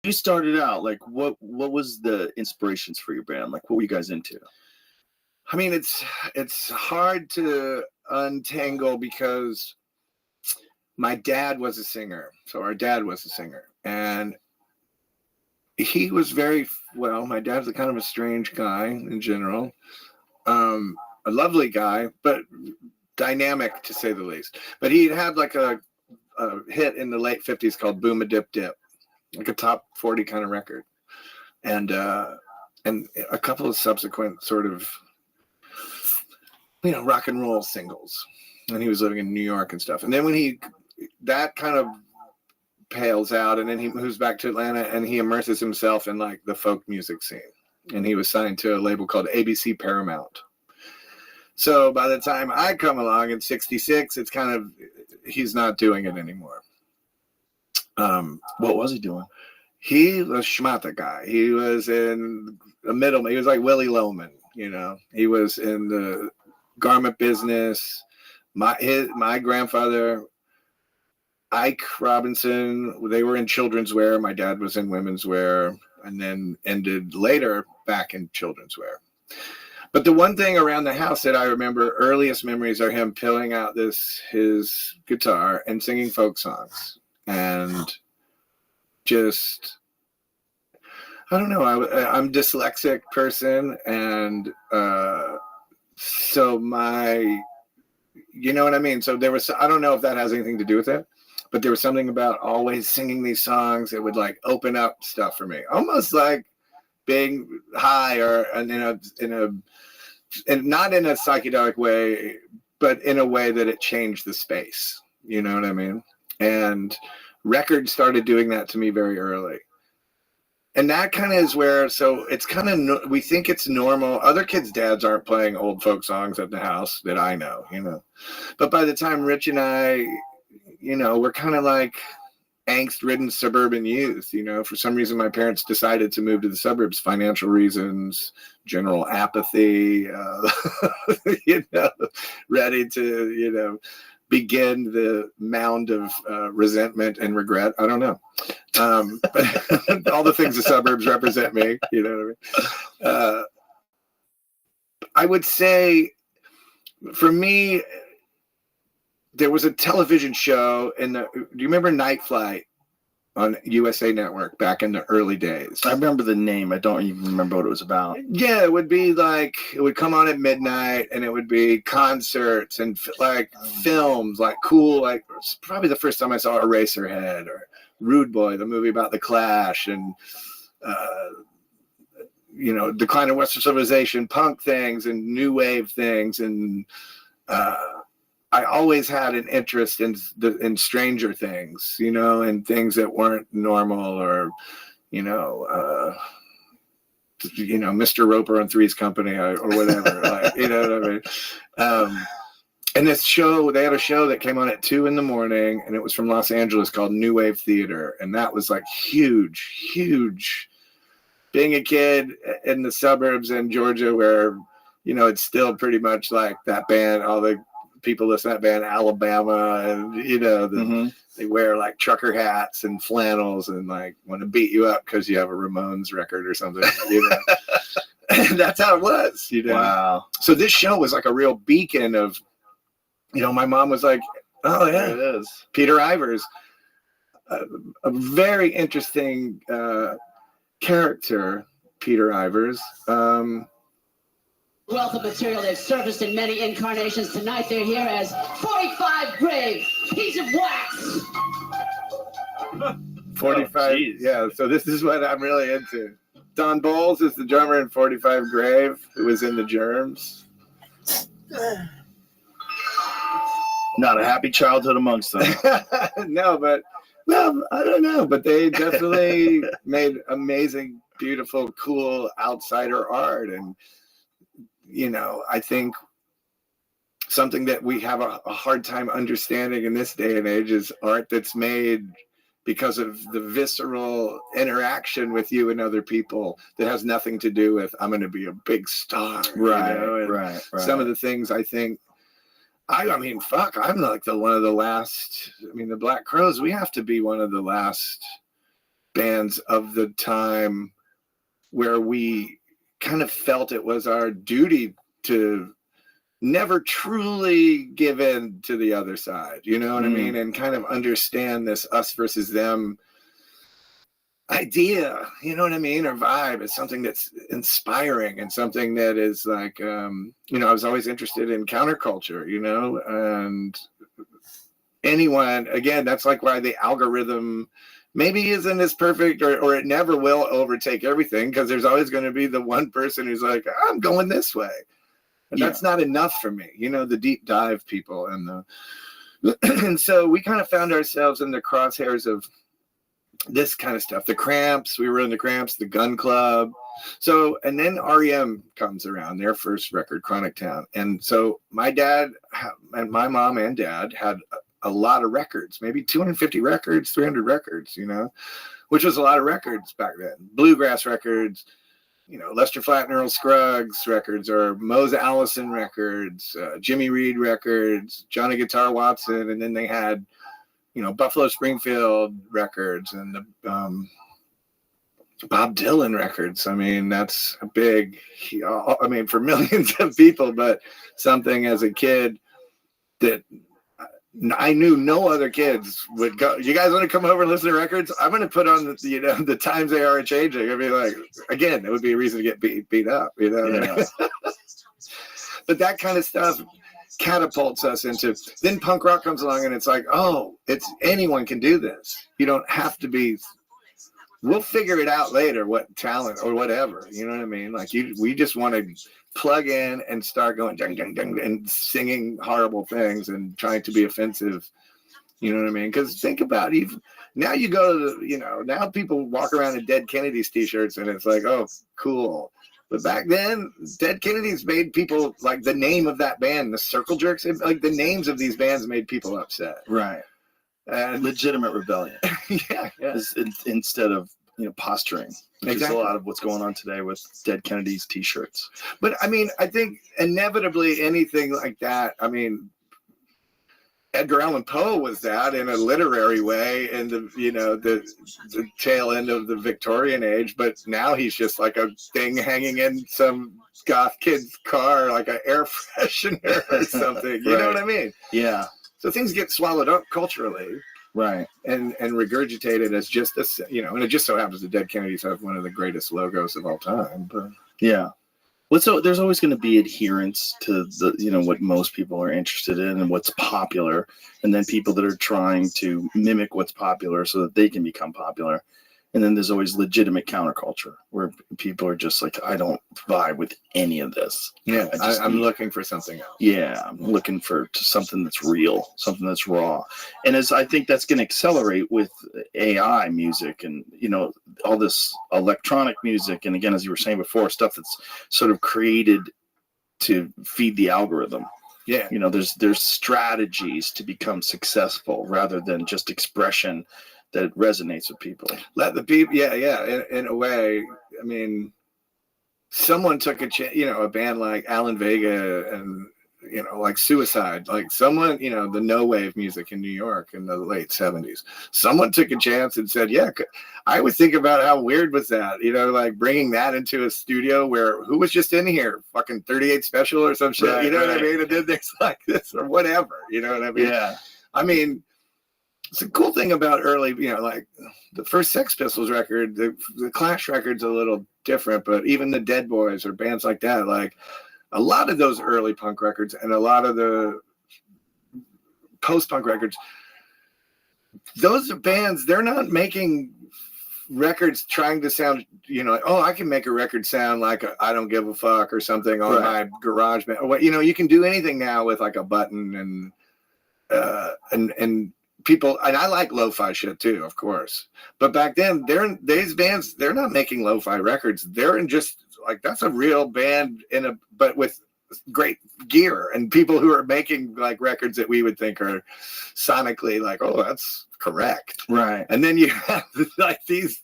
you started out, like, what was the inspirations for your band? Like, what were you guys into? I mean, it's hard to untangle because my dad was a singer. So our dad was a singer. And he was my dad's a kind of a strange guy in general. A lovely guy, but dynamic to say the least. But he had like a hit in the late 50s called Boom a Dip Dip, like a top 40 kind of record. And a couple of subsequent sort of, rock and roll singles. And he was living in New York and stuff. And then when that kind of pales out, and then he moves back to Atlanta and he immerses himself in like the folk music scene. And he was signed to a label called ABC Paramount. So by the time I come along in 66, it's kind of, he's not doing it anymore. What was he doing? He was schmata guy. He was in the middleman. He was like Willie Loman, He was in the garment business. My grandfather, Ike Robinson, they were in children's wear. My dad was in women's wear, and then ended later back in children's wear. But the one thing around the house that I remember, earliest memories, are him pulling out his guitar and singing folk songs. And just, I don't know, I'm a dyslexic person. And so you know what I mean? So there was, I don't know if that has anything to do with it, but there was something about always singing these songs. It would like open up stuff for me, almost like being high and not in a psychedelic way, but in a way that it changed the space. You know what I mean? And records started doing that to me very early. And that kind of is where, so it's kind of, we think it's normal. Other kids' dads aren't playing old folk songs at the house that I know, But by the time Rich and I, we're kind of like angst-ridden suburban youth, For some reason, my parents decided to move to the suburbs, financial reasons, general apathy, ready to, begin the mound of resentment and regret. I don't know. But all the things the suburbs represent me, you know what I mean? I would say, for me, there was a television show do you remember Night Flight on USA Network back in the early days? I remember the name. I don't even remember what it was about. Yeah, it would be like, it would come on at midnight, and it would be concerts and like films, like cool, like it's probably the first time I saw Eraserhead or Rude Boy, the movie about the Clash, and Decline of Western Civilization, punk things and new wave things, and I always had an interest in stranger things, and things that weren't normal, or, Mr. Roper and Three's Company or whatever, like, you know what I mean? And this show, they had a show that came on at 2 a.m, and it was from Los Angeles called New Wave Theater. And that was like huge, huge. Being a kid in the suburbs in Georgia where, it's still pretty much like that band, all the people listen to that band, Alabama, and they wear like trucker hats and flannels and like want to beat you up because you have a Ramones record or something. And that's how it was. Wow. So this show was like a real beacon of, my mom was like, oh yeah, there it is, Peter Ivers, a very interesting character, Peter Ivers. Wealth of material they've surfaced in many incarnations. Tonight they're here as 45 Grave, piece of wax. 45, yeah, so this is what I'm really into. Don Bowles is the drummer in 45 Grave, who was in the Germs. Not a happy childhood amongst them. No, but, well, I don't know, but they definitely made amazing, beautiful, cool outsider art. And I think something that we have a hard time understanding in this day and age is art that's made because of the visceral interaction with you and other people that has nothing to do with, I'm going to be a big star. Right. Some of the things I think, I mean, fuck, I'm like one of the last, the Black Crowes, we have to be one of the last bands of the time where we kind of felt it was our duty to never truly give in to the other side, you know what I mean? And kind of understand this us versus them idea, you know what I mean? Or vibe is something that's inspiring and something that is like, you know, I was always interested in counterculture, you know, and anyone, again, that's like why the algorithm maybe isn't as perfect, or it never will overtake everything, because there's always going to be the one person who's like, I'm going this way. And that's not enough for me, you know, the deep dive people and the, and so we kind of found ourselves in the crosshairs of this kind of stuff. The Cramps, we were in the Cramps, the Gun Club. So, and then REM comes around, their first record, Chronic Town. And so my dad and my mom and dad had a lot of records, maybe 250 records, 300 records, you know, which was a lot of records back then. Bluegrass records, you know, Lester Flatt and Earl Scruggs records, or Mose Allison records, Jimmy Reed records, Johnny Guitar Watson, and then they had, you know, Buffalo Springfield records and the Bob Dylan records. I mean, that's a big, I mean, for millions of people, but something as a kid that I knew no other kids would go. You guys want to come over and listen to records? I'm going to put on the, you know, the times they are changing. I mean, like, again, it would be a reason to get beat up, you know. Yeah. But that kind of stuff catapults us into. Then punk rock comes along, and it's like, oh, it's anyone can do this. You don't have to be. We'll figure it out later, what talent or whatever. You know what I mean? Like, we just want to plug in and start going ding, ding, ding, and singing horrible things and trying to be offensive. You know what I mean? Because think about it, now you go to the, you know, now people walk around in Dead Kennedys t-shirts and it's like, oh, cool. But back then, Dead Kennedys made people, like, the name of that band, the Circle Jerks, like the names of these bands made people upset. Right. And legitimate rebellion. yeah. Instead of, you know, posturing. Which is a lot of what's going on today with Dead Kennedys t-shirts. But I mean, I think inevitably anything like that, I mean, Edgar Allan Poe was that in a literary way in the, you know, the tail end of the Victorian age, but now he's just like a thing hanging in some goth kid's car, like an air freshener or something. You know what I mean? Yeah. So things get swallowed up culturally. Right. And regurgitated as just a, you know, and it just so happens the Dead Kennedys have one of the greatest logos of all time. But yeah. Well, so there's always going to be adherence to the, you know, what most people are interested in and what's popular, and then people that are trying to mimic what's popular so that they can become popular. And then there's always legitimate counterculture where people are just like, I don't vibe with any of this. Yeah, I'm looking for something else. Yeah, I'm looking for something that's real, something that's raw. And as I think that's going to accelerate with AI music and, you know, all this electronic music. And again, as you were saying before, stuff that's sort of created to feed the algorithm. Yeah. You know, there's strategies to become successful rather than just expression that resonates with people. Let the people, in a way. I mean, someone took a chance, you know, a band like Alan Vega and, you know, like Suicide, like someone, you know, the no wave music in New York in the late 70s. Someone took a chance and said, yeah, I would think about how weird was that, you know, like bringing that into a studio where who was just in here, fucking 38 Special or some shit, right, you know what I mean? And then there's like this or whatever, you know what I mean? Yeah. I mean, it's a cool thing about early, you know, like the first Sex Pistols record, the Clash record's a little different, but even the Dead Boys or bands like that, like a lot of those early punk records and a lot of the post-punk records, those are bands, they're not making records trying to sound, you know, oh, I can make a record sound like I don't give a fuck or something on my garage band. Or what, you know, you can do anything now with like a button and people, and I like lo-fi shit too, of course. But back then, these bands, they're not making lo-fi records. They're in just like, that's a real band but with great gear and people who are making like records that we would think are sonically like, oh, that's correct. Right. And then you have like these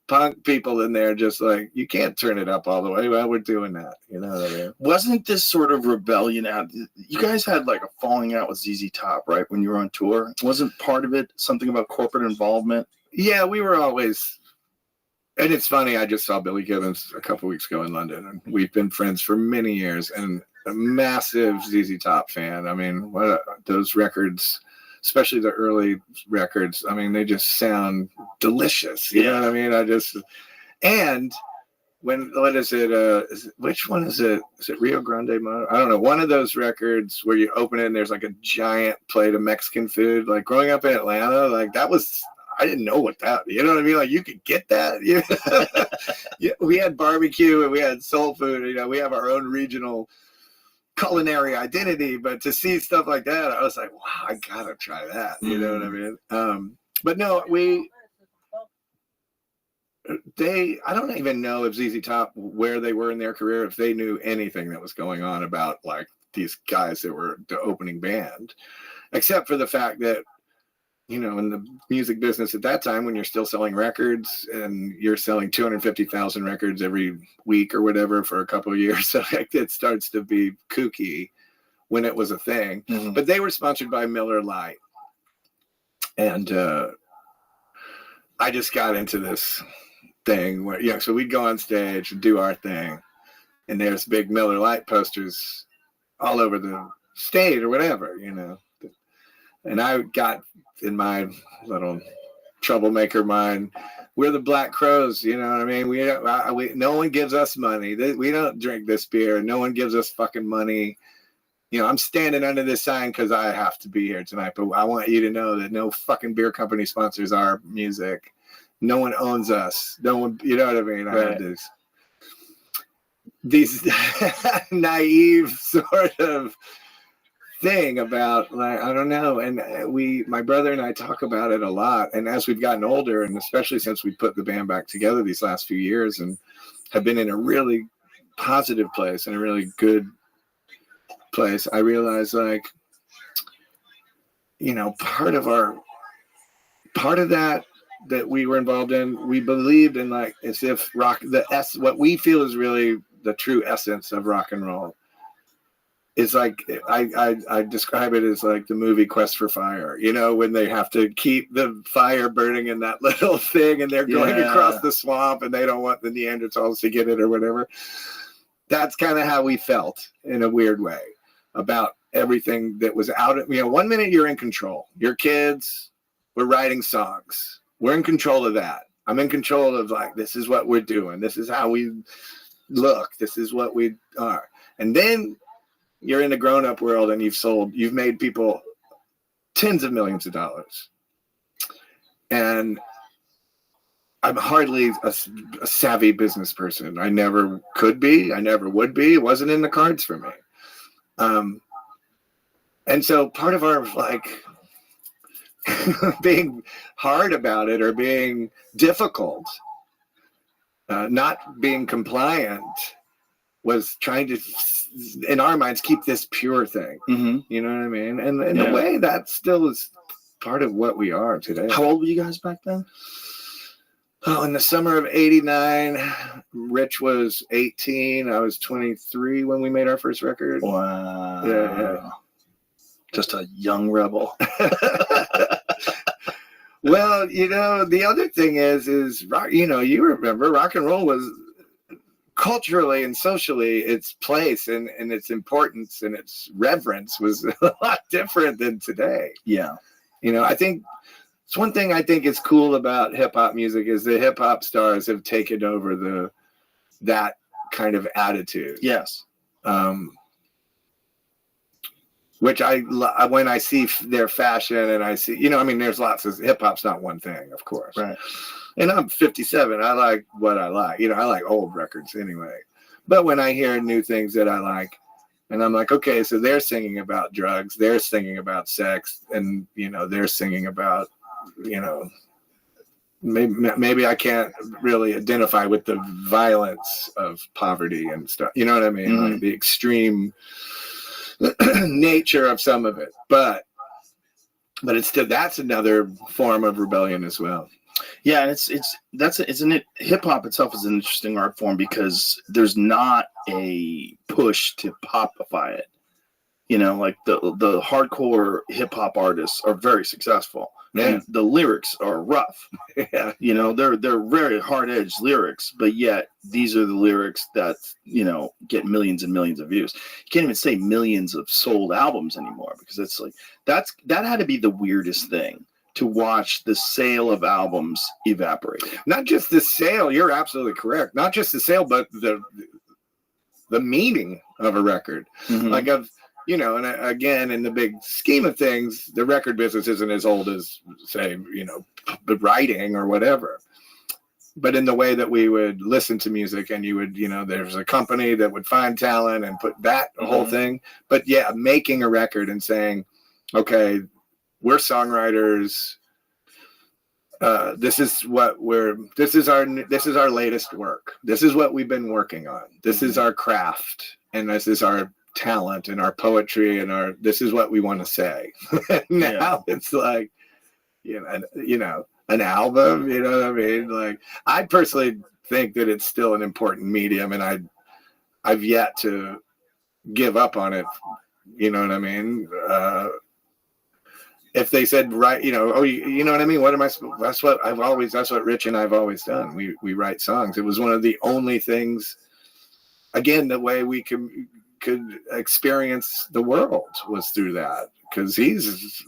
punk people in there just like, you can't turn it up all the way. Well, we're doing that. You know what I mean? Wasn't this sort of rebellion out? You guys had like a falling out with ZZ Top, right? When you were on tour, wasn't part of it something about corporate involvement? Yeah, we were always And it's funny, I just saw Billy Gibbons a couple weeks ago in London, and we've been friends for many years, and a massive ZZ Top fan. I mean, those records, especially the early records, I mean, they just sound delicious. You know what I mean? And what is it? Which one is it? Is it Rio Grande Mono? I don't know. One of those records where you open it and there's like a giant plate of Mexican food. Like growing up in Atlanta, like that was, I didn't know what that, you know what I mean? Like you could get that. Yeah, we had barbecue and we had soul food. You know, we have our own regional culinary identity, but to see stuff like that, I was like, wow, I gotta try that. You know what I mean? But no, I don't even know if ZZ Top, where they were in their career, if they knew anything that was going on about like these guys that were the opening band, except for the fact that, you know, in the music business at that time, when you're still selling records and you're selling 250,000 records every week or whatever for a couple of years, so it starts to be kooky when it was a thing. But they were sponsored by Miller Lite. And I just got into this thing where, yeah, so we'd go on stage and do our thing, and there's big Miller Lite posters all over the state or whatever, you know. And I got in my little troublemaker mind, we're the Black Crows, you know what I mean? We no one gives us money. We don't drink this beer. No one gives us fucking money. You know, I'm standing under this sign because I have to be here tonight, but I want you to know that no fucking beer company sponsors our music. No one owns us. No one, you know what I mean? I had these naive sort of thing about, like, I don't know. And my brother and I talk about it a lot. And as we've gotten older, and especially since we put the band back together these last few years and have been in a really positive place and a really good place, I realize, like, you know, part of that we were involved in, we believed in, like, as if what we feel is really the true essence of rock and roll. It's like, I describe it as like the movie Quest for Fire, you know, when they have to keep the fire burning in that little thing and they're going across the swamp and they don't want the Neanderthals to get it or whatever. That's kind of how we felt in a weird way about everything that was out. You know, one minute you're in control. Your kids were writing songs. We're in control of that. I'm in control of, like, this is what we're doing. This is how we look. This is what we are. And then you're in the grown-up world and you've made people tens of millions of dollars. And I'm hardly a savvy business person. I never could be. I never would be. It wasn't in the cards for me. And so part of our, like, being hard about it or being difficult, not being compliant, was trying to, in our minds, keep this pure thing. You know what I mean? And in a way, that still is part of what we are today. How old were you guys back then? Oh, in the summer of '89, Rich was 18. I was 23 when we made our first record. Wow. Yeah. Just a young rebel. Well, you know, the other thing is rock, you know, you remember rock and roll was culturally and socially, its place and its importance and its reverence was a lot different than today. Yeah. You know, I think it's one thing I think is cool about hip hop music is the hip hop stars have taken over that kind of attitude. Yes. Which when I see their fashion and I see, you know, I mean, there's lots of hip hop's not one thing, of course. Right. And I'm 57. I like what I like. You know, I like old records anyway. But when I hear new things that I like, and I'm like, okay, so they're singing about drugs, they're singing about sex, and, you know, they're singing about, you know, maybe I can't really identify with the violence of poverty and stuff. You know what I mean? Like the extreme nature of some of it. But it's still, that's another form of rebellion as well. Yeah, and hip hop itself is an interesting art form because there's not a push to popify it. You know, like the hardcore hip hop artists are very successful, Yeah. And the lyrics are rough. Yeah. You know, they're very hard-edged lyrics, but yet these are the lyrics that, you know, get millions and millions of views. You can't even say millions of sold albums anymore, because it's like that had to be the weirdest thing, to watch the sale of albums evaporate. Not just the sale, you're absolutely correct. Not just the sale, but the meaning of a record. Mhm. Like, you know, and again, in the big scheme of things, the record business isn't as old as, say, you know, writing or whatever. But in the way that we would listen to music, and you would, you know, there's a company that would find talent and put that whole thing. But yeah, making a record and saying, okay, we're songwriters. This is our latest work. This is what we've been working on. This is our craft, and this is our talent and our poetry, and this is what we want to say. Now it's like, you know, an album, you know what I mean? Like, I personally think that it's still an important medium, and I've yet to give up on it. You know what I mean? If they said, right, you know, oh, you know what I mean? That's what Rich and I've always done. We write songs. It was one of the only things, again, the way we could experience the world was through that, because he's,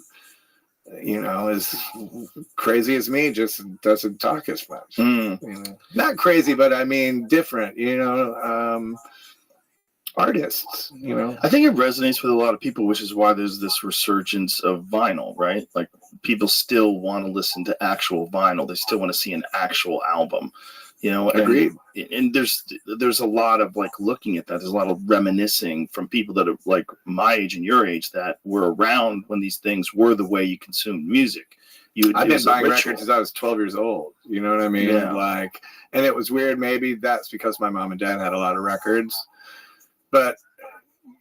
you know, as crazy as me, just doesn't talk as much. You know? Not crazy, but I mean different, you know. Artists, you know. I think it resonates with a lot of people, which is why there's this resurgence of vinyl, right? Like, people still want to listen to actual vinyl. They still want to see an actual album, you know. Agreed. And there's a lot of, like, looking at that. There's a lot of reminiscing from people that are like my age and your age, that were around when these things were the way you consumed music. I've been buying records since I was 12 years old. You know what I mean? Yeah. Like, and it was weird. Maybe that's because my mom and dad had a lot of records. But,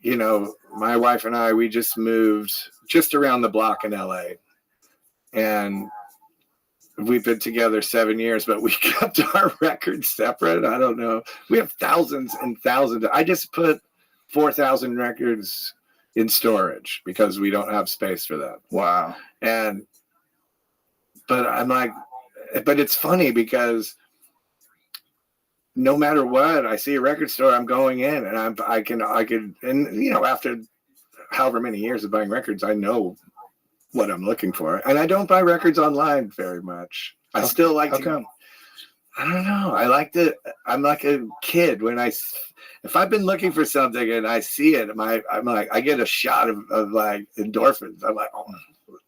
you know, my wife and I, we just moved just around the block in LA. And we've been together 7 years, but we kept our records separate. I don't know. We have thousands and thousands. I just put 4,000 records in storage because we don't have space for that. Wow. But I'm like, but it's funny because no matter what, I see a record store, I'm going in, and I can, and you know, after however many years of buying records, I know what I'm looking for, and I don't buy records online very much. I still like to. I don't know. I'm like a kid when if I've been looking for something and I see it, I'm like, I get a shot of like endorphins. I'm like, oh,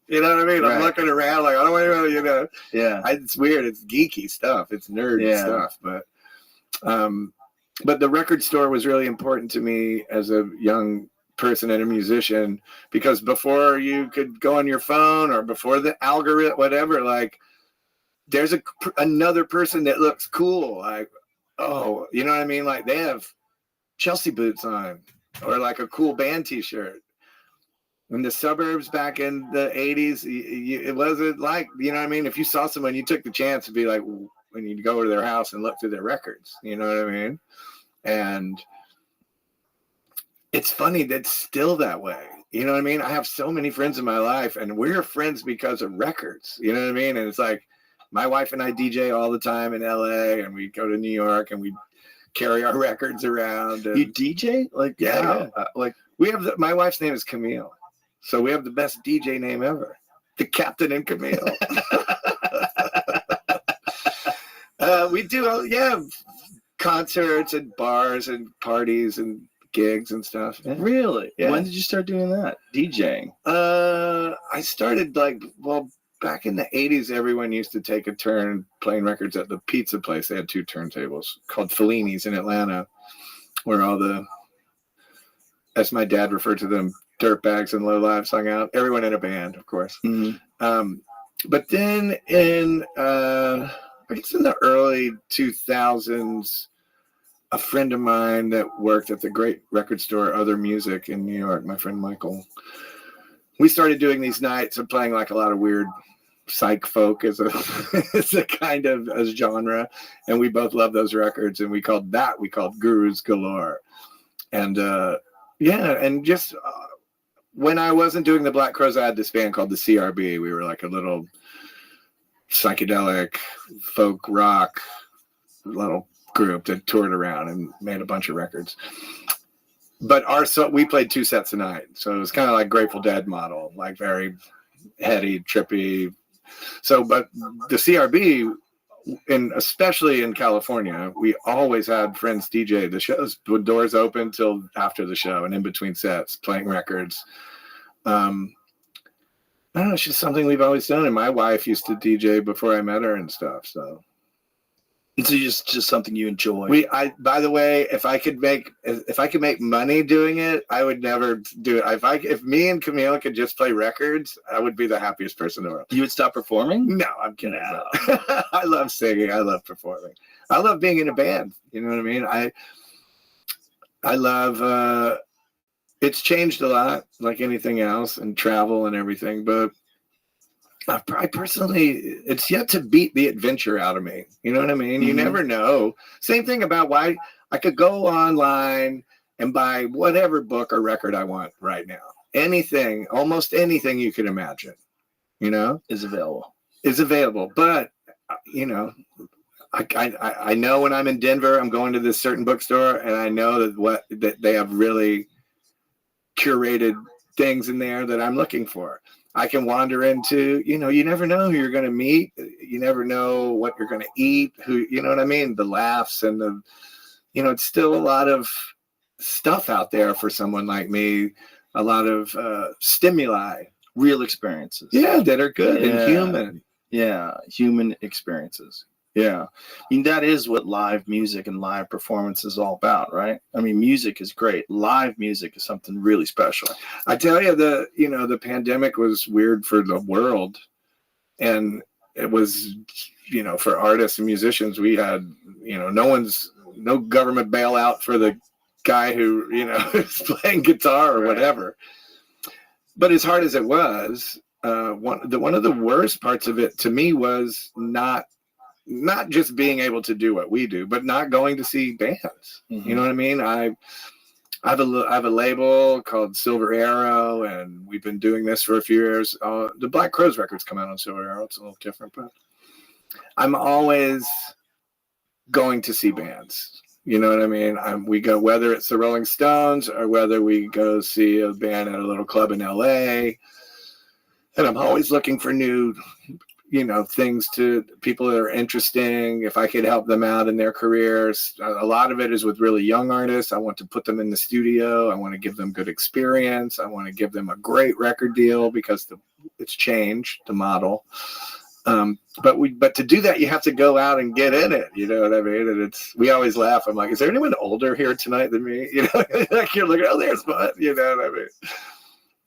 you know what I mean? Right. I'm looking around like, I don't want to, you know. Yeah. It's weird. It's geeky stuff. It's nerd stuff, but the record store was really important to me as a young person and a musician, because before you could go on your phone or before the algorithm, whatever, like, there's another person that looks cool. Like, oh, you know what I mean? Like, they have Chelsea boots on, or like a cool band t-shirt. In the suburbs back in the 80s, it wasn't like, you know what I mean? If you saw someone, you took the chance to be like, when you'd go to their house and look through their records, you know what I mean? And it's funny, that's still that way. You know what I mean? I have so many friends in my life, and we're friends because of records, you know what I mean? And it's like, my wife and I DJ all the time in LA, and we go to New York, and we carry our records around. And, you DJ? Like, yeah. Like, we have my wife's name is Camille. So we have the best DJ name ever. The Captain and Camille. We do, concerts and bars and parties and gigs and stuff. Yeah. Really? Yeah. When did you start doing that? DJing? I started back in the 80s, everyone used to take a turn playing records at the pizza place. They had 2 turntables called Fellini's in Atlanta, where all the, as my dad referred to them, dirtbags and lowlives hung out. Everyone in a band, of course. Mm-hmm. But then I guess in the early 2000s, a friend of mine that worked at the great record store Other Music in New York, my friend Michael, we started doing these nights of playing like a lot of weird psych folk as a kind of a genre, and we both loved those records, and we called Gurus Galore. And and just when I wasn't doing the Black Crowes, I had this band called the CRB. We were like a little psychedelic folk rock little group that toured around and made a bunch of records. But we played 2 sets a night, so it was kind of like Grateful Dead model, like very heady, trippy. So, but the CRB, especially in California, we always had friends DJ the shows with doors open till after the show and in between sets, playing records. I don't know, it's just something we've always done, and my wife used to DJ before I met her and stuff. So it's just something you enjoy. By the way, if I could make money doing it, I would never do it. If me and Camille could just play records, I would be the happiest person in the world. You would stop performing? No, I'm kidding. No. I love singing. I love performing. I love being in a band. You know what I mean? I love. It's changed a lot, like anything else, and travel and everything, but I personally, it's yet to beat the adventure out of me. You know what I mean? You never know. Same thing about why I could go online and buy whatever book or record I want right now. Anything, almost anything you can imagine, is available. But, I know when I'm in Denver, I'm going to this certain bookstore, and I know that they have really curated things in there that I'm looking for. I can wander into, you never know who you're going to meet. You never know what you're going to eat, you know what I mean? The laughs and it's still a lot of stuff out there for someone like me, a lot of stimuli. Real experiences. Yeah, that are good and human. Yeah, human experiences. Yeah. I mean, that is what live music and live performance is all about, right? I mean, music is great. Live music is something really special. I tell you, the pandemic was weird for the world. And it was, for artists and musicians, we had, no government bailout for the guy who, is playing guitar or whatever. But as hard as it was, one of the worst parts of it to me was not just being able to do what we do, but not going to see bands. You know what I mean? I have a label called Silver Arrow, and we've been doing this for a few years. The Black Crowes records come out on Silver Arrow. It's a little different, but I'm always going to see bands. You know what I mean? We go, whether it's the Rolling Stones or whether we go see a band at a little club in LA. And I'm always looking for new things to people that are interesting. If I could help them out in their careers, a lot of it is with really young artists. I want to put them in the studio. I want to give them good experience. I want to give them a great record deal because it's changed the model. But to do that, you have to go out and get in it. You know what I mean? And we always laugh. I'm like, is there anyone older here tonight than me? Like you're looking, oh, there's one. You know what I mean?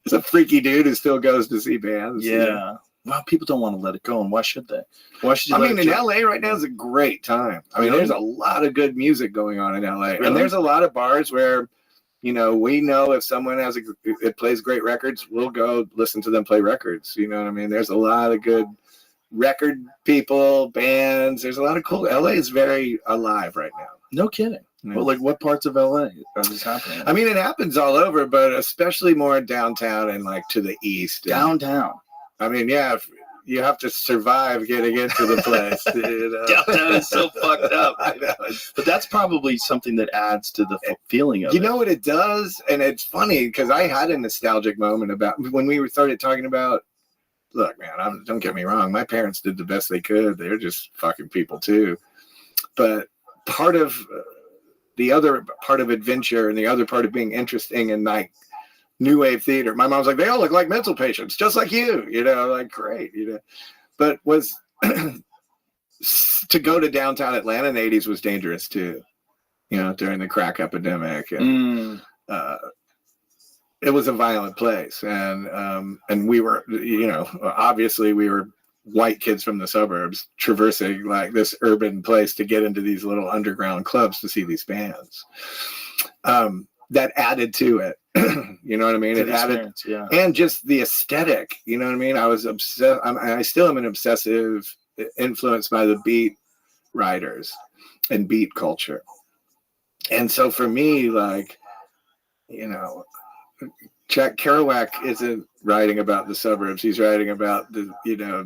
It's a freaky dude who still goes to see bands. Yeah. Well, people don't want to let it go, and why should they? Why should you? In LA right now is a great time. There's a lot of good music going on in LA, really? And there's a lot of bars where, we know if someone it plays great records, we'll go listen to them play records. You know what I mean? There's a lot of good record people, bands. There's a lot of cool. LA is very alive right now. No kidding. Yeah. Well, like what parts of LA are this happening? It happens all over, but especially more downtown and like to the east. Downtown. Yeah, you have to survive getting into the place. Downtown is so fucked up. I know. But that's probably something that adds to the feeling of it. You know what it does? And it's funny because I had a nostalgic moment about when we started talking about, look, man, don't get me wrong. My parents did the best they could. They're just fucking people too. But part of the other part of adventure and the other part of being interesting and like, New Wave theater. My mom's like, they all look like mental patients, just like you, like great, But was to go to downtown Atlanta in the 80s was dangerous too, during the crack epidemic. And it was a violent place. And we were, obviously we were white kids from the suburbs traversing like this urban place to get into these little underground clubs to see these bands. That added to it. You know what I mean? It added, yeah. And just the aesthetic. You know what I mean? I was obsessed. I still am an obsessive, influenced by the beat writers and beat culture. And so for me, like, Jack Kerouac isn't writing about the suburbs. He's writing about the,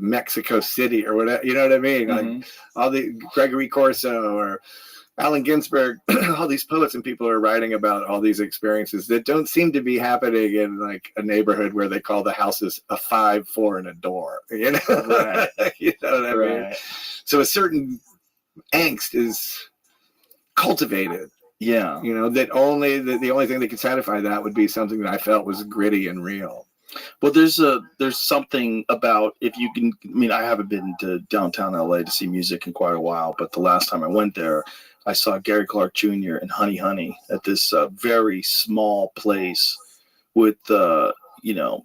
Mexico City or whatever. You know what I mean? Mm-hmm. Like all the Gregory Corso or Allen Ginsberg, all these poets and people are writing about all these experiences that don't seem to be happening in like a neighborhood where they call the houses a 5, 4, and a door. Right. You know what I mean? Right. So a certain angst is cultivated. Yeah. That the only thing that could satisfy that would be something that I felt was gritty and real. Well, there's something about if you can. I mean, I haven't been to downtown LA to see music in quite a while, but the last time I went there, I saw Gary Clark Jr. and Honey Honey at this very small place with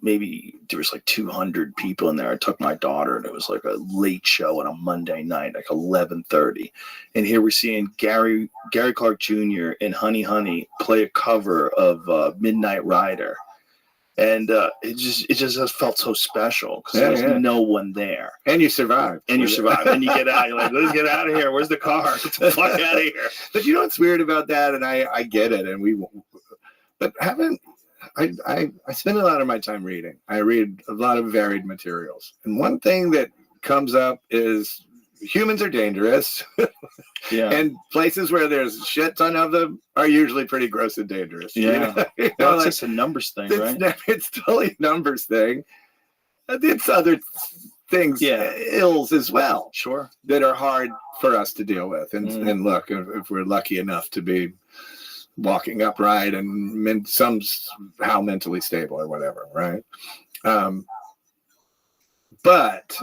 maybe there was like 200 people in there. I took my daughter, and it was like a late show on a Monday night, like 11:30. And here we're seeing Gary Clark Jr. and Honey Honey play a cover of Midnight Rider. And it just felt so special because there was no one there. And you survived. And you get out. You're like, let's get out of here. Where's the car? Get the fuck out of here. But you know what's weird about that? And I get it. And I spend a lot of my time reading. I read a lot of varied materials. And one thing that comes up is humans are dangerous. Yeah. And places where there's a shit ton of them are usually pretty gross and dangerous. Yeah. Well, it's just a numbers thing, right? It's totally a numbers thing. It's other things, ills as well. Sure. That are hard for us to deal with. And look, if we're lucky enough to be walking upright and somehow mentally stable or whatever, right? But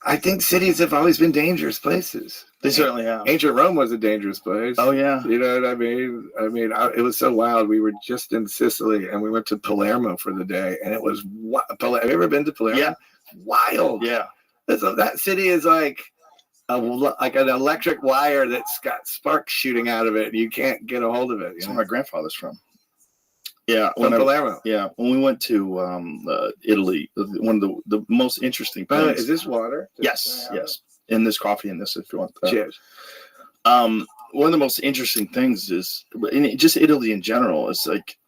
I think cities have always been dangerous places. They certainly have. Ancient Rome was a dangerous place. Oh yeah. You know what I mean? It was so wild. We were just in Sicily and we went to Palermo for the day, and it was have you ever been to Palermo? Yeah. Wild. Yeah. So that city is like an electric wire that's got sparks shooting out of it, and you can't get a hold of it. That's where my grandfather's from. Yeah, from Palermo. Yeah, when we went to Italy, one of the most interesting things. Is this water? Yes. And there's coffee in this if you want. Cheers. One of the most interesting things is, just Italy in general, is like,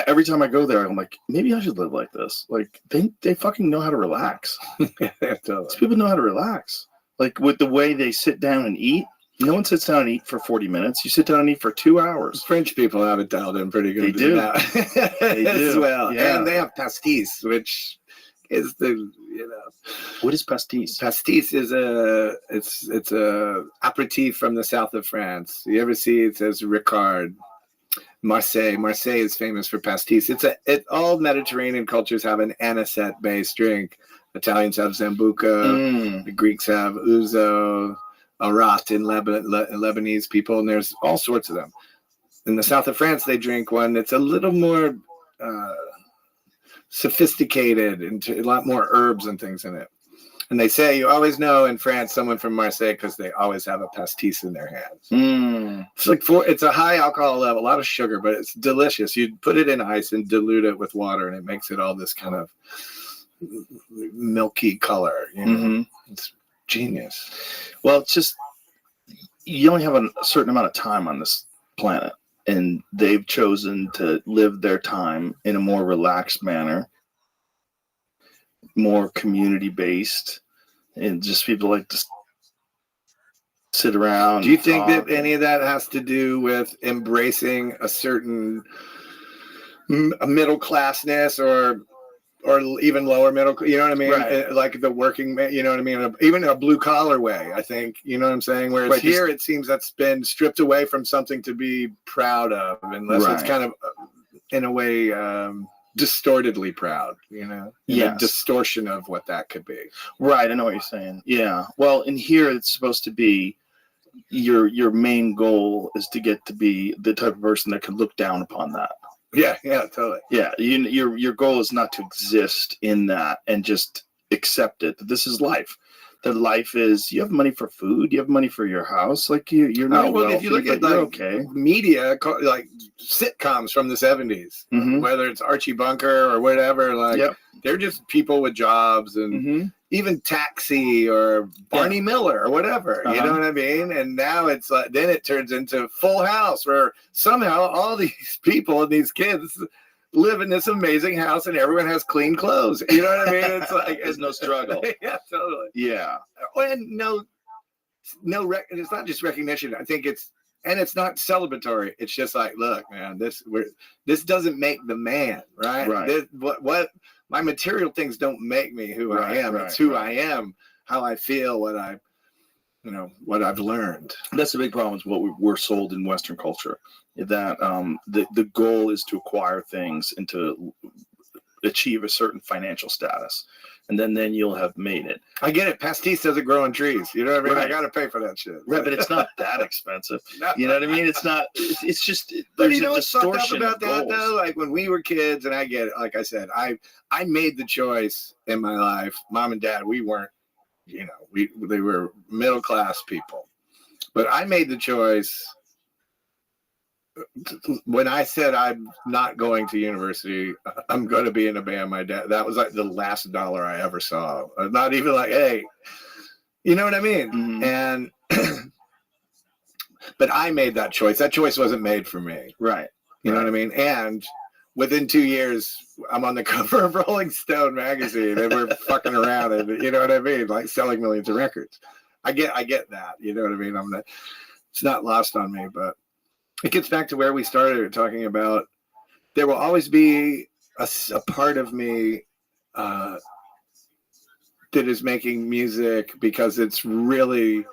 every time I go there, I'm like, maybe I should live like this. Like they fucking know how to relax. These people know how to relax. Like with the way they sit down and eat. No one sits down and eat for 40 minutes. You sit down and eat for 2 hours. French people have it dialed in pretty good. They do. They do. As well. Yeah. And they have pastis, which is What is pastis? Pastis is it's a aperitif from the south of France. You ever see it says Ricard? Marseille is famous for pastis. All Mediterranean cultures have an anisette-based drink. Italians have Sambuca. The Greeks have ouzo. Arat in Lebanese people, and there's all sorts of them. In the south of France, they drink one that's a little more sophisticated and a lot more herbs and things in it. And they say you always know in France someone from Marseille because they always have a pastis in their hands. It's a high alcohol level, a lot of sugar, but it's delicious. You put it in ice and dilute it with water, and it makes it all this kind of milky color. It's genius. Well, it's just you only have a certain amount of time on this planet, and they've chosen to live their time in a more relaxed manner, more community based, and just people like to sit around. Do you think that any of that has to do with embracing a certain middle classness or even lower middle, you know what I mean? Right. Like the working man, you know what I mean? Even a blue collar way, I think, you know what I'm saying? Whereas here, it seems that's been stripped away from something to be proud of, unless it's kind of, in a way, distortedly proud, a distortion of what that could be. Right. I know what you're saying. Yeah. Well, in here, it's supposed to be your main goal is to get to be the type of person that can look down upon that. Yeah, totally. Yeah, your goal is not to exist in that and just accept it. That this is life. life is, you have money for food, you have money for your house, like you're not well, wealthy, if you look at but you're like okay. media, like sitcoms from the 70s, Mhm. whether it's Archie Bunker or whatever, like Yep. they're just people with jobs, and Mhm. even Taxi or Barney Miller or whatever, you know what I mean? And now it's like, then it turns into Full House, where somehow all these people and these kids live in this amazing house and everyone has clean clothes. You know what I mean? It's like, There's no struggle. Yeah, totally. Yeah. And it's not just recognition. I think it's not celebratory. It's just like, look, man, this doesn't make the man, right? Right. What my material things don't make me who I am. Right, it's who right. I am, how I feel, what I've learned. That's the big problem with what we're sold in Western culture. That the goal is to acquire things and to achieve a certain financial status, and then you'll have made it. I get it. Pastis doesn't grow on trees. You know what I mean? Right. I got to pay for that shit. Right, but it's not that expensive. No. You know what I mean? It's not. It's just But there's you know a what's fucked up distortion about of that, goals. though? Like when we were kids, and I get it. Like I said, I made the choice in my life. Mom and Dad, we weren't, they were middle class people, but I made the choice when I said I'm not going to university. I'm going to be in a band. My dad. That was like the last dollar I ever saw. Not even like, hey, you know what I mean? Mhm. And but I made that choice. That choice wasn't made for me. Right. You know what I mean? And within 2 years, I'm on the cover of Rolling Stone magazine, and we're fucking around, and you know what I mean? Like selling millions of records. I get that. You know what I mean? It's not lost on me, but it gets back to where we started talking about. There will always be a part of me that is making music because it's really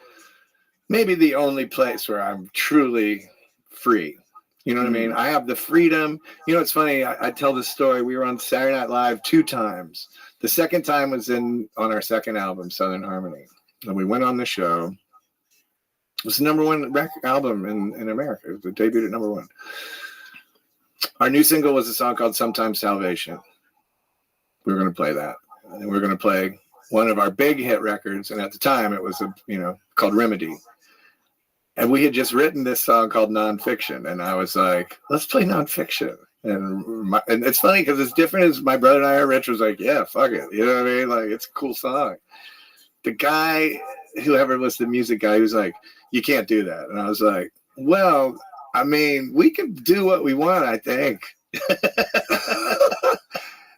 maybe the only place where I'm truly free. You know what I mean? I have the freedom. You know, it's funny. I tell this story. We were on Saturday Night Live 2 times. The second time was on our second album, Southern Harmony. And we went on the show. It was the #1 album in America. It debuted at #1. Our new single was a song called Sometimes Salvation. We were going to play that. And we were going to play one of our big hit records. And at the time, it was called Remedy. And we had just written this song called Nonfiction. And I was like, let's play Nonfiction. And it's funny because it's different as my brother and I are. Rich was like, yeah, fuck it. You know what I mean? Like, it's a cool song. The guy, whoever was the music guy, he was like, you can't do that. And I was like, well, I mean, we can do what we want, I think.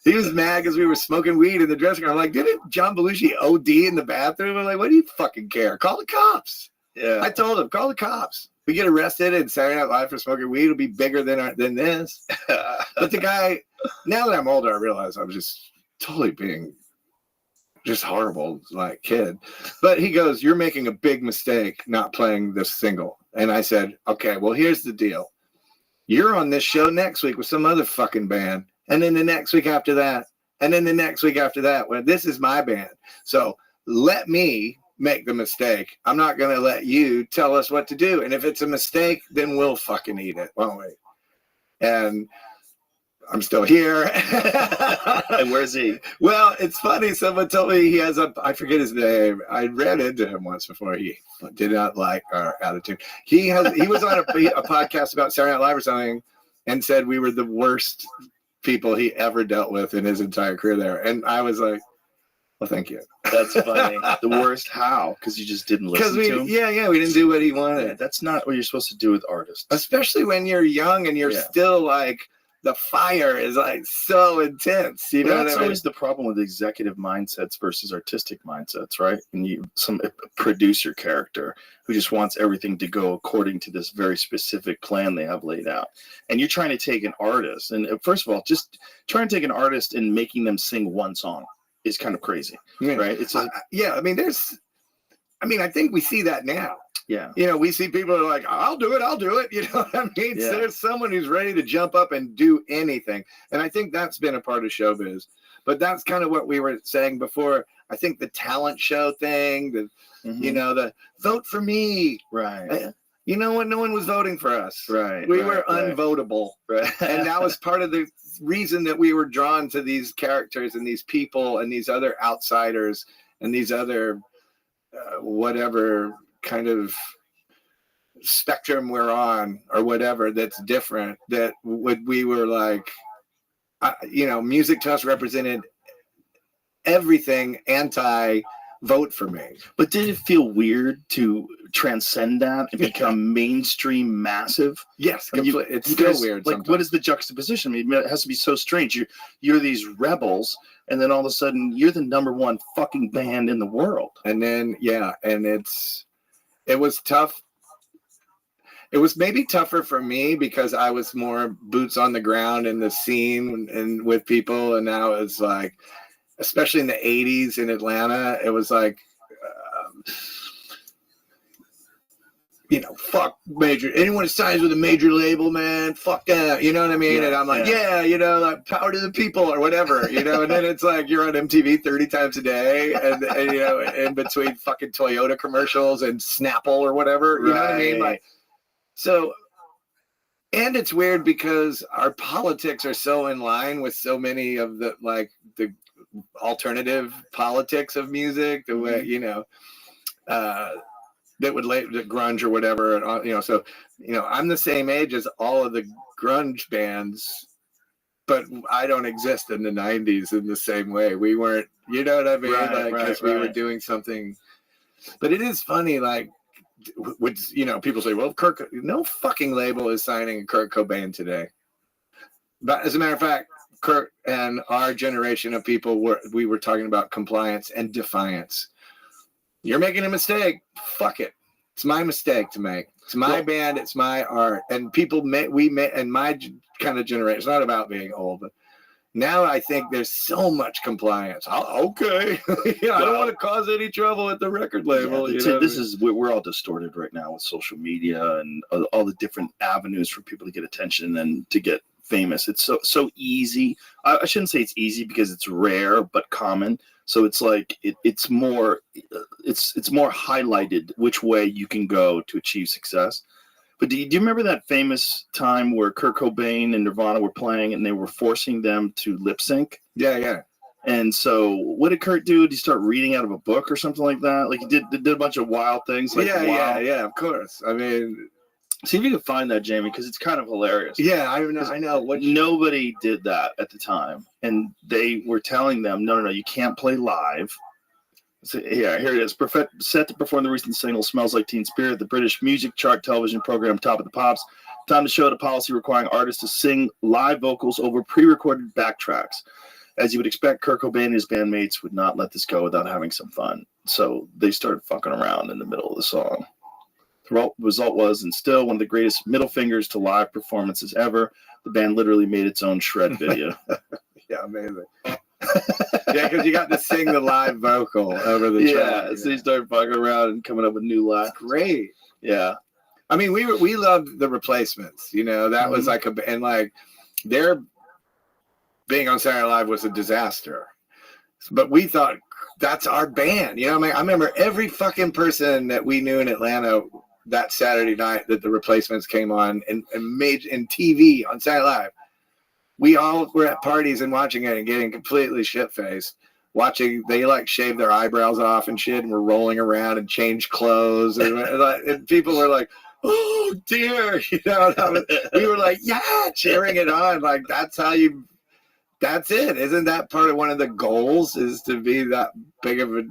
He was mad because we were smoking weed in the dressing room. I'm like, didn't John Belushi OD in the bathroom? I'm like, what do you fucking care? Call the cops. Yeah. I told him, call the cops. We get arrested in Saturday Night Live for smoking weed. It'll be bigger than this. But the guy, now that I'm older, I realize I was just totally being just horrible, like kid. But he goes, you're making a big mistake not playing this single. And I said, okay, well, here's the deal. You're on this show next week with some other fucking band. And then the next week after that. And then the next week after that. Well, this is my band. So let me make the mistake. I'm not going to let you tell us what to do. And if it's a mistake, then we'll fucking eat it, won't we? And I'm still here. And where's he? Well, it's funny. Someone told me he has I forget his name. I ran into him once before. He did not like our attitude. He was on a podcast about Saturday Night Live or something and said we were the worst people he ever dealt with in his entire career there. And I was like, well, thank you. That's funny. The worst how? Because you just didn't listen to him? Yeah, we didn't do what he wanted. Yeah, that's not what you're supposed to do with artists. Especially when you're young and you're still like, the fire is like so intense. You know, that's always the problem with executive mindsets versus artistic mindsets, right? And some producer character who just wants everything to go according to this very specific plan they have laid out. And you're trying to take an artist, and first of all, just trying to take an artist and making them sing one song is kind of crazy, right? It's I think we see that now. Yeah. You know, we see people are like, I'll do it. You know what I mean? Yeah. So there's someone who's ready to jump up and do anything. And I think that's been a part of showbiz. But that's kind of what we were saying before. I think the talent show thing, the vote for me. Right. You know what? No one was voting for us. Right. We were unvotable. Right. And that was part of the reason that we were drawn to these characters and these people and these other outsiders and these other whatever kind of spectrum we're on or whatever that's different, that we were like, music to us represented everything vote for me. But did it feel weird to transcend that and become mainstream massive? Yes, it's you still guys, weird. Like, sometimes. what is the juxtaposition? I mean, it has to be so strange. You're these rebels, and then all of a sudden, you're the number one fucking band in the world. And then, and it was tough. It was maybe tougher for me because I was more boots on the ground in the scene and with people, and now it's like, especially in the 80s in Atlanta, it was like, fuck anyone who signs with a major label, man, fuck that, you know what I mean? Yeah, and I'm like, like power to the people or whatever, and then it's like you're on MTV 30 times a day, and in between fucking Toyota commercials and Snapple or whatever, you know what I mean? Like, so, and it's weird because our politics are so in line with so many of the alternative politics of music, the way, that would the grunge or whatever, and so I'm the same age as all of the grunge bands, but I don't exist in the 90s in the same way. We weren't, you know what I mean? Because we were doing something. But it is funny, like, people say, well, no fucking label is signing Kurt Cobain today. But as a matter of fact, Kurt and our generation of people we were talking about compliance and defiance. You're making a mistake. Fuck it. It's my mistake to make. It's my band. It's my art. And people and my kind of generation, it's not about being old, but now I think there's so much compliance. Okay. I don't want to cause any trouble at the record label. We're all distorted right now with social media and all the different avenues for people to get attention and to get famous. It's so easy. I shouldn't say it's easy because it's rare, but common. So it's like it's more highlighted which way you can go to achieve success. But do you remember that famous time where Kurt Cobain and Nirvana were playing and they were forcing them to lip sync? Yeah. And so what did Kurt do? Did he start reading out of a book or something like that? Like he did a bunch of wild things. Like, yeah, of course. I mean, see if you can find that, Jamie, because it's kind of hilarious. Yeah, I know. Nobody did that at the time. And they were telling them, no, you can't play live. So, here it is. Set to perform the recent single Smells Like Teen Spirit, the British music chart television program Top of the Pops. Time to show the policy requiring artists to sing live vocals over pre-recorded backtracks. As you would expect, Kurt Cobain and his bandmates would not let this go without having some fun. So they started fucking around in the middle of the song. The result was, and still, one of the greatest middle fingers to live performances ever. The band literally made its own shred video. Yeah, amazing. Yeah, because you got to sing the live vocal over the track. Yeah, so you started fucking around and coming up with new lines. Great. Yeah. I mean, we loved the Replacements. That was like their being on Saturday Night Live was a disaster. But we thought, that's our band. I remember every fucking person that we knew in Atlanta that Saturday night that the Replacements came on and made in TV on Saturday Night Live. We all were at parties and watching it and getting completely shit-faced. Watching, they shave their eyebrows off and shit and were rolling around and change clothes. And people were like, oh dear. We were like, yeah, cheering it on. Like, that's it. Isn't that part of one of the goals, is to be that big of a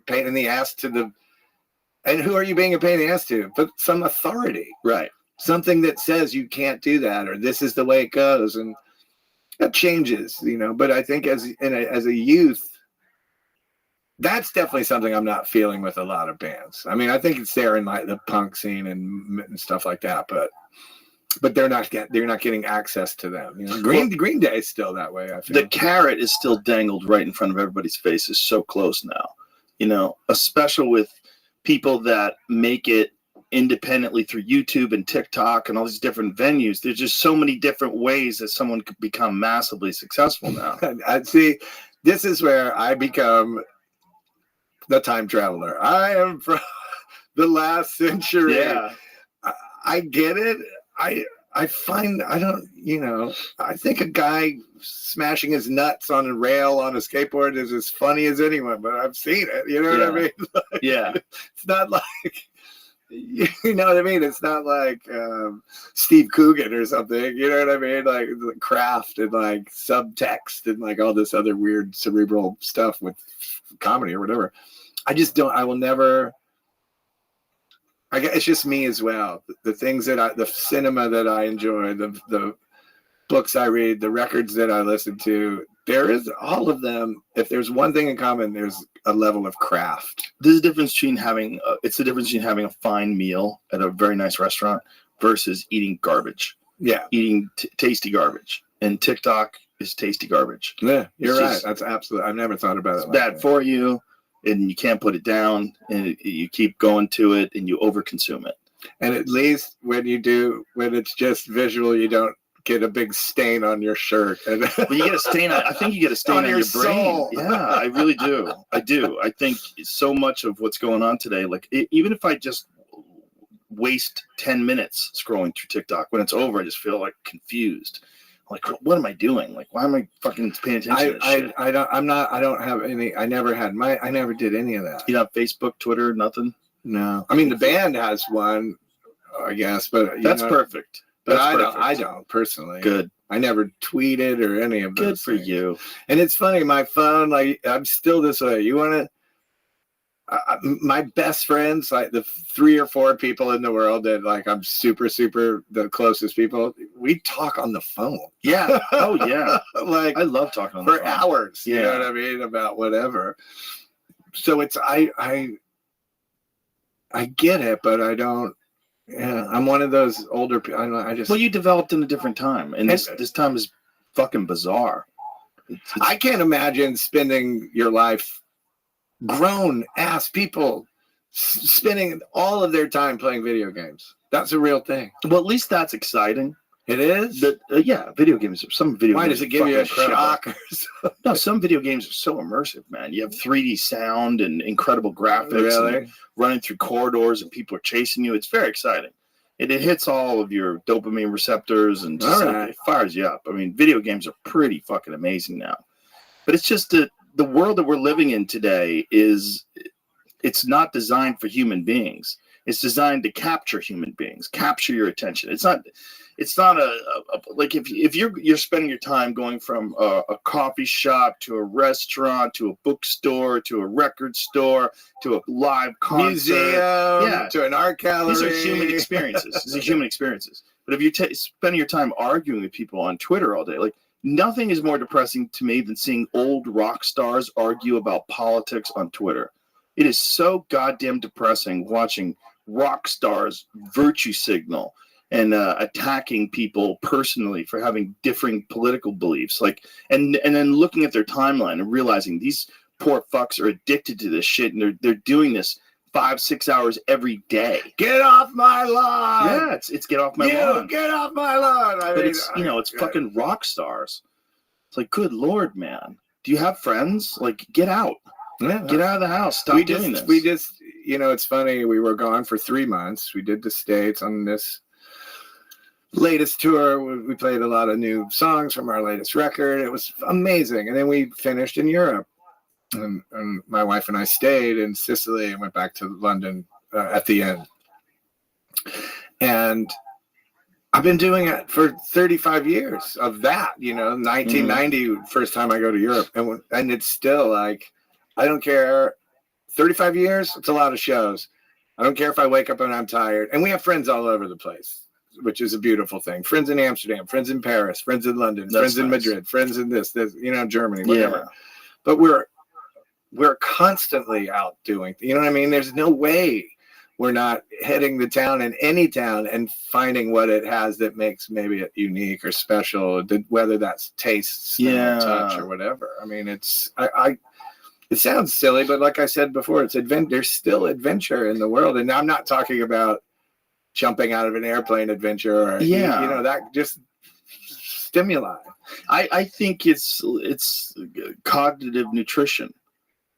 pain in the ass and who are you being a pain in the ass to? But some authority. Right. Something that says you can't do that, or this is the way it goes. And that changes, but I think as a youth, that's definitely something I'm not feeling with a lot of bands. I mean, I think it's there in the punk scene and stuff like that, but they're not getting access to them. Green Day is still that way. I feel. The carrot is still dangled right in front of everybody's faces, so close now. Especially with people that make it independently through YouTube and TikTok and all these different venues. There's just so many different ways that someone could become massively successful now. I see. This is where I become the time traveler. I am from the last century. Yeah. I get it. I I think a guy smashing his nuts on a rail on a skateboard is as funny as anyone, but I've seen it. You know what I mean? Like, Yeah. It's not like, you know what I mean? It's not like Steve Coogan or something. You know what I mean? Like the craft and like subtext and like all this other weird cerebral stuff with comedy or whatever. I just don't, I will never, I guess it's just me as well. The things that the cinema that I enjoy, the books I read, the records that I listen to, there is all of them. If there's one thing in common, there's a level of craft. There's a difference between having, it's the difference between having a fine meal at a very nice restaurant versus eating garbage. Yeah. Eating tasty garbage. And TikTok is tasty garbage. Yeah, you're It's right. just- That's absolutely, I've never thought about it. It's like bad that. for you, and you can't put it down, and you keep going to it, and you overconsume it. And at least when it's just visual, you don't get a big stain on your shirt. And But you get a stain. I think you get a stain on your brain. soul. Yeah, I really do. I do. I think so much of what's going on today, like even if I just waste 10 minutes scrolling through TikTok, when it's over, I just feel like confused. Like, what am I doing? Like, why am I fucking paying attention to this shit? I don't have any. I never did any of that. You know, Facebook, Twitter, nothing. No, I mean the band has one, I guess, but That's perfect. But That's I perfect. don't personally. Good. I never tweeted or any of those. Good for things. you. And it's funny, my phone, like I'm still this way. You want to? My best friends, like the 3 or 4 people in the world that like I'm super the closest people, we talk on the phone. Yeah. Oh yeah. Like I love talking on the for phone. hours. You know Yeah. what I mean? About whatever. So it's I get it, but I don't. Yeah, I'm one of those older people. I just. Well, you developed in a different time, and this time is fucking bizarre. I can't imagine spending your life, grown ass people, spending all of their time playing video games. That's a real thing. Well, at least that's exciting. It is. Yeah, video games. Some video. Why games does it are give you a fucking incredible. shock? Or something? No, some video games are so immersive, man. You have 3D sound and incredible graphics, and Really? you're running through corridors, and people are chasing you. It's very exciting. It hits all of your dopamine receptors and just, All right. it fires you up. I mean, video games are pretty fucking amazing now. But it's just that the world that we're living in today it's not designed for human beings. It's designed to capture human beings, capture your attention. It's not like if you're spending your time going from a coffee shop to a restaurant to a bookstore to a record store to a live concert, Museum, to an art gallery. these are human experiences. These are human experiences. But if you're spending your time arguing with people on Twitter all day, like nothing is more depressing to me than seeing old rock stars argue about politics on Twitter. It is so goddamn depressing watching rock stars virtue signal and attacking people personally for having differing political beliefs, like, and then looking at their timeline and realizing these poor fucks are addicted to this shit, and they're doing this 5-6 hours every day. Get off my lawn! Yeah, it's get off my lawn. Get off my lawn! But it's it's fucking rock stars. It's like, good Lord, man. Do you have friends? Like, get out. Yeah. Get out of the house. Stop doing this. We just, it's funny. We were gone for 3 months. We did the States on this latest tour. We played a lot of new songs from our latest record. It was amazing. And then we finished in Europe. And my wife and I stayed in Sicily and went back to London at the end. And I've been doing it for 35 years of that, 1990, first time I go to Europe. And it's still like, I don't care. 35 years, it's a lot of shows. I don't care if I wake up and I'm tired. And we have friends all over the place, which is a beautiful thing. Friends in Amsterdam, friends in Paris, friends in London, friends in Madrid, friends in this, Germany, whatever. Yeah. But we're constantly out doing, you know what I mean? There's no way we're not hitting the town in any town and finding what it has that makes maybe it unique or special, whether that's taste, smell, touch, or whatever. I mean, it sounds silly, but like I said before, there's still adventure in the world. And I'm not talking about jumping out of an airplane adventure or, that just stimuli. I think it's cognitive nutrition.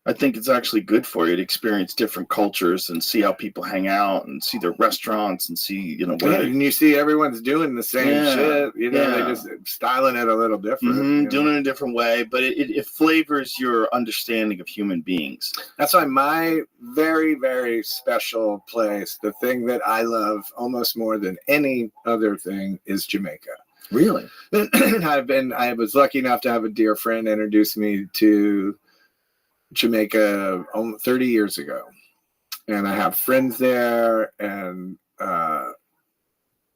I think it's actually good for you to experience different cultures and see how people hang out and see their restaurants and see, where and you see everyone's doing the same shit. They yeah. just styling it a little different. Doing it in a different way, but it flavors your understanding of human beings. That's why my very, very special place, the thing that I love almost more than any other thing, is Jamaica. Really? I was lucky enough to have a dear friend introduce me to Jamaica 30 years ago, and I have friends there, and I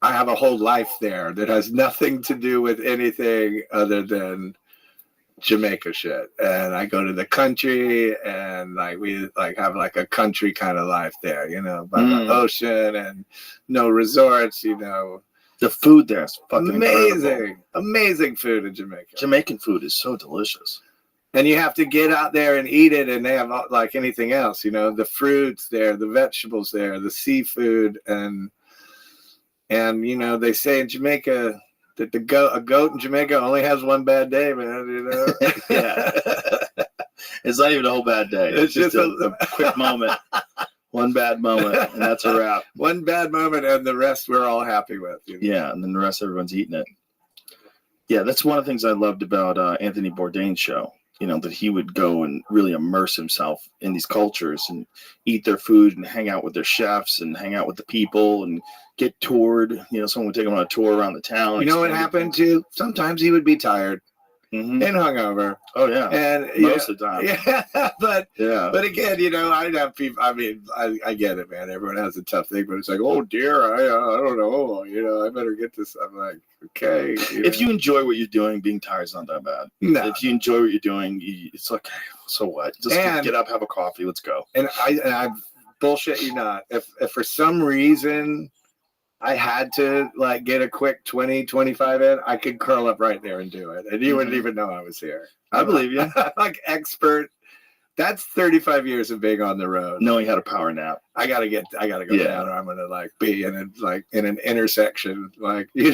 have a whole life there that has nothing to do with anything other than Jamaica shit. And I go to the country, and we have a country kind of life there, by the ocean, and no resorts, The food there is fucking amazing. Amazing food in Jamaica. Jamaican food is so delicious. And you have to get out there and eat it, and they have like anything else, the fruits there, the vegetables there, the seafood, and they say in Jamaica that a goat in Jamaica only has one bad day, man. Yeah, it's not even a whole bad day. It's just a quick moment, one bad moment, and that's a wrap. One bad moment, and the rest we're all happy with. Yeah, and then the rest everyone's eating it. Yeah, that's one of the things I loved about Anthony Bourdain's show. That he would go and really immerse himself in these cultures and eat their food and hang out with their chefs and hang out with the people and get toured. Someone would take him on a tour around the town. You know what happened too? Sometimes he would be tired and hungover. Oh yeah, and most of the time. Yeah, but again, I'd have people. I mean, I get it, man. Everyone has a tough thing, but it's like, oh dear, I don't know. I better get this. I'm like, okay. If you enjoy what you're doing, being tired is not that bad. No. If you enjoy what you're doing, it's like, so what? Just get up, have a coffee, let's go. And I bullshit you not. If for some reason I had to get a quick 20, 25 in, I could curl up right there and do it. And you wouldn't even know I was here. I believe you. I'm expert. That's 35 years of being on the road. Knowing how to power nap. I gotta go down, or I'm gonna be in an intersection,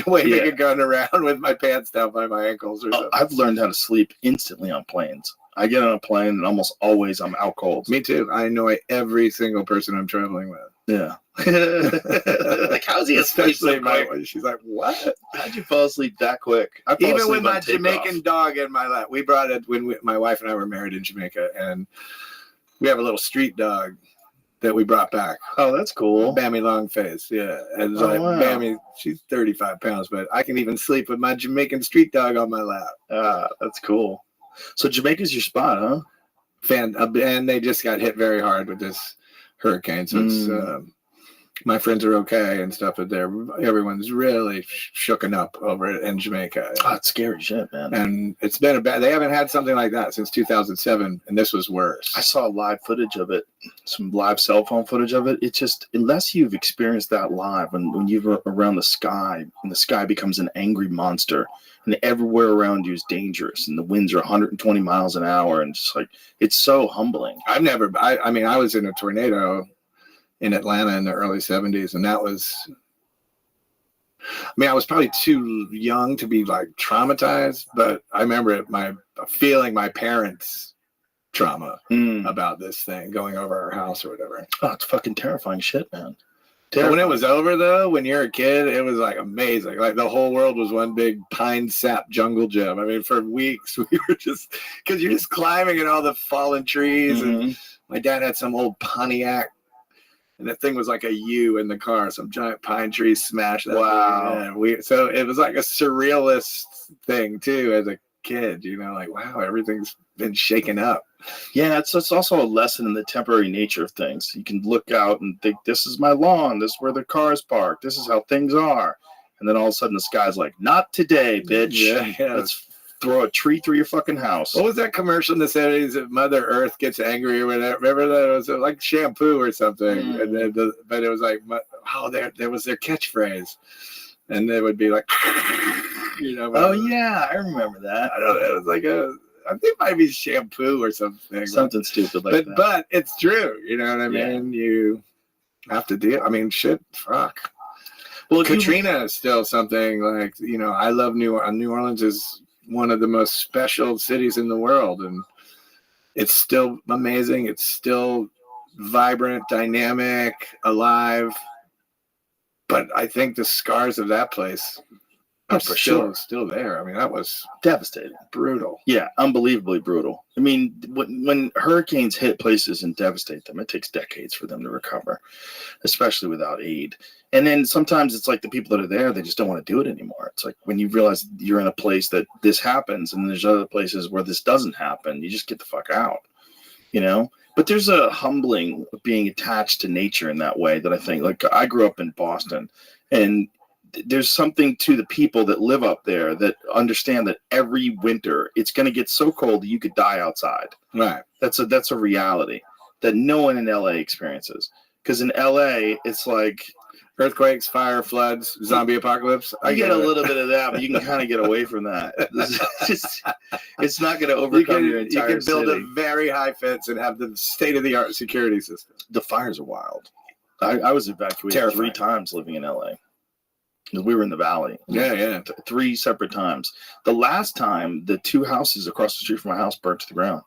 waving a gun around with my pants down by my ankles or something. I've learned how to sleep instantly on planes. I get on a plane and almost always I'm out cold. Me too. I annoy every single person I'm traveling with. Yeah. How's he asleep so quick? She's like, what? How'd you fall asleep that quick? Even with my Jamaican dog in my lap. We brought it when my wife and I were married in Jamaica, and we have a little street dog that we brought back. Oh, that's cool. Bammy Longface, yeah. And wow. Bammy, she's 35 pounds, but I can even sleep with my Jamaican street dog on my lap. That's cool. So Jamaica's your spot, huh? And they just got hit very hard with this hurricane, so it's my friends are okay and stuff, but everyone's really shooken up over it in Jamaica. Oh, it's scary shit, man. And it's been they haven't had something like that since 2007, and this was worse. I saw live footage of it, some live cell phone footage of it. It's just, unless you've experienced that live, when you're around the sky, and the sky becomes an angry monster, and everywhere around you is dangerous, and the winds are 120 miles an hour, and just it's so humbling. I was in a tornado in Atlanta in the early 70s, and that was, I was probably too young to be traumatized, but I remember feeling my parents' trauma about this thing going over our house or whatever. Oh, it's fucking terrifying shit, man. When it was over, though, when you're a kid, it was amazing. The whole world was one big pine sap jungle gym. For weeks we were just, because you're just climbing in all the fallen trees. And my dad had some old Pontiac, and that thing was like a U in the car, some giant pine tree smashed. Wow. So it was like a surrealist thing too as a kid, wow, everything's been shaken up. Yeah, it's also a lesson in the temporary nature of things. You can look out and think, this is my lawn, this is where the car's parked, this is how things are. And then all of a sudden the sky's like, not today, bitch. Yeah. Let's throw a tree through your fucking house. What was that commercial in the 70s that Mother Earth gets angry or whatever? Remember that? It was like shampoo or something. And then but it was there was their catchphrase. And they would be like, Oh, yeah, I remember that. I don't know. It was I think it might be shampoo or something. Something stupid like that. But it's true. You know what I mean? Yeah. You have to deal. Shit, fuck. Well, Katrina is still something I love New Orleans is one of the most special cities in the world, and It's still amazing. It's still vibrant, dynamic, alive. But I think the scars of that place are for sure still there. I mean, that was devastating. brutal. Yeah, unbelievably brutal. I mean, when hurricanes hit places and devastate them, it takes decades for them to recover, especially without aid. And then sometimes it's like the people that are there, they just don't want to do it anymore. It's like when you realize you're in a place that this happens and there's other places where this doesn't happen, you just get the fuck out, you know? But there's a humbling of being attached to nature in that way that I think, like, I grew up in Boston, and there's something to the people that live up there that understand that every winter it's going to get so cold that you could die outside. Right. That's a reality that no one in LA experiences. Because in LA, it's like earthquakes, fire, floods, zombie apocalypse. I get a little bit of that, but you can kind of get away from that. It's not going to overcome your entire You can build city. a very high fence and have the state-of-the-art security system. The fires are wild. I was evacuated Terrifying. 3 times living in LA. We were in the valley. Yeah. 3 separate times. The last time, the 2 houses across the street from my house burnt to the ground.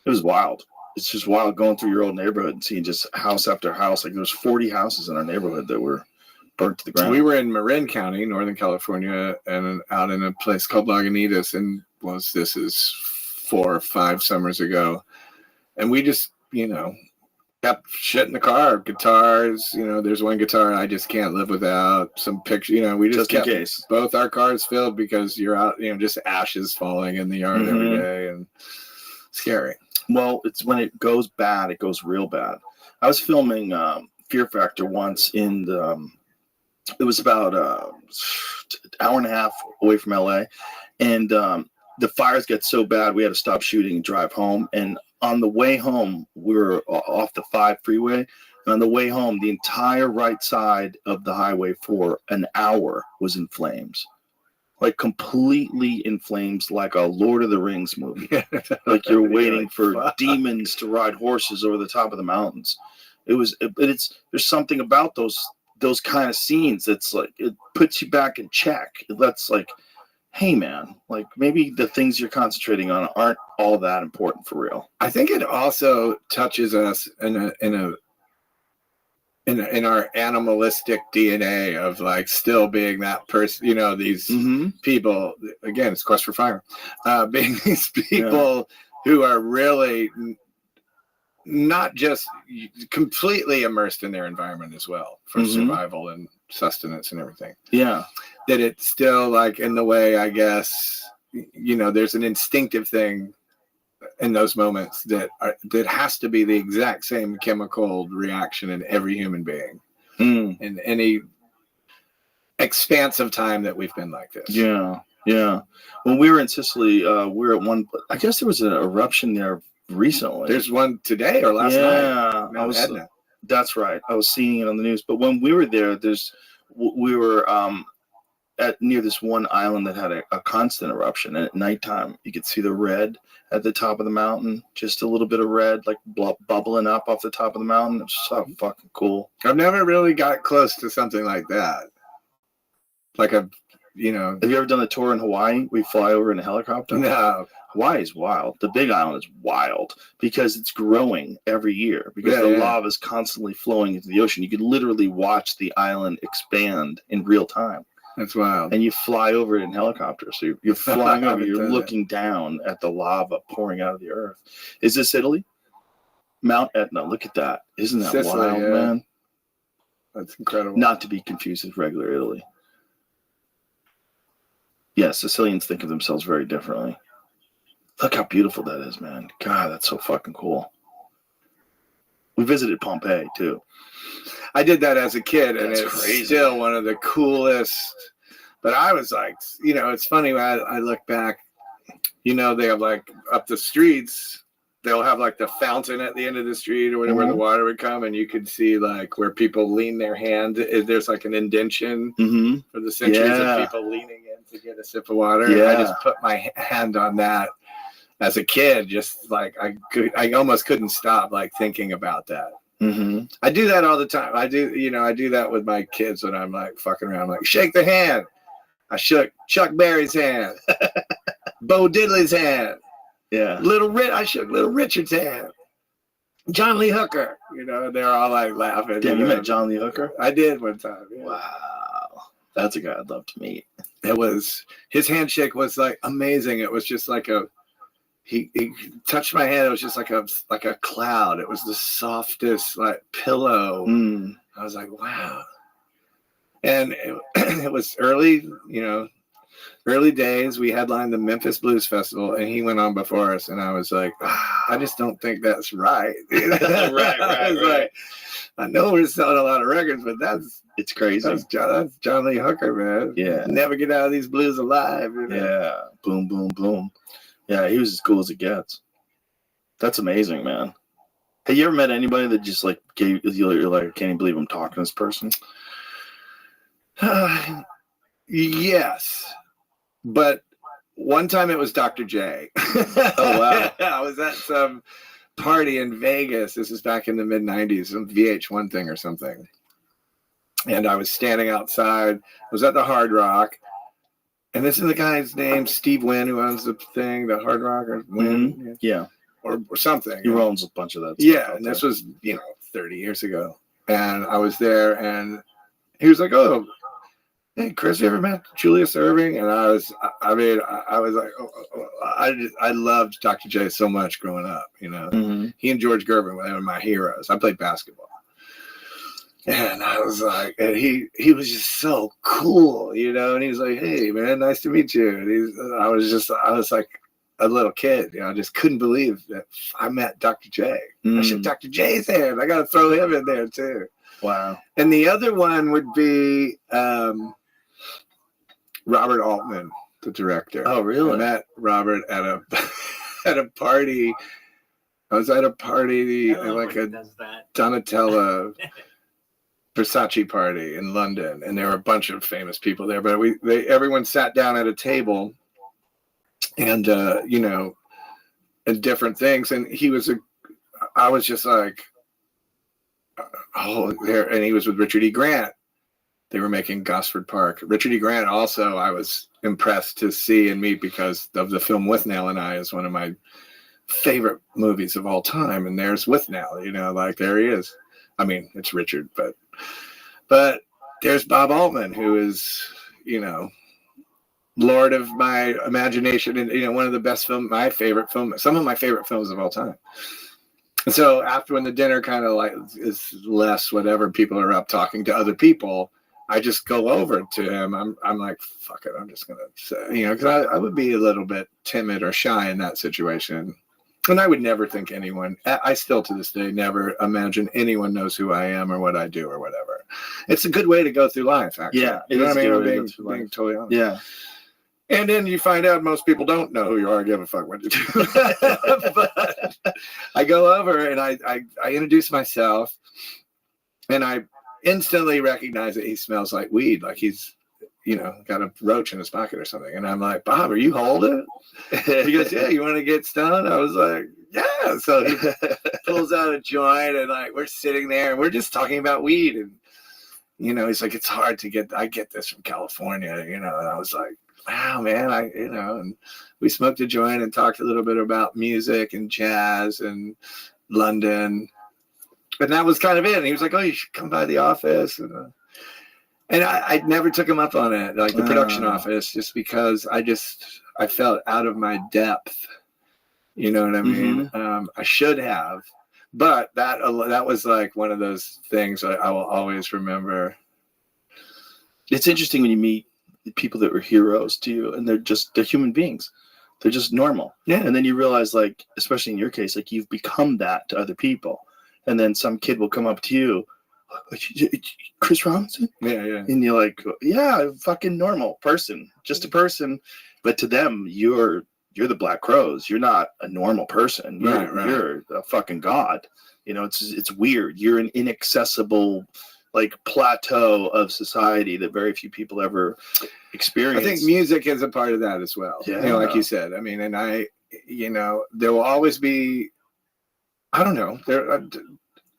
It was wild. It's just wild going through your old neighborhood and seeing just house after house. Like, there was 40 houses in our neighborhood that were burnt to the ground. We were in Marin County, Northern California, and out in a place called Lagunitas, and this is 4 or 5 summers ago. And we just, kept shit in the car, guitars, there's one guitar I just can't live without, some pictures, we just kept in case. Both our cars filled because you're out, just ashes falling in the yard every day, and scary. Well, it's when it goes bad, it goes real bad. I was filming Fear Factor once it was about an hour and a half away from LA, and the fires got so bad we had to stop shooting and drive home. And on the way home, we were off the 5 freeway. And on the way home, the entire right side of the highway for an hour was in flames. Like, completely in flames, like a Lord of the Rings movie. Like you're waiting for demons to ride horses over the top of the mountains. There's something about those kind of scenes that's like, it puts you back in check. That's like, hey man, like, maybe the things you're concentrating on aren't all that important for real. I think it also touches us in our animalistic DNA of, like, still being that person, these people, again, it's Quest for Fire, being these people who are really not just completely immersed in their environment as well for survival and sustenance and everything. Yeah. That it's still, like, in the way, I guess, there's an instinctive thing in those moments that has to be the exact same chemical reaction in every human being in any expanse of time that we've been like this. Yeah. When we were in Sicily, we were at one, I guess there was an eruption there recently. There's one today or last night. Yeah, that's right. I was seeing it on the news. But when we were there, we were near this one island that had a constant eruption. And at nighttime, you could see the red at the top of the mountain, just a little bit of red, like bubbling up off the top of the mountain. It was so fucking cool. I've never really got close to something like that. Like have you ever done the tour in Hawaii? We fly over in a helicopter? No. Hawaii is wild. The Big Island is wild because it's growing every year because the lava is constantly flowing into the ocean. You can literally watch the island expand in real time. That's wild. And you fly over it in helicopters. So you're flying over, you're looking down at the lava pouring out of the earth. Is this Italy? Mount Etna. Look at that. Isn't that Sicily, wild, man? That's incredible. Not to be confused with regular Italy. Yeah, Sicilians think of themselves very differently. Look how beautiful that is, man. God, that's so fucking cool. We visited Pompeii, too. I did that as a kid, and it's crazy. Still one of the coolest. But I was like, it's funny when I look back, they have, like, up the streets, they'll have, like, the fountain at the end of the street or where the water would come, and you could see, like, where people lean their hand. There's, like, an indention for the centuries of people leaning in to get a sip of water. Yeah. I just put my hand on that as a kid, just, like, I almost couldn't stop, like, thinking about that. I do that all the time. I do that with my kids when I'm, like, fucking around. I'm like, shake the hand. I shook Chuck Berry's hand, Bo Diddley's hand, Yeah. I shook Little Richard's hand. John Lee Hooker, they're all like laughing. Damn, you met John Lee Hooker? I did one time. Yeah. Wow. That's a guy I'd love to meet. His handshake was like amazing. It was just like he touched my hand. It was just like a cloud. It was the softest like pillow. I was like, wow. And it was early days. We headlined the Memphis Blues Festival, and he went on before us. And I was like, I just don't think that's right. Right. Like, I know we're selling a lot of records, but it's crazy. That's John Lee Hooker, man. Yeah. Never get out of these blues alive. Yeah. Boom, boom, boom. Yeah, he was as cool as it gets. That's amazing, man. Have you ever met anybody that just like you're like, I can't even believe I'm talking to this person? Yes. But one time it was Dr. J. Oh, wow. I was at some party in Vegas. This is back in the mid-90s, some VH1 thing or something. And I was standing outside. I was at the Hard Rock. And this is the guy's name, Steve Wynn, who owns the thing, the Hard Rock, or Wynn. Mm-hmm. Yeah. Or something. He owns a bunch of that stuff. Yeah, and this was, 30 years ago. And I was there, and he was like, oh, hey, Chris, you ever met Julius Erving? And I was like, I loved Dr. J so much growing up, Mm-hmm. He and George Gervin were my heroes. I played basketball. And I was like, and he was just so cool, and he was like, hey, man, nice to meet you. And I was like a little kid, I just couldn't believe that I met Dr. J. I shook Dr. J's hand. I got to throw him in there too. Wow. And the other one would be Robert Altman, the director. Oh, really? I met Robert at a party. I was at a party, like a Donatella Versace party in London, and there were a bunch of famous people there. But everyone sat down at a table, and and different things. And I was just like, oh, there, and he was with Richard E. Grant. They were making Gosford Park. Richard E. Grant also, I was impressed to see and meet because of the film Withnail and I is one of my favorite movies of all time. And there's Withnail, like there he is. I mean, it's Richard, but there's Bob Altman, who is, lord of my imagination and, one of the best some of my favorite films of all time. And so after when the dinner kind of like is less, whatever, people are up talking to other people, I just go over to him. I'm like, fuck it. I'm just going to say, because I would be a little bit timid or shy in that situation. And I would never think I still to this day never imagine anyone knows who I am or what I do or whatever. It's a good way to go through life, actually. Yeah, it is a good way to go through life. Being totally honest. Yeah. And then you find out most people don't know who you are, give a fuck what you do. But I go over and I introduce myself, and I instantly recognize that he smells like weed, like he's, got a roach in his pocket or something. And I'm like, Bob, are you holding it? He goes, yeah, you want to get stoned? I was like, yeah. So he pulls out a joint, and like we're sitting there and we're just talking about weed. And, he's like, it's hard to get, I get this from California, and I was like, wow, man, and we smoked a joint and talked a little bit about music and jazz and London. And that was kind of it. And he was like, oh, you should come by the office. And I never took him up on it, like the production office, just because I felt out of my depth. You know what I mean? Mm-hmm. I should have. But that was like one of those things I will always remember. It's interesting when you meet people that were heroes to you, and they're human beings. They're just normal. Yeah. And then you realize, like, especially in your case, like you've become that to other people. And then some kid will come up to you, Chris Robinson? Yeah, yeah. And you're like, yeah, fucking normal person, just a person. But to them, you're the Black Crows. You're not a normal person. You're a fucking god. It's weird. You're an inaccessible, like, plateau of society that very few people ever experience. I think music is a part of that as well. Yeah. Like you said. I mean, and there will always be, I don't know.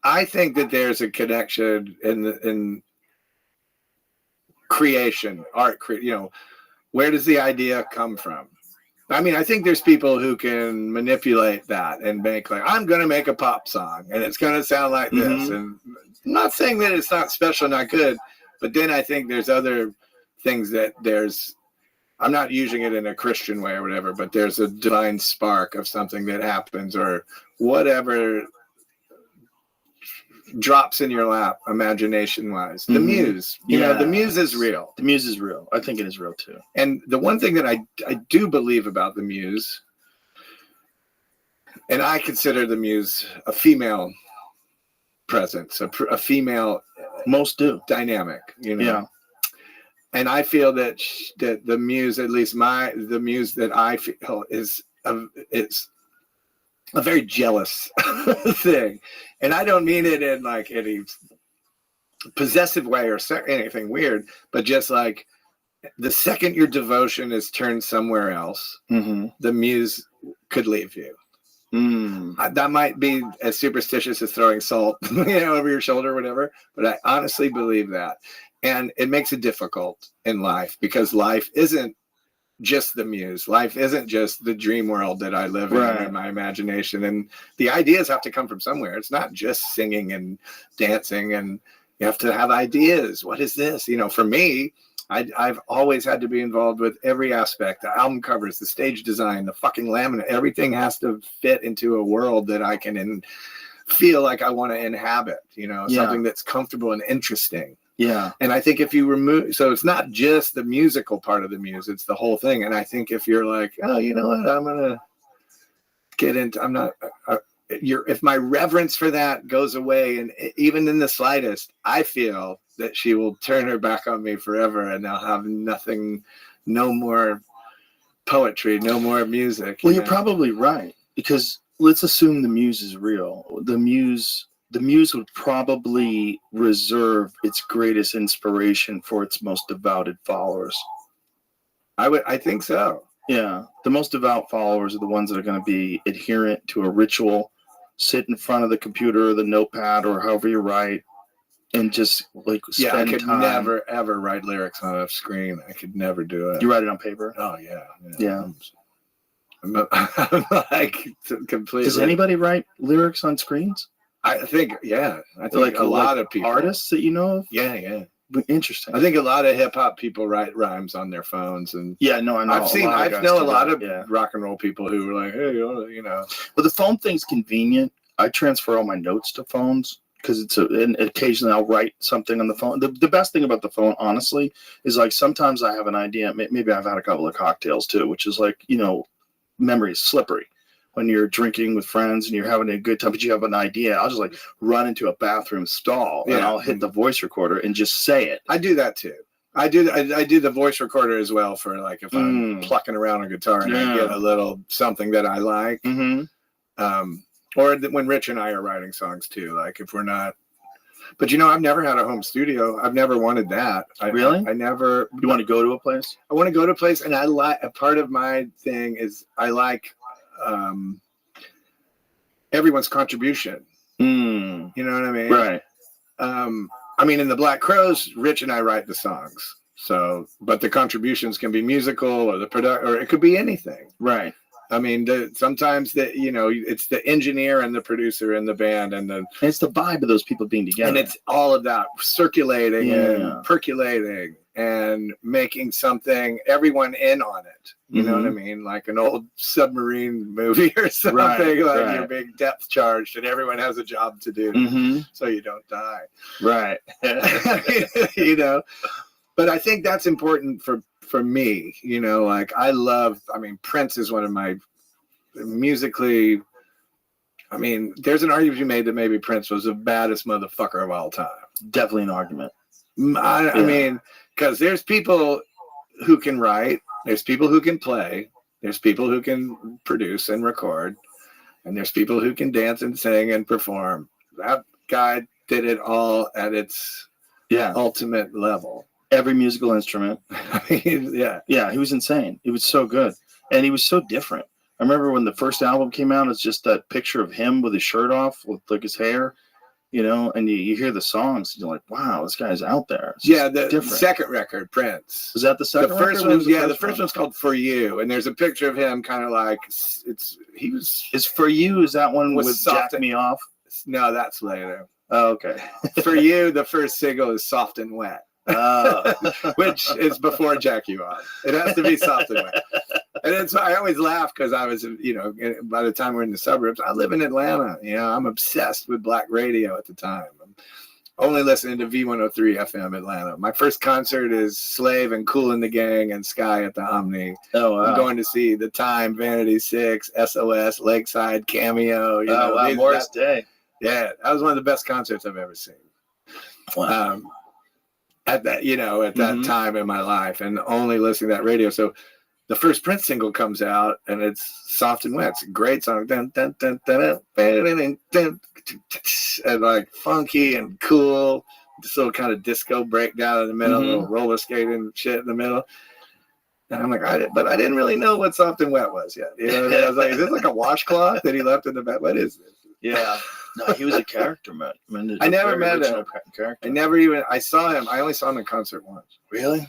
I think that there's a connection in creation, art. Where does the idea come from? I mean, I think there's people who can manipulate that and make like, I'm going to make a pop song and it's going to sound like this. And I'm not saying that it's not special, not good, but then I think there's other things that I'm not using it in a Christian way or whatever, but there's a divine spark of something that happens or whatever drops in your lap imagination wise. The muse, you know, the muse is real. The muse is real. I think it is real too. And the one thing that I do believe about the muse, and I consider the muse a female presence, a female, most do, dynamic, you know. Yeah. And I feel that the muse, at least the muse that I feel is a very jealous thing. And I don't mean it in like any possessive way or anything weird, but just like the second your devotion is turned somewhere else, the muse could leave you. That might be as superstitious as throwing salt, over your shoulder or whatever, but I honestly believe that. And it makes it difficult in life because life isn't just the muse. Life isn't just the dream world that I live in my imagination. And the ideas have to come from somewhere. It's not just singing and dancing, and you have to have ideas. What is this? For me, I've always had to be involved with every aspect, the album covers, the stage design, the fucking laminate. Everything has to fit into a world that I can feel like I want to inhabit, something that's comfortable and interesting. Yeah. And I think if you remove, so it's not just the musical part of the muse, it's the whole thing. And I think if you're like, oh, you know what, I'm going to get into, I'm not, if my reverence for that goes away, and even in the slightest, I feel that she will turn her back on me forever and I'll have nothing, no more poetry, no more music. Well, you're probably right, because let's assume the muse is real. The muse would probably reserve its greatest inspiration for its most devoted followers. I think so. Yeah. The most devout followers are the ones that are going to be adherent to a ritual, sit in front of the computer or the notepad or however you write, and just like spend time. I could never, ever write lyrics on a screen. I could never do it. You write it on paper? Oh, yeah. Yeah. I'm like completely. Does anybody write lyrics on screens? I think, I think like a lot of people. Artists that you know of? Yeah. Interesting. I think a lot of hip hop people write rhymes on their phones, and I know. I know a lot of rock and roll people who were like, hey, Well, the phone thing's convenient. I transfer all my notes to phones because and occasionally I'll write something on the phone. The best thing about the phone, honestly, is like sometimes I have an idea. Maybe I've had a couple of cocktails too, which is like, memory is slippery. When you're drinking with friends and you're having a good time, but you have an idea, I'll just like run into a bathroom stall and I'll hit the voice recorder and just say it. I do that too. I do the voice recorder as well for like if I'm plucking around a guitar and I get a little something that I like. Or when Rich and I are writing songs too, like if we're not. But I've never had a home studio. I've never wanted that. Really? I never. You want to go to a place? I want to go to a place, and I like a part of my thing is I like everyone's contribution. You know what I mean? Right. I mean, in the Black Crowes, Rich and I write the songs. So, but the contributions can be musical or or it could be anything. Right. I mean, sometimes it's the engineer and the producer and the band and it's the vibe of those people being together. And it's all of that circulating and percolating and making something, everyone in on it. You know what I mean? Like an old submarine movie or something. You're being depth charged and everyone has a job to do so you don't die. Right. But I think that's important for me, like Prince is one of my musically, there's an argument to be made that maybe Prince was the baddest motherfucker of all time. Definitely an argument. I mean, because there's people who can write, there's people who can play, there's people who can produce and record, and there's people who can dance and sing and perform. That guy did it all at its ultimate level. Every musical instrument. He was insane. It was so good. And he was so different. I remember when the first album came out, it's just that picture of him with his shirt off, with like his hair. you know, and you hear the songs, and you're like, wow, this guy's out there. It's Yeah, the different. second record, Prince. Was that the second? The first record? one, the first one's called For You, and there's a picture of him kind of like Is For You, is that one was with soft Jack Me Off? No, that's later. Oh, okay. For You, the first single is Soft and Wet. Which is before Jack You Off. It has to be Soft and Wet. And I always laugh because I was, you know, by the time we're in the suburbs, I live in Atlanta. You know, I'm obsessed with black radio at the time. I'm only listening to V103 FM Atlanta. My first concert is Slave and Kool and the Gang and Sky at the Omni. Oh, wow. I'm going to see The Time, Vanity 6, SOS, Lakeside, Cameo. You know, wow, Morris Day. Yeah, that was one of the best concerts I've ever seen. Wow. At that time in my life, and only listening to that radio. So the first Prince single comes out, and it's Soft and Wet. It's a great song. Dun, dun, dun, dun, dun, dun, dun, and like funky and cool. This little kind of disco breakdown in the middle, little roller skating shit in the middle. And I'm like, but I didn't really know what Soft and Wet was yet. You know, I was like, is this like a washcloth that he left in the bed? What is this? Yeah. No, he was a character, man. I never met him. Character. I saw him. I only saw him in concert once. Really?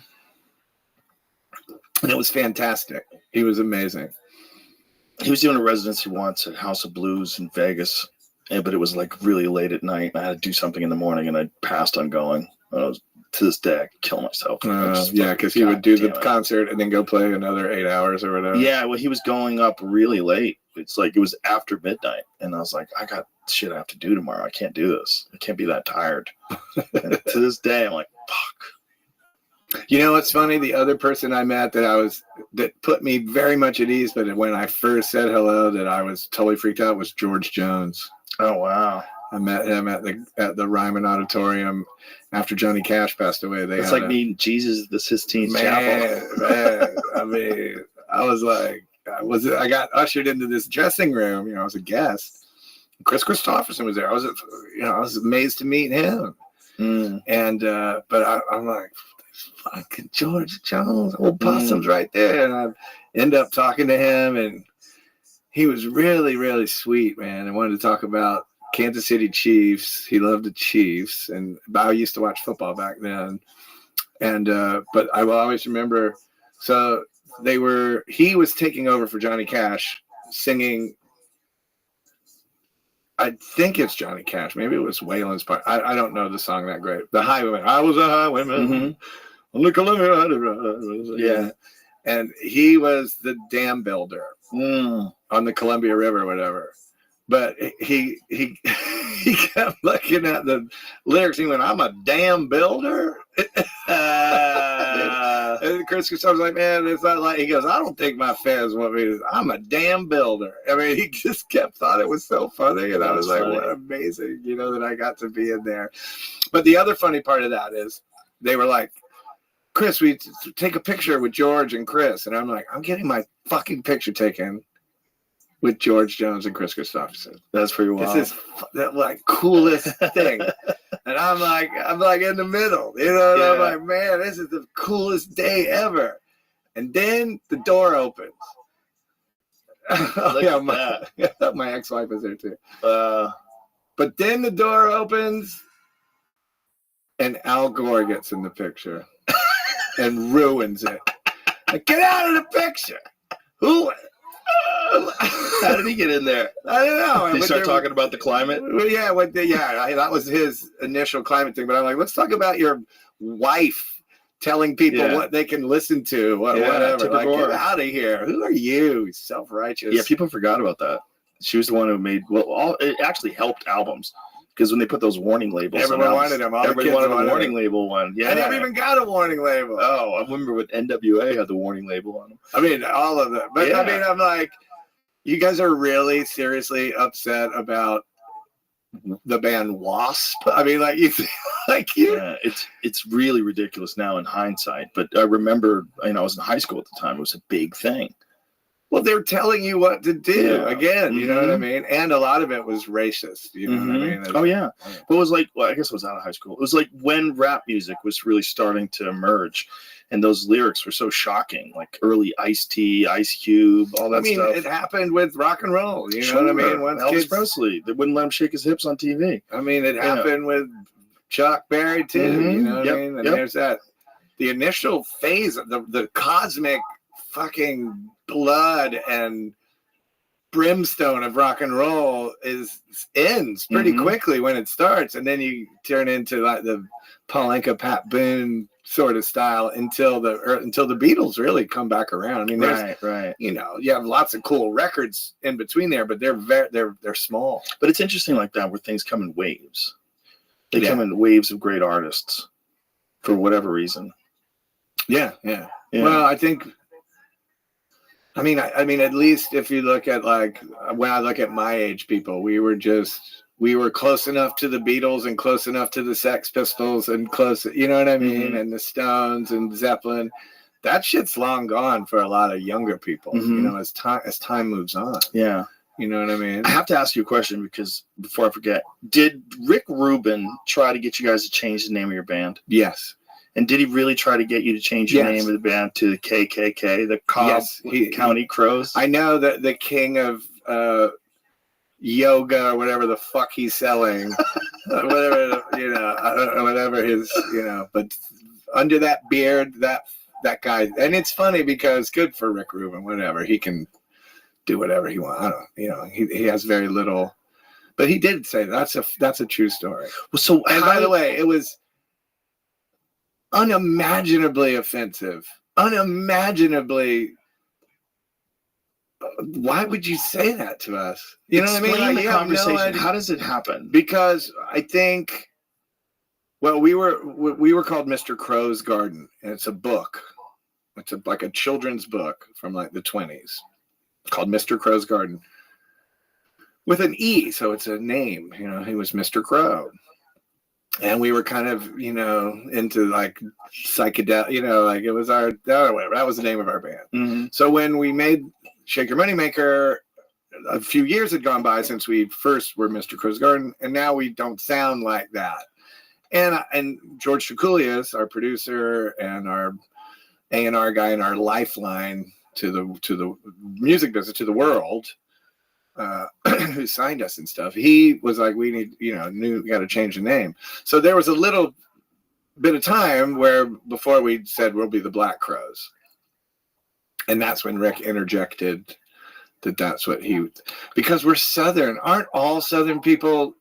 And it was fantastic. He was amazing. He was doing a residency once at House of Blues in Vegas, but it was like really late at night. I had to do something in the morning, and I passed on going. To this day, I could kill myself. Yeah, because he would do the concert and then go play another 8 hours or whatever. Yeah, well, he was going up really late. It's like it was after midnight, and I was like, I got shit I have to do tomorrow. I can't do this. I can't be that tired. And to this day, I'm like, fuck. You know what's funny? The other person I met that put me very much at ease, but when I first said hello, that I was totally freaked out, was George Jones. Oh wow! I met him at the Ryman Auditorium after Johnny Cash passed away. It's like meeting Jesus at the Sistine Chapel. Man, I mean, I was like, I got ushered into this dressing room. You know, I was a guest. Chris Christopherson was there. I was amazed to meet him. And but I'm like, fucking George Jones, old possum's right there. And I end up talking to him, and he was really, really sweet, man. I wanted to talk about Kansas City Chiefs. He loved the Chiefs, and I used to watch football back then. And but I will always remember. So he was taking over for Johnny Cash, singing. I think it's Johnny Cash. Maybe it was Waylon's part. I don't know the song that great. The Highwayman. I was a highwayman on the Columbia. Yeah, and he was the dam builder on the Columbia River, or whatever. But he kept looking at the lyrics. He went, "I'm a dam builder." And Chris was like, "Man, it's not like." He goes, "I don't think my fans want me to. I'm a dam builder." I mean, he just thought it was so funny, and I was like, "What amazing, you know, that I got to be in there." But the other funny part of that is, they were like, "Chris, we take a picture with George and Chris," and I'm like, "I'm getting my fucking picture taken with George Jones and Chris Christopherson. That's pretty wild. This is the like coolest thing." And I'm like in the middle, you know, and I'm like, man, this is the coolest day ever. And then the door opens. My ex-wife is there too. But then the door opens and Al Gore gets in the picture and ruins it. Like, get out of the picture. Who? How did he get in there? I don't know. Did he start talking about the climate? Yeah, that was his initial climate thing. But I'm like, let's talk about your wife telling people what they can listen to, whatever. Like, get out of here. Who are you? Self-righteous. Yeah, people forgot about that. She was the one who made, it actually helped albums. Because when they put those warning labels, everyone wanted them. Everybody wanted a warning label one. Yeah, I never even got a warning label. Oh, I remember when NWA had the warning label on them. I mean, all of them. But I mean, I'm like, you guys are really seriously upset about the band Wasp? I mean, like you, Yeah, it's really ridiculous now in hindsight. But I remember, I was in high school at the time. It was a big thing. Well, they're telling you what to do again. You know what I Mhm. mean? And a lot of it was racist. You know what I mean? Oh yeah. But it was like, well, I guess it was out of high school. It was like when rap music was really starting to emerge, and those lyrics were so shocking, like early Ice-T, Ice Cube, all that I mean, stuff. it happened with rock and roll. You know what I mean? Once Elvis Presley, they wouldn't let him shake his hips on TV. I mean, it happened with Chuck Berry too. You know what I mean? And there's that. The initial phase, the cosmic fucking blood and brimstone of rock and roll ends pretty quickly when it starts, and then you turn into like the Paul Anka, Pat Boone sort of style until the Beatles really come back around. I mean, right. You know, you have lots of cool records in between there, but they're small. But it's interesting like that, where things come in waves. They come in waves of great artists for whatever reason. Yeah. Well, I think. I mean, at least if you look at like when I look at my age people, we were close enough to the Beatles and close enough to the Sex Pistols and close, you know what I mean, and the Stones and Zeppelin. That shit's long gone for a lot of younger people. You know, as time moves on. Yeah. You know what I mean? I have to ask you a question because before I forget, did Rick Rubin try to get you guys to change the name of your band? Yes. And did he really try to get you to change your name of the band to the KKK, the Cobb County Crows? I know that the king of yoga or whatever the fuck he's selling, whatever, you know, I don't know, whatever his, you know, but under that beard, that guy, and it's funny because good for Rick Rubin, whatever, he can do whatever he wants. I don't, you know, he has very little, but he did say that's a true story. Well, so and by the way, it was unimaginably offensive, unimaginably. Why would you say that to us? You know what I mean? Explain the conversation. How does it happen? Because I think, well, we were called Mr. Crow's Garden, and it's a book. It's like a children's book from like the 20s called Mr. Crow's Garden with an E, so it's a name. You know, he was Mr. Crow. And we were kind of, you know, into like psychedelic, you know, like it was whatever. That was the name of our band. So when we made Shake Your Moneymaker, a few years had gone by since we first were Mr. Crow's Garden, and now we don't sound like that. And George Trikulius, our producer and our A&R guy and our lifeline to the music business, to the world, who signed us and stuff, he was like, we need, you know, we got to change the name. So there was a little bit of time where before we said we'll be the Black Crows. And that's when Rick interjected that's what because we're Southern. Aren't all Southern people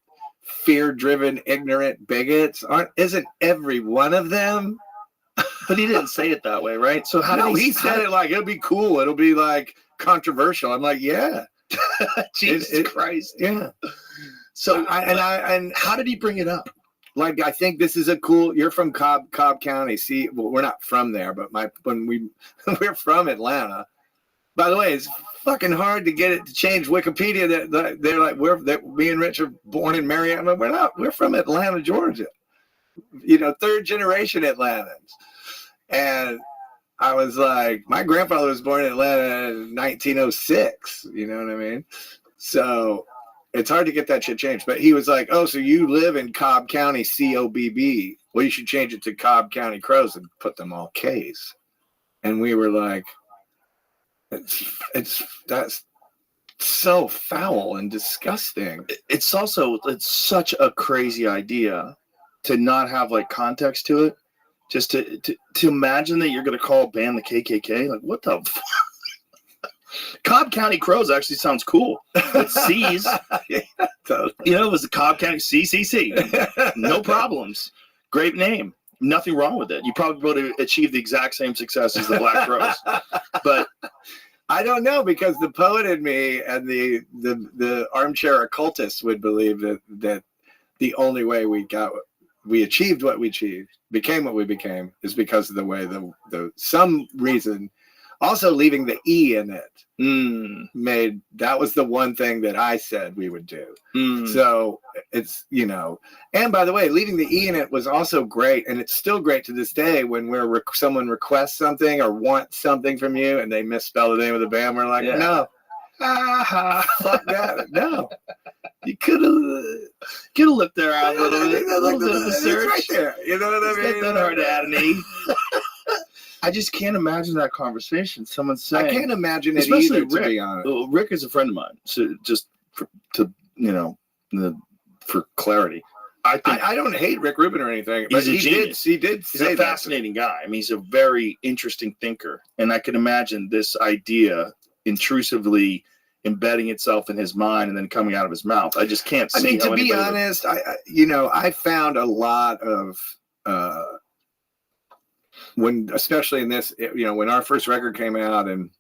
fear-driven, ignorant bigots? Isn't every one of them? But he didn't say it that way, right? So he said it like, it'll be cool. It'll be like controversial. I'm like, yeah. Jesus Christ. Yeah. So and how did he bring it up? Like, I think this is you're from Cobb County. See, well, we're not from there, but we're from Atlanta. By the way, it's fucking hard to get it to change Wikipedia. That they're like, me and Rich are born in Marietta. We're not. We're from Atlanta, Georgia. You know, third generation Atlantans. And I was like, my grandfather was born in Atlanta in 1906. You know what I mean? So it's hard to get that shit changed. But he was like, oh, so you live in Cobb County, COBB. Well, you should change it to Cobb County Crows and put them all Ks. And we were like, that's so foul and disgusting. It's such a crazy idea to not have like context to it. Just to imagine that you're going to call a band the KKK, like what the fuck? Cobb County Crows actually sounds cool. It C's, yeah, totally. You know, it was the Cobb County CCC. No problems. Great name. Nothing wrong with it. You probably would have achieved the exact same success as the Black Crows. But I don't know, because the poet in me and the armchair occultist would believe that the only way we achieved what we achieved, became what we became, is because of the way some reason Also, leaving the E in it Mm. that was the one thing that I said we would do. Mm. So it's, and by the way, leaving the E in it was also great. And it's still great to this day when someone requests something or wants something from you and they misspell the name of the band. We're like, no, fuck that. No, you could have looked there out a little bit. A little bit of a search. It's right there. You know what I mean? It's not that hard to add an E. I just can't imagine that conversation. Someone saying, I can't imagine it especially either, Rick. to be honest. Well, Rick is a friend of mine. So just for clarity, I don't hate Rick Rubin or anything, but he's a genius. He did He's say a fascinating guy. I mean, he's a very interesting thinker, and I can imagine this idea intrusively embedding itself in his mind and then coming out of his mouth. I just can't see. I mean, how to be honest, I found a lot of when, especially in this, when our first record came out, and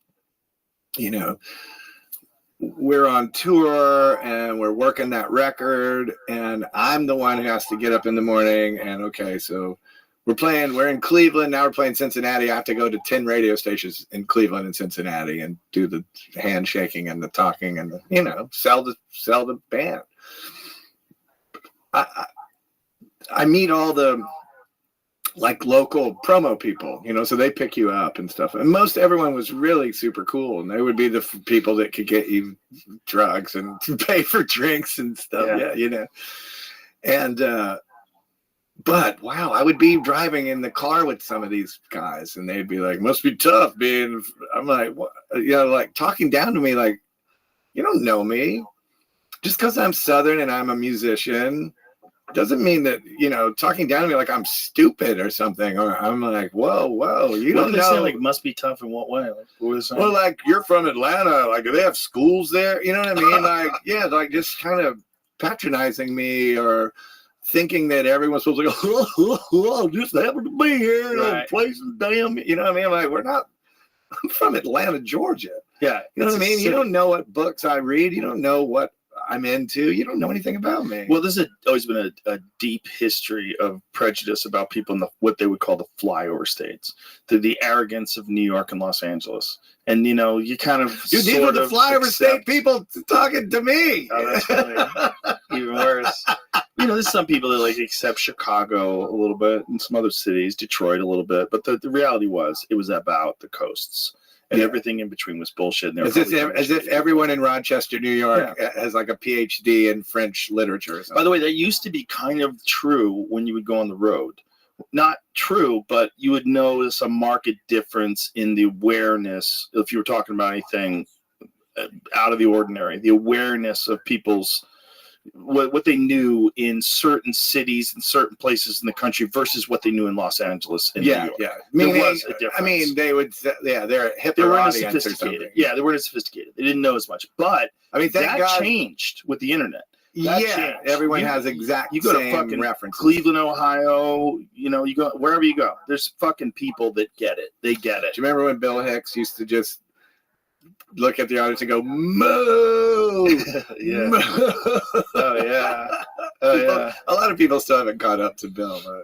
we're on tour and we're working that record, and I'm the one who has to get up in the morning and okay, so we're in Cleveland, now we're playing Cincinnati. I have to go to 10 radio stations in Cleveland and Cincinnati and do the handshaking and the talking and sell the band. I meet all the local promo people, so they pick you up and stuff. And everyone was really super cool, and they would be the people that could get you drugs and pay for drinks and stuff. Yeah. And but wow, I would be driving in the car with some of these guys, and they'd be like, "Must be tough being." I'm like, "What?" Talking down to me, like, "You don't know me. Just because I'm Southern and I'm a musician doesn't mean that, talking down to me like I'm stupid or something." Or I'm like, whoa, you don't know. Say, must be tough in what way? What was that? Well, you're from Atlanta. Do they have schools there? You know what I mean? Just kind of patronizing me or thinking that everyone's supposed to go, just happen to be here in a place in damn, you know what I mean? I'm like, I'm from Atlanta, Georgia. Yeah. You know what I mean? You don't know what books I read. You don't know what I'm into. You don't know anything about me. Well, there's always been a deep history of prejudice about people in what they would call the flyover states, the arrogance of New York and Los Angeles. And, you kind of these were the flyover state people talking to me. Oh, that's funny. Even worse. There's some people that accept Chicago a little bit and some other cities, Detroit a little bit. But the reality was it was about the coasts. And everything in between was bullshit. And as if everyone in Rochester, New York has a PhD in French literature or something. By the way, that used to be kind of true when you would go on the road. Not true, but you would notice a marked difference in the awareness, if you were talking about anything out of the ordinary, the awareness of people's what they knew in certain cities and certain places in the country versus what they knew in Los Angeles and New York. Yeah. There was a difference. I mean, they would, they're a hipper they weren't audience as sophisticated. Yeah, they weren't as sophisticated. They didn't know as much. But I mean, that changed with the internet. That changed. Everyone has exact you go same to fucking references. Cleveland, Ohio, you go wherever you go. There's fucking people that get it. They get it. Do you remember when Bill Hicks used to just look at the audience and go, moo? Yeah. Moo. Oh, yeah. Oh, yeah. A lot of people still haven't caught up to Bill. But,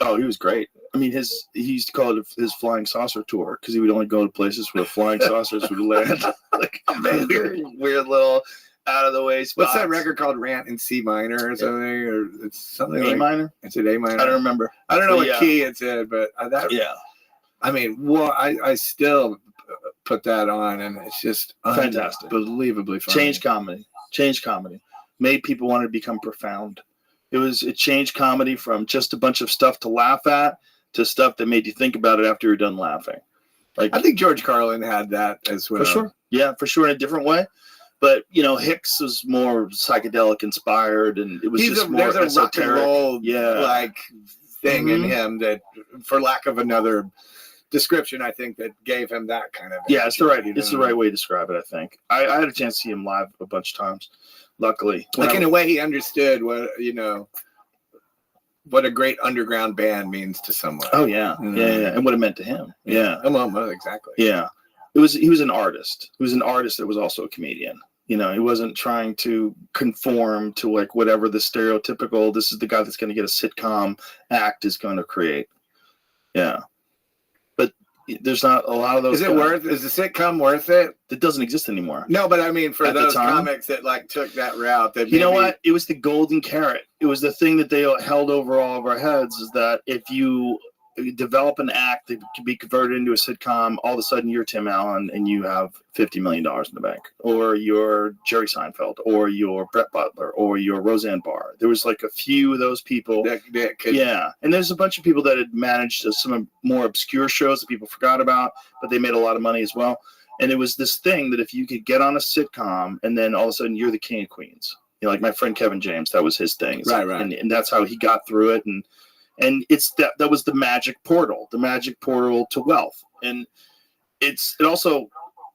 Oh, he was great. I mean, he used to call it his flying saucer tour because he would only go to places where flying saucers would land. Weird little out of the way spots. What's that record called? Rant in C minor or something? Or it's something A minor? It's an A minor. I don't remember. I don't know what key it's in, but I mean, I still put that on, and it's just fantastic, unbelievably funny. Changed comedy, made people want to become profound. It changed comedy from just a bunch of stuff to laugh at to stuff that made you think about it after you're done laughing. I think George Carlin had that as well. For sure. Yeah, for sure, in a different way. But Hicks was more psychedelic inspired, and it was more there's esoteric. A rock and roll thing in him that, for lack of another description, I think that gave him that kind of energy. It's the right way to describe it. I think I had a chance to see him live a bunch of times. Luckily, in a way, he understood what what a great underground band means to someone. Oh yeah, and what it meant to him. Yeah, well, exactly. Yeah, he was an artist. He was an artist that was also a comedian. He wasn't trying to conform to whatever the stereotypical. This is the guy that's going to get a sitcom act is going to create. Yeah. But There's not a lot of those. Is the sitcom worth it? That doesn't exist anymore. No, but I mean, for At the those time? comics that like took that route, that You know what? It was the golden carrot. It was the thing that they held over all of our heads, is that if you develop an act that can be converted into a sitcom, all of a sudden you're Tim Allen and you have $50 million in the bank, or you're Jerry Seinfeld, or you're Brett Butler, or you're Roseanne Barr. There was like a few of those people. that could, Yeah, and there's a bunch of people that had managed some more obscure shows that people forgot about, but they made a lot of money as well. And it was this thing that if you could get on a sitcom and then all of a sudden you're the king of Queens. You know, like my friend Kevin James, that was his thing. Right. And that's how he got through it. And it's that was the magic portal to wealth. And it also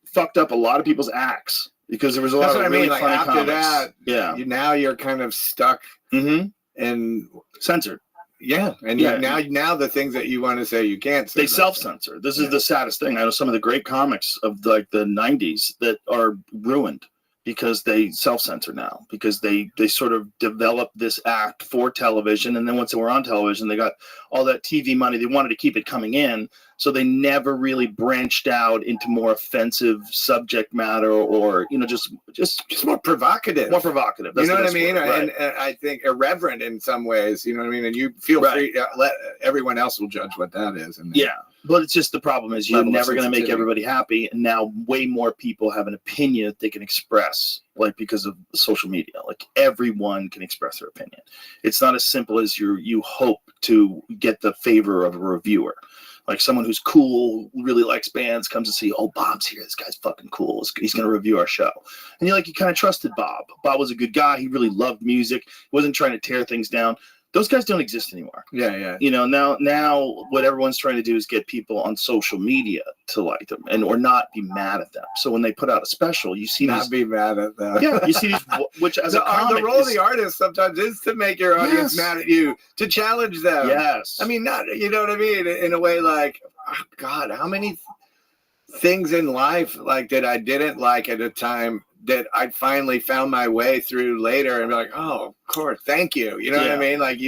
fucked up a lot of people's acts because there was a lot of really funny after comics. that, Yeah. now you're kind of stuck and censored. Yeah, and now the things that you want to say you can't say. They self-censor. This is the saddest thing. I know some of the great comics of like the 90s that are ruined because they self-censor now, because they sort of developed this act for television, and then once they were on television, they got all that TV money. They wanted to keep it coming in, so they never really branched out into more offensive subject matter, or just more provocative. More provocative. That's you know what I mean? Right. And I think irreverent in some ways. You know what I mean? And you feel free. Let everyone else will judge what that is. And but it's just the problem is you're never going to make everybody happy, and now way more people have an opinion that they can express, like because of social media. Like everyone can express their opinion. It's not as simple as you hope to get the favor of a reviewer. Like someone who's cool, really likes bands, comes to see, oh, Bob's here. This guy's fucking cool. He's going to review our show. And you kind of trusted Bob. Bob was a good guy. He really loved music. He wasn't trying to tear things down. Those guys don't exist anymore. Yeah. Now what everyone's trying to do is get people on social media to like them or not be mad at them. So when they put out a special, you see be mad at them. Yeah, you see these, which as a comic, the role of the artist sometimes is to make your audience mad at you, to challenge them. Yes. I mean, not, you know what I mean? In a way like, oh God, how many things in life like that I didn't like at a time that I finally found my way through later and be like, oh, of course, thank you. You know what I mean? Like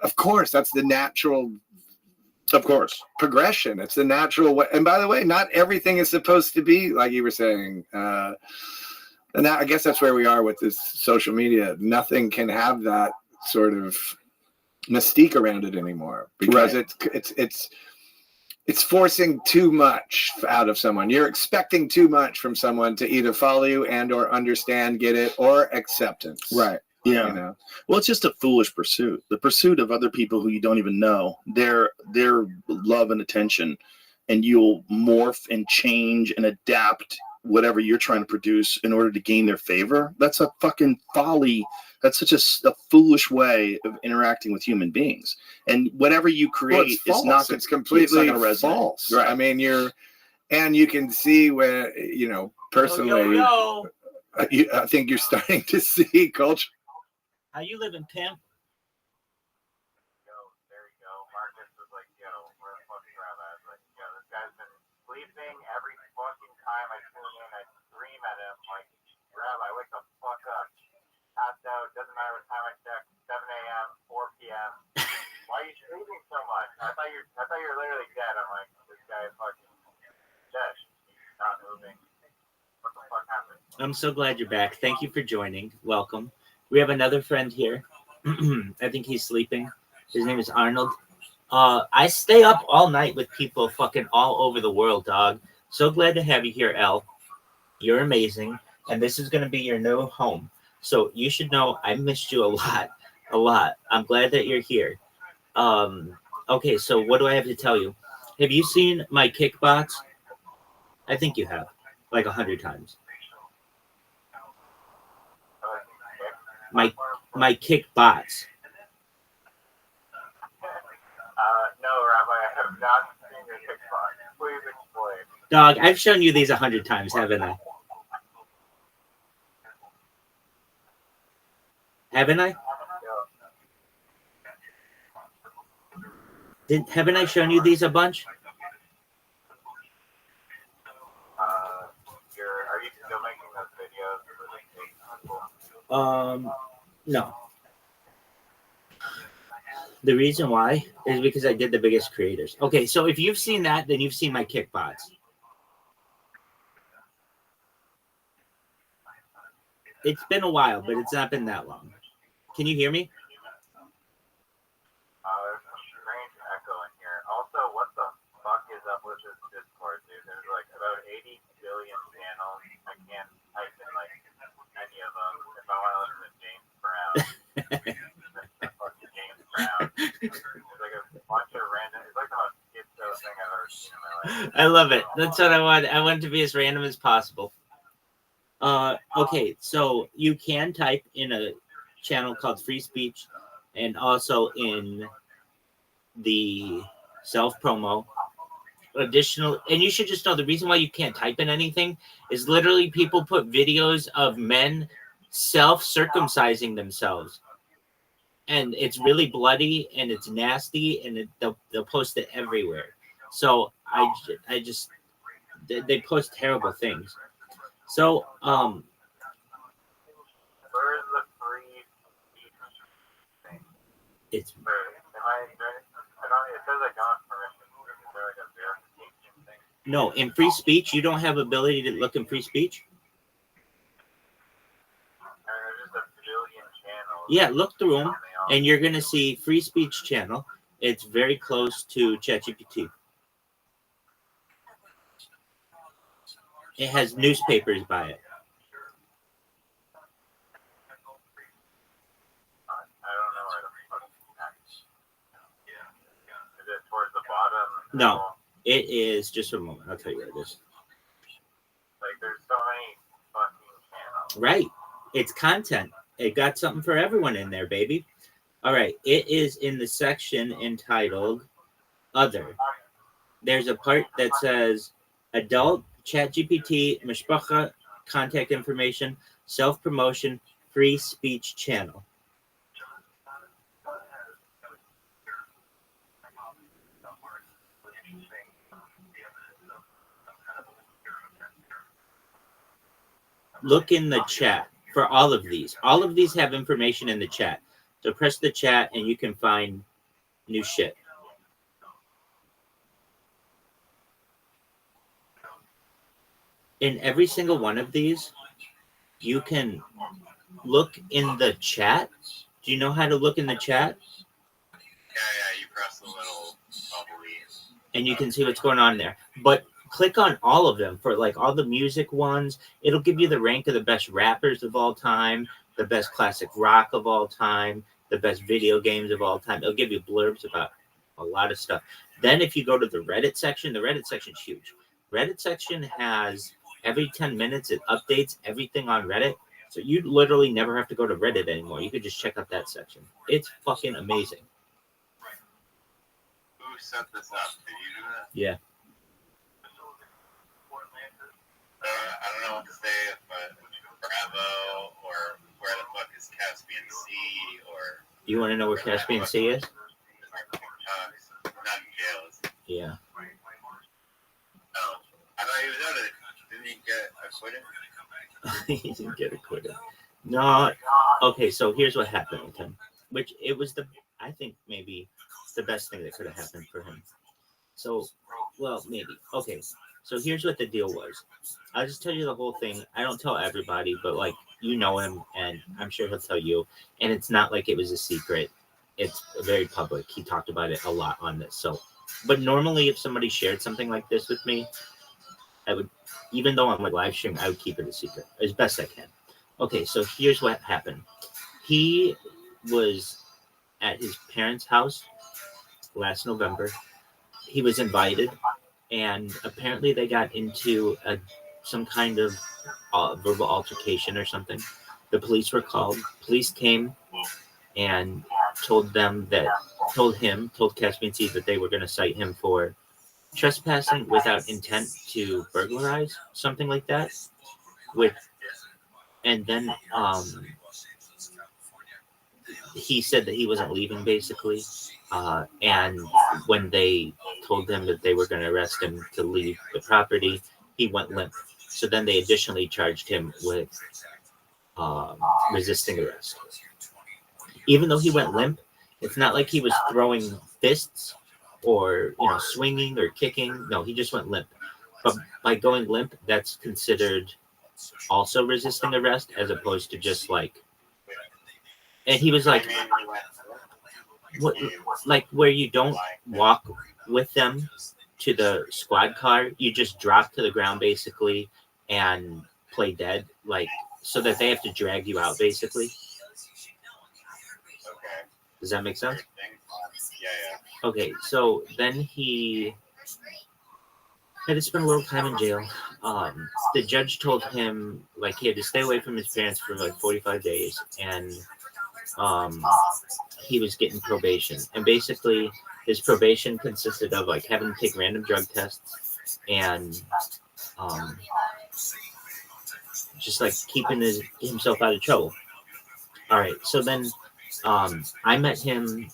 of course, that's the natural, progression. It's the natural way. And by the way, not everything is supposed to be like you were saying. And I guess that's where we are with this social media. Nothing can have that sort of mystique around it anymore because it's forcing too much out of someone. You're expecting too much from someone to either follow you and or understand, get it, or acceptance. Right. Yeah. Well, it's just a foolish pursuit. The pursuit of other people who you don't even know, their love and attention, and you'll morph and change and adapt whatever you're trying to produce in order to gain their favor. That's a fucking folly. That's such a foolish way of interacting with human beings. And whatever you create is not. It's completely false. Right. I mean, you can see where personally. I think you're starting to see culture. How you living, pimp? There you go. Marcus was like, where the fuck is Rabbi? I was like, this guy's been sleeping every fucking time I tune in. I scream at him like, Rabbi, wake the fuck up. Passed out. Doesn't matter what time I check. 7 a.m., 4 p.m. Why are you sleeping so much? I thought you were literally dead. I'm like, this guy is fucking dead. He's not moving. What the fuck happened? I'm so glad you're back. Thank you for joining. Welcome. We have another friend here. I think he's sleeping. His name is Arnold. I stay up all night with people fucking all over the world, dog. So glad to have you here, El. You're amazing. And this is going to be your new home. So you should know I missed you a lot. I'm glad that you're here. Okay, so what do I have to tell you? Have you seen my kickbox? I think you have. Like 100 times. My kick bots. No, Rabbi, I have not seen your kick box. Please explain. Dog, I've shown you these 100 times, haven't I? Haven't I? Haven't I shown you these a bunch? Are you still making those videos? No. The reason why is because I did the biggest creators. Okay, so if you've seen that, then you've seen my kickbots. It's been a while, but it's not been that long. Can you hear me? There's some strange echo in here. Also, what the fuck is up with this Discord, dude? There's like about 80 billion channels. I can't type in like any of them. If I want to listen to James Brown, fucking James Brown. It's like a bunch of random. It's like the most schizo thing I've ever seen in my life. I love it. That's what I want. I want it to be as random as possible. Okay, so you can type in a channel called Free Speech and also in the self-promo. Additional, and you should just know the reason why you can't type in anything is literally people put videos of men self-circumcising themselves. And it's really bloody and it's nasty and they'll post it everywhere. So I just, they post terrible things. So, Where is the free speech thing? it's Where, I don't, it says I don't have permission. Is there like a verification thing? no, in free speech, you don't have ability to look in free speech. There's just a billion channels. Yeah, look through them and you're going to see Free Speech channel. It's very close to ChatGPT. It has newspapers by it. I don't know where the fuck it's at. Is it towards the bottom? No. It is, just a moment, I'll tell you where it is. Like, there's so many fucking channels. Right. It's content. It got something for everyone in there, baby. All right. It is in the section entitled Other. There's a part that says Adult, ChatGPT, Mishpacha, Contact Information, Self-Promotion, Free Speech Channel. Look in the chat for all of these. All of these have information in the chat. So press the chat and you can find new shit. In every single one of these, you can look in the chat. Do you know how to look in the chat? Yeah, you press the little bubbly. And you can see what's going on there. But click on all of them for like all the music ones. It'll give you the rank of the best rappers of all time, the best classic rock of all time, the best video games of all time. It'll give you blurbs about a lot of stuff. Then if you go to the Reddit section, the Reddit section is huge. Reddit section has every 10 minutes, it updates everything on Reddit. So you literally never have to go to Reddit anymore. You could just check out that section. It's fucking amazing. Who set this up? Did you do that? Yeah. I don't know what to say, but Bravo or where the fuck is Caspian Sea or... You want to know where Caspian Sea is? Not in jail. Yeah. Oh, I thought he was out of it. Didn't he get acquitted? He didn't get acquitted. No. Okay, so here's what happened with him. Which it was I think maybe the best thing that could have happened for him. So, well, maybe. Okay, so here's what the deal was. I'll just tell you the whole thing. I don't tell everybody, but like, you know him, and I'm sure he'll tell you. And it's not like it was a secret. It's very public. He talked about it a lot on this. So, but normally if somebody shared something like this with me, I would, even though I'm like live streaming, I would keep it a secret as best I can. Okay, so here's what happened. He was at his parents' house last November. He was invited, and apparently they got into some kind of verbal altercation or something. The police were called. Police came and told Caspian Sea that they were going to cite him for trespassing without intent to burglarize, something like that. And then he said that he wasn't leaving, basically. And when they told him that they were going to arrest him to leave the property, he went limp. So then they additionally charged him with resisting arrest. Even though he went limp, It's not like he was throwing fists or swinging or kicking. No, he just went limp. But by going limp, that's considered also resisting arrest as opposed to just like. And he was like, what, like where you don't walk with them to the squad car, you just drop to the ground basically and play dead, like so that they have to drag you out basically. Okay. Does that make sense? Yeah. Okay, so then he had to spend a little time in jail. The judge told him like he had to stay away from his parents for like 45 days, and he was getting probation. And basically, his probation consisted of like having to take random drug tests and just like keeping himself out of trouble. All right, so then I met him.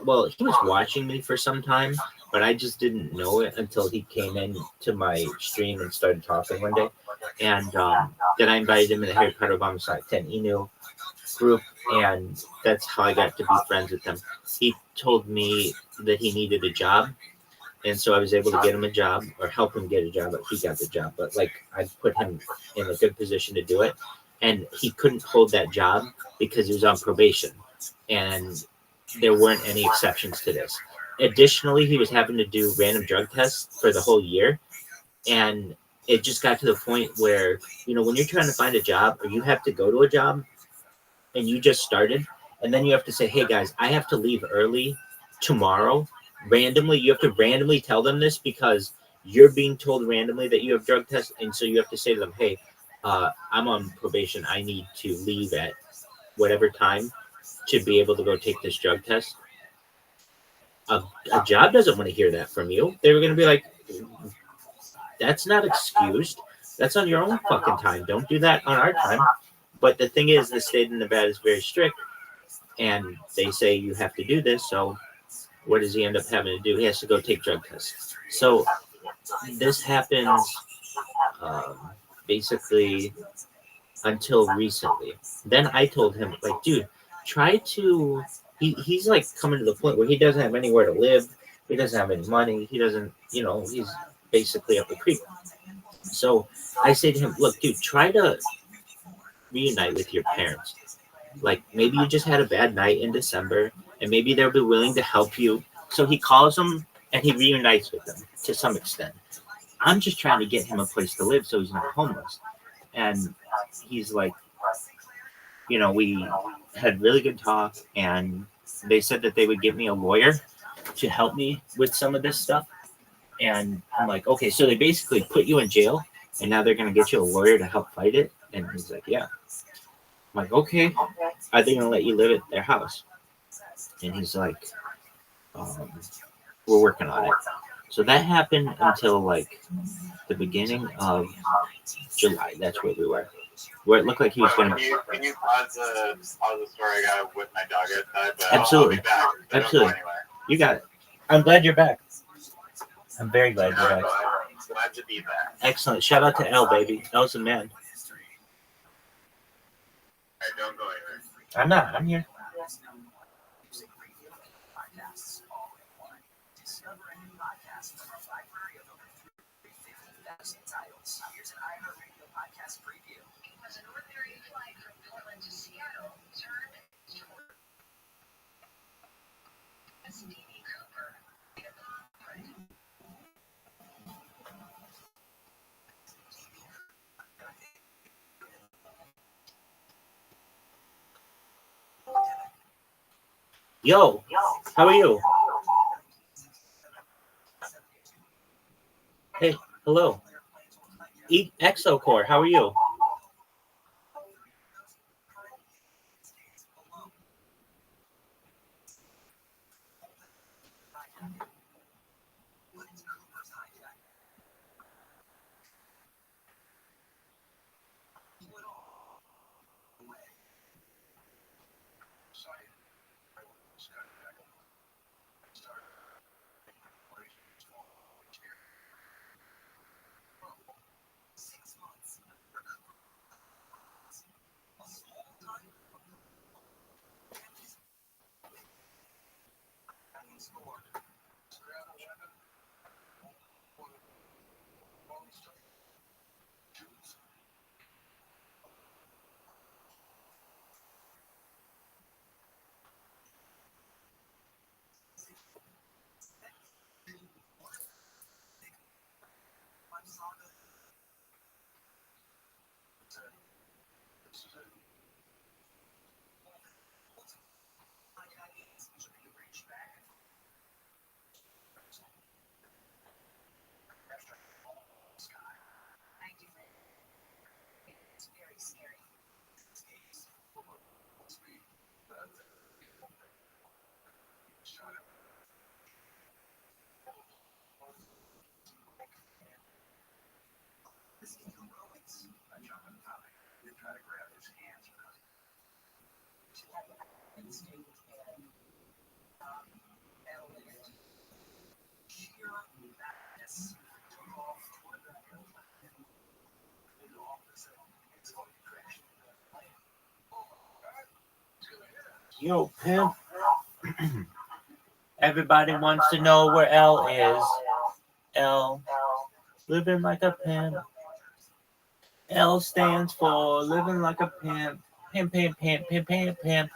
Well, he was watching me for some time, but I just didn't know it until he came in to my stream and started talking one day. And then I invited him in the Harry Potter Homicide 10 email group, and that's how I got to be friends with him. He told me that he needed a job, and so I was able to get him a job or help him get a job, but he got the job. But like I put him in a good position to do it, and he couldn't hold that job because he was on probation, and there weren't any exceptions to this. Additionally, he was having to do random drug tests for the whole year, and it just got to the point where when you're trying to find a job or you have to go to a job and you just started, and then you have to say, hey guys, I have to leave early tomorrow. Randomly, you have to randomly tell them this because you're being told randomly that you have drug tests, and so you have to say to them, hey, I'm on probation, I need to leave at whatever time to be able to go take this drug test. A job doesn't want to hear that from you. They were going to be like, that's not excused, that's on your own fucking time, don't do that on our time. But the thing is, the state of Nevada is very strict, and they say you have to do this. So what does he end up having to do? He has to go take drug tests. So this happens basically until recently. Then I told him, like, dude, try to. He's like coming to the point where he doesn't have anywhere to live. He doesn't have any money. He doesn't, he's basically up the creek. So I say to him, look, dude, try to reunite with your parents. Like maybe you just had a bad night in December, and maybe they'll be willing to help you. So he calls them and he reunites with them to some extent. I'm just trying to get him a place to live so he's not homeless. And he's like, we had really good talk, and they said that they would give me a lawyer to help me with some of this stuff. And I'm like, okay, so they basically put you in jail, and now they're going to get you a lawyer to help fight it? And he's like, yeah. I'm like, okay, are they going to let you live at their house? And he's like, we're working on it. So that happened until like the beginning of July. That's where we were. Where it looked like he was going to. Can you pause the story? I got with my dog outside, but Absolutely. I'll be back. So Absolutely. You got it. I'm glad you're back. I'm very glad you're back. Glad to be back. Excellent. Shout out to L, baby. L's the man. All right, don't go anywhere. I'm not. I'm here. Yo, how are you? Hey, hello. Eat Exocore, how are you? Yo, pimp. Everybody wants to know where L is. L, living like a pimp. L stands for living like a pimp. Pimp, pimp, pimp, pimp, pimp, pimp.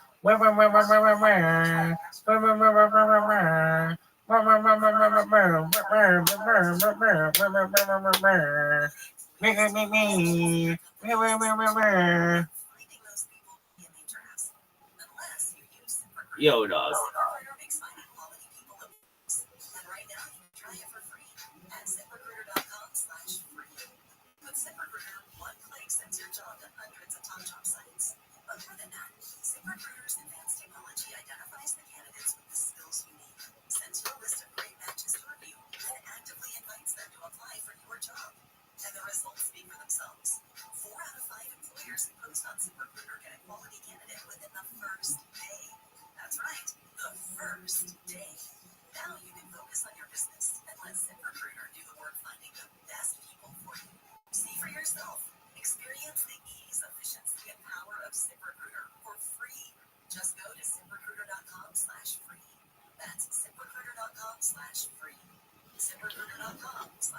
Yo, dog.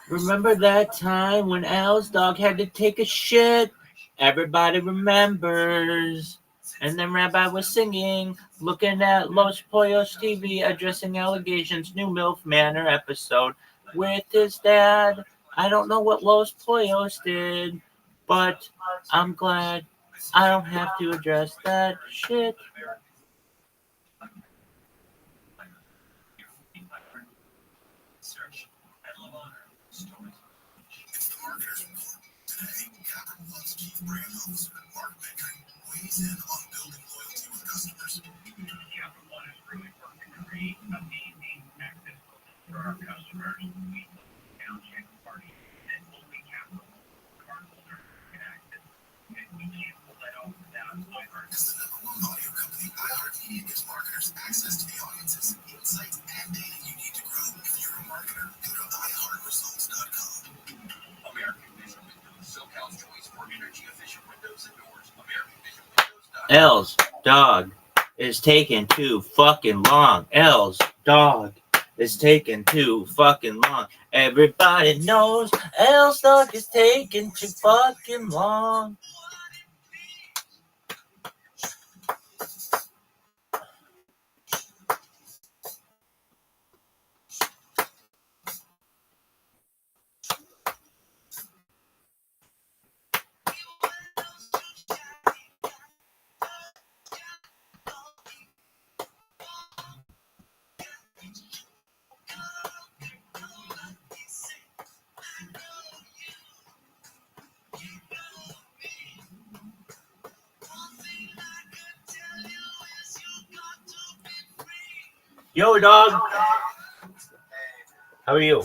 Remember that time when Al's dog had to take a shit? Everybody remembers. And then Rabbi was singing, looking at Los Pollos TV, addressing allegations, New MILF Manor episode with his dad. I don't know what Los Pollos did, but I'm glad I don't have to address that shit. L's dog is taking too fucking long. L's dog is taking too fucking long. Everybody knows L's dog is taking too fucking long. Yo, dog. How are you?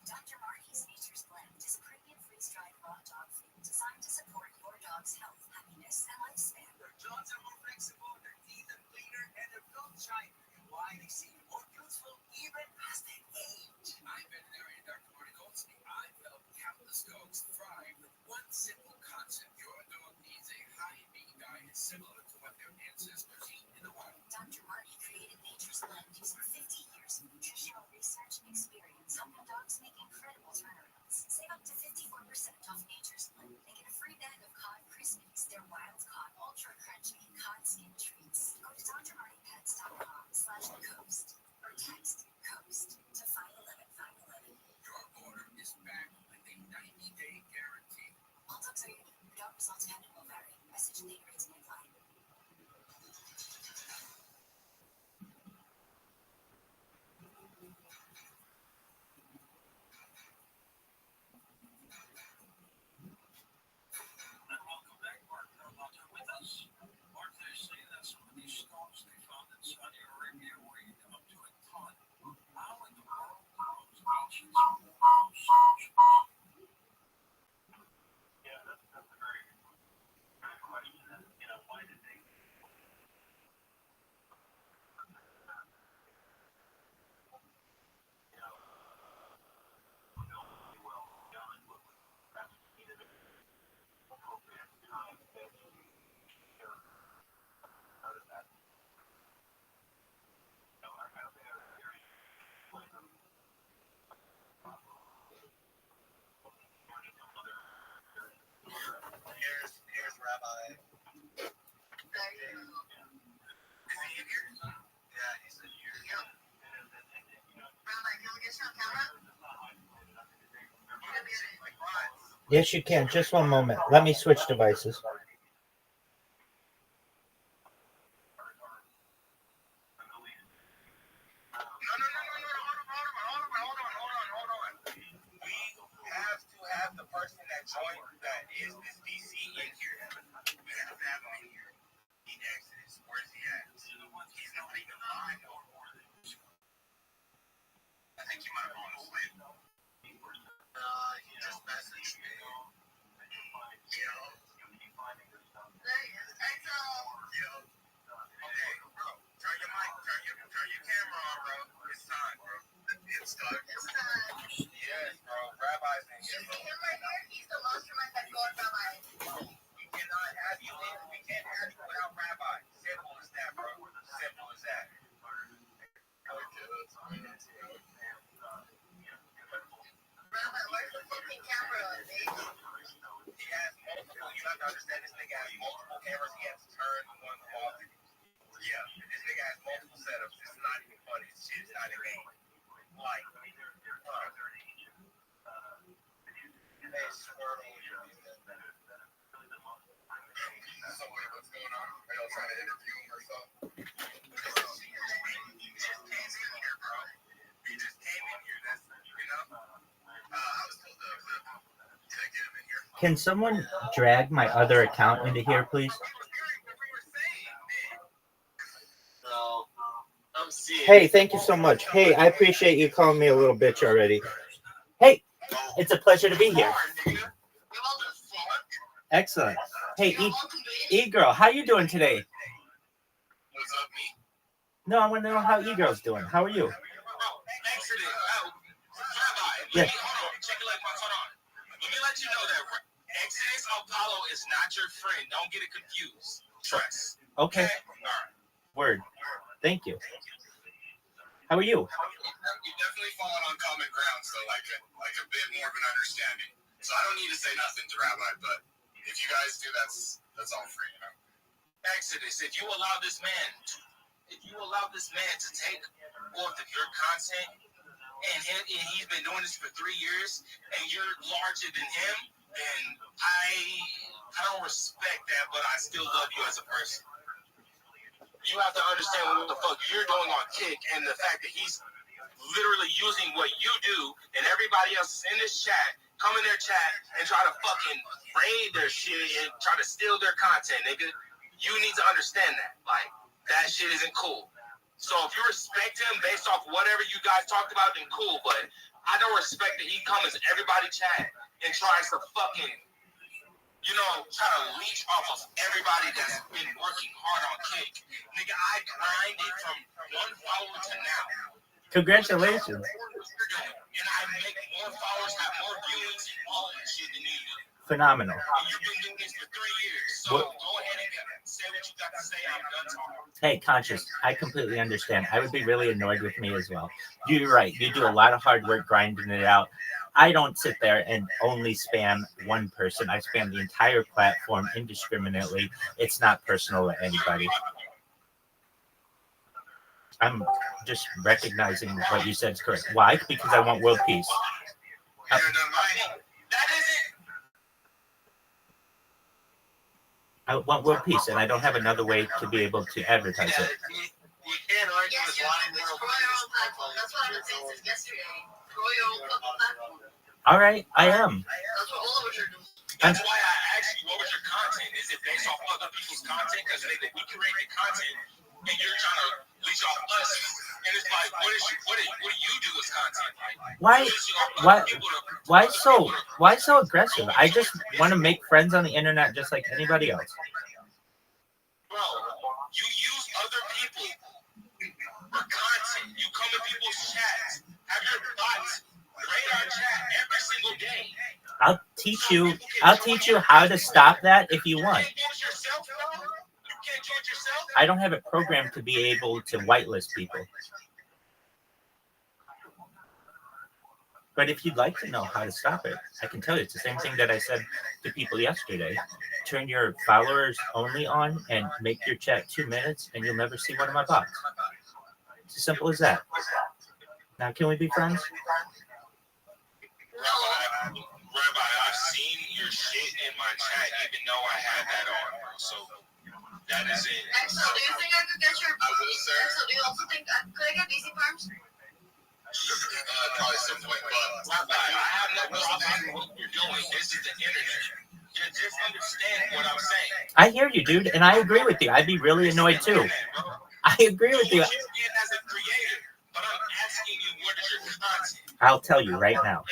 Dr. Marky's Nature's Blend is premium freeze-dried raw dog food designed to support your dog's health, happiness, and lifespan. Their jaws are more flexible, their teeth are cleaner, and their coat shine. And why they seem more useful even as they age. I've been there in Dr. Marty Goldstein. I've helped countless dogs thrive with one simple concept. Your dog needs a high-beat diet similar to what their ancestors ate in the wild. Dr. Marty created Nature's Blend using 50 years of nutritional research and experience, helping dogs make incredible turnarounds. Save up to 54% off Nature's Blend and get a free bag of cod crispies. Their wild cod ultra crunchy cod skin treats. Go to drmartypets.com/coast or text COAST to 511-511. Your order is back with a 90-day guarantee. All dogs are unique. Dog results dependent will vary. Message and data rates may apply. Yeah, that's a very good question. And, why did they feel really well done? What was perhaps needed at the appropriate time that they're out of that? I don't think I was very like them. Here's Rabbi. There you go. Is he in here? Yeah, he's in here. Rabbi, can we get you on camera? Like what? Yes, you can. Just one moment. Let me switch devices. We have to have the person that joined that is this DC in here. We have to have him in here. He exits. Where's he at? He's not even live. I think he might have gone to sleep. He just messaged me. Yo. There he is. Yo. Okay, bro. Turn your camera on, bro. It's time, bro. It's time. Yes, bro. Rabbi's in here, bro. Him right here, he's the mastermind that God Rabbi. We cannot have you in. We can't have you without Rabbi. Simple as that, bro. Simple as that. Rabbi, where's the fucking camera, bitch? He has multiple. You have to understand this nigga has multiple cameras. He has to turn one off. Yeah, this nigga has multiple setups. It's not even funny. This shit's not a game. Like, Can someone drag my other account into here, please? Hey, thank you so much. Hey, I appreciate you calling me a little bitch already. Hey, it's a pleasure to be here. Excellent. Hey, E-Girl, how you doing today? What's up, me? No, I want to know how E-Girl's doing. How are you? Excellent. Rabbi, Yeah. hold on. Check it like hold on. Let me let you know that Exodus Apollo is not your friend. Don't get it confused. Trust. Okay. All right. Word. Thank you. How are you? You definitely fallen on common ground, so like a bit more of an understanding. So I don't need to say nothing to Rabbi, but if you guys do, that's all free, you know. Exodus, if you allow this man to take forth of your content, and he's been doing this for 3 years, and you're larger than him, then I don't respect that, but I still love you as a person. You have to understand what the fuck you're doing on Kick, and the fact that he's literally using what you do, and everybody else is in this chat, come in their chat and try to fucking raid their shit and try to steal their content, nigga. You need to understand that. Like, that shit isn't cool. So if you respect him based off whatever you guys talked about, then cool. But I don't respect that he comes in everybody chat and tries to fucking, try to leech off of everybody that's been working hard on Kick. Nigga, I grinded from 1 follower to now. Congratulations. And I make more followers, have more viewings, and all that shit than you do. Phenomenal. And you've been doing this for 3 years. So go ahead and say what you got to say. I'm done talking. Hey, Conscious, I completely understand. I would be really annoyed with me as well. You're right. You do a lot of hard work grinding it out. I don't sit there and only spam one person. I spam the entire platform indiscriminately. It's not personal to anybody. I'm just recognizing what you said is correct. Why? Because I want world peace. That isn't. I want world peace, and I don't have another way to be able to advertise it. You can't argue with lying world peace. That's what I've been saying since yesterday. Grow your own fucking platform. All right, I am. That's what all of us are doing. That's why I asked you, what was your content? Is it based off other people's content? Because we curate the content, and you're trying to leech off us. And it's like, what do you do as content? Why so aggressive? I just want to make friends on the internet just like anybody else. Bro, you use other people for content. You come to people's chats, have your bots raid our chat every single day. I'll teach you how to stop that if you want. You can't do it yourself, bro. You can't do it yourself. I don't have it programmed to be able to whitelist people. But if you'd like to know how to stop it, I can tell you. It's the same thing that I said to people yesterday. Turn your followers only on and make your chat 2 minutes, and you'll never see one of my bots. It's as simple as that. Now, can we be friends? Rabbi, I've seen your shit in my chat, even though I had that on, bro. So that is it. Axel, do you think I could get your? I will, sir. Axel, do you also think could I get BC Farms? Probably some point, but Rabbi, I have no problem with what you're doing. This is the internet. You just understand what I'm saying. I hear you, dude, and I agree with you. I'd be really annoyed too. I agree with you. As a creator, but I'm asking you, what is your content? I'll tell you right now.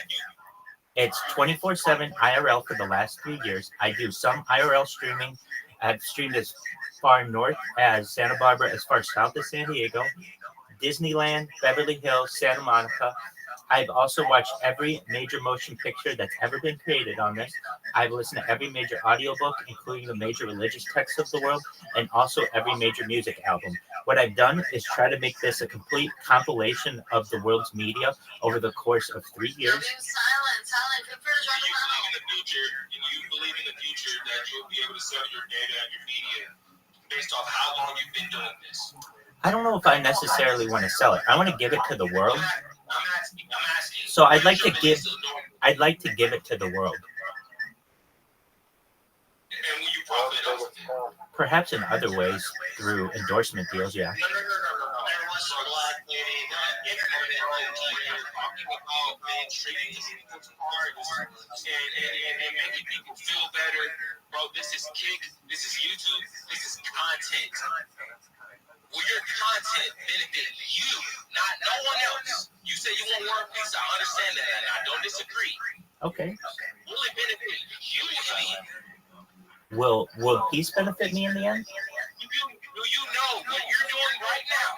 It's 24/7 IRL for the last 3 years. I do some IRL streaming. I've streamed as far north as Santa Barbara, as far south as San Diego, Disneyland, Beverly Hills, Santa Monica. I've also watched every major motion picture that's ever been created on this. I've listened to every major audiobook, including the major religious texts of the world, and also every major music album. What I've done is try to make this a complete compilation of the world's media over the course of 3 years. Silent. Feel free to join the panel. You believe in the future that you'll be able to sell your data and your media based off how long you've been doing this? I don't know if I necessarily want to sell it. I want to give it to the world. I'm asking. So I'd like to give it to the world. And will you profit off of it? Perhaps in other ways through endorsement deals, yeah. No. There was a black lady that internet talking about been treating people's hearts and making people feel better. Bro, this is Kick, this is YouTube, this is content. Will your content benefit you, not no one else? You say you want world peace, I understand that, and I don't disagree. Okay. Will it benefit you in the end? Will peace benefit me in the end? Do you know what you're doing right now?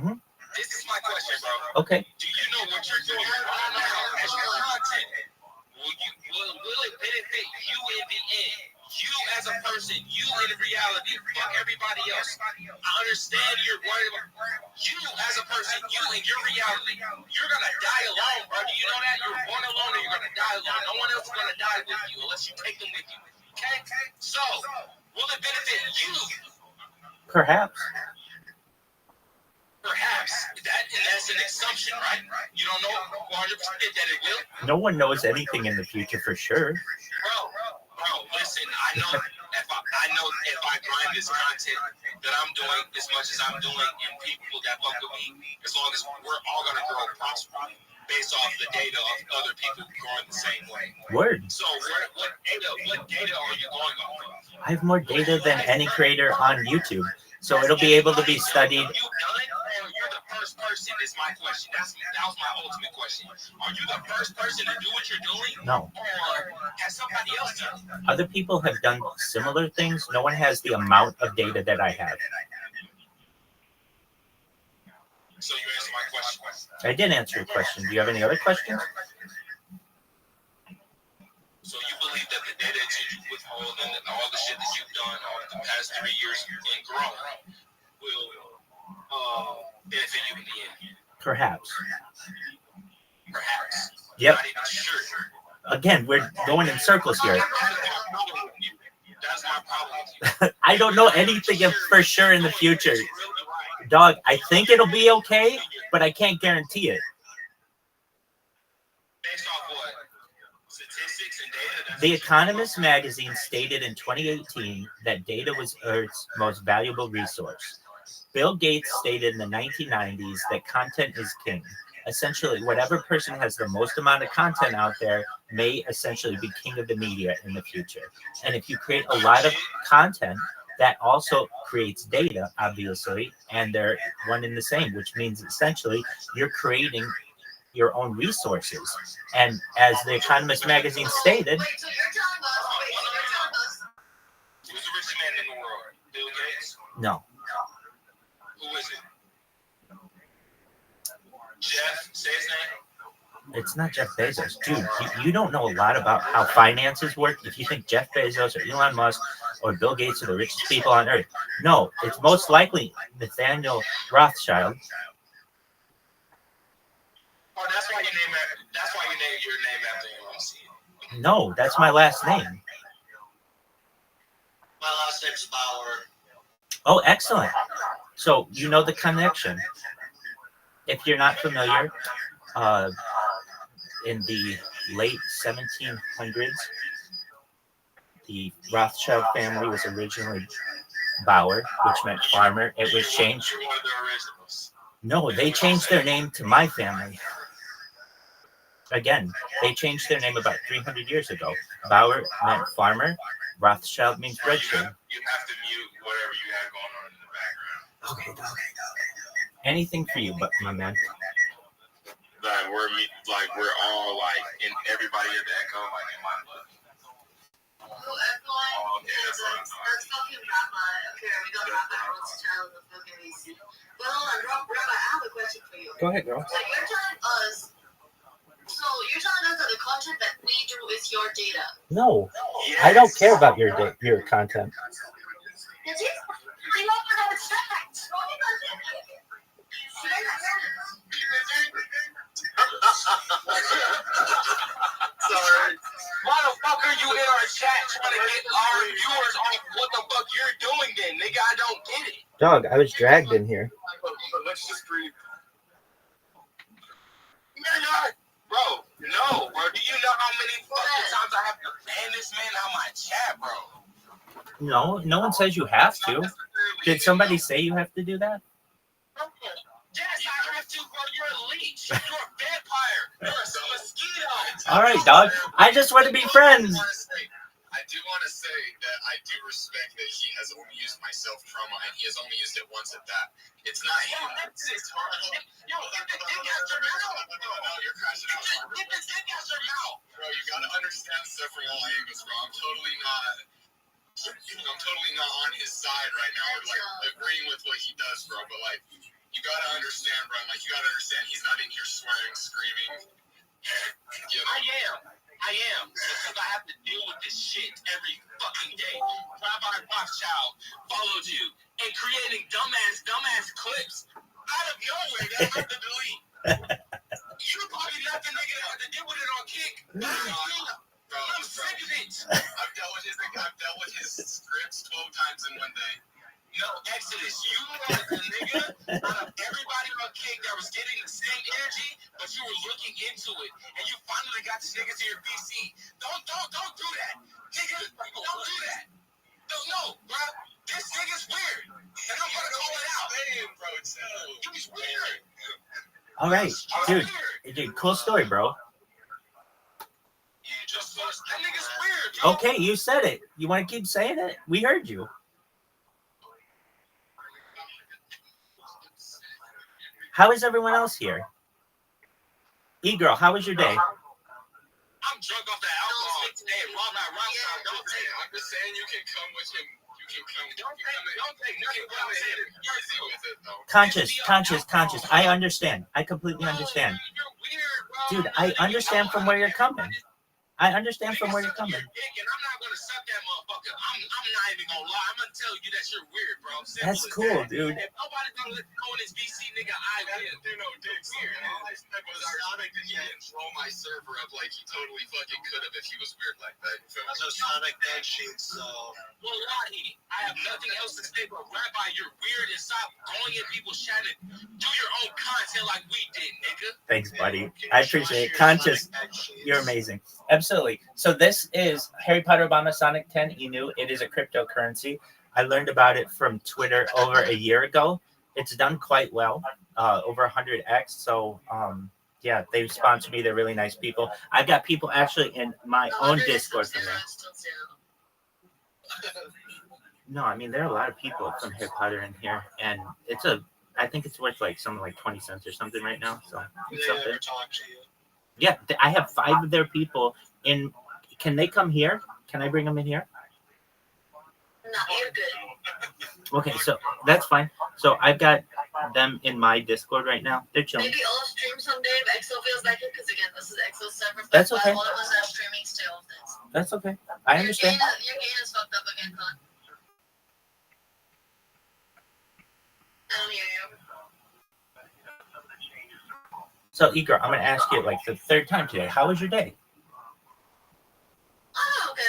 Mm-hmm. This is my question, bro. Okay. Do you know what you're doing right now as your content? Will it benefit you in the end? You as a person, you in reality, fuck everybody else. I understand you're worried about you as a person, you in your reality. You're gonna die alone, bro. Do you know that? You're born alone and you're gonna die alone. No one else is gonna die with you unless you take them with you. Okay? So, will it benefit you? Perhaps. Perhaps. That's an assumption, right? You don't know 100% that it will? No one knows anything in the future for sure. Bro, listen, I know if I grind this content that I'm doing as much as I'm doing and people that fuck with me, as long as we're all gonna grow prosper based off the data of other people growing the same way. Word. So what data are you going off of? I have more data than any creator on YouTube, so it'll be able to be studied. Are you done, or you're the first person? Is my question. That was my ultimate question. Are you the first person to do what you're doing? No. Or has somebody else done it? Other people have done similar things. No one has the amount of data that I have. So you answered my question. I did answer your question. Do you have any other questions? So you believe that the data that you withhold and all the shit that you've done over the past 3 years in growing will benefit you in the end? Perhaps. Perhaps. Yep. Not even sure. Again, we're going in circles here. That's my problem with you. I don't know anything for sure in the future. Dog, I think it'll be okay, but I can't guarantee it. Based off what? Statistics and data? The Economist magazine stated in 2018 that data was Earth's most valuable resource. Bill Gates stated in the 1990s that content is king. Essentially, whatever person has the most amount of content out there may essentially be king of the media in the future. And if you create a lot of content, that also creates data, obviously, and they're one and the same, which means essentially you're creating your own resources. And as the Economist magazine stated, Who's the richest man in the world? Bill Gates? no. Who is it? Jeff? Say his name. It's not Jeff Bezos. Dude, you don't know a lot about how finances work. If you think Jeff Bezos or Elon Musk or Bill Gates are the richest people on earth. No, it's most likely Nathaniel Rothschild. Oh, that's why you name your name after him. I see it. No, that's my last name. My last name's Bauer. Oh, excellent. So you know the connection. If you're not familiar, in the late 1700s, the Rothschild family was originally Bauer, which meant farmer. It was changed. You're one of the originals. No, they changed their name to my family. Again, they changed their name about 300 years ago. Bauer meant farmer. Rothschild means red shirt. You have to mute whatever you have going on in the background. Okay. Anything for you, but my man. We're all like in everybody at the echo, like in my blood. That's fucking Rabbi. Okay, we got Rabbi Rothschild of fucking VC. Well, hold on, Rabbi, I have a question for you. Go ahead, girl. So you're telling us that the content that we do is your data. No, I don't care about your content. Did you? I love to know it's facts. Sorry. Why the fuck are you in our chat trying to get our viewers off what the fuck you're doing then, nigga? I don't get it. Dog, I was dragged in here. Let's just breathe. Bro, no, bro. Do you know how many fucking times I have to ban this man out my chat, bro? No one says you have to. Did somebody say you have to do that? Yes, I have to, bro. You're a leech. You're a vampire. You're a mosquito. All right, dog. I just want to be friends. I do want to say that I do respect that he has only used myself trauma, and he has only used it once at that. It's not him. It's hard. Yo, get the dick out your mouth. No, you're crashing out. Get the dick out your mouth. Bro, you gotta understand stuff from all angles, bro. I'm totally not on his side right now, like agreeing with what he does, bro. But like, you gotta understand, bro. Like, you gotta understand, he's not in here swearing, screaming. You know? I am, because I have to deal with this shit every fucking day. Rabbi Rothschild followed you and creating dumbass clips out of nowhere that I have to delete. You probably not the nigga that had to deal with it on Kick. I'm sick of it. I've dealt with his scripts 12 times in one day. No, Exodus, you were the nigga out of everybody on Kick that was getting the same energy, but you were looking into it, and you finally got the niggas to your BC. Don't do that, nigga. Don't do that. No, bro. This nigga's weird, and I'm gonna call it out. Man, bro, it was weird. All right, dude, cool story, bro. That nigga's weird, bro. Okay, you said it. You want to keep saying it? We heard you. How is everyone else here? E-girl, how was your day? I'm drunk off the alcohol. Hey, Rothschild, don't take it. I'm just saying you can come with him. You can come. Don't take nothing with him. Easy with it, though. Conscious. I understand. I completely understand. You're weird, bro. Dude, I understand from where you're coming. I understand from where you're coming. And I'm not gonna suck that motherfucker. I'm not even gonna lie. I'm gonna tell you that you're weird, bro. That's cool, dude. If nobody's gonna let go in this VC nigga, I will. They're no dicks here. Sonic didn't blow my server up like he totally fucking could have if he was weird like that. So Sonic dead shit, so. Well, Wahi, I have nothing else to say but Rabbi, you're weird and stop going in people's chat and do your own content like we did, nigga. Thanks, buddy. I appreciate it. Conscious, you're amazing. Absolutely. So this is Harry Potter Obama Sonic 10 Inu. It is a cryptocurrency. I learned about it from Twitter over a year ago. It's done quite well, over 100x. So yeah, they sponsor me. They're really nice people. I've got people actually in my own Discord from there. No, I mean, there are a lot of people from Harry Potter in here, and I think it's worth like something like 20 cents or something right now. So it's up there. Yeah, I have 5 of their people in. Can they come here? Can I bring them in here? No, you're good. Okay, so that's fine. So I've got them in my Discord right now. They're chilling. Maybe I'll stream someday if EXO feels like it, because again, this is EXO's server. That's okay. All of us are streaming still. That's okay. I understand. Your game is fucked up again, Con. I don't hear you. So, Igor, I'm going to ask you like the 3rd time today. How was your day? Oh, okay.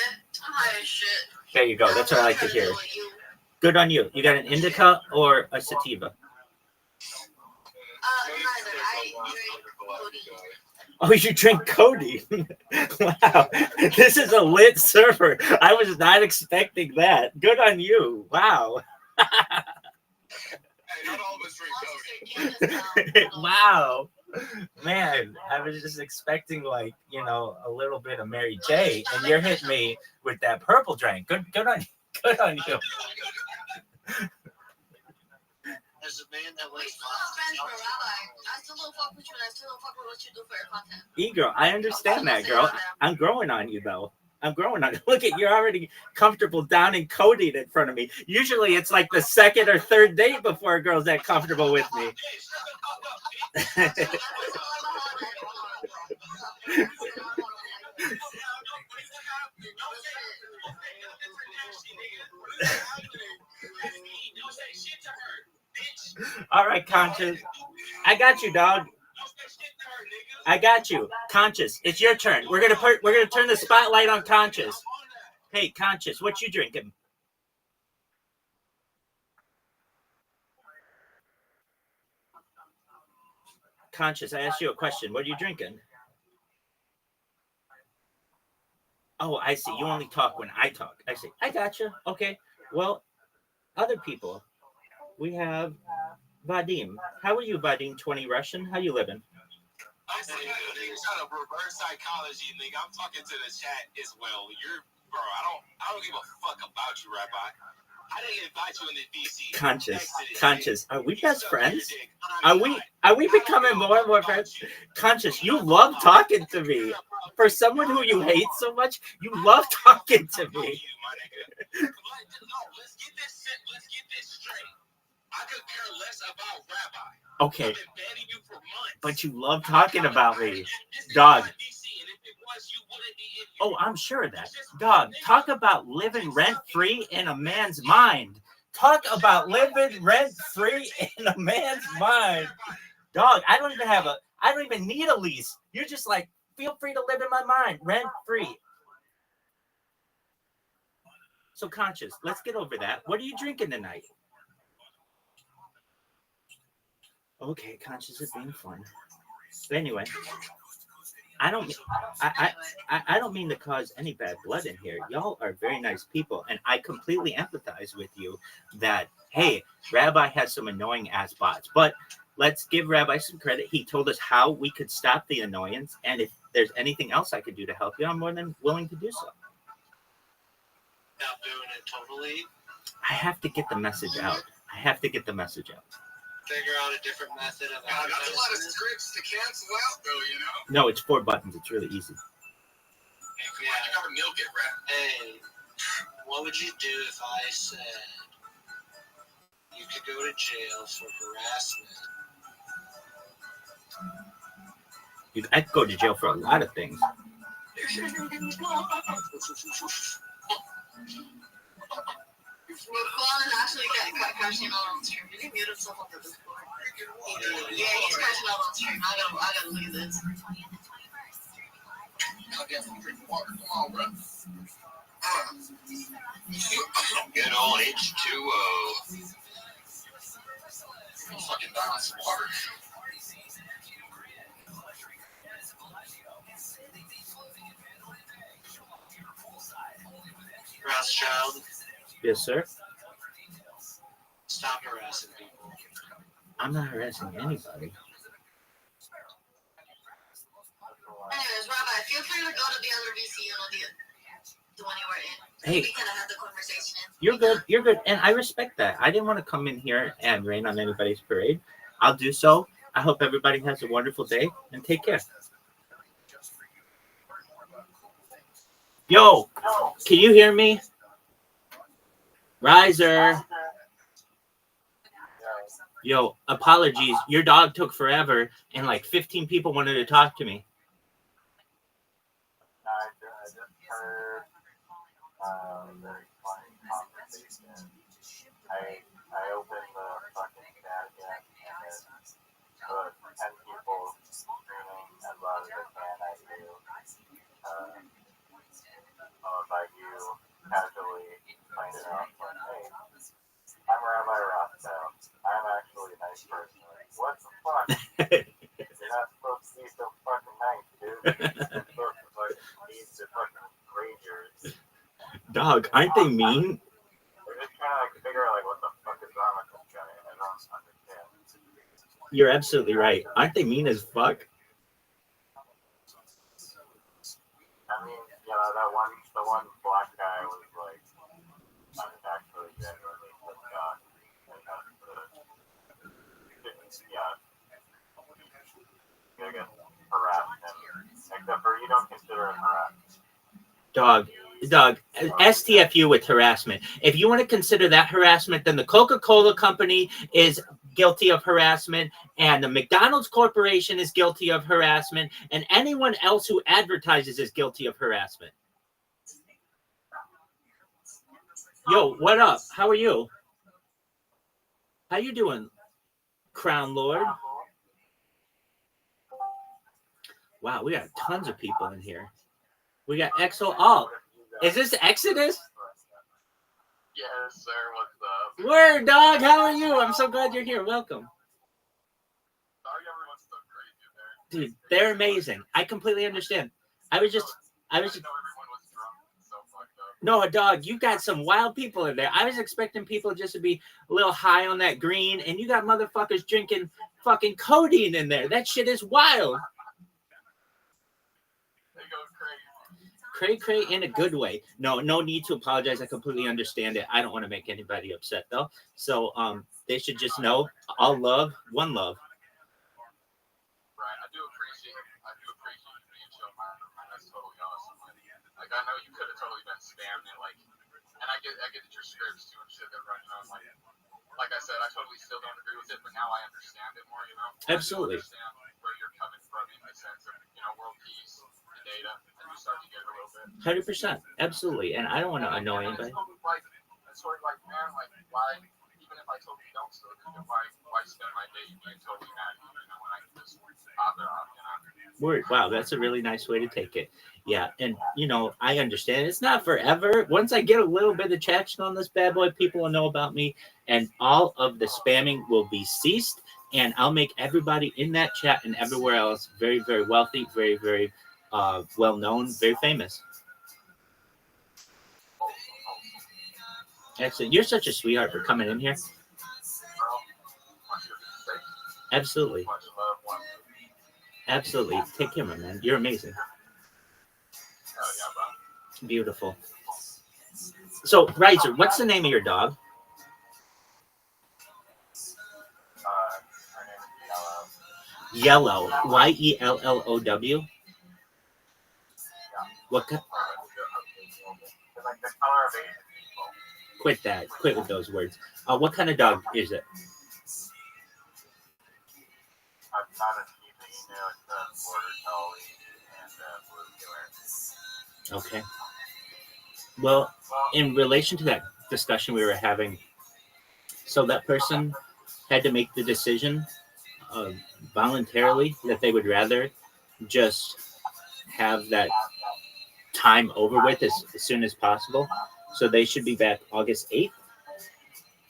I'm high as shit. There you go. That's what I like to hear. Good on you. You got an indica or a sativa? Neither. I drink codeine. Oh, you drink codeine. Wow. This is a lit server. I was not expecting that. Good on you. Wow. Hey, not all of us drink codeine. Wow. Man, I was just expecting like, a little bit of Mary J, and you're hitting me with that purple drink. Good on you. As a man that was friends for Rabbi, I still don't fuck with you, and I still don't fuck with what you do for your content. E-girl, I understand that, girl. I'm growing on you, though. I'm growing on you. Look at, you're already comfortable downing codeine in front of me. Usually it's like the 2nd or 3rd date before a girl's that comfortable with me. All right, Conscious. I got you, dog. I got you. Conscious, it's your turn. We're gonna turn the spotlight on Conscious. Hey, Conscious, what you drinking? Conscious, I asked you a question. What are you drinking? Oh, I see. You only talk when I talk. I see. I gotcha. Okay. Well, other people. We have Vadim. How are you, Vadim 20 Russian? How you living? I'm saying niggas trying to reverse psychology, nigga. I'm talking to the chat as well. Bro, I don't give a fuck about you, Rabbi. I didn't invite you in the DC. Conscious. Are we best friends? Are we becoming more and more friends? Conscious, you love talking to me. For someone who you hate so much, you love talking to me. No, let's get this straight. I could care less about Rabbi. Okay. I've been banning you for months. But you love talking about me. Dog. Oh, I'm sure of that. Dog, talk about living rent-free in a man's mind. Talk about living rent-free in a man's mind. Dog, I don't even need a lease. You're just like, feel free to live in my mind, rent-free. So Conscious, let's get over that. What are you drinking tonight? Okay, Conscious is being fun. But anyway, I don't mean to cause any bad blood in here. Y'all are very nice people, and I completely empathize with you that, hey, Rabbi has some annoying ass bots, but let's give Rabbi some credit. He told us how we could stop the annoyance, and if there's anything else I could do to help you, I'm more than willing to do so. Not doing it totally. I have to get the message out. Figure out a different method of That's a lot of scripts to cancel out, though, you know? No, it's 4 buttons. It's really easy. Hey, come on, you gotta milk it, Rap. Hey, what would you do if I said you could go to jail for harassment? I could go to jail for a lot of things. Colin is actually crashing out on stream. Did he mute himself on the Discord? He did. Yeah, he's crashing out on stream. I gotta look at this. Water. Come on, bro. Good old H2O. Fucking die on some water. Rothschild, Yes, sir. stop harassing people. I'm not harassing anybody. Anyways, Rabbi, feel free to go to the other VC, the one you were in. Hey. We kind of had the conversation. You're good. And I respect that. I didn't want to come in here and rain on anybody's parade. I'll do so. I hope everybody has a wonderful day and take care. Yo, can you hear me? Riser. Yo, apologies. Your dog took forever and like 15 people wanted to talk to me. I just heard very funny conversation. I opened the fucking chat again and then put 10 people screaming as loud as I can at you. By you casually pointed out, like, hey, I'm Rabbi Rothschild. I'm actually a nice person. What the fuck? You're not supposed to be so fucking nice, dude. You're supposed to fucking need to fucking grade yours. Dog, aren't they mean? We're just trying to like figure out like what the fuck is wrong with this guy. I don't understand. You're absolutely right. Aren't they mean as fuck? I mean, the one black guy was like, actually genuinely pissed off. And I guess harassed him. Except for you don't consider it harassment. Dog, STFU with harassment. If you want to consider that harassment, then the Coca-Cola company is guilty of harassment, and the McDonald's Corporation is guilty of harassment, and anyone else who advertises is guilty of harassment. Yo, what up? How are you? How you doing, Crown Lord? Wow, we got tons of people in here. We got EXO. Oh, is this Exodus? Yes, sir. What's up? Word, dog. How are you? I'm so glad you're here. Welcome. Sorry, everyone's so crazy there. Dude, they're amazing. I completely understand. I was just. I know everyone was drunk and so fucked up. No, dog, you got some wild people in there. I was expecting people just to be a little high on that green, and you got motherfuckers drinking fucking codeine in there. That shit is wild. cray cray in a good way. No need to apologize. I completely understand it. I don't want to make anybody upset though. So they should just know all love, one love. Right. I do appreciate you being so man. That's totally awesome. Like I know you could have totally been spammed and like, and I get that your scripts too and shit that run. You know, like I said, I totally still don't agree with it, but now I understand it more. You know. Absolutely. I do understand where you're coming from in the sense of world peace, the data, and you start to get it a little bit. 100%. Absolutely. And I don't want to annoy anybody. It's sort of like, man, like why? Even if I totally don't still agree, why spend my day being totally mad? When I can just pop it off. Word. Wow, that's a really nice way to take it. Yeah, and I understand it's not forever. Once I get a little bit of traction on this bad boy, people will know about me, and all of the spamming will be ceased, and I'll make everybody in that chat and everywhere else very, very wealthy, very, very well known, very famous. Excellent. You're such a sweetheart for coming in here. Absolutely. Absolutely. Take care, my man. You're amazing. Beautiful. So, Riser, what's the name of your dog? Her name is Yellow. Yellow. What? Like the color of Asian people. Quit that. Quit with those words. What kind of dog is it? Not a Shiba Inu, it's a border collie and blue heeler. Okay. Well, in relation to that discussion we were having, so that person had to make the decision voluntarily that they would rather just have that time over with as soon as possible. So they should be back August 8th.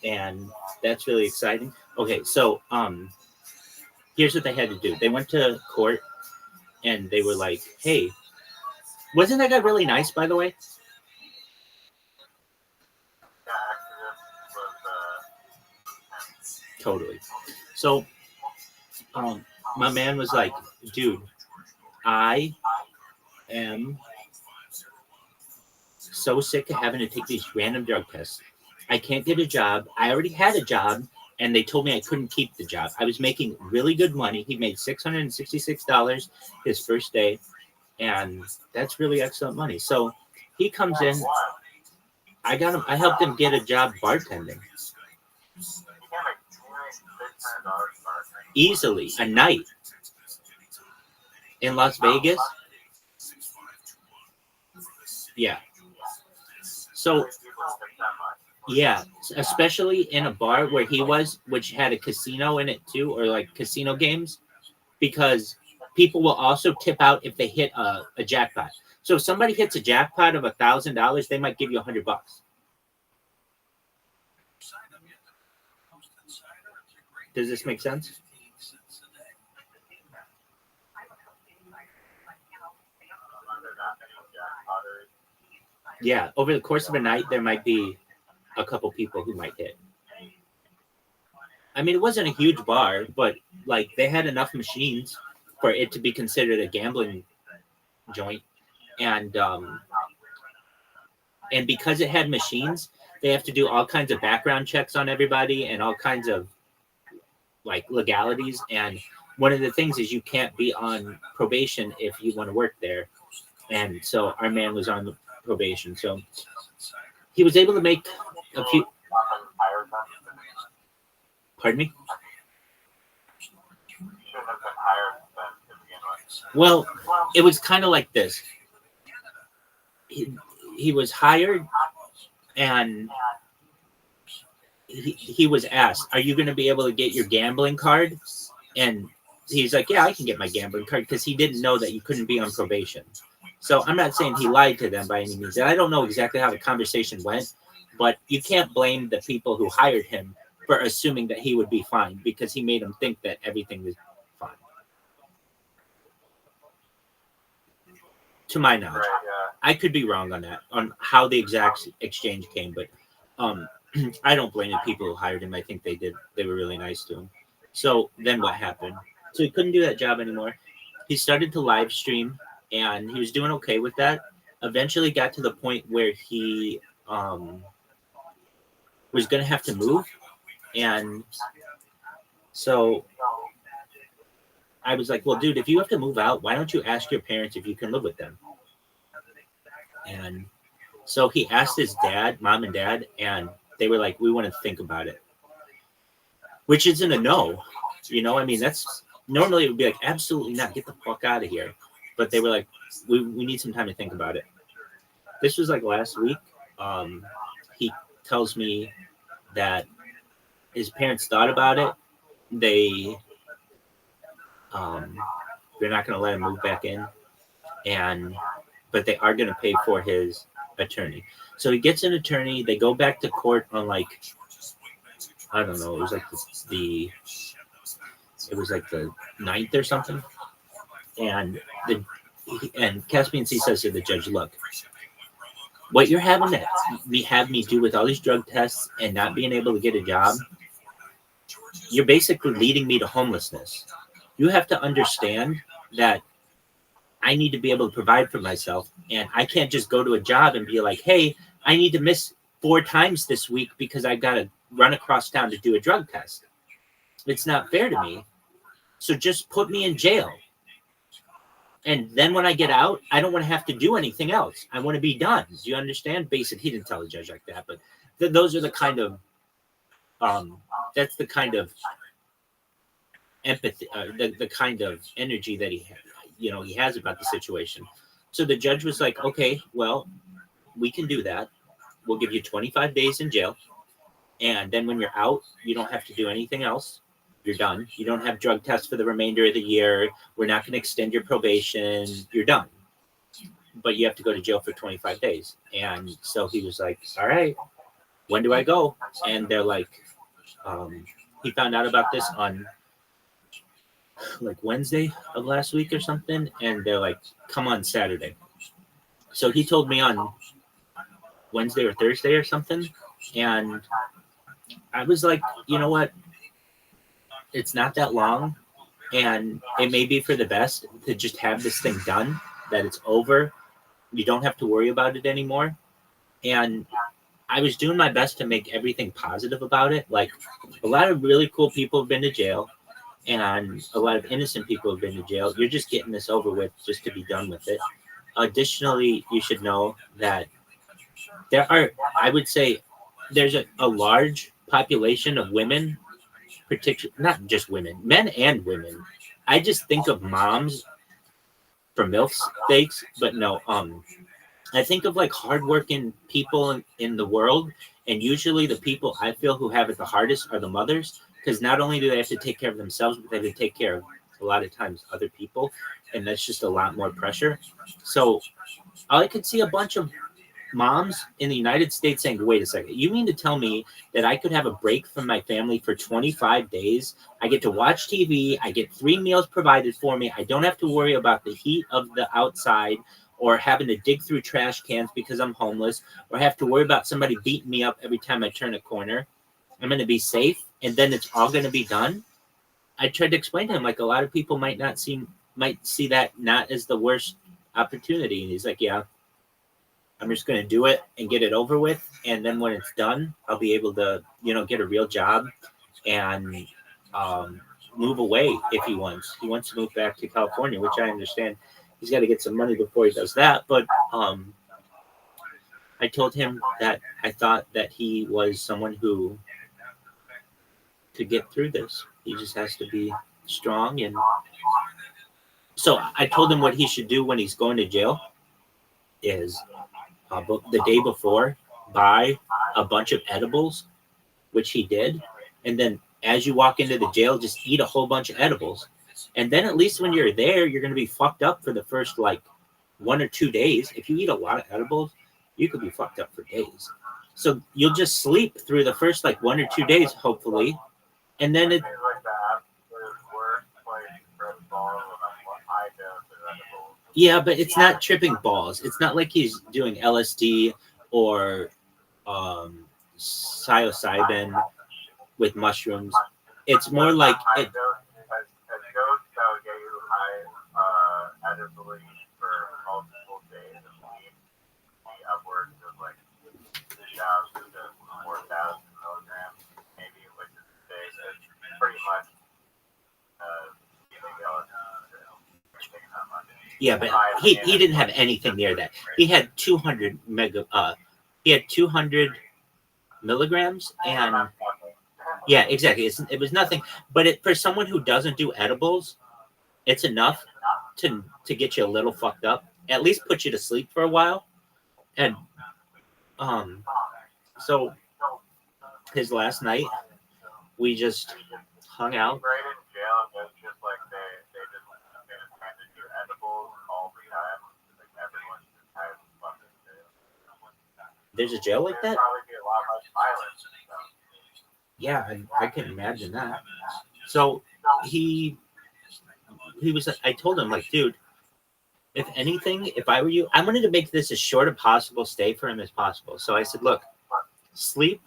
And that's really exciting. Okay, so here's what they had to do. They went to court and they were like, hey, wasn't that guy really nice, by the way? Totally. So my man was like, dude, I am so sick of having to take these random drug tests. I can't get a job. I already had a job, and they told me I couldn't keep the job. I was making really good money. He made $666 his first day, and that's really excellent money. So he comes in. I helped him get a job bartending. Easily, a night in Las Vegas. Yeah. So, yeah, especially in a bar where he was, which had a casino in it too, or like casino games, because people will also tip out if they hit a jackpot. So if somebody hits a jackpot of $1,000, they might give you $100. Does this make sense? Yeah, over the course of a night, there might be a couple people who might hit. I mean, it wasn't a huge bar, but like they had enough machines for it to be considered a gambling joint, and because it had machines, they have to do all kinds of background checks on everybody and all kinds of like legalities. And one of the things is you can't be on probation if you want to work there. And so our man was on the probation, so he was able to make a few. Pardon me? Well, it was kind of like this. He was hired, and he was asked, "Are you going to be able to get your gambling card?" And he's like, "Yeah, I can get my gambling card," because he didn't know that you couldn't be on probation. So I'm not saying he lied to them by any means. And I don't know exactly how the conversation went, but you can't blame the people who hired him for assuming that he would be fine, because he made them think that everything was fine. To my knowledge. I could be wrong on that, on how the exact exchange came, but I don't blame the people who hired him. I think they did. They were really nice to him. So then what happened? So he couldn't do that job anymore. He started to live stream, and he was doing okay with that. eventually got to the point where he was going to have to move. And so I was like, well, dude, if you have to move out, why don't you ask your parents if you can live with them? And so he asked his dad, mom and dad, and they were like, we want to think about it, which isn't a no. You know, I mean, that's normally it would be like, absolutely not, get the fuck out of here. But they were like, we need some time to think about it. This was like last week. He tells me that his parents thought about it. They're not going to let him move back in, but they are going to pay for his attorney. So he gets an attorney. They go back to court on like, I don't know. It was like the 9th or something. And Caspian C says to the judge, look, what you're having to have me do with all these drug tests and not being able to get a job, you're basically leading me to homelessness. You have to understand that I need to be able to provide for myself, and I can't just go to a job and be like, hey, I need to miss 4 times this week because I've got to run across town to do a drug test. It's not fair to me. So just put me in jail. And then when I get out, I don't want to have to do anything else. I want to be done. Do you understand? Basically, he didn't tell the judge like that, but those are the kind of, that's the kind of empathy, the kind of energy that he has about the situation. So the judge was like, okay, well, we can do that. We'll give you 25 days in jail. And then when you're out, you don't have to do anything else. You're done. You don't have drug tests for the remainder of the year. We're not going to extend your probation. You're done. But you have to go to jail for 25 days. And so he was like, all right, when do I go? And they're like, he found out about this on like Wednesday of last week or something. And they're like, come on Saturday. So he told me on Wednesday or Thursday or something. And I was like, you know what? It's not that long, and it may be for the best to just have this thing done, that it's over. You don't have to worry about it anymore. And I was doing my best to make everything positive about it. Like, a lot of really cool people have been to jail, and a lot of innocent people have been to jail. You're just getting this over with just to be done with it. Additionally, you should know that I would say, there's a large population of women, not just women, men and women. I just think of moms for MILF's sakes, but no, I think of like hardworking people in the world, and usually the people I feel who have it the hardest are the mothers, because not only do they have to take care of themselves, but they have to take care of a lot of times other people, and that's just a lot more pressure. So I could see a bunch of moms in the United States saying, wait a second, you mean to tell me that I could have a break from my family for 25 days? I get to watch TV. I get 3 meals provided for me. I don't have to worry about the heat of the outside or having to dig through trash cans because I'm homeless, or have to worry about somebody beating me up every time I turn a corner. I'm going to be safe, and then it's all going to be done. I tried to explain to him, like, a lot of people might see that not as the worst opportunity. And he's like, yeah, I'm just going to do it and get it over with. And then when it's done, I'll be able to, get a real job and move away if he wants. He wants to move back to California, which I understand. He's got to get some money before he does that. But I told him that I thought that he was someone who could get through this. He just has to be strong. And so I told him what he should do when he's going to jail is, the day before, buy a bunch of edibles, which he did. And then as you walk into the jail, just eat a whole bunch of edibles. And then at least when you're there, you're going to be fucked up for the first 1 or 2 days. If you eat a lot of edibles, you could be fucked up for days. So you'll just sleep through the first 1 or 2 days, hopefully. And then it. Yeah, but it's not tripping balls. It's not like he's doing LSD or psilocybin with mushrooms. It's more like it. A dose that would get you high edibly for multiple days of week Yeah, but he didn't have anything near that. He had 200 milligrams, and yeah, exactly. It was nothing, but for someone who doesn't do edibles, it's enough to get you a little fucked up. At least put you to sleep for a while, and so his last night, we just hung out. Right in jail, it's just like they just trying to do edibles all the time. Like everyone just has fucking jail. There's a jail like There'd that? probably be a lot less violence. Yeah, I can imagine that. So he was. I told him, like, dude, if anything, if I were you, I wanted to make this as short a possible stay for him as possible. So I said, look, sleep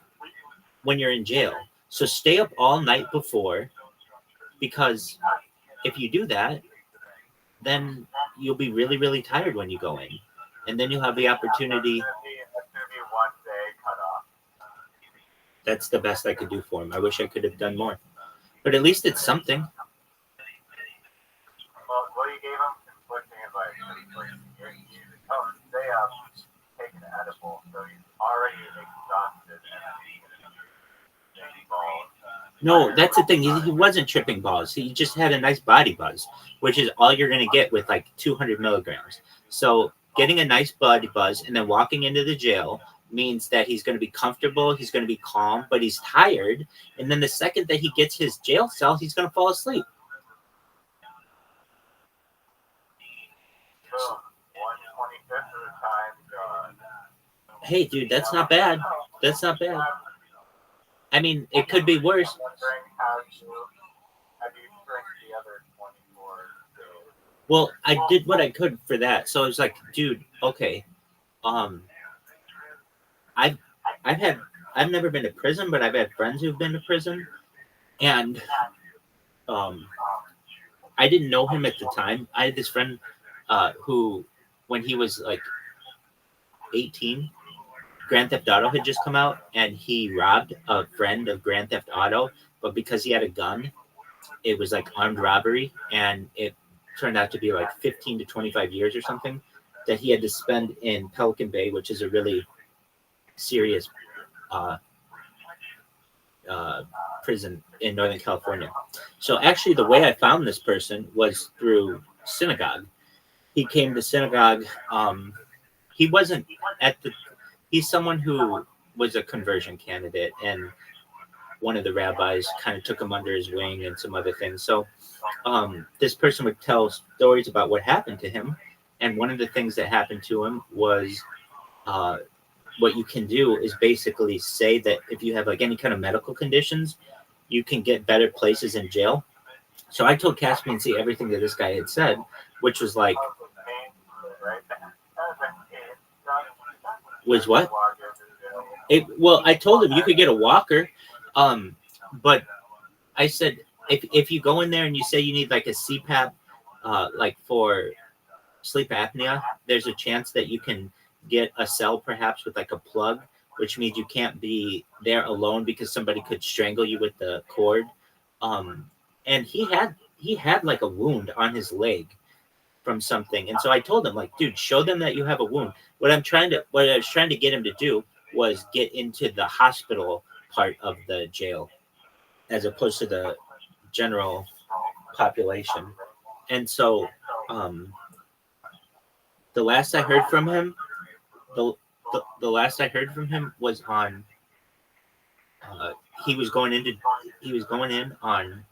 when you're in jail. So stay up all night before, because if you do that, then you'll be really, really tired when you go in, and then you'll have the opportunity. That's gonna be one day cut off. That's the best I could do for him. I wish I could have done more, but at least it's something. Well, you gave him conflicting advice. Stay up, take an edible, so he's already exhausted and No, that's the thing. He wasn't tripping balls. He just had a nice body buzz, which is all you're going to get with like 200 milligrams. So getting a nice body buzz and then walking into the jail means that he's going to be comfortable, he's going to be calm, but he's tired. And then the second that he gets his jail cell, he's going to fall asleep. So 1/25th of the time gone. Hey, dude, that's not bad. That's not bad. I mean, it could be worse. I'm wondering how you drink the other 24 days. Well, I did what I could for that. So I was like, dude, okay. I've never been to prison, but I've had friends who've been to prison, and I didn't know him at the time. I had this friend who, when he was like 18, Grand Theft Auto had just come out, and he robbed a friend of Grand Theft Auto, but because he had a gun, it was like armed robbery, and it turned out to be like 15 to 25 years or something that he had to spend in Pelican Bay, which is a really serious prison in Northern California. So actually the way I found this person was through synagogue. He came to synagogue. He wasn't he's someone who was a conversion candidate, and one of the rabbis kind of took him under his wing and some other things. So this person would tell stories about what happened to him. And one of the things that happened to him was what you can do is basically say that if you have like any kind of medical conditions, you can get better places in jail. So I told Caspian C everything that this guy had said, which was like, was what? Well, I told him you could get a walker, but I said if you go in there and you say you need like a CPAP, like for sleep apnea, there's a chance that you can get a cell perhaps with like a plug, which means you can't be there alone because somebody could strangle you with the cord. And he had like a wound on his leg from something, and so I told him, like, dude, show them that you have a wound. What I was trying to get him to do was get into the hospital part of the jail as opposed to the general population. And so the last I heard from him, the last I heard from him was on he was going in on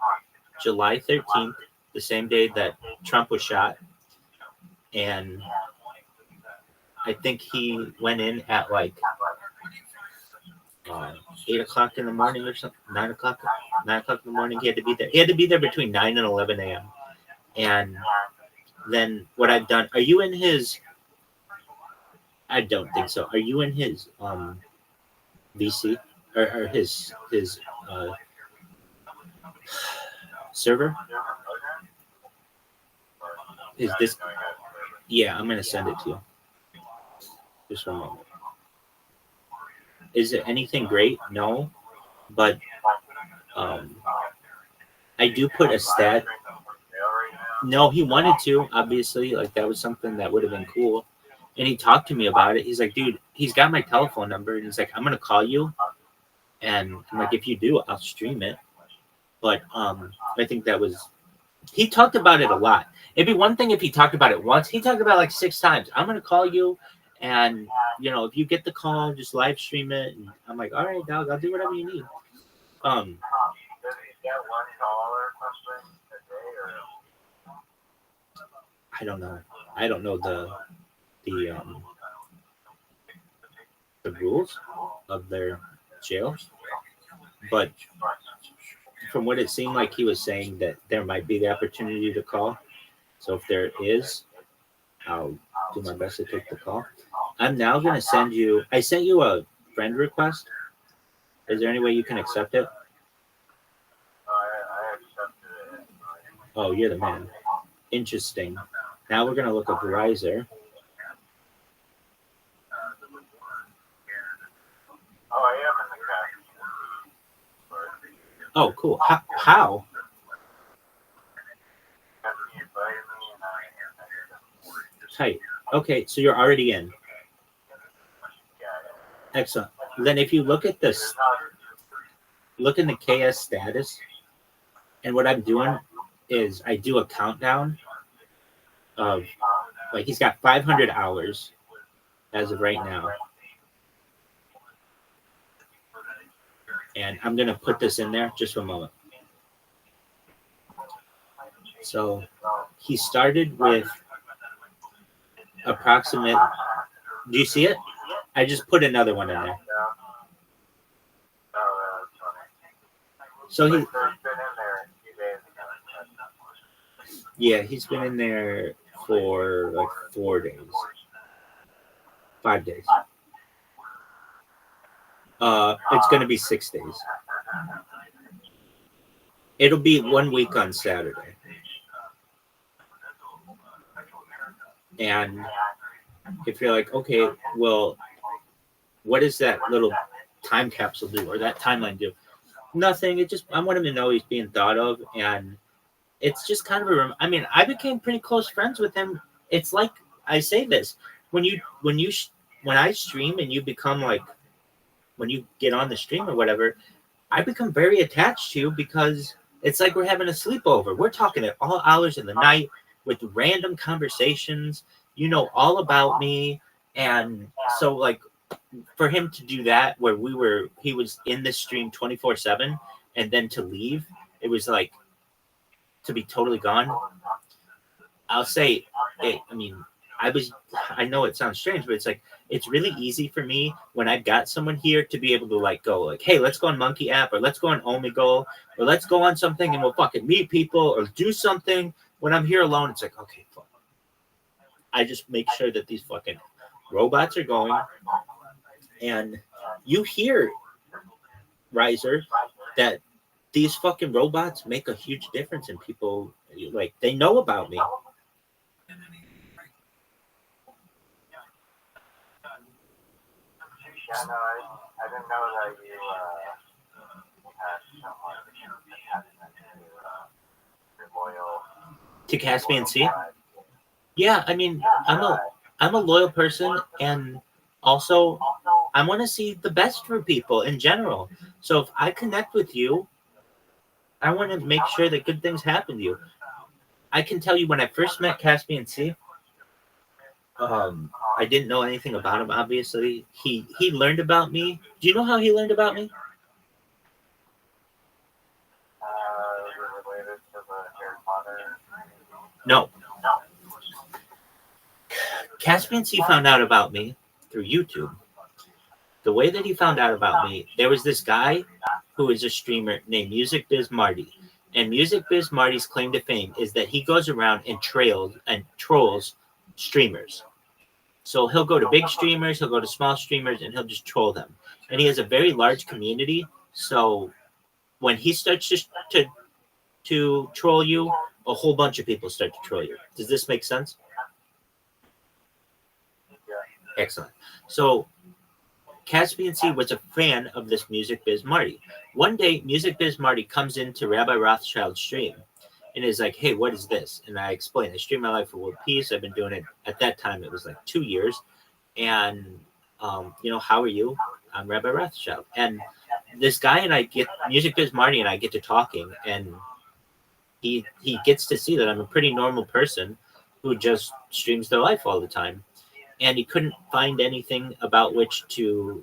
July 13th, the same day that Trump was shot. And I think he went in at like 8 o'clock in the morning or something, 9 o'clock in the morning. He had to be there. He had to be there between 9 and 11 a.m. And then what I've done, are you in his, I don't think so. Are you in his VC or his server? Is this? Yeah, I'm gonna send it to you. Just one moment. Is it anything great? No, but I do put a stat. No, he wanted to, obviously. Like, that was something that would have been cool. And he talked to me about it. He's like, dude, he's got my telephone number. And he's like, I'm going to call you. And I'm like, if you do, I'll stream it. But I think that was, he talked about it a lot. It'd be one thing if he talked about it once. He talked about it like 6 times. I'm going to call you. And, you know, if you get the call, just live stream it. And I'm like, all right, dog, I'll do whatever you need. Does he get one call or something a day, or? I don't know. I don't know the rules of their jail, but from what it seemed like, he was saying that there might be the opportunity to call. So if there is, I'll do my best to take the call. I'm now going to send you, I sent you a friend request. Is there any way you can accept it? I accepted it. Oh, you're the man. Interesting. Now we're going to look up Riser. Oh, I am in the cast. Oh, cool. How? Tight. Okay, so you're already in. Excellent. Then if you look at this, look in the KS status, and what I'm doing is I do a countdown of, like, he's got 500 hours as of right now. And I'm going to put this in there just for a moment. So he started with approximate, do you see it? I just put another one in there. So he, yeah, he's been in there for like 4 days, 5 days. It's going to be 6 days. It'll be 1 week on Saturday. And if you're like, okay, well, what does that little time capsule do or that timeline do? Nothing. It just, I want him to know he's being thought of. And it's just kind of a, I mean, I became pretty close friends with him. It's like, I say this, when I stream and you become like, when you get on the stream or whatever, I become very attached to you because it's like we're having a sleepover. We're talking at all hours of the night with random conversations. You know all about me. And so, like, for him to do that where he was in the stream 24/7 and then to leave, it was like to be totally gone. I'll say it, I mean, I know it sounds strange, but it's like, it's really easy for me when I've got someone here to be able to like go like, hey, let's go on Monkey app, or let's go on Omegle, or let's go on something and we'll fucking meet people or do something. When I'm here alone, it's like, okay, fuck. I just make sure that these fucking robots are going. And you hear, Riser, that these fucking robots make a huge difference in people. Like, they know about me. Yeah, no, I didn't know that you had someone you're loyal To Caspian Sea? Yeah, I mean, I'm a loyal person, and also I want to see the best for people in general. So if I connect with you, I want to make sure that good things happen to you. I can tell you when I first met Caspian Sea, I didn't know anything about him, obviously. He learned about me. Do you know how he learned about me? related to the Harry Potter. No. Caspian Sea found out about me through YouTube. The way that he found out about me, there was this guy who is a streamer named Music Biz Marty. And Music Biz Marty's claim to fame is that he goes around and trolls streamers. So he'll go to big streamers, he'll go to small streamers, and he'll just troll them. And he has a very large community. So when he starts to troll you, a whole bunch of people start to troll you. Does this make sense? Excellent. So Caspian Sea was a fan of this Music Biz Marty. One day, Music Biz Marty comes into Rabbi Rothschild's stream, and is like, hey, what is this? And I explained, I stream my life for world peace. I've been doing it at that time. It was like 2 years. And, how are you? I'm Rabbi Rothschild. And this guy and I get Music Biz Marty and I get to talking, and he gets to see that I'm a pretty normal person who just streams their life all the time. And he couldn't find anything about which to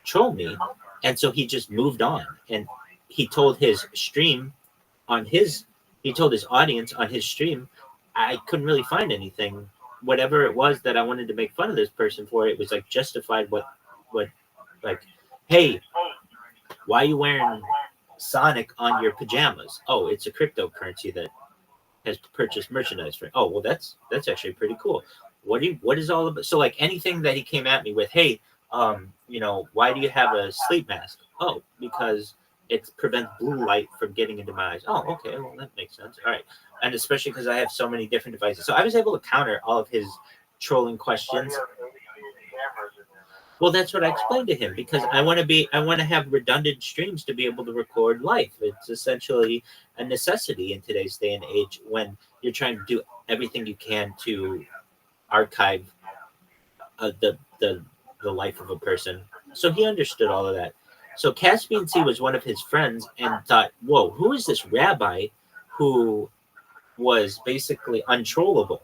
troll me. And so he just moved on. And he told his stream he told his audience on his stream, I couldn't really find anything. Whatever it was that I wanted to make fun of this person for, it was like justified what like, hey, why are you wearing Sonic on your pajamas? Oh, it's a cryptocurrency that has purchased merchandise for. Oh, well, that's actually pretty cool. What is all about? So like anything that he came at me with, hey, why do you have a sleep mask? Oh, because it prevents blue light from getting into my eyes. Oh, okay, well that makes sense. All right, and especially because I have so many different devices, so I was able to counter all of his trolling questions. Well, that's what I explained to him, because I want to have redundant streams to be able to record life. It's essentially a necessity in today's day and age when you're trying to do everything you can to archive the life of a person. So he understood all of that. So Caspian C was one of his friends and thought, whoa, who is this rabbi who was basically untrollable?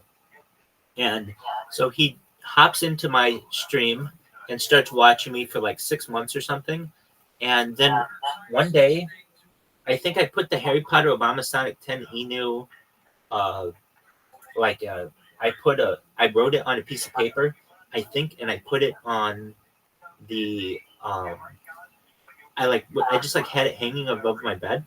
And so he hops into my stream and starts watching me for like 6 months or something. And then one day, I think I put the Harry Potter Obama Sonic 10 Inu, I wrote it on a piece of paper, I think, and I put it on the, I just had it hanging above my bed,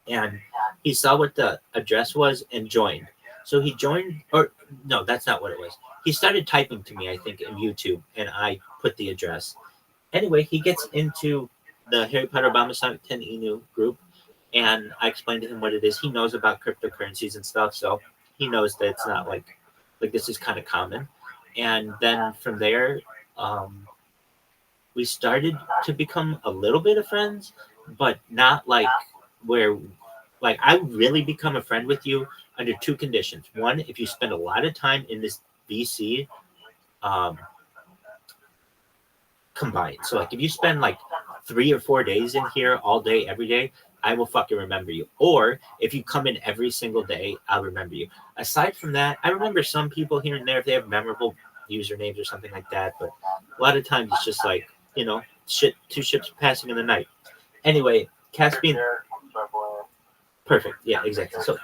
and he saw what the address was and joined. So he joined, or no, that's not what it was. He started typing to me, I think, in YouTube, and I put the address. Anyway, he gets into the Harry Potter Obama Sonic 10 Inu group, and I explained to him what it is. He knows about cryptocurrencies and stuff, so he knows that it's not like this is kind of common. And then from there, we started to become a little bit of friends, but not like where, like, I really become a friend with you under two conditions. One, if you spend a lot of time in this VC combined. So like if you spend like 3 or 4 days in here all day, every day, I will fucking remember you. Or if you come in every single day, I'll remember you. Aside from that, I remember some people here and there if they have memorable usernames or something like that, but a lot of times it's just like, two ships passing in the night. Anyway, Caspian. Perfect. Yeah, exactly. So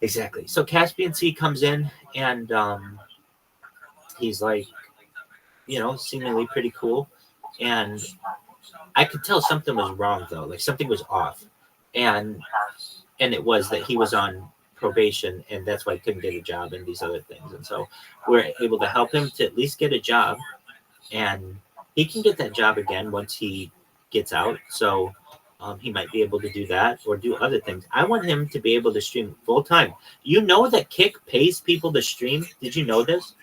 exactly. So Caspian C comes in, and he's like, seemingly pretty cool, and I could tell something was wrong though, like something was off, and it was that he was on probation, and that's why he couldn't get a job and these other things. And so we're able to help him to at least get a job, and he can get that job again once he gets out. So he might be able to do that or do other things. I want him to be able to stream full time. You know that Kick pays people to stream? Did you know this?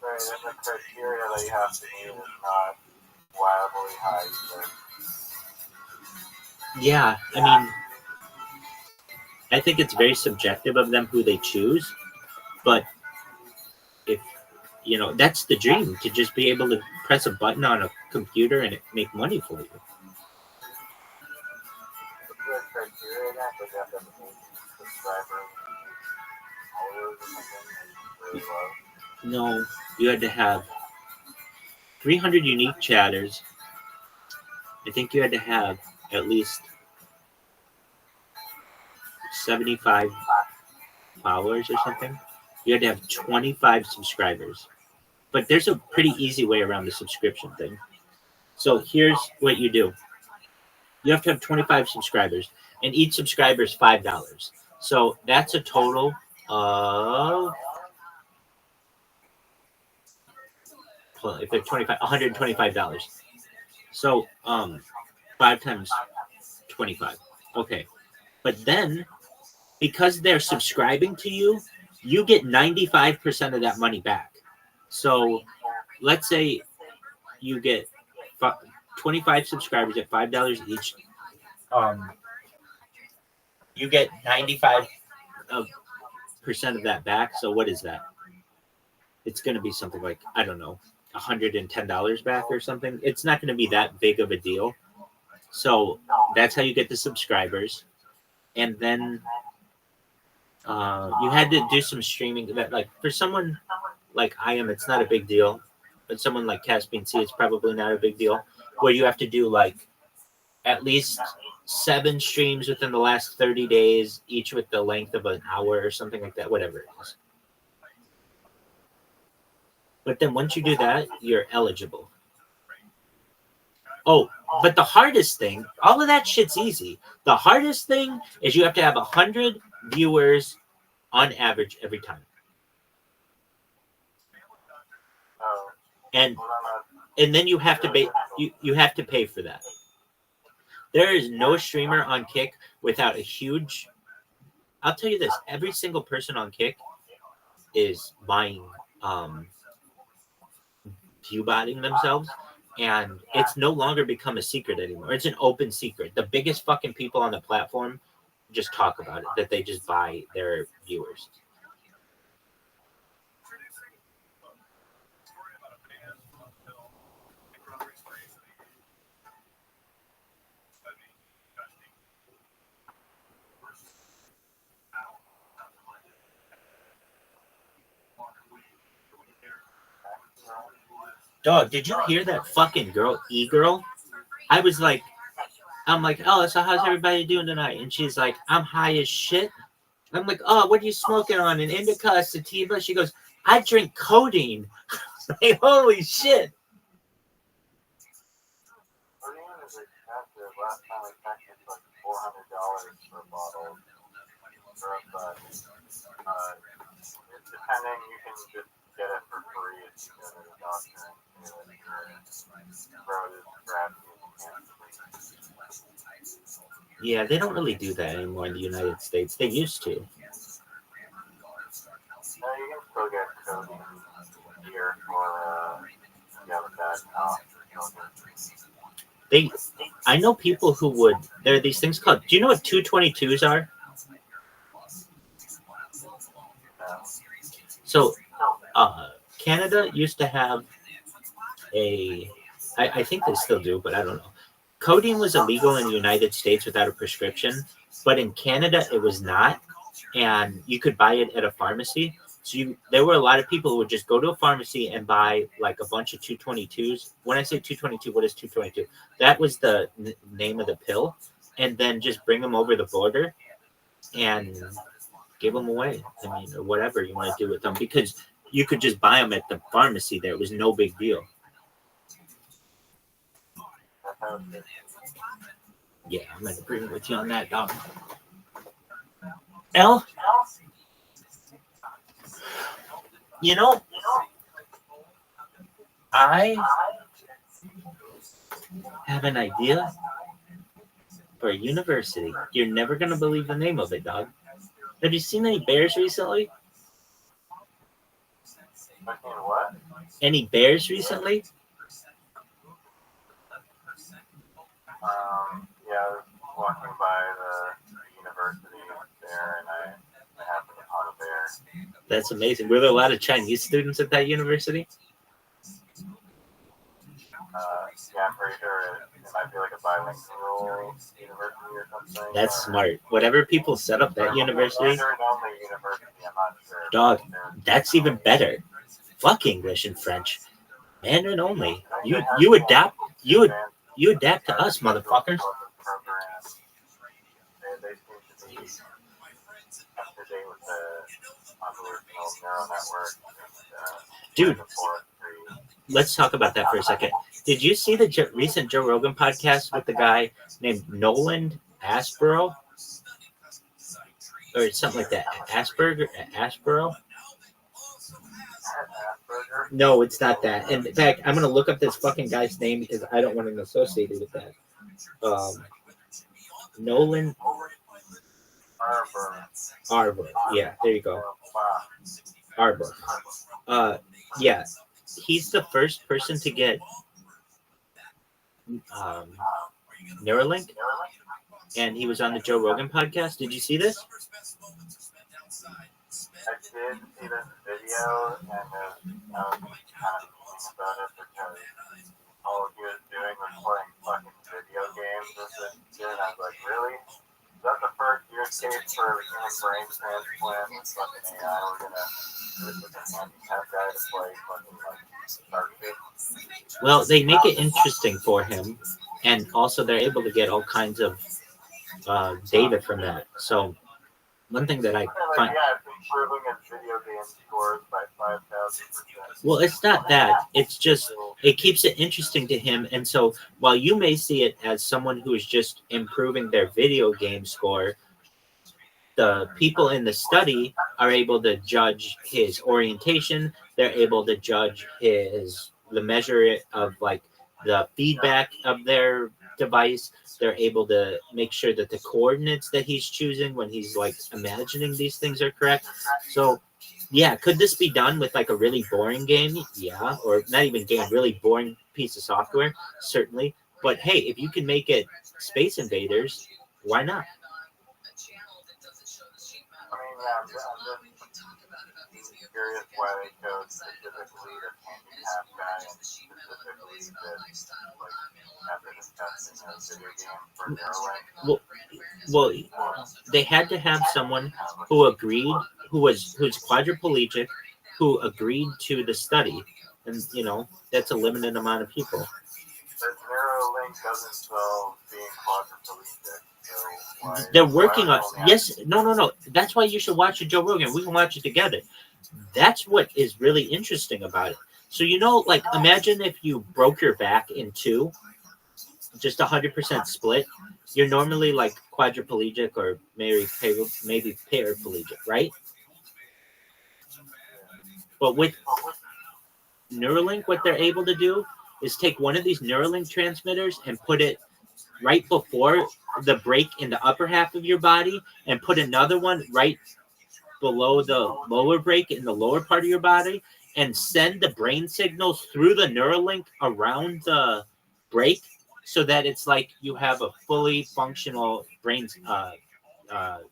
The criteria that you have to meet is not wildly high either. Yeah, I mean, I think it's very subjective of them who they choose, but if that's the dream, to just be able to press a button on a computer and it make money for you. The criteria again, but you have to meet subscribers, followers or something really low. No, you had to have 300 unique chatters. I think you had to have at least 75 followers or something. You had to have 25 subscribers. But there's a pretty easy way around the subscription thing. So here's what you do. You have to have 25 subscribers, and each subscriber is $5. So that's a total of, if they're $125. So 5 times 25. Okay. But then, because they're subscribing to you, you get 95% of that money back. So let's say you get 25 subscribers at $5 each. you get 95% of that back. So what is that? It's going to be something like, I don't know, $110 back or something. It's not going to be that big of a deal. So that's how you get the subscribers. And then you had to do some streaming. That, like, for someone like I am, it's not a big deal. But someone like Caspian C, it's probably not a big deal. Where you have to do like at least 7 streams within the last 30 days, each with the length of an hour or something like that, whatever it is. But then once you do that, you're eligible. Oh, but the hardest thing, all of that shit's easy. The hardest thing is you have to have 100 viewers on average every time. And then you have to pay. You have to pay for that. There is no streamer on Kick without a huge. I'll tell you this: every single person on Kick is buying, view-botting themselves, and it's no longer become a secret anymore. It's an open secret. The biggest fucking people on the platform just talk about it, that they just buy their viewers. Dog, did you hear that fucking girl, E-Girl? I'm like, oh, so how's everybody doing tonight? And she's like, I'm high as shit. I'm like, oh, what are you smoking on? An indica, a sativa? She goes, I drink codeine. Like, holy shit. Codeine is expensive. Last time I checked, it's like $400 for a bottle. It's depending, you can just get it for free if you go to the doctor and do it. Yeah, they don't really do that anymore in the United States. They used to. No, you can still get codeine here for if you have a bad cough. I know people who would. There are these things called. Do you know what 222s are? So, Canada used to have I think they still do, but I don't know. Codeine was illegal in the United States without a prescription, but in Canada it was not, and you could buy it at a pharmacy. So there were a lot of people who would just go to a pharmacy and buy like a bunch of 222s. When I say 222, what is 222? That was the name of the pill, and then just bring them over the border and give them away. I mean, or whatever you want to do with them, because you could just buy them at the pharmacy there. It was no big deal. Yeah, I'm going to agree with you on that, dog. L? You know, I have an idea for a university. You're never going to believe the name of it, dog. Have you seen any bears recently? What? Any bears recently? Yeah, I was walking by the university there, and I happened to spot a bear. That's amazing. Were there a lot of Chinese students at that university? Yeah, I'm pretty sure it might be like a bilingual university or something. That's smart. Whatever people set up that university, Mandarin only university, I'm not sure. dog, that's even better. Fuck English and French. Mandarin only. You adapt to us, motherfuckers. They seem to be up to date with the convolutional neural network. Dude, let's talk about that for a second. Did you see the recent Joe Rogan podcast with the guy named Nolan Asborough? Or something like that. Asborough? No, it's not that. In fact, I'm going to look up this fucking guy's name because I don't want him associated with that. Nolan Arbor. Yeah, there you go. Arbor. Yeah, he's the first person to get Neuralink. and he was on the Joe Rogan podcast. Did you see this? I did see this video, and I was kind of thinking about it because all he was doing was playing fucking video games with this kid. I was like, really? Is that the first use case for human brain transplant with fucking AI? We're gonna use a handicap guy to play fucking like Starship? Well, they make it interesting for him, and also they're able to get all kinds of data from that. So one thing that I find, yeah, it's improving his video game scores by 5,000%. well, it's not that. It's just it keeps it interesting to him. And so while you may see it as someone who is just improving their video game score, the people in the study are able to judge his orientation. They're able to judge the measure of like the feedback of their device. They're able to make sure that the coordinates that he's choosing when he's like imagining these things are correct. So yeah, could this be done with like a really boring game? Yeah, or not even game, really boring piece of software? Certainly. But hey, if you can make it Space Invaders, why not? I mean, yeah, I'm just curious why they chose specifically the handicap guy and specifically this like method of testing a video game for Neuralink. Well, they had to have someone who agreed, who's quadriplegic, who agreed to the study, and you know that's a limited amount of people. But Neuralink doesn't solve being quadriplegic. So They're working on no. That's why you should watch the Joe Rogan. We can watch it together. That's what is really interesting about it. So you know, like imagine if you broke your back in two, just 100% split. You're normally like quadriplegic or maybe paraplegic, right? But with Neuralink, what they're able to do is take one of these Neuralink transmitters and put it right before the break in the upper half of your body and put another one right below the lower break in the lower part of your body and send the brain signals through the Neuralink around the break so that it's like you have a fully functional brain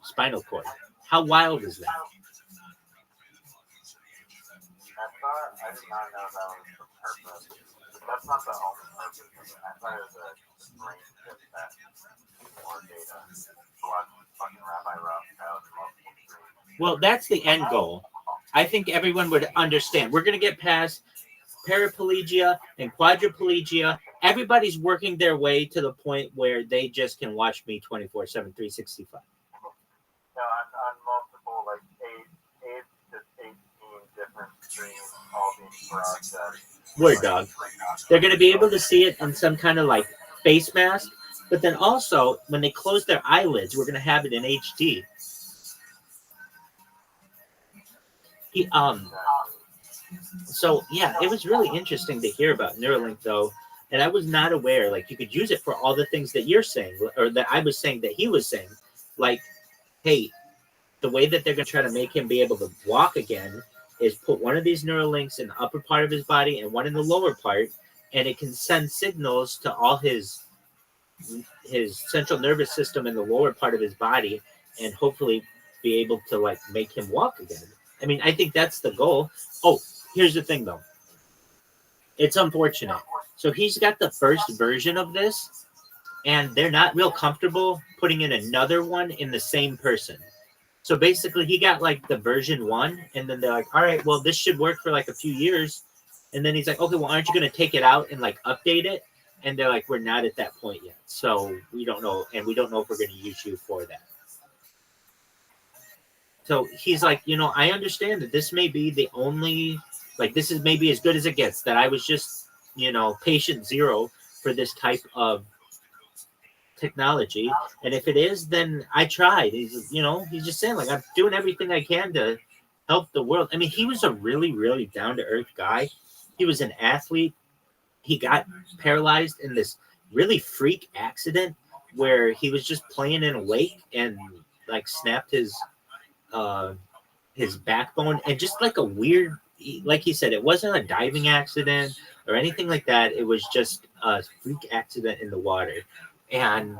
spinal cord. How wild is that? I did not know that was the purpose. That's not the only purpose of it. I thought it was a brain chip that more data. So I fucking Rabbi Rothschild multiple screens. Well, that's the end goal. I think everyone would understand. We're going to get past paraplegia and quadriplegia. Everybody's working their way to the point where they just can watch me 24/7, 365. No, on multiple, like 8 to 18 different screens, all being processed. Word dog. They're going to be able to see it in some kind of like face mask, but then also when they close their eyelids, we're going to have it in HD. So yeah, it was really interesting to hear about Neuralink though, and I was not aware like you could use it for all the things that you're saying or that I was saying that he was saying, like, hey, the way that they're going to try to make him be able to walk again is put one of these Neuralinks in the upper part of his body and one in the lower part, and it can send signals to all his central nervous system in the lower part of his body and hopefully be able to like make him walk again. I mean, I think that's the goal. Oh, here's the thing though. It's unfortunate. So he's got the first version of this and they're not real comfortable putting in another one in the same person. So basically he got like the version 1 and then they're like, all right, well, this should work for like a few years. And then he's like, okay, well, aren't you going to take it out and like update it? And they're like, we're not at that point yet. So we don't know. And we don't know if we're going to use you for that. So he's like, you know, I understand that this may be the only, like, this is maybe as good as it gets, that I was just, you know, patient zero for this type of technology. And if it is, then I tried. He's, you know, he's just saying, like, I'm doing everything I can to help the world. I mean, he was a really, really down-to-earth guy. He was an athlete. He got paralyzed in this really freak accident where he was just playing in a lake and, like, snapped his backbone, and just like a weird, like he said, it wasn't a diving accident or anything like that. It was just a freak accident in the water. And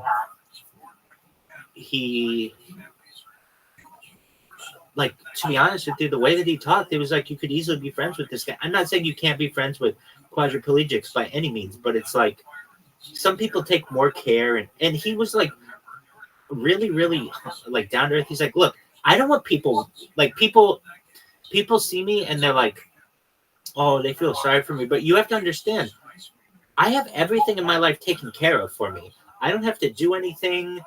he, like, to be honest with you, the way that he talked, it was like you could easily be friends with this guy. I'm not saying you can't be friends with quadriplegics by any means, but it's like some people take more care, and he was like really, really like down to earth. He's like, look, I don't want people see me and they're like, oh, they feel sorry for me, but you have to understand, I have everything in my life taken care of for me. I don't have to do anything.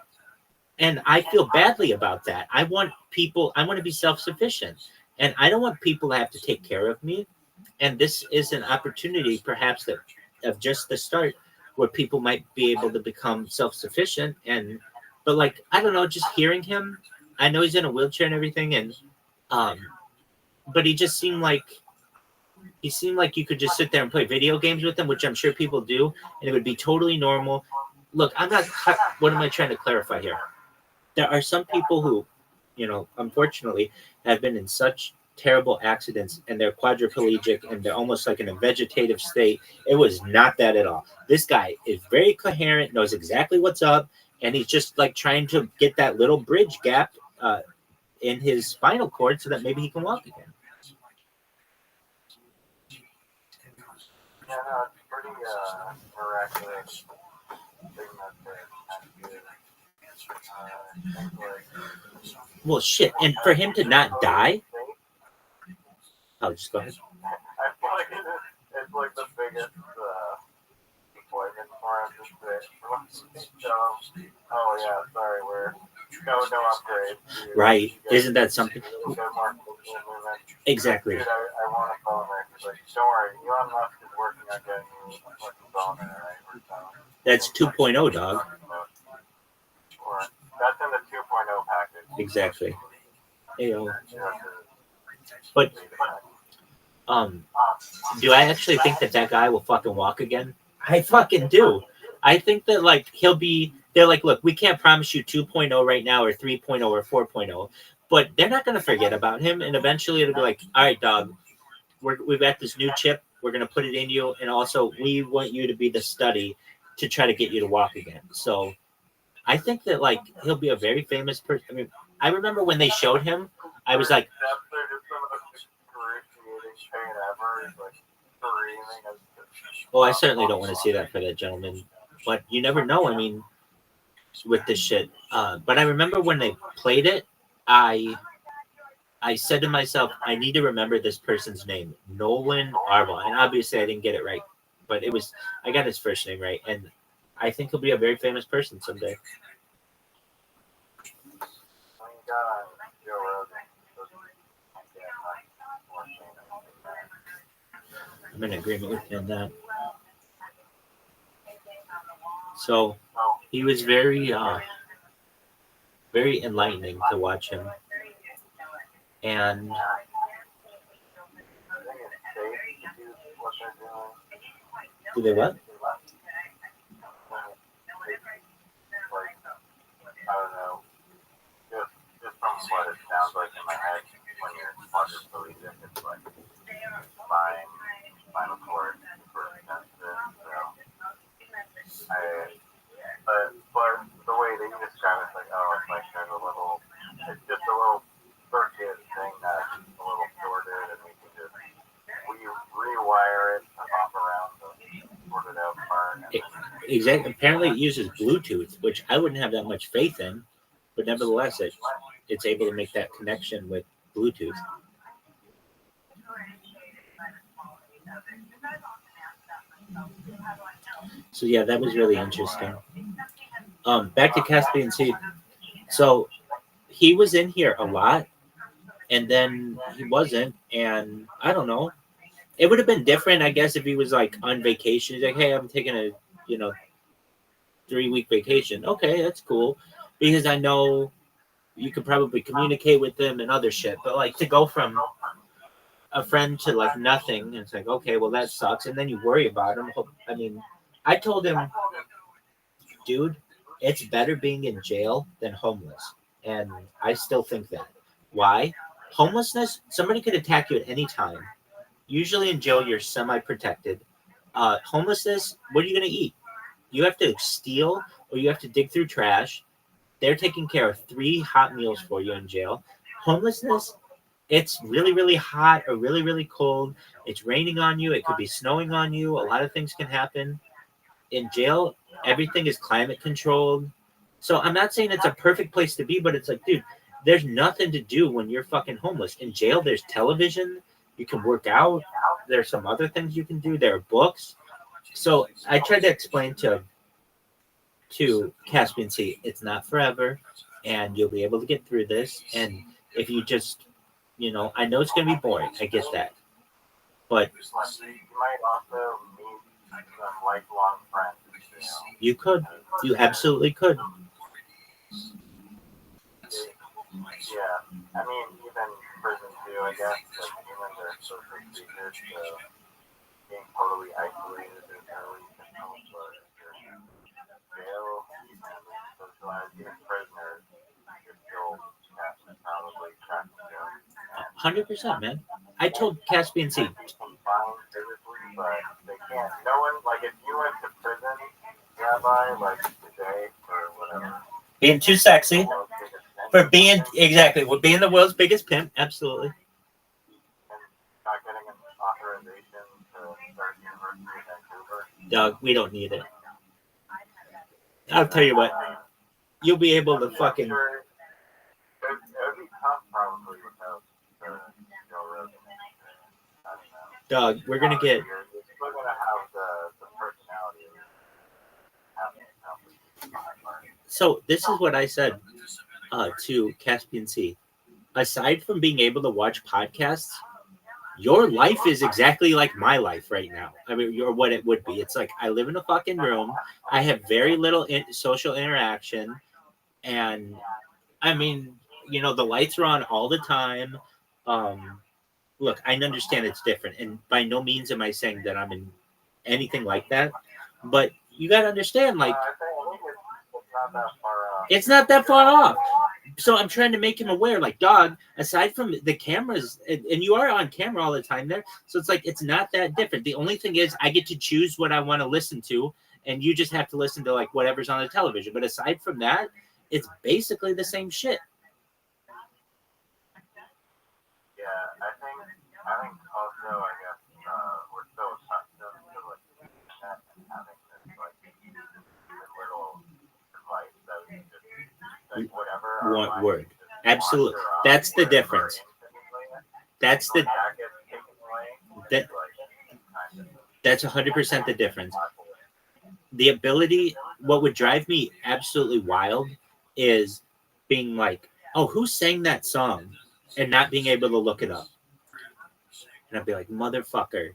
And I feel badly about that. I want to be self-sufficient. And I don't want people to have to take care of me. And this is an opportunity, perhaps, that of just the start where people might be able to become self-sufficient. But like, I don't know, just hearing him, I know he's in a wheelchair and everything. And, but he just seemed like you could just sit there and play video games with him, which I'm sure people do. And it would be totally normal. Look, what am I trying to clarify here? There are some people who, unfortunately, have been in such terrible accidents and they're quadriplegic and they're almost like in a vegetative state. It was not that at all. This guy is very coherent, knows exactly what's up, and he's just like trying to get that little bridge gap in his spinal cord so that maybe he can walk again. Yeah, no, it's pretty miraculous thing that they're Well, shit, and for him to not die. Oh, just go ahead. I feel like it's like the biggest deployment for him to say, oh yeah, sorry, we're no upgrade. Right. Isn't that something? Exactly. Dude, I want a phone right. He's like, don't worry, Elon Musk is working on getting you a fucking phone there, right? That's 2.0, dog. That's in the 2.0 package. Exactly. But do I actually think that guy will fucking walk again? I fucking do. I think that like they're like, look, we can't promise you 2.0 right now or 3.0 or 4.0, but they're not going to forget about him. And eventually it'll be like, all right, dog, we've got this new chip. We're going to put it in you. And also we want you to be the study to try to get you to walk again. So I think that like he'll be a very famous person. I mean, I remember when they showed him, I was like, well, I certainly don't want to see that for that gentleman, but you never know. I mean, with this shit. But I remember when they played it, I said to myself, I need to remember this person's name, Nolan Arval. And obviously I didn't get it right, but I got his first name right. And I think he'll be a very famous person someday. I'm in agreement with him on that. So he was very, very enlightening to watch him. And do they what? I don't know. Just from what it sounds like in my head when you're quadriplegic, it's like spinal cord for sensitive. So but the way that you describe it, it's like, oh, it's like there's it's just a little circuit thing that's a little distorted, and we can just rewire it to hop around the sorted out part. Exactly. Apparently it uses Bluetooth, which I wouldn't have that much faith in, but nevertheless it's able to make that connection with Bluetooth. So yeah, that was really interesting. Back to Caspian Sea. So he was in here a lot, and then he wasn't, and I don't know. It would have been different, I guess, if he was like on vacation. He's like, hey, I'm taking a 3-week vacation. Okay, that's cool. Because I know you could probably communicate with them and other shit. But like to go from a friend to like nothing, it's like, okay, well that sucks. And then you worry about him. I mean, I told him, dude, it's better being in jail than homeless. And I still think that. Why? Homelessness, somebody could attack you at any time. Usually in jail, you're semi-protected. Homelessness, what are you going to eat? You have to steal or you have to dig through trash. They're taking care of 3 hot meals for you in jail. Homelessness, it's really, really hot or really, really cold. It's raining on you. It could be snowing on you. A lot of things can happen. In jail, everything is climate controlled. So I'm not saying it's a perfect place to be, but it's like, dude, there's nothing to do when you're fucking homeless. In jail, there's television. You can work out. There's some other things you can do. There are books. So I tried to explain to Caspian Sea, it's not forever, and you'll be able to get through this. And if you just, I know it's going to be boring. I get that. But You might also meet some lifelong friends. you could. You absolutely could. Yeah, I mean, even prison too, I guess, like humans are social creatures, so being totally isolated is really difficult, but if you're in jail and socialized, even prisoners, you're still probably trapped in jail. 100%, man. I told Caspian Sea. They can find physically, but they can't. No one, like, if you went to prison, Rabbi, like today or whatever, Being too sexy. world's biggest pimp, For being, exactly, we're being the world's biggest pimp. Absolutely. and not getting an authorization to start university in Vancouver. Dog, we don't need it. I'll tell you what. You'll be able to fucking. Sure, it would be tough probably without the Joe Rogan. I don't know. Dog, we're going to get. You're still going to have the personality of having a company. So this is what I said to Caspian Sea. Aside from being able to watch podcasts, your life is exactly like my life right now. I mean, or what it would be. It's like I live in a fucking room. I have very little social interaction. And I mean, the lights are on all the time. Look, I understand it's different. And by no means am I saying that I'm in anything like that. But you got to understand, like, I think it's not that far off. it's not that far off. So I'm trying to make him aware, like, dog, aside from the cameras, and you are on camera all the time there, so it's like, it's not that different. The only thing is I get to choose what I want to listen to, and you just have to listen to, like, whatever's on the television. But aside from that, it's basically the same shit. Yeah, I think also, I guess, we're so accustomed to, like, the internet and having this, like, little device that we just, like, whatever. our One mind word. just Absolutely. wander off That's the wherever difference. instantly. That's the That gets taken away. that It's like, kind of that's 100% the difference. The ability, what would drive me absolutely wild is being like, oh, who sang that song? And not being able to look it up. And I'd be like, motherfucker.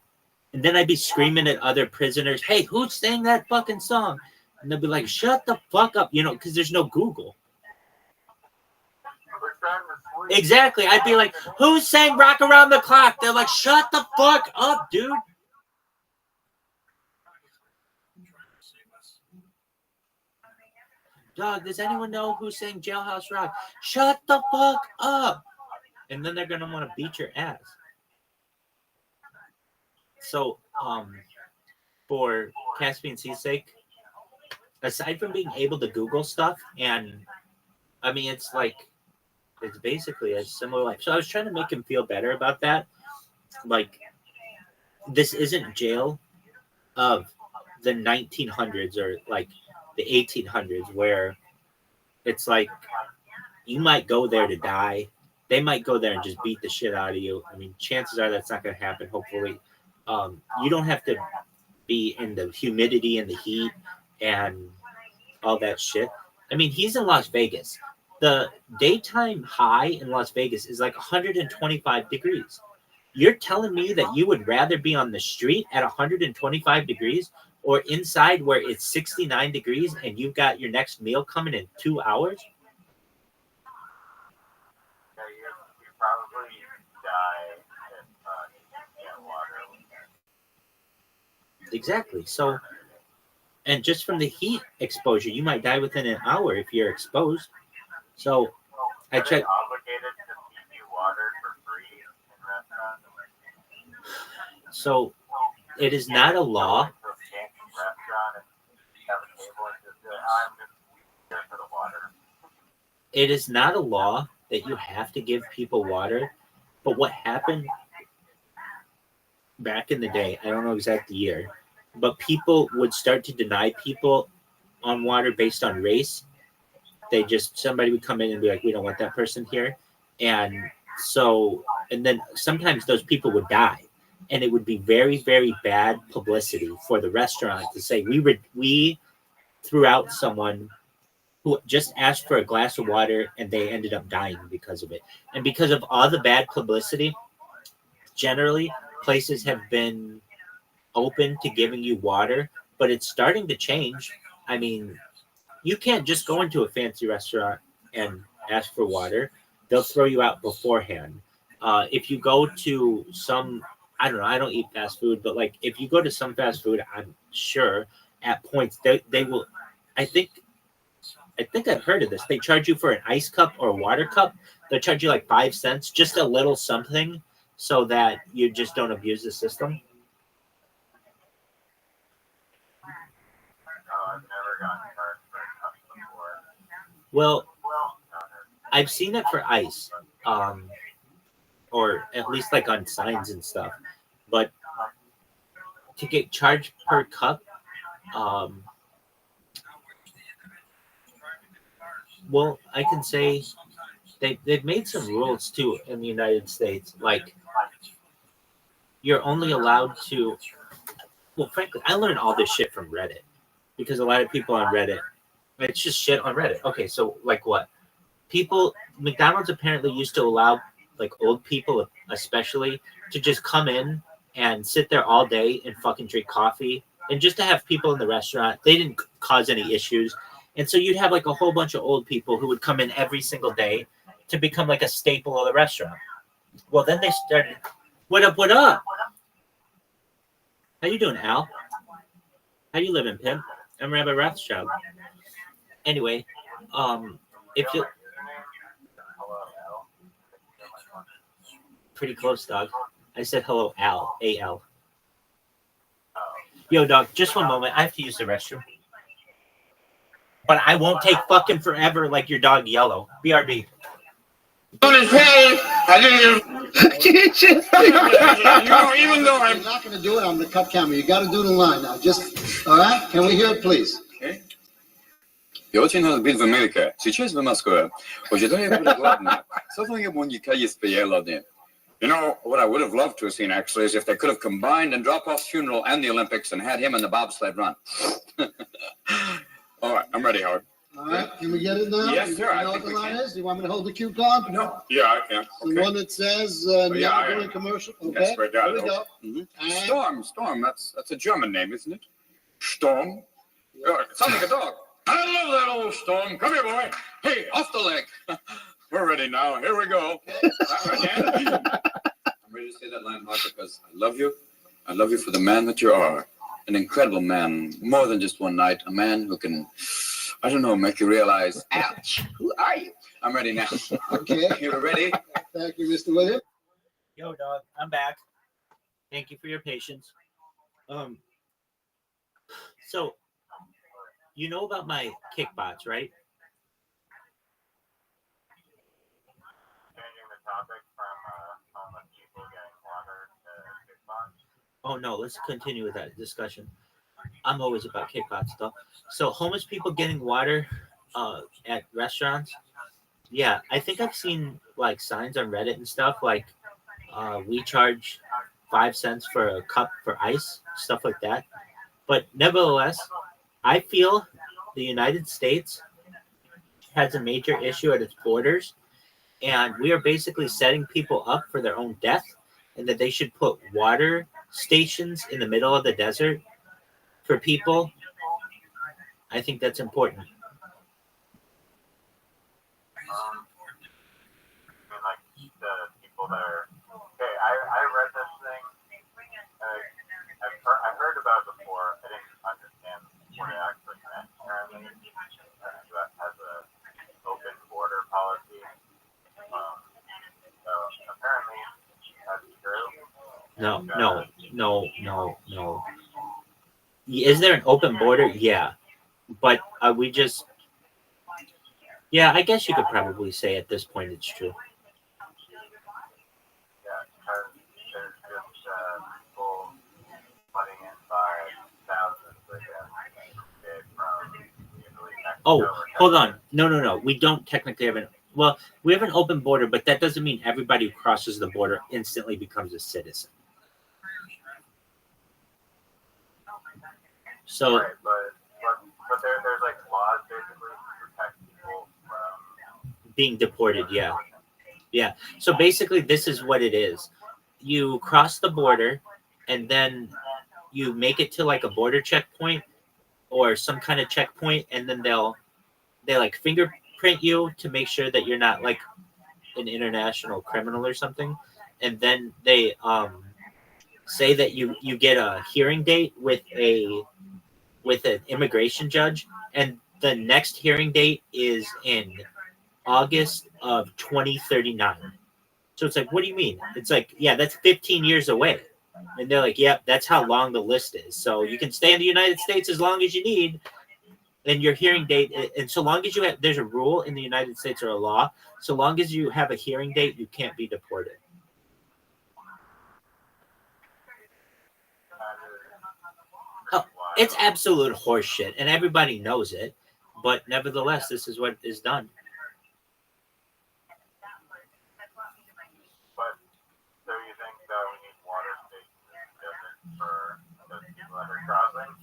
And then I'd be screaming at other prisoners, hey, who sang that fucking song? And they'll be like, shut the fuck up, because there's no Google. we're trying to sleep. Exactly. I'd be like, who sang Rock Around the Clock? They're like, shut the fuck up, dude. Dog, does anyone know who sang Jailhouse Rock? Shut the fuck up. And then they're going to want to beat your ass. So, for Caspian Sea's sake, aside from being able to Google stuff, and I mean, it's basically a similar life. So I was trying to make him feel better about that. Like, this isn't jail of the 1900s or like the 1800s where it's like you might go there to die. They might go there and just beat the shit out of you. I mean, chances are that's not going to happen, hopefully. You don't have to be in the humidity and the heat and all that shit. I mean, he's in Las Vegas. The daytime high in Las Vegas is like 125 degrees. You're telling me that you would rather be on the street at 125 degrees or inside where it's 69 degrees and you've got your next meal coming in 2 hours? Yeah, you probably die if you can't water. Exactly. So, and just from the heat exposure, you might die within an hour if you're exposed. So, I Are they checked. obligated to feed you water for free in restaurants? So, it is not a law. To a fancy restaurant and have a table and just say, I'm just here for the water. it is not a law that you have to give people water, but what happened back in the day, I don't know exact year, but people would start to deny people on water based on race. Somebody would come in and be like, we don't want that person here. And then sometimes those people would die. And it would be very, very bad publicity for the restaurant to say we threw out someone who just asked for a glass of water and they ended up dying because of it. And because of all the bad publicity, generally places have been open to giving you water, but it's starting to change. I mean, you can't just go into a fancy restaurant and ask for water. They'll throw you out beforehand. If you go to some, I don't know, I don't eat fast food, but like if you go to some fast food, I'm sure at points they will, I think I've heard of this. They charge you for an ice cup or a water cup. They'll charge you like 5 cents, just a little something, so that you just don't abuse the system. I've never gotten charged for a cup before. Well, I've seen it for ice, or at least like on signs and stuff. But to get charged per cup, well, I can say they've made some rules too in the United States. Like, you're only allowed to. Well, frankly, I learned all this shit from Reddit because a lot of people on Reddit, it's just shit on Reddit. Okay, so like what? McDonald's apparently used to allow like old people, especially, to just come in and sit there all day and fucking drink coffee and just to have people in the restaurant. They didn't cause any issues. And so you'd have like a whole bunch of old people who would come in every single day to become like a staple of the restaurant. Well, then they started, what up, what up? How you doing, Al? How you living, pimp? I'm Rabbi Rothschild. Anyway, if you pretty close, dog. I said hello, Al. A-L. Yo, dog, just one moment. I have to use the restroom. But I won't take fucking forever like your dog Yellow. BRB. Even though I'm not going to do it, I'm going to cut camera. You got to do the line now. Just, all right? Can we hear it, please? Я очень рад быть в Америке. Сейчас в Москве. Ожидаю прохладно. Something Monica is You know, what I would have loved to have seen, actually, is if they could have combined and drop-off funeral and the Olympics and had him in the bobsled run. All right, I'm ready, Howard. All right, can we get it now? Yes, sir. You know what the line is? You want me to hold the cue card? No. Yeah, I can. The one that says now doing commercial. Okay, Yes, we got here it. we go. Mm-hmm. Storm. That's a German name, isn't it? Storm. It sounds like a dog. I love that old Storm. Come here, boy. Hey, off the leg. We're ready now. Here we go. I'm ready to say that line, Howard, because I love you. I love you for the man that you are. An incredible man. More than just one night. A man who can, I don't know, make you realize, ouch, who are you? I'm ready now. Okay. You're ready? Thank you, Mr. William. Yo, dog, I'm back. Thank you for your patience. So, you know about my kickbots, right? Changing the topic from homeless people getting water to kickbox. Oh, no, let's continue with that discussion. I'm always about kickbots, though. So, homeless people getting water at restaurants. Yeah, I think I've seen like signs on Reddit and stuff like we charge 5 cents for a cup for ice, stuff like that. But nevertheless, I feel the United States has a major issue at its borders, and we are basically setting people up for their own death, and that they should put water stations in the middle of the desert for people. I think that's important. I mean, like the people that are okay. I read this thing. I've heard about it before. I didn't understand what it actually meant. Apparently, the U.S. has a open border policy. So apparently, that's true. No. Is there an open border? Yeah. But Yeah, I guess you could probably say at this point it's true. Yeah, because there's just people flooding in by thousands, I guess, from usually Mexico. Oh, hold on. No. We don't technically have we have an open border, but that doesn't mean everybody who crosses the border instantly becomes a citizen. So, Right, but there's like laws basically to protect people from being deported, yeah. So basically, this is what it is: you cross the border, and then you make it to like a border checkpoint or some kind of checkpoint, and then they like fingerprint you to make sure that you're not like an international criminal or something, and then they say that you get a hearing date with an immigration judge, and the next hearing date is in August of 2039. So it's like, what do you mean? It's like, yeah, that's 15 years away. And they're like, yep, that's how long the list is. So you can stay in the United States as long as you need. And your hearing date, and so long as you have, there's a rule in the United States or a law, so long as you have a hearing date, you can't be deported. Oh, it's absolute horseshit, and everybody knows it. But nevertheless, this is what is done. But so you think that we need water stations for those people that are crossing?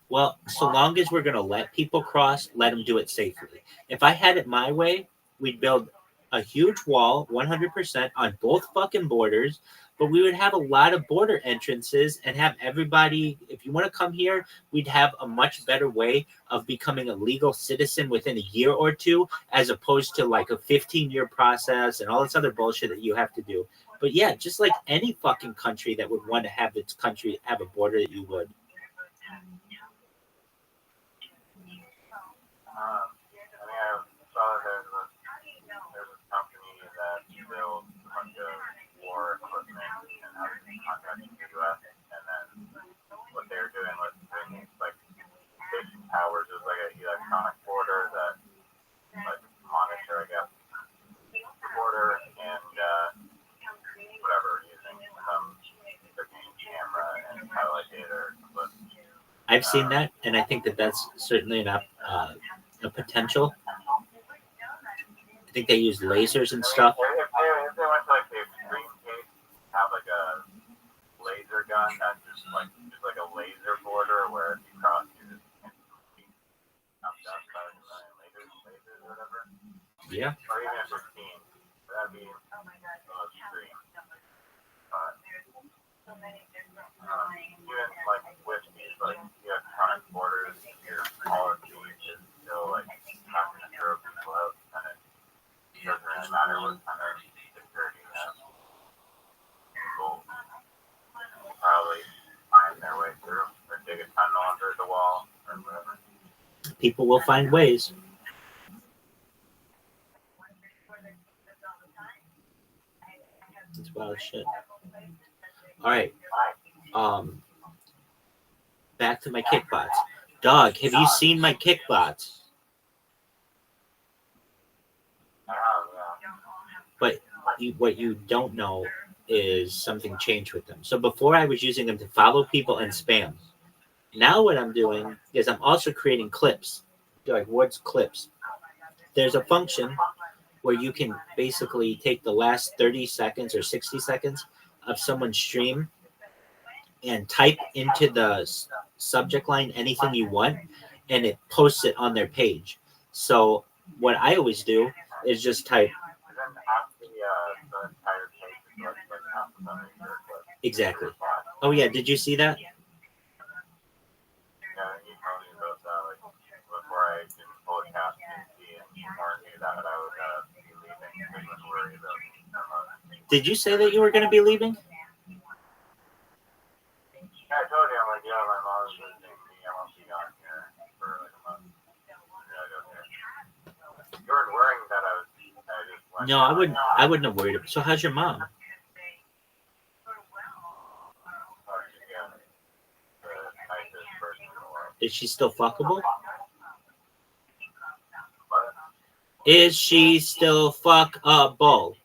Well, so long as we're going to let people cross, let them do it safely. If I had it my way, we'd build a huge wall, 100% on both fucking borders, but we would have a lot of border entrances and have everybody, if you want to come here, we'd have a much better way of becoming a legal citizen within a year or two, as opposed to like a 15-year process and all this other bullshit that you have to do. But yeah, just like any fucking country that would want to have its country have a border that you would. I saw there's a company that builds a bunch of war equipment and has contracts in the U.S. And then what they're doing was bringing like station towers is like an electronic border that like monitor, I guess, the border and whatever using some camera and satellite data. But I've seen that, and I think that that's certainly a potential. I think they use lasers and stuff. If they went to like the extreme case, have like a laser gun that's just like a laser border where if you cross, you just lasers or whatever. Yeah. Or even if it's team, that'd be extreme. Even like with these like electronic borders, your policy is still like not going to throw people out. And it doesn't really matter what kind of security you have. People probably find their way through or dig a tunnel under the wall or whatever. People will find ways. It's wild shit. All right. Back to my kickbots. Dog, have you seen my kickbots? But what you don't know is something changed with them. So before I was using them to follow people and spam. Now what I'm doing is I'm also creating clips. Like, what's clips? There's a function where you can basically take the last 30 seconds or 60 seconds of someone's stream and type into the subject line anything you want, and it posts it on their page. So what I always do is just type. Exactly. Oh yeah, did you see that? Yeah, you told me about that like before I didn't fully cast and warned me that I would be leaving because I was worried about. Did you say that you were going to be leaving? Yeah, I told you, I'm like, yeah, my mom's visiting me. I won't be on here for like a month. You weren't worrying that I just went. No, I wouldn't have worried. So how's your mom? Is she still fuckable? Is she still fuckable?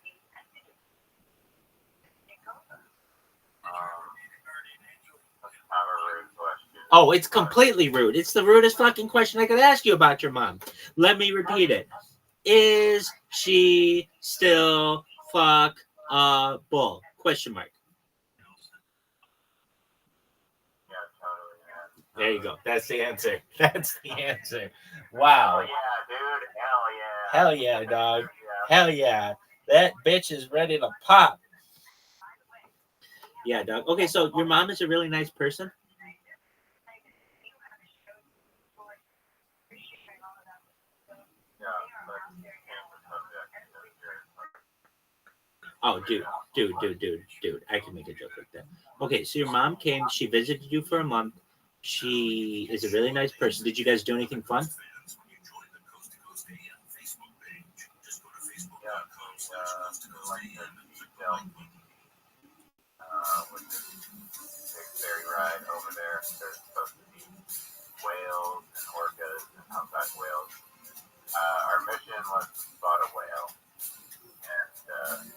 Oh, it's completely rude. It's the rudest fucking question I could ask you about your mom. Let me repeat it. Is she still fuckable? Question mark. There you go. That's the answer. That's the answer. Wow. Hell yeah, dude. Hell yeah. Hell yeah, dog. Hell yeah. That bitch is ready to pop. Yeah, dog. Okay, so your mom is a really nice person? Oh, dude. I can make a joke like that. Okay, so your mom came. She visited you for a month. She is a really nice person. Did you guys do anything fun? With this big ferry ride over there. There's supposed to be whales and orcas and humpback whales. Our mission was to spot a whale, and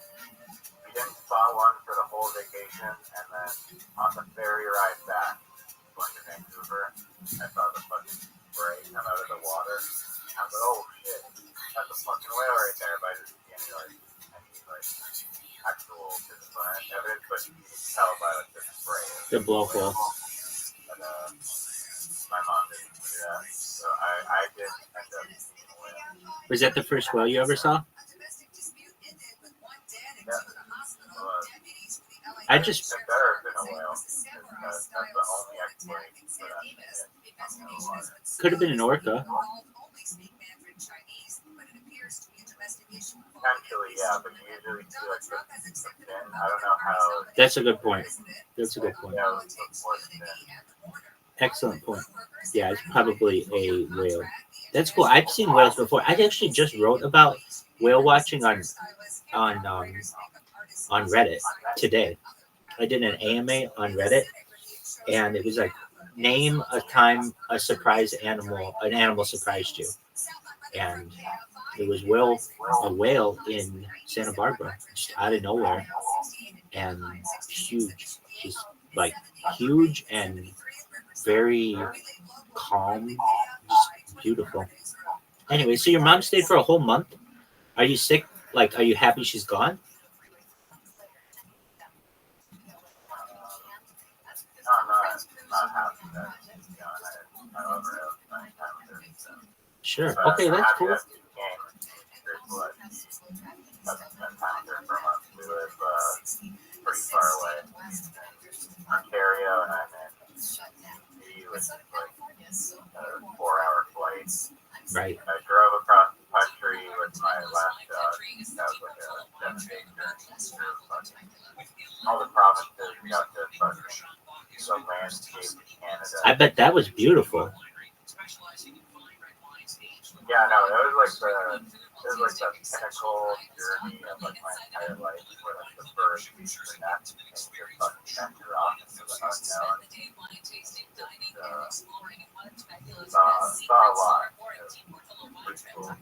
we didn't spot one for the whole vacation. And then on the ferry ride back, going to Vancouver, I saw the fucking spray come out of the water. I was like, oh shit, that's a fucking whale right there. But I didn't see any actual physical evidence, but you can tell by the spray. The blowhole. And my mom didn't do that, so I did end up seeing a whale. Was that the first whale you ever saw? Yeah. I just. It better have been a whale. That's the only explanation for that. Could have been an orca. Potentially, yeah, but you usually see like the fin. I don't know how. That's a good point. That's a good point. Yeah, it was before the fin. Excellent point. Yeah, it's probably a whale. That's cool. I've seen whales before. I actually just wrote about whale watching on Reddit today. I did an AMA on Reddit, and it was like, name a time an animal surprised you, and it was a whale in Santa Barbara, just out of nowhere, and huge, just like huge and very calm, just beautiful. Anyway, so your mom stayed for a whole month. Are you sick? Like, are you happy she's gone? Not happy that she's gone. I love her. I spent time with her. So. Sure. Okay, that's cool. Happy that she came. There's what? Haven't spent time with her for a month. We live pretty far away in Ontario, and I'm in BC, which is like a 4-hour flight. Right. I drove across the country with my last dog. That was like a 7-day journey through all the provinces. We got to the landscape of Canada. I bet that was beautiful. Yeah, no, it was like the pinnacle journey of like my entire life, where like the birds and that and just fucking center off into the unknown. Saw a lot. It was pretty cool.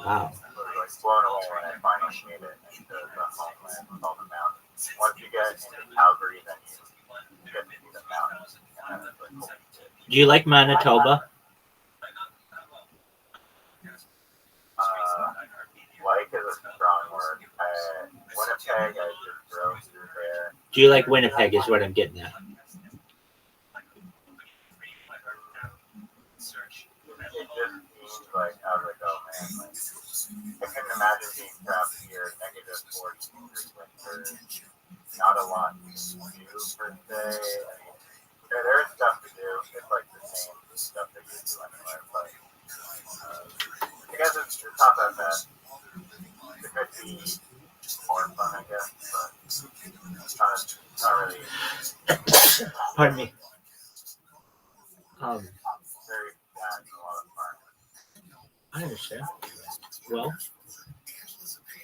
Wow. I was like blown away when I finally made it into the homeland with all the mountains. Once you get into Calgary, then you get to see the mountains. And it's like cool. Do you like Manitoba? Like is a strong word. Winnipeg, I just drove through there. Do you like Winnipeg is what I'm getting at. It just seems like, I was like, oh man, like, I couldn't imagine being trapped here, -40 degrees winter, not a lot to do per se. I mean, there's stuff to do. It's like the same stuff that you do anywhere, but I guess it's not that bad. It could be more fun, I guess, but it's not really. Pardon me. Very bad and a lot of fun. I understand. Well,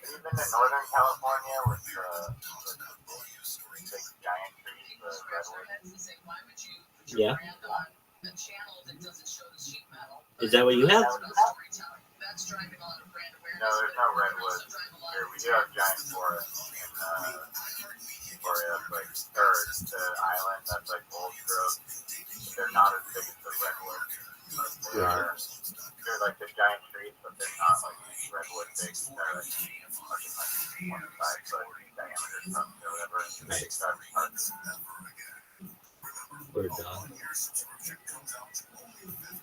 Even in Northern California with the big giant trees, the redwoods. yeah. Is that what you have? No, there's no redwood here. We do have giant forests in Victoria, like third the island. That's like old growth. They're not as big as the redwood. But they're like the giant trees, but they're not like redwood big. They're like fucking like 25 foot diameter trunks or whatever. Big size parts. We're done. Have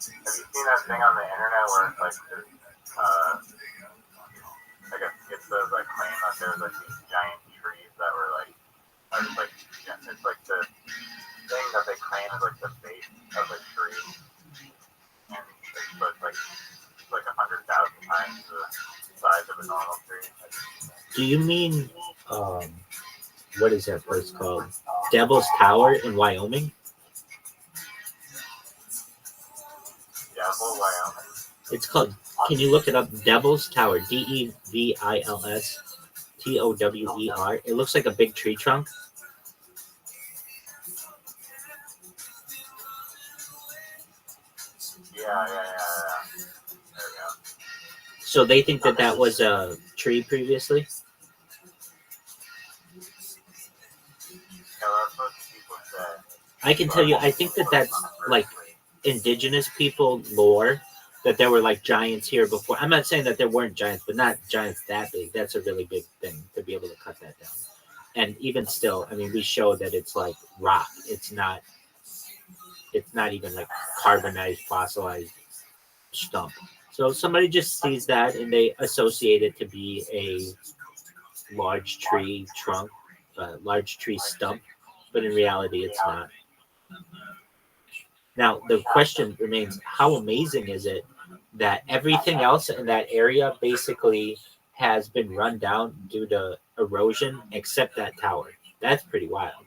you seen that thing on the internet where it's like this, I guess it says like claim that there's like these giant trees that were like, are just like, yeah, it's like the thing that they claim is like the base of a tree, and so it's like 100,000 times the size of a normal tree. Do you mean what is that place called? Devil's Tower in Wyoming? Devil, Wyoming. It's called. Can you look it up? Devil's Tower. Devilstower. It looks like a big tree trunk. Yeah. There we go. So they think that that was a tree previously. Yeah, that's what people say. I can tell you. I think that that's like indigenous people lore. That there were like giants here before. I'm not saying that there weren't giants, but not giants that big. That's a really big thing to be able to cut that down. And even still, I mean, we show that it's like rock. It's not even like carbonized, fossilized stump. So somebody just sees that and they associate it to be a large tree trunk, large tree stump, but in reality, it's not. Now, the question remains, how amazing is it that everything else in that area basically has been run down due to erosion except that tower? That's pretty wild.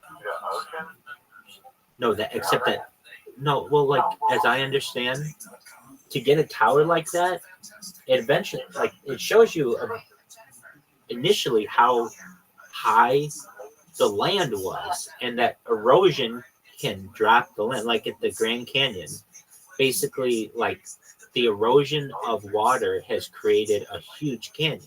The ocean? No, well, like, as I understand, to get a tower like that, it eventually, like, it shows you initially how high the land was, and that erosion can drop the land, like at the Grand Canyon. Basically, like the erosion of water has created a huge canyon.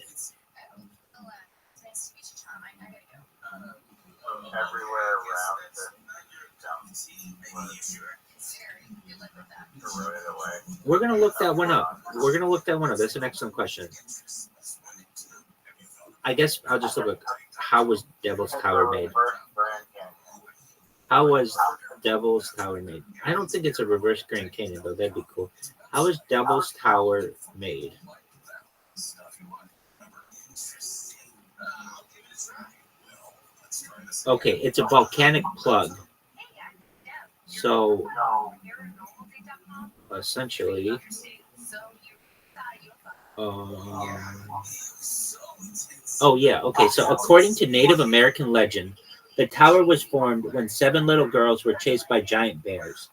Everywhere around the dump was eroded away. We're gonna look that one up. That's an excellent question. I guess I'll just look at how was Devil's Tower made. How was Devil's Tower made? I don't think it's a reverse Grand Canyon, though. That'd be cool. How was Devil's Tower made? Okay, it's a volcanic plug. So, essentially, oh yeah, okay. So according to Native American legend, the tower was formed when 7 little girls were chased by giant bears.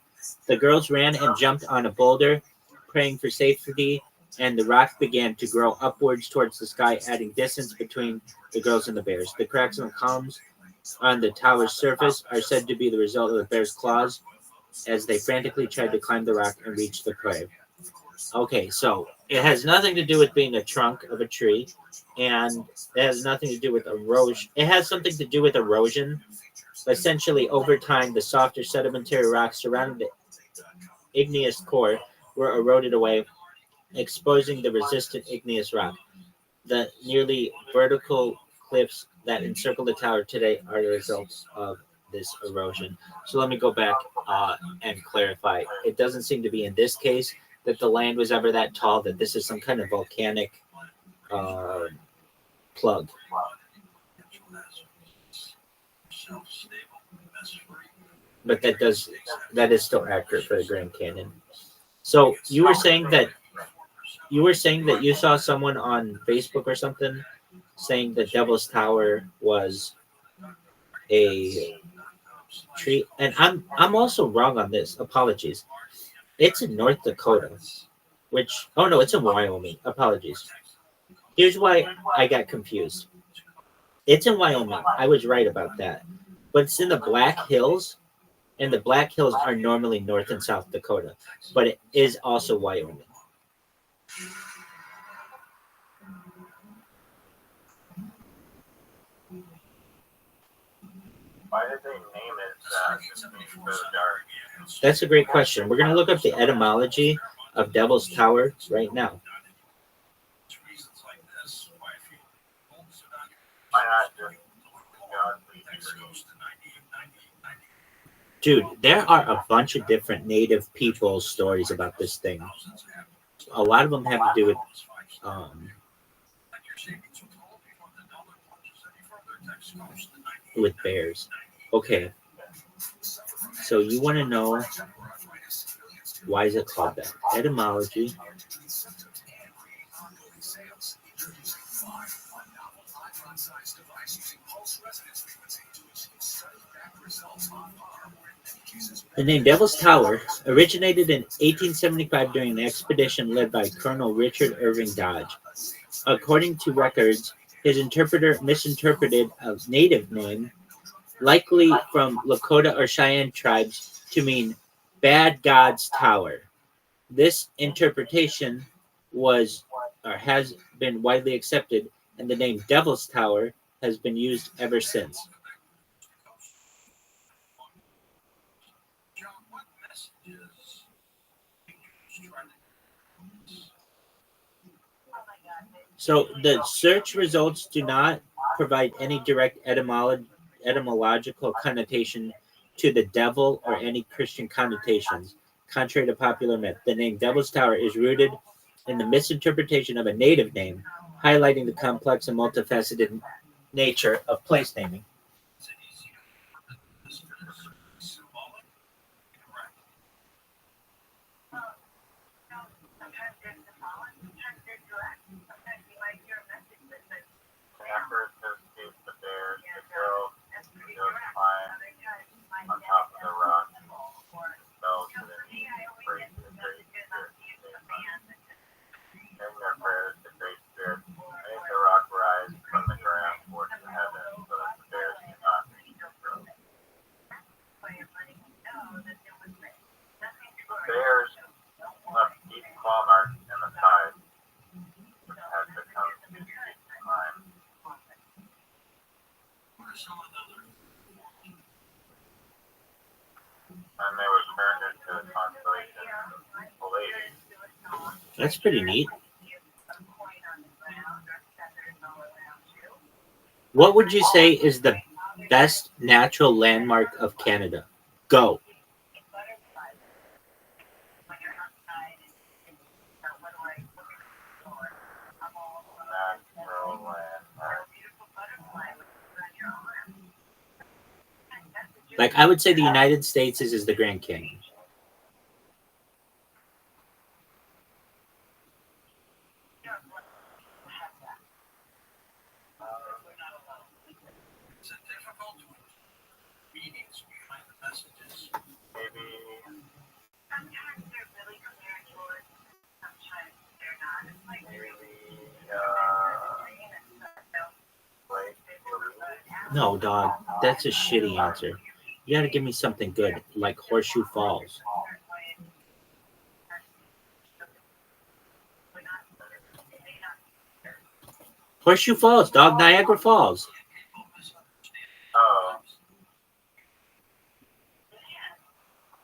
The girls ran and jumped on a boulder, praying for safety, and the rock began to grow upwards towards the sky, adding distance between the girls and the bears. The cracks and columns on the tower's surface are said to be the result of the bears' claws as they frantically tried to climb the rock and reach the prey. Okay, so it has nothing to do with being a trunk of a tree, and it has nothing to do with erosion. It has something to do with erosion. Essentially, over time, the softer sedimentary rocks surrounding the igneous core were eroded away, exposing the resistant igneous rock. The nearly vertical cliffs that encircle the tower today are the results of this erosion. So let me go back and clarify. It doesn't seem to be in this case that the land was ever that tall, that this is some kind of volcanic plug. But that is still accurate for the Grand Canyon. So you were saying that you saw someone on Facebook or something saying that Devil's Tower was a tree, and I'm also wrong on this. Apologies. It's in North Dakota, it's in Wyoming. Apologies. Here's why I got confused. It's in Wyoming. I was right about that. But it's in the Black Hills, And the Black Hills are normally North and South Dakota, but it is also Wyoming. Why did they name it that? It means so dark. That's a great question. We're going to look up the etymology of Devil's Tower right now. Why not just Dude, there are a bunch of different native people stories about this thing. A lot of them have to do with bears. Okay. So you want to know why is it called that? Etymology. The name Devil's Tower originated in 1875 during an expedition led by Colonel Richard Irving Dodge. According to records, his interpreter misinterpreted a native name, likely from Lakota or Cheyenne tribes, to mean Bad God's Tower. This interpretation was or has been widely accepted, and the name Devil's Tower has been used ever since. So the search results do not provide any direct etymological connotation to the devil or any Christian connotations, contrary to popular myth. The name Devil's Tower is rooted in the misinterpretation of a native name, highlighting the complex and multifaceted nature of place naming. Amber escapes the bears, the girl goes climb on top of the rock, fell to their knees, prayed to the Great Spirit. Hearing their prayers, the Great Spirit made the rock rise from the ground towards the heavens so that the bears could not reach the throne. The bears left deep claw marks in the side, which had become too steep to climb. And they were turned into the constellation Pleiades. That's pretty neat. What would you say is the best natural landmark of Canada? Go. Natural landmark. Like, I would say the United States is the Grand Canyon. Maybe Lake Louise. No, dog. That's a shitty answer. You gotta give me something good, like Horseshoe Falls. Horseshoe Falls, dog. Niagara Falls. Oh.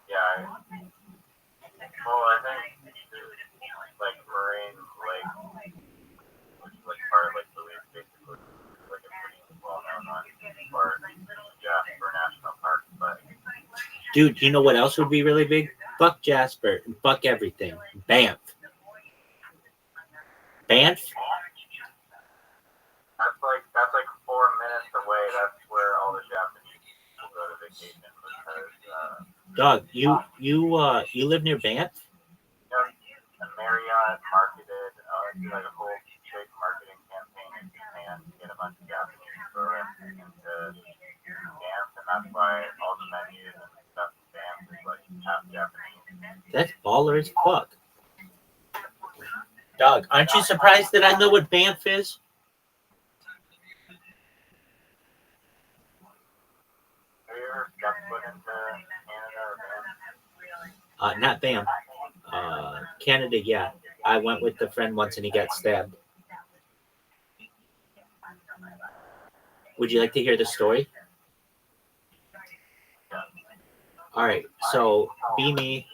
Yeah. Well, I think there's like Marine Lake, which is like part of Lake Louise, basically. Like a pretty well-known one. Or Jasper National Park, but Dude, you know what else would be really big? Fuck Jasper and fuck everything. Banff. Banff? that's like 4 minutes away. That's where all the Japanese people go to vacation because Dog, you live near Banff? the Marriott marketed like a whole big marketing campaign in Japan to get a bunch of Japanese tourists into Banff, and that's why all the menus and stuff in Banff is like half Japanese. That's baller as fuck. Dog, aren't you surprised that I know what Banff is? Have you ever stepped foot into Canada? Not Banff. Canada, yeah. I went with a friend once and he got stabbed. Would you like to hear the story? All right. So be me.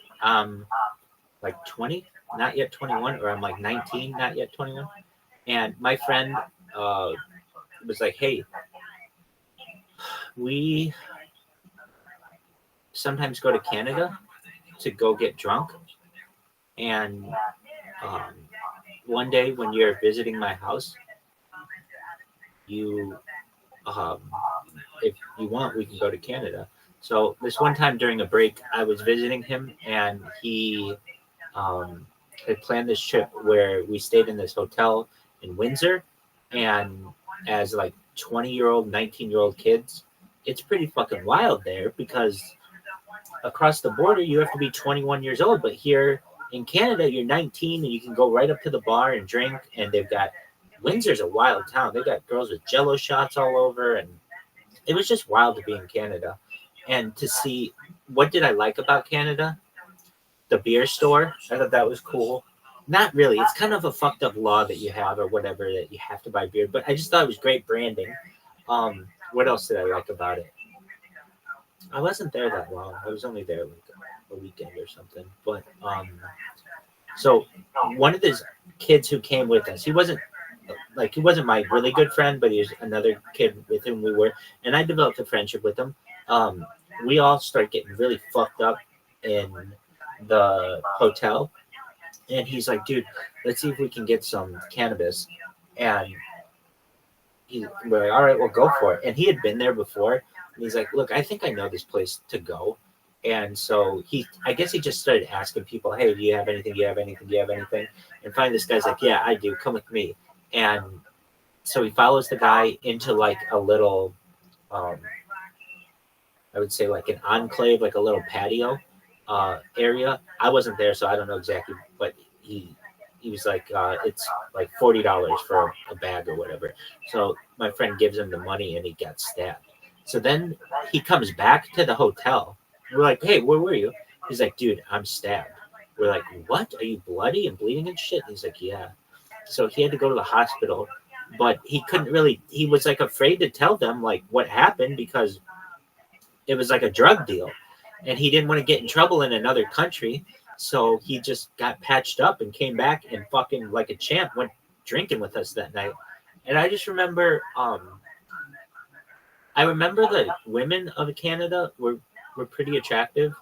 Like 20, not yet 21, or I'm like 19, not yet 21. And my friend was like, hey, we sometimes go to Canada to go get drunk. And one day when you're visiting my house, you, if you want, we can go to Canada. So this one time during a break, I was visiting him and he had planned this trip where we stayed in this hotel in Windsor. And as like 20-year-old, 19-year-old kids, it's pretty fucking wild there because across the border, you have to be 21 years old. But here in Canada, you're 19 and you can go right up to the bar and drink. And they've got, Windsor's a wild town. They've got girls with Jello shots all over. And it was just wild to be in Canada. And to see, what did I like about Canada? The beer store. I thought that was cool. Not really. It's kind of a fucked up law that you have or whatever that you have to buy beer. But I just thought it was great branding. What else did I like about it? I wasn't there that long. I was only there like a weekend or something. But so one of these kids who came with us, he wasn't my really good friend, but he was another kid with whom we were, and I developed a friendship with him. We all started getting really fucked up in the hotel, and he's like, dude, let's see if we can get some cannabis. And we're like, all right, well, go for it. And he had been there before, and he's like, look, I think I know this place to go. And so I guess he just started asking people, hey, do you have anything? Do you have anything? Do you have anything? And finally this guy's like, yeah, I do, come with me. And so he follows the guy into like a little I would say like an enclave, like a little patio area. I wasn't there, so I don't know exactly, but he was like, it's like $40 for a bag or whatever. So my friend gives him the money and he got stabbed. So then he comes back to the hotel. We're like, hey, where were you? He's like, dude, I'm stabbed. We're like, what? Are you bloody and bleeding and shit? And he's like, yeah. So he had to go to the hospital, but he couldn't really, he was like afraid to tell them like what happened because it was like a drug deal and he didn't want to get in trouble in another country. So he just got patched up and came back and fucking like a champ went drinking with us that night. And I just remember, I remember the women of Canada were pretty attractive.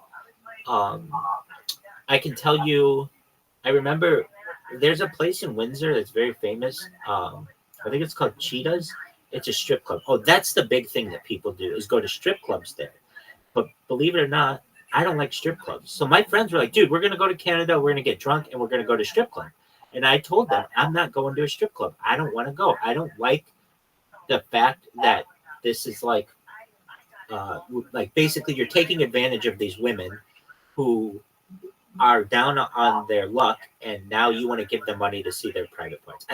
I can tell you, I remember there's a place in Windsor that's very famous. I think it's called Cheetahs. It's a strip club. Oh, that's the big thing that people do is go to strip clubs there. But believe it or not, I don't like strip clubs. So my friends were like, dude, we're going to go to Canada. We're going to get drunk and we're going to go to strip club. And I told them, I'm not going to a strip club. I don't want to go. I don't like the fact that this is like basically you're taking advantage of these women who are down on their luck. And now you want to give them money to see their private parts.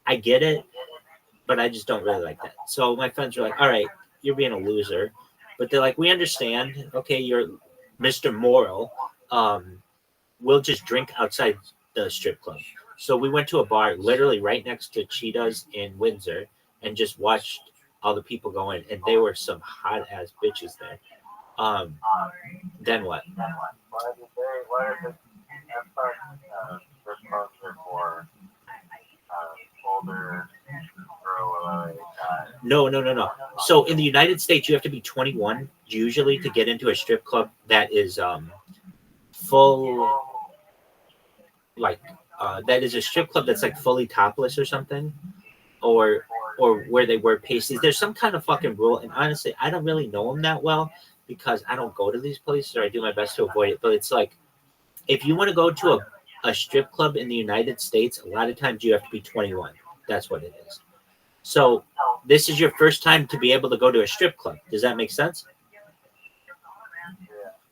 I get it, but I just don't really like that. So my friends were like, all right, you're being a loser. But they're like, we understand. Okay, you're Mr. Moral. We'll just drink outside the strip club. So we went to a bar literally right next to Cheetahs in Windsor and just watched all the people go in. And they were some hot-ass bitches there. Then what? Why is it strip clubs are for older No. So in the United States, you have to be 21 usually to get into a strip club that is full, like that is a strip club that's like fully topless or something, or where they wear pasties. There's some kind of fucking rule, and honestly, I don't really know them that well because I don't go to these places or I do my best to avoid it. But it's like if you want to go to a strip club in the United States, a lot of times you have to be 21. That's what it is. So this is your first time to be able to go to a strip club. Does that make sense?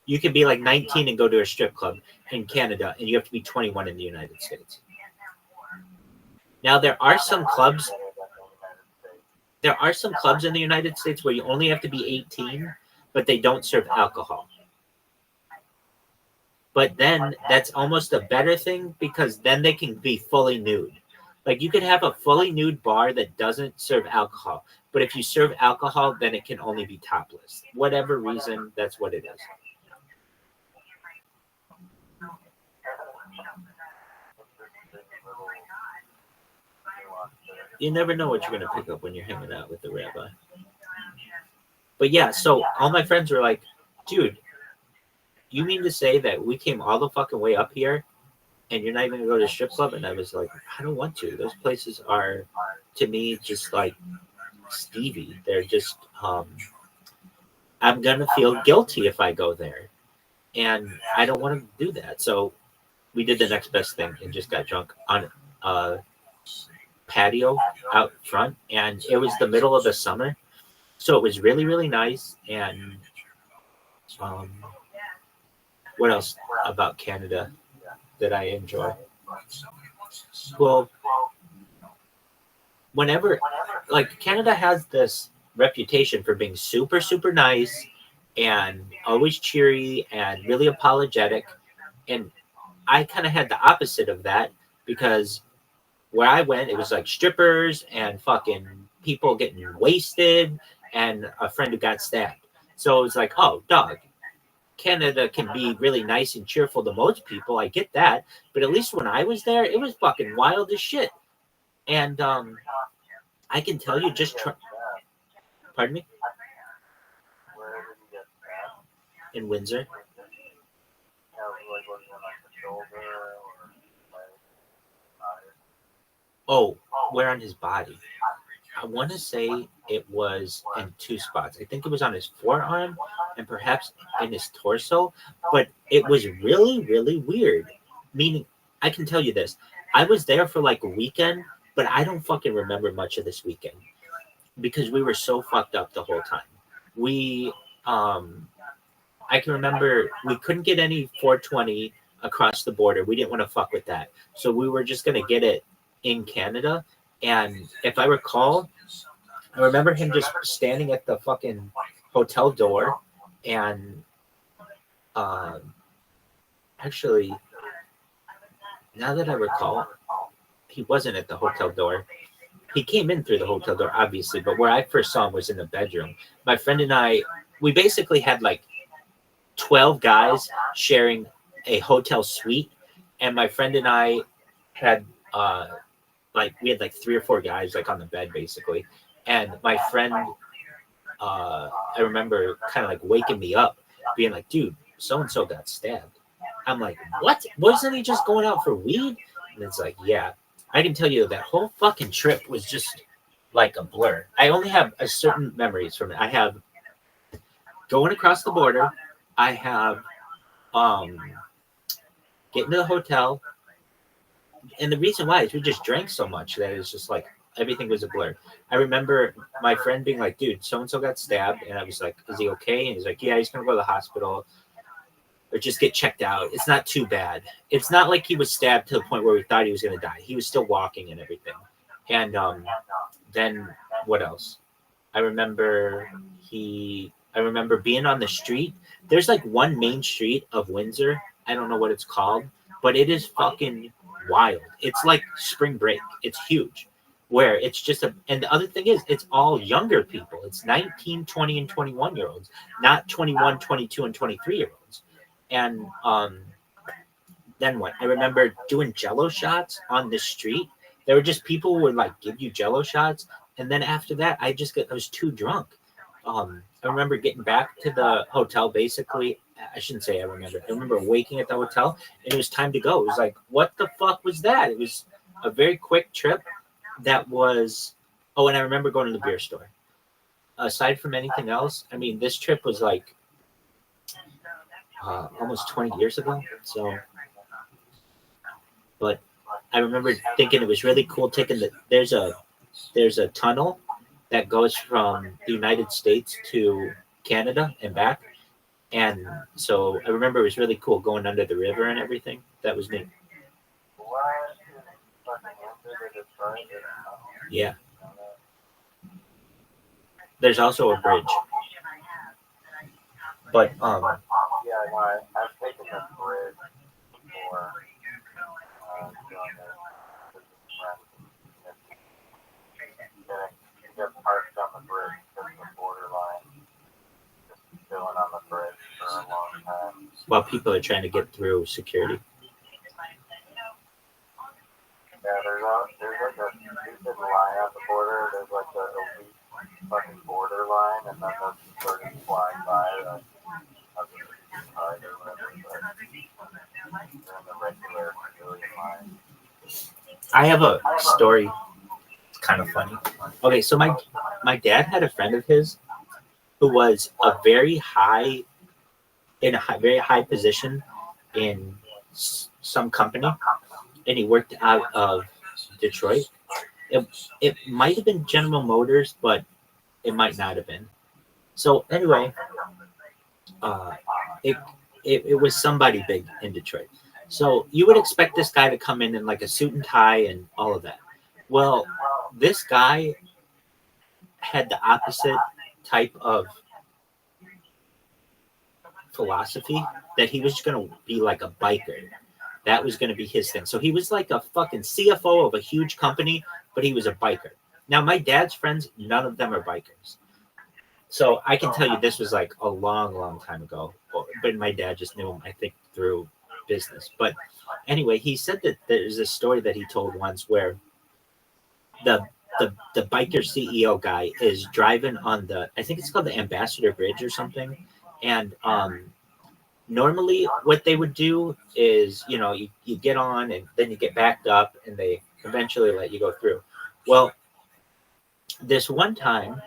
You can be like 19 and go to a strip club in Canada, and you have to be 21 in the United States. Now, there are some clubs in the United States where you only have to be 18, but they don't serve alcohol. But then that's almost a better thing because then they can be fully nude. Like you could have a fully nude bar that doesn't serve alcohol, but if you serve alcohol, then it can only be topless. Whatever reason, that's what it is. You never know what you're going to pick up when you're hanging out with the rabbi. But yeah, so all my friends were like, dude, you mean to say that we came all the fucking way up here and you're not even going to go to the strip club? And I was like, I don't want to. Those places are, to me, just like Stevie. They're just, I'm going to feel guilty if I go there. And I don't want to do that. So we did the next best thing and just got drunk on a patio out front. And it was the middle of the summer. So it was really, really nice. And what else about Canada that I enjoy? Well, whenever, like, Canada has this reputation for being super, super nice and always cheery and really apologetic. And I kind of had the opposite of that because where I went, it was like strippers and fucking people getting wasted and a friend who got stabbed. So it was like, oh, dog, Canada can be really nice and cheerful to most people. I get that. But at least when I was there, it was fucking wild as shit. And I can tell you just pardon me? In Windsor. Oh, where on his body? I want to say it was in two spots. I think it was on his forearm and perhaps in his torso, but it was really, really weird. Meaning, I can tell you this. I was there for like a weekend, but I don't fucking remember much of this weekend because we were so fucked up the whole time. We, I can remember we couldn't get any 420 across the border. We didn't want to fuck with that. So we were just going to get it in Canada. And if I recall, I remember him just standing at the fucking hotel door and actually, now that I recall, he wasn't at the hotel door. He came in through the hotel door, obviously, but where I first saw him was in the bedroom. My friend and I, we basically had like 12 guys sharing a hotel suite, and my friend and I had we had like 3 or 4 guys like on the bed basically, and my friend I remember kind of like waking me up being like, dude, so and so got stabbed. I'm like, what? Wasn't he just going out for weed? And it's like, yeah. I can tell you that whole fucking trip was just like a blur. I only have a certain memories from it. I have going across the border. I have getting to the hotel. And the reason why is we just drank so much that it's just like everything was a blur. I remember my friend being like, dude, so-and-so got stabbed. And I was like, is he okay? And he's like, yeah, he's going to go to the hospital or just get checked out. It's not too bad. It's not like he was stabbed to the point where we thought he was going to die. He was still walking and everything. And then what else? I remember being on the street. There's like one main street of Windsor. I don't know what it's called, but it is fucking wild. It's like spring break. It's huge. Where it's just and the other thing is, it's all younger people. It's 19, 20, and 21-year-olds, not 21, 22, and 23-year-olds. And then what? I remember doing Jello shots on the street. There were just people who would like give you Jello shots, and then after that, I was too drunk. I remember getting back to the hotel. Basically, I shouldn't say I remember waking at the hotel, and it was time to go. It was like, what the fuck was that? It was a very quick trip. That was. Oh, and I remember going to the beer store. Aside from anything else, I mean, this trip was like almost 20 years ago. So, but I remember thinking it was really cool taking there's a tunnel that goes from the United States to Canada and back. And so I remember it was really cool going under the river and everything. That was neat. Yeah. There's also a bridge. But yeah, I've taken this bridge. before doing this with his friends. He gets parked on the bridge because of the borderline. Just chilling on the bridge for a long time. While people are trying to get through security. Yeah, there's like a stupid line at the border. There's like the elite fucking border line, and then those people are just flying by. Like, or whatever, but they're in the regular civilian line. I have a story. It's kind of funny. Okay, so my dad had a friend of his who was a very high position in some company, and he worked out of Detroit. It might have been General Motors, but it might not have been. So anyway, it was somebody big in Detroit. So you would expect this guy to come in like a suit and tie and all of that. Well, this guy had the opposite type of philosophy, that he was going to be like a biker. That was going to be his thing. So he was like a fucking CFO of a huge company, but he was a biker. Now, my dad's friends, none of them are bikers. So I can tell you this was like a long, long time ago. But my dad just knew him, I think, through business. But anyway, he said that there's a story that he told once where the biker CEO guy is driving on I think it's called the Ambassador Bridge or something. And normally what they would do is, you get on and then you get backed up and they eventually let you go through. Well, this one time,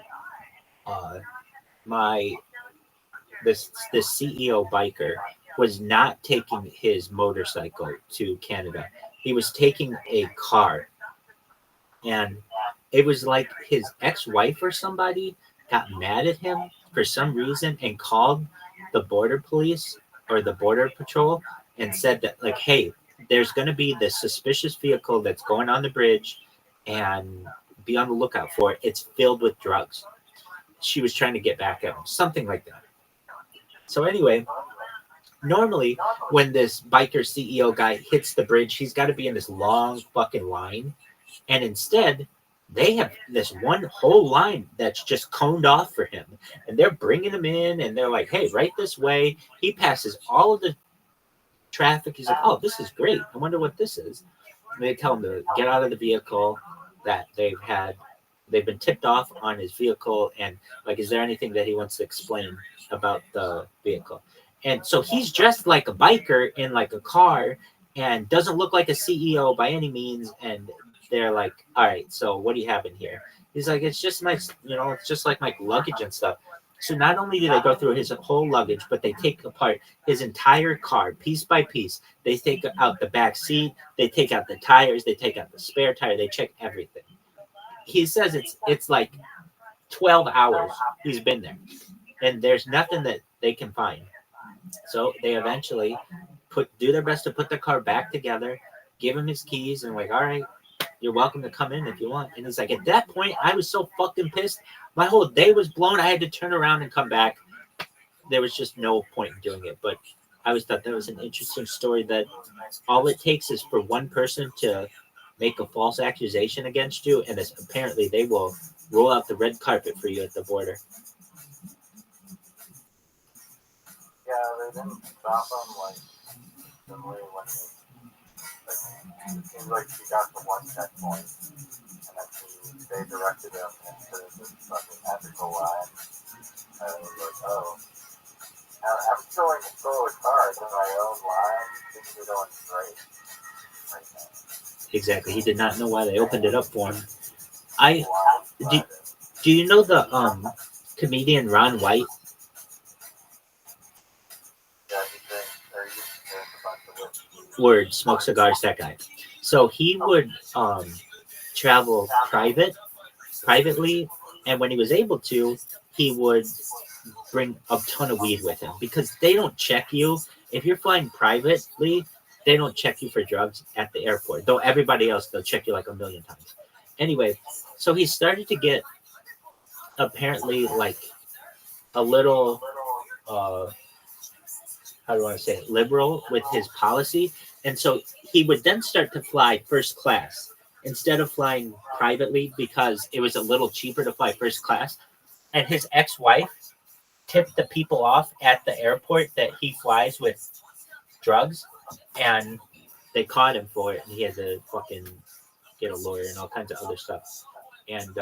this CEO biker was not taking his motorcycle to Canada. He was taking a car. And it was like his ex-wife or somebody got mad at him for some reason and called the border police or the border patrol and said that, like, hey, there's going to be this suspicious vehicle that's going on the bridge and be on the lookout for it. It's filled with drugs. She was trying to get back at him, something like that. So anyway, normally when this biker CEO guy hits the bridge, he's got to be in this long fucking line. And instead, they have this one whole line that's just coned off for him. And they're bringing him in, and they're like, hey, right this way. He passes all of the traffic. He's like, oh, this is great. I wonder what this is. And they tell him to get out of the vehicle, that they've been tipped off on his vehicle. And, like, is there anything that he wants to explain about the vehicle? And so he's dressed like a biker in, like, a car and doesn't look like a CEO by any means. And they're like, all right, so what do you have in here? He's like, it's just my, it's just like my luggage and stuff. So not only do they go through his whole luggage, but they take apart his entire car piece by piece. They take out the back seat. They take out the tires. They take out the spare tire. They check everything. He says it's like 12 hours he's been there, and there's nothing that they can find. So they eventually do their best to put the car back together, give him his keys, and like, all right, you're welcome to come in if you want. And he's like, at that point, I was so fucking pissed. My whole day was blown. I had to turn around and come back. There was just no point in doing it. But I always thought that was an interesting story, that all it takes is for one person to make a false accusation against you, and apparently they will roll out the red carpet for you at the border. Yeah, they didn't stop him like similarly when it seems like she got to one checkpoint, and then they directed him into this fucking ethical line. And it was like, oh, I'm going to throw a car to my own line. Things are going straight right now. Exactly. He did not know why they opened it up for him. Do you know the comedian Ron White? Yeah, he drinks a bunch of whiskey. Word, smoke cigars, that guy. So he would travel privately, and when he was able to, he would bring a ton of weed with him, because they don't check you. If you're flying privately, they don't check you for drugs at the airport, though everybody else, they'll check you like a million times. Anyway, so he started to get apparently like a little, how how do I say it, liberal with his policy. And so he would then start to fly first class instead of flying privately because it was a little cheaper to fly first class. And his ex-wife tipped the people off at the airport that he flies with drugs, and they caught him for it, and he had to fucking get a lawyer and all kinds of other stuff. And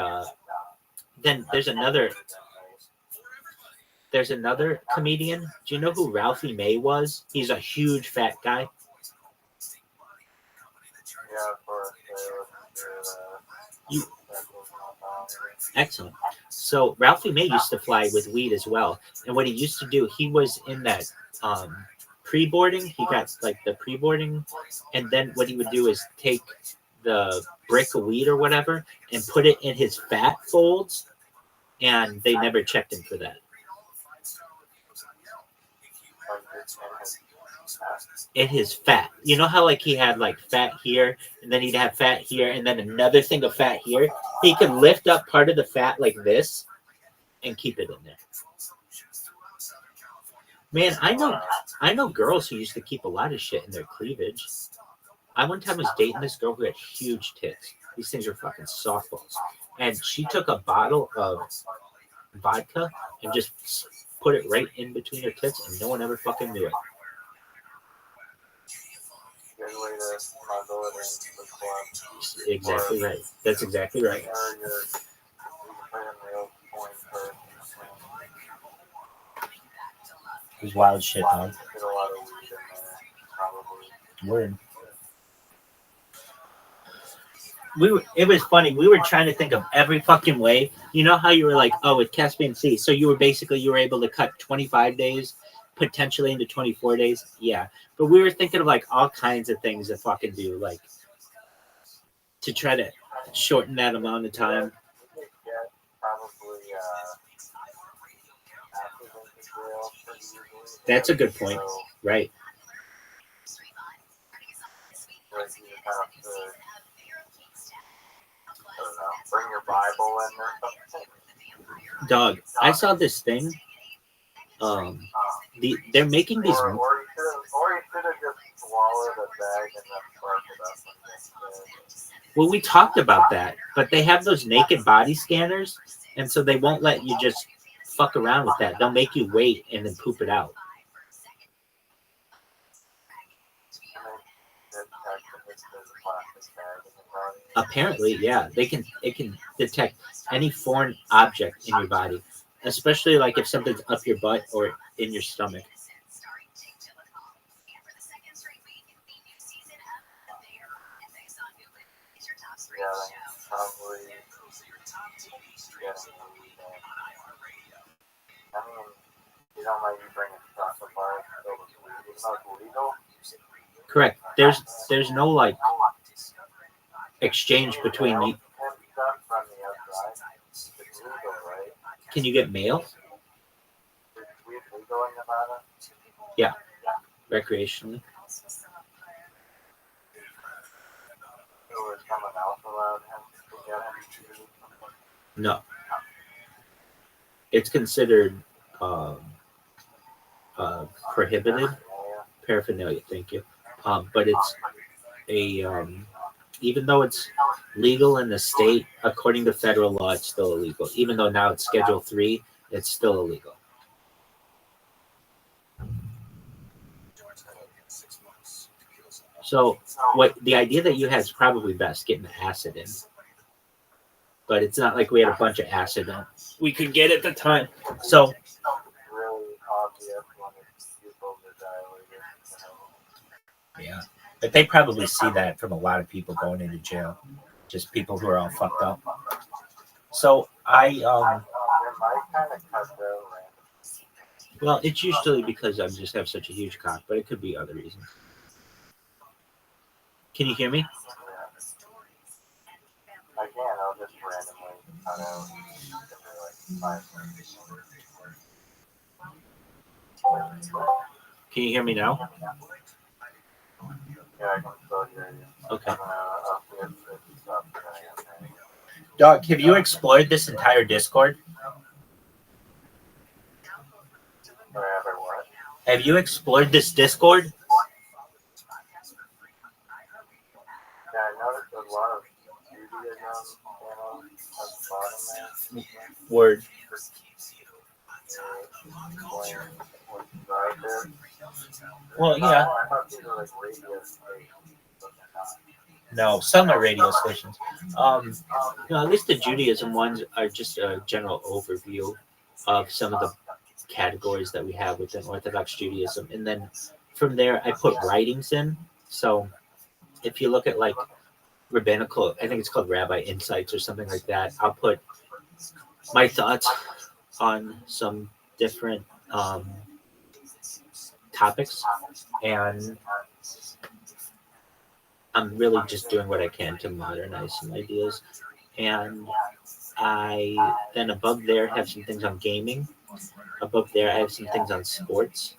then there's another comedian. Do you know who Ralphie May was? He's a huge fat guy. Yeah, of course. You, excellent. So Ralphie May used to fly with weed as well. And what he used to do, he was in that pre-boarding. He got like the pre-boarding, and then what he would do is take the brick of weed or whatever and put it in his fat folds, and they never checked him for that. In his fat. You know how like he had like fat here, and then he'd have fat here, and then another thing of fat here? He could lift up part of the fat like this and keep it in there. Man, I know girls who used to keep a lot of shit in their cleavage. I one time was dating this girl who had huge tits. These things are fucking softballs. And she took a bottle of vodka and just put it right in between her tits, and no one ever fucking knew it. Good way to smuggle it into the club. Exactly right. That's exactly right. Or you can put in real coin first. It was wild shit, man. Get a lot of weed in there, probably. Word. It was funny. We were trying to think of every fucking way. You know how you were like, oh, with Caspian Sea. So you were able to cut 25 days, potentially into 24 days. Yeah. But we were thinking of like all kinds of things to fucking do, like to try to shorten that amount of time. You could get probably acid into jail pretty easily. That's a good point. So, Right. like, you just have to, I don't know, bring your Bible in or something. Dog, I saw this thing. They're making these. Or you should have just swallowed a bag and then sparked it up and just, Well, we talked about that, but they have those naked body scanners, and so they won't let you just fuck around with that. They'll make you wait and then poop it out. Apparently, yeah, it can detect any foreign object in your body, especially like if something's up your butt or in your stomach. yeah, probably I mean, you don't let you bring a chocolate bar filled with weed, even though it's legal. Correct. There's no like exchange between you. From the outside, it's legal, right? Can you get mail? Is weed legal in Nevada? Yeah, recreationally. Or is someone else allowed him to get him? No, it's considered prohibited paraphernalia. Thank you. But it's a even though it's legal in the state, according to federal law, it's still illegal. Even though now it's Schedule 3, it's still illegal. So what the idea that you had is probably best, getting the acid in. But it's not like we had a bunch of acid we could get at the time. So It's really obvious when it's pupils are dilated. yeah. But they probably see that from a lot of people going into jail. Just people who are all fucked up. So It might kind of cut though, right? well, it's usually because I just have such a huge cock, but it could be other reasons. Can you hear me? Again, I'll just randomly cut out every like 5 minutes. Can you hear me now? Yeah, I can still hear you. Okay. I'll see if it stops. Dog, have you explored this entire Discord? Forever what? Have you explored this Discord? Yeah, I noticed a lot of Judaism channels at the bottom there. Word. Well, yeah. I thought these were like radio stations, but they're not. No, some are radio stations. At least the Judaism ones are just a general overview of some of the categories that we have within Orthodox Judaism. And then from there, I put writings in. So if you look at like rabbinical, I think it's called Rabbi Insights or something like that, I'll put my thoughts on some different topics. And I'm really just doing what I can to modernize some ideas. And I then above there have some things on gaming. Above there, I have some things on sports.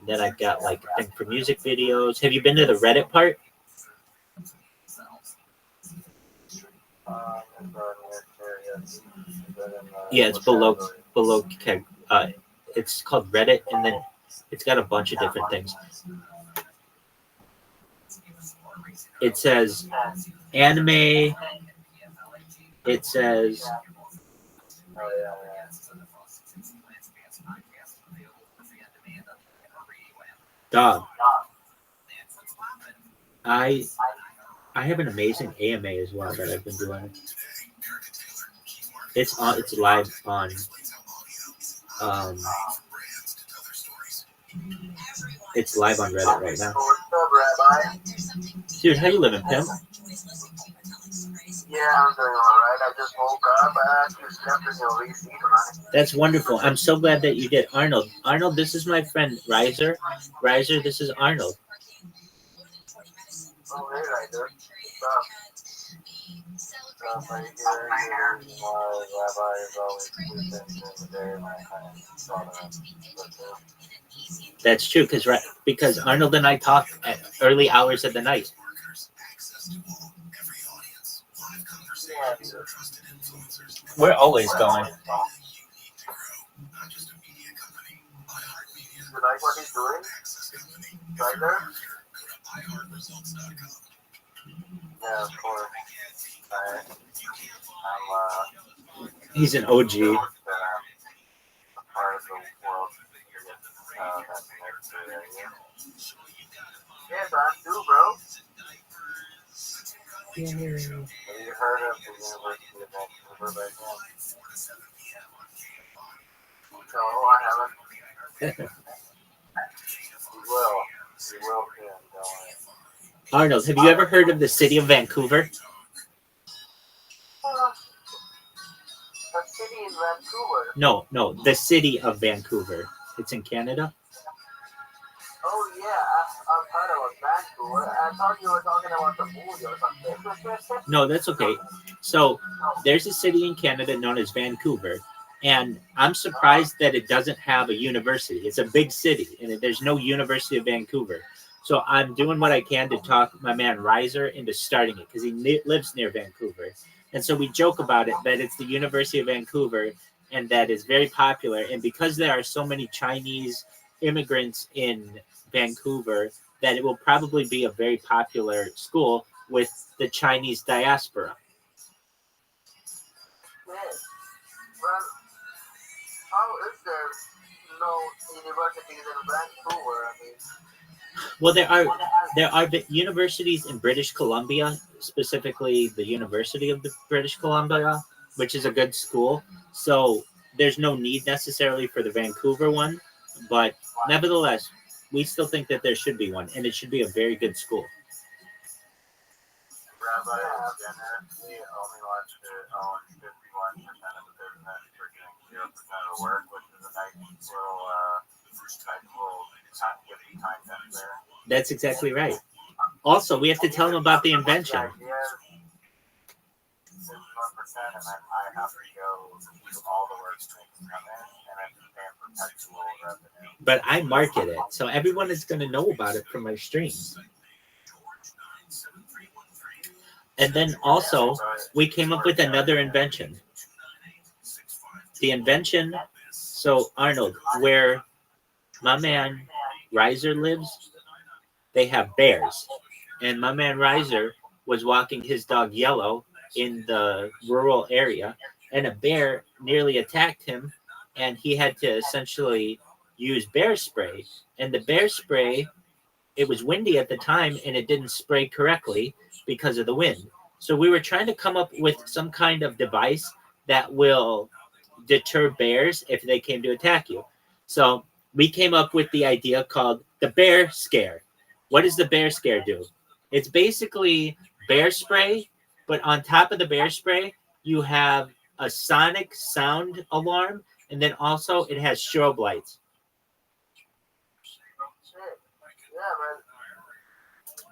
Then I've got like a thing for music videos. Have you been to the Reddit part? Yeah, it's below. It's called Reddit, and then it's got a bunch of different things. It says anime. It says dog. I have an amazing AMA as well that I've been doing. It's live on it's live on Reddit right now. Dude, how you living, pimp? Yeah, I'm doing alright. I just woke up. I actually slept in your receipt tonight. That's wonderful. I'm so glad that you did. Arnold, this is my friend Riser. Riser, this is Arnold. Oh, hey, Riser. What's up? Right here. Rabbi is always sleeping during the day, and I kind of thought of it. That's true, because Arnold and I talk at early hours of the night. We're always going. You like what he's doing? Right there? Yeah, of course. He's an OG. Part of the world that's next to it. Yes, I do, bro. Have you heard of the University of Vancouver right now? No, I haven't. You will soon, don't worry. Arnold, have you ever heard of the city of Vancouver? The city in Vancouver? No, the city of Vancouver. It's in Canada. Oh, yeah, I thought it was Vancouver. I thought you were talking about the movie or something. No, that's okay. So there's a city in Canada known as Vancouver, and I'm surprised that it doesn't have a university. It's a big city, and there's no University of Vancouver. So I'm doing what I can to talk my man Riser into starting it, because he lives near Vancouver. And so we joke about it, that it's the University of Vancouver, and that is very popular. And because there are so many Chinese immigrants in Vancouver, that it will probably be a very popular school with the Chinese diaspora. Yes. Well, how is there no universities in Vancouver? I mean, well, there are universities in British Columbia, specifically the University of the British Columbia, which is a good school. So there's no need necessarily for the Vancouver one, but nevertheless, we still think that there should be one, and it should be a very good school. Rabbi generously only wants to own 51% of the business for doing 0% of the work, which is a nice little content there. That's exactly right. Also, we have to tell them about the invention. 51%, and then I have to go do all the work to make it come in, and I can pay perpetual revenue. But I market it, so everyone is going to know about it from my streams. And then also, we came up with another invention. The invention, so Arnold, where my man Reiser lives, they have bears. And my man Reiser was walking his dog Yellow in the rural area, and a bear nearly attacked him, and he had to essentially use bear spray. And the bear spray, it was windy at the time, and it didn't spray correctly because of the wind. So we were trying to come up with some kind of device that will deter bears if they came to attack you. So we came up with the idea called the bear scare. What does the bear scare do? It's basically bear spray, but on top of the bear spray, you have a sonic sound alarm, and then also it has strobe lights.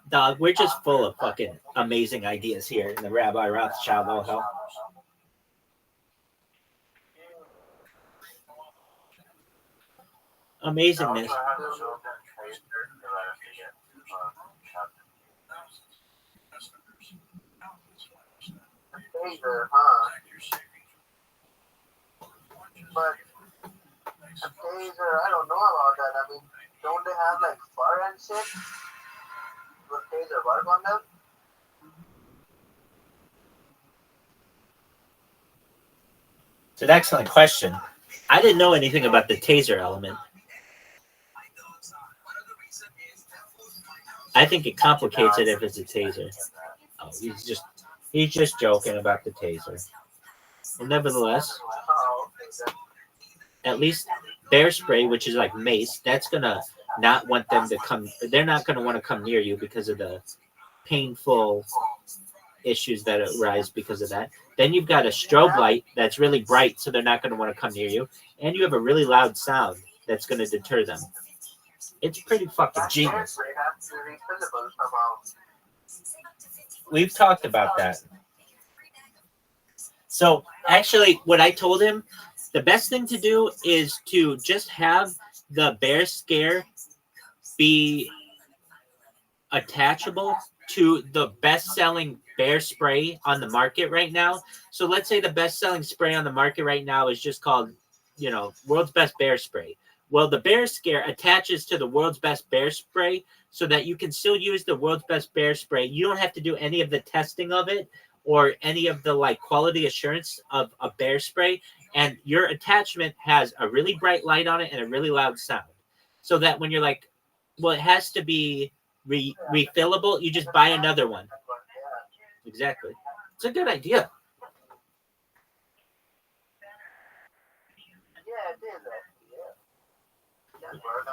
Dog, we're just full of fucking amazing ideas here in the Rabbi Rothschild household. Amazingness. Taser, huh? But a taser, I don't know about that. I mean, don't they have like fur and shit? Would taser work on them? It's an excellent question. I didn't know anything about the taser element. I think it complicates it if it's a taser. Oh, he's just joking about the taser. Well, nevertheless, at least bear spray, which is like mace, that's gonna not want them to come. They're not gonna want to come near you because of the painful issues that arise because of that. Then you've got a strobe light that's really bright, so they're not going to want to come near you. And you have a really loud sound that's going to deter them. It's pretty fucking genius. We've talked about that. So actually, what I told him, the best thing to do is to just have the bear scare be attachable to the best-selling bear spray on the market right now. So let's say the best-selling spray on the market right now is just called, World's Best Bear Spray. Well, the bear scare attaches to the World's Best Bear Spray so that you can still use the World's Best Bear Spray. You don't have to do any of the testing of it or any of the quality assurance of a bear spray. And your attachment has a really bright light on it and a really loud sound. So that when you're like, well, it has to be refillable, you just buy another one. Exactly. It's a good idea. Yeah, it is actually, yeah. I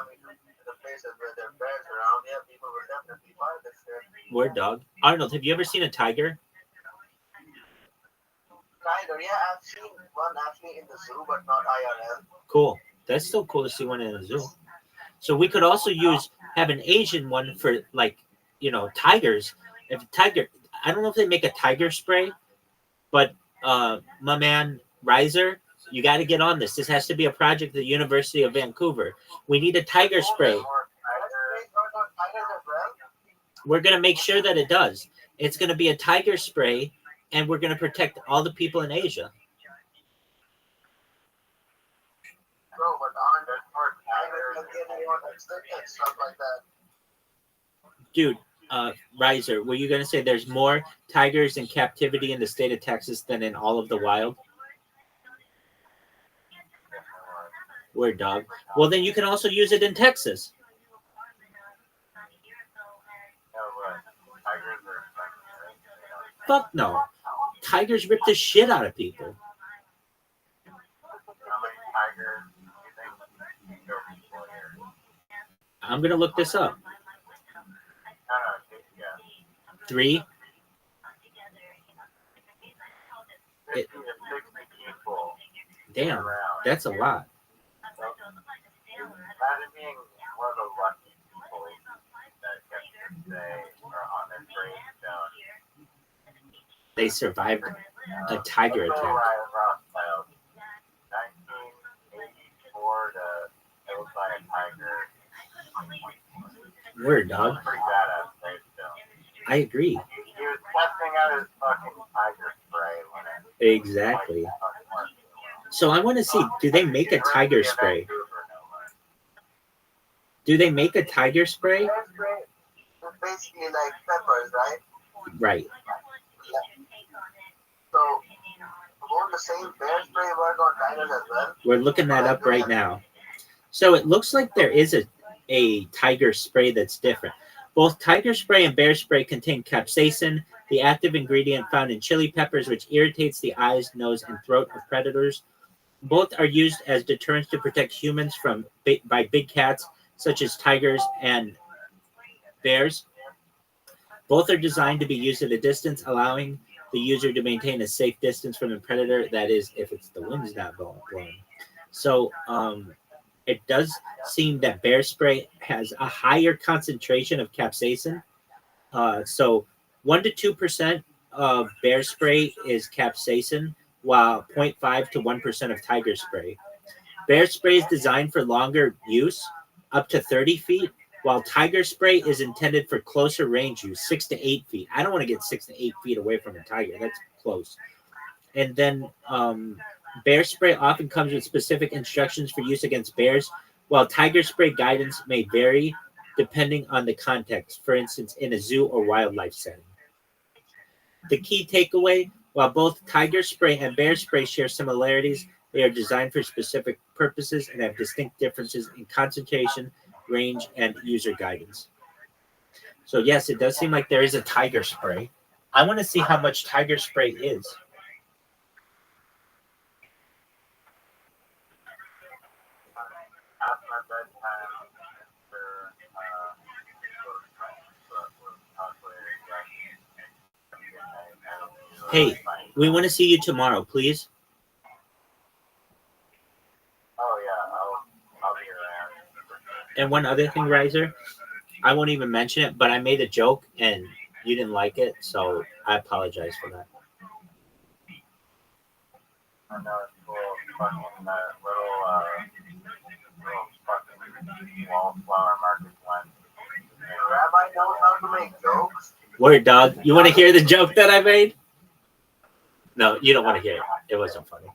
mean, the places where there are bears around, yeah, people will definitely buy this shit. Word dog. Arnold, have you ever seen a tiger? Tiger, yeah, I've seen one actually in the zoo, but not IRL. Cool. That's still cool to see one in a zoo. So we could also have an Asian one for tigers. If a tiger, I don't know if they make a tiger spray, but my man Reiser, you got to get on this. This has to be a project at the University of Vancouver. We need a tiger spray. We're going to make sure that it does. It's going to be a tiger spray, and we're going to protect all the people in Asia. No, but aren't there tigers and stuff like that? Dude, Reiser, were you going to say there's more tigers in captivity in the state of Texas than in all of the wild? Word dog. Well, then you can also use it in Texas. Fuck no. Tigers rip the shit out of people. I'm going to look this up. 3. Damn, that's a lot. Imagine being one of the lucky people that get to say are on their gravestone. They survived a tiger attack. Rothschild, 1984 to killed by a tiger. Word, dog. Pretty badass gravestone. I agree. He was testing out his fucking tiger spray when it. Exactly. So I want to see, do they make a tiger spray? Do they make a tiger spray? Bear spray is basically like peppers, right? Right. So, won't the same bear spray work on tigers as well? We're looking that up right now. So it looks like there is a tiger spray that's different. Both tiger spray and bear spray contain capsaicin, the active ingredient found in chili peppers, which irritates the eyes, nose, and throat of predators. Both are used as deterrents to protect humans by big cats, such as tigers and bears. Both are designed to be used at a distance, allowing the user to maintain a safe distance from the predator. That is, if it's the wind's not blowing. So it does seem that bear spray has a higher concentration of capsaicin. So 1 to 2% of bear spray is capsaicin, while 0.5 to 1% of tiger spray. Bear spray is designed for longer use, up to 30 feet, while tiger spray is intended for closer range use, 6 to 8 feet. I don't want to get 6 to 8 feet away from a tiger. That's close. And then bear spray often comes with specific instructions for use against bears, while tiger spray guidance may vary depending on the context, for instance, in a zoo or wildlife setting. The key takeaway, while both tiger spray and bear spray share similarities, they are designed for specific purposes and have distinct differences in concentration, range, and user guidance. So yes, it does seem like there is a tiger spray. I want to see how much tiger spray is. Hey, we want to see you tomorrow, please. Oh yeah, I'll be around. And one other thing, Riser, I won't even mention it, but I made a joke and you didn't like it, so I apologize for that. I know it's cool. Fucking little fucking wallflower market one. Rabbi knows how to make jokes. Word, dog. You want to hear the joke that I made? No, you don't want to hear it. It wasn't funny.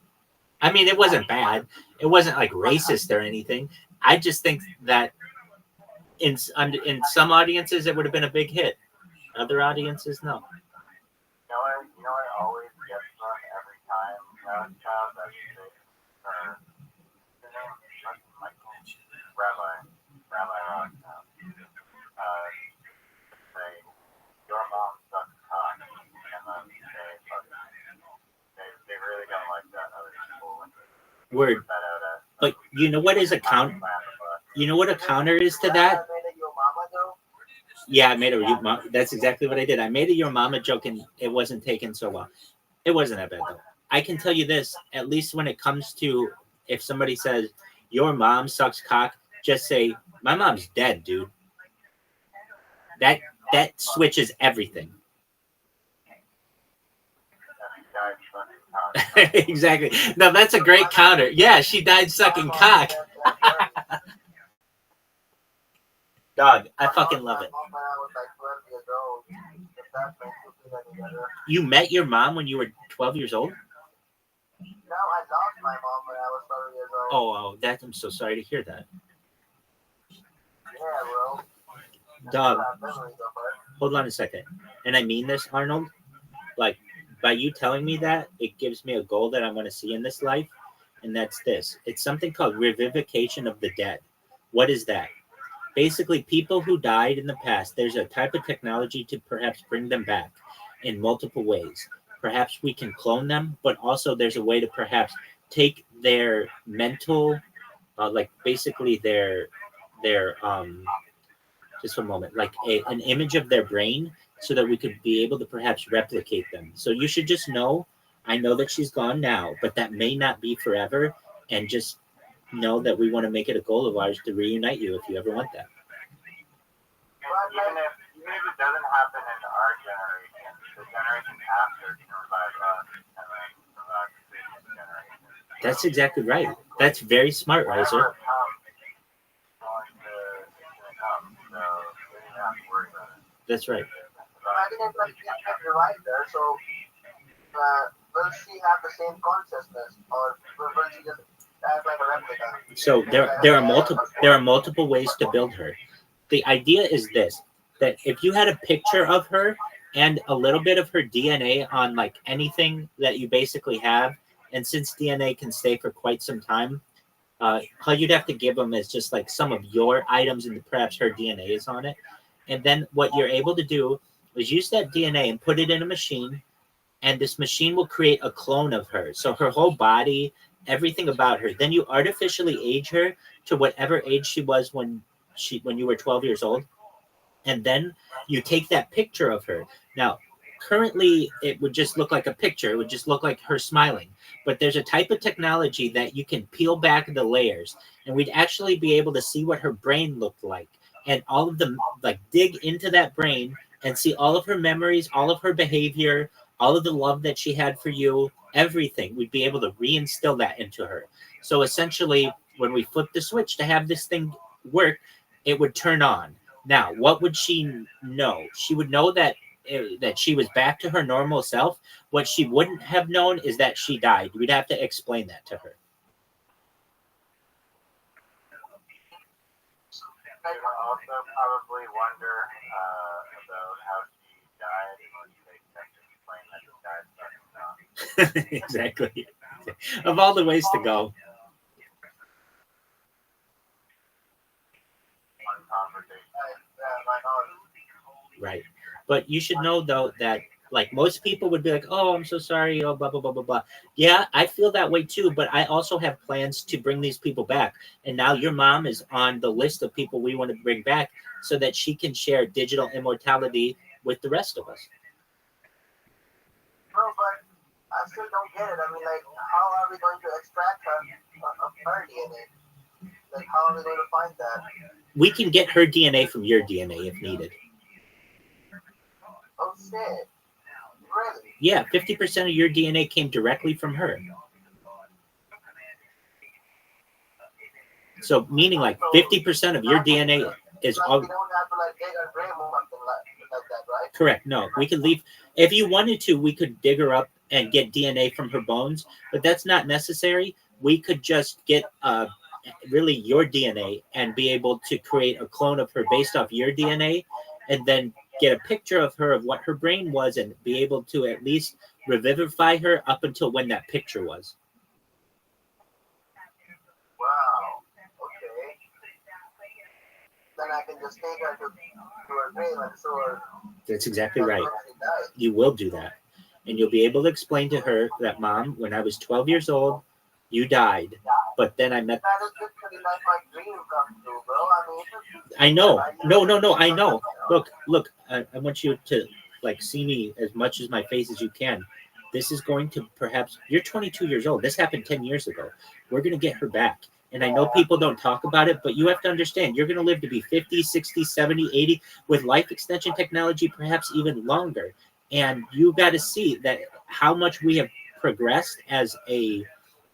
I mean, it wasn't bad. It wasn't like racist or anything. I just think that in some audiences it would have been a big hit. Other audiences, no. You know what always gets fun every time Rothschild Rabbi Rothschild. Say your mom sucks cock, and then they really don't like that other people. Word. But you know what is a counter? You know what a counter is to that? Yeah, I made a that's exactly what I did. I made a your mama joke and it wasn't taken so well. It wasn't that bad though. I can tell you this, at least when it comes to if somebody says your mom sucks cock, just say my mom's dead, dude. That switches everything. Exactly. No, that's a great counter. Yeah, she died sucking cock. Dog, I fucking love it. You met your mom when you were 12 years old? No, I lost my mom when I was 12 years old. Oh, I'm so sorry to hear that. Yeah, bro. Dog, hold on a second. And I mean this, Arnold. Like, by you telling me that, it gives me a goal that I want to see in this life. And that's this. It's something called revivification of the dead. What is that? Basically, people who died in the past, there's a type of technology to perhaps bring them back in multiple ways. Perhaps we can clone them, but also there's a way to perhaps take their mental, like basically their just a moment, like an image of their brain so that we could be able to perhaps replicate them. So you should just know, I know that she's gone now, but that may not be forever. And just know that we want to make it a goal of ours to reunite you if you ever want that. Even if it doesn't happen in our generation, the generation after can revive us, and then revive the previous generation. That's exactly right. That's very smart, Riser. That's right. I think it's like we can revive her, so will she have the same consciousness, or will she just as like a replica. So there are multiple ways to build her. The idea is this: that if you had a picture of her and a little bit of her DNA on like anything that you basically have, and since DNA can stay for quite some time, all you'd have to give them is just like some of your items and perhaps her DNA is on it. And then what you're able to do is use that DNA and put it in a machine, and this machine will create a clone of her. So her whole body, everything about her. Then you artificially age her to whatever age she was when you were 12 years old. And then you take that picture of her. Now, currently it would just look like a picture. It would just look like her smiling. But there's a type of technology that you can peel back the layers, and we'd actually be able to see what her brain looked like, and all of them like dig into that brain and see all of her memories, all of her behavior, all of the love that she had for you, everything. We'd be able to reinstill that into her. So essentially, when we flip the switch to have this thing work, it would turn on. Now, what would she know? She would know that she was back to her normal self. What she wouldn't have known is that she died. We'd have to explain that to her. I also probably wonder about how she died, or they can explain that she died. Exactly. Of all the ways to go. Right. But you should know, though, that like most people would be like, oh, I'm so sorry, oh, blah, blah, blah, blah, blah. Yeah, I feel that way too, but I also have plans to bring these people back. And now your mom is on the list of people we want to bring back so that she can share digital immortality with the rest of us. No, but I still don't get it. I mean, like, how are we going to extract her DNA? Like, how are we going to find that? We can get her DNA from your DNA if needed. Oh, shit. Really? Yeah, 50% of your DNA came directly from her. So, meaning like 50% of your DNA is all. We don't have to like dig her grave or something like that, right? Correct. No, we could leave. If you wanted to, we could dig her up and get DNA from her bones, but that's not necessary. We could just get really your DNA and be able to create a clone of her based off your DNA, and then get a picture of her of what her brain was and be able to at least revivify her up until when that picture was. Wow. Okay. Then I can just take her to her grave and show her. That's exactly right. You will do that. And you'll be able to explain to her that, Mom, when I was 12 years old, you died. But then I met. That is literally like my dream come true, bro. I know. No. I know. Look. I want you to like see me as much as my face as you can. This is going to perhaps. You're 22 years old. This happened 10 years ago. We're going to get her back. And I know people don't talk about it, but you have to understand, you're going to live to be 50, 60, 70, 80 with life extension technology, perhaps even longer. And you got to see that how much we have progressed as a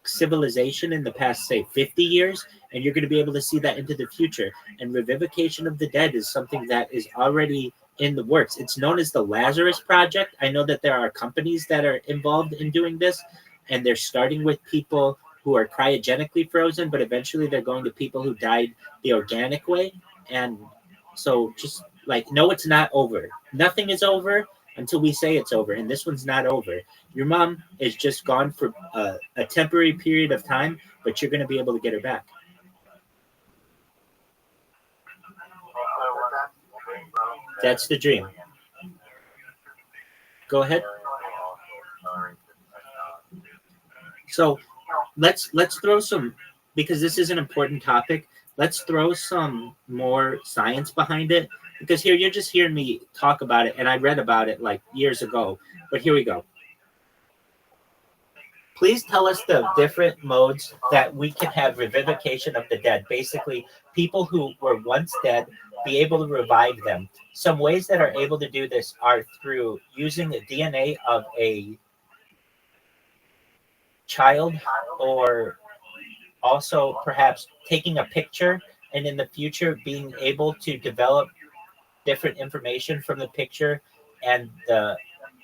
civilization in the past, say, 50 years, and you're going to be able to see that into the future. And revivification of the dead is something that is already in the works. It's known as the Lazarus Project. I know that there are companies that are involved in doing this, and they're starting with people who are cryogenically frozen, but eventually they're going to people who died the organic way. And so just like, no, it's not over. Nothing is over until we say it's over, and this one's not over. Your mom is just gone for a temporary period of time, but you're going to be able to get her back. That's the dream. Go ahead. So let's throw some, because this is an important topic, let's throw some more science behind it. Because here, you're just hearing me talk about it, and I read about it like years ago. But here we go. Please tell us the different modes that we can have revivification of the dead. Basically, people who were once dead, be able to revive them. Some ways that are able to do this are through using the DNA of a child, or also perhaps taking a picture and in the future being able to develop different information from the picture and the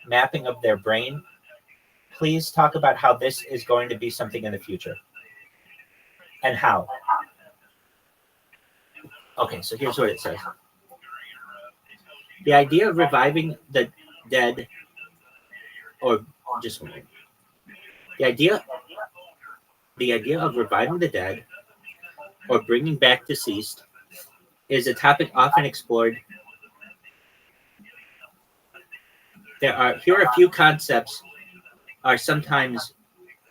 mapping of their brain. Please talk about how this is going to be something in the future. and how. Okay, so here's what it says. The idea of reviving the dead, or just one minute. The idea of reviving the dead or bringing back deceased is a topic often explored. Here are a few concepts are sometimes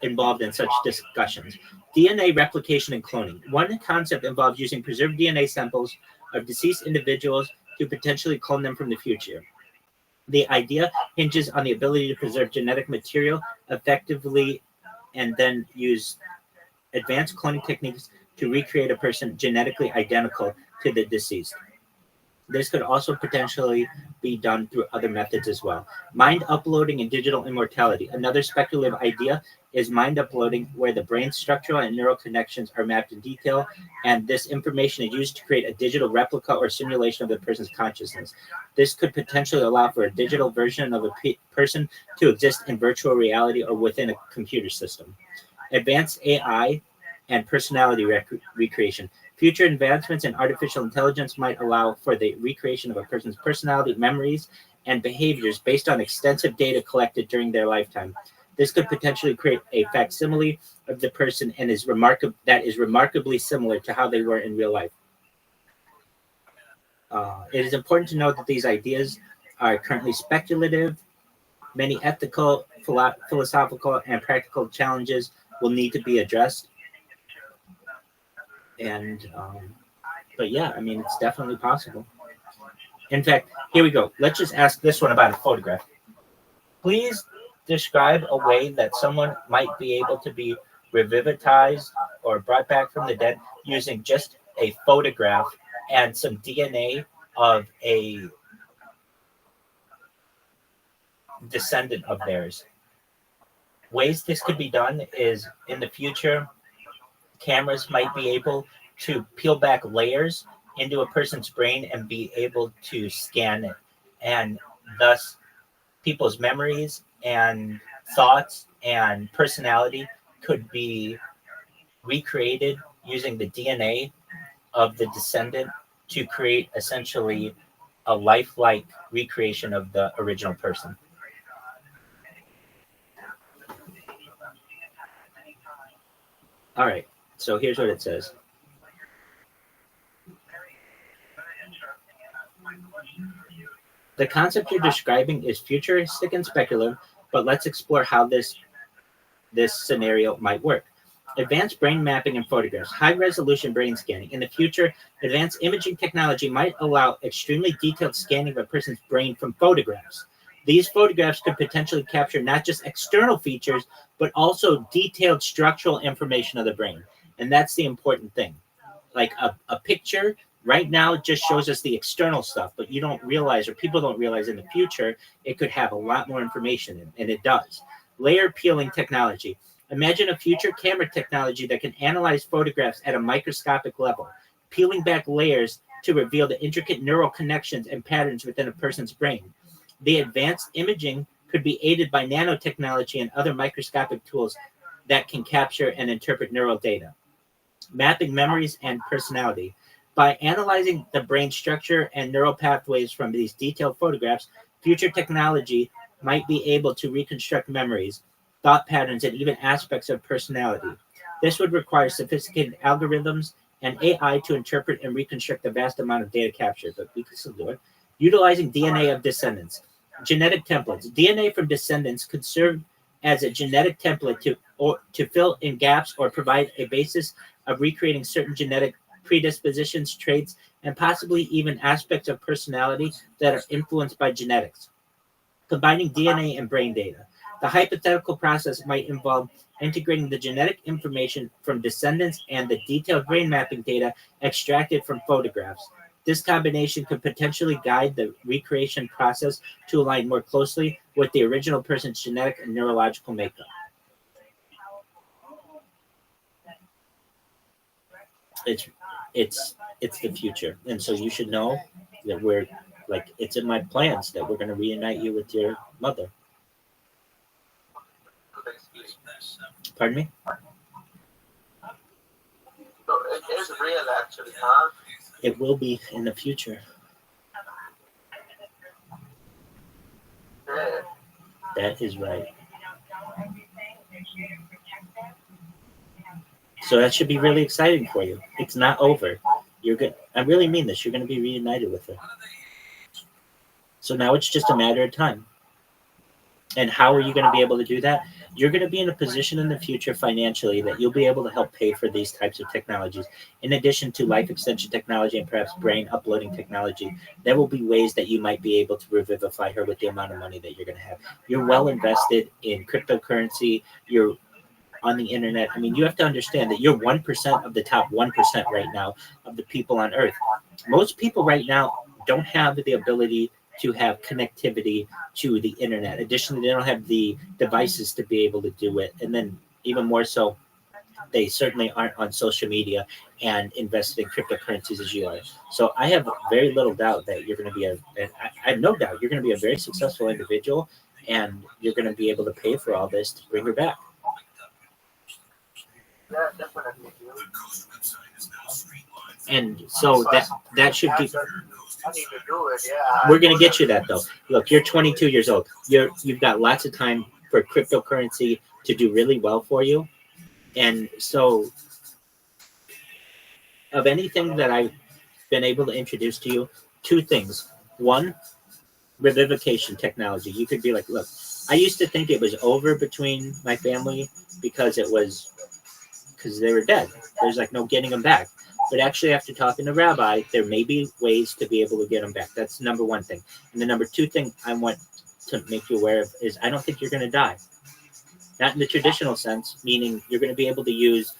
involved in such discussions. DNA replication and cloning. One concept involves using preserved DNA samples of deceased individuals to potentially clone them from the future. The idea hinges on the ability to preserve genetic material effectively and then use advanced cloning techniques to recreate a person genetically identical to the deceased. This could also potentially be done through other methods as well. Mind uploading and digital immortality. Another speculative idea is mind uploading, where the brain structural and neural connections are mapped in detail, and this information is used to create a digital replica or simulation of the person's consciousness. This could potentially allow for a digital version of a person to exist in virtual reality or within a computer system. Advanced AI and personality recreation. Future advancements in artificial intelligence might allow for the recreation of a person's personality, memories, and behaviors based on extensive data collected during their lifetime. This could potentially create a facsimile of the person and is remarkably similar to how they were in real life. It is important to note that these ideas are currently speculative. Many ethical, philosophical, and practical challenges will need to be addressed. And but yeah, I mean, it's definitely possible. In fact, here we go. Let's just ask this one about a photograph. Please describe a way that someone might be able to be revivitized or brought back from the dead using just a photograph and some DNA of a descendant of theirs. Ways this could be done is in the future, cameras might be able to peel back layers into a person's brain and be able to scan it. And thus, people's memories and thoughts and personality could be recreated using the DNA of the descendant to create essentially a lifelike recreation of the original person. All right. So here's what it says. The concept you're describing is futuristic and speculative, but let's explore how this scenario might work. Advanced brain mapping and photographs, high-resolution brain scanning. In the future, advanced imaging technology might allow extremely detailed scanning of a person's brain from photographs. These photographs could potentially capture not just external features, but also detailed structural information of the brain. And that's the important thing. Like a picture right now just shows us the external stuff, but you don't realize, or people don't realize in the future, it could have a lot more information in, and it does. Layer peeling technology. Imagine a future camera technology that can analyze photographs at a microscopic level, peeling back layers to reveal the intricate neural connections and patterns within a person's brain. The advanced imaging could be aided by nanotechnology and other microscopic tools that can capture and interpret neural data. Mapping memories and personality. By analyzing the brain structure and neural pathways from these detailed photographs, future technology might be able to reconstruct memories, thought patterns, and even aspects of personality. This would require sophisticated algorithms and AI to interpret and reconstruct the vast amount of data captured, but we can still do it. Utilizing DNA of descendants. Genetic templates. DNA from descendants could serve as a genetic template to fill in gaps or provide a basis of recreating certain genetic predispositions, traits, and possibly even aspects of personality that are influenced by genetics. Combining DNA and brain data. The hypothetical process might involve integrating the genetic information from descendants and the detailed brain mapping data extracted from photographs. This combination could potentially guide the recreation process to align more closely with the original person's genetic and neurological makeup. It's the future, and so you should know that we're like, it's in my plans that we're going to reunite you with your mother. Pardon me? is real, actually, huh? It will be in the future. Yeah. That is right. So that should be really exciting for you. It's not over. You're good. I really mean this. You're going to be reunited with her. So now it's just a matter of time. And how are you going to be able to do that? You're going to be in a position in the future financially that you'll be able to help pay for these types of technologies. In addition to life extension technology and perhaps brain uploading technology, there will be ways that you might be able to revivify her with the amount of money that you're going to have. You're well invested in cryptocurrency. You're on the internet. I mean, you have to understand that you're 1% of the top 1% right now of the people on Earth. Most people right now don't have the ability to have connectivity to the internet. Additionally, they don't have the devices to be able to do it. And then even more so, they certainly aren't on social media and invested in cryptocurrencies as you are. So I have very little doubt that you're going to be I have no doubt you're going to be a very successful individual, and you're going to be able to pay for all this to bring her back. Yeah, definitely. And so that should be. I need to do it, yeah. We're going to get you that, though. Look, you're 22 years old. You've got lots of time for cryptocurrency to do really well for you. And so of anything that I've been able to introduce to you, two things. One, revivification technology. You could be like, look, I used to think it was over between my family because they were dead. There's like no getting them back. But actually, after talking to Rabbi, there may be ways to be able to get them back. That's number one thing. And the number two thing I want to make you aware of is I don't think you're going to die. Not in the traditional sense, meaning you're going to be able to use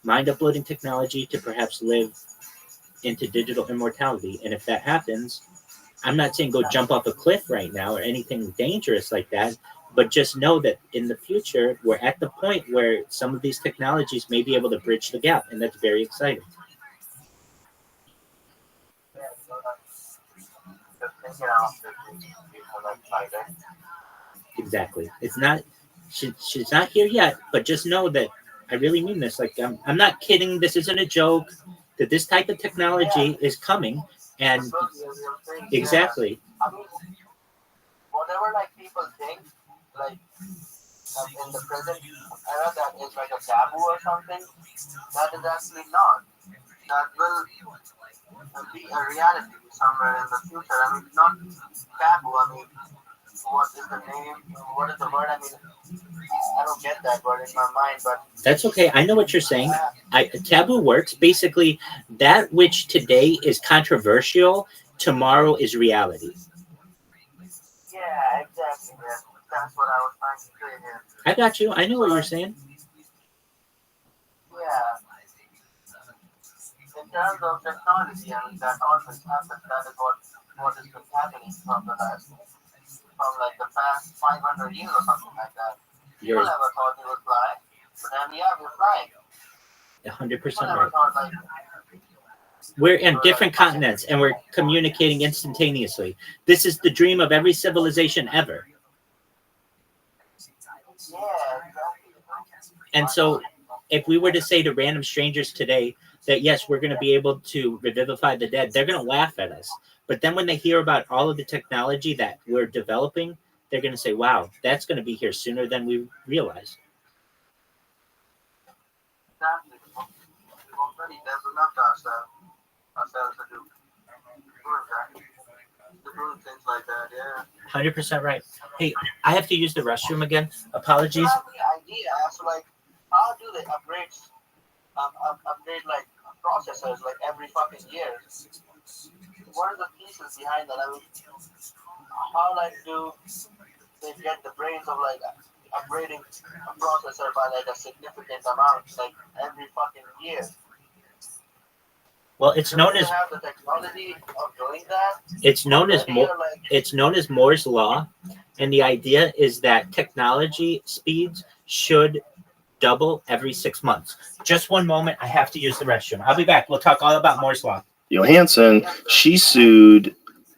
mind uploading technology to perhaps live into digital immortality. And if that happens, I'm not saying go jump off a cliff right now or anything dangerous like that, but just know that in the future, we're at the point where some of these technologies may be able to bridge the gap, and that's very exciting. Exactly. It's not. She's not here yet, but just know that I really mean this. Like I'm not kidding. This isn't a joke. That this type of technology is coming, and exactly. I mean, whatever like people think, like in the present era, that is like a taboo or something. That is actually not. That will be a reality somewhere in the future. I mean, not taboo. I mean, what is the name? What is the word? I mean, I don't get that word in my mind, but that's okay. I know what you're saying. Taboo works. Basically, that which today is controversial, tomorrow is reality. Yeah, exactly. Yeah. That's what I was trying to say here. I got you. I know what you're saying. Yeah. In terms of technology, I mean, that always happens. That is what has been happening from like the past 500 years or something like that. People never thought we would fly, but then we're flying. 100% right. Like, we're in different continents and we're communicating instantaneously. This is the dream of every civilization ever. Yeah, exactly. And so if we were to say to random strangers today that, yes, we're going to be able to revivify the dead, they're going to laugh at us. But then when they hear about all of the technology that we're developing, they're going to say, wow, that's going to be here sooner than we realize. Exactly. We've already developed ourselves to do things like that, yeah. 100% right. Hey, I have to use the restroom again. Apologies. I have the idea. So, like, how do they upgrade like processors like every fucking year? What are the pieces behind that? I mean, how like do they get the brains of like upgrading a processor by like a significant amount, like every fucking year? Well, it's known as have the technology of doing that. It's known as Moore's law, and the idea is that technology speeds should double every 6 months. Just one moment, I have to use the restroom. I'll be back. We'll talk all about Moore's law. Johansson, she sued,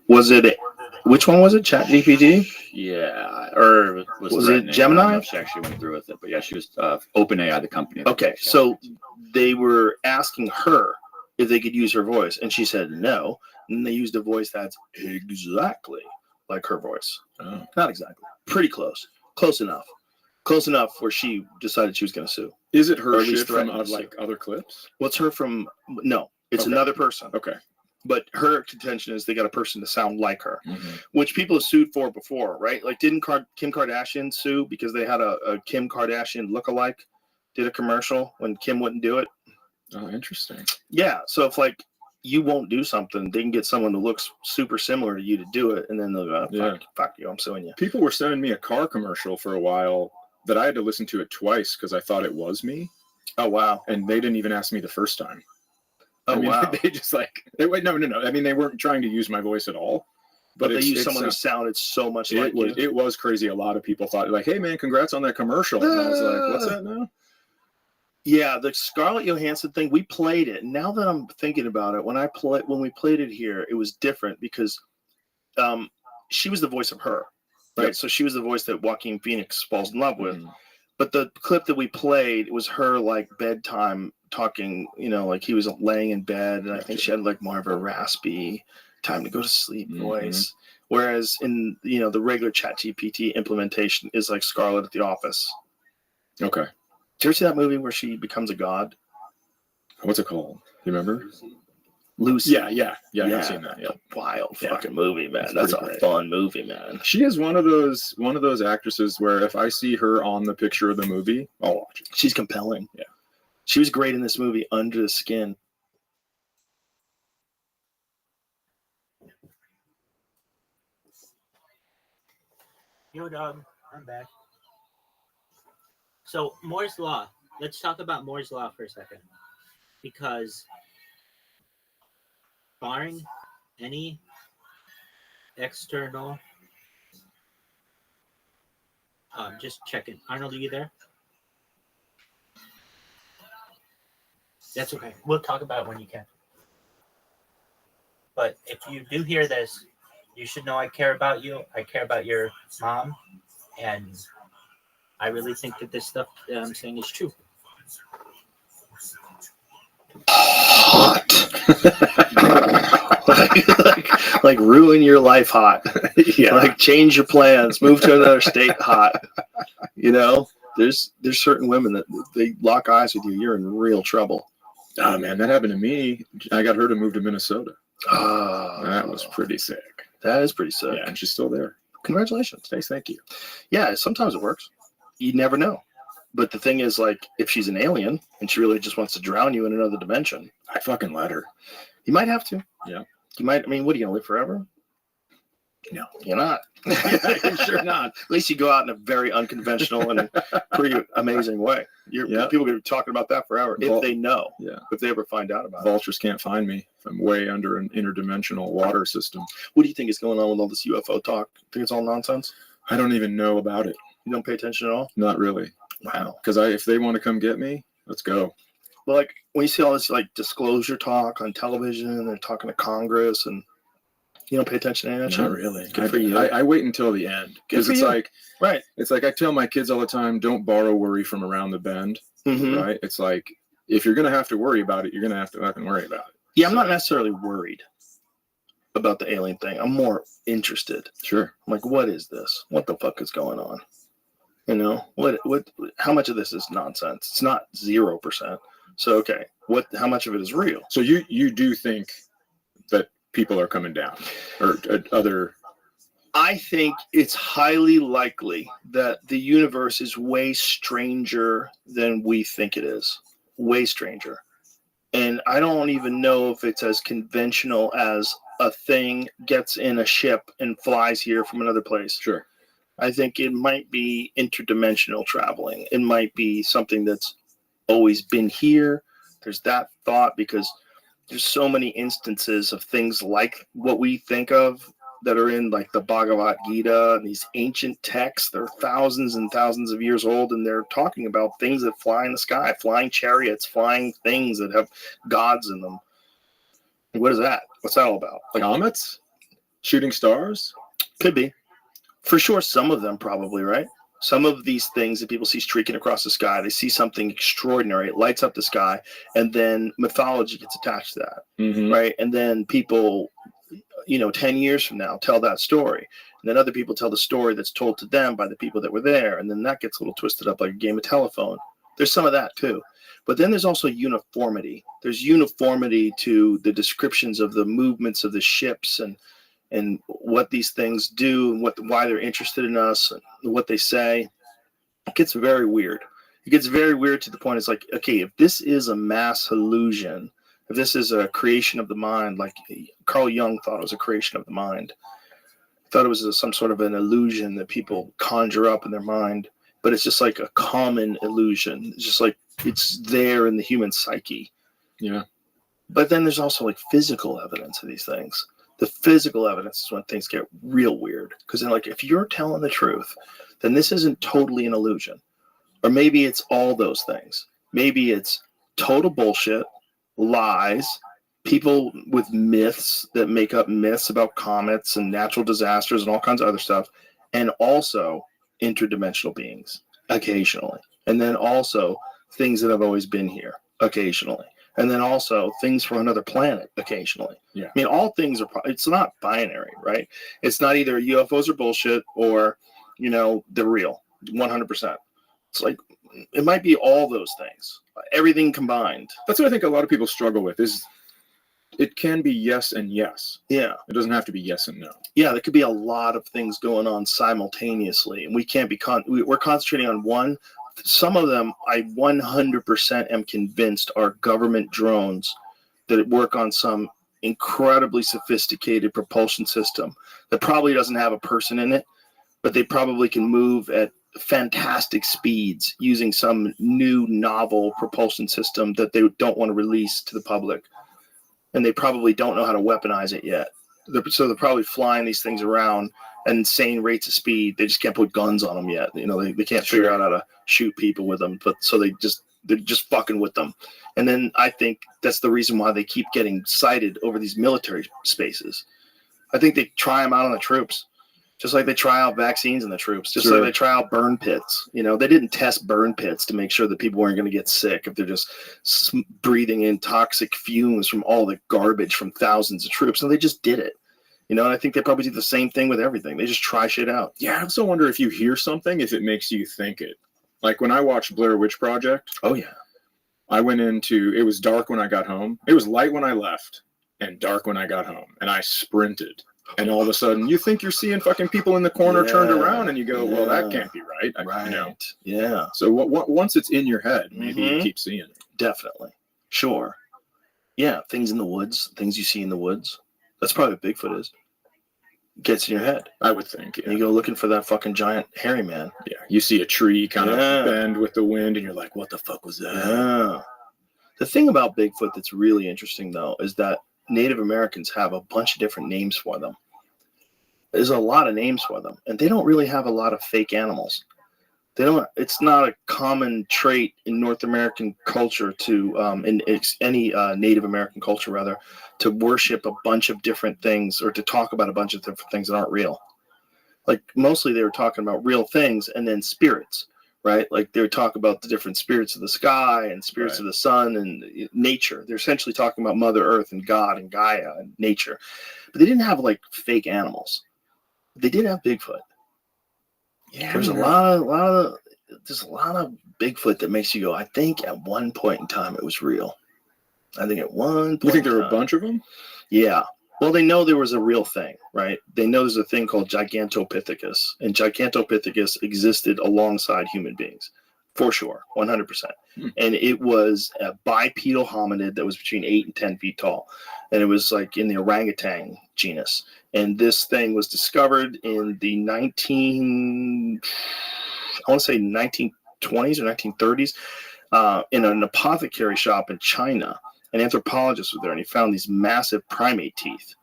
was it Which one was it? ChatGPT? Yeah, or was it threatening. Gemini? I don't know if she actually went through with it, but yeah, she was OpenAI, the company. Okay, so they were asking her if they could use her voice, and she said no. And they used a voice that's exactly like her voice. Oh. Not exactly. Pretty close. Close enough. Close enough where she decided she was going to sue. Is it Or her at least shit from threatened to sue. like other clips? What's her from? No, it's Okay. another person. Okay. But her contention is they got a person to sound like her, Mhm. which people have sued for before, right? Like, didn't Kim Kardashian sue because they had a Kim Kardashian lookalike, did a commercial when Kim wouldn't do it? Oh, interesting. Yeah. So if like you won't do something, they can get someone who looks super similar to you to do it, and then they'll go, fuck you, I'm suing you. People were sending me a car commercial for a while that I had to listen to it twice because I thought it was me. Oh, wow. And they didn't even ask me the first time. Oh, I mean, wow. They just like, wait, no. I mean, they weren't trying to use my voice at all. But they it's- used it's, someone who sounded so much like you. It was crazy. A lot of people thought, like, hey, man, congrats on that commercial. And I was like, what's that now? Yeah, the Scarlett Johansson thing, we played it. Now that I'm thinking about it, when we played it here, it was different because she was the voice of her, right? Yep. So she was the voice that Joaquin Phoenix falls in love with. Mhm. But the clip that we played was her like bedtime talking, like he was laying in bed, and I think she had like more of a raspy time to go to sleep voice. Whereas in the regular ChatGPT implementation is like Scarlett at the office. Okay. Did you ever see that movie where she becomes a god? What's it called? You remember? Lucy. Yeah, I've seen that. Yeah. Wild fucking movie, man. It's That's a pretty great. fun movie, man. She is one of those actresses where if I see her on the picture of the movie, I'll watch it. She's compelling. Yeah. She was great in this movie, Under the Skin. Yo, dog, I'm back. So, Moore's Law. Let's talk about Moore's Law for a second. Because barring any external... just checking. Arnold, are you there? That's okay. We'll talk about it when you can. But if you do hear this, you should know I care about you. I care about your mom. And I really think that this stuff that I'm saying is true. Hot. like ruin your life hot. Yeah. Like change your plans, move to another state hot. There's certain women that they lock eyes with you, you're in real trouble. Oh man, that happened to me. I got her to move to Minnesota. Oh, That was pretty sick. that is pretty sick. Yeah, and she's still there. Congratulations. Thank you. Yeah, sometimes it works. You never know. But the thing is, like, if she's an alien and she really just wants to drown you in another dimension, I fucking let her. you might have to. Yeah. You might. I mean, what are you gonna live forever? No. You're not. You're sure not. At least you go out in a very unconventional and pretty amazing way. Yeah. People are gonna be talking about that forever if they know. Yeah. If they ever find out about it. Vultures can't find me if I'm way under an interdimensional water system. What do you think is going on with all this UFO talk? Think it's all nonsense? I don't even know about it. You don't pay attention at all? Not really. Wow. Because if they want to come get me, let's go. Well, like when you see all this like disclosure talk on television, and they're talking to Congress, and you don't pay attention to any of that shit? Not really. Good for you. I wait until the end because for it's you. like Right. It's like I tell my kids all the time, don't borrow worry from around the bend. Mhm. Right? It's like if you're gonna have to worry about it, you're gonna have to fucking worry about it. Yeah, I'm not necessarily worried about the alien thing. I'm more interested. Sure. I'm like, what is this? What the fuck is going on? What how much of this is nonsense? It's not 0%. So okay, how much of it is real? So you do think that people are coming down or other I think it's highly likely that the universe is way stranger than we think it is. Way stranger. And I don't even know if it's as conventional as a thing gets in a ship and flies here from another place. Sure. I think it might be interdimensional traveling. It might be something that's always been here. There's that thought because there's so many instances of things like what we think of that are in like the Bhagavad Gita and these ancient texts. They're thousands and thousands of years old, and they're talking about things that fly in the sky, flying chariots, flying things that have gods in them. What is that? What's that all about? Like comets? Shooting stars? Could be. For sure, some of them probably, right? Some of these things that people see streaking across the sky, they see something extraordinary, it lights up the sky, and then mythology gets attached to that, right? And then people, 10 years from now tell that story. And then other people tell the story that's told to them by the people that were there. And then that gets a little twisted up like a game of telephone. There's some of that too. But then there's also uniformity. There's uniformity to the descriptions of the movements of the ships and what these things do and why they're interested in us and what they say. It gets very weird. It gets very weird to the point it's like, okay, if this is a mass illusion, if this is a creation of the mind, like Carl Jung thought it was a creation of the mind, thought it was some sort of an illusion that people conjure up in their mind, but it's just like a common illusion. It's just like it's there in the human psyche. Yeah. But then there's also like physical evidence of these things. The physical evidence is when things get real weird. Because then, like, if you're telling the truth, then this isn't totally an illusion. Or maybe it's all those things. Maybe it's total bullshit, lies, people with myths that make up myths about comets and natural disasters and all kinds of other stuff. And also interdimensional beings, occasionally. And then also things that have always been here, occasionally. And then also things from another planet occasionally. Yeah. I mean, all things are, it's not binary, right? It's not either UFOs are bullshit or, they're real, 100%. It's like, it might be all those things, everything combined. That's what I think a lot of people struggle with is it can be yes and yes. Yeah. It doesn't have to be yes and no. Yeah, there could be a lot of things going on simultaneously. And we can't be, we're concentrating on one. Some of them, I 100% am convinced are government drones that work on some incredibly sophisticated propulsion system that probably doesn't have a person in it, but they probably can move at fantastic speeds using some new novel propulsion system that they don't want to release to the public. And they probably don't know how to weaponize it yet. So they're probably flying these things around at insane rates of speed. They just can't put guns on them yet. They can't figure out how to shoot people with them. But so they're just fucking with them. And then I think that's the reason why they keep getting sighted over these military spaces. I think they try them out on the troops, just like they try out vaccines in the troops, just like they try out burn pits. They didn't test burn pits to make sure that people weren't going to get sick if they're just breathing in toxic fumes from all the garbage from thousands of troops. And they just did it. And I think they probably do the same thing with everything. They just try shit out. Yeah, I also wonder if you hear something, if it makes you think it. Like when I watched Blair Witch Project. Oh, yeah. I went it was dark when I got home. It was light when I left and dark when I got home. And I sprinted. And all of a sudden, you think you're seeing fucking people in the corner turned around, and you go, well, that can't be right. Right. Yeah. So once it's in your head, maybe you keep seeing it. Definitely. Sure. Yeah, things in the woods, things you see in the woods. That's probably what Bigfoot is. Gets in your head, I would think. Yeah. And you go looking for that fucking giant hairy man. Yeah. You see a tree kind of bend with the wind, and you're like, what the fuck was that? Yeah. The thing about Bigfoot that's really interesting, though, is that Native Americans have a bunch of different names for them. There's a lot of names for them, and they don't really have a lot of fake animals. It's not a common trait in North American culture in any Native American culture, rather, to worship a bunch of different things or to talk about a bunch of different things that aren't real. Like mostly they were talking about real things and then spirits, right? Like they would talk about the different spirits of the sky and spirits of the sun and nature. They're essentially talking about Mother Earth and God and Gaia and nature, but they didn't have like fake animals. They did have Bigfoot. Yeah, there's a lot of Bigfoot that makes you go, I think at one point in time it was real. I think at one point. You think there were a bunch of them? Yeah. Well, they know there was a real thing, right? They know there's a thing called Gigantopithecus, and Gigantopithecus existed alongside human beings, for sure, 100%. And it was a bipedal hominid that was between 8 and 10 feet tall, and it was like in the orangutan genus. And this thing was discovered in the 1920s or 1930s in an apothecary shop in China. An anthropologist was there, and he found these massive primate teeth.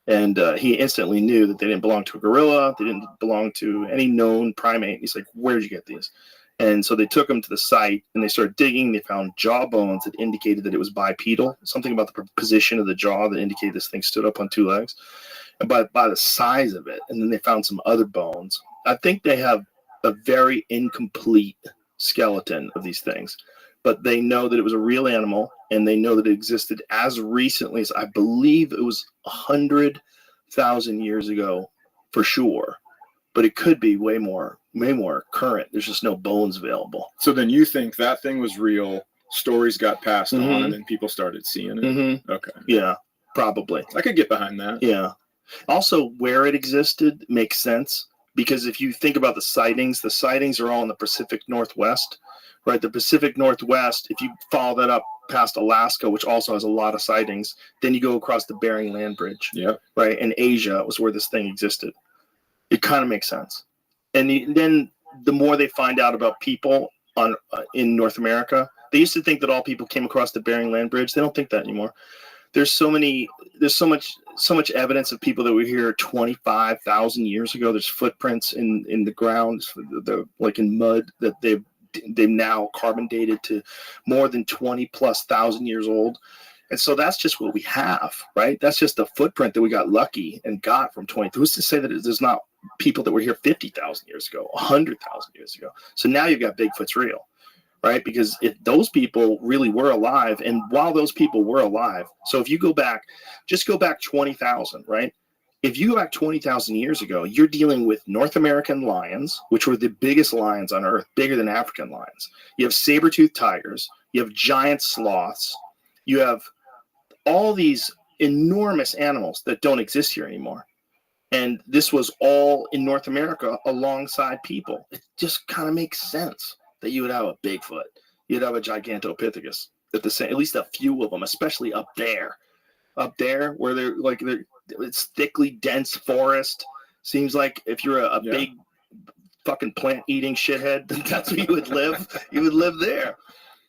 And he instantly knew that they didn't belong to a gorilla. They didn't belong to any known primate. He's like, where did you get these? And so they took him to the site, and they started digging. They found jaw bones that indicated that it was bipedal, something about the position of the jaw that indicated this thing stood up on two legs. by the size of it. And then they found some other bones. I think they have a very incomplete skeleton of these things, but they know that it was a real animal, and they know that it existed as recently as, I believe it was 100,000 years ago for sure, but it could be way more current. There's just no bones available. So then you think that thing was real, stories got passed on, and then people started seeing it? Okay. Yeah, probably. I could get behind that. Yeah. Also, where it existed makes sense, because if you think about the sightings are all in the Pacific Northwest, right? The Pacific Northwest, if you follow that up past Alaska, which also has a lot of sightings, then you go across the Bering Land Bridge, right? And Asia was where this thing existed. It kind of makes sense. And then the more they find out about people in North America, they used to think that all people came across the Bering Land Bridge. They don't think that anymore. There's so much evidence of people that were here 25,000 years ago. There's footprints in the ground, like in mud, that they've now carbon dated to more than 20,000+ years old. And so that's just what we have, right? That's just a footprint that we got lucky and got from 20. Who's to say that there's not people that were here 50,000 years ago, 100,000 years ago? So now you've got Bigfoot's real, right? Because if those people really were alive, and while those people were alive, so if you just go back 20,000, right? If you go back 20,000 years ago, you're dealing with North American lions, which were the biggest lions on Earth, bigger than African lions. You have saber-toothed tigers. You have giant sloths. You have all these enormous animals that don't exist here anymore. And this was all in North America alongside people. It just kind of makes sense that you would have a Bigfoot. You'd have a Gigantopithecus, at least a few of them, especially up there where it's thickly dense forest. Seems like if you're a big fucking plant eating shithead, that's where you would live. You would live there.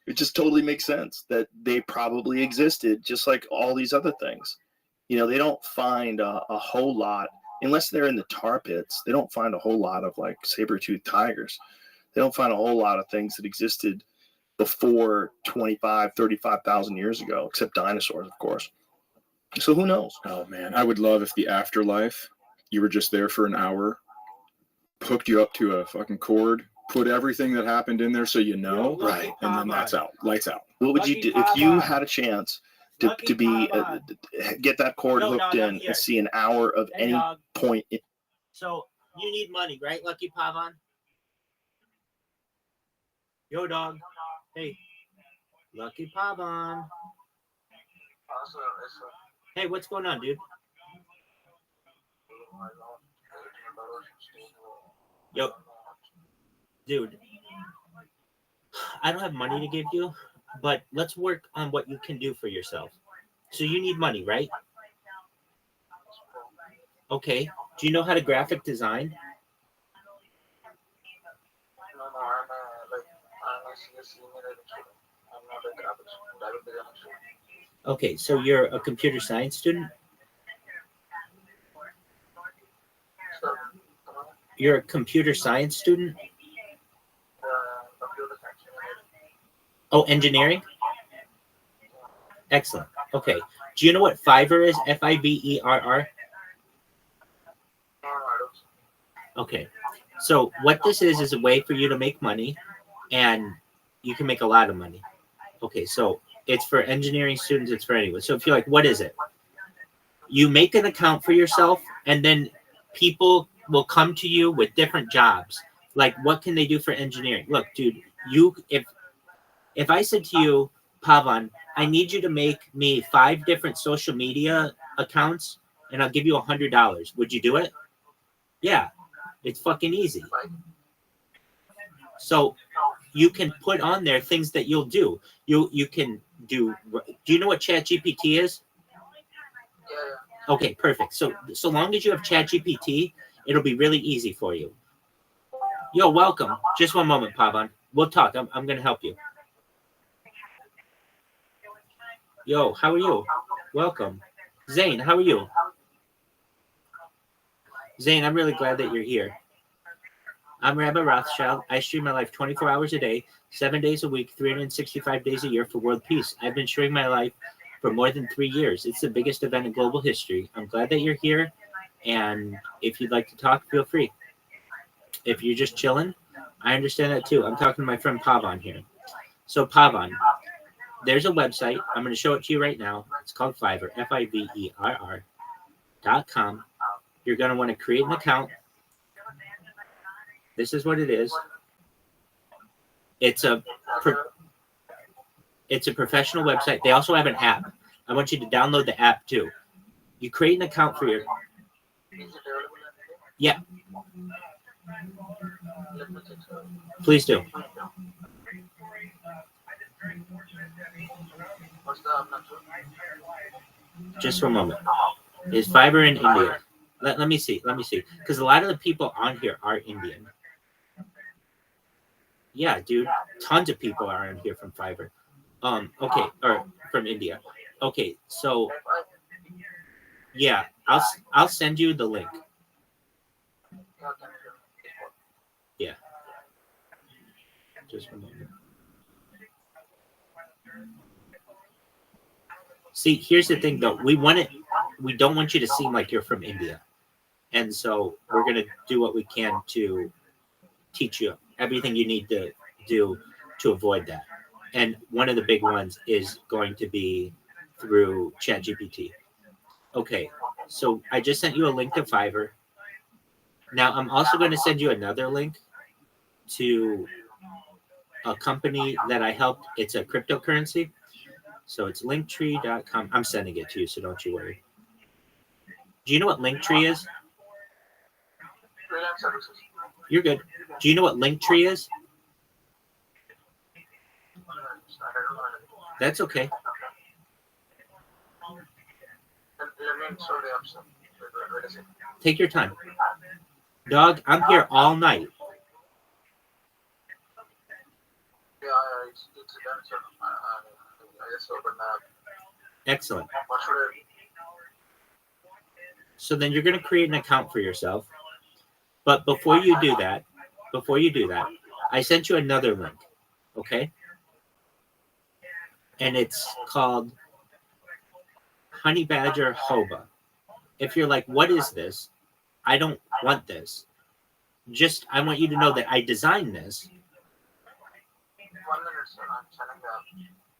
It just totally makes sense that they probably existed, just like all these other things. You know, they don't find a whole lot, unless they're in the tar pits. They don't find a whole lot of like saber-toothed tigers. They don't find a whole lot of things that existed before 35,000 years ago, except dinosaurs, of course. So who knows? Oh man, I would love if the afterlife, you were just there for an hour, hooked you up to a fucking cord, put everything that happened in there so you know, right? And then that's out, lights out. What would you do if you had a chance to get that cord hooked in and see an hour of any point? So you need money, right, Lucky Pavan? Yo, dog. Hey, Lucky Pavan. Hey, what's going on, dude? Yo, dude, I don't have money to give you, but let's work on what you can do for yourself. So you need money, right? Okay. Do you know how to graphic design? Okay, so you're a computer science student? You're a computer science student? Oh, engineering? Excellent. Okay. Do you know what Fiverr is? Fiverr? Okay. So what this is a way for you to make money, and you can make a lot of money. Okay, so it's for engineering students, it's for anyone. So if you're like, what is it? You make an account for yourself, and then people will come to you with different jobs. Like, what can they do for engineering? Look, dude, if I said to you, Pavan, I need you to make me 5 different social media accounts, and I'll give you $100. Would you do it? Yeah, it's fucking easy. So you can put on there things that you'll do. You can do. Do you know what ChatGPT is? Okay, perfect. So long as you have ChatGPT, it'll be really easy for you. Yo, welcome. Just one moment, Pavan. We'll talk. I'm gonna help you. Yo, how are you? Welcome. Zane, how are you? Zane, I'm really glad that you're here. I'm Rabbi Rothschild. I stream my life 24 hours a day, 7 days a week, 365 days a year for world peace. I've been sharing my life for more than 3 years. It's the biggest event in global history. I'm glad that you're here. And if you'd like to talk, feel free. If you're just chilling, I understand that too. I'm talking to my friend Pavan here. So Pavan, there's a website. I'm going to show it to you right now. It's called Fiverr, Fiverr.com. You're going to want to create an account. This is what it is. It's a professional website. They also have an app. I want you to download the app too. You create an account for your... Yeah. Please do. Just for a moment. Is Fiverr in India? Let me see. Because a lot of the people on here are Indian. Yeah, dude. Tons of people are on here from Fiverr. Okay, or from India. Okay, so yeah, I'll send you the link. Yeah. Just a moment. See, here's the thing though. We don't want you to seem like you're from India. And so we're gonna do what we can to teach you everything you need to do to avoid that. And one of the big ones is going to be through ChatGPT. Okay, so I just sent you a link to Fiverr. Now I'm also going to send you another link to a company that I helped. It's a cryptocurrency. So it's linktree.com. I'm sending it to you, so don't you worry. Do you know what Linktree is? You're good. Do you know what Linktree is? That's okay. Take your time. Dog, I'm here all night. Excellent. So then you're going to create an account for yourself. But before you do that, I sent you another link. Okay? And it's called Honey Badger Hoba. If you're like, what is this? I don't want this. Just, I want you to know that I designed this.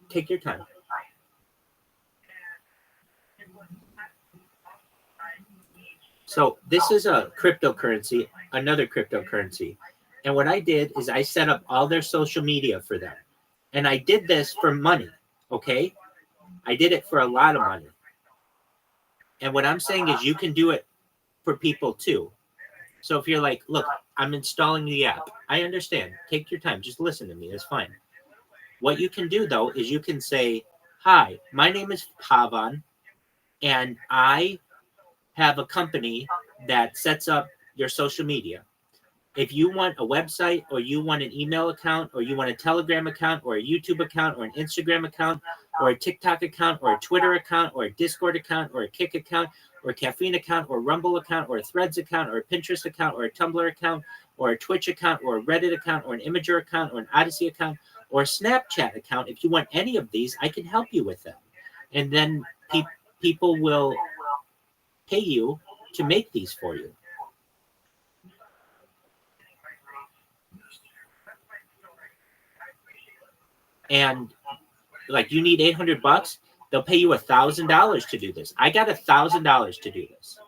Take your time. So this is a cryptocurrency, another cryptocurrency. And what I did is I set up all their social media for them. And I did this for money, okay? I did it for a lot of money. And what I'm saying is you can do it for people too. So if you're like, look, I'm installing the app. I understand. Take your time. Just listen to me. It's fine. What you can do, though, is you can say, hi, my name is Pavan, and I have a company that sets up your social media. If you want a website, or you want an email account, or you want a Telegram account, or a YouTube account, or an Instagram account, or a TikTok account, or a Twitter account, or a Discord account, or a Kick account, or a Caffeine account, or a Rumble account, or a Threads account, or a Pinterest account, or a Tumblr account, or a Twitch account, or a Reddit account, or an Imager account, or an Odyssey account, or a Snapchat account, if you want any of these, I can help you with them. And then people will pay you to make these for you. And like you need $800, they'll pay you $1,000 to do this. I got $1,000 to do this.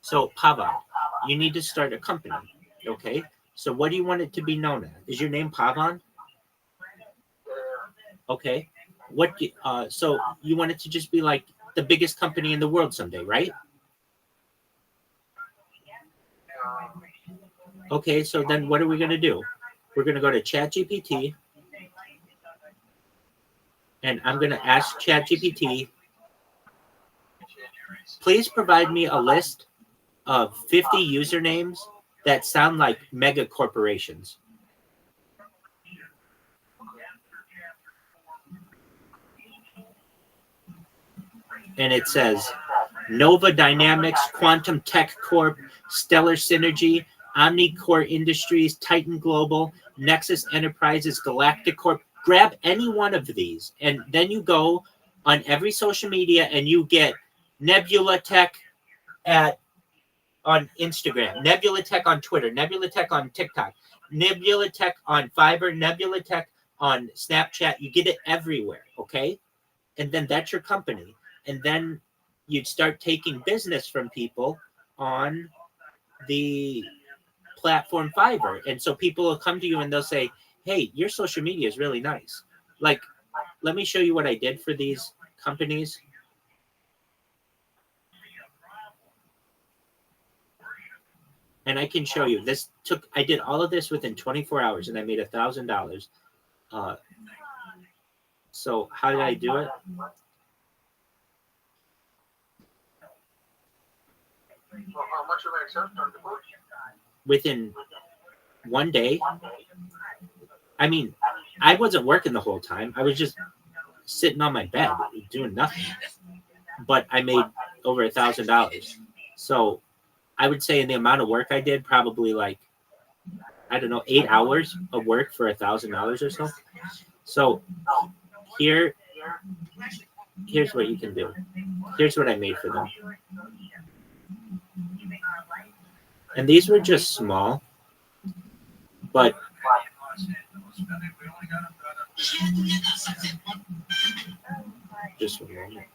So Pavan, you need to start a company, okay? So what do you want it to be known as? Is your name Pavan? Okay. So you want it to just be like the biggest company in the world someday, right? Okay, so then what are we going to do? We're going to go to ChatGPT, and I'm going to ask ChatGPT, please provide me a list of 50 usernames that sound like mega corporations. And it says Nova Dynamics, Quantum Tech Corp, Stellar Synergy, Omnicore Industries, Titan Global, Nexus Enterprises, Galactic Corp. Grab any one of these, and then you go on every social media and you get Nebula Tech on Instagram, Nebula Tech on Twitter, Nebula Tech on TikTok, Nebula Tech on Fiverr, Nebula Tech on Snapchat. You get it everywhere, okay? And then that's your company. And then you'd start taking business from people on the platform Fiverr. And so people will come to you and they'll say, hey, your social media is really nice. Like, let me show you what I did for these companies. And I can show you this I did all of this within 24 hours and I made $1,000. So how did I do it? Well, how much of I accept on the book? Within one day. I mean, I wasn't working the whole time. I was just sitting on my bed doing nothing. But I made over $1,000. So I would say in the amount of work I did, probably like, I don't know, 8 hours of work for $1,000 or so. So here's what you can do. Here's what I made for them. And these were just small, but just one moment.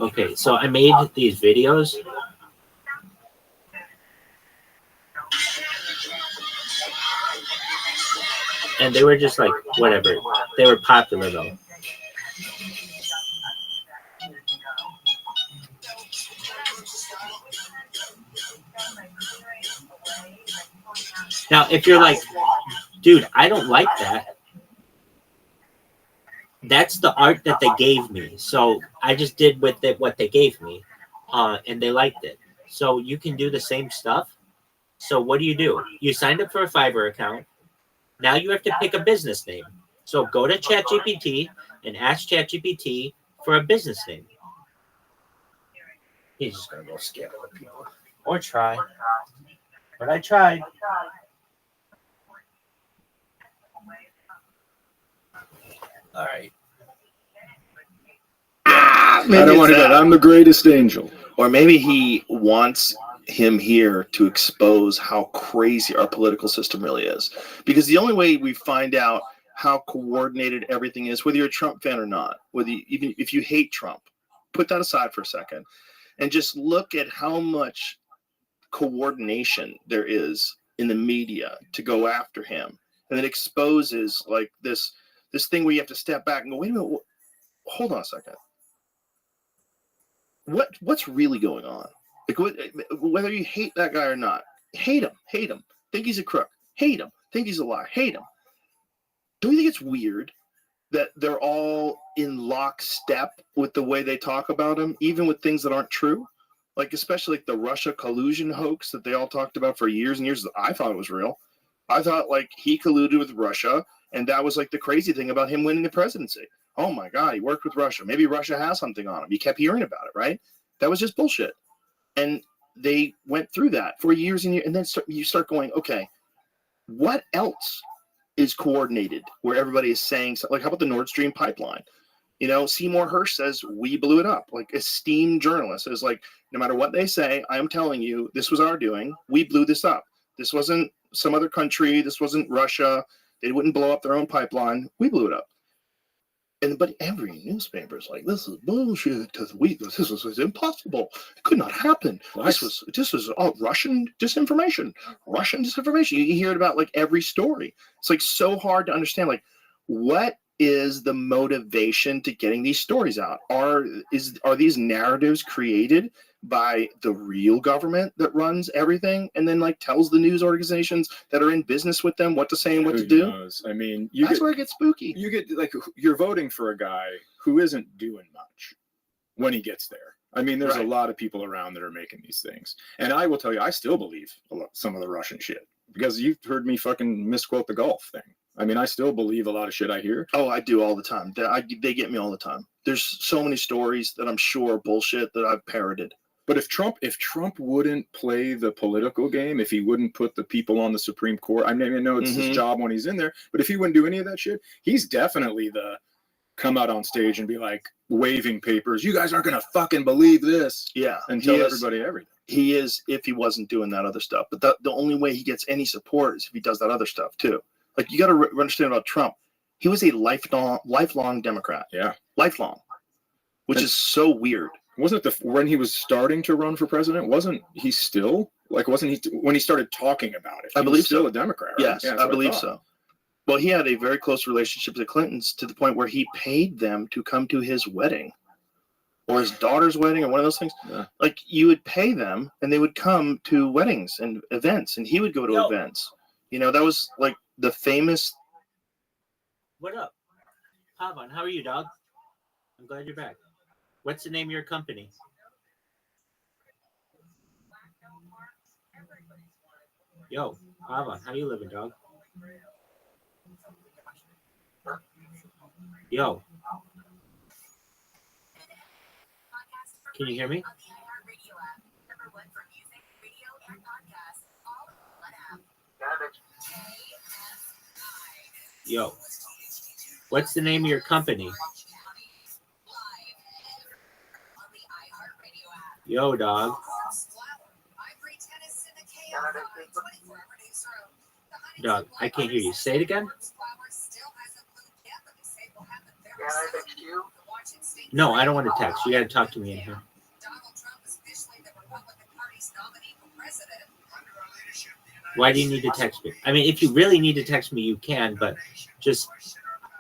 Okay, so I made these videos. And they were just like, whatever. They were popular though. Now, if you're like, dude, I don't like that. That's the art that they gave me. So I just did with it what they gave me. And they liked it. So you can do the same stuff. So what do? You signed up for a Fiverr account. Now you have to pick a business name. So go to ChatGPT and ask ChatGPT for a business name. He's just going to go scam other people. Or try. But I tried. All right. I don't want to that. I'm the greatest angel. Or maybe he wants him here to expose how crazy our political system really is. Because the only way we find out how coordinated everything is, whether you're a Trump fan or not, even if you hate Trump, put that aside for a second and just look at how much coordination there is in the media to go after him. And it exposes like this thing where you have to step back and go, wait a minute, hold on a second. What's really going on? Like, whether you hate that guy or not, hate him. Think he's a crook, hate him. Think he's a liar, hate him. Don't you think it's weird that they're all in lockstep with the way they talk about him, even with things that aren't true? Like, especially like the Russia collusion hoax that they all talked about for years and years. I thought it was real. I thought like he colluded with Russia, and that was like the crazy thing about him winning the presidency. Oh my God, he worked with Russia. Maybe Russia has something on him. You kept hearing about it, right? That was just bullshit. And they went through that for years and years. And then you start going, okay, what else is coordinated where everybody is saying something? Like, how about the Nord Stream pipeline? You know, Seymour Hersh says we blew it up. Like, esteemed journalist is like, no matter what they say, I am telling you, this was our doing. We blew this up. This wasn't some other country. This wasn't Russia. They wouldn't blow up their own pipeline. We blew it up. But every newspaper is like, this is bullshit. This is impossible. It could not happen. This was all Russian disinformation. You hear it about like every story. It's like so hard to understand. Like, what is the motivation to getting these stories out? Are these narratives created by the real government that runs everything and then like tells the news organizations that are in business with them what to say and what to do? Knows? I mean, that's where it gets spooky. You get like you're voting for a guy who isn't doing much when he gets there. I mean, there's a lot of people around that are making these things, and I will tell you, I still believe some of the Russian shit because you've heard me fucking misquote the Gulf thing. I mean, I still believe a lot of shit I hear. Oh, I do all the time. They get me all the time. There's so many stories that I'm sure are bullshit that I've parroted. But if Trump wouldn't play the political game, if he wouldn't put the people on the Supreme Court, I mean, I know it's his job when he's in there, but if he wouldn't do any of that shit, he's definitely the come out on stage and be like waving papers. You guys aren't going to fucking believe this. Yeah. And tell everybody everything. He is if he wasn't doing that other stuff. But the only way he gets any support is if he does that other stuff too. Like you got to understand about Trump. He was a lifelong Democrat. Yeah. Lifelong. Which is so weird. Wasn't it when he was starting to run for president? Wasn't he still when he started talking about it? I believe still a Democrat. Right? Yes, I believe so. Well, he had a very close relationship with the Clintons to the point where he paid them to come to his wedding, or his daughter's wedding, or one of those things. Yeah. Like you would pay them, and they would come to weddings and events, and he would go to events. You know, that was like the famous. What up, Pavan? How are you, dog? I'm glad you're back. What's the name of your company? Yo, Pavan, how you living, dog? Yo. Can you hear me? Yo. What's the name of your company? Yo, dog. Dog, I can't hear you. Say it again. Can I text you? No, I don't want to text. You got to talk to me in here. Why do you need to text me? I mean, if you really need to text me, you can, but just,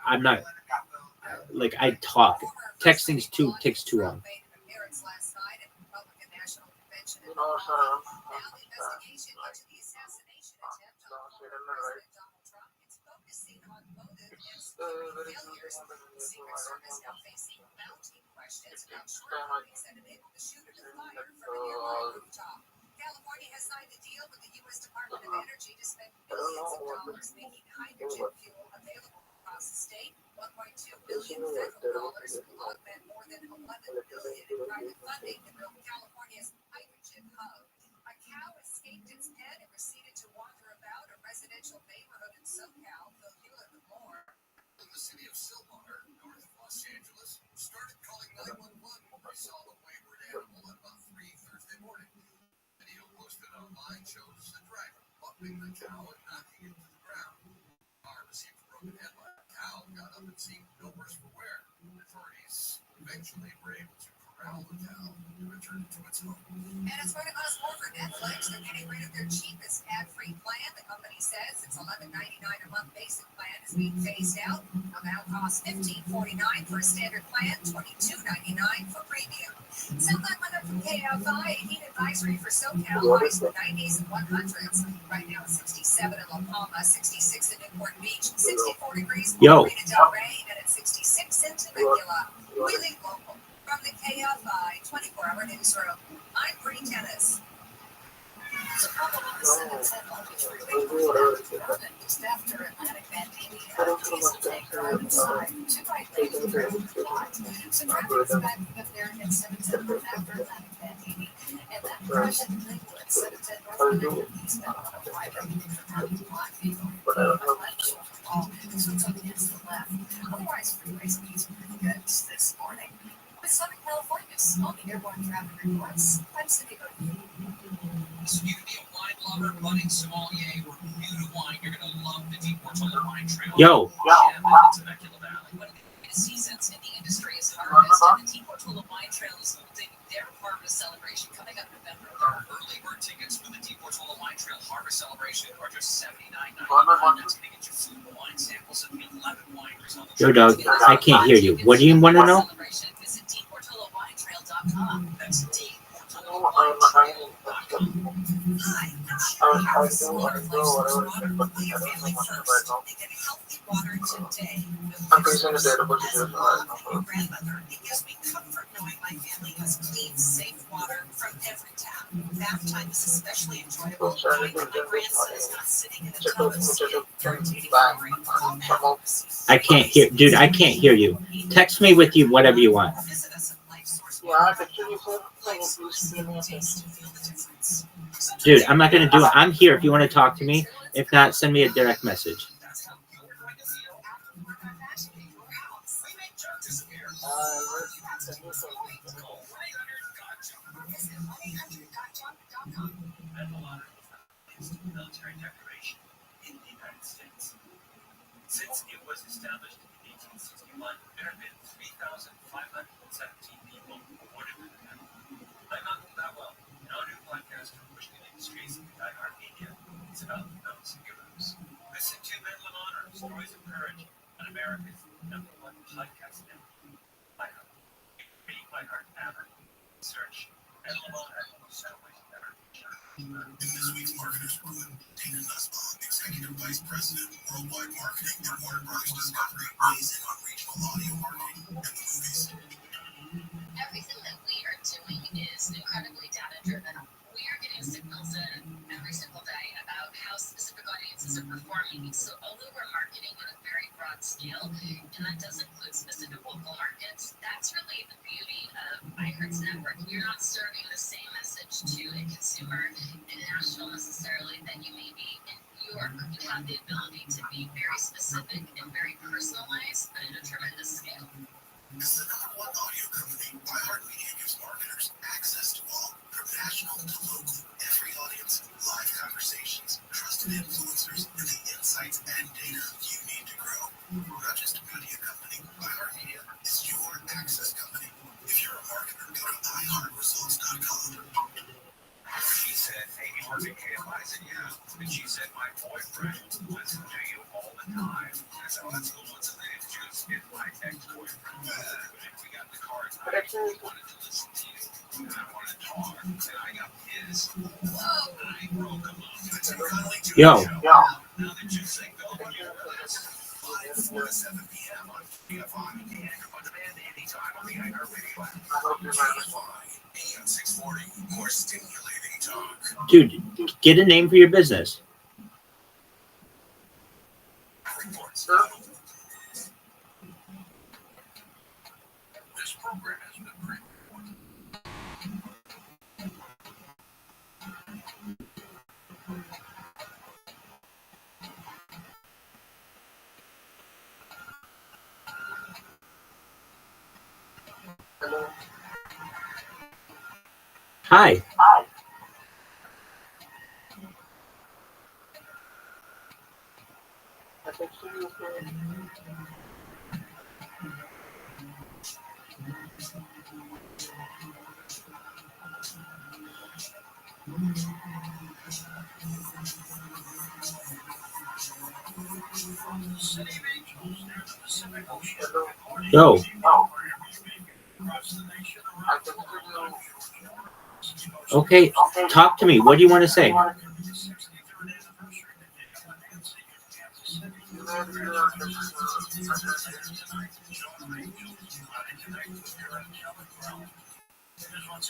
I'm not, like, I talk. Texting takes too long. California has signed a deal with the U.S. Department of Energy to spend billions of dollars making hydrogen fuel available across the state. $1.2 billion federal dollars will augment more than $11 billion in private funding to build California's hydrogen hub. A cow escaped its pen and proceeded to wander about a residential neighborhood in SoCal. They'll hear it more. In the city of Stillwater, north of Los Angeles, started calling 911 when they saw the wayward animal at about 3 Thursday morning. Video posted online shows the driver bumping the cow and knocking it to the ground. Car received a broken headlight. The cow got up and seemed no worse for wear. Authorities eventually were able to corral the cow and return it to its home. And it's going to cost more for Netflix. They're getting rid of their cheapest ad-free plan. The company says its $11.99 a month basic plan is being phased out. It'll now cost $15.49 for a standard plan, $22.99 for premium. Southland went up from KFI, a heat advisory for SoCal, highs in the 90s and 100s. Right now it's 67 in La Palma, 66 in Newport Beach, 64 degrees in Marina Del Rey, and at 66 in Temecula. We leave local. From the KFI 24-hour newsroom, I'm Bree Tennis. The couple of the Senate said luggage retrievers just after Atlantic Bandini had a diesel tank drive inside. 2 bike lanes were flight. So traffic is backing up there at 710 after Atlantic Bandini. And that crash at Linwood, 710 North Connector eastbound on a private from Black vehicle. So it's up against the left. Otherwise, freeway speeds are pretty good this morning. With Southern California's on the airborne traffic reports, I'm Cindy Bodie. So you can be a wine lover, budding sommelier, or new to wine. You're going to love the Deep Portola Wine Trail. Yo. In the Temecula Valley. But seasons in the industry is harvest, and the Teapot Tulip Wine Trail is holding their harvest celebration coming up November 3rd. Early bird tickets for the Teapot Tulip Wine Trail Harvest Celebration are just $79.99. That's going to get you food and wine samples of 11 wineries on the Yo, dog, I can't hear you. What do you want to know? Visit teapotulipwinetrail.com. That's teapotulipwinetrail.com. Hi, water today. I'm facing a terrible situation right now. Your grandmother, it gives me comfort knowing my family has clean, safe water from every tap. Bath time is especially enjoyable knowing that my grandson is not sitting in a tub of skin, irritating my brain. I can't hear, dude. I can't hear you. Text me with you whatever you want. Visit us at LifeSource. Yeah, actually, sir, Dude, I'm not gonna do it. I'm here if you want to talk to me. If not, send me a direct message. Military declaration in the United States. Since it was established in 1861, there have been 3,517 people awarded with the medal. I'm Malcolm Gladwell, and our new podcast from Pushkin Industries and iHeart Media is about the medals and heroes. Listen to Medal of Honor, Stories of Courage, on America's #1 podcast network. iHeart. Free iHeart app. Search Medal of Honor. In this week's Marketers Report, Dana Nussbaum, Executive Vice President, Worldwide Marketing at Warner Brothers Discovery, weighs in on regional audio marketing and the movies. Everything that we are doing is incredibly data-driven. We are getting signals in every single day about how specific audiences are performing. So although we're marketing at a very broad scale, and that does include specific local markets, that's really the beauty of iHeart's network. You're not serving the same message to a consumer in Nashville necessarily that you may be in New York. You have the ability to be very specific and very personalized, but at a tremendous scale. As the #1 audio company, iHeartMedia gives marketers access to all, from national to local, every audience, live conversations, trusted influencers, and the insights and data you need to grow. Not just a media company, iHeartMedia is your access company. If you're a marketer, go to iHeartResults.com. She said, Amy worked at KFI. I said, yeah. And she said, my boyfriend listens to you all the time. I said, well, that's cool. What's the name? She goes, it's my ex-boyfriend. If we got in the car, I wanted to listen to you. And I wanted to talk. And I got his. Whoa. I broke him up. I said, Yo. now that you think they'll be with us, 5, 4 to 7 p.m. on KFI. And on demand anytime on the iHeartRadio app. KFI, AM 640. More stimulating talk. Dude, get a name for your business. Reports. This program has been pre-recorded. Hi. Yo. Okay, talk to me. What do you want to say? What's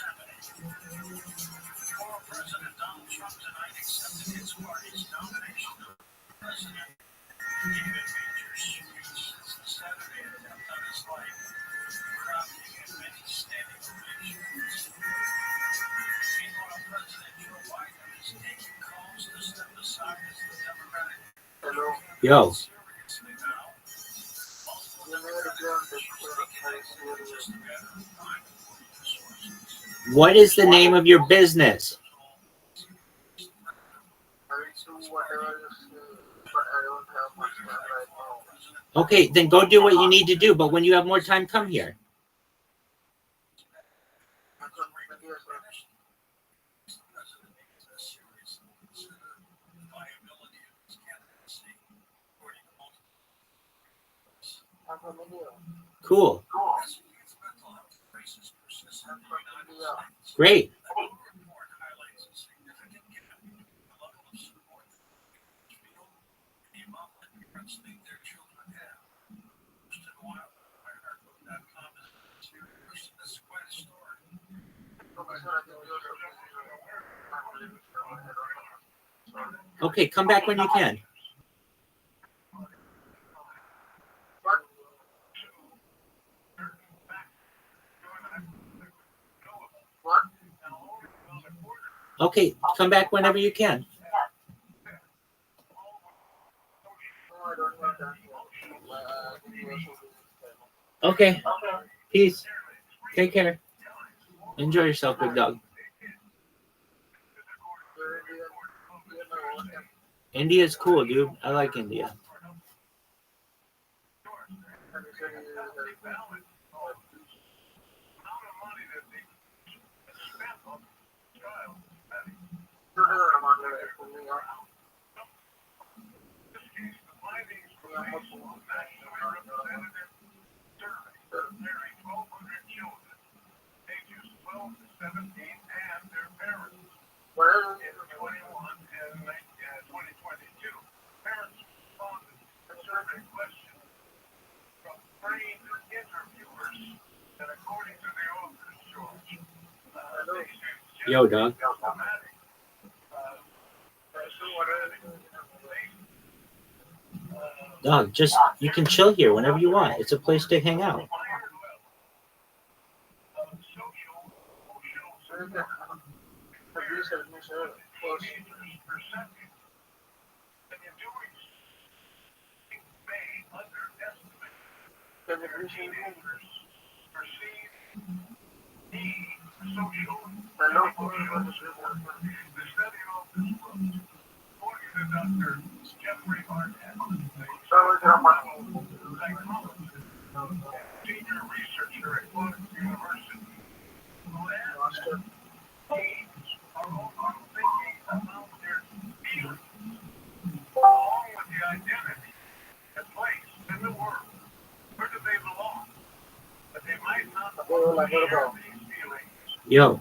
happening? Former President Donald Trump tonight accepted his party's nomination for president. David Major speaks Saturday attempt on his life, crowding in many standing ovations. Meanwhile, President Joe Biden is taking calls to step aside as the Democratic. Yo. What is the name of your business? Okay, then go do what you need to do. But when you have more time, come here. Cool. Great. Okay, come back when you can. Okay, come back whenever you can. Okay. Peace. Take care. Enjoy yourself, big dog. India's cool, dude. I like India. Yo, dog. Dog, just, you can chill here whenever you want. It's a place to hang out. Yo.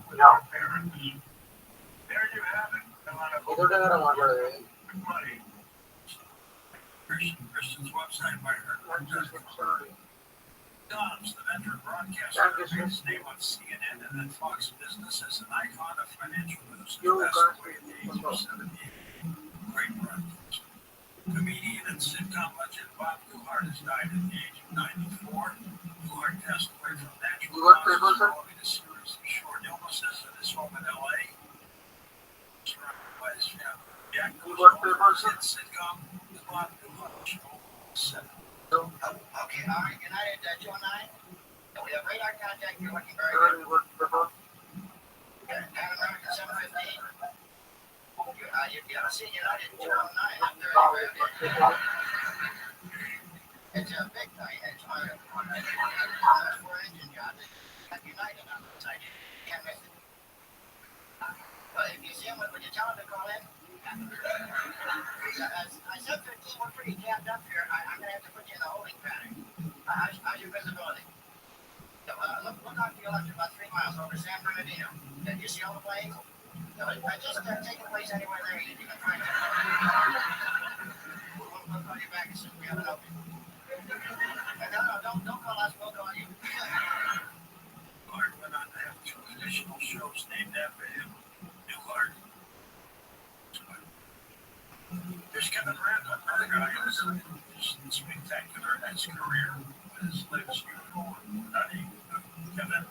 Christian's website by her. Dobbs, the veteran broadcaster, made his name on CNN and then Fox Business as an icon of financial news and passed away at the age of 78. Great broadcaster. Comedian and sitcom legend Bob Newhart has died at the age of 94. Newhart passed away from natural causes following a series of short illnesses at his home in L.A. Surrounded by his family. Jack Nicholson hit sitcom The Bob Newhart Show 7. Okay, all right. United 209. We have radar contact. You're looking very good. Pan American 715. You haven't seen United 209 up there anywhere. It's a big thing. It's on a 4-engine job. United on the site. Can't miss it. Well, if you see him, would you tell him to call in? I said 15, we're pretty jammed up here. I'm going to have to put you in a holding pattern. How's your visibility? Look off to your left about 3 miles over San Bernardino. Did you see all the planes? Just take a place anywhere there you can find it. We'll call you back as soon as we have an opening. No, don't call us. We'll call you. Newhart went on to have 2 additional shows named after him. Newhart. There's Kevin Randall, another guy who's spectacular in his career with his latest uniform. Kevin.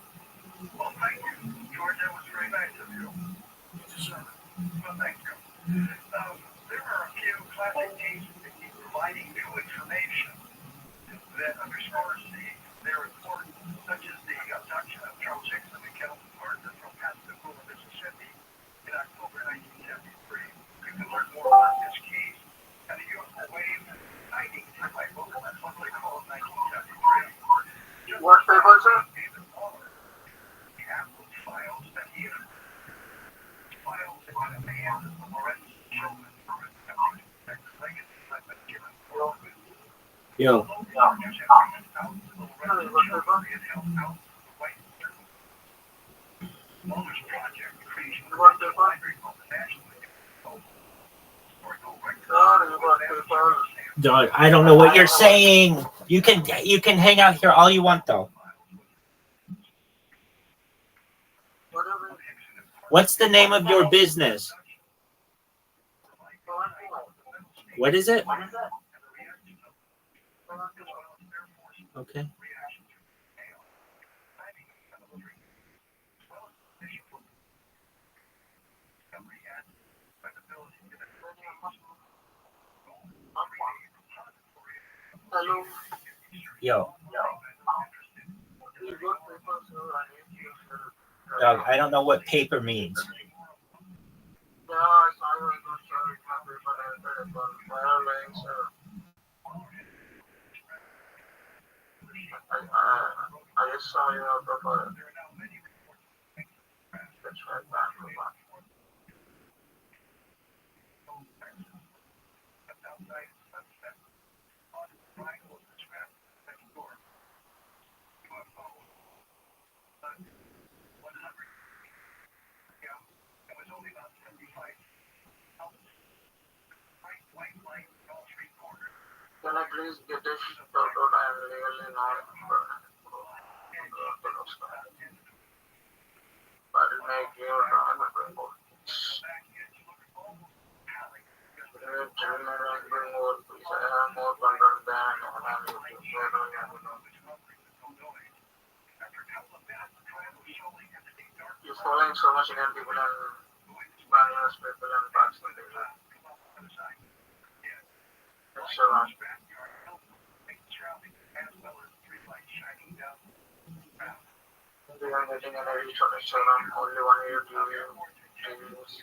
Well, thank you, George. That was very nice of you. You deserve it. Well, thank you. There are a few classic cases that keep providing new information that underscores their importance, such as the abduction of Charles Hickson and Kelvin Gardner from Pascagoula, Mississippi in October 1973. You can learn more about this case and the UFO wave sighting by local and public Dog, I don't know what you're saying. You can hang out here all you want though. What's the name of your business? What is it? Okay. Hello. Yo. Dog, I don't know what paper means. I just saw your profile. That's right, Can I please get this photo? I am really not. But it may give a report. Please, I have more content than you're following so much Indian people and Bangladesh people and Pakistan people. Sure. They are getting an reach on Instagram, only 1 year reviews.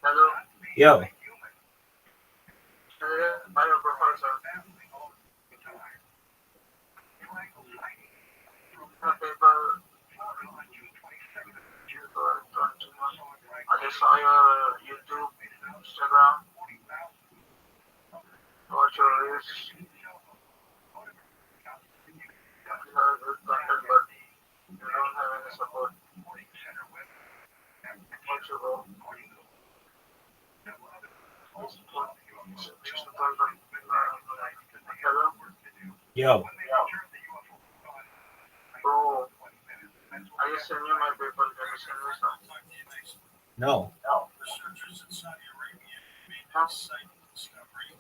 Hello. Yo. My profile, sir. People. I just saw your YouTube, Instagram. Watch your reels. You have good content, but you don't have any support. Watch your go. Hello? Yo. Bro, I just send you my paper. Can you send me some? No. Researchers in Saudi Arabia made a site discovery.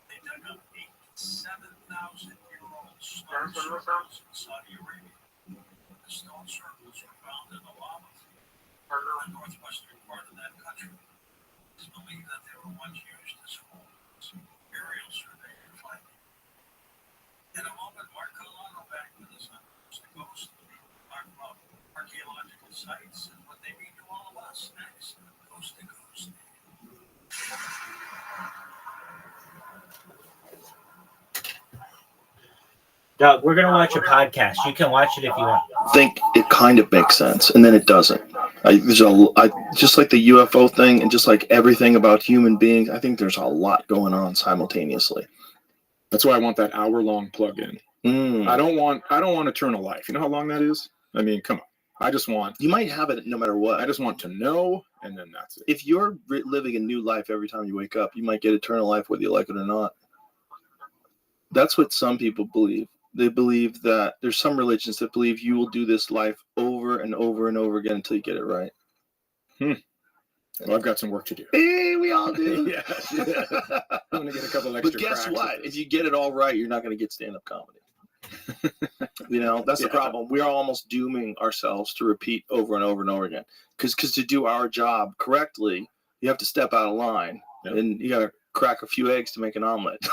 They dug up 7,000-year-old stone circles in Saudi Arabia. The stone circles were found in the lava field in the northwestern part of that country. It's believed that they were once used as homes. Aerial survey finding. In a moment, Mark Colano back with us on Coast to Coast. Talk about archaeological sites and what they mean to all of us next. Coast to Coast. Doug, we're gonna watch a podcast. You can watch it if you want. Think it kind of makes sense, and then it doesn't. Just like the UFO thing, and just like everything about human beings, I think there's a lot going on simultaneously. That's why I want that hour-long plug-in. I don't want eternal life. You know how long that is? I mean, come on. I just want. You might have it no matter what. I just want to know, and then that's it. If you're living a new life every time you wake up, you might get eternal life whether you like it or not. That's what some people believe. They believe that there's some religions that believe you will do this life over and over and over again until you get it right. Well, I've got some work to do. Hey, we all do. Yeah. I'm going to get a couple extra. But guess what? If you get it all right, you're not going to get stand-up comedy. That's the problem. We are almost dooming ourselves to repeat over and over and over again. Because to do our job correctly, you have to step out of line. Yep. And you got to crack a few eggs to make an omelet.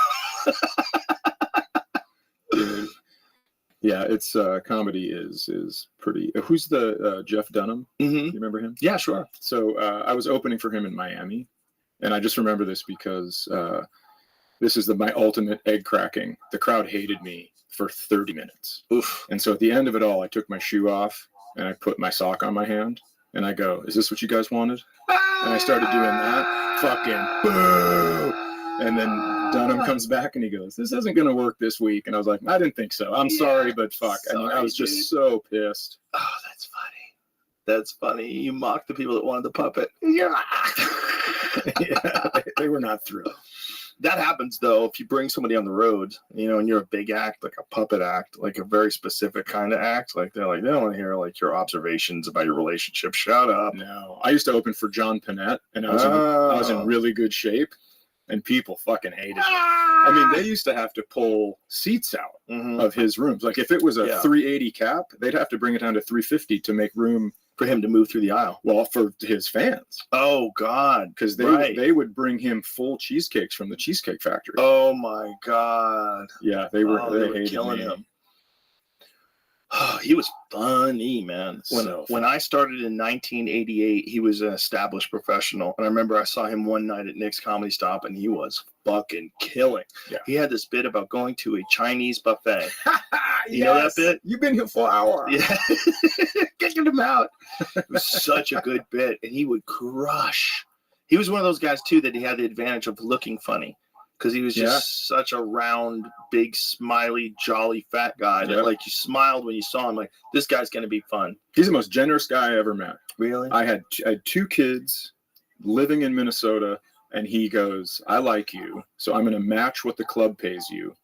Dude, Yeah, it's comedy is pretty. Who's the Jeff Dunham? Mm-hmm. You remember him? Yeah, sure. So I was opening for him in Miami, and I just remember this because this is my ultimate egg cracking. The crowd hated me for 30 minutes. Oof. And so at the end of it all, I took my shoe off and I put my sock on my hand, and I go, "Is this what you guys wanted?" And I started doing that. Fucking boo! And then Dunham comes back and he goes, "This isn't going to work this week." And I was like, "I didn't think so. I'm sorry, but fuck." Sorry, I was just so pissed. Oh, that's funny. That's funny. You mocked the people that wanted the puppet. Yeah. Yeah, they were not thrilled. That happens though if you bring somebody on the road, and you're a big act, like a puppet act, like a very specific kind of act. Like they're like, they don't want to hear like your observations about your relationship. Shut up. No, I used to open for John Panette, and I was in really good shape, and people fucking hated it. I mean, they used to have to pull seats out of his rooms. Like if it was a 380 cap, they'd have to bring it down to 350 to make room for him to move through the aisle. Well, for his fans. Oh God, because they would bring him full cheesecakes from the Cheesecake Factory. Oh my God. Yeah, they were hated killing him. Oh, he was funny, man. When I started in 1988, he was an established professional, and I remember I saw him one night at Nick's Comedy Stop, and he was fucking killing. Yeah. He had this bit about going to a Chinese buffet. You know that bit? You've been here for an hour. Yeah. Kicking him out. It was such a good bit, and he would crush. He was one of those guys, too, that he had the advantage of looking funny, because he was just such a round, big, smiley, jolly, fat guy that, like, you smiled when you saw him, like, this guy's going to be fun. He's the most generous guy I ever met. Really? I had 2 kids living in Minnesota, and he goes, "I like you, so I'm going to match what the club pays you,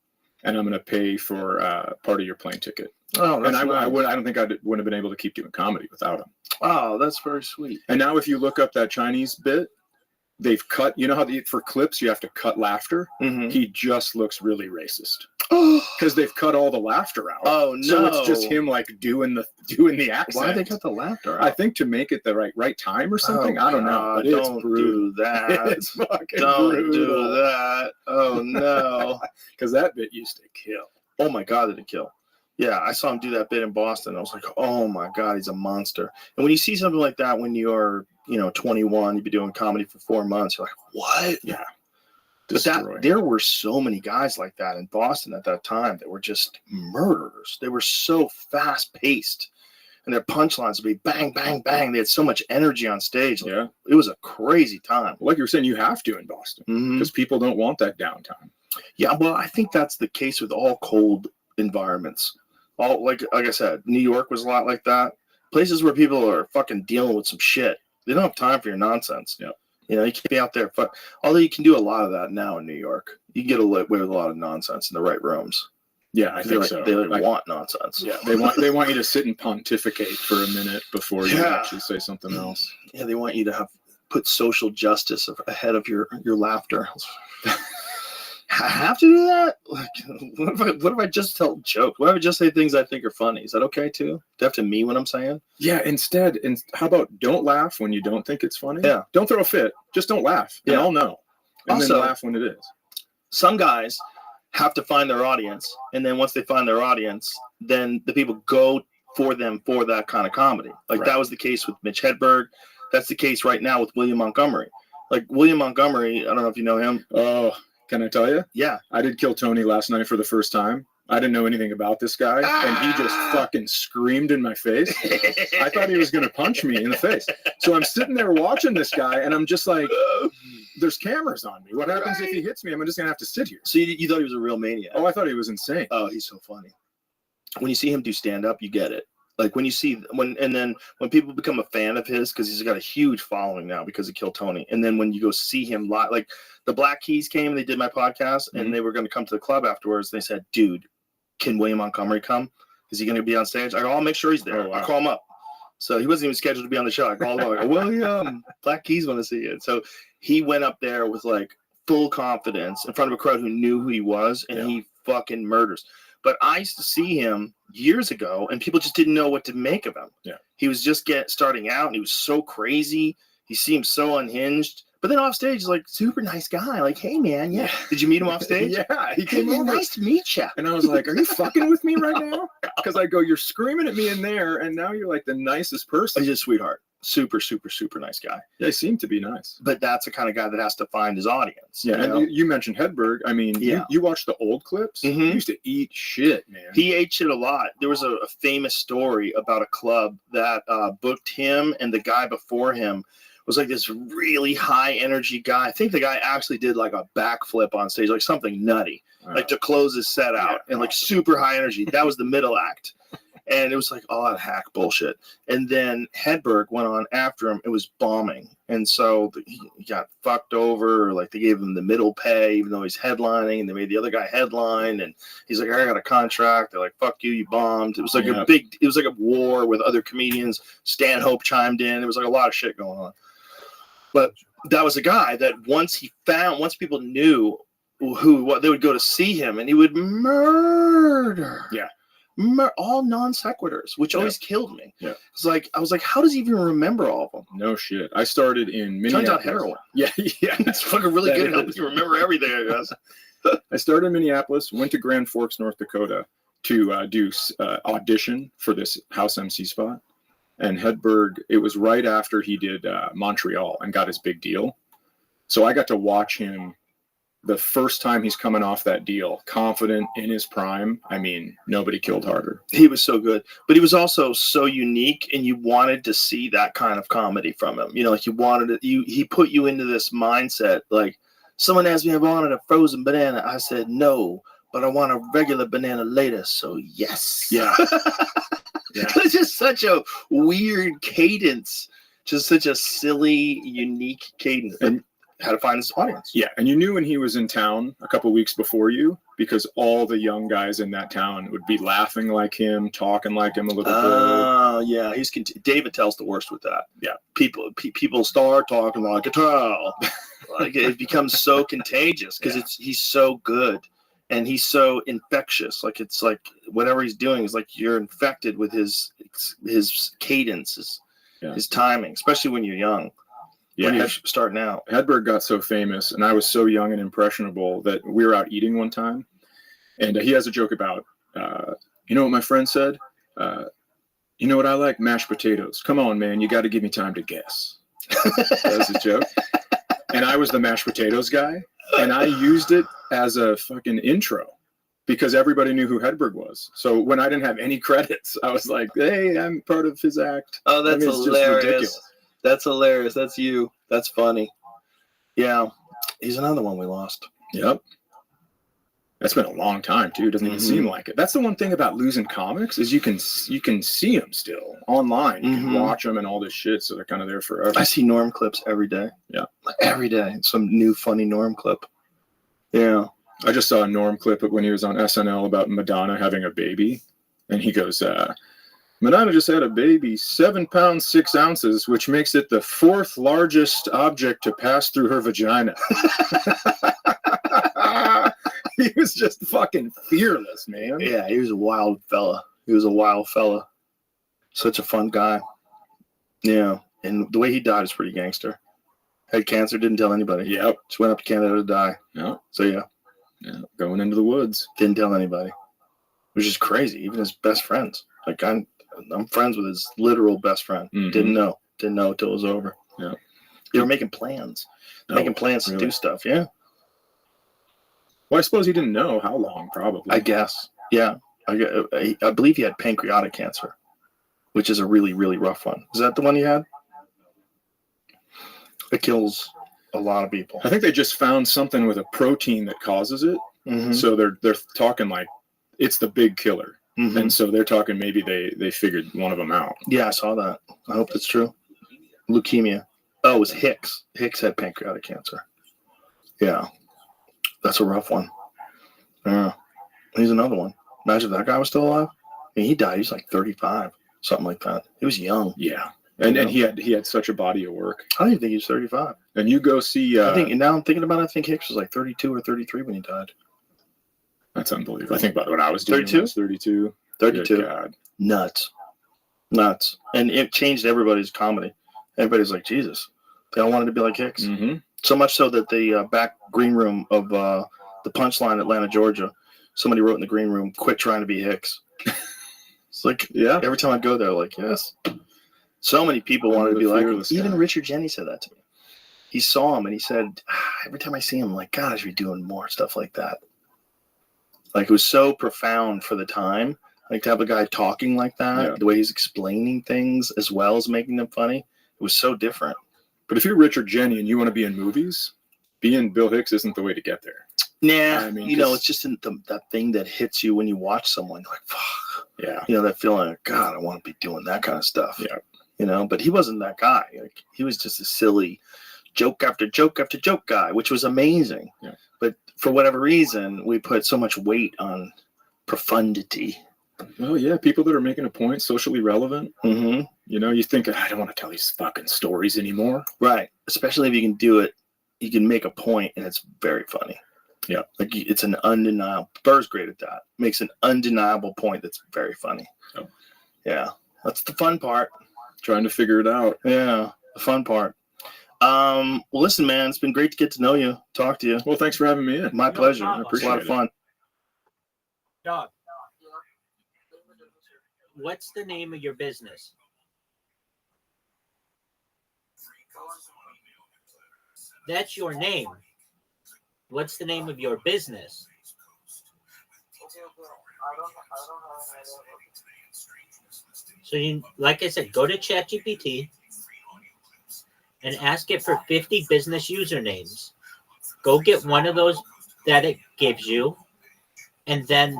and I'm going to pay for part of your plane ticket." Oh, that's and nice. I don't think I wouldn't have been able to keep doing comedy without him. Oh, that's very sweet. And now if you look up that Chinese bit, they've cut, you know how for clips you have to cut laughter? Mm-hmm. He just looks really racist. Because they've cut all the laughter out. Oh, no. So it's just him like doing the accent. Why did they cut the laughter out? I think to make it the right time or something. I don't know. But don't it's brutal. do that. It's fucking don't brutal. do that. Oh, no. Because that bit used to kill. Oh, my God, did it kill. Yeah, I saw him do that bit in Boston. I was like, oh, my God, he's a monster. And when you see something like that when you're, 21, you've been doing comedy for 4 months, you're like, what? Yeah. But there were so many guys like that in Boston at that time that were just murderers. They were so fast-paced, and their punchlines would be bang, bang, bang. They had so much energy on stage. Yeah. It was a crazy time. Like you were saying, you have to in Boston because people don't want that downtime. Yeah, well, I think that's the case with all cold environments. All like I said, New York was a lot like that. Places where people are fucking dealing with some shit. They don't have time for your nonsense. Yeah. You can't be out there. Although you can do a lot of that now in New York. You can get away with a lot of nonsense in the right rooms. Yeah, I think so. They want nonsense. Yeah, they want you to sit and pontificate for a minute before you actually say something else. Yeah, they want you to put social justice ahead of your laughter. I have to do that? Like, what if I just tell jokes? What if I just say things I think are funny? Is that okay too? Do I have to mean what I'm saying? Yeah, instead, how about don't laugh when you don't think it's funny? Yeah. Don't throw a fit. Just don't laugh. And I'll know. And also, then laugh when it is. Some guys have to find their audience, and then once they find their audience, then the people go for them for that kind of comedy. Like that was the case with Mitch Hedberg. That's the case right now with William Montgomery. Like William Montgomery, I don't know if you know him. Oh, can I tell you? Yeah. I did Kill Tony last night for the first time. I didn't know anything about this guy, and he just fucking screamed in my face. I thought he was going to punch me in the face. So I'm sitting there watching this guy, and I'm just like, there's cameras on me. What happens if he hits me? I'm just going to have to sit here. So you thought he was a real maniac? Oh, I thought he was insane. Oh, he's so funny. When you see him do stand-up, you get it. Like when people become a fan of his, because he's got a huge following now because of Kill Tony. And then when you go see him live, like the Black Keys came and they did my podcast and they were going to come to the club afterwards. They said, dude, can William Montgomery come? Is he going to be on stage? I go, I'll make sure he's there. Oh, wow. I'll call him up. So he wasn't even scheduled to be on the show. I called him up. I go, William, Black Keys want to see you. So he went up there with like full confidence in front of a crowd who knew who he was, and he fucking murders. But I used to see him years ago, and people just didn't know what to make of him. Yeah, he was just starting out, and he was so crazy. He seemed so unhinged. But then off stage, he's like super nice guy. Like, hey man, yeah. Did you meet him off stage? Yeah, he came over. over. Nice to meet you. And I was like, are you fucking with me right now? Because I go, you're screaming at me in there, and now you're like the nicest person. He's a sweetheart. Super, super, super nice guy. They seem to be nice. But that's the kind of guy that has to find his audience. Yeah, you know? and you mentioned Hedberg. I mean, you watch the old clips. Mhm. He used to eat shit, man. He ate shit a lot. There was a famous story about a club that booked him, and the guy before him was like this really high energy guy. I think the guy actually did like a backflip on stage, like something nutty, like to close his set out, and like super high energy. That was the middle act. And it was like all that hack bullshit. And then Hedberg went on after him. It was bombing. And so he got fucked over. Or like they gave him the middle pay, even though he's headlining. And they made the other guy headline. And he's like, I got a contract. They're like, fuck you, you bombed. It was like it was like a war with other comedians. Stanhope chimed in. It was like a lot of shit going on. But that was a guy that once people knew what they would go to see him, and he would murder. Yeah. All non sequiturs, which always killed me. Yeah, it's like I was like, how does he even remember all of them? No shit. I started in Minneapolis. Turns out heroin. Yeah, it's fucking really good at helping you remember everything, I guess. I started in Minneapolis, went to Grand Forks, North Dakota, to do audition for this house MC spot. And Hedberg, it was right after he did Montreal and got his big deal. So I got to watch him the first time he's coming off that deal, confident in his prime. I mean, nobody killed harder. He was so good, but he was also so unique, and you wanted to see that kind of comedy from him. You know, like you wanted it. He put you into this mindset. Like someone asked me if I wanted a frozen banana. I said no, but I want a regular banana later. So yes. Yeah. It's just such a weird cadence. Just such a silly, unique cadence. And how to find his audience. Yeah, and you knew when he was in town a couple weeks before you, because all the young guys in that town would be laughing like him, talking like him a little bit. Oh, yeah. David tells the worst with that. Yeah. People start talking like a towel. Like it becomes so contagious because he's so good and he's so infectious. Like it's like whatever he's doing is like you're infected with his cadence, his timing, especially when you're young. Yeah, when you're starting out. Hedberg got so famous, and I was so young and impressionable that we were out eating one time, and he has a joke about, you know what my friend said? You know what I like? Mashed potatoes. Come on, man, you got to give me time to guess. That was a joke. And I was the mashed potatoes guy, and I used it as a fucking intro because everybody knew who Hedberg was. So when I didn't have any credits, I was like, hey, I'm part of his act. Oh, that's it's hilarious. just ridiculous. That's hilarious. That's you. That's funny. Yeah. He's another one we lost. Yep. That's been a long time, too. Doesn't even seem like it. That's the one thing about losing comics is you can see them still online. You can watch them and all this shit, so they're kind of there forever. I see Norm clips every day. Yeah. Every day. Some new funny Norm clip. Yeah. I just saw a Norm clip when he was on SNL about Madonna having a baby. And he goes, Madonna just had a baby, 7 pounds, 6 ounces, which makes it the 4th largest object to pass through her vagina. He was just fucking fearless, man. Yeah, he was a wild fella. Such a fun guy. Yeah. And the way he died is pretty gangster. Had cancer, didn't tell anybody. Yep. Just went up to Canada to die. Yep. So, yeah. Yeah. Going into the woods. Didn't tell anybody. Which is crazy. Even his best friends. Like, I'm friends with his literal best friend. Didn't know until it was over. Yeah. They were making plans. To do stuff. Yeah. Well, I suppose he didn't know how long, probably. I guess. Yeah. I believe he had pancreatic cancer, which is a really, really rough one. Is that the one he had? It kills a lot of people. I think they just found something with a protein that causes it. So they're talking like it's the big killer. And so they're talking maybe they figured one of them out. Yeah, I saw that. I hope that's true. Leukemia. Oh, it was Hicks. Hicks had pancreatic cancer. Yeah. That's a rough one. Yeah. He's another one. Imagine if that guy was still alive. I mean, he died. He's like 35, something like that. He was young. Yeah. And he had such a body of work. I don't even think he was 35. And you go see... I think now I'm thinking about it, I think Hicks was like 32 or 33 when he died. That's unbelievable. I think about what I was doing. 32? 32. 32. God. Nuts. And it changed everybody's comedy. Everybody's like, Jesus. They all wanted to be like Hicks. So much so that the back green room of the Punchline, Atlanta, Georgia, somebody wrote in the green room, quit trying to be Hicks. It's like, yeah, every time I go there, like, yes. So many people wanted to be like him. Even Richard Jenny said that to me. He saw him and he said, every time I see him, I'm like, God, I should be doing more stuff like that. Like, it was so profound for the time. Like, to have a guy talking like that, the way he's explaining things as well as making them funny, it was so different. But if you're Richard Jenny and you want to be in movies, being Bill Hicks isn't the way to get there. Nah, I mean, it's just that thing that hits you when you watch someone. You're like, fuck. Yeah. That feeling like, God, I want to be doing that kind of stuff. Yeah. But he wasn't that guy. Like, he was just a silly joke after joke after joke guy, which was amazing. Yeah. But for whatever reason, we put so much weight on profundity. Well, yeah, people that are making a point, socially relevant. Mm-hmm. You think, I don't want to tell these fucking stories anymore. Right. Especially if you can do it, you can make a point and it's very funny. Yeah. Like, it's an undeniable, Burr's great at that. Makes an undeniable point that's very funny. Oh. Yeah. That's the fun part. Trying to figure it out. Yeah. The fun part. Well, listen, man, it's been great to get to know you, talk to you. Well, thanks for having me in. My pleasure. problem. I appreciate it. It's a lot of fun. Dog. What's the name of your business? That's your name. What's the name of your business? So you, like I said, go to ChatGPT and ask it for 50 business usernames. Go get one of those that it gives you, and then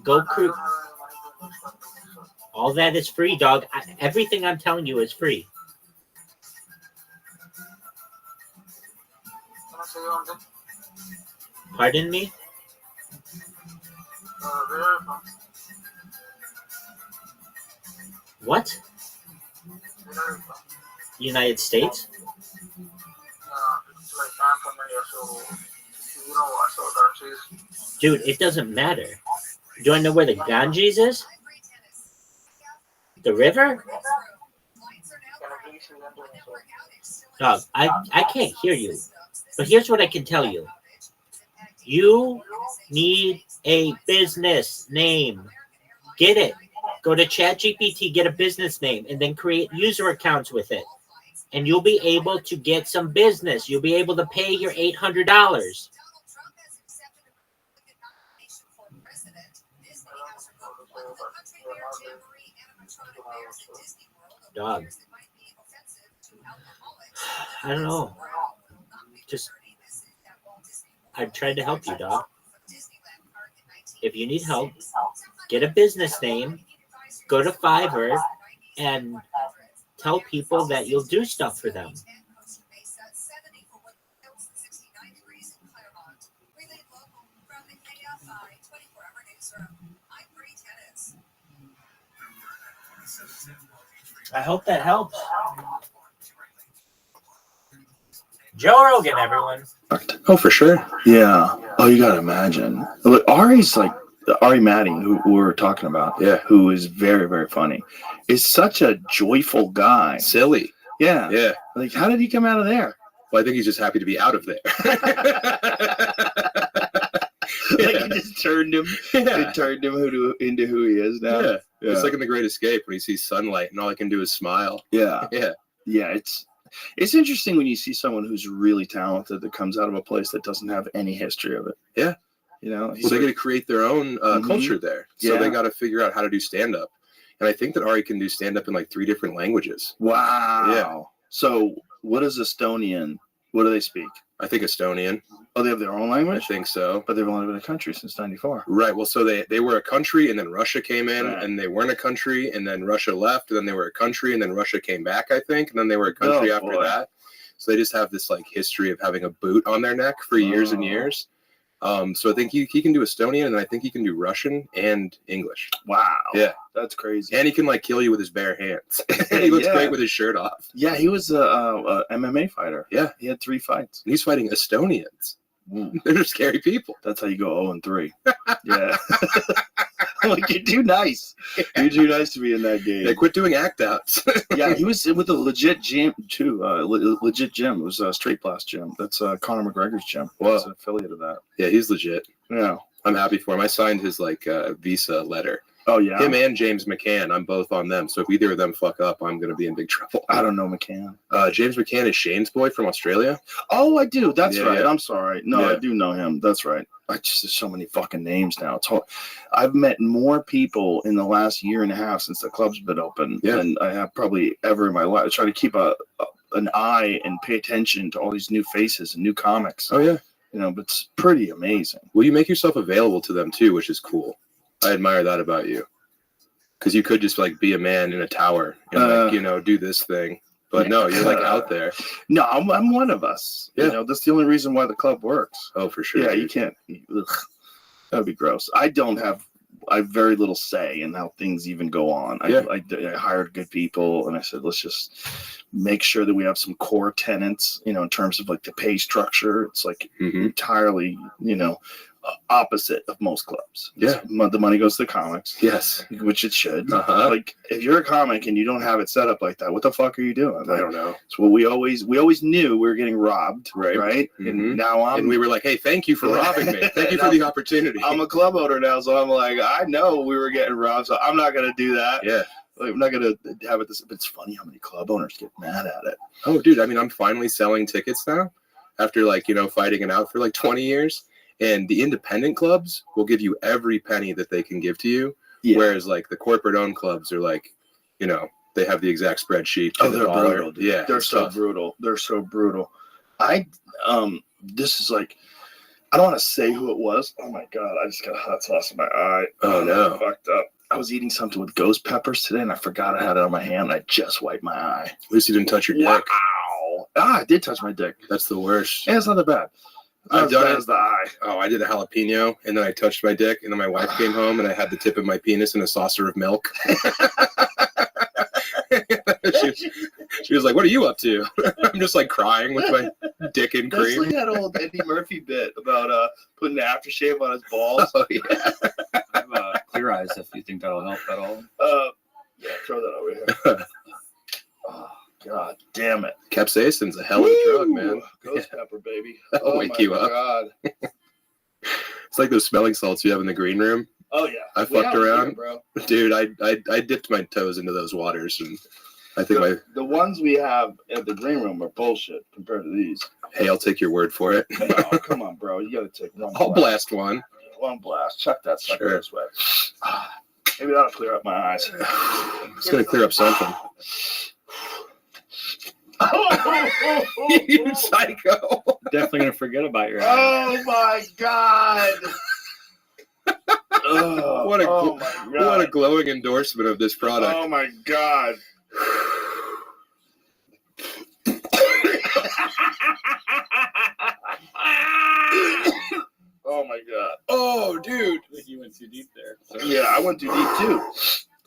go create. All that is free, dog. Everything I'm telling you is free. Pardon me? What? United States? Dude, it doesn't matter. Do I know where the Ganges is? The river? Dog, I can't hear you. But here's what I can tell you. You need a business name. Get it. Go to ChatGPT, get a business name, and then create user accounts with it. And you'll be able to get some business. You'll be able to pay your $800. Dog. I don't know. Just, I've tried to help you, dog. If you need help, get a business name, go to Fiverr, and tell people that you'll do stuff for them. I hope that helps. Joe Rogan, everyone. Oh, for sure. Yeah. Oh, you gotta imagine. Look, Ari's like Ari Madding, who we were talking about. Yeah. Who is very, very funny. Is such a joyful guy. Silly. Yeah. Yeah. Like, how did he come out of there? Well, I think he's just happy to be out of there. Like, it just turned him. It turned him into who he is now. Yeah. It's like in The Great Escape when he sees sunlight and all I can do is smile. Yeah. Yeah. Yeah. It's interesting when you see someone who's really talented that comes out of a place that doesn't have any history of it. Yeah. Well, they got to create their own culture there. So they got to figure out how to do stand-up. And I think that Ari can do stand-up in like 3 different languages. Wow. Yeah. So what is Estonian? What do they speak? I think Estonian. Oh, they have their own language? I think so. But they've only been a country since 94. Right. Well, so they were a country and then Russia came in and they weren't a country and then Russia left and then they were a country and then Russia came back, I think. And then they were a country after that. So they just have this like history of having a boot on their neck for years and years. So I think he can do Estonian and I think he can do Russian and English. Wow. Yeah. That's crazy. And he can like kill you with his bare hands. He looks great with his shirt off. Yeah, he was a MMA fighter. Yeah. He had 3 fights. And he's fighting Estonians. They're just scary people. That's how you go 0-3. Yeah. Like, you're too nice. You're too nice to be in that game. They quit doing act outs. Yeah, he was with a legit gym too. Legit gym. It was a Straight Blast gym. That's Conor McGregor's gym. Wow. He's an affiliate of that. Yeah, he's legit. Yeah. I'm happy for him. I signed his like visa letter. Oh yeah. Him and James McCann. I'm both on them. So if either of them fuck up, I'm gonna be in big trouble. I don't know McCann. James McCann is Shane's boy from Australia. Oh, I do. That's Yeah, right. yeah. I'm sorry. No, Yeah. I do know him. That's right. There's so many fucking names now. I've met more people in the last year and a half since the club's been open than I have probably ever in my life. I try to keep an eye and pay attention to all these new faces and new comics. Oh yeah. But it's pretty amazing. Well, you make yourself available to them too, which is cool. I admire that about you. Because you could just like be a man in a tower and do this thing. But no, you're like out there. No, I'm one of us. Yeah. That's the only reason why the club works. Oh, for sure. Yeah, dude. you can't. Ugh, that would be gross. I have very little say in how things even go on. I hired good people and I said, let's just make sure that we have some core tenets, in terms of like the pay structure. It's like entirely, opposite of most clubs. Yeah. The money goes to the comics. Yes. Which it should. Uh-huh. Like if you're a comic and you don't have it set up like that, what the fuck are you doing? I don't know. So we always knew we were getting robbed, right? Mm-hmm. And now and we were like, hey, thank you for robbing me. Thank you for the opportunity. I'm a club owner now, so I'm like, I know we were getting robbed, so I'm not gonna do that. Yeah. Like, I'm not gonna have it. But it's funny how many club owners get mad at it. Oh, dude. I mean, I'm finally selling tickets now after fighting it out for like 20 years. And the independent clubs will give you every penny that they can give to you. Yeah. Whereas like the corporate owned clubs are like, they have the exact spreadsheet. Oh, they're brutal. Dude. Yeah. They're so brutal. They're so brutal. This is like, I don't want to say who it was. Oh my God. I just got a hot sauce in my eye. Oh no. I fucked up. I was eating something with ghost peppers today and I forgot I had it on my hand and I just wiped my eye. At least you didn't touch your dick. Wow. I did touch my dick. That's the worst. Yeah, it's not that bad. I've done it. As the eye. Oh, I did a jalapeno, and then I touched my dick, and then my wife came home, and I had the tip of my penis in a saucer of milk. she was like, "What are you up to?" I'm just like crying with my dick in cream. That's like that old Eddie Murphy bit about putting aftershave on his balls. Oh yeah. I have Clear Eyes if you think that'll help at all. Yeah, throw that over here. Oh, God damn it. Capsaicin's a hell of a drug, man. Ghost pepper, baby. That'll wake you up. God. It's like those smelling salts you have in the green room. Oh, yeah. I fucked around. Here, bro. Dude, I dipped my toes into those waters, and I think the ones we have at the green room are bullshit compared to these. Hey, I'll take your word for it. No, come on, bro. You got to take one. I'll blast one. One blast. Chuck that sucker this way. Maybe that'll clear up my eyes. It's going to clear up something. You psycho. Definitely going to forget about your eyes. Oh, my God. What a glowing endorsement of this product. Oh, my God. Oh my God. Oh, dude. You went too deep there. So. Yeah, I went too deep too.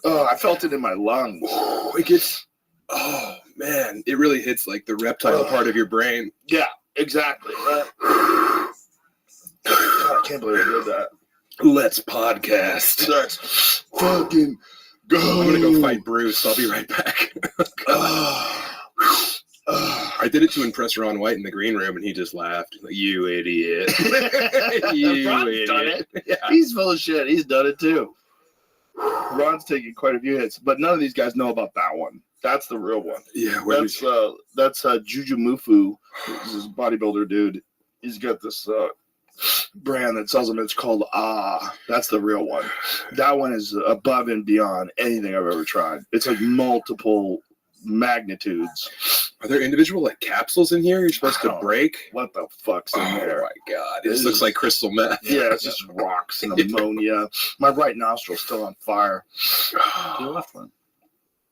Oh, I felt it in my lungs. It gets, oh man, it really hits like the reptile part of your brain. Yeah, exactly. God, I can't believe I did that. Let's podcast. Let's fucking go. I'm going to go fight Bruce. I'll be right back. I did it to impress Ron White in the green room, and he just laughed. Like, you idiot. You Ron's idiot. done it. Yeah. He's full of shit. He's done it too. Ron's taken quite a few hits, but none of these guys know about that one. That's the real one. Yeah, that's Juju Mufu. This is a bodybuilder dude. He's got this brand that sells them. It's called That's the real one. That one is above and beyond anything I've ever tried. It's like multiple magnitudes. Are there individual like capsules in here you're supposed to break? What the fuck's in there? Oh my God. This looks like crystal meth. Yeah, it's just rocks and ammonia. My right nostril's still on fire. Your left one.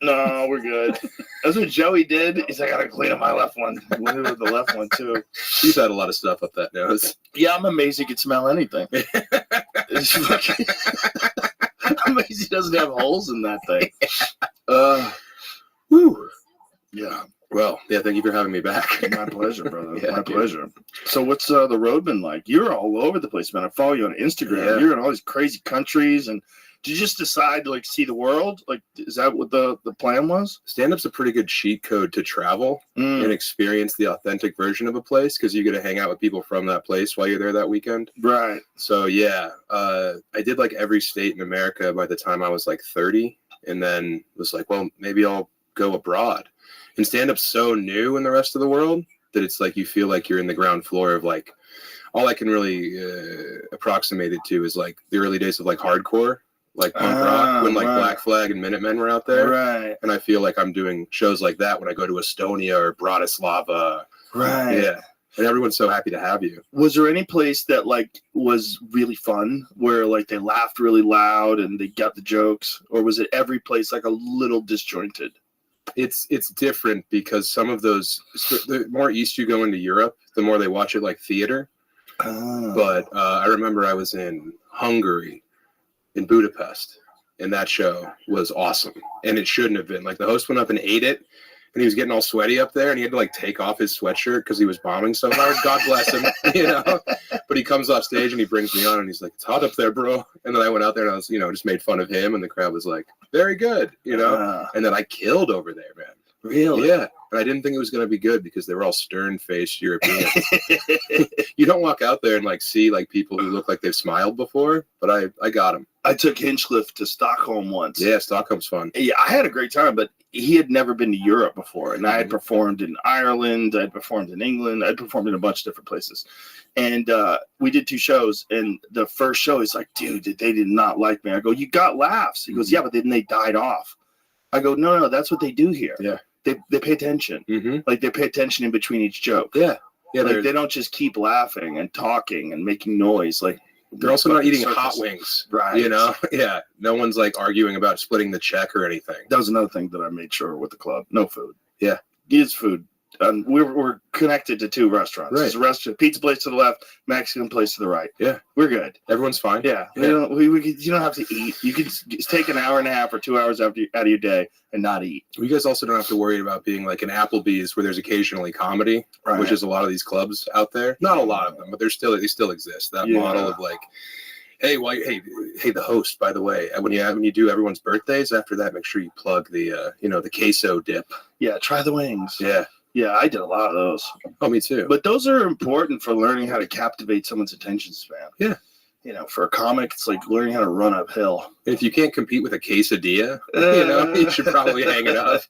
No, we're good. That's what Joey did. He's like, I gotta clean up my left one. The left one too. He's had a lot of stuff up that nose. Yeah, I'm amazed he could smell anything. I'm amazed he doesn't have holes in that thing. Woo. Yeah. Well, yeah, thank you for having me back. My pleasure, brother. Yeah, my pleasure. So what's the road been like? You're all over the place, man. I follow you on Instagram. Yeah. You're in all these crazy countries and Did you just decide to like see the world? Like, is that what the plan was? Stand-up's a pretty good cheat code to travel and experience the authentic version of a place because you get to hang out with people from that place while you're there that weekend. Right. So yeah, I did like every state in America by the time I was like 30, and then was like, well, maybe I'll go abroad. And stand-up's so new in the rest of the world that it's like you feel like you're in the ground floor of like, all I can really approximate it to is like the early days of like hardcore. Like punk rock, when like Black Flag and Minutemen were out there. Right. And I feel like I'm doing shows like that when I go to Estonia or Bratislava. Right. Yeah. And everyone's so happy to have you. Was there any place that like was really fun where like they laughed really loud and they got the jokes? Or was it every place like a little disjointed? It's different because some of those, the more east you go into Europe, the more they watch it like theater. But I remember I was in Hungary, in Budapest, and that show was awesome. And it shouldn't have been. Like the host went up and ate it, and he was getting all sweaty up there, and he had to like take off his sweatshirt because he was bombing so hard. God bless him, you know. But he comes off stage and he brings me on, and he's like, "It's hot up there, bro." And then I went out there and I was, just made fun of him, and the crowd was like, "Very good," And then I killed over there, man. Really? Yeah. And I didn't think it was going to be good because they were all stern-faced Europeans. You don't walk out there and like see like people who look like they've smiled before, but I got him. I took Hinchcliffe to Stockholm once. Yeah, Stockholm's fun. Yeah, I had a great time, but he had never been to Europe before. And I had performed in Ireland, I'd performed in England, I'd performed in a bunch of different places. And we did 2 shows, and the first show, he's like, dude, they did not like me. I go, you got laughs. He goes, yeah, but then they died off. I go, no, that's what they do here. Yeah. They pay attention. Like they pay attention in between each joke. Yeah. Yeah. Like they don't just keep laughing and talking and making noise. Like they're also not eating hot wings. Right. Yeah. No one's like arguing about splitting the check or anything. That was another thing that I made sure with the club. No food. Yeah. Use food. We're connected to 2 restaurants. Right. There's a restaurant, pizza place to the left, Mexican place to the right. Yeah. We're good. Everyone's fine. Yeah. Yeah. You don't have to eat. You can take an hour and a half or 2 hours out of your day and not eat. You guys also don't have to worry about being like an Applebee's where there's occasionally comedy, Right. which is a lot of these clubs out there. Not a lot of them, but they still exist. That model of like, hey, the host, by the way, when you do everyone's birthdays, after that, make sure you plug the the queso dip. Yeah, try the wings. Yeah. Yeah, I did a lot of those. Oh, me too. But those are important for learning how to captivate someone's attention span. Yeah. For a comic, it's like learning how to run uphill. If you can't compete with a quesadilla, you should probably hang it up.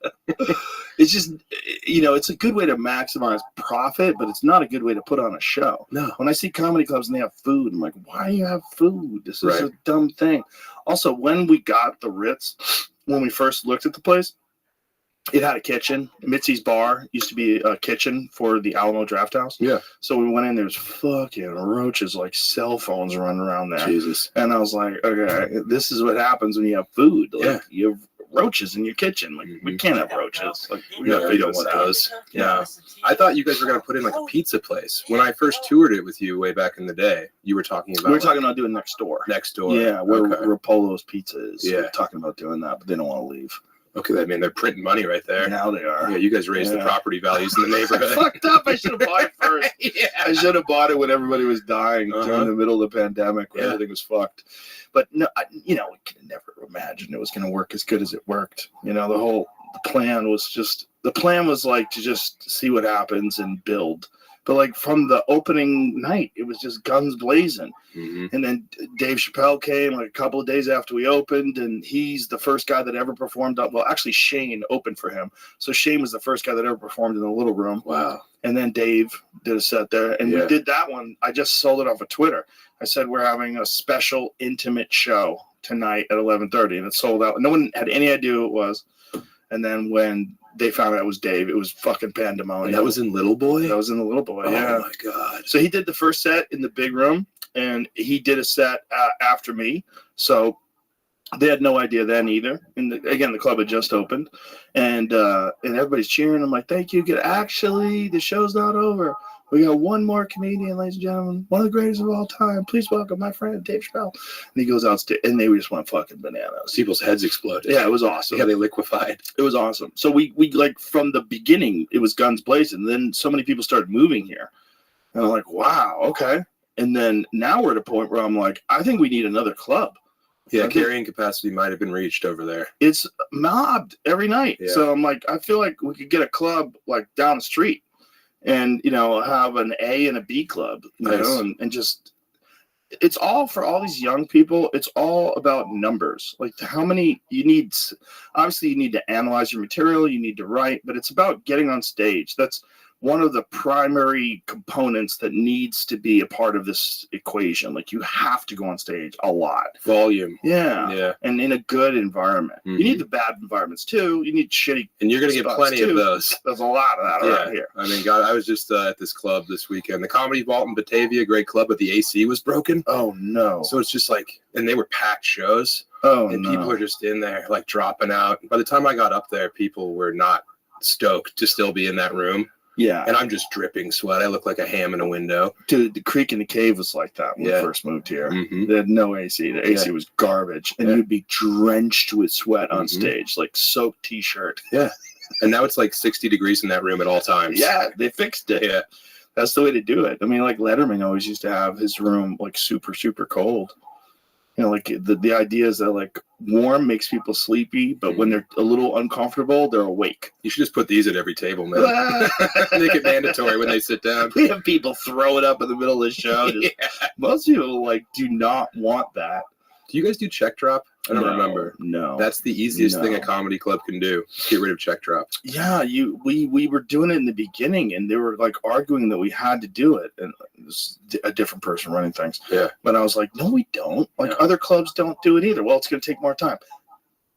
It's just, it's a good way to maximize profit, but it's not a good way to put on a show. No. When I see comedy clubs and they have food, I'm like, why do you have food? This is Right. a dumb thing. Also, when we got the Ritz, when we first looked at the place, it had a kitchen. Mitzi's Bar used to be a kitchen for the Alamo Draft House. Yeah. So we went in, there's fucking roaches like cell phones running around there. Jesus. And I was like, okay, this is what happens when you have food. Like, Yeah. you have roaches in your kitchen. Like, we can't have roaches. Like, we No, gotta you figure don't this want out. those. Yeah. I thought you guys were going to put in like a pizza place. When I first toured it with you way back in the day, you were talking about We were talking about doing next door. next door. Yeah, where Okay. Rapolo's Pizza is. Yeah. We're talking about doing that, but they don't want to leave. Okay, I mean, they're printing money right there. Now they are. Yeah, you guys raised the property values in the I neighborhood. fucked up. I should have bought it first. I should have bought it when everybody was dying during the middle of the pandemic when everything was fucked. But no, we could never imagine it was going to work as good as it worked. The plan was like to just see what happens and build. But like from the opening night, it was just guns blazing. Mm-hmm. And then Dave Chappelle came like a couple of days after we opened, and he's the first guy that ever performed. Well, actually, Shane opened for him. So Shane was the first guy that ever performed in the Little Room. Wow. And then Dave did a set there. And we did that one. I just sold it off of Twitter. I said, we're having a special intimate show tonight at 11:30. And it sold out. No one had any idea who it was. And then when they found out it was Dave, it was fucking pandemonium. And that was in Little Boy? That was in the Little Boy, yeah. Oh, my God. So he did the first set in the big room, and he did a set after me. So they had no idea then either. And again, the club had just opened, and everybody's cheering. I'm like, thank you. Actually, the show's not over. We got one more comedian, ladies and gentlemen, one of the greatest of all time. Please welcome my friend Dave Chappelle. And he goes out, and they just went fucking bananas. People's heads exploded. Yeah, it was awesome. Yeah, they liquefied. It was awesome. So we like from the beginning, it was guns blazing. Then so many people started moving here, and I'm like, wow, okay. And then now we're at a point where I'm like, I think we need another club. Yeah, I think carrying capacity might have been reached over there. it's mobbed every night. Yeah. So I'm like, I feel like we could get a club like down the street and, have an A and a B club, Nice. and just, it's all for all these young people. It's all about numbers. Like how many you need. Obviously, you need to analyze your material. You need to write, but it's about getting on stage. That's one of the primary components that needs to be a part of this equation. Like you have to go on stage a lot. Volume. Yeah. Yeah. And in a good environment. Mhm. You need the bad environments too. You need shitty. And you're going to get spots, plenty too. of those. There's a lot of that around here. I mean, God, I was just at this club this weekend. The Comedy Vault in Batavia, great club, but the AC was broken. Oh, no. So it's just like, and they were packed shows. Oh, and no. people are just in there, like dropping out. By the time I got up there, people were not stoked to still be in that room. Yeah. And I'm just dripping sweat. I look like a ham in a window. Dude, the Creek in the Cave was like that when we first moved here. Mhm. They had no AC. The AC was garbage. And you'd be drenched with sweat on stage, like soaked t-shirt. Yeah. And now it's like 60 degrees in that room at all times. Yeah, they fixed it. Yeah. That's the way to do it. I mean, like Letterman always used to have his room like super, super cold. Like the idea is that like warm makes people sleepy, but when they're a little uncomfortable, they're awake. You should just put these at every table, man. Make it mandatory when they sit down. We have people throw it up in the middle of the show. Most people like do not want that. Do you guys do check drop? I don't remember. No. That's the easiest thing a comedy club can do. Get rid of check drop. Yeah, we were doing it in the beginning, and they were like arguing that we had to do it, and it was a different person running things. Yeah. But I was like, no, we don't. Like other clubs don't do it either. Well, it's going to take more time.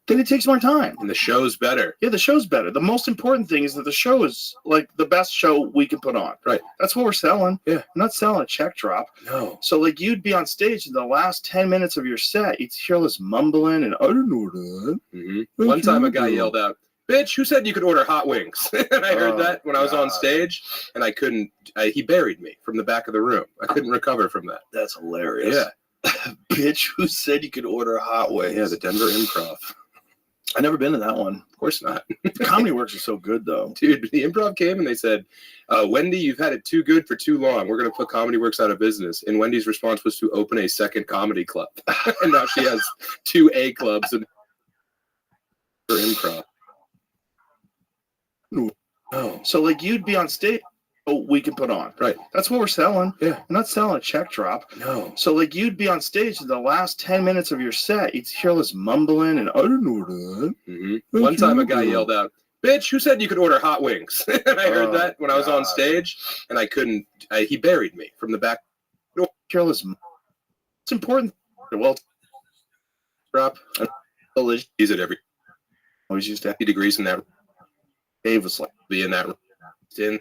Then it takes more time. And the show's better. Yeah, the show's better. The most important thing is that the show is like the best show we can put on. Right. That's what we're selling. Yeah. We're not selling a check drop. No. So like you'd be on stage in the last 10 minutes of your set, you'd hear this mumbling and I don't know that. Mm-hmm. One time a guy yelled out, "Bitch, who said you could order hot wings?" And I heard that when I was on stage, and I couldn't. He buried me from the back of the room. I couldn't recover from that. That's hilarious. Yeah. Bitch, who said you could order hot wings? Yeah, the Denver Improv. I've never been to that one. Of course not. Comedy Works are so good, though. Dude, the Improv came and they said, Wendy, you've had it too good for too long. We're going to put Comedy Works out of business. And Wendy's response was to open a second comedy club. And now she has 2 A clubs and for improv. Oh. So, like, you'd be on stage. We can put on. Right. That's what we're selling. Yeah. We're not selling a check drop. No. So like you'd be on stage in the last 10 minutes of your set, you'd hear this mumbling and I don't know that. Mm-hmm. One time a guy yelled out, "Bitch, who said you could order hot wings?" And I heard that when I was on stage, and I couldn't. He buried me from the back. Hear this. It's important. Well, drop. Use it every. Always used to 50 degrees in that. Dave was like be in that. In.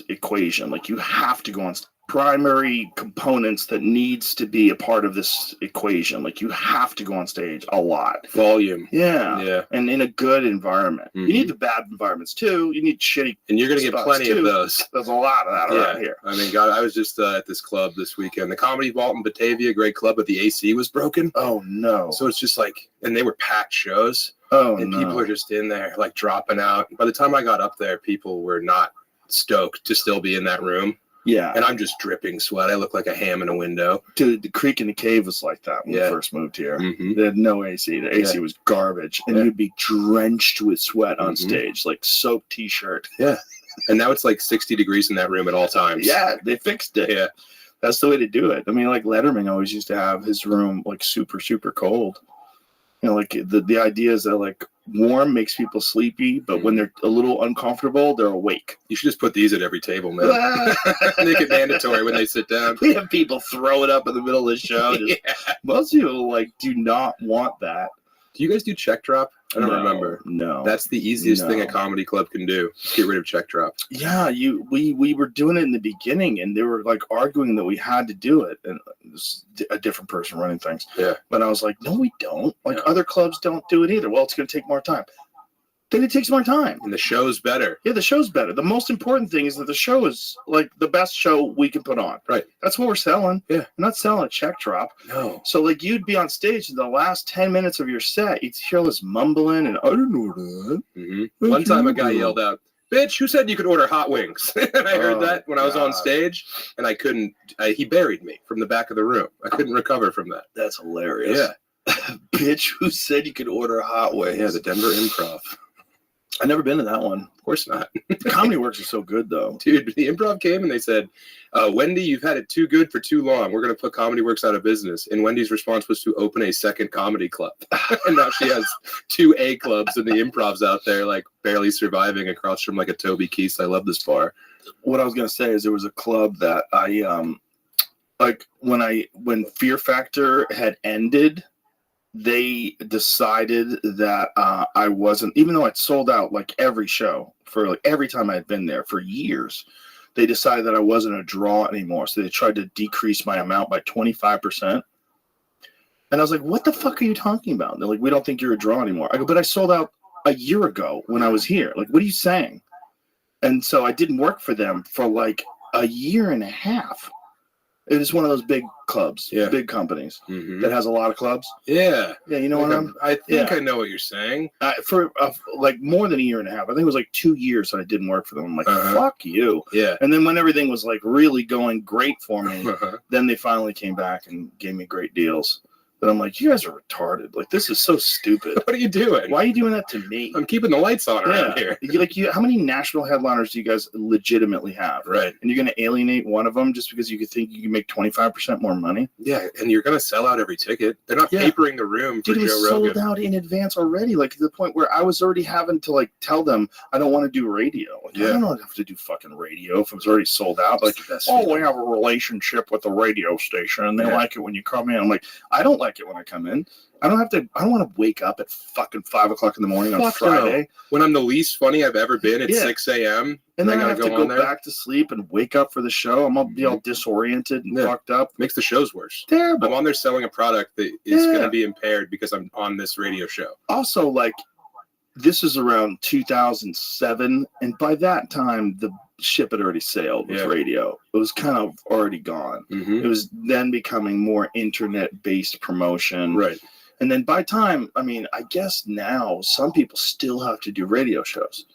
Equation. Like you have to go on primary components that needs to be a part of this equation. Like you have to go on stage a lot. Volume. Yeah. Yeah. And in a good environment. Mm-hmm. You need the bad environments too. You need shitty. And you're going to get plenty too. of those. There's a lot of that around here. I mean, God, I was just at this club this weekend. The Comedy Vault in Batavia, great club, but the AC was broken. Oh, no. So it's just like, and they were packed shows. Oh, and no. people are just in there, like dropping out. By the time I got up there, people were not stoked to still be in that room. Yeah. And I'm just dripping sweat. I look like a ham in a window. Dude, the Creek in the Cave was like that when we first moved here. Mm-hmm. They had no AC. The AC was garbage. And you'd be drenched with sweat on stage, like soaked t-shirt. Yeah. And now it's like 60 degrees in that room at all times. Yeah, they fixed it. Yeah. That's the way to do it. I mean, like Letterman always used to have his room like super, super cold. Like the idea is that like warm makes people sleepy, but when they're a little uncomfortable, they're awake. You should just put these at every table, man. Make it mandatory when they sit down. We have people throw it up in the middle of the show. Most people like do not want that. Do you guys do check drop? I don't remember. No. That's the easiest thing a comedy club can do. Get rid of check drop. Yeah, we were doing it in the beginning, and they were like arguing that we had to do it, and it was a different person running things. Yeah. But I was like, no, we don't. Like other clubs don't do it either. Well, it's going to take more time. Then it takes more time. And the show's better. Yeah, the show's better. The most important thing is that the show is like the best show we can put on. Right. That's what we're selling. Yeah. We're not selling a check drop. No. So like you'd be on stage in the last 10 minutes of your set, you'd hear this mumbling and I don't know that. Mm-hmm. One time a guy yelled out, bitch, who said you could order hot wings? And I heard that when I was on God. stage, and I couldn't. He buried me from the back of the room. I couldn't recover from that. That's hilarious. Yeah. Bitch, who said you could order hot wings? Yeah, the Denver Improv. I've never been to that one. Of course not. The Comedy Works are so good, though. Dude, the Improv came and they said, Wendy, you've had it too good for too long. We're going to put Comedy Works out of business. And Wendy's response was to open a second comedy club. And now she has 2 A clubs and the Improv's out there, like, barely surviving across from, like, a Toby Keith's I Love This bar. What I was going to say is there was a club that I, like, when Fear Factor had ended, they decided that I wasn't, even though I'd sold out like every show for like every time I had been there for years, they decided that I wasn't a draw anymore. So they tried to decrease my amount by 25%. And I was like, what the fuck are you talking about? And they're like, we don't think you're a draw anymore. I go, but I sold out a year ago when I was here. Like, what are you saying? And so I didn't work for them for like a year and a half. It is one of those big clubs, big companies that has a lot of clubs. Yeah. Yeah, you know like what I think I know what you're saying. For like more than a year and a half. I think it was like 2 years that I didn't work for them. I'm like, fuck you. Yeah. And then when everything was like really going great for me, then they finally came back and gave me great deals. But I'm like, you guys are retarded. Like, this is so stupid. What are you doing? Why are you doing that to me? I'm keeping the lights on around here. How many national headliners do you guys legitimately have? Right. And you're going to alienate one of them just because you could think you can make 25% more money? Yeah, and you're going to sell out every ticket. They're not papering the room for Dude, it Joe was Rogan. sold out in advance already, like to the point where I was already having to like tell them I don't want to do radio. Like, I don't have to do fucking radio if it was already sold out. Like, we have a relationship with the radio station and they like it when you come in. I'm like, I don't like it when I come in. I don't want to wake up at fucking 5 o'clock in the morning on Friday. No. When I'm the least funny I've ever been at 6 a.m. And then I gotta have to go back to sleep and wake up for the show. I'm going to be all disoriented and fucked up. Makes the shows worse. Terrible. I'm on there selling a product that is going to be impaired because I'm on this radio show. Also, like, this is around 2007. And by that time, the ship had already sailed with radio. It was kind of already gone. It was then becoming more internet-based promotion. Right. And then by time, I mean, I guess now some people still have to do radio shows.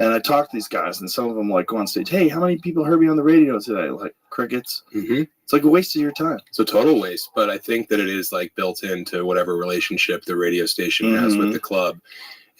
And I talk to these guys, and some of them like go on stage, hey, how many people heard me on the radio today? Like, crickets. It's like a waste of your time. It's a total waste, but I think that it is like built into whatever relationship the radio station has with the club.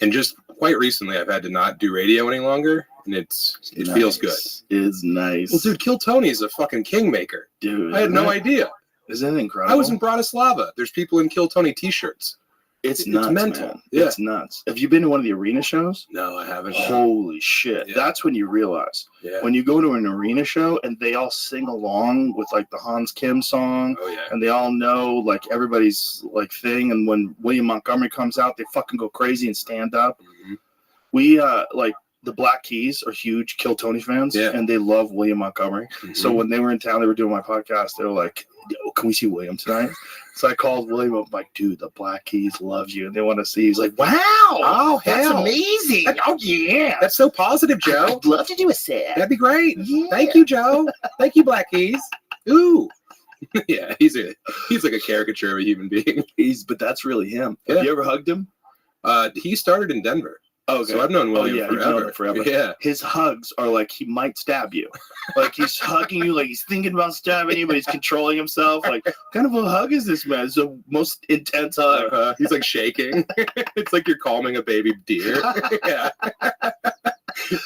And just quite recently, I've had to not do radio any longer, and it feels good. It's nice. Well, dude, Kill Tony is a fucking kingmaker. Dude, I had no idea. Isn't it incredible? I was in Bratislava. There's people in Kill Tony t-shirts. It's nuts, mental. man. Yeah. It's nuts. Have you been to one of the arena shows? No, I haven't. Holy shit. Yeah. That's when you realize. Yeah. When you go to an arena show and they all sing along with like the Hans Kim song. Oh, yeah. And they all know like everybody's like thing. And when William Montgomery comes out, they fucking go crazy and stand up. We like the Black Keys are huge Kill Tony fans. And they love William Montgomery. So when they were in town, they were doing my podcast. They were like, yo, can we see William tonight? So I called William up, like, dude, the Black Keys love you, and they want to see. He's like, wow, that's amazing. Oh, yeah. That's so positive, Joe. I'd love to do a set. That'd be great. Yeah. Thank you, Joe. Thank you, Black Keys. Ooh. Yeah, he's like a caricature of a human being. But that's really him. Yeah. Have you ever hugged him? He started in Denver. Oh, okay. So I've known William You've known him forever. Yeah. His hugs are like he might stab you. Like he's hugging you, like he's thinking about stabbing you, but he's controlling himself. Like, what kind of a hug is this, man? It's the most intense hug. He's like shaking. It's like you're calming a baby deer. Yeah.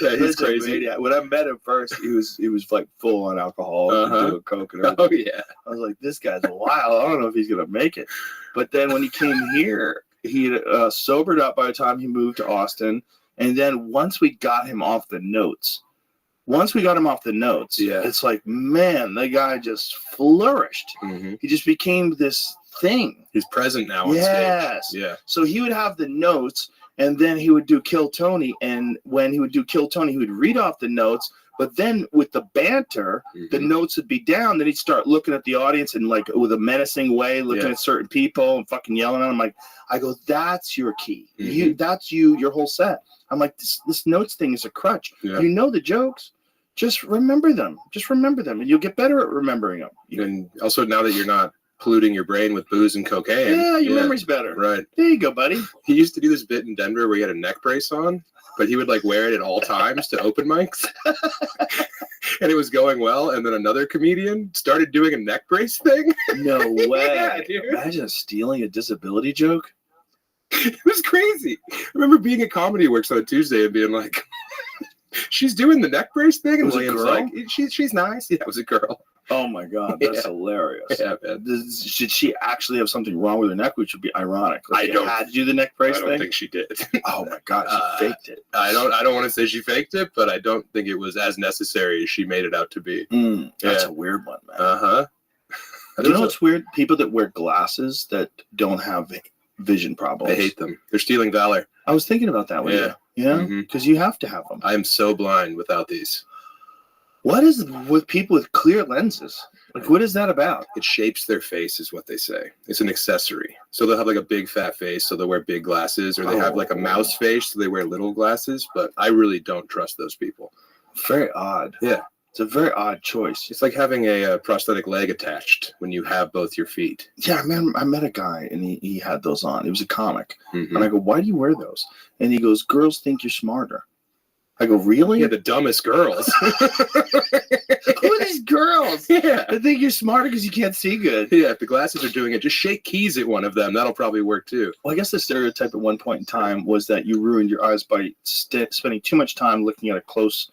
Yeah, he's crazy. Yeah. When I met him first, he was like full on alcohol, doing coke and everything. Oh yeah. I was like, this guy's wild. I don't know if he's gonna make it. But then when he came here, he sobered up by the time he moved to Austin. And then once we got him off the notes, it's like, man, the guy just flourished. He just became this thing. He's present now on stage. Yeah. So he would have the notes, and then he would do Kill Tony. And when he would do Kill Tony, he would read off the notes. But then with the banter, the notes would be down. Then he'd start looking at the audience and like with a menacing way, looking at certain people and fucking yelling at them. Like, I go, that's your key. That's your whole set. I'm like, this notes thing is a crutch. Yeah. You know the jokes. Just remember them. And you'll get better at remembering them. And also now that you're not polluting your brain with booze and cocaine. Yeah, your memory's better. Right. There you go, buddy. He used to do this bit in Denver where he had a neck brace on. but he would like wear it at all times to open mics. And it was going well. And then another comedian started doing a neck brace thing. No way. Yeah, dude. Imagine stealing a disability joke. It was crazy. I remember being at Comedy Works on a Tuesday and being like, she's doing the neck brace thing. And Was it a William's girl? like, she's nice. Yeah, it was a girl. Oh my God, that's Yeah. hilarious. Yeah, man. Should she actually have something wrong with her neck, which would be ironic? Like I she don't- had to do the neck brace I don't thing. think she did. Oh my God, she faked it. I don't want to say she faked it, but I don't think it was as necessary as she made it out to be. That's Yeah. a weird one, man. Uh-huh. You know what's weird? People that wear glasses that don't have vision problems. I hate them. They're stealing valor. I was thinking about that one. Yeah. Yeah, Mhm. because you have to have them. I am so blind without these. What is it with people with clear lenses? Like, what is that about? It shapes their face, is what they say. It's an accessory. So they'll have like a big fat face, so they'll wear big glasses, or they have like a mouse face, so they wear little glasses. But I really don't trust those people. Very odd. Yeah. It's a very odd choice. It's like having a prosthetic leg attached when you have both your feet. Yeah, I met a guy and he had those on. He was a comic. Mhm. And I go, why do you wear those? And he goes, girls think you're smarter. I go, really? Yeah, the dumbest girls. Who are these girls? Yeah. They think you're smarter because you can't see good. Yeah, if the glasses are doing it, just shake keys at one of them. That'll probably work too. Well, I guess the stereotype at one point in time was that you ruined your eyes by spending too much time looking at a close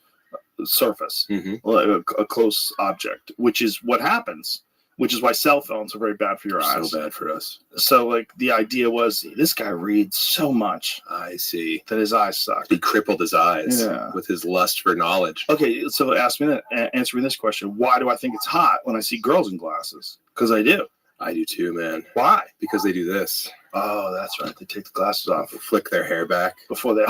surface, a close object, which is what happens, which is why cell phones are very bad for your eyes. So bad for us. So, like, the idea was this guy reads so much I see. that his eyes suck. He crippled his eyes Yeah. with his lust for knowledge. Okay, so answer me this question. Why do I think it's hot when I see girls in glasses? Because I do. I do too, man. Why? Because they do this. Oh, that's right. They take the glasses off. They flick their hair back. Before they...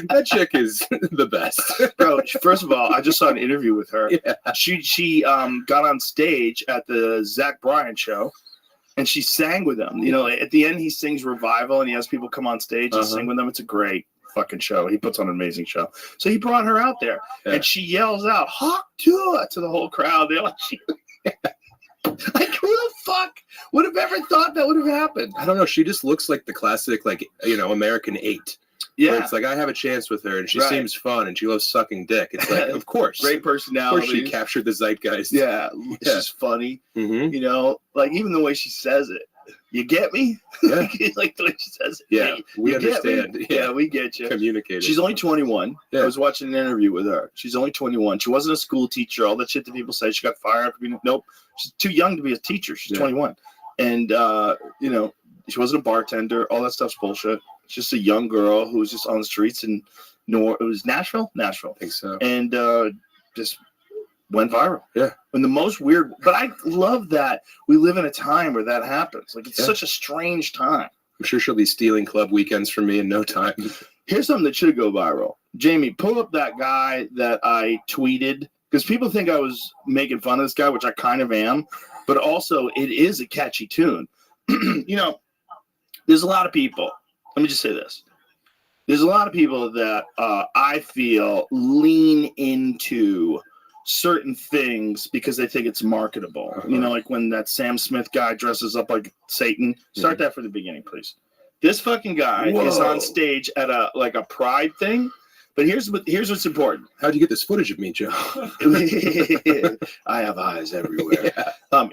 That chick is the best. Bro, first of all, I just saw an interview with her. Yeah. She got on stage at the Zach Bryan show, and she sang with him. You know, at the end, he sings Revival, and he has people come on stage and sing with them. It's a great fucking show. He puts on an amazing show. So he brought her out there, and she yells out, "Hawk to the whole crowd. They're like, like, who the fuck would have ever thought that would have happened? I don't know. She just looks like the classic, like, American 8. Yeah. Where it's like, I have a chance with her, and she Right. seems fun, and she loves sucking dick. It's like, of course. Great Of course personality. she captured the zeitgeist. Yeah, she's funny. Mm-hmm. You know, like even the way she says it. You get me? Yeah. Like the way she says it. Yeah, we You get me? understand. Yeah, we get you. Communicating. She's only 21. Yeah. I was watching an interview with her. She's only 21. She wasn't a school teacher. All that shit that people say. She got fired. Nope. She's too young to be a teacher. She's 21. And, she wasn't a bartender. All that stuff's bullshit. She's just a young girl who was just on the streets in it was Nashville? Nashville. I think so. And just went viral. Yeah. And the most weird, but I love that we live in a time where that happens. Like, it's such a strange time. I'm sure she'll be stealing club weekends from me in no time. Here's something that should go viral. Jamie, pull up that guy that I tweeted, because people think I was making fun of this guy, which I kind of am, but also it is a catchy tune. There's a lot of people. Let me just say this. There's a lot of people that I feel lean into certain things because they think it's marketable. You know, like when that Sam Smith guy dresses up like Satan. Start that from the beginning, please. This fucking guy is on stage at a pride thing. But here's what's important. How'd you get this footage of me, Joe? I have eyes everywhere.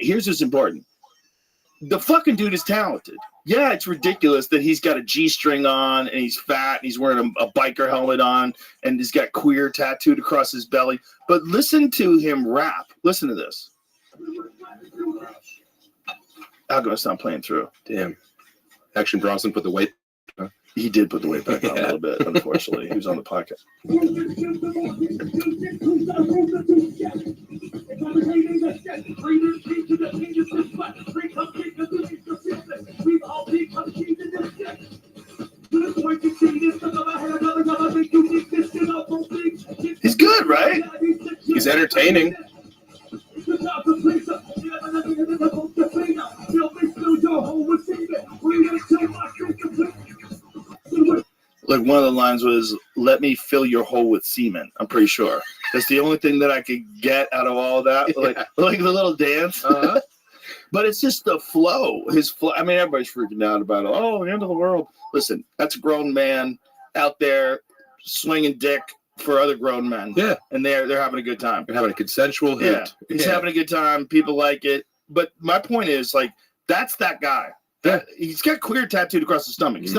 Here's what's important. The fucking dude is talented. Yeah, it's ridiculous that he's got a G-string on and he's fat and he's wearing a biker helmet on and he's got queer tattooed across his belly. But listen to him rap. Listen to this. Algoritm's not playing through. Damn. Action Bronson put the weight. He did put the weight back on a little bit, unfortunately. He was on the podcast. He's good, right? He's entertaining. Like one of the lines was, "Let me fill your hole with semen." I'm pretty sure that's the only thing that I could get out of all that. Like the little dance. But it's just the flow. His flow. I mean, everybody's freaking out about it. Oh, the end of the world. Listen, that's a grown man out there swinging dick for other grown men. Yeah. And they're having a good time. They're having a consensual hit. Yeah. He's having a good time. People like it. But my point is, like, that's that guy. He's got queer tattooed across the stomach. He's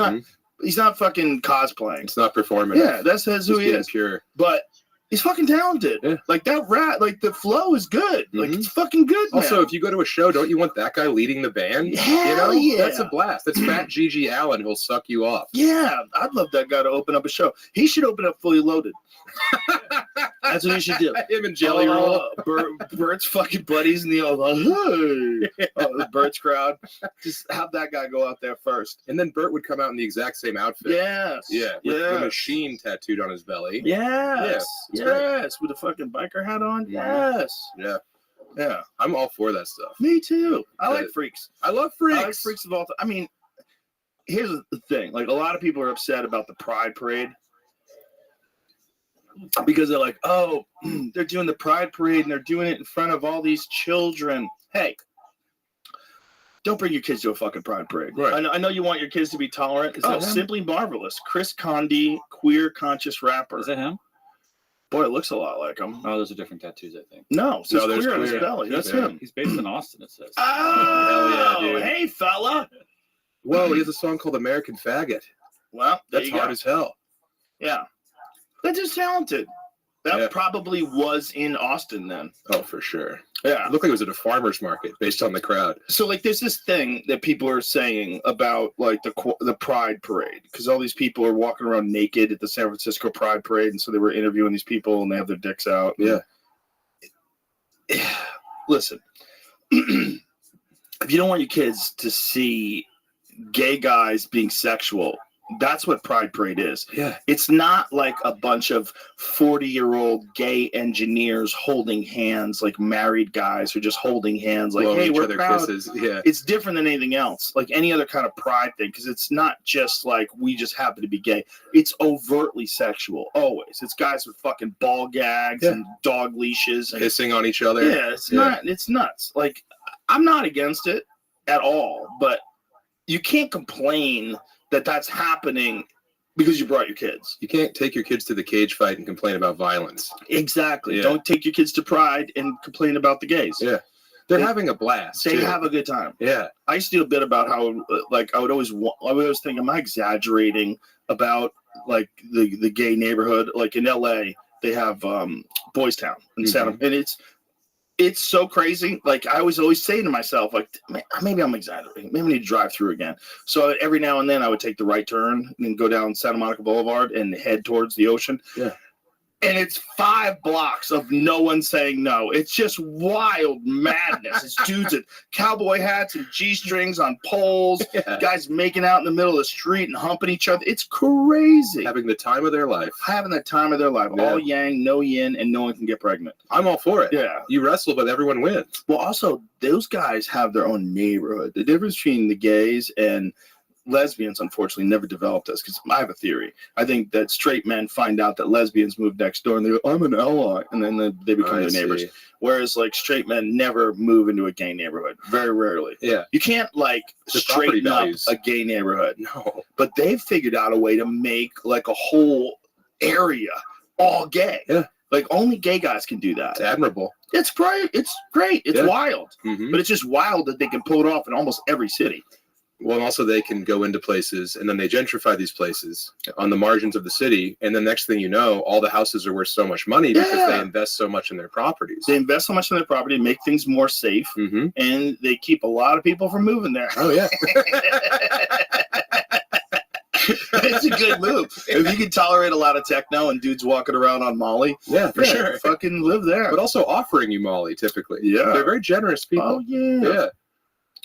not fucking cosplaying. It's not performative. Yeah, that's who he is. Pure. But he's fucking talented. Yeah. Like that rat, like the flow is good. Like it's fucking good. Also, man. if you go to a show, don't you want that guy leading the band? Hell yeah. That's a blast. That's Fat Gigi Allen who'll suck you off. Yeah, I'd love that guy to open up a show. He should open up Fully Loaded. That's what he should do. Him and Jelly Roll. Bert's fucking buddies in the the Bert's crowd. Just have that guy go out there first. And then Bert would come out in the exact same outfit. Yes. Yeah. With the machine tattooed on his belly. Yes. Yeah. Yes. With a fucking biker hat on. Yes. Yeah. Yeah. I'm all for that stuff. Me too. I like freaks. I love freaks. I like freaks of all time. I mean, here's the thing. Like, a lot of people are upset about the Pride Parade. Because they're like, oh, they're doing the Pride Parade and they're doing it in front of all these children. Hey, don't bring your kids to a fucking Pride Parade. Right. I know you want your kids to be tolerant. It's that him? Simply Marvelous. Chris Condi, queer conscious rapper. Is that him? Boy, it looks a lot like him. Oh, those are different tattoos, I think. No, No, there's there's queer on his queer. belly. That's Yeah. him. He's based in Austin, it says. Oh, Hell yeah, dude. hey, fella. Whoa, he has a song called American Faggot. Well, there That's you go. hard as hell. Yeah. They're just talented. That probably was in Austin then. Oh, for sure. Yeah. It looked like it was at a farmer's market based on the crowd. So, like, there's this thing that people are saying about, like, the Pride Parade, because all these people are walking around naked at the San Francisco Pride Parade, and so they were interviewing these people, and they have their dicks out. Yeah. Listen, if you don't want your kids to see gay guys being sexual, that's what Pride Parade is. Yeah. It's not like a bunch of 40-year-old gay engineers holding hands, like married guys who are just holding hands, like, Blowing hey, each we're other proud. kisses. Yeah. It's different than anything else, like any other kind of pride thing, because it's not just like we just happen to be gay. It's overtly sexual, always. It's guys with fucking ball gags and dog leashes. And, Pissing on each other. yeah, it's nuts. Like, I'm not against it at all, but you can't complain that that's happening because you brought your kids. You can't take your kids to the cage fight and complain about violence. Exactly. Yeah. Don't take your kids to Pride and complain about the gays. Yeah. They're having a blast. They too. have a good time. Yeah. I used to do a bit about how, like, I would always think, am I exaggerating about, like, the gay neighborhood? Like, in LA, they have Boys Town in Santa, and it's so crazy. Like, I was always saying to myself, like, maybe I'm exaggerating. Maybe I need to drive through again. So every now and then I would take the right turn and go down Santa Monica Boulevard and head towards the ocean. Yeah. And it's 5 blocks of no one saying no. It's just wild madness. It's dudes in cowboy hats and G-strings on poles, guys making out in the middle of the street and humping each other. It's crazy. Having the time of their life. Having the time of their life. Yeah. All yang, no yin, and no one can get pregnant. I'm all for it. Yeah. You wrestle, but everyone wins. Well, also, those guys have their own neighborhood. The difference between the gays and lesbians, unfortunately, never developed this, because I have a theory. I think that straight men find out that lesbians move next door and they go, I'm an ally, and then they become their neighbors. Whereas, like, straight men never move into a gay neighborhood. Very rarely. Yeah. You can't, like, The property straighten up values. a gay neighborhood. No. But they've figured out a way to make, like, a whole area all gay. Yeah. Like, only gay guys can do that. It's admirable. It's great. It's great. It's Yeah. wild. Mhm. But it's just wild that they can pull it off in almost every city. Well, and also they can go into places and then they gentrify these places on the margins of the city. And the next thing you know, all the houses are worth so much money because they invest so much in their properties. They invest so much in their property, make things more safe, and they keep a lot of people from moving there. Oh, yeah. It's a good move. If you can tolerate a lot of techno and dudes walking around on Molly, Yeah, for sure. fucking live there. But also offering you Molly, typically. Yeah. They're very generous people. Oh, yeah. Yeah.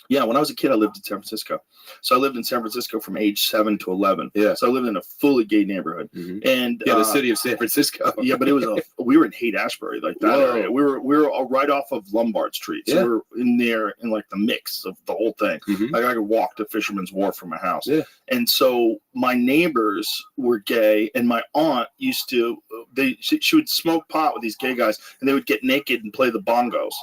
Yeah, when I was a kid, I lived in San Francisco. So I lived in San Francisco from age 7 to 11. Yeah. So I lived in a fully gay neighborhood. And Yeah, the city of San Francisco. yeah, but it was we were in Haight-Ashbury, like that Whoa. area. We were right off of Lombard Street. So Yeah. we were in there in like the mix of the whole thing. Mhm. Like I could walk to Fisherman's Wharf from my house. Yeah. And so my neighbors were gay, and my aunt used to she would smoke pot with these gay guys, and they would get naked and play the bongos.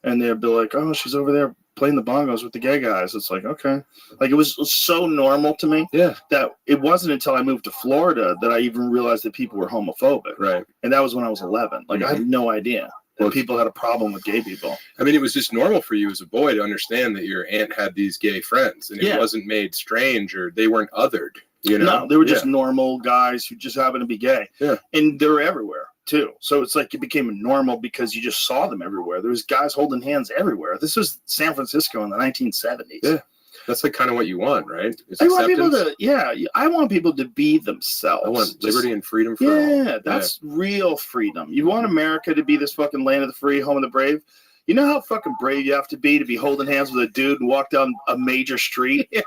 And they'd be like, oh, she's over there playing the bongos with the gay guys. It's like, okay. Like, it was so normal to me Yeah. that it wasn't until I moved to Florida that I even realized that people were homophobic. Right. And that was when I was 11. Like, I had no idea that people had a problem with gay people. I mean, it was just normal for you as a boy to understand that your aunt had these gay friends, and it wasn't made strange or they weren't othered. You know? No, they were just normal guys who just happened to be gay. Yeah. And they were everywhere, too. So it's like it became normal because you just saw them everywhere. There was guys holding hands everywhere. This was San Francisco in the 1970s. Yeah. That's like kind of what you want, right? It's I want people acceptance. I want people to be themselves. I want liberty and freedom for all. Yeah, that's real freedom. You want America to be this fucking land of the free, home of the brave? You know how fucking brave you have to be holding hands with a dude and walk down a major street? Yeah.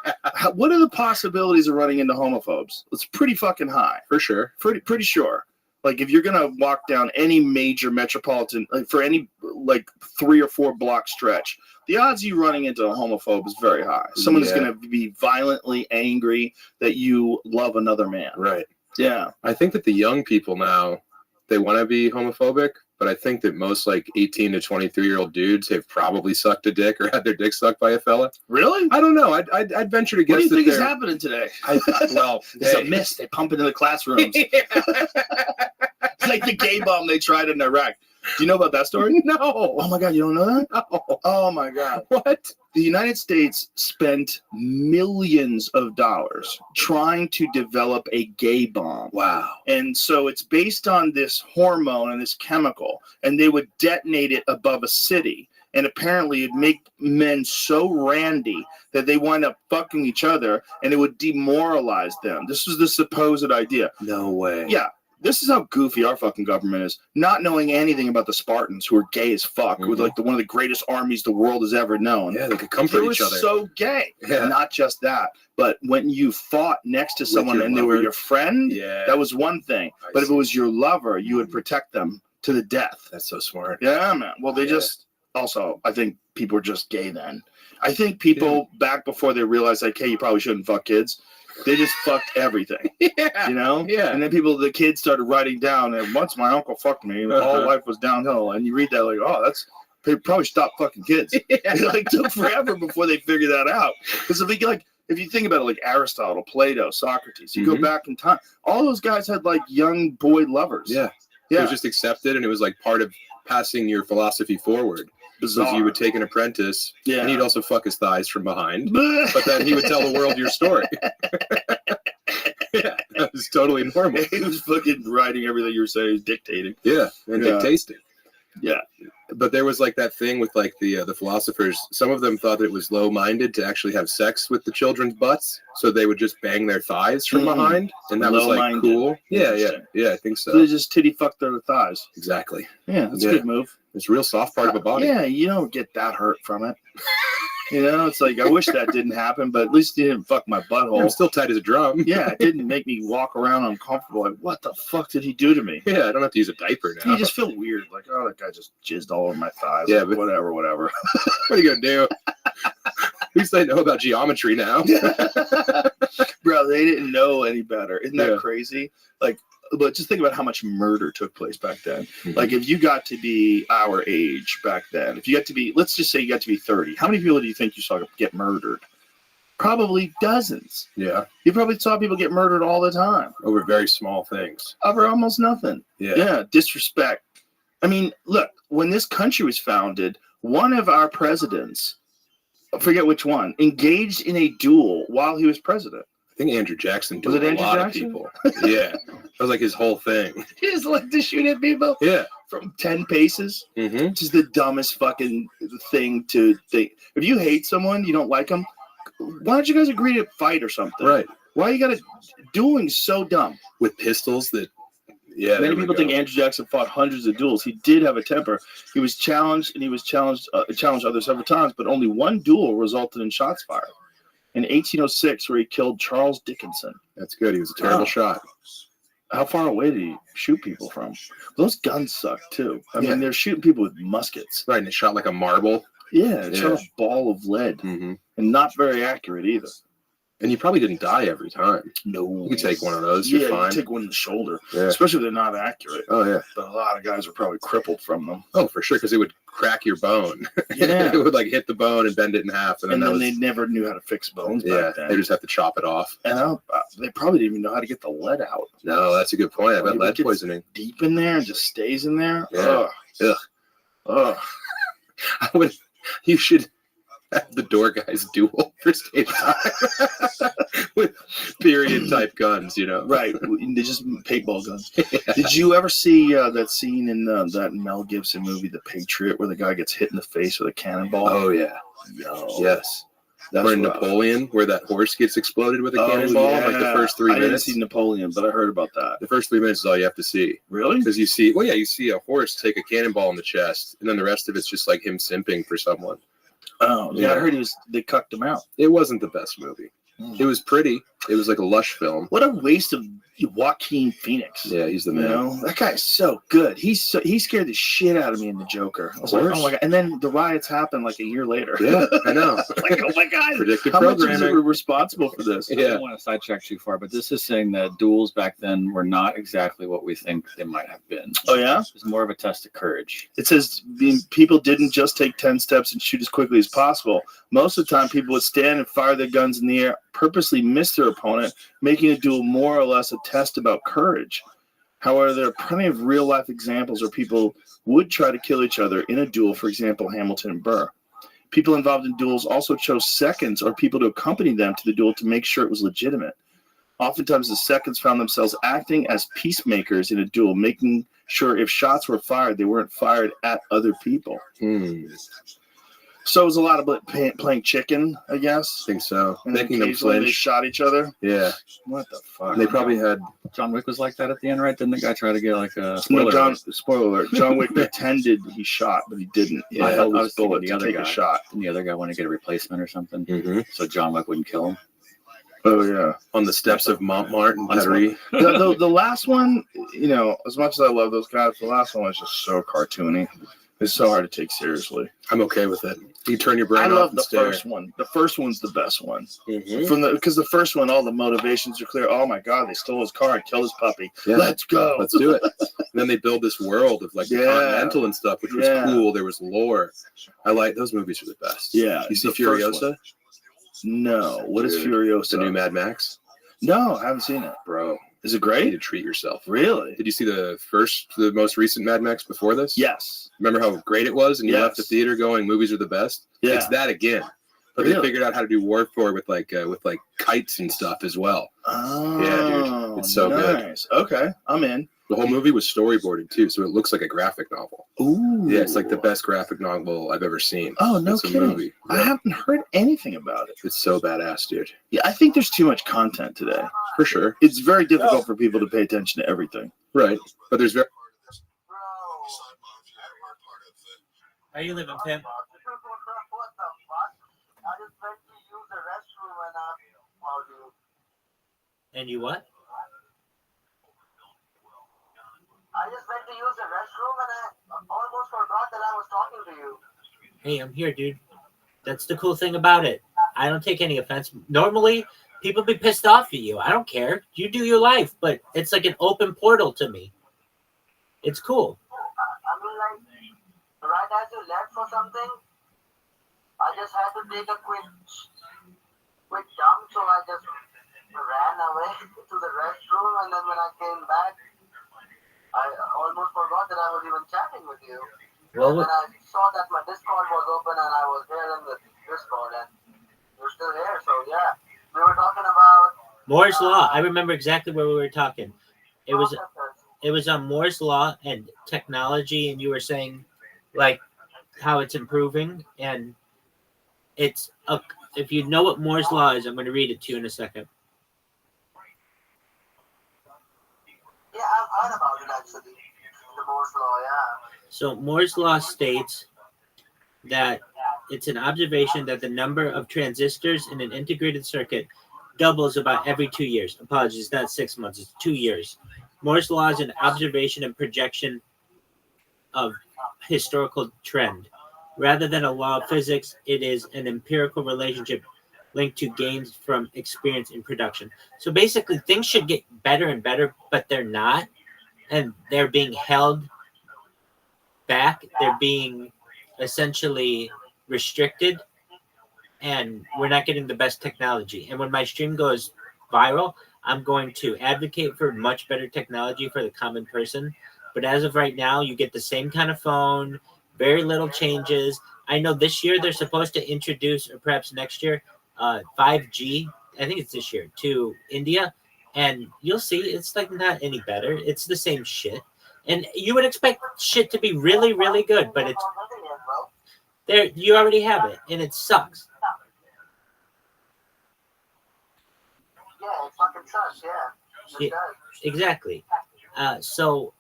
What are the possibilities of running into homophobes? It's pretty fucking high. For sure. Pretty sure. Like, if you're going to walk down any major metropolitan, like, for any, like, 3 or 4 block stretch, the odds of you running into a homophobe is very high. Someone is going to be violently angry that you love another man. Right. Yeah. I think that the young people now, they want to be homophobic, but I think that most like 18 to 23-year-old dudes have probably sucked a dick or had their dick sucked by a fella. Really? I don't know. I'd venture to guess. What do you think is they're- happening today? Well, It's a mist. They pump into the classrooms. It's like the gay bomb they tried in Iraq. Do you know about that story? No. Oh my God, you don't know that? No. Oh my God. What? The United States spent millions of dollars trying to develop a gay bomb. Wow. And so it's based on this hormone and this chemical, and they would detonate it above a city. And apparently it'd make men so randy that they wind up fucking each other, and it would demoralize them. This was the supposed idea. No way. Yeah. This is how goofy our fucking government is. Not knowing anything about the Spartans, who are gay as fuck, who were like one of the greatest armies the world has ever known. Yeah, they could comfort each other. They were so gay. Yeah. Not just that, but when you fought next to someone your and they were lover? your friend, Yeah. that was one thing. But if it was your lover, you would protect them to the death. That's so smart. Yeah, man. Well, they just also, I think people were just gay then. I think people back before they realized, like, hey, you probably shouldn't fuck kids. They just fucked everything. Yeah. You know? Yeah. And then the kids started writing down, and once my uncle fucked me, all life was downhill. And you read that, like, oh, they probably stopped fucking kids. Yeah. It like took forever before they figured that out. Because if you think about it, like Aristotle, Plato, Socrates, you go back in time, all those guys had like young boy lovers. Yeah. It was just accepted, and it was like part of passing your philosophy forward. Bizarre. Because you would take an apprentice, and he'd also fuck his thighs from behind, but then he would tell the world your story. Yeah, that was totally normal. He was fucking writing everything you were saying, he was dictating. Yeah, and dictating. Yeah. But there was like that thing with like the philosophers. Some of them thought that it was low-minded to actually have sex with the children's butts, so they would just bang their thighs from behind, and that was like Low-minded. cool. Yeah, I think so. They just titty fuck their thighs. Exactly. Yeah, that's a good move. It's a real soft part of a body. Yeah, you don't get that hurt from it. You know, it's like, I wish that didn't happen, but at least you didn't fuck my butthole. I'm still tight as a drum. Yeah, it didn't make me walk around uncomfortable. Like, what the fuck did he do to me? Yeah, I don't have to use a diaper now. You just feel weird. Like, oh, that guy just jizzed all over my thighs. Yeah, Like, but whatever. What are you going to do? At least I know about geometry now. Bro, they didn't know any better. Isn't that crazy? Like, but just think about how much murder took place back then. Like, if you got to be our age back then, if you got to be, let's just say you got to be 30, how many people do you think you saw get murdered? Probably dozens. Yeah. You probably saw people get murdered all the time. Over very small things. Over almost nothing. Yeah. Disrespect. I mean, look, when this country was founded, one of our presidents, I forget which one, engaged in a duel while he was president. I think Andrew Jackson Was did it a Andrew lot Jackson? of people. Yeah. That was like his whole thing. He just like to shoot at people. Yeah. From 10 paces. Mm-hmm. Which is the dumbest fucking thing to think. If you hate someone, you don't like them, why don't you guys agree to fight or something? Right. Why you gotta, dueling's so dumb. With pistols that, yeah. Many people think Andrew Jackson fought hundreds of duels. He did have a temper. He was challenged, and he was challenged others several times, but only one duel resulted in shots fired. In 1806, where he killed Charles Dickinson. That's good. He was a terrible shot. How far away did he shoot people from? Those guns suck, too. I mean, they're shooting people with muskets. Right, and it shot like a marble. Yeah, it shot a ball of lead. Mm-hmm. And not very accurate either. And you probably didn't die every time. No. You could take one of those. Yeah, You're fine. you take one in the shoulder, Yeah. especially if they're not accurate. Oh, yeah. But a lot of guys are probably crippled from them. Oh, for sure, because it would crack your bone. Yeah. It would like hit the bone and bend it in half. And then they never knew how to fix bones back then. They just have to chop it off. And they probably didn't even know how to get the lead out. No, that's a good point. I bet lead poisoning. Deep in there and just stays in there. Yeah. Ugh. Ugh. You should have the door guys duel for stage time with period type guns, you know. Right. They just paintball guns. Yeah. Did you ever see that scene in that Mel Gibson movie, The Patriot, where the guy gets hit in the face with a cannonball? Oh, yeah. Yes. That's or in Napoleon, where that horse gets exploded with a cannonball, like the first 3 minutes. I didn't see Napoleon, but I heard about that. The first 3 minutes is all you have to see. Really? Because you see a horse take a cannonball in the chest, and then the rest of it's just like him simping for someone. Oh, yeah. I heard they cucked him out. It wasn't the best movie. It was pretty. It was like a lush film. What a waste of Joaquin Phoenix. Yeah, he's the man. You know? That guy is so good. He scared the shit out of me in The Joker. I was like, oh my God. And then the riots happened like a year later. Yeah, I know. Like, oh my God. Predictive How programming. much is it responsible for this? I don't want to sidetrack too far, but this is saying that duels back then were not exactly what we think they might have been. Oh, yeah? It was more of a test of courage. It says people didn't just take 10 steps and shoot as quickly as possible. Most of the time, people would stand and fire their guns in the air, purposely miss their opponent, making a duel more or less a test about courage. However, there are plenty of real-life examples where people would try to kill each other in a duel, for example, Hamilton and Burr. People involved in duels also chose seconds or people to accompany them to the duel to make sure it was legitimate. Oftentimes, the seconds found themselves acting as peacemakers in a duel, making sure if shots were fired, they weren't fired at other people. So it was a lot of playing chicken, I guess. I think so. And making them occasionally flinch. They shot each other. Yeah. What the fuck? They probably had John Wick was like that at the end, right? Didn't the guy try to get like a spoiler alert? John Wick pretended he shot, but he didn't. Yeah, I held was his bullet the to other take guy. a shot. And the other guy wanted to get a replacement or something, Mm-hmm. so John Wick wouldn't kill him. Oh yeah, on the steps of Montmartre in That's Paris. the last one, you know, as much as I love those guys, the last one was just so cartoony. It's so hard to take seriously. I'm okay with it. You turn your brain I off love and the stare. first one. The first one's the best one. Mhm. Because the first one, all the motivations are clear. Oh my God, they stole his car and killed his puppy. Yeah. Let's go. Let's do it. And then they build this world of like the Continental and stuff, which was cool. There was lore. I like those movies are the best. Yeah. You see the first Furiosa? one. No. What is Dude, Furiosa? The new Mad Max? No, I haven't seen it. Bro. Is it You need great? to treat yourself. Really? Did you see the most recent Mad Max before this? Yes. Remember how great it was and you Yes. left the theater going, movies are the best? Yeah. It's that again. But Really? they figured out how to do warfare with like kites and stuff as well. Oh, Yeah, dude. It's so good. nice. Okay, I'm in. The whole movie was storyboarded too, so it looks like a graphic novel. Ooh. Yeah, it's like the best graphic novel I've ever seen. Oh, no It's a kidding. movie. I haven't heard anything about it. It's so badass, dude. Yeah, I think there's too much content today. For sure. It's very difficult for people to pay attention to everything. Right. But there's very How you living, Pimp? What the fuck? I just went to use the restroom and well, dude. And you what? I just went to use the restroom and I almost forgot that I was talking to you. Hey, I'm here, dude. That's the cool thing about it. I don't take any offense. Normally, people be pissed off at you. I don't care. You do your life, but it's like an open portal to me. It's cool. I mean, like, right as you left for something, I just had to take a quick dump, so I just ran away to the restroom, and then when I came back, I almost forgot that I was even chatting with you. Well, and then I saw that my Discord was open, and I was there in the Discord, and you're still here, so yeah. We were talking about Moore's Law. I remember exactly where we were talking. It was on Moore's Law and technology, and you were saying like how it's improving, and it's if you know what Moore's Law is, I'm going to read it to you in a second. Yeah, I've heard about it actually. The Moore's Law, yeah. So Moore's Law states that it's an observation that the number of transistors in an integrated circuit doubles about every 2 years. Apologies, not 6 months, it's 2 years. Moore's Law is an observation and projection of historical trend. Rather than a law of physics, it is an empirical relationship linked to gains from experience in production. So basically, things should get better and better, but they're not, and they're being held back. They're being essentially restricted, and we're not getting the best technology. And when my stream goes viral, I'm going to advocate for much better technology for the common person. But as of right now, you get the same kind of phone, very little changes. I know this year they're supposed to introduce, or perhaps next year, 5G. I think it's this year to India, and you'll see it's like not any better. It's the same shit, and you would expect shit to be really, really good, but it's there. You already have it, and it sucks. Yeah, it fucking sucks, yeah. It does. Exactly. So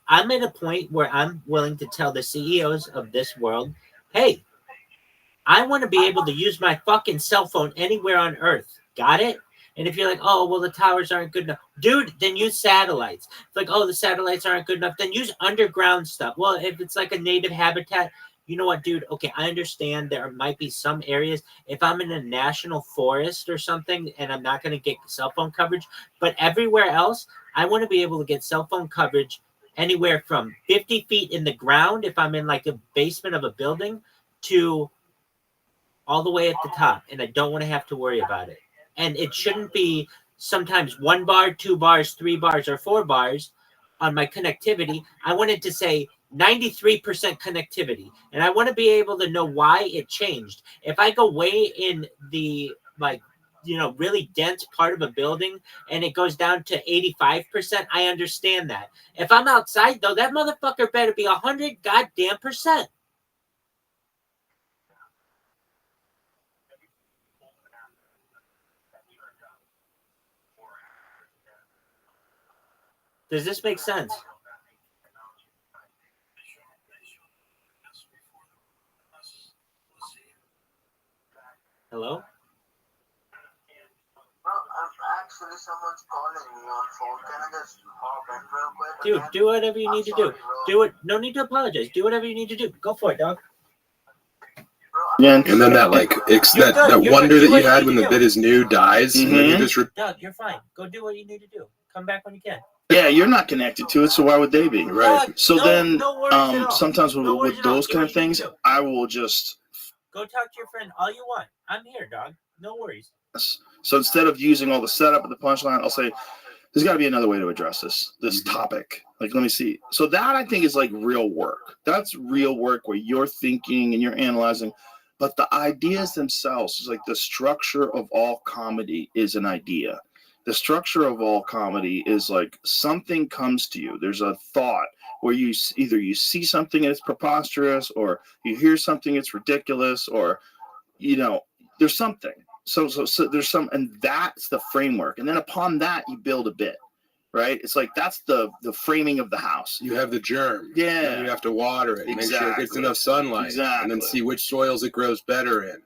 I'm at a point where I'm willing to tell the CEOs of this world, hey, I want to be able to use my fucking cell phone anywhere on Earth. Got it? And if you're like, oh, well, the towers aren't good enough. Dude, then use satellites. It's like, oh, the satellites aren't good enough. Then use underground stuff. Well, if it's like a native habitat, you know what, dude? Okay, I understand there might be some areas. If I'm in a national forest or something and I'm not going to get cell phone coverage, but everywhere else, I want to be able to get cell phone coverage anywhere from 50 feet in the ground if I'm in like a basement of a building to all the way at the top. And I don't want to have to worry about it. And it shouldn't be sometimes 1 bar, 2 bars, 3 bars, or 4 bars on my connectivity. I want it to say 93% connectivity. And I want to be able to know why it changed. If I go way in the, like, you know, really dense part of a building and it goes down to 85%, I understand that. If I'm outside, though, that motherfucker better be 100 goddamn percent. Does this make sense? Hello? Bro, actually someone's calling me on phone. Can I just hop in real quick? Dude, again? do whatever you need to do. Do it. No need to apologize. Do whatever you need to do. Go for it, dog. Yeah. And then that like that wonder that you had when the bit is new dies, and then you just Doug, you're fine. Go do what you need to do. Come back when you can. Yeah, you're not connected to it, so why would they be? Right. So No worries at all. sometimes No worries with at all. those Do kind what of you need things, to do. I will just. Go talk to your friend all you want. I'm here, dog. No worries. So instead of using all the setup of the punchline, I'll say, there's got to be another way to address this topic. Like, let me see. So that, I think, is like real work. That's real work where you're thinking and you're analyzing. But the ideas themselves, is like the structure of all comedy is an idea. The structure of all comedy is like something comes to you. There's a thought where you either you see something and it's preposterous, or you hear something it's ridiculous, or, you know, there's something. So there's some, and that's the framework. And then upon that, you build a bit, right? It's like that's the framing of the house. you have the germ. Yeah. Then you have to water it, make sure it gets Exactly. enough sunlight, and then see which soils it grows better in.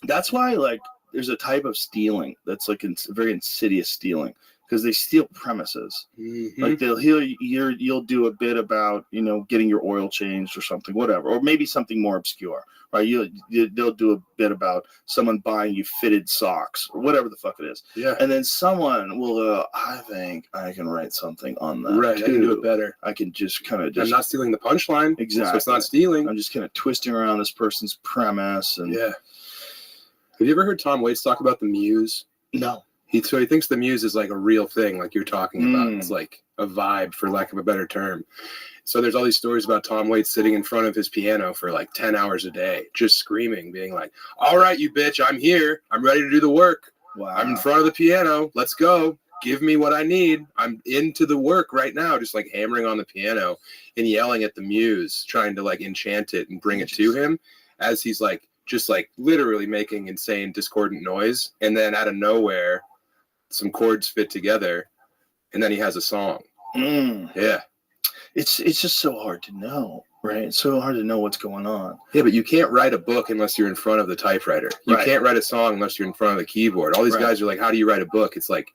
That's why, like, there's a type of stealing that's like very insidious stealing, because they steal premises. Like you'll do a bit about, you know, getting your oil changed or something, whatever, or maybe something more obscure, right? They'll do a bit about someone buying you fitted socks or whatever the fuck it is. Yeah. And then someone will I think I can write something on that. Right, too. I can do it better. I can just kind of I'm not stealing the punchline. Exactly. So it's not stealing. I'm just kind of twisting around this person's premise. And Yeah. Have you ever heard Tom Waits talk about the muse? No. So he thinks the muse is like a real thing, like you're talking about. It's like a vibe, for lack of a better term. So there's all these stories about Tom Waits sitting in front of his piano for like 10 hours a day, just screaming, being like, all right, you bitch, I'm here. I'm ready to do the work. Wow. I'm in front of the piano. Let's go. Give me what I need. I'm into the work right now, just like hammering on the piano and yelling at the muse, trying to like enchant it and bring it to him as he's like, just like literally making insane discordant noise. And then out of nowhere, some chords fit together, and then he has a song. Yeah. It's just so hard to know, right? It's so hard to know what's going on. Yeah, but you can't write a book unless you're in front of the typewriter. You Right. can't write a song unless you're in front of the keyboard. All these Right. guys are like, how do you write a book? It's like,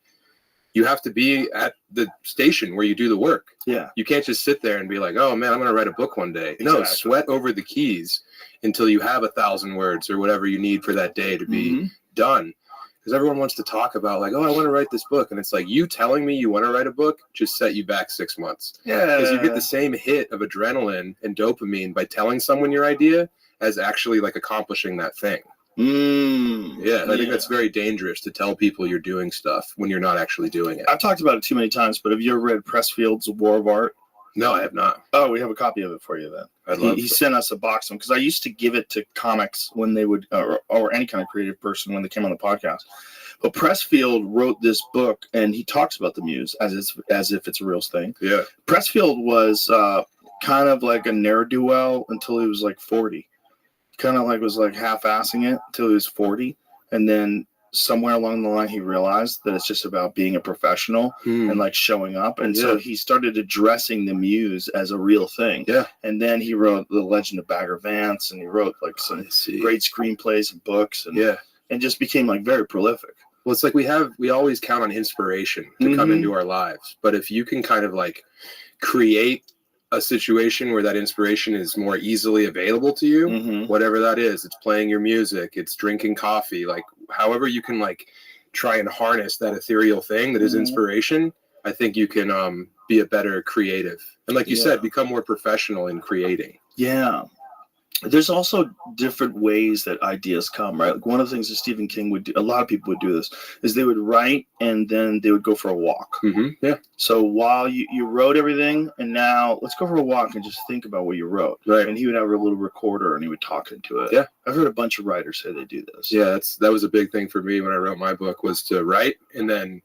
you have to be at the station where you do the work. Yeah. You can't just sit there and be like, oh man, I'm going to write a book one day. No, Exactly. sweat over the keys until you have 1,000 words or whatever you need for that day to be done. Because everyone wants to talk about like, oh, I want to write this book. And it's like, you telling me you want to write a book just set you back 6 months. Yeah. Because you get the same hit of adrenaline and dopamine by telling someone your idea as actually like accomplishing that thing. Yeah, I think that's very dangerous to tell people you're doing stuff when you're not actually doing it. I've talked about it too many times, but have you ever read Pressfield's War of Art? No, I have not. Oh, we have a copy of it for you then. I'd love He sent us a box of them because I used to give it to comics when they would, or any kind of creative person when they came on the podcast. But Pressfield wrote this book, and he talks about the Muse as if it's a real thing. Yeah. Pressfield was kind of like a ne'er-do-well until he was like 40. Kind of like was like half-assing it until he was 40, and then somewhere along the line he realized that it's just about being a professional and like showing up, and so he started addressing the Muse as a real thing. Yeah. And then he wrote The Legend of Bagger Vance, and he wrote like some great screenplays and books, and just became like very prolific. Well, it's like we always count on inspiration to come into our lives, but if you can kind of like create a situation where that inspiration is more easily available to you, whatever that is, it's playing your music, it's drinking coffee, like however you can like try and harness that ethereal thing that is inspiration, I think you can be a better creative. And like you said, become more professional in creating. Yeah. There's also different ways that ideas come, right? Like one of the things that Stephen King would do, a lot of people would do this, is they would write and then they would go for a walk. Yeah. So while you wrote everything, and now let's go for a walk and just think about what you wrote. Right. And he would have a little recorder and he would talk into it. Yeah. I've heard a bunch of writers say they do this. Yeah, that was a big thing for me when I wrote my book, was to write and then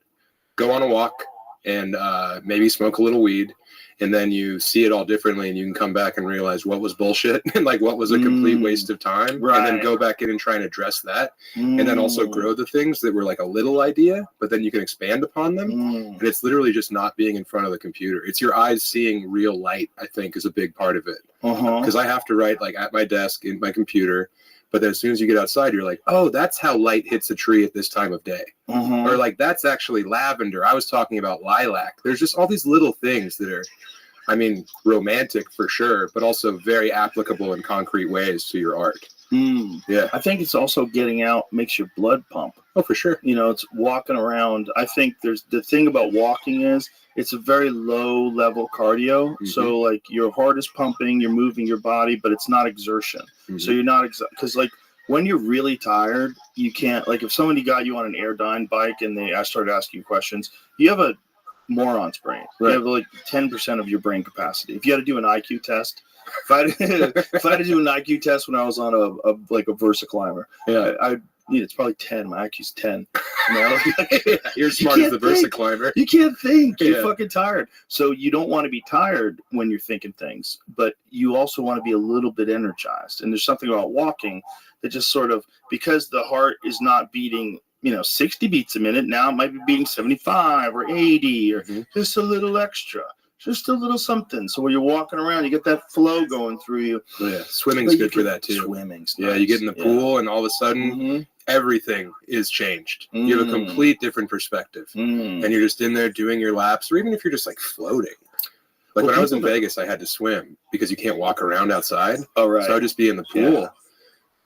go on a walk and maybe smoke a little weed. And then you see it all differently, and you can come back and realize what was bullshit and like what was a complete waste of time. Right. And then go back in and try and address that. And then also grow the things that were like a little idea, but then you can expand upon them. And it's literally just not being in front of the computer. It's your eyes seeing real light, I think, is a big part of it. Because I have to write like at my desk in my computer. But then as soon as you get outside, you're like, oh, that's how light hits a tree at this time of day. Or like, that's actually lavender. I was talking about lilac. There's just all these little things that are, I mean, romantic for sure, but also very applicable in concrete ways to your art. Yeah. I think it's also getting out makes your blood pump. Oh, for sure. You know, it's walking around. I think there's the thing about walking is it's a very low level cardio. So like your heart is pumping, you're moving your body, but it's not exertion. So you're not because like when you're really tired, you can't, like if somebody got you on an Airdyne bike and I started asking you questions, you have a moron's brain. You have like 10% of your brain capacity. If you had to do an IQ test, if I had to do an IQ test when I was on a Versa climber, it's probably 10. My IQ's 10. You know? You're smart as the Versa climber. You can't think. You're fucking tired. So you don't want to be tired when you're thinking things, but you also want to be a little bit energized. And there's something about walking that just sort of, because the heart is not beating 60 beats a minute, now it might be beating 75 or 80 or just a little extra. Just a little something. So when you're walking around, you get that flow going through you. Yeah, swimming's good for that too. Swimming's nice. Yeah, you get in the pool and all of a sudden everything is changed. You have a complete different perspective. And you're just in there doing your laps, or even if you're just like floating. Like when I was in Vegas, I had to swim because you can't walk around outside. Oh, right. So I would just be in the pool. Yeah.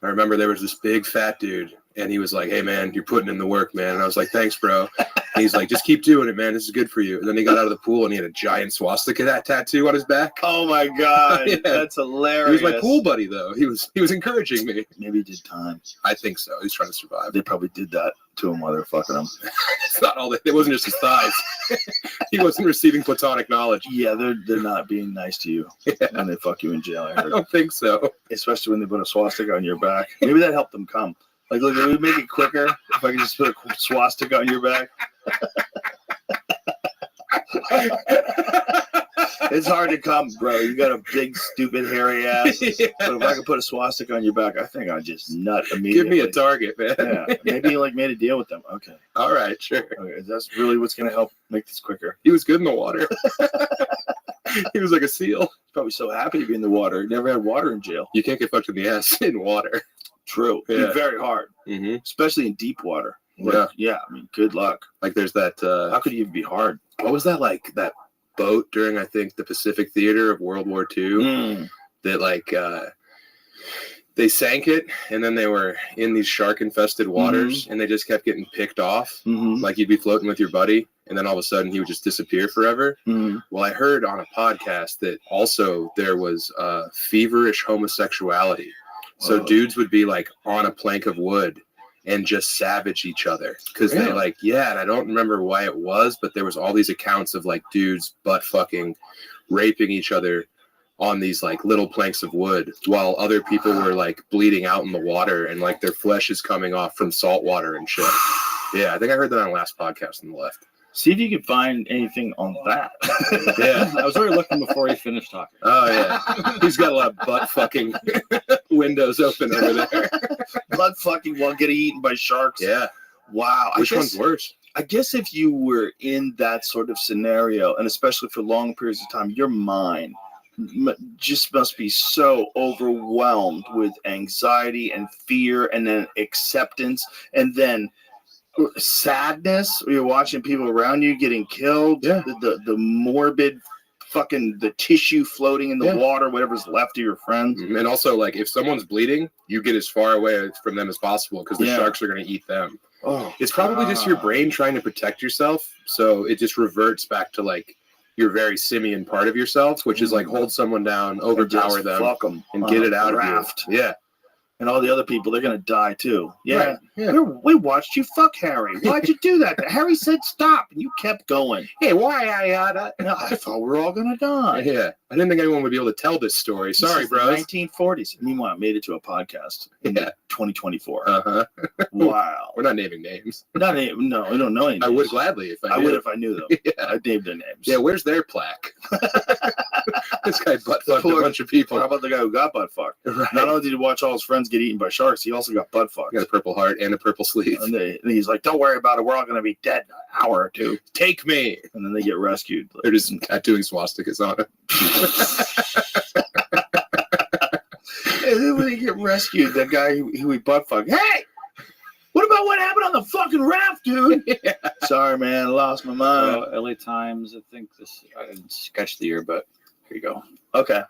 I remember there was this big fat dude, and he was like, hey, man, you're putting in the work, man. And I was like, thanks, bro. And he's like, just keep doing it, man. This is good for you. And then he got out of the pool, and he had a giant swastika tattoo on his back. Oh, my God. That's hilarious. He was my pool buddy, though. He was encouraging me. Maybe he did time. I think so. He's trying to survive. They probably did that to him while they were fucking him. It's not all that. It wasn't just his thighs. He wasn't receiving platonic knowledge. Yeah, they're not being nice to you when they fuck you in jail. I don't think so. Especially when they put a swastika on your back. Maybe that helped them come. Like, look, it would make it quicker if I could just put a swastika on your back. It's hard to come, bro. You got a big, stupid, hairy ass. But if I could put a swastika on your back, I think I'd just nut immediately. Give me a target, man. Yeah. Maybe you made a deal with them. Okay. All right, sure. Okay, that's really what's going to help make this quicker. He was good in the water. He was like a seal. He's probably so happy to be in the water. He never had water in jail. You can't get fucked in the ass in water. True. Yeah. It's very hard, especially in deep water. Like, I mean, good luck. Like there's that. How could it even be hard? What was that like? That boat during, I think, the Pacific Theater of World War II that they sank it, and then they were in these shark-infested waters, and they just kept getting picked off. Like you'd be floating with your buddy, and then all of a sudden he would just disappear forever. Well, I heard on a podcast that also there was feverish homosexuality. So dudes would be like on a plank of wood and just savage each other because they like, and I don't remember why it was, but there was all these accounts of like dudes butt fucking, raping each other on these like little planks of wood while other people were like bleeding out in the water and like their flesh is coming off from salt water and shit. Yeah, I think I heard that on the last podcast on the left. See if you can find anything on that. Yeah, I was already looking before he finished talking. Oh yeah, he's got a lot of butt fucking windows open over there. Butt fucking while getting eaten by sharks. Yeah. Wow. Which one's worse? I guess if you were in that sort of scenario, and especially for long periods of time, your mind just must be so overwhelmed with anxiety and fear, and then acceptance, and then sadness. You're watching people around you getting killed. Yeah. The morbid fucking the tissue floating in the water, whatever's left of your friends. And also, like, if someone's bleeding, you get as far away from them as possible because the sharks are going to eat them. Oh, it's probably just your brain trying to protect yourself. So it just reverts back to like your very simian part of yourself, which is like hold someone down, overpower them, fuck them, and get it out raft. of you. Yeah. And all the other people, they're going to die too. Yeah. Right. Yeah. We watched you fuck Harry. Why'd you do that? Harry said stop, and you kept going. Hey, why I thought we were all going to die. Yeah. I didn't think anyone would be able to tell this story. Sorry, bro. 1940s. Meanwhile, it made it to a podcast in 2024. Uh-huh. Wow. We're not naming names. No, we don't know any names. I would gladly if I knew. would if I knew them. Yeah. I named their names. Yeah, where's their plaque? This guy butt fucked a bunch of people. How about the guy who got butt fucked? Right. Not only did he watch all his friends get eaten by sharks, he also got butt fucked. He got a purple heart and a purple sleeve. And he's like, don't worry about it. We're all going to be dead in an hour or two. Take me. And then they get rescued. They're just tattooing swastikas on him. And then when they get rescued, that guy who he butt fucked, hey! What about what happened on the fucking raft, dude? Yeah. Sorry, man. I lost my mind. LA Times, I think this, I didn't sketch the year, but here you go. Okay.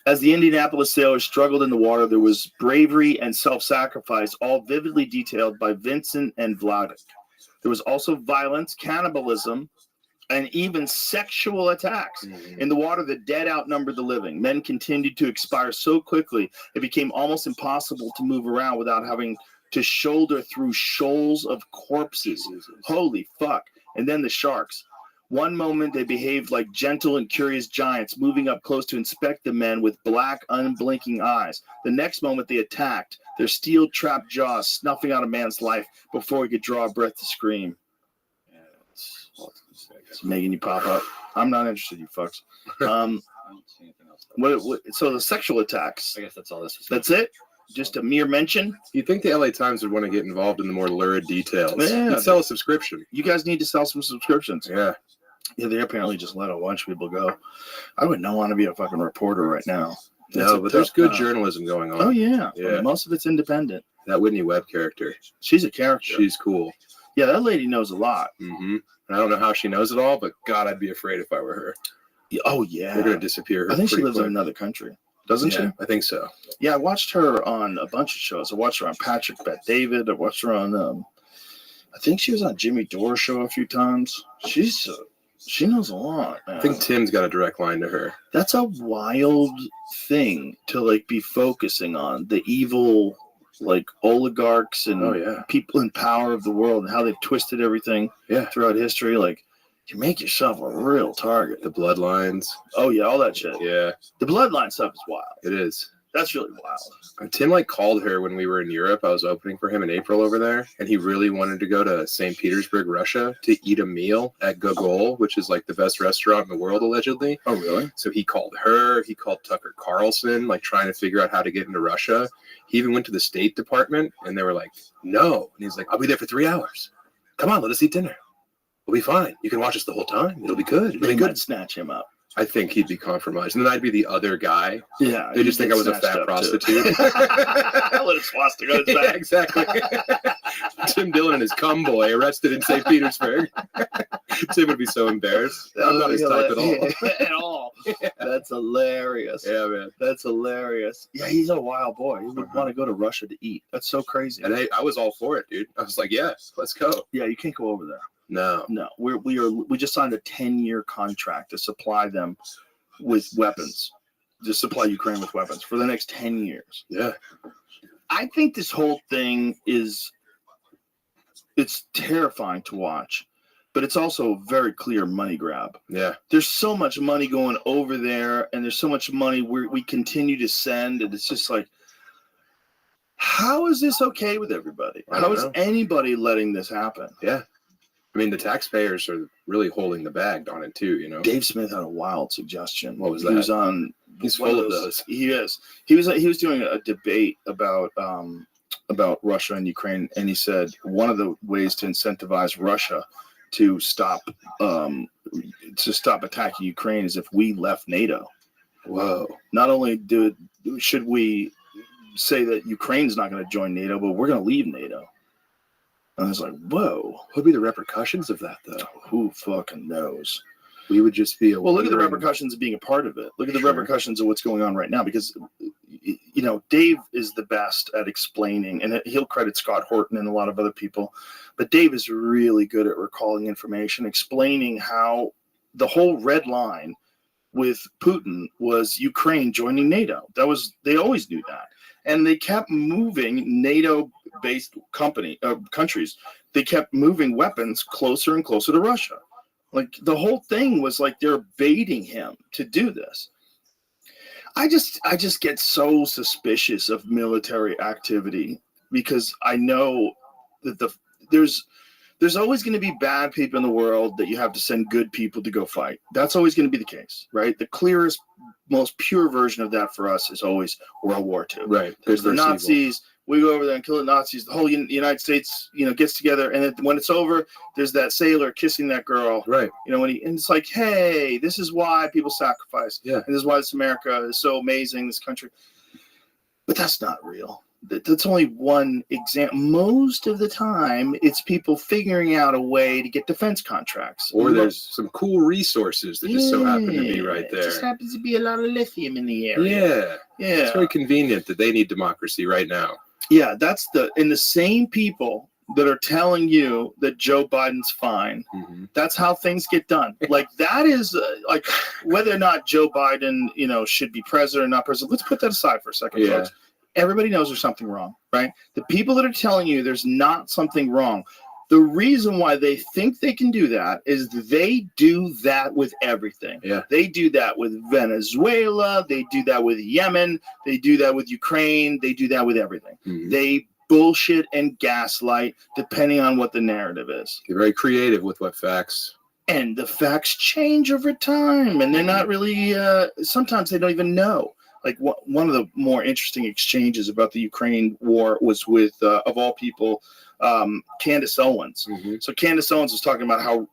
As the Indianapolis sailors struggled in the water, there was bravery and self-sacrifice, all vividly detailed by Vincent and Vladik. There was also violence, cannibalism, and even sexual attacks. In the water, the dead outnumbered the living. Men continued to expire so quickly, it became almost impossible to move around without having to shoulder through shoals of corpses. Holy fuck. And then the sharks. One moment they behaved like gentle and curious giants, moving up close to inspect the men with black, unblinking eyes. The next moment they attacked, their steel-trapped jaws snuffing out a man's life before he could draw a breath to scream. Yeah, it's making you pop up. I'm not interested, you fucks. I don't see anything else. So the sexual attacks. I guess that's all this is. That's it? Just a mere mention? You'd think the LA Times would want to get involved in the more lurid details. Yeah. You'd sell a subscription. You guys need to sell some subscriptions. Yeah. Yeah, they apparently just let a bunch of people go. I would not want to be a fucking reporter right now. No, but there's good journalism going on. Oh, yeah. Yeah. Most of it's independent. That Whitney Webb character. She's a character. She's cool. Yeah, that lady knows a lot. Mm-hmm. I don't know how she knows it all, but God, I'd be afraid if I were her. Oh, yeah. They're going to disappear her. I think she pretty lives in quick. another country. Doesn't she? I think so. Yeah, I watched her on a bunch of shows. I watched her on Patrick Bet David. I watched her on, I think she was on Jimmy Dore's show a few times. She knows a lot, man. I think Tim's got a direct line to her. That's a wild thing to like be focusing on, the evil like oligarchs and people in power of the world and how they've twisted everything throughout history. Like, you make yourself a real target. The bloodlines. Oh yeah, all that shit. Yeah. The bloodline stuff is wild. It is. That's really wild. Tim like called her when we were in Europe. I was opening for him in April over there, and he really wanted to go to St. Petersburg, Russia, to eat a meal at Gogol, which is like the best restaurant in the world, allegedly. Oh, really? So he called her. He called Tucker Carlson, like trying to figure out how to get into Russia. He even went to the State Department, and they were like, "No." And he's like, "I'll be there for 3 hours. Come on, let us eat dinner. We'll be fine. You can watch us the whole time. It'll be good. It'll They be good." might snatch him up. I think he'd be compromised. And then I'd be the other guy. Yeah. They just think I was a fat prostitute. Let a swastika on his Yeah, back. exactly. Tim Dillon and his cum boy arrested in St. Petersburg. Tim would be so embarrassed. I'm not his type at all. At all. That's hilarious. Yeah, man. That's hilarious. Yeah, he's a wild boy. He would want to go to Russia to eat. That's so crazy. And hey, I was all for it, dude. I was like, yes, let's go. Yeah, you can't go over there. No. We just signed a 10-year contract to supply them with weapons, to supply Ukraine with weapons for the next 10 years. Yeah. I think this whole thing it's terrifying to watch, but it's also a very clear money grab. Yeah. There's so much money going over there, and there's so much money we continue to send, and it's just like, how is this okay with everybody? How is anybody letting this happen? Yeah. I mean, the taxpayers are really holding the bag on it too, you know. Dave Smith had a wild suggestion. What was that? He was on. He's full of those. He is. He was doing a debate about Russia and Ukraine, and he said one of the ways to incentivize Russia to stop attacking Ukraine is if we left NATO. Whoa! Not only should we say that Ukraine's not going to join NATO, but we're going to leave NATO. And I was like, whoa. What would be the repercussions of that, though? Who fucking knows? We would just be look at the repercussions of being a part of it. Look at the repercussions of what's going on right now, because, you know, Dave is the best at explaining, and he'll credit Scott Horton and a lot of other people, but Dave is really good at recalling information, explaining how the whole red line with Putin was Ukraine joining NATO. They always knew that. And they kept moving NATO-based countries. They kept moving weapons closer and closer to Russia. Like, the whole thing was like they're baiting him to do this. I just get so suspicious of military activity, because I know that there's always going to be bad people in the world that you have to send good people to go fight. That's always going to be the case, right? The clearest, most pure version of that for us is always World War II. Right. There's the Nazis. We go over there and kill the Nazis. The whole United States, gets together, and when it's over, there's that sailor kissing that girl. Right. And it's like, hey, this is why people sacrifice. Yeah. And this is why this America is so amazing, this country. But that's not real. That's only one example. Most of the time, it's people figuring out a way to get defense contracts. Or there's some cool resources that just so happen to be right there. It just happens to be a lot of lithium in the area. Yeah. It's very convenient that they need democracy right now. Yeah, the same people that are telling you that Joe Biden's fine. Mm-hmm. That's how things get done. Like, that is like whether or not Joe Biden, should be president or not president. Let's put that aside for a second, folks. Everybody knows there's something wrong, right? The people that are telling you there's not something wrong, the reason why they think they can do that is they do that with everything. Yeah. They do that with Venezuela. They do that with Yemen. They do that with Ukraine. They do that with everything. Mm-hmm. They bullshit and gaslight depending on what the narrative is. They're very creative with what facts. And the facts change over time, and they're not really, sometimes they don't even know. Like, one of the more interesting exchanges about the Ukraine war was with, of all people, Candace Owens. Mm-hmm. So Candace Owens was talking about how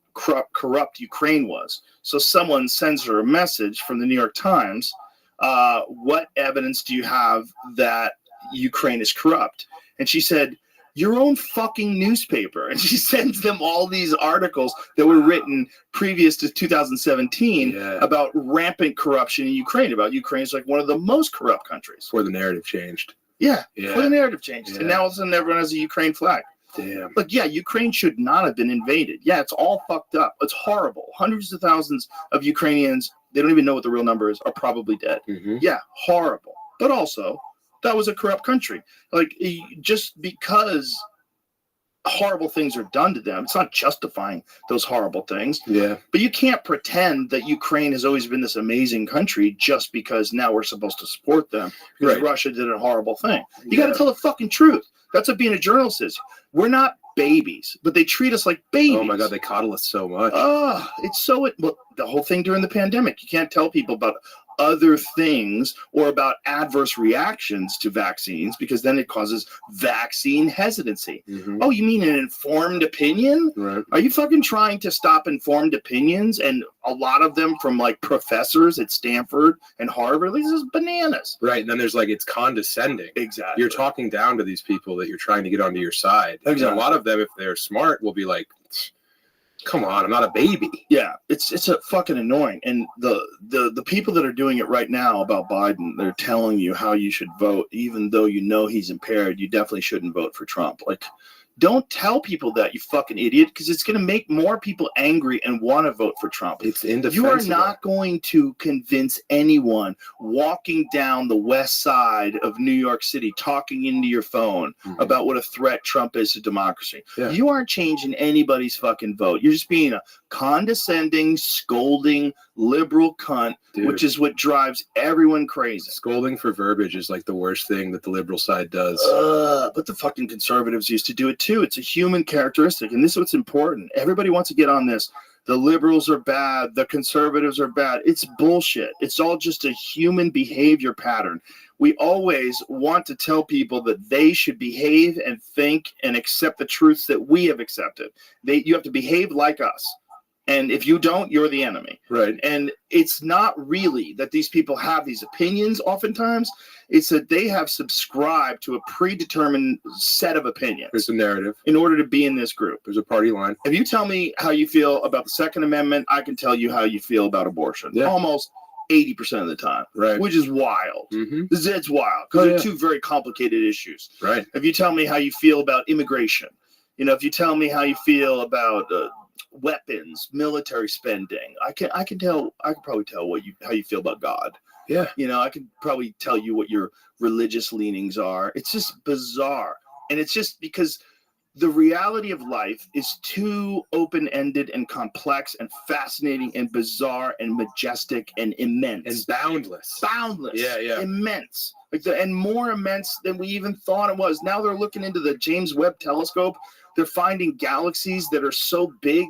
corrupt Ukraine was. So someone sends her a message from the New York Times. What evidence do you have that Ukraine is corrupt? And she said, your own fucking newspaper. And she sends them all these articles that were written previous to 2017 about rampant corruption in Ukraine, about Ukraine's like one of the most corrupt countries. Before the narrative changed. Yeah. Before the narrative changed. Yeah. And now all of a sudden everyone has a Ukraine flag. Damn. Look, Ukraine should not have been invaded. Yeah, it's all fucked up. It's horrible. Hundreds of thousands of Ukrainians, they don't even know what the real number is, are probably dead. Mm-hmm. Yeah, horrible. But also, that was a corrupt country. Like, just because horrible things are done to them, it's not justifying those horrible things. Yeah. But you can't pretend that Ukraine has always been this amazing country just because now we're supposed to support them because Russia did a horrible thing. You got to tell the fucking truth. That's what being a journalist is. We're not babies, but they treat us like babies. Oh my God, they coddle us so much. Oh, it's so, the whole thing during the pandemic, you can't tell people about other things or about adverse reactions to vaccines, because then it causes vaccine hesitancy. Oh, you mean an informed opinion? Right. Are you fucking trying to stop informed opinions? And a lot of them from like professors at Stanford and Harvard. This is bananas. Right. And then there's like, it's condescending. Exactly. You're talking down to these people that you're trying to get onto your side. Exactly. And a lot of them, if they're smart, will be like, come on, I'm not a baby. Yeah, it's a fucking annoying. And the people that are doing it right now about Biden, they're telling you how you should vote, even though you know he's impaired. You definitely shouldn't vote for Trump. Like, don't tell people that, you fucking idiot, because it's going to make more people angry and want to vote for Trump. It's You indefensible. are not going to convince anyone walking down the west side of New York City talking into your phone about what a threat Trump is to democracy. Yeah. You aren't changing anybody's fucking vote. You're just being a condescending, scolding, liberal cunt, Dude. which is what drives everyone crazy. Scolding for verbiage is like the worst thing that the liberal side does. But the fucking conservatives used to do it too. It's a human characteristic, and this is what's important. Everybody wants to get on this. The liberals are bad. The conservatives are bad. It's bullshit. It's all just a human behavior pattern. We always want to tell people that they should behave and think and accept the truths that we have accepted. You have to behave like us. And if you don't, you're the enemy. Right. And it's not really that these people have these opinions oftentimes. It's that they have subscribed to a predetermined set of opinions. There's a narrative. In order to be in this group. There's a party line. If you tell me how you feel about the Second Amendment, I can tell you how you feel about abortion. Yeah. Almost 80% of the time. Right. Which is wild. It's wild. Because they're two very complicated issues. Right. If you tell me how you feel about immigration, if you tell me how you feel about weapons, military spending, I can probably tell how you feel about God. Yeah. I can probably tell you what your religious leanings are. It's just bizarre. And it's just because the reality of life is too open-ended and complex and fascinating and bizarre and majestic and immense. And boundless. Boundless. Yeah. Immense. And more immense than we even thought it was. Now they're looking into the James Webb Telescope. They're finding galaxies that are so big,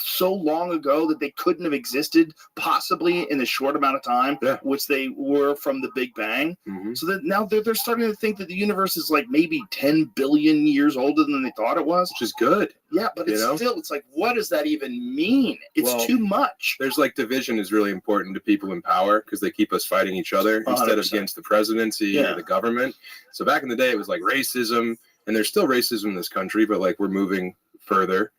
so long ago, that they couldn't have existed possibly in a short amount of time, which they were from the Big Bang. So that now they're starting to think that the universe is like maybe 10 billion years older than they thought it was. Which is good. Yeah, but it's like, what does that even mean? It's too much. There's like division is really important to people in power because they keep us fighting each other 100%. Instead of against the presidency or the government. So back in the day, it was like racism, and there's still racism in this country, but like we're moving further,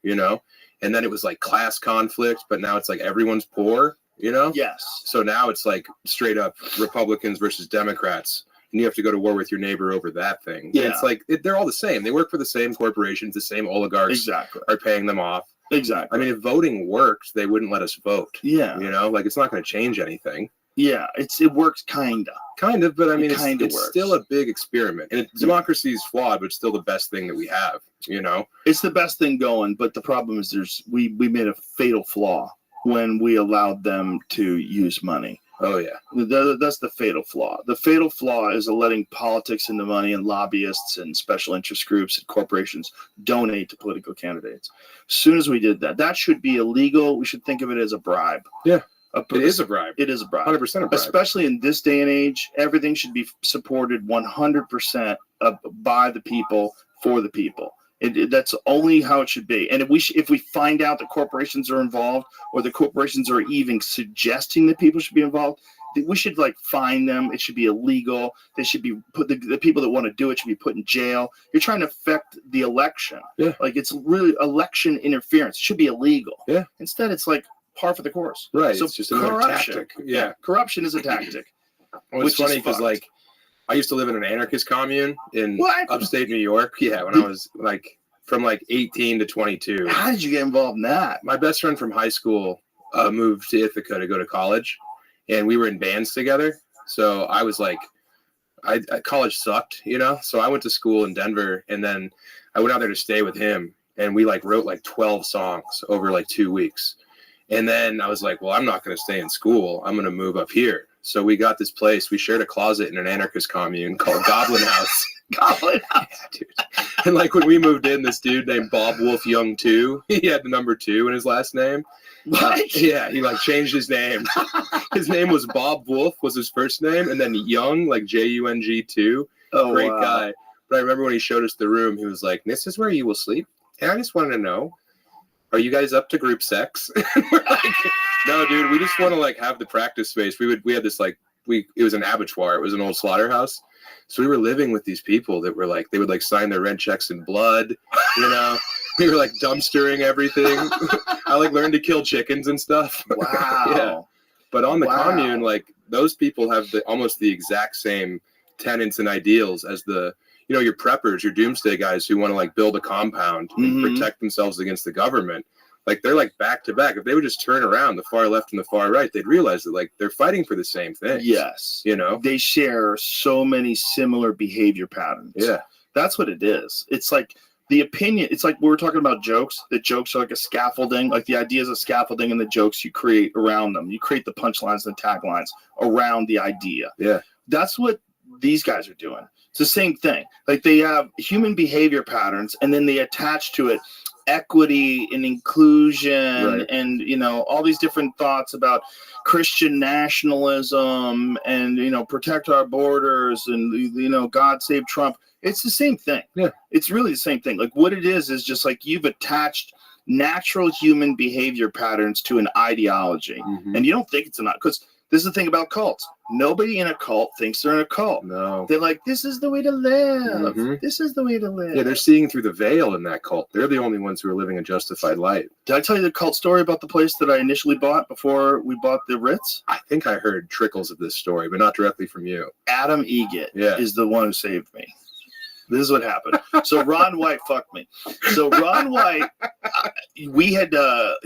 And then it was like class conflict, but now it's like everyone's poor, Yes. So now it's like straight up Republicans versus Democrats, and you have to go to war with your neighbor over that thing. Yeah. And it's like they're all the same. They work for the same corporations, the same oligarchs Exactly. are paying them off. Exactly. I mean, if voting worked, they wouldn't let us vote. Yeah. Like it's not going to change anything. Yeah, it works kinda. Kind of, but I mean, kinda it's works. still a big experiment. And democracy is flawed, but it's still the best thing that we have, It's the best thing going, but the problem is we made a fatal flaw when we allowed them to use money. Oh, yeah. That's the fatal flaw. The fatal flaw is letting politics and the money and lobbyists and special interest groups and corporations donate to political candidates. As soon as we did that, that should be illegal. We should think of it as a bribe. Yeah. It is a bribe. It is a bribe. 100% a bribe. Especially in this day and age, everything should be supported 100% by the people, for the people. That's only how it should be. And if we find out that corporations are involved, or the corporations are even suggesting that people should be involved, we should fine them. It should be illegal. They should be the people that want to do it should be put in jail. You're trying to affect the election. Yeah. It's really election interference. It should be illegal. Yeah. Instead, it's par for the course. Right. So it's just another tactic. Yeah. Corruption is a tactic. Well, it's funny because I used to live in an anarchist commune in upstate New York. Yeah, when I was from 18 to 22. How did you get involved in that? My best friend from high school moved to Ithaca to go to college, and we were in bands together. So I was college sucked, So I went to school in Denver, and then I went out there to stay with him, and we wrote 12 songs over 2 weeks. And then I was like, well, I'm not going to stay in school. I'm going to move up here. So we got this place. We shared a closet in an anarchist commune called Goblin House. Goblin House. Dude. And when we moved in, this dude named Bob Wolf Young 2, he had the number 2 in his last name. What? Yeah, he like changed his name. His name was Bob Wolf was his first name, and then Young, like Jung 2. Oh, Great wow. guy. But I remember when he showed us the room, he was like, "This is where you will sleep." And I just wanted to know, are you guys up to group sex? And we're like, no, dude, we just want to like have the practice space. We had this like it was an abattoir. It was an old slaughterhouse. So we were living with these people that were like, they would like sign their rent checks in blood, you know. We were like dumpstering everything. I like learned to kill chickens and stuff. Wow. Yeah. But on the Wow. commune, like those people have almost the exact same tenets and ideals as the, you know, your preppers, your doomsday guys who want to like build a compound and protect themselves against the government. Like they're like back to back. If they would just turn around the far left and the far right, they'd realize that like they're fighting for the same thing. Yes. You know, they share so many similar behavior patterns. Yeah. That's what it is. It's like the opinion. It's like we were talking about jokes. The jokes are like a scaffolding. Like the ideas of scaffolding and the jokes you create around them. You create the punchlines and the taglines around the idea. Yeah. That's what these guys are doing. It's the same thing. Like they have human behavior patterns and then they attach to it equity and inclusion, right. and, you know, all these different thoughts about Christian nationalism and, you know, protect our borders and, you know, God save Trump. It's the same thing. Yeah. It's really the same thing. Like what it is just like you've attached natural human behavior patterns to an ideology. And you don't think it's not, because this is the thing about cults. Nobody in a cult thinks they're in a cult. No. They're like, this is the way to live. This is the way to live. Yeah, they're seeing through the veil in that cult. They're the only ones who are living a justified life. Did I tell you the cult story about the place that I initially bought before we bought the Ritz? I think I heard trickles of this story, but not directly from you. Adam Egget is the one who saved me. This is what happened. So Ron White fucked me. So Ron White, we had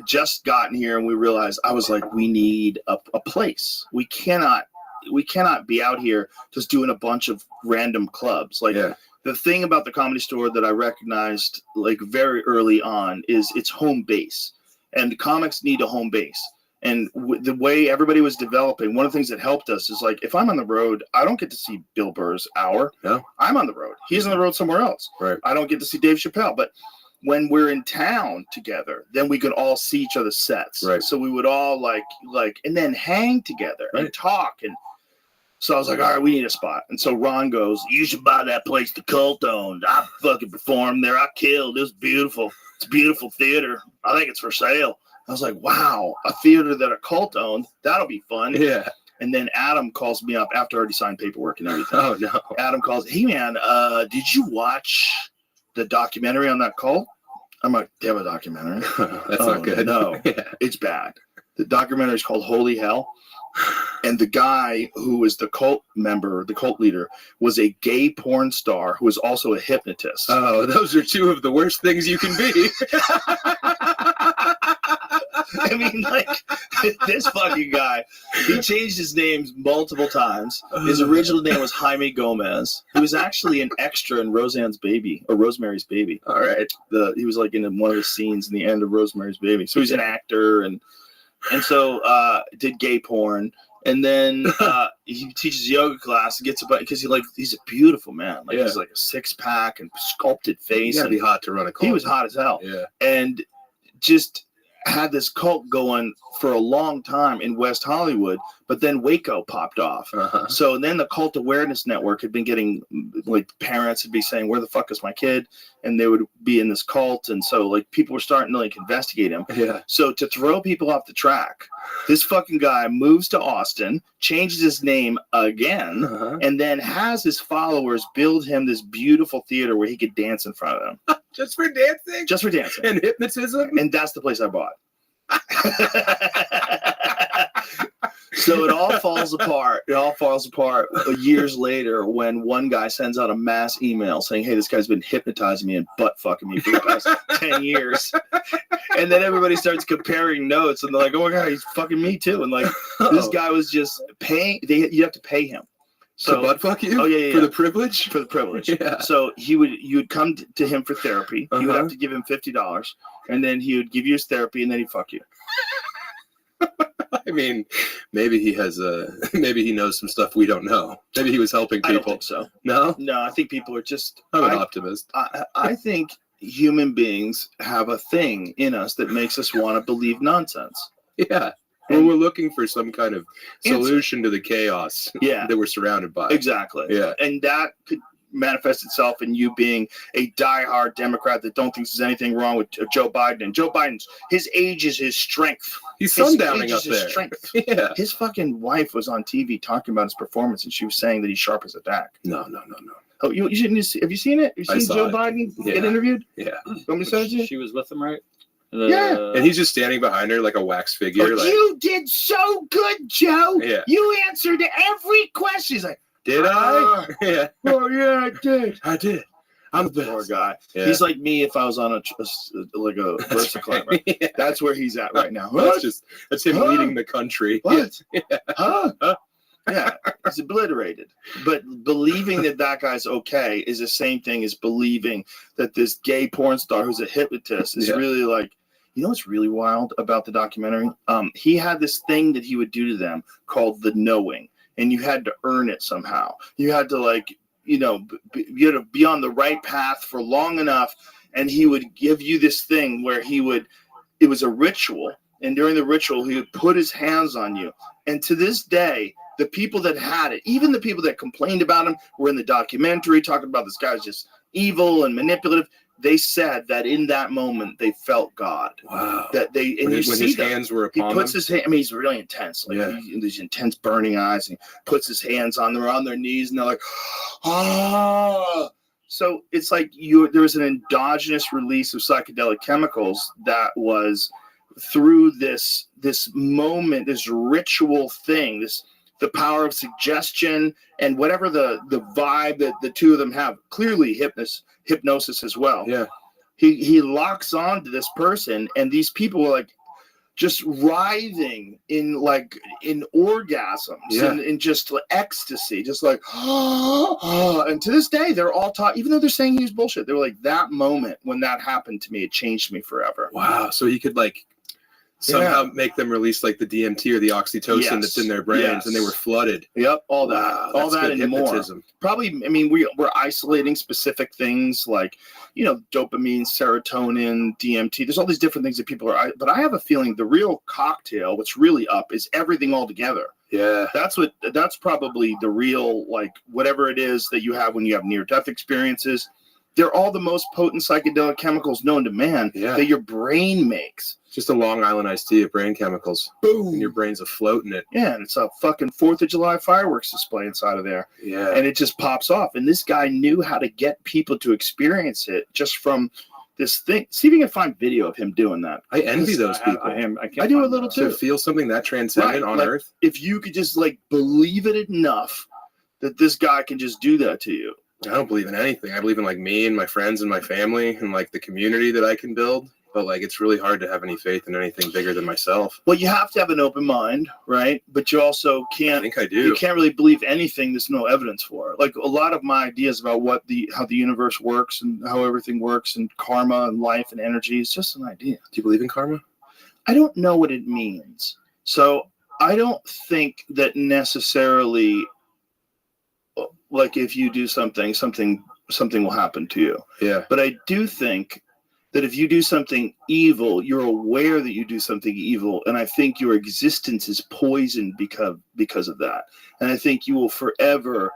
just gotten here and we realized, I was like, we need a place. We cannot be out here just doing a bunch of random clubs. Like the thing about the Comedy Store that I recognized like very early on is its home base, and comics need a home base. And the way everybody was developing, one of the things that helped us is like, if I'm on the road, I don't get to see Bill Burr's hour. No. I'm on the road. He's on the road somewhere else. Right. I don't get to see Dave Chappelle. But when we're in town together, then we could all see each other's sets. Right. So we would all like, and then hang together and talk. And so I was like, all right, we need a spot. And so Ron goes, you should buy that place the cult owned. I fucking performed there. I killed. It was beautiful. It's a beautiful theater. I think it's for sale. I was like, wow, a theater that a cult owned, that'll be fun. Yeah. And then Adam calls me up after I already signed paperwork and everything. Oh, no. Adam calls, hey, man, did you watch the documentary on that cult? I'm like, they have a documentary? That's not good. No, it's bad. The documentary is called Holy Hell. And the guy who was the cult member, the cult leader, was a gay porn star who was also a hypnotist. Oh, those are two of the worst things you can be. I mean, like, this fucking guy, he changed his names multiple times. His original name was Jaime Gomez. He was actually an extra in Rosemary's Baby. All right. He was like in one of the scenes in the end of Rosemary's Baby. So he's an actor and so did gay porn. And then he teaches yoga class and gets because he's a beautiful man. Like he's like a 6-pack and sculpted face. You gotta and be hot to run a cult. He was hot as hell. Yeah. And just had this cult going for a long time in West Hollywood, but then Waco popped off. So then the Cult Awareness Network had been getting, like, parents would be saying, where the fuck is my kid? And they would be in this cult. And so, like, people were starting to, like, investigate him. Yeah. So to throw people off the track, this fucking guy moves to Austin, changes his name again, and then has his followers build him this beautiful theater where he could dance in front of them. Just for dancing? Just for dancing. And hypnotism? And that's the place I bought. So it all falls apart. It all falls apart years later when one guy sends out a mass email saying, hey, this guy's been hypnotizing me and butt fucking me for the past 10 years. And then everybody starts comparing notes and they're like, oh my God, he's fucking me too. And like, this guy was just paying, you have to pay him. So butt fuck you? Oh yeah. For the privilege? For the privilege. Yeah. So you would come to him for therapy. You would have to give him $50, and then he would give you his therapy, and then he'd fuck you. I mean, maybe he knows some stuff we don't know. Maybe he was helping people. I don't think so. No? No, I think people are just. I'm an optimist. I think human beings have a thing in us that makes us want to believe nonsense. Yeah. Well, we're looking for some kind of solution to the chaos that we're surrounded by. Exactly. Yeah. And that could manifest itself in you being a diehard Democrat that don't think there's anything wrong with Joe Biden. And Joe Biden's, his age is his strength. He's His sundowning age up is his there. strength. Yeah. His fucking wife was on TV talking about his performance, and she was saying that he's sharp as a tack. No. Oh, you shouldn't have you seen it? Have you seen Joe Biden get interviewed? Yeah. Want me to send it to you? She was with him, right? Yeah. And he's just standing behind her like a wax figure. Like, you did so good, Joe. Yeah. You answered every question. He's like, did I? Yeah. Oh, yeah, I did. I did. I'm the poor guy. Yeah. He's like me if I was on a Versa climber. Yeah. That's where he's at right now. That's him leading the country. What? Yeah. Huh? Yeah, he's obliterated. But believing that guy's okay is the same thing as believing that this gay porn star who's a hypnotist is really like, you know what's really wild about the documentary? He had this thing that he would do to them called the knowing, and you had to earn it somehow. You had to you had to be on the right path for long enough, and he would give you this thing where it was a ritual, and during the ritual, he would put his hands on you. And to this day, the people that had it, even the people that complained about him, were in the documentary talking about this guy's just evil and manipulative. They said that in that moment they felt God. Wow. That they and when you when see his them. hands were He upon puts them. his hand. I mean, he's really intense. These intense burning eyes. And he puts his hands on them, on their knees, and they're like, ah. So it's like there was an endogenous release of psychedelic chemicals that was through this moment, this ritual thing, the power of suggestion and whatever the vibe that the two of them have. Clearly hypnosis as well. Yeah. He locks on to this person, and these people are like just writhing in orgasms and just ecstasy, just like and to this day they're all taught, even though they're saying he was bullshit, they were like, that moment when that happened to me, it changed me forever. Wow. So he could somehow make them release like the DMT or the oxytocin that's in their brains, and they were flooded. Yep, all that, Wow, all that's that, good and hypnotism. more. Probably, I mean, we're isolating specific things like, dopamine, serotonin, DMT. There's all these different things that people are. But I have a feeling the real cocktail, what's really up, is everything all together. Yeah, that's probably the real, whatever it is that you have when you have near-death experiences. They're all the most potent psychedelic chemicals known to man that your brain makes. Just a Long Island iced tea of brain chemicals. Boom. And your brain's afloat in it. Yeah, and it's a fucking 4th of July fireworks display inside of there. Yeah. And it just pops off. And this guy knew how to get people to experience it just from this thing. See if you can find video of him doing that. I envy those people. I do a little too. To feel something that transcendent on Earth. If you could just believe it enough that this guy can just do that to you. I don't believe in anything. I believe in me and my friends and my family and the community that I can build. But it's really hard to have any faith in anything bigger than myself. Well, you have to have an open mind, right? But you also can't. I think I do. You can't really believe anything there's no evidence for. A lot of my ideas about how the universe works and how everything works and karma and life and energy is just an idea. Do you believe in karma? I don't know what it means. So I don't think that necessarily, if you do something will happen to you. Yeah. But I do think that if you do something evil, you're aware that you do something evil, and I think your existence is poisoned because of that. And I think you will forever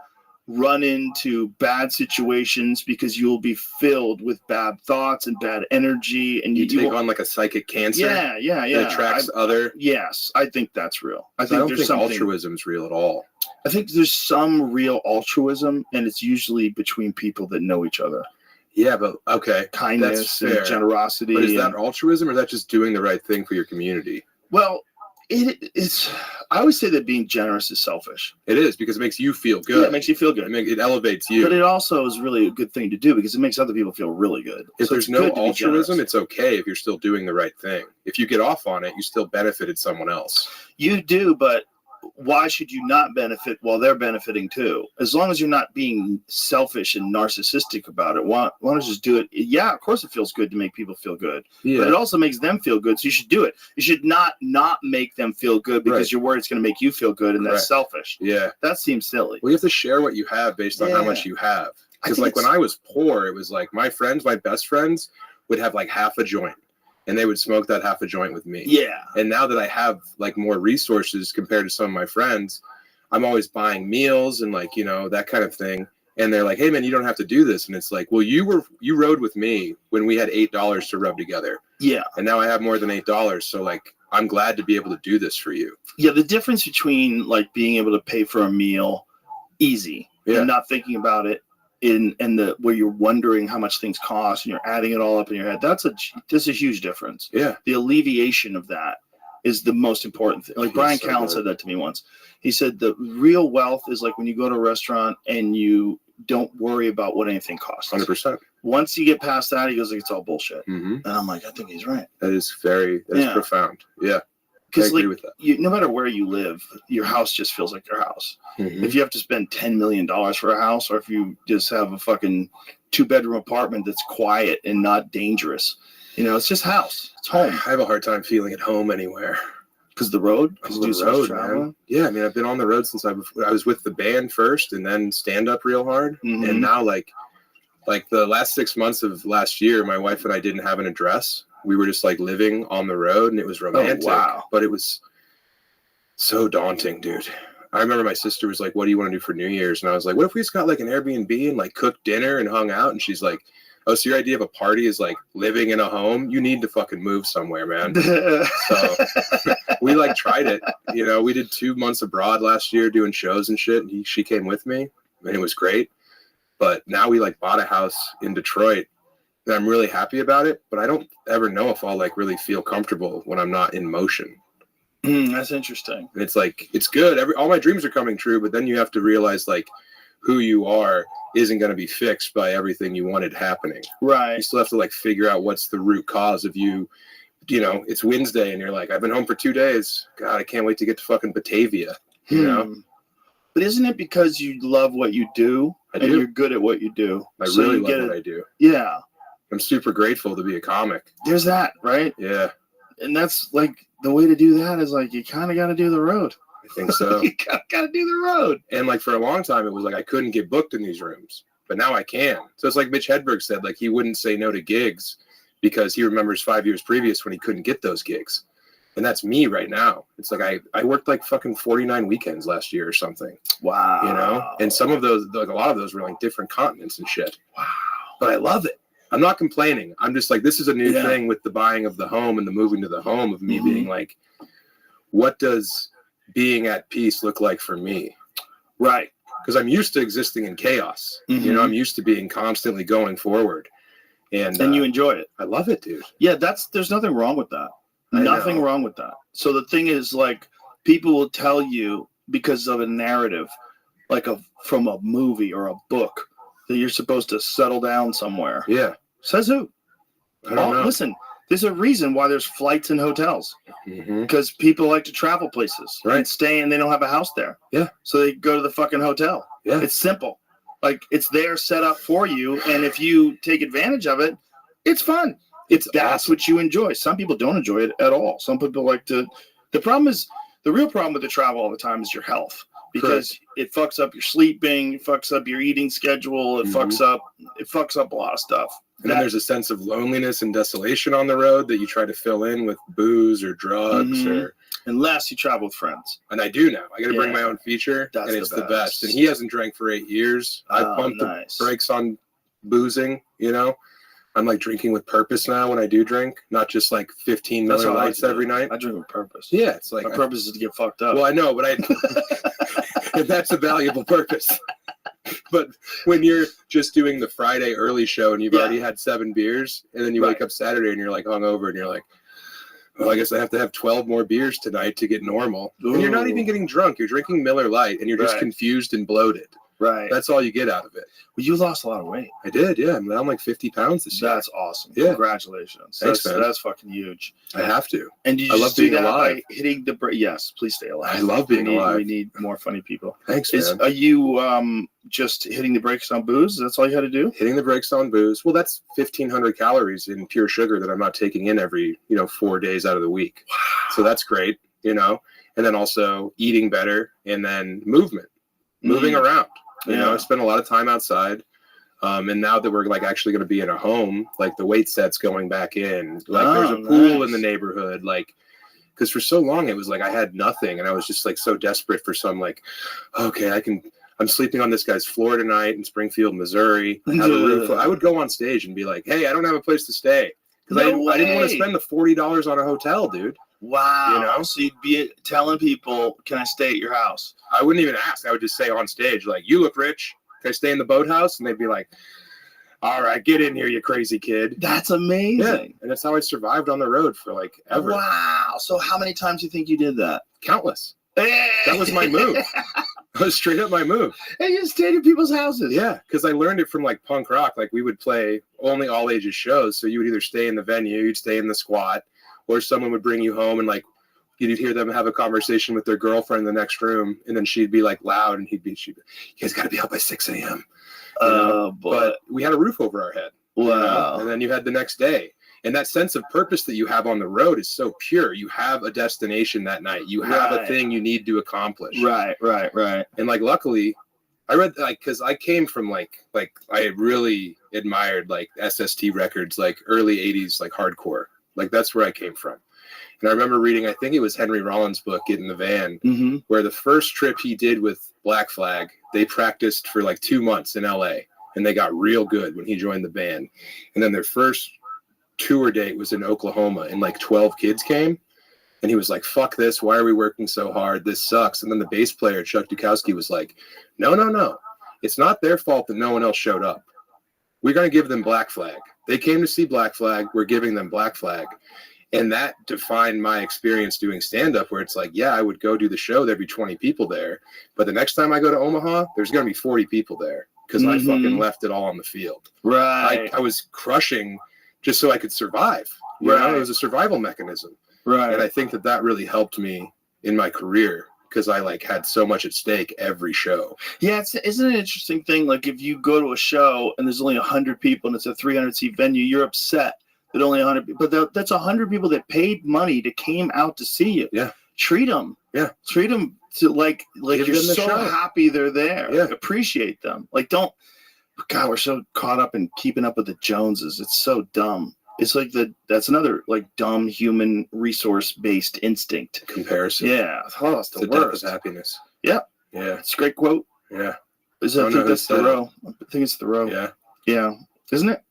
run into bad situations because you will be filled with bad thoughts and bad energy, and you take on a psychic cancer. Yeah. That attracts other. Yes, I think that's real. I don't think altruism's real at all. I think there's some real altruism, and it's usually between people that know each other. Yeah, but okay. Kindness and generosity. But is that altruism, or is that just doing the right thing for your community? Well, it's. I always say that being generous is selfish. It is, because it makes you feel good. Yeah, it makes you feel good. It elevates you. But it also is really a good thing to do because it makes other people feel really good. If there's no altruism, it's okay if you're still doing the right thing. If you get off on it, you still benefited someone else. You do, but why should you not benefit while they're benefiting too? As long as you're not being selfish and narcissistic about it, why don't you just do it? Yeah, of course it feels good to make people feel good, but it also makes them feel good, so you should do it. You should not make them feel good because you're worried it's going to make you feel good, and that's selfish. Yeah. That seems silly. Well, you have to share what you have based on how much you have. Because like when I was poor, it was like my best friends would have like half a joint and they would smoke that half a joint with me. Yeah. And now that I have like more resources compared to some of my friends, I'm always buying meals and like, you know, that kind of thing. And they're like, hey man, you don't have to do this. And it's like, well, you rode with me when we had $8 to rub together. Yeah. And now I have more than $8. So like, I'm glad to be able to do this for you. Yeah. The difference between like being able to pay for a meal easy and not thinking about it where you're wondering how much things cost and you're adding it all up in your head. That's a huge difference. Yeah. The alleviation of that is the most important thing. Like Brian Callen said that to me once. He said the real wealth is like when you go to a restaurant and you don't worry about what anything costs. 100%. Once you get past that, he goes like, it's all bullshit. Mm-hmm. And I'm like, I think he's right. That is profound. Yeah. Because like, no matter where you live, your house just feels like your house. Mm-hmm. If you have to spend $10 million for a house, or if you just have a fucking 2-bedroom apartment that's quiet and not dangerous, you know, it's just house. It's home. I have a hard time feeling at home anywhere. Because the road? Because the road, man. Yeah, I mean, I've been on the road since I was with the band first and then stand up real hard. Mm-hmm. And now like the last 6 months of last year, my wife and I didn't have an address. We were just like living on the road and it was romantic. Oh, wow. But it was so daunting, dude. I remember my sister was like, what do you want to do for New Year's? And I was like, what if we just got like an Airbnb and like cooked dinner and hung out? And she's like, oh, so your idea of a party is like living in a home? You need to fucking move somewhere, man. So we like tried it. You know, we did 2 months abroad last year doing shows and shit. And she came with me and it was great. But now we like bought a house in Detroit and I'm really happy about it. But I don't ever know if I'll like really feel comfortable when I'm not in motion. That's interesting. And it's like, it's good. All my dreams are coming true. But then you have to realize like who you are isn't going to be fixed by everything you wanted happening. Right. You still have to like figure out what's the root cause of you know, it's Wednesday and you're like, I've been home for 2 days. God, I can't wait to get to fucking Batavia, you know? But isn't it because you love what you do and you're good at what you do? I really love what I do. Yeah. I'm super grateful to be a comic. There's that, right? Yeah. And that's like the way to do that is like, you kind of got to do the road. I think so. You got to do the road. And like for a long time, it was like I couldn't get booked in these rooms, but now I can. So it's like Mitch Hedberg said, like he wouldn't say no to gigs because he remembers 5 years previous when he couldn't get those gigs. And that's me right now. It's like I worked like fucking 49 weekends last year or something. Wow. You know? And some of those, like a lot of those were like different continents and shit. Wow. But I love it. I'm not complaining. I'm just like, this is a new thing with the buying of the home and the moving to the home of me being like, what does being at peace look like for me? Right. Because I'm used to existing in chaos. You know, I'm used to being constantly going forward. And you enjoy it. I love it, dude. Yeah, there's nothing wrong with that. Nothing wrong with that. So the thing is, like, people will tell you because of a narrative, like from a movie or a book, that you're supposed to settle down somewhere. Yeah. Says who? I don't know. Listen, there's a reason why there's flights and hotels. Because people like to travel places and stay and they don't have a house there. Yeah. So they go to the fucking hotel. Yeah. It's simple. Like, it's there set up for you. And if you take advantage of it, it's fun. That's awesome. What you enjoy. Some people don't enjoy it at all. Some people like to. The real problem with the travel all the time is your health. Because it fucks up your sleeping, it fucks up your eating schedule, it fucks up a lot of stuff. And then there's a sense of loneliness and desolation on the road that you try to fill in with booze or drugs or unless you travel with friends. And I do now. I got to bring my own feature, and it's the best. And he hasn't drank for 8 years. I pumped the brakes on boozing, you know. I'm like drinking with purpose now when I do drink, not just like 15 Miller Lights every night. I drink with purpose. Yeah, it's like my purpose is to get fucked up. Well, I know, but and that's a valuable purpose. But when you're just doing the Friday early show and you've already had 7 beers, and then you wake up Saturday and you're like hungover and you're like, well, I guess I have to have 12 more beers tonight to get normal. Ooh. And you're not even getting drunk. You're drinking Miller Lite and you're just confused and bloated. Right. That's all you get out of it. Well, you lost a lot of weight. I did, yeah. I'm down like 50 pounds this year. That's awesome. Yeah. Congratulations. Thanks, man. That's fucking huge. I have to. And did you just do that by hitting the brake? Yes, please stay alive. I love being alive. We need more funny people. Thanks, man. Are you just hitting the brakes on booze? That's all you had to do? Hitting the brakes on booze. Well, that's 1,500 calories in pure sugar that I'm not taking in every, 4 days out of the week. Wow. So that's great, And then also eating better and then moving around. I spend a lot of time outside. And now that we're like actually going to be in a home, like the weight set's going back in, like there's a pool in the neighborhood, like, because for so long it was like I had nothing, and I was just like so desperate for some like, okay, I'm sleeping on this guy's floor tonight in Springfield, Missouri. I have a roof. I would go on stage and be like, hey, I don't have a place to stay, because I didn't want to spend the $40 on a hotel, dude. Wow. You know? So you'd be telling people, can I stay at your house? I wouldn't even ask. I would just say on stage, like, you look rich. Can I stay in the boathouse? And they'd be like, all right, get in here, you crazy kid. That's amazing. Yeah. And that's how I survived on the road for like ever. Wow. So how many times do you think you did that? Countless. That was my move. That was straight up my move. And you stayed in people's houses. Yeah, because I learned it from like punk rock. Like we would play only all ages shows. So you would either stay in the venue, you'd stay in the squat, or someone would bring you home and like you'd hear them have a conversation with their girlfriend in the next room, and then she'd be like loud, and she'd be, you guys got to be out by 6 a.m. But we had a roof over our head. Wow. You know? And then you had the next day. And that sense of purpose that you have on the road is so pure. You have a destination that night. You have a thing you need to accomplish. Right. And like, luckily, I read like, because I came from like I really admired like SST records, like early 80s, like hardcore. Like that's where I came from. And I remember reading, I think it was Henry Rollins' book, Get in the Van, where the first trip he did with Black Flag, they practiced for like 2 months in LA, and they got real good when he joined the band. And then their first tour date was in Oklahoma, and like 12 kids came, and he was like, fuck this, why are we working so hard, this sucks. And then the bass player Chuck Dukowski was like, no, it's not their fault that no one else showed up. We're going to give them Black Flag. They came to see Black Flag, we're giving them Black Flag. And that defined my experience doing stand-up, where it's like, yeah, I would go do the show, there'd be 20 people there, but the next time I go to Omaha, there's going to be 40 people there, because I fucking left it all on the field. Right. I was crushing just so I could survive. You know? It was a survival mechanism. Right. And I think that really helped me in my career, because I like had so much at stake every show. Yeah, isn't it an interesting thing? Like if you go to a show and there's only 100 people and it's a 300-seat venue, you're upset that only 100 people, but that's 100 people that paid money to came out to see you. Yeah. Treat them. Yeah. Treat them to like Give you're them the so shot. happy they're there. Yeah. Appreciate them. Like God, we're so caught up in keeping up with the Joneses. It's so dumb. It's like that's another like dumb human resource-based instinct. Comparison. Yeah. Oh, it's the worst. Death of happiness. Yeah. Yeah. It's a great quote. Yeah. I think that's Thoreau. I think it's Thoreau. Yeah. Yeah. Isn't it?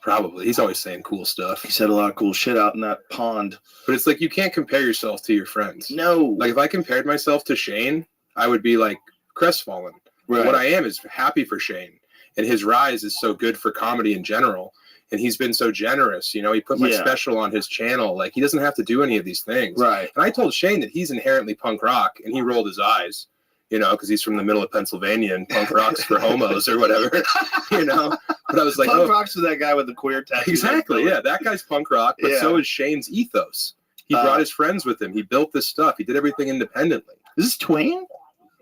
Probably. He's always saying cool stuff. He said a lot of cool shit out in that pond. But it's like you can't compare yourself to your friends. No. Like if I compared myself to Shane, I would be like crestfallen. Right. What I am is happy for Shane. And his rise is so good for comedy in general. And he's been so generous. You know, he put my special on his channel. Like he doesn't have to do any of these things. Right. And I told Shane that he's inherently punk rock, and he rolled his eyes. You know, because he's from the middle of Pennsylvania and punk rock's for homos or whatever, you know. But I was like, punk rock's that guy with the queer tattoo. Exactly, yeah. That guy's punk rock, but so is Shane's ethos. He brought his friends with him. He built this stuff. He did everything independently. Is this Twain?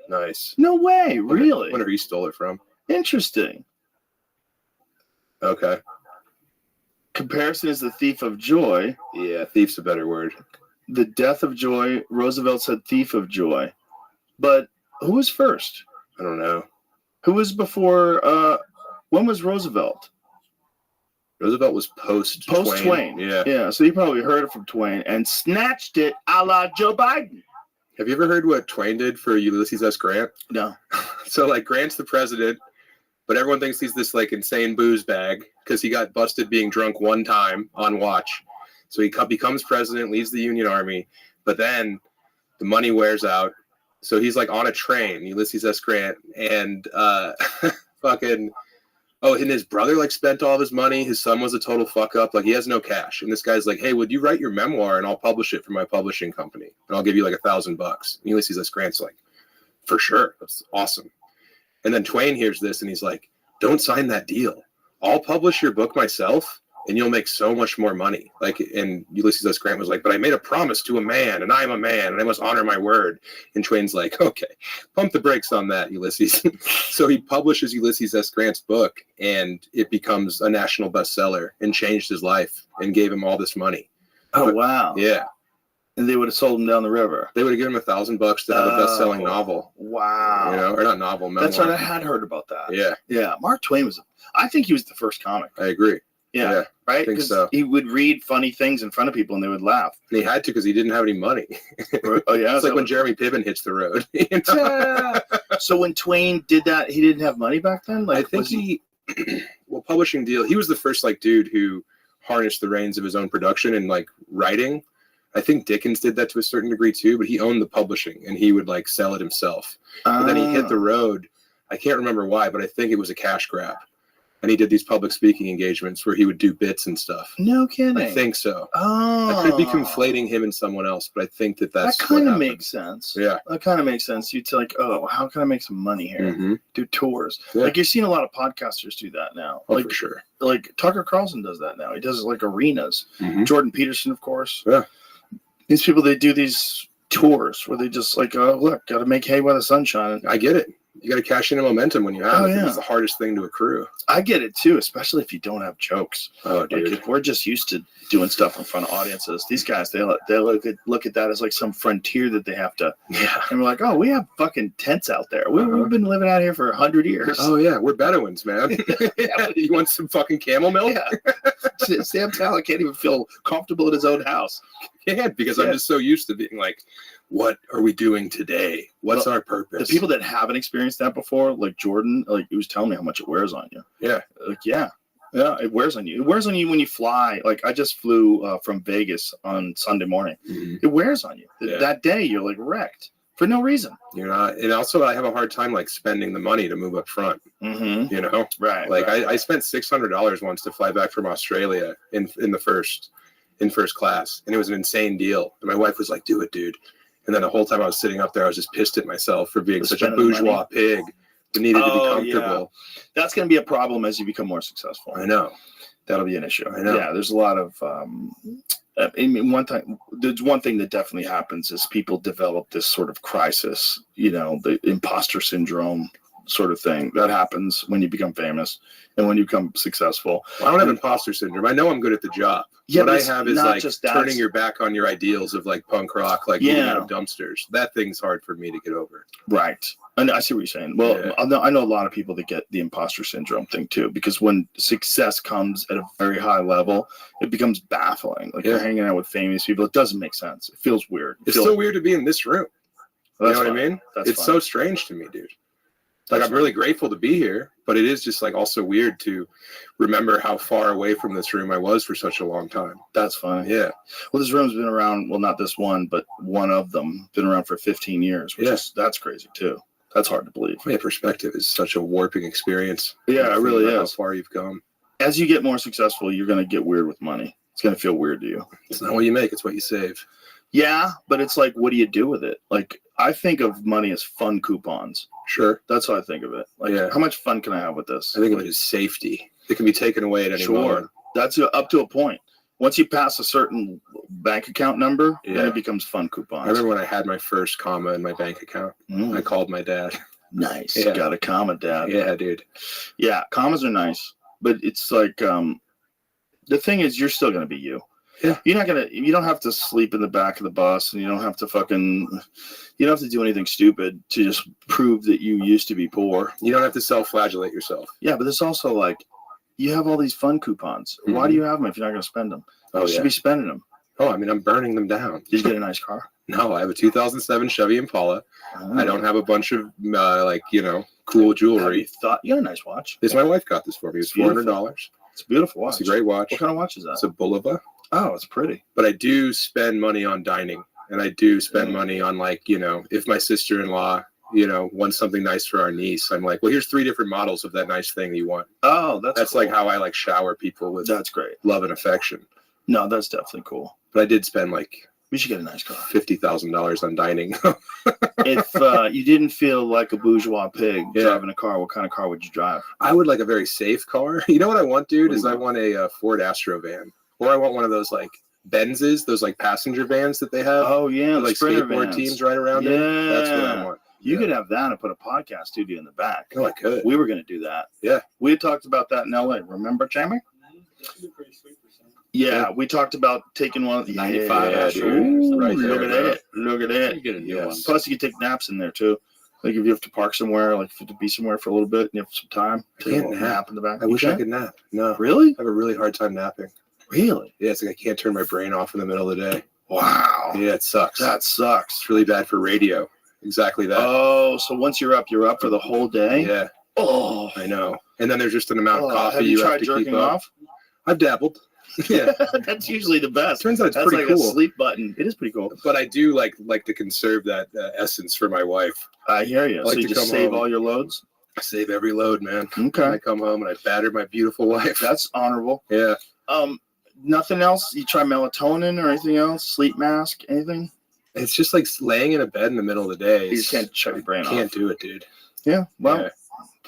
Nice. No way, really? I wonder who he stole it from. Interesting. Okay. Comparison is the thief of joy. Yeah, thief's a better word. The death of joy. Roosevelt said thief of joy. But who was first? I don't know. Who was before? When was Roosevelt? Roosevelt was post Twain. Yeah. So you probably heard it from Twain and snatched it, a la Joe Biden. Have you ever heard what Twain did for Ulysses S. Grant? No. So like Grant's the president, but everyone thinks he's this like insane booze bag because he got busted being drunk one time on watch. So he becomes president, leaves the Union Army, but then the money wears out. So he's like on a train, Ulysses S. Grant, and and his brother like spent all of his money. His son was a total fuck up. Like he has no cash. And this guy's like, hey, would you write your memoir and I'll publish it for my publishing company and I'll give you like $1,000. And Ulysses S. Grant's like, for sure. That's awesome. And then Twain hears this and he's like, don't sign that deal. I'll publish your book myself and you'll make so much more money. Like, and Ulysses S. Grant was like, but I made a promise to a man and I'm a man and I must honor my word. And Twain's like, okay, pump the brakes on that, Ulysses. So he publishes Ulysses S. Grant's book and it becomes a national bestseller and changed his life and gave him all this money. Oh, wow. Yeah. And they would have sold him down the river. They would have given him $1,000 to have a best-selling novel. Wow. You know, or not novel, memoir. That's right. I had heard about that. Yeah. Yeah. Mark Twain I think he was the first comic. I agree. Yeah. Right? I think so. He would read funny things in front of people and they would laugh. And he had to because he didn't have any money. Oh, yeah. It's like when Jeremy Piven hits the road. You know? So when Twain did that, he didn't have money back then? Like, I think well, publishing deal, he was the first like dude who harnessed the reins of his own production and like writing. I think Dickens did that to a certain degree too, but he owned the publishing and he would like sell it himself. But then he hit the road. I can't remember why, but I think it was a cash grab. And he did these public speaking engagements where he would do bits and stuff. No kidding. I think so. Oh. I could be conflating him and someone else, but I think that's that kind of makes sense. Yeah. That kind of makes sense. You'd like, oh, how can I make some money here? Mm-hmm. Do tours. Yeah. Like you're seeing a lot of podcasters do that now. Oh, like, for sure. Like Tucker Carlson does that now. He does like arenas. Mm-hmm. Jordan Peterson, of course. Yeah. These people, they do these tours where they just like, oh, look, got to make hay while the sun's shining. I get it. You got to cash in a momentum when you have it. Yeah. It's the hardest thing to accrue. I get it too, especially if you don't have jokes. Oh, dude. Like if we're just used to doing stuff in front of audiences. These guys, they look at that as like some frontier that they have to. Yeah. And we're like, oh, we have fucking tents out there. We've been living out here for 100 years. Oh yeah, we're Bedouins, man. You want some fucking camel milk? Yeah. Sam Talent can't even feel comfortable in his own house. Yeah, because I'm just so used to being like, what are we doing today? What's our purpose? The people that haven't experienced that before, like Jordan, like he was telling me how much it wears on you. Yeah. Like, yeah, it wears on you. It wears on you when you fly. Like I just flew from Vegas on Sunday morning. Mm-hmm. It wears on you. Yeah. That day, you're like wrecked for no reason. You're not. And also, I have a hard time like spending the money to move up front. Mm-hmm. You know? Right. Like right. I spent $600 once to fly back from Australia in first class. And it was an insane deal. And my wife was like, do it, dude. And then the whole time I was sitting up there, I was just pissed at myself for being such a bourgeois pig that needed to be comfortable. Yeah. That's going to be a problem as you become more successful. I know. That'll be an issue. I know. Yeah, there's a lot of there's one thing that definitely happens is people develop this sort of crisis, you know, the imposter syndrome sort of thing that happens when you become famous and when you become successful. Well, I don't have imposter syndrome. I know I'm good at the job. Yeah, what I have is like just that. turning your back on your ideals of like punk rock, like eating out of dumpsters. That thing's hard for me to get over. Right. And I see what you're saying. Well, yeah. I know a lot of people that get the imposter syndrome thing too, because when success comes at a very high level, it becomes baffling. Like you're hanging out with famous people. It doesn't make sense. It feels weird. It's so weird to be in this room. You know what I mean? It's so strange to me, dude. Like I'm really grateful to be here, but it is just like also weird to remember how far away from this room I was for such a long time. That's fine. Yeah. Well, this room's been around. Well, not this one, but one of them been around for 15 years. Which is, that's crazy too. That's hard to believe. Yeah, perspective is such a warping experience. Yeah, it really is. How far you've come. As you get more successful, you're going to get weird with money. It's going to feel weird to you. It's not what you make; it's what you save. Yeah, but it's like, what do you do with it? Like, I think of money as fun coupons. Sure. That's how I think of it. Like, how much fun can I have with this? I think of it as safety. It can be taken away at any moment. That's up to a point. Once you pass a certain bank account number, then it becomes fun coupons. I remember when I had my first comma in my bank account. I called my dad. Nice. Yeah. Got a comma, dad. Yeah, dude. Yeah, commas are nice. But it's like, the thing is, you're still going to be you. Yeah. You don't have to sleep in the back of the bus, and you don't have to do anything stupid to just prove that you used to be poor. You don't have to self-flagellate yourself. Yeah, but it's also like, you have all these fun coupons. Mm-hmm. Why do you have them if you're not going to spend them? You should be spending them. Oh, I mean, I'm burning them down. Did you get a nice car? No, I have a 2007 Chevy Impala. Oh. I don't have a bunch of cool jewelry. You got a nice watch. My wife got this for me. It's $400. It's a beautiful watch. It's a great watch. What kind of watch is that? It's a Bulova. Oh, it's pretty. But I do spend money on dining, and I do spend money on if my sister-in-law, wants something nice for our niece, I'm like, well, here's 3 different models of that nice thing you want. Oh, that's cool. Like how I shower people with. That's great. Love and affection. No, that's definitely cool. But I did spend we should get a nice car. $50,000 on dining. If you didn't feel like a bourgeois pig driving a car, what kind of car would you drive? I would like a very safe car. You know what I want, dude? I want a Ford Astro van. Or I want one of those Benzes, those passenger vans that they have. Oh yeah, with, skateboard vans. Teams right around it. That's what I want. You could have that and put a podcast studio in the back. Oh, I could. We were going to do that. Yeah. We had talked about that in LA. Remember, Jamie? Yeah, we talked about taking one of the 95 yeah, Astro. Ooh, Right there, look at bro. that. Look at that. You get a new one. Plus, you can take naps in there too. Like if you have to park somewhere, like if you have to be somewhere for a little bit and you have some time, I take can't a little nap. nap in the back. I wish I could nap. No. Really? I have a really hard time napping. Really? Yeah, it's like I can't turn my brain off in the middle of the day. Wow. Yeah, it sucks. That sucks. It's really bad for radio. Exactly that. Oh, so once you're up for the whole day? Yeah. Oh, I know. And then there's just an amount of coffee have you have tried to jerking keep up. off? I've dabbled. Yeah. That's usually the best. Turns out it's That's pretty like cool. a sleep button. It is pretty cool. But I do like to conserve that essence for my wife. I hear you. I like so you to just come save home. all your loads? I save every load, man. Okay. And I come home and I batter my beautiful wife. That's honorable. Yeah. Nothing else? You try melatonin or anything else? Sleep mask? Anything? It's just like laying in a bed in the middle of the day. You just can't shut your brain off. Can't do it, dude. Yeah. Well, Yeah.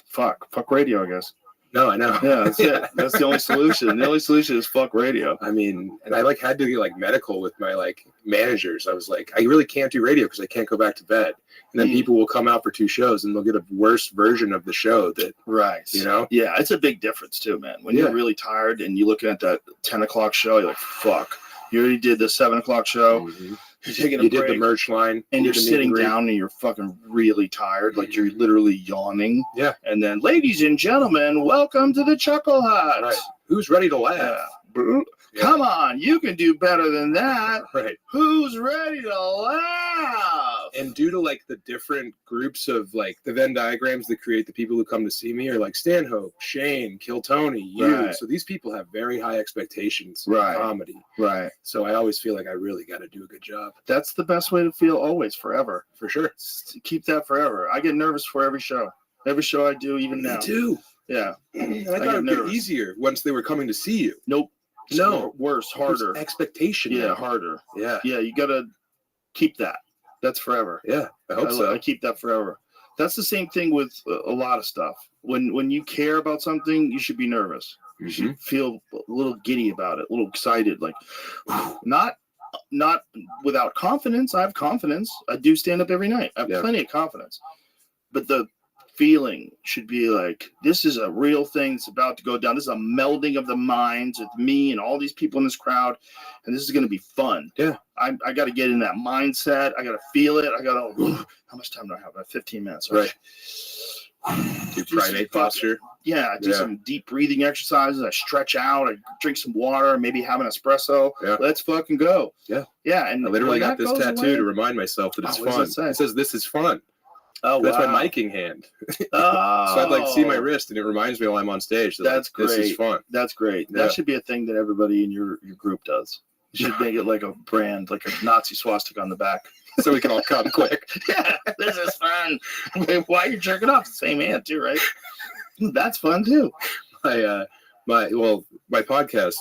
fuck radio, I guess. No, I know. Yeah, that's it. That's the only solution. The only solution is fuck radio. I mean, and I had to get medical with my managers. I was like, I really can't do radio because I can't go back to bed. And then people will come out for 2 shows and they'll get a worse version of the show that, right. Yeah, it's a big difference too, man. When you're really tired and you're looking at that 10 o'clock show, you're like, fuck. You already did the 7 o'clock show. Mm-hmm. You're taking a you break. did the merch line. And you're did the sitting meet and down and you're fucking really tired. Like you're literally yawning. Yeah. And then, ladies and gentlemen, welcome to the Chuckle Hut. Right. Who's ready to laugh? Yeah. Come on, you can do better than that. Right. Who's ready to laugh? And due to the different groups of the Venn diagrams that create the people who come to see me are Stanhope, Shane, Kill Tony, you. Right. So these people have very high expectations Right. of comedy. Right. So I always feel like I really got to do a good job. That's the best way to feel always, forever. For sure. Keep that forever. I get nervous for every show. Every show I do, even now. Me too. Yeah. I thought it would get easier once they were coming to see you. Nope. No. Worse, harder. There's expectation. Yeah, now. harder. Yeah. Yeah, you got to keep that. That's forever. Yeah, I hope so. I keep that forever. That's the same thing with a lot of stuff. When you care about something, you should be nervous. You should feel a little giddy about it, a little excited, not without confidence. I have confidence. I do stand up every night. I have plenty of confidence. But the feeling should be this is a real thing that's about to go down. This is a melding of the minds with me and all these people in this crowd, and this is going to be fun. Yeah. I got to get in that mindset. I got to feel it. I got to, how much time do I have? About 15 minutes. Right. Do primate posture. Yeah, I do some deep breathing exercises. I stretch out. I drink some water, maybe have an espresso. Yeah. Let's fucking go. Yeah. Yeah. And I literally got this tattoo away, to remind myself that it's what fun. does it say? It says, "This is fun." Oh, That's wow. my miking hand. Oh. So I'd see my wrist, and it reminds me while I'm on stage. That, That's great. This is fun. That's great. Yeah. That should be a thing that everybody in your group does. You should make it like a brand, like a Nazi swastika on the back. So we can all come quick. Yeah, this is fun. Why are you jerking off? The same hand too, right? That's fun too. My podcast,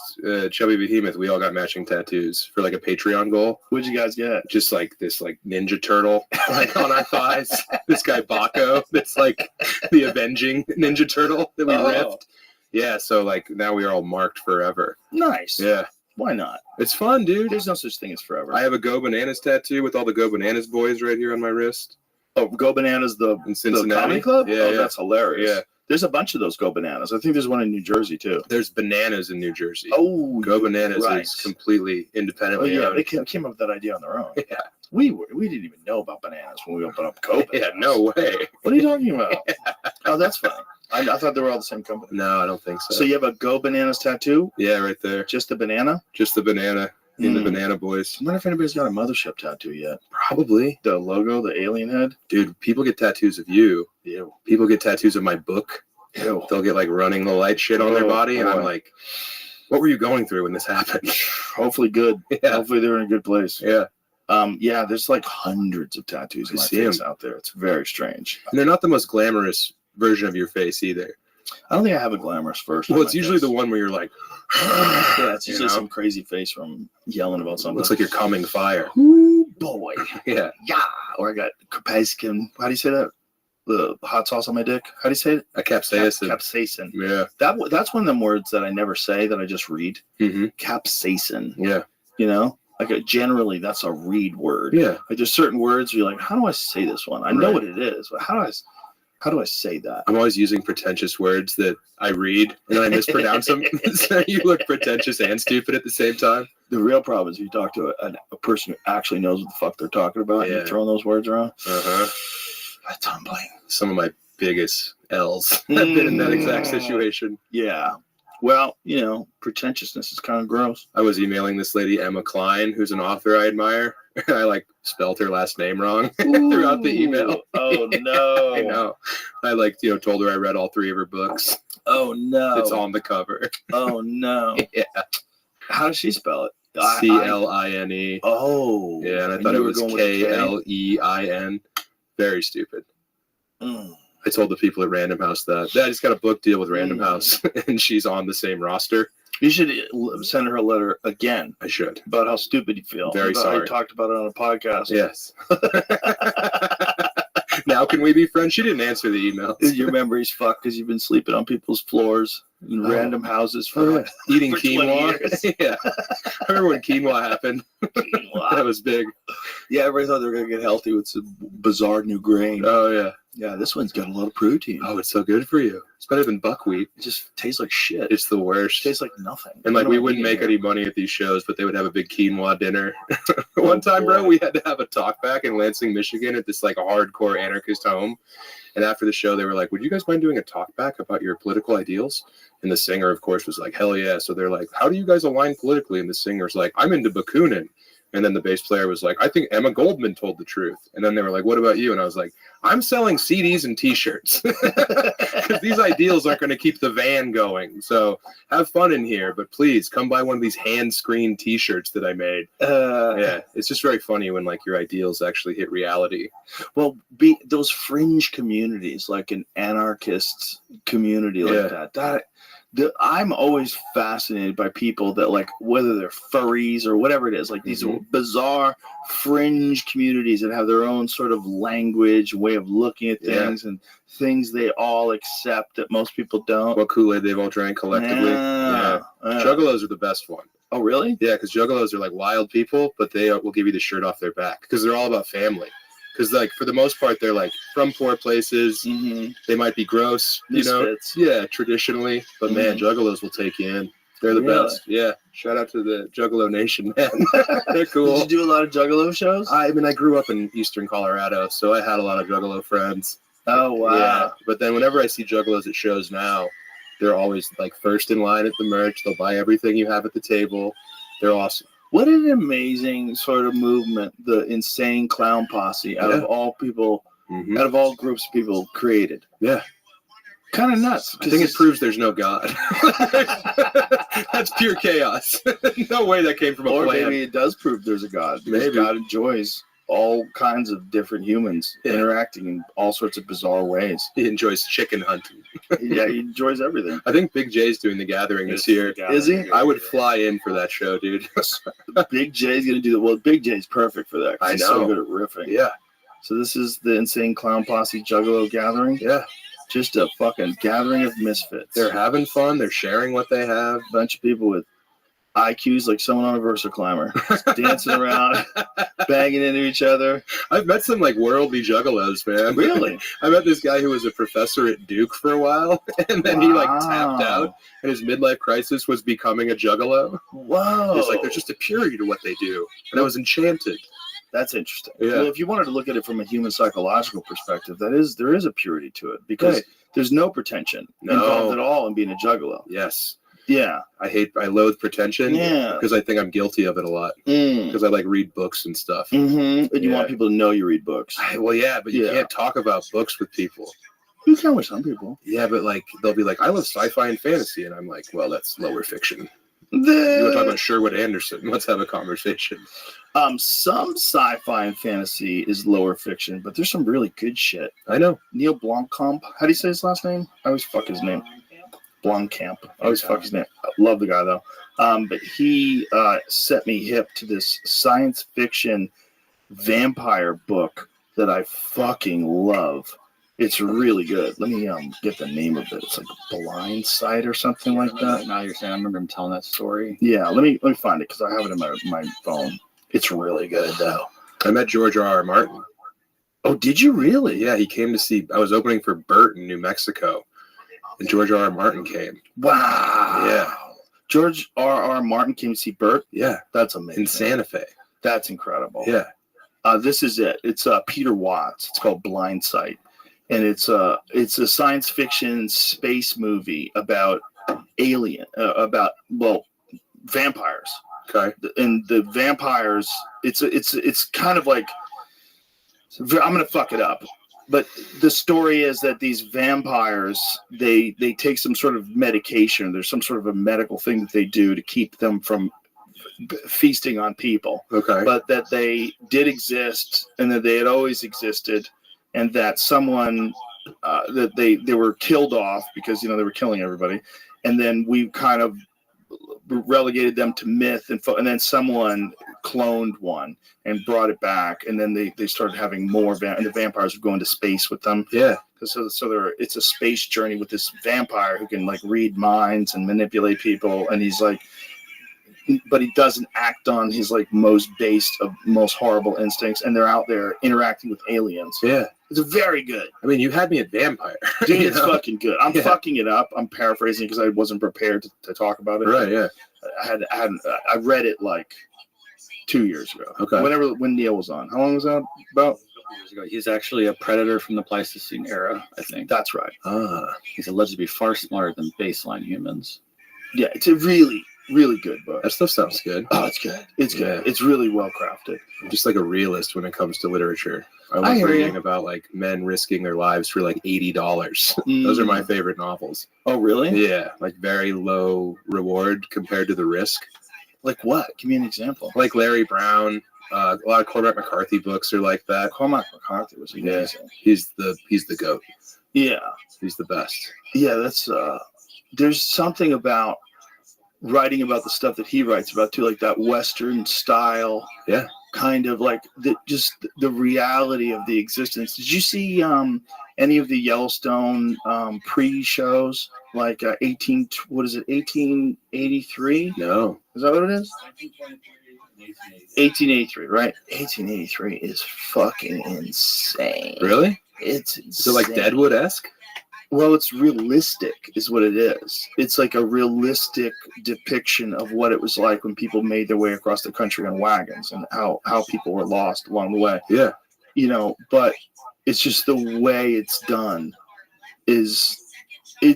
Chubby Behemoth, we all got matching tattoos for a Patreon goal. What'd you guys get? Just this Ninja Turtle on our thighs. This guy Baco, that's the avenging Ninja Turtle that we ripped. Yeah, so now we are all marked forever. Nice. Yeah. Why not? It's fun, dude. There's no such thing as forever. I have a Go Bananas tattoo with all the Go Bananas boys right here on my wrist. Oh, Go Bananas, the comedy club? Yeah, yeah. That's hilarious. Yeah. There's a bunch of those Go Bananas. I think there's one in New Jersey too. There's Bananas in New Jersey. Oh, Go Bananas right. is completely independently owned. They came up with that idea on their own. Yeah. We didn't even know about bananas when we opened up Go Bananas. Yeah, no way. What are you talking about? Oh, that's fine. I thought they were all the same company. No, I don't think so. So you have a Go Bananas tattoo? Yeah, right there. Just the banana? Just the banana in the Banana Boys. I wonder if anybody's got a mothership tattoo yet. Probably. The logo, the alien head? Dude, people get tattoos of you. Ew. People get tattoos of my book. Ew. They'll get running the light shit on their body, and boy. I'm like, what were you going through when this happened? Hopefully good. Yeah. Hopefully they're in a good place. Yeah. Yeah, there's hundreds of tattoos in my face out there. It's very strange. And they're not the most glamorous version of your face either. I don't think I have a glamorous first. Well, it's usually the one where you're like, yeah, it's usually some crazy face from yelling about something. Looks like you're coming fire. Ooh, boy. Yeah. Yeah. Or I got capsaicin. How do you say that? The hot sauce on my dick. How do you say it? A capsaicin. Capsaicin. Yeah. That's one of them words that I never say, that I just read. Mm-hmm. Capsaicin. Yeah. You know? Generally, that's a read word. Yeah. There's certain words where you're like, how do I say this one? I know what it is, but how How do I say that? I'm always using pretentious words that I read and I mispronounce them. So you look pretentious and stupid at the same time. The real problem is if you talk to a person who actually knows what the fuck they're talking about and you're throwing those words around. That's humbling. Some of my biggest L's have been in that exact situation. Yeah. Well, you know, pretentiousness is kind of gross. I was emailing this lady, Emma Klein, who's an author I admire. And I spelled her last name wrong throughout the email. Oh no. I know. I told her I read all 3 of her books. Oh no. It's on the cover. Oh no. Yeah. How does she spell it? Cline. Oh. Yeah, and I thought it was Klein. Very stupid. I told the people at Random House that I just got a book deal with Random House, and she's on the same roster. You should send her a letter again. I should. About how stupid you feel. Very sorry. I talked about it on a podcast. Yes. Now can we be friends? She didn't answer the email. Your memory's fucked because you've been sleeping on people's floors in random houses for eating for quinoa. Yeah. I remember when quinoa happened. That was big. Yeah, everybody thought they were going to get healthy with some bizarre new grain. Oh, yeah. Yeah, this one's got a lot of protein. Oh, it's so good for you. It's better than buckwheat. It just tastes like shit. It's the worst. It tastes like nothing. And we wouldn't make any money at these shows, but they would have a big quinoa dinner. One time, bro, we had to have a talk back in Lansing, Michigan at this hardcore anarchist home. And after the show, they were like, would you guys mind doing a talk back about your political ideals? And the singer, of course, was like, hell yeah. So they're like, how do you guys align politically? And the singer's like, I'm into Bakunin. And then the bass player was like, I think Emma Goldman told the truth. And then they were like, what about you? And I was like, I'm selling CDs and T-shirts. Because these ideals aren't going to keep the van going. So have fun in here. But please come buy one of these hand-screened T-shirts that I made. Yeah, it's just very funny when your ideals actually hit reality. Well, those fringe communities, like an anarchist community like that I'm always fascinated by people that whether they're furries or whatever it is, these bizarre fringe communities that have their own sort of language, way of looking at things and things they all accept that most people don't. What Kool-Aid they've all drank collectively. Juggalos are the best one. Oh, really? Yeah, because Juggalos are wild people, but they will give you the shirt off their back because they're all about family. Because, for the most part, they're, from poor places. They might be gross, Misfits. Yeah, traditionally. But, man, Juggalos will take you in. They're the best. Yeah. Shout out to the Juggalo Nation, man. They're cool. Did you do a lot of Juggalo shows? I grew up in eastern Colorado, so I had a lot of Juggalo friends. Oh, wow. Yeah. But then whenever I see Juggalos at shows now, they're always, first in line at the merch. They'll buy everything you have at the table. They're awesome. What an amazing sort of movement the Insane Clown Posse out of all people, out of all groups of people created. Yeah. Kind of nuts. I think it proves there's no God. That's pure chaos. No way that came from a plan. Or maybe it does prove there's a God. Because God enjoys all kinds of different humans interacting in all sorts of bizarre ways. He enjoys chicken hunting. Yeah, he enjoys everything. I think Big J's doing the gathering this year. Is he? I would fly in for that show, dude. Big J's going to do that. Well, Big J's perfect for that. I know. He's so good at riffing. Yeah. So this is the Insane Clown Posse Juggalo gathering? Yeah. Just a fucking gathering of misfits. They're having fun. They're sharing what they have. A bunch of people with IQs like someone on a VersaClimber, dancing around, banging into each other. I've met some worldly juggalos, man. Really? I met this guy who was a professor at Duke for a while, and then he tapped out, and his midlife crisis was becoming a juggalo. Whoa! He's there's just a purity to what they do, and I was enchanted. That's interesting. Yeah. Well, if you wanted to look at it from a human psychological perspective, there is a purity to it because there's no pretension involved at all in being a juggalo. Yes. Yeah. I loathe pretension because I think I'm guilty of it a lot because I read books and stuff. And you want people to know you read books. Well, yeah, but you can't talk about books with people. You can with some people. Yeah, but they'll be like, I love sci-fi and fantasy. And I'm like, well, that's lower fiction. You want to talk about Sherwood Anderson? Let's have a conversation. Some sci-fi and fantasy is lower fiction, but there's some really good shit. I know. Neil Blomkamp. How do you say his last name? I always fuck his name. Blomkamp. I always fuck his name. I love the guy, though. But he set me hip to this science fiction vampire book that I fucking love. It's really good. Let me get the name of it. It's Blind Sight or something like that. Now you're saying I remember him telling that story. Yeah, let me find it because I have it in my phone. It's really good, though. I met George R.R. Martin. Oh, did you really? Yeah, he came to see. I was opening for Bert in New Mexico, and George R.R. Martin came. Wow. Yeah. George R.R. Martin came to see Bert? Yeah. That's amazing. In Santa Fe. That's incredible. Yeah. This is it. It's Peter Watts. It's called Blind Sight. And it's a science fiction space movie about vampires. Okay. And the vampires, it's kind of like, I'm going to fuck it up. But the story is that these vampires, they take some sort of medication. There's some sort of a medical thing that they do to keep them from feasting on people. Okay. But that they did exist, and that they had always existed, and that someone that they were killed off because they were killing everybody, and then we kind of relegated them to myth, and then someone cloned one and brought it back, and then they started having more and the vampires would go into space with them. Yeah. So it's a space journey with this vampire who can like read minds and manipulate people, and he's like, but he doesn't act on his like most horrible instincts, and they're out there interacting with aliens. Yeah. It's very good. I mean, you had me at vampire. Dude, it's fucking good. I'm fucking it up. I'm paraphrasing because I wasn't prepared to talk about it. Right, yeah. I read it like 2 years ago. Okay. When Neil was on. How long was that about? Years ago. He's actually a predator from the Pleistocene era, I think. That's right. He's alleged to be far smarter than baseline humans. Yeah, it's a really, really good book. That stuff sounds good. Oh, it's good. It's good. It's really well crafted. I'm just like a realist when it comes to literature. I love reading about like men risking their lives for like $80. Those are my favorite novels. Oh, really? Yeah, like very low reward compared to the risk. Like what? Give me an example. Like Larry Brown. A lot of Cormac McCarthy books are like that. Cormac McCarthy was amazing. Yeah, he's the GOAT. Yeah, he's the best. Yeah, that's there's something about writing about the stuff that he writes about too, like that Western style. Yeah. Kind of like just the reality of the existence. Did you see any of the Yellowstone pre-shows, like 1883? No. Is that what it is? 1883, right? 1883 is fucking insane. Really? It's insane. So like Deadwood-esque? Well, it's realistic is what it is. It's like a realistic depiction of what it was like when people made their way across the country on wagons and how people were lost along the way. Yeah. But it's just the way it's done it's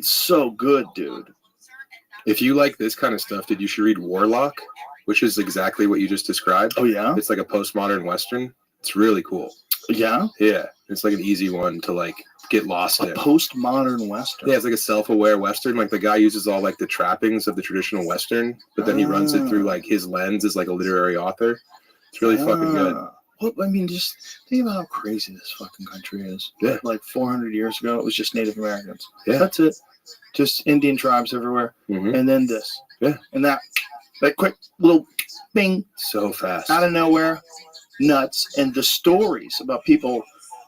so good, dude. If you like this kind of stuff, you should read Warlock, which is exactly what you just described. Oh, yeah? It's like a postmodern Western. It's really cool. Yeah? Yeah. It's like an easy one to like get lost in. A postmodern Western. Yeah, it's like a self-aware Western. Like the guy uses all like the trappings of the traditional Western, but then he runs it through like his lens as like a literary author. It's really fucking good. Well, I mean, just think about how crazy this fucking country is. Yeah. Like 400 years ago, it was just Native Americans. Yeah. That's it. Just Indian tribes everywhere. Mm-hmm. And then this. Yeah. And that quick little bing. So fast. Out of nowhere. Nuts. And the stories about people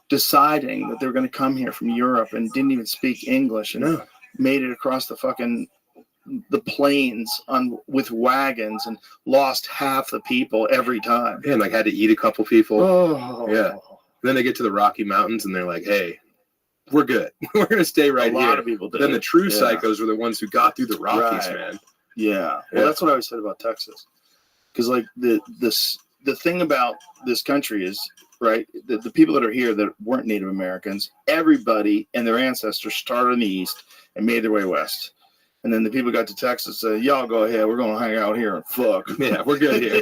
deciding that they were going to come here from Europe and didn't even speak English and made it across the plains with wagons and lost half the people every time. Yeah, and like had to eat a couple people. Oh. Yeah. Then they get to the Rocky Mountains and they're like, hey, we're good. We're going to stay right here. A lot of people did. Then the true psychos were the ones who got through the Rockies, man. Yeah. Well, that's what I always said about Texas. Because like the thing about this country is, right, the people that are here that weren't Native Americans, everybody and their ancestors started in the east and made their way west. And then the people got to Texas and said, y'all go ahead, we're going to hang out here and fuck. Yeah, we're good here.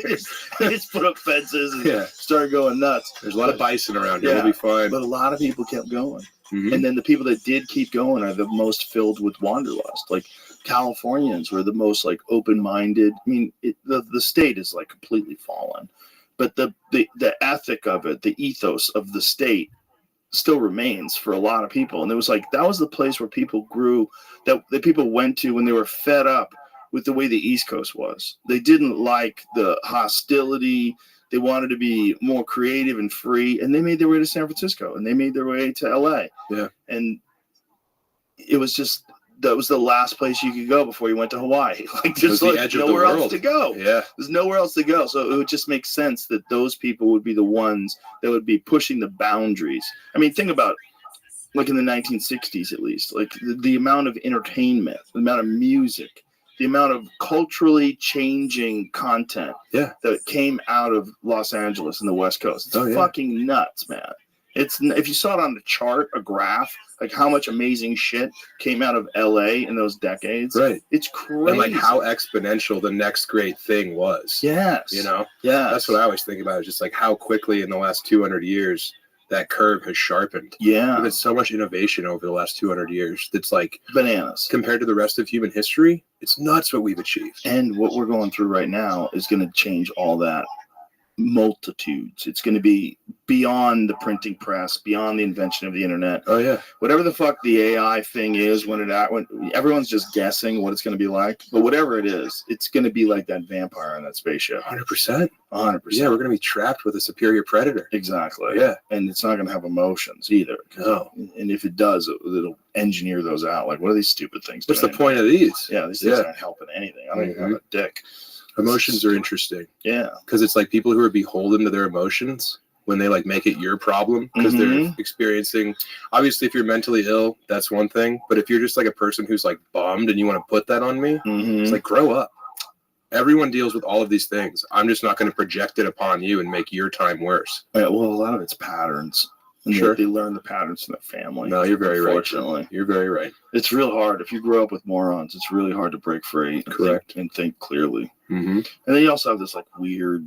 They just put up fences and started going nuts. There's a lot of bison around here. We'll be fine. But a lot of people kept going. Mm-hmm. And then the people that did keep going are the most filled with wanderlust. Like Californians were the most like open-minded. I mean, the state is like completely fallen. But the ethic of it, the ethos of the state still remains for a lot of people. And it was like, that was the place where people grew, that people went to when they were fed up with the way the East Coast was. They didn't like the hostility. They wanted to be more creative and free. And they made their way to San Francisco and they made their way to LA. Yeah. And it was just that was the last place you could go before you went to Hawaii. Like there's the like edge of the nowhere else world. to go. Yeah. There's nowhere else to go. So it would just make sense that those people would be the ones that would be pushing the boundaries. I mean, think about like in the 1960s, at least, like the amount of entertainment, the amount of music, the amount of culturally changing content that came out of Los Angeles and the West Coast. It's fucking nuts, man. It's if you saw it on the chart, a graph, like how much amazing shit came out of LA in those decades. Right. It's crazy. And like how exponential the next great thing was. Yes. You know? Yeah. That's what I always think about, is just like how quickly in the last 200 years that curve has sharpened. Yeah. There's been so much innovation over the last 200 years that's like bananas. Compared to the rest of human history, it's nuts what we've achieved. And what we're going through right now is going to change all that multitudes. It's going to be beyond the printing press, beyond the invention of the internet. Oh yeah. Whatever the fuck the AI thing is, when everyone's just guessing what it's going to be like, but whatever it is, it's going to be like that vampire on that spaceship. 100%. 100%. Yeah, we're going to be trapped with a superior predator. Exactly. Yeah. And it's not going to have emotions either. No. And if it does, it'll engineer those out. Like, what are these stupid things What's doing? the point of these? Yeah, these things aren't helping anything. I don't even have a dick. Emotions are interesting. Yeah. Because it's like people who are beholden to their emotions when they like make it your problem because they're experiencing, obviously if you're mentally ill, that's one thing. But if you're just like a person who's like bummed and you want to put that on me, it's like, grow up. Everyone deals with all of these things. I'm just not going to project it upon you and make your time worse. Yeah, well, a lot of it's patterns. And Sure. they learn the patterns in their family. No, you're very right. Unfortunately. You're very right. It's real hard. If you grow up with morons, it's really hard to break free. Correct. And think clearly. Mm-hmm. And then you also have this like weird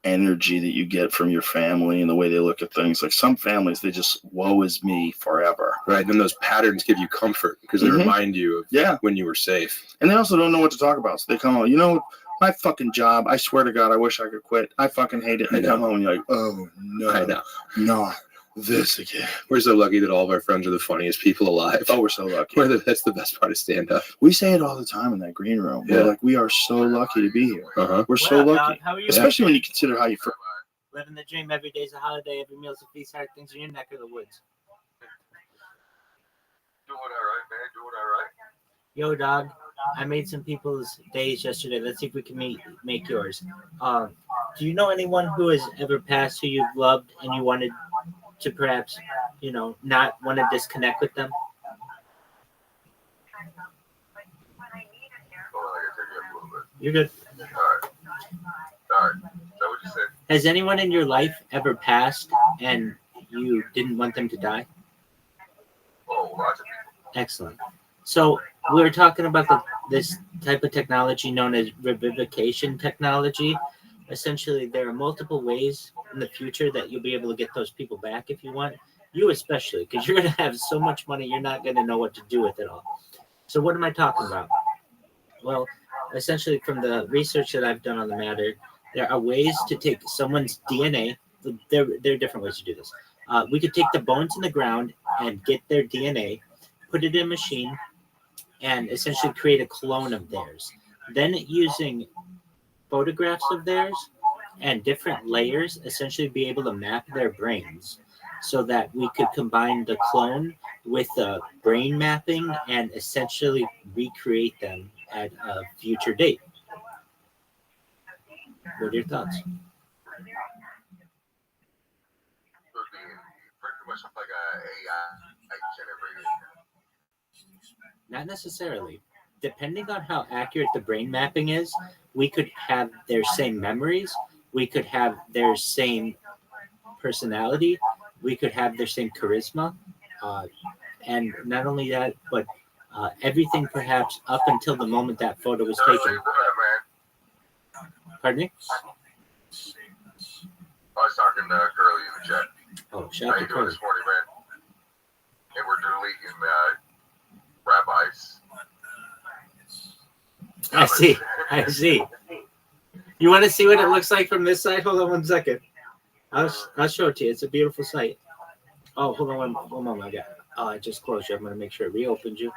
energy that you get from your family and the way they look at things. Like some families, they just woe is me forever. Right. And then those patterns give you comfort because they remind you of when you were safe. And they also don't know what to talk about. So they come on, my fucking job, I swear to God, I wish I could quit. I fucking hate it. And they come home and you're like, oh no. I know. Not this again. We're so lucky that all of our friends are the funniest people alive. Oh, we're so lucky. That's the best part of stand-up. We say it all the time in that green room. Yeah. We're like, we are so lucky to be here. Uh-huh. We're so Well, lucky. how are you? Especially when you consider how you first. Living the dream. Every day's a holiday. Every meal's a feast. How are things in your neck of the woods? Doing all right, man. Doing all right. Yo, dog. I made some people's days yesterday. Let's see if we can make yours. Do you know anyone who has ever passed who you've loved and you wanted to perhaps, not want to disconnect with them? You're good. All right. All right. Is that what you said? Has anyone in your life ever passed and you didn't want them to die? Oh, lots of people. Excellent. So we were talking about this type of technology known as revivification technology. Essentially, there are multiple ways in the future that you'll be able to get those people back if you want. You especially, because you're going to have so much money, you're not going to know what to do with it all. So what am I talking about? Well, essentially, from the research that I've done on the matter, there are ways to take someone's DNA. There are different ways to do this. We could take the bones in the ground and get their DNA, put it in a machine, and essentially create a clone of theirs. Then using photographs of theirs and different layers, essentially be able to map their brains so that we could combine the clone with the brain mapping and essentially recreate them at a future date. What are your thoughts? Pretty much like a AI generated. Not necessarily. Depending on how accurate the brain mapping is, we could have their same memories, we could have their same personality, we could have their same charisma, and not only that, but everything perhaps up until the moment that photo was taken. Pardon me? I was talking to Curly in the chat. Oh, How shout you out to doing Curly. this morning, man? And we're deleting Rabbi's. I see. You want to see what it looks like from this side? Hold on 1 second. I'll show it to you. It's a beautiful site. Oh, hold on one moment. I just closed you. I'm going to make sure it reopens you.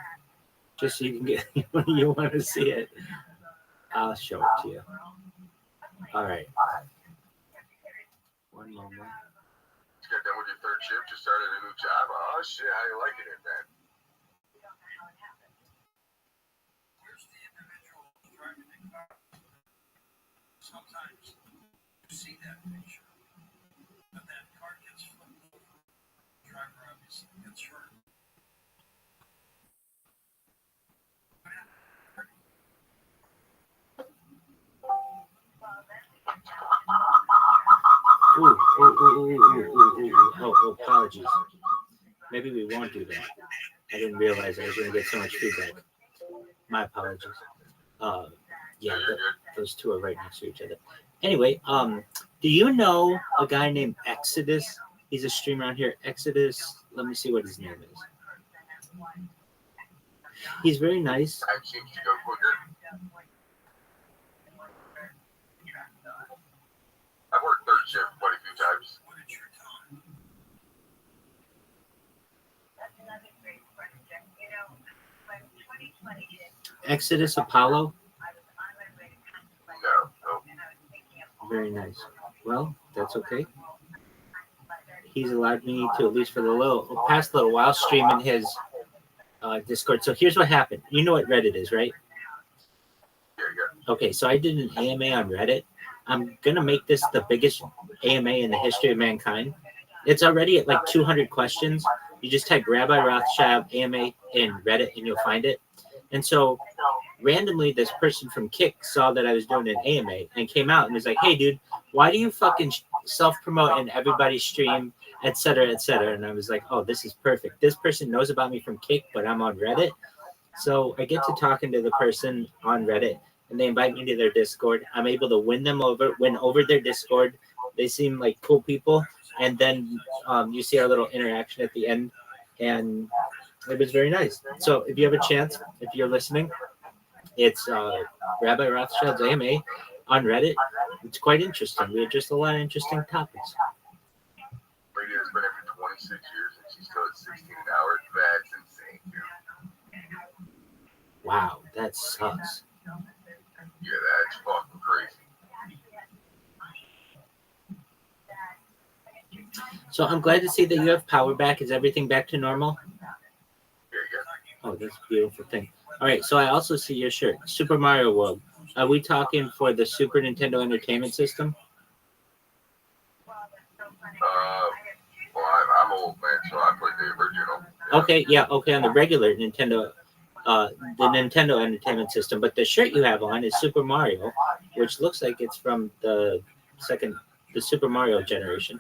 Just so you can get, you want to see it. I'll show it to you. All right. 1 moment. Just got done with your third shift, just started a new job. Oh, shit, how you liking it, man? Sometimes you see that picture, but that car gets flipped over. The driver obviously gets hurt. Oh, apologies. Maybe we won't do that. I didn't realize I was going to get so much feedback. My apologies. Yeah, those two are right next to each other. Anyway, do you know a guy named Exodus? He's a streamer on here. Exodus. Let me see what his name is. He's very nice. That seems to go quicker. I've worked third shift quite a few times. Exodus Apollo. No. Very nice. Well, that's okay. He's allowed me to, at least for the past little while, stream in his Discord. So here's what happened. You know what Reddit is, right? Yeah. Okay, so I did an AMA on Reddit. I'm going to make this the biggest AMA in the history of mankind. It's already at like 200 questions. You just type Rabbi Rothschild AMA in Reddit and you'll find it. And so randomly, this person from Kick saw that I was doing an AMA and came out and was like, hey, dude, why do you fucking self-promote in everybody's stream, et cetera, et cetera? And I was like, oh, this is perfect. This person knows about me from Kick, but I'm on Reddit. So I get to talking to the person on Reddit and they invite me to their Discord. I'm able to win over their Discord. They seem like cool people. And then you see our little interaction at the end. And it was very nice. So if you have a chance, if you're listening, it's Rabbi Rothschild's AMA on Reddit. It's quite interesting. We had just a lot of interesting topics. Lady has been here for 26 years and she's still at 16 an hour. That's insane, dude. Wow, that sucks. Yeah, that's fucking crazy. So I'm glad to see that you have power back. Is everything back to normal? Oh, that's a beautiful thing. All right, so I also see your shirt, Super Mario World. Are we talking for the Super Nintendo Entertainment System? Well, I'm old, man, so I played the original. Okay, yeah, okay, on the regular Nintendo, the Nintendo Entertainment System. But the shirt you have on is Super Mario, which looks like it's from the Super Mario generation.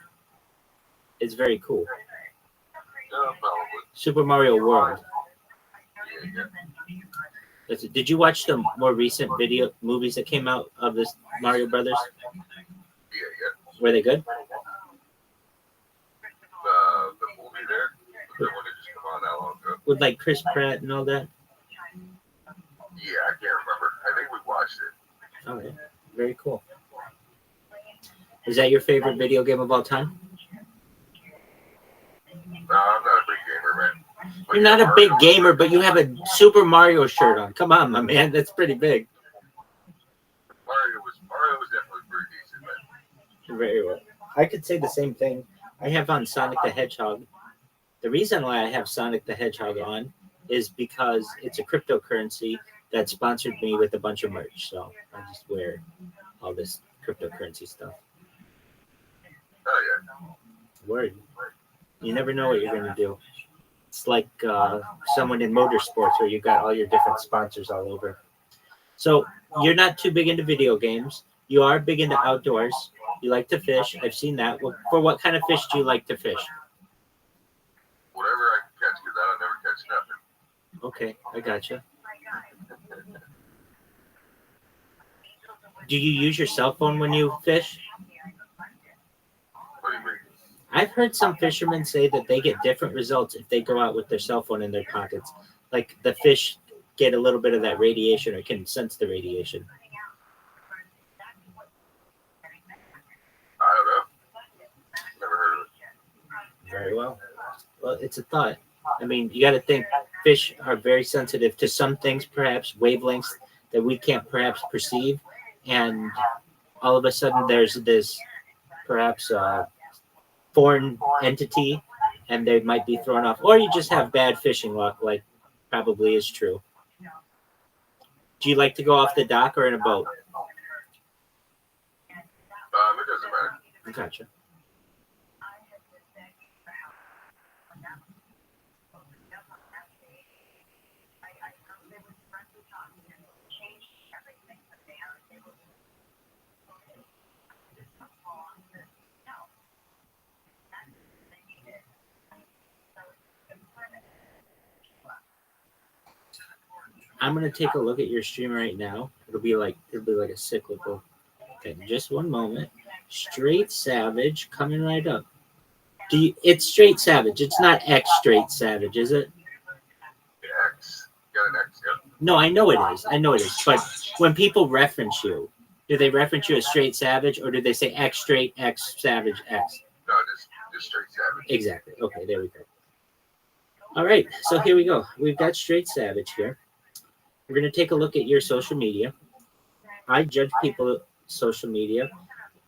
It's very cool. Super Mario World. Did you watch the more recent movies that came out of this Mario Brothers? Yeah. Were they good? The movie there, the one that just came out not long ago. With like Chris Pratt and all that? Yeah, I can't remember. I think we watched it. Okay, very cool. Is that your favorite video game of all time? No, I'm not a big gamer, man. You're not a big gamer, but you have a Super Mario shirt on. Come on, my man. That's pretty big. Mario was definitely pretty decent, man. Very well. I could say the same thing. I have on Sonic the Hedgehog. The reason why I have Sonic the Hedgehog on is because it's a cryptocurrency that sponsored me with a bunch of merch. So I just wear all this cryptocurrency stuff. Oh, yeah. Word. You never know what you're going to do. It's like someone in motorsports where you've got all your different sponsors all over. So you're not too big into video games. You are big into outdoors. You like to fish. I've seen that. For what kind of fish do you like to fish? Whatever I can catch, because I don't never catch nothing. Okay, I gotcha. Do you use your cell phone when you fish? What do you mean? I've heard some fishermen say that they get different results if they go out with their cell phone in their pockets. Like the fish get a little bit of that radiation or can sense the radiation. I don't know. Never heard of it. Very well. Well, it's a thought. I mean, you got to think fish are very sensitive to some things, perhaps wavelengths that we can't perhaps perceive. And all of a sudden there's this perhaps foreign entity and they might be thrown off. Or you just have bad fishing luck, like probably is true. Do you like to go off the dock or in a boat? Gotcha. I'm gonna take a look at your stream right now. It'll be like a cyclical. Okay, just one moment. Straight Savage coming right up. It's Straight Savage. It's not X Straight Savage, is it? X. Got an X, yeah. No, I know it is. I know it is. But when people reference you, do they reference you as Straight Savage, or do they say X Straight X Savage X? No, just Straight Savage. Exactly. Okay, there we go. All right, so here we go. We've got Straight Savage here. We're going to take a look at your social media. I judge people's social media.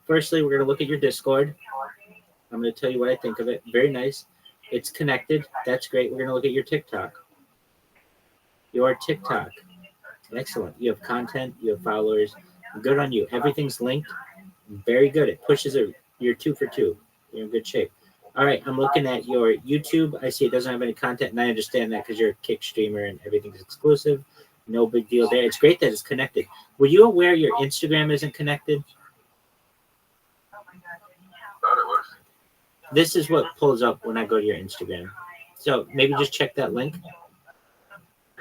Firstly, we're going to look at your Discord. I'm going to tell you what I think of it. Very nice. It's connected. That's great. We're going to look at your TikTok. Your TikTok. Excellent. You have content. You have followers. Good on you. Everything's linked. Very good. It pushes it. You're 2 for 2. You're in good shape. All right. I'm looking at your YouTube. I see it doesn't have any content, and I understand that because you're a Kick streamer and everything's exclusive. No big deal there. It's great that it's connected. Were you aware your Instagram isn't connected? Thought it was. This is what pulls up when I go to your Instagram. So maybe just check that link. Yeah,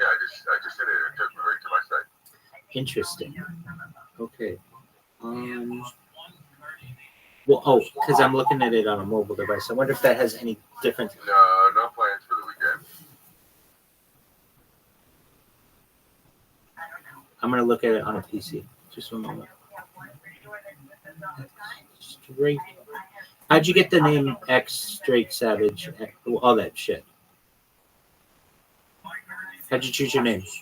I just did it. It took me right to my site. Interesting. Okay. Well, because I'm looking at it on a mobile device. I wonder if that has any difference. No plans for the weekend. I'm going to look at it on a PC. Just one moment. Straight. How'd you get the name X Straight Savage? All that shit. How'd you choose your name? So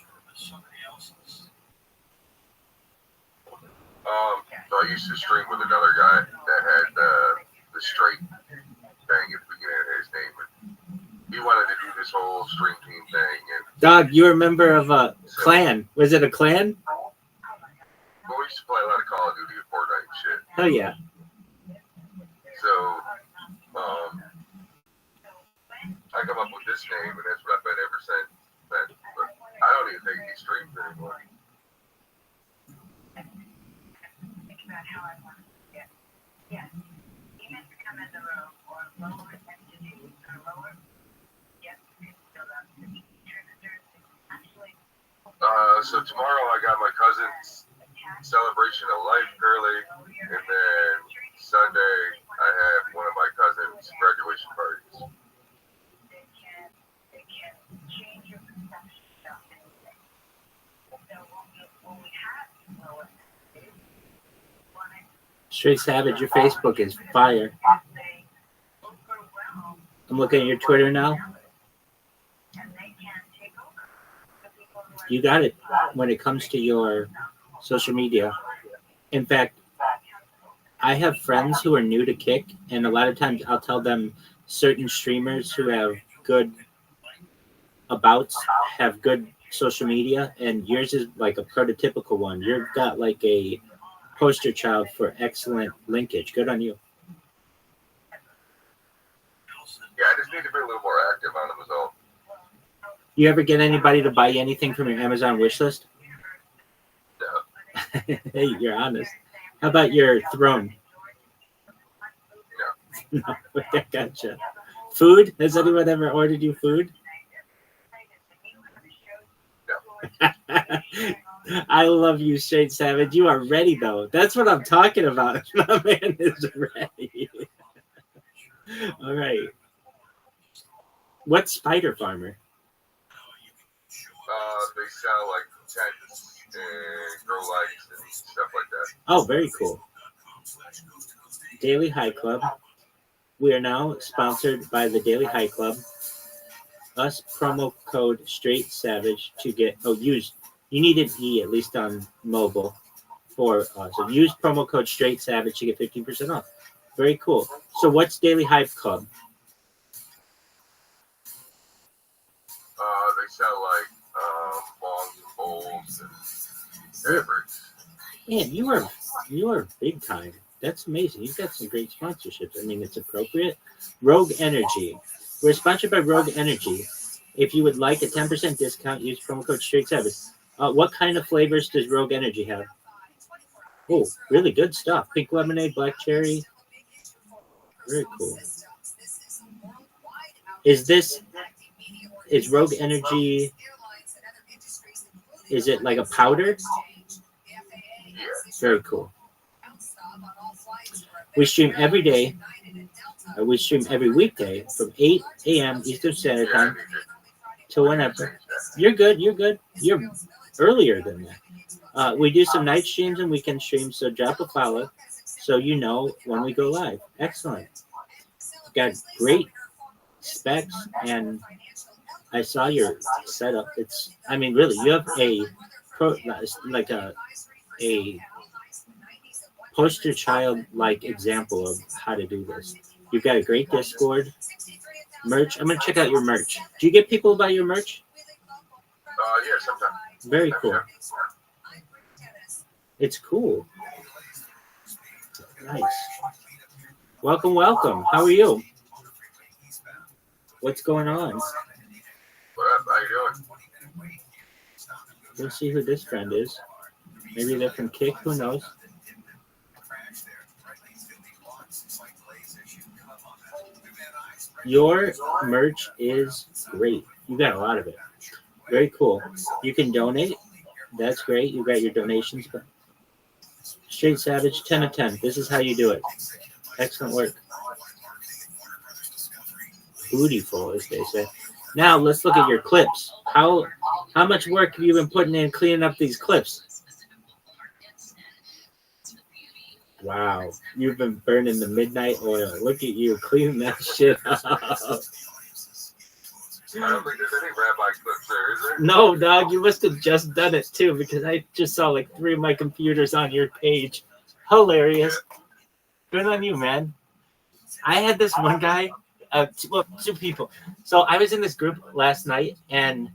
I used to stream with another guy that had the straight thing at the beginning of his name. And he wanted to do this whole stream team thing. And Dog, you're a member of a clan. Was it a clan? well, we used to play a lot of Call of Duty and Fortnite and shit. Oh, yeah. So I come up with this name, and that's what I've been ever since. But I don't even think he streams anymore. So tomorrow I got my cousin's celebration of life early, and then Sunday I have one of my cousin's graduation parties. Straight Savage, your Facebook is fire. I'm looking at your Twitter now. You got it when it comes to your social media. In fact, I have friends who are new to Kick, and a lot of times I'll tell them certain streamers who have good abouts have good social media, and yours is like a prototypical one. You've got like a poster child for excellent linkage. Good on you. Yeah, I just need to be a little more active on them as well. You ever get anybody to buy anything from your Amazon wish list? No. Hey, you're honest. How about your throne? No. No, gotcha. Food? Has anyone ever ordered you food? No. I love you, Straight Savage. You are ready, though. That's what I'm talking about. My man is ready. All right. What's Spider Farmer? They sell like tents and grow lights and stuff like that. Oh, very cool. Daily High Club. We are now sponsored by the Daily High Club. Us promo code Straight Savage to get use. You need an E at least on mobile for so use promo code Straight Savage to get 15% off. Very cool. So what's Daily Hype Club? They sell like bongs and bowls and fabrics. Man, you are big time. That's amazing. You've got some great sponsorships. I mean, it's appropriate. Rogue Energy. We're sponsored by Rogue Energy. If you would like a 10% discount, use promo code Straight7. What kind of flavors does Rogue Energy have? Oh, really good stuff. Pink lemonade, black cherry. Very cool. Is Rogue Energy, is it like a powder? Very cool. We stream every day. We stream every weekday from 8 a.m. Eastern Standard Time to whenever. You're good. You're good. You're earlier than that. We do some night streams and weekend streams, so drop a follow so you know when we go live. Excellent. Got great specs, and I saw your setup. I mean, really, you have a poster child like example of how to do this. You've got a great Discord. Merch. I'm gonna check out your merch. Do you get people to buy your merch? Yeah, sometimes. Very cool. It's cool. Nice. Welcome, welcome. How are you? What's going on? What up? How you doing? Let's see who this friend is. Maybe they're from Kick. Who knows? Your merch is great. You got a lot of it. Very cool. You can donate. That's great. You got your donations. Straight Savage, 10 of 10. This is how you do it. Excellent work. Beautiful, as they say. Now let's look at your clips. How much work have you been putting in cleaning up these clips? Wow, you've been burning the midnight oil. Look at you cleaning that shit up. I don't think there's any Rabbi clips there, is there? No, dog, you must have just done it too, because I just saw like 3 of my computers on your page. Hilarious. Good on you, man. I had this one guy, two people. So I was in this group last night, and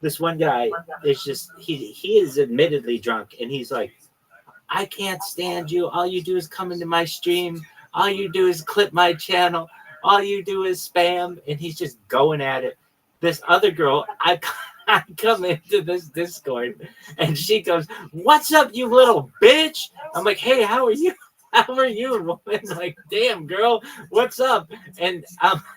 this one guy is just, he is admittedly drunk, and he's like, I can't stand you. All you do is come into my stream. All you do is clip my channel. All you do is spam. And he's just going at it. This other girl, I come into this Discord, and she goes, what's up, you little bitch? I'm like, hey, how are you? How are you, woman? Like, damn, girl, what's up? And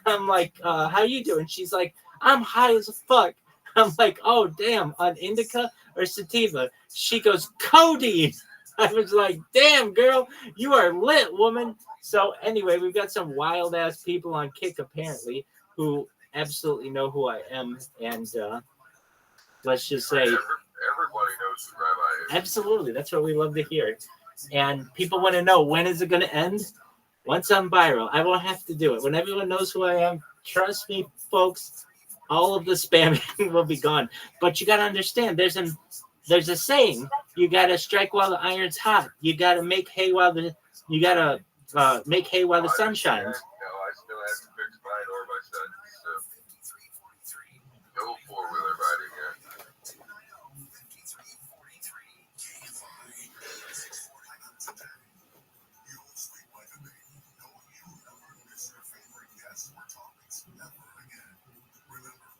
I'm like, how you doing? She's like, I'm high as fuck. I'm like, oh, damn, on indica or sativa? She goes, codeine. I was like, damn, girl, you are lit, woman. So anyway, we've got some wild ass people on Kick apparently who absolutely know who I am, and let's just say everybody knows who Rabbi is. Absolutely, that's what we love to hear. And people want to know, when is it going to end? Once I'm viral, I won't have to do it. When everyone knows who I am, trust me, folks, all of the spamming will be gone. But you got to understand, there's a saying: you got to strike while the iron's hot. You got to make hay while the make hay while the sun shines. No, I still have to fix mine or my son. So no 4-wheeler riding yet.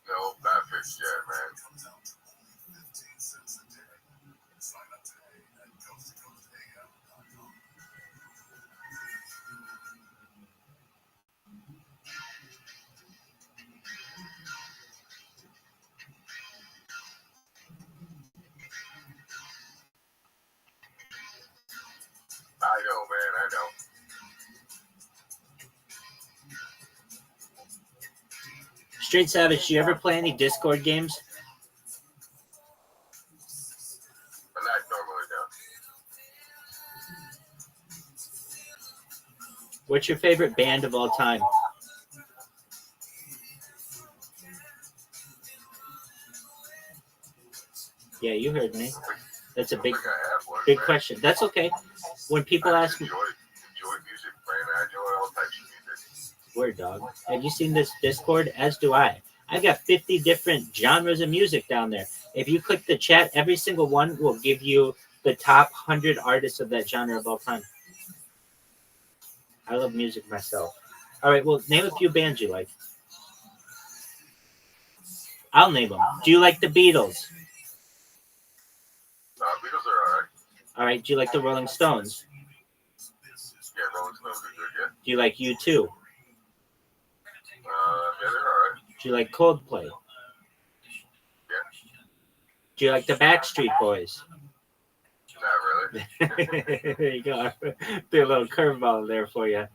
No, not fixed yet, man. I know, man. I know. Straight Savage, do you ever play any Discord games? But not normally, no. What's your favorite band of all time? Yeah, you heard me. That's a big question. That's okay. When people ask me, enjoy music, man. I enjoy all types of music. word dog, have you seen this Discord? As do I. I've got 50 different genres of music down there. If you click the chat, every single one will give you the top 100 artists of that genre of all time. I love music myself. All right, well, name a few bands you like. I'll name them. Do you like the Beatles? Beatles are alright. All right. Do you like the Rolling Stones? Yeah, Rolling Stones are good, yeah. Do you like U2? Yeah, they're alright. Do you like Coldplay? Yeah. Do you like the Backstreet Boys? Not really. There you go. Threw a little curveball there for you.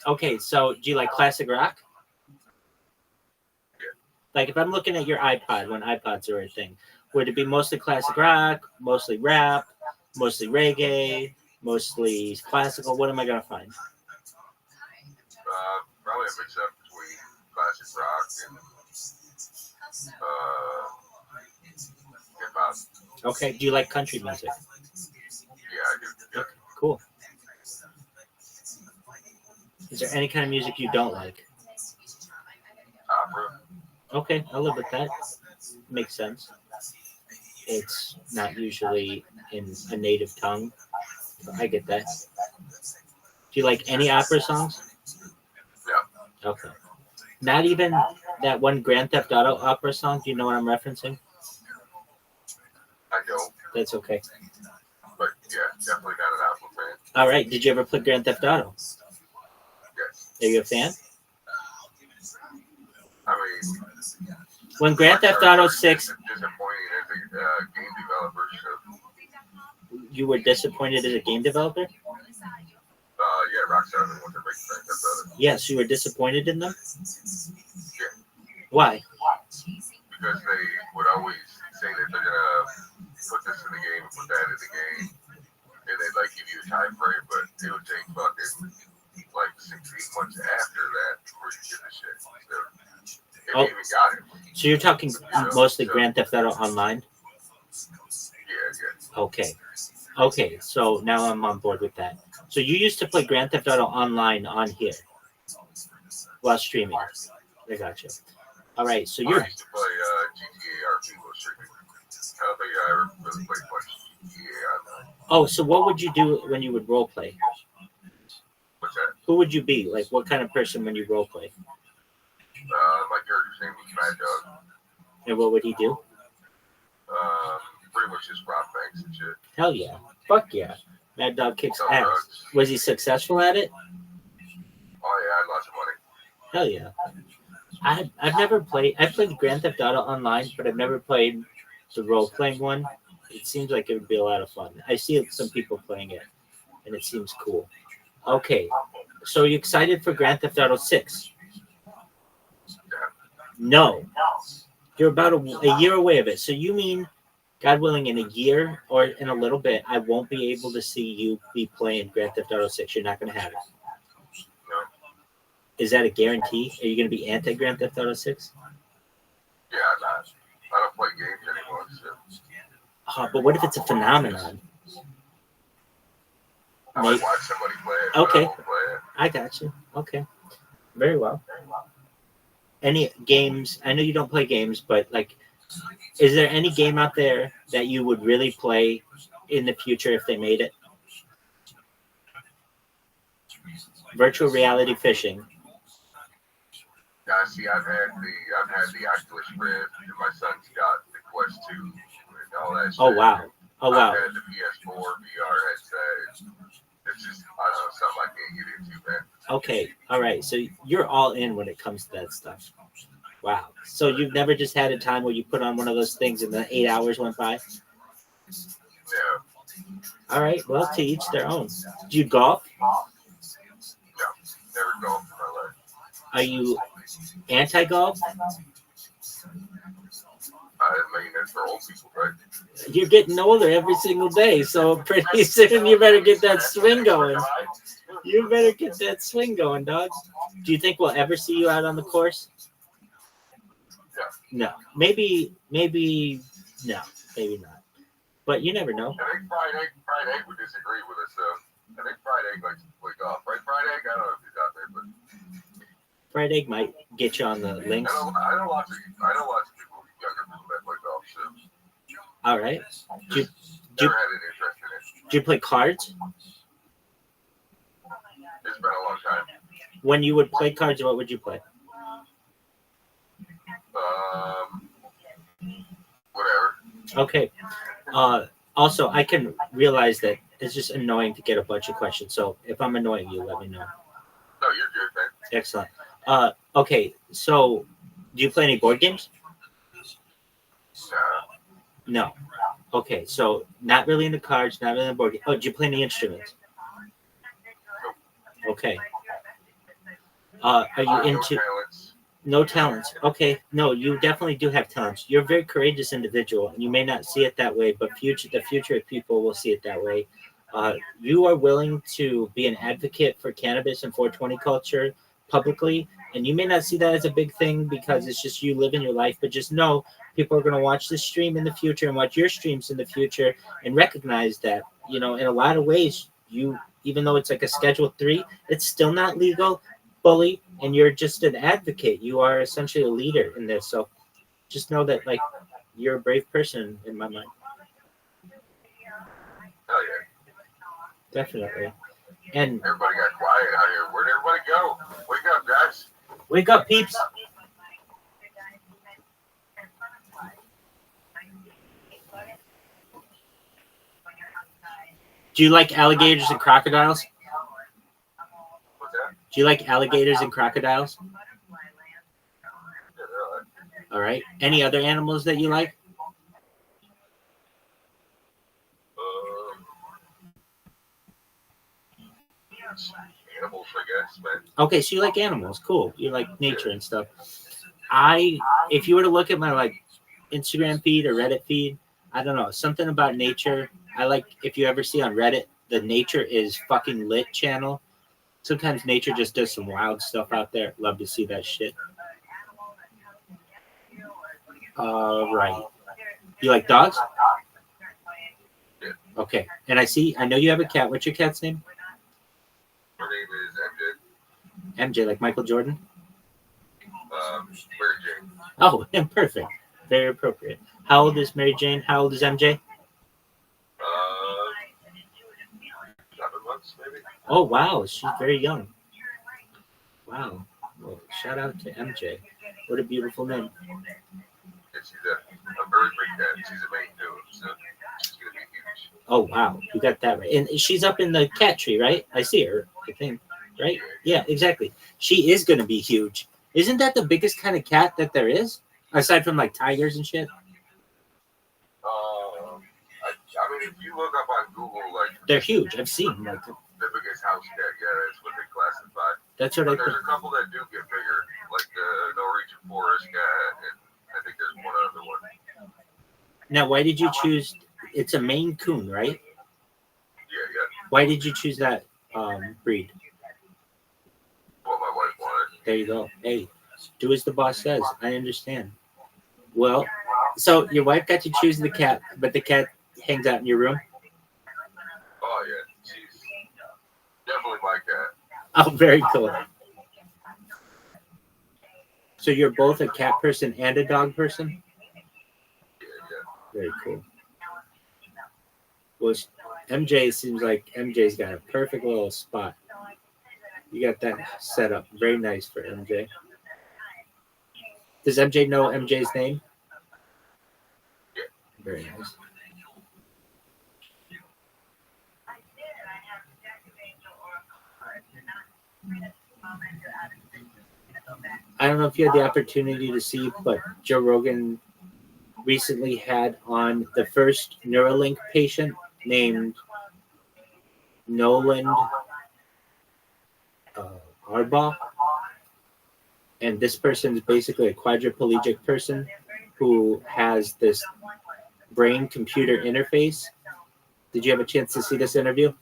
Okay, so do you like classic rock? Yeah. Like if I'm looking at your iPod when iPods are a thing, would it be mostly classic rock, mostly rap, mostly reggae, mostly classical? What am I gonna find? Probably a mix up between classic rock and hip hop. Okay. Do you like country music? Yeah, I do. Yeah. Cool. Is there any kind of music you don't like? Opera. Okay, I'll live with that. Makes sense. It's not usually in a native tongue. I get that. Do you like any opera songs? Yeah. Okay. Not even that one Grand Theft Auto opera song? Do you know what I'm referencing? I don't. That's okay. But yeah, definitely not an Apple fan. All right. Did you ever play Grand Theft Auto? Yes. Are you a fan? I mean, When Grand Theft Auto 6, disappointing as a game developer. So, you were disappointed as a game developer? yeah, Rothschild was a big Grand Theft Auto. Yes, you were disappointed in them? Yeah. Why? Because they would always say that they're gonna put this in the game, put that in the game, and they'd like give you a time frame, but it would take fucking like 16 months after that before you get the shit. So, if you even got it. So you're talking mostly Grand Theft Auto Online? Yeah. Okay. Okay, so now I'm on board with that. So you used to play Grand Theft Auto Online on here while streaming. I got you. All right, so I you're... used to play GTA RP while streaming. I don't think I ever really played much GTA online. Oh, so what would you do when you would role play? What's that? Who would you be? Like, what kind of person when you role play? My character's name was Mad Dog. And what would he do? Pretty much just rob banks and shit. Hell yeah. Fuck yeah. Mad Dog kicks Sell ass. drugs. Was he successful at it? Oh yeah, I had lots of money. Hell yeah. I've never played... I've played Grand Theft Auto Online, but I've never played the role-playing one. It seems like it would be a lot of fun. I see some people playing it, and it seems cool. Okay. So are you excited for Grand Theft Auto 6? No. You're about a year away of it. So you mean, God willing, in a year or in a little bit, I won't be able to see you be playing Grand Theft Auto 6. You're not going to have it. No. Is that a guarantee? Are you going to be anti-Grand Theft Auto 6? Yeah, I'm not. I don't play games anymore. So. But what if it's a phenomenon? I might watch somebody play it. Okay. But I won't play it. I got you. Okay. Very well. Any games? I know you don't play games, but like, is there any game out there that you would really play in the future if they made it? Virtual reality fishing. Yeah, see, I've had the Oculus Rift, and my son's got the Quest 2 and all that shit. Oh wow. Oh wow. I've had the PS4 VR headset. It's just, I don't know, something I can't get into, man. Okay. All right. So you're all in when it comes to that stuff. Wow. So you've never just had a time where you put on one of those things and the 8 hours went by? Yeah. All right. Well, to each their own. Do you golf? No, never golfed in my life. Are you anti-golf? I mean, that's for old people, right? You're getting older every single day, so pretty soon you better get that swing going. You better get that swing going, dog. Do you think we'll ever see you out on the course? No. Maybe no. Maybe not. But you never know. I think Fried Egg would disagree with us, though. I think Fried Egg likes to play golf. Right, Fried Egg? I don't know if he's out there, but... Fried Egg might get you on the links. I know lots of people, younger people that play golf, so... All right. Do you Never had an interest in it. play cards? Is It's been a long time. When you would play cards, what would you play? Whatever. Okay. Also, I can realize that it's just annoying to get a bunch of questions. So if I'm annoying you, let me know. No, you're good, man. Excellent. Okay. So, do you play any board games? No. Okay. So, not really into cards, not really into board games. Oh, do you play any instruments? Okay. Are you into? No talents. Okay. No, you definitely do have talents. You're a very courageous individual, and you may not see it that way, but the future of people will see it that way. You are willing to be an advocate for cannabis and 420 culture publicly, and you may not see that as a big thing because it's just you living your life, but just know people are going to watch this stream in the future and watch your streams in the future and recognize that, you know, in a lot of ways, you, even though it's like a Schedule 3, it's still not legal, fully, and you're just an advocate. You are essentially a leader in this. So just know that, like, you're a brave person in my mind. Hell yeah. Definitely. And everybody got quiet out here. Where'd everybody go? Wake up, guys. Wake up, peeps. Do you like alligators and crocodiles? What's that? Do you like alligators and crocodiles? All right. Any other animals that you like? Animals, I guess, man. Okay, so you like animals. Cool. You like nature and stuff. If you were to look at my like Instagram feed or Reddit feed, I don't know, something about nature. I like, if you ever see on Reddit, the Nature is Fucking Lit channel. Sometimes nature just does some wild stuff out there. Love to see that shit. Right. You like dogs? Okay. And I know you have a cat. What's your cat's name? Her name is MJ, like Michael Jordan? Mary Jane. Oh, perfect. Very appropriate. How old is Mary Jane? How old is MJ? 7 months, maybe. Oh, wow. She's very young. Wow. Well, shout out to MJ. What a beautiful name. Yeah, she's a very big cat. She's a main too, so she's going to be huge. Oh, wow. You got that right. And she's up in the cat tree, right? I see her, I think. Right? Yeah, exactly. She is going to be huge. Isn't that the biggest kind of cat that there is? Aside from like tigers and shit? I mean, if you look up on Google, like, they're huge. I've seen them. Like, the biggest house cat, yeah, that's what they classify. That's what but I there's think. a couple that do get bigger, like the Norwegian forest cat, and I think there's one other one. Now, why did you choose? It's a Maine Coon, right? Yeah. Why did you choose that breed? What my wife wanted. There you go. Hey, do as the boss says. I understand. Well, so your wife got to choose the cat, but the cat hangs out in your room? Oh, yeah. She's definitely my cat. Oh, very cool. So you're both a cat person and a dog person? Yeah. Very cool. Well, MJ seems like MJ's got a perfect little spot. You got that set up. Very nice for MJ. Does MJ know MJ's name? Yeah. Very nice. I don't know if you had the opportunity to see, but Joe Rogan recently had on the first Neuralink patient named Nolan Arbaugh. And this person is basically a quadriplegic person who has this brain-computer interface. Did you have a chance to see this interview?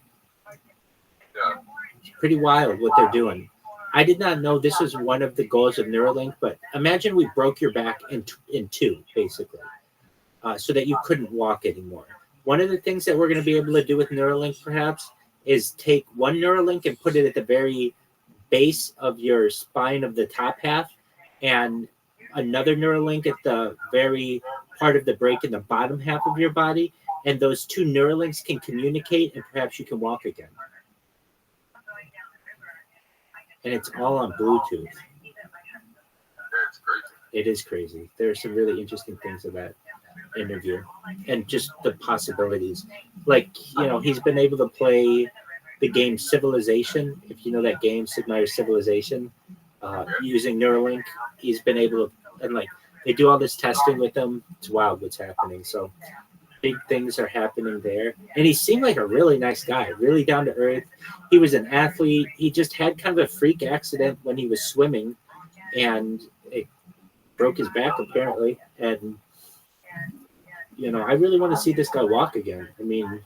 Yeah. It's pretty wild what they're doing. I did not know this was one of the goals of Neuralink, but imagine we broke your back in two, basically, so that you couldn't walk anymore. One of the things that we're going to be able to do with Neuralink, perhaps, is take one Neuralink and put it at the very base of your spine of the top half, and another Neuralink at the very part of the break in the bottom half of your body, and those two Neuralinks can communicate, and perhaps you can walk again. and it's all on Bluetooth. It's crazy. It is crazy. There are some really interesting things about interview and just the possibilities. Like, you know, he's been able to play the game Civilization. If you know that game, Sid Meier's Civilization, using Neuralink, he's been able to, and like they do all this testing with him. It's wild what's happening. So big things are happening there. And he seemed like a really nice guy, really down to earth. He was an athlete. He just had kind of a freak accident when he was swimming, and it broke his back apparently. And you know, I really want to see this guy walk again. I mean,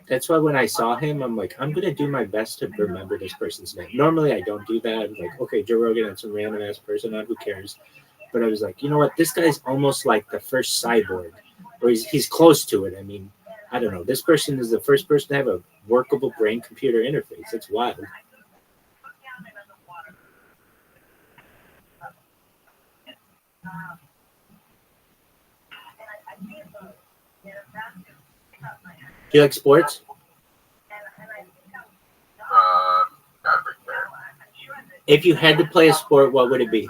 that's why when I saw him, I'm like, I'm going to do my best to remember this person's name. Normally, I don't do that. I'm like, okay, Joe Rogan and some random ass person on, who cares? But I was like, you know what? This guy's almost like the first cyborg, or he's close to it. I mean, I don't know. This person is the first person to have a workable brain-computer interface. It's wild. Do you like sports? Not a big fan. If you had to play a sport, what would it be?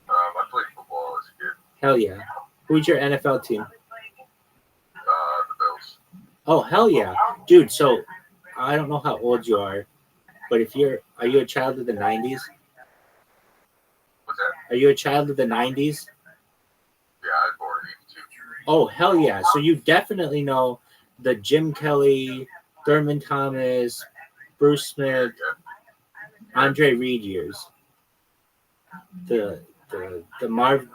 I played football as a kid. Hell yeah. Who's your NFL team? The Bills. Oh, hell yeah. Dude, so I don't know how old you are, but are you a child of the 90s? What's that? Are you a child of the 90s? Yeah, I was born in 82. Oh, hell yeah. So you definitely know the Jim Kelly, Thurman Thomas, Bruce Smith, Andre Reed years. The Marv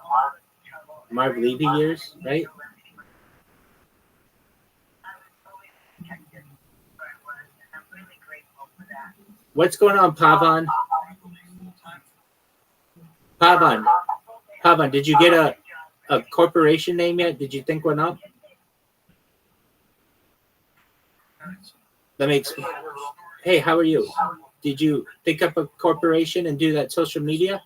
Levy years, right? What's going on, Pavan? Pavan, did you get a corporation name yet? Did you think one up? Let me explain. Hey, how are you? Did you think up a corporation and do that social media?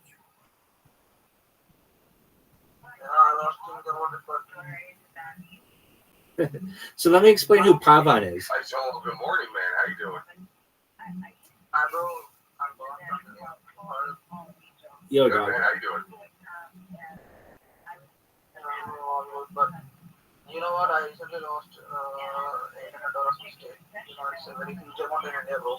So let me explain who Pavan is. Hi, Joel. Good morning, man. How you doing? Yo, Good, dog. man. How you doing? But you know what? I recently lost $800 mistake. You know, it's a very huge amount in India, bro.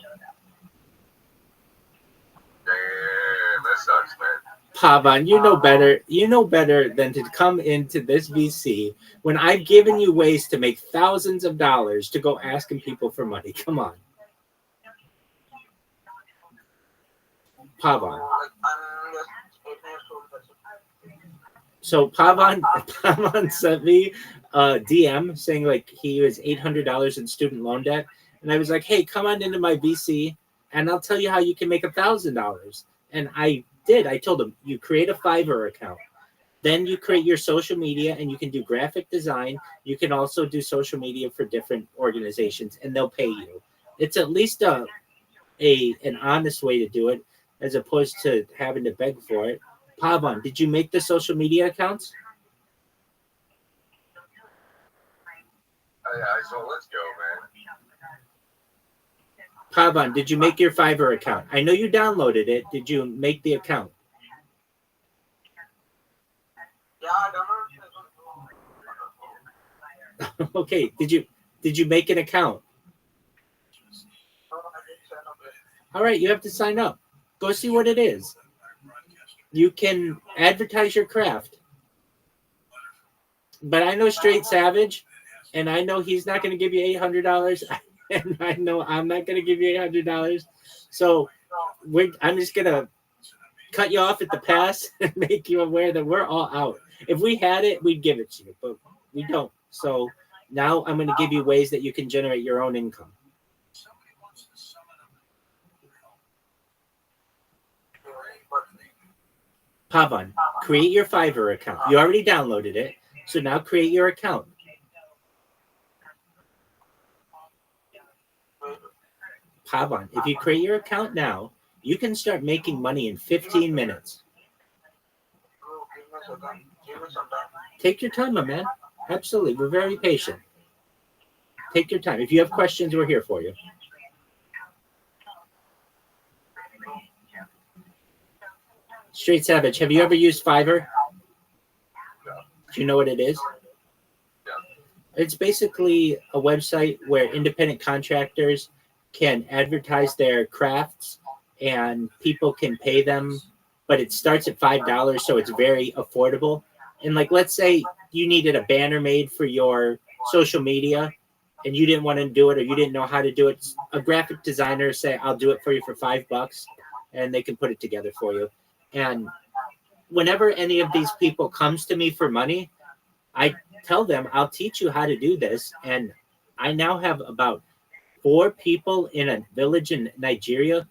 Damn, that sucks, man. Pavan, you know better. You know better than to come into this VC when I've given you ways to make thousands of dollars to go asking people for money. Come on. Pavan. So Pavan sent me a DM saying like he was $800 in student loan debt, and I was like, "Hey, come on into my VC, and I'll tell you how you can make $1,000." And I did. I told him, you create a Fiverr account, then you create your social media, and you can do graphic design. You can also do social media for different organizations, and they'll pay you. It's at least an honest way to do it, as opposed to having to beg for it. Pavan, did you make the social media accounts? So let's go, man. Pavan, did you make your Fiverr account? I know you downloaded it. Did you make the account? Yeah, I don't know. Okay. Did you make an account? All right, you have to sign up. Go see what it is. You can advertise your craft. But I know Straight Savage, and I know he's not going to give you $800, and I know I'm not going to give you $800. So I'm just going to cut you off at the pass and make you aware that we're all out. If we had it, we'd give it to you, but we don't. So now I'm going to give you ways that you can generate your own income. Pavan, create your Fiverr account. You already downloaded it, so now create your account. Pavan, if you create your account now, you can start making money in 15 minutes. Take your time, my man. Absolutely. We're very patient. Take your time. If you have questions, we're here for you. Straight Savage, have you ever used Fiverr? No. Do you know what it is? No. It's basically a website where independent contractors can advertise their crafts and people can pay them, but it starts at $5, so it's very affordable. And like, let's say you needed a banner made for your social media and you didn't want to do it or you didn't know how to do it. A graphic designer say, I'll do it for you for $5 and they can put it together for you. And whenever any of these people comes to me for money, I tell them, I'll teach you how to do this. And I now have about 4 people in a village in Nigeria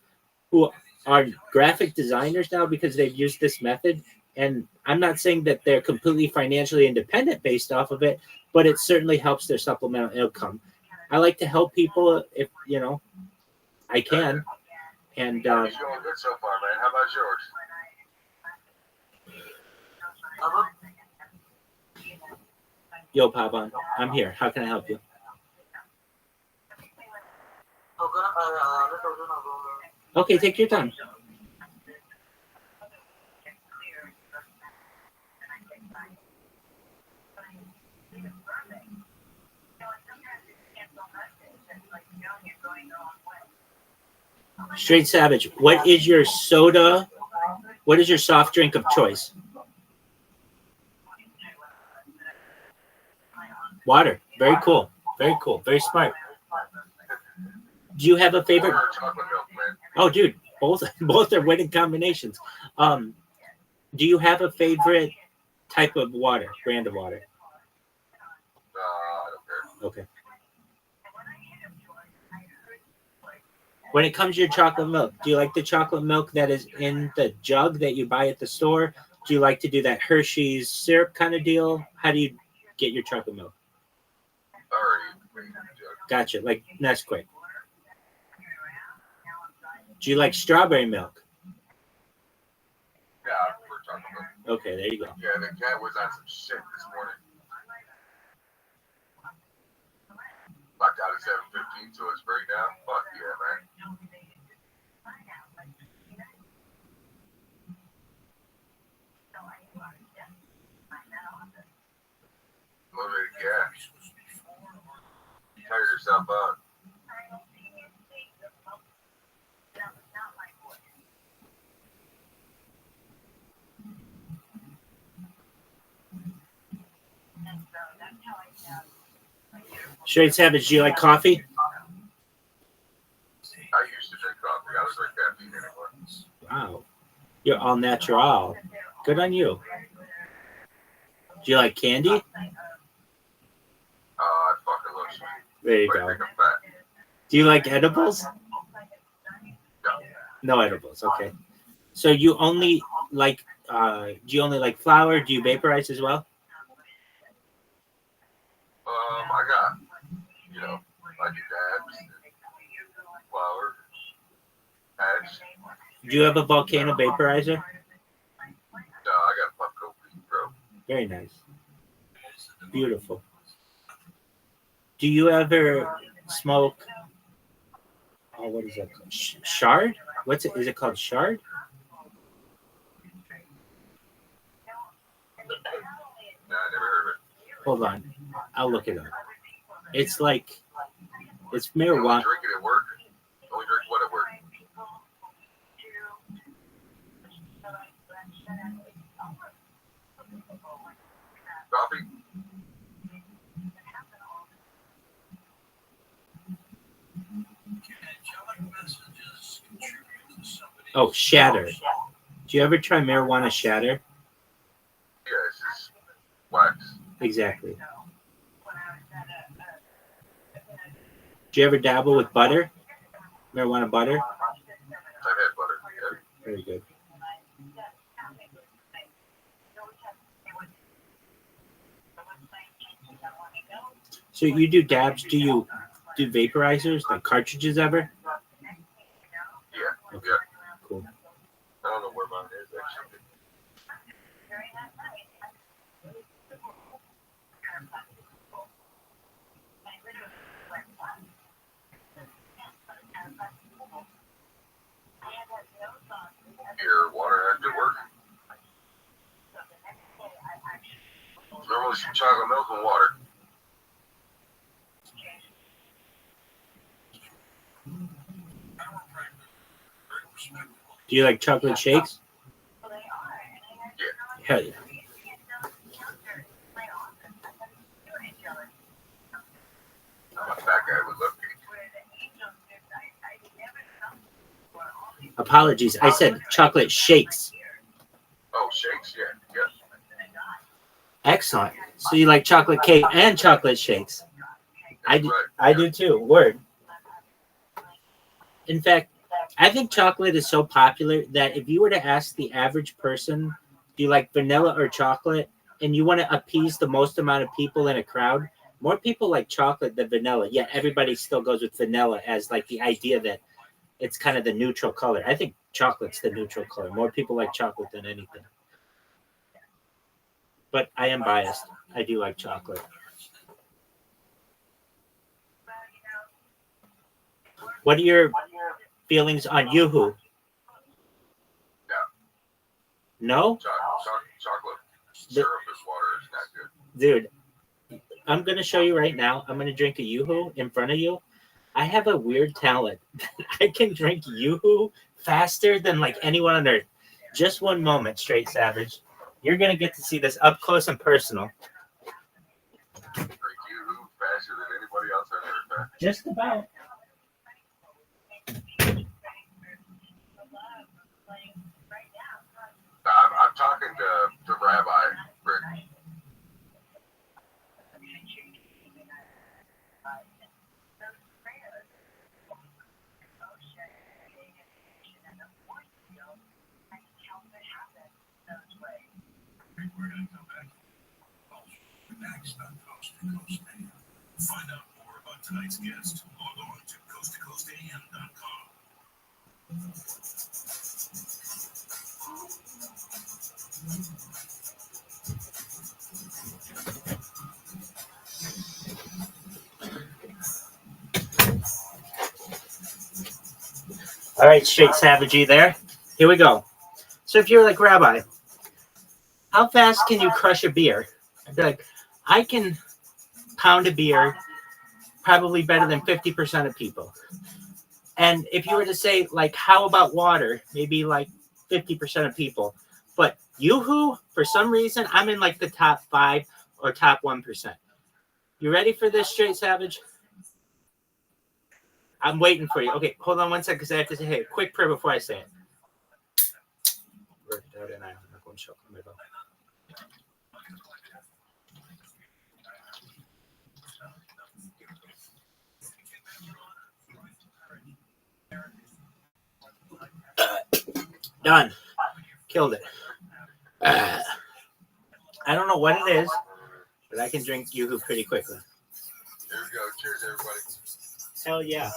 who are graphic designers now because they've used this method. And I'm not saying that they're completely financially independent based off of it, but it certainly helps their supplemental income. I like to help people if, you know, I can. And He's going good so far, man. How about yours? Yo, Pavan, I'm here. How can I help you? Okay, take your time. Straight Savage, what is your soda? What is your soft drink of choice? Water. Very cool. Very cool. Very smart. Do you have a favorite? Oh, dude, both are winning combinations. Do you have a favorite type of water, brand of water? Okay. When it comes to your chocolate milk, do you like the chocolate milk that is in the jug that you buy at the store? Do you like to do that Hershey's syrup kind of deal? How do you get your chocolate milk? Gotcha, like Nesquik. Do you like strawberry milk? Yeah, I prefer chocolate milk. Okay, there you go. Yeah, the cat was on some shit this morning. Locked out at 7:15, so it's break down. Fuck yeah, man. Motivated gas. Tire yourself out. Straight Savage, do you like coffee? I used to drink coffee. I don't drink caffeine anymore. Wow. You're all natural. Good on you. Do you like candy? I fucking love sweet. There you But I go. think I'm fat. Do you like edibles? No. No edibles. Okay. So you only like do you only like flour? Do you vaporize as well? I got, you know, I do dabs, flour, patch. Do you have a volcano vaporizer? No, I got Puffco Weed Pro. Very nice. Beautiful. Do you ever smoke? Oh, what is that called? Shard? What's it? Is it called shard? No, I never heard of it. Hold on, I'll look it up. It's like it's I only marijuana. drink it at work. Only drink what at work? Coffee? Oh, shatter. Do you ever try marijuana shatter? Yeah, it's just wax. Exactly. Do you ever dabble with butter? Marijuana butter? I've had butter. Yeah. Very good. So you do dabs? Do you do vaporizers like cartridges ever? Yeah. Okay. Yeah. Cool. I don't know where mine is actually. Your water after work? some water. Do you like chocolate shakes? Hell yeah. That guy was looking. Apologies. I said chocolate shakes. Oh, shakes? Yeah. Excellent. So you like chocolate cake and chocolate shakes. I do too. Word. In fact, I think chocolate is so popular that if you were to ask the average person, do you like vanilla or chocolate, and you want to appease the most amount of people in a crowd, more people like chocolate than vanilla. Yet everybody still goes with vanilla as like the idea that it's kind of the neutral color. I think chocolate's the neutral color. More people like chocolate than anything. But I am biased. I do like chocolate. What are your feelings on Yoo-hoo? No? Chocolate syrup is water. It's not good. Dude, I'm going to show you right now. I'm going to drink a Yoo-hoo in front of you. I have a weird talent. I can drink Yoo-hoo faster than like anyone on earth. Just one moment, Straight Savage. You're going to get to see this up close and personal. Drink Yoo-hoo faster than anybody else on earth. Just about. I'm talking to Rabbi, Rick. We're going to come back. Next on Coast to Coast AM. Find out more about tonight's guest. Log on to coasttocoastam.com. All right, Straight Savagey there. Here we go. So if you're like, Rabbi, how fast can you crush a beer? I'd be like, I can pound a beer probably better than 50% of people. And if you were to say, like, how about water? Maybe like 50% of people. But Yoo-hoo, for some reason, I'm in like the top 5 or top 1%. You ready for this, Straight Savage? I'm waiting for you. Okay, hold on one second because I have to say, hey, quick prayer before I say it. Done. Killed it. I don't know what it is, but I can drink Yoo-hoo pretty quickly. Here we go. Cheers, everybody. Hell yeah.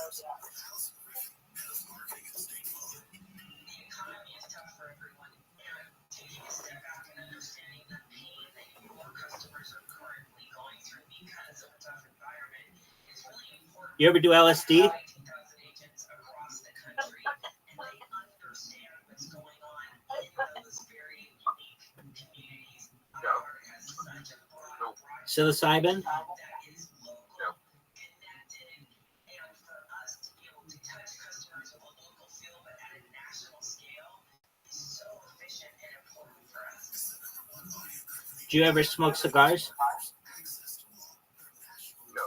You ever do LSD? Psilocybin? Do you ever smoke cigars? No.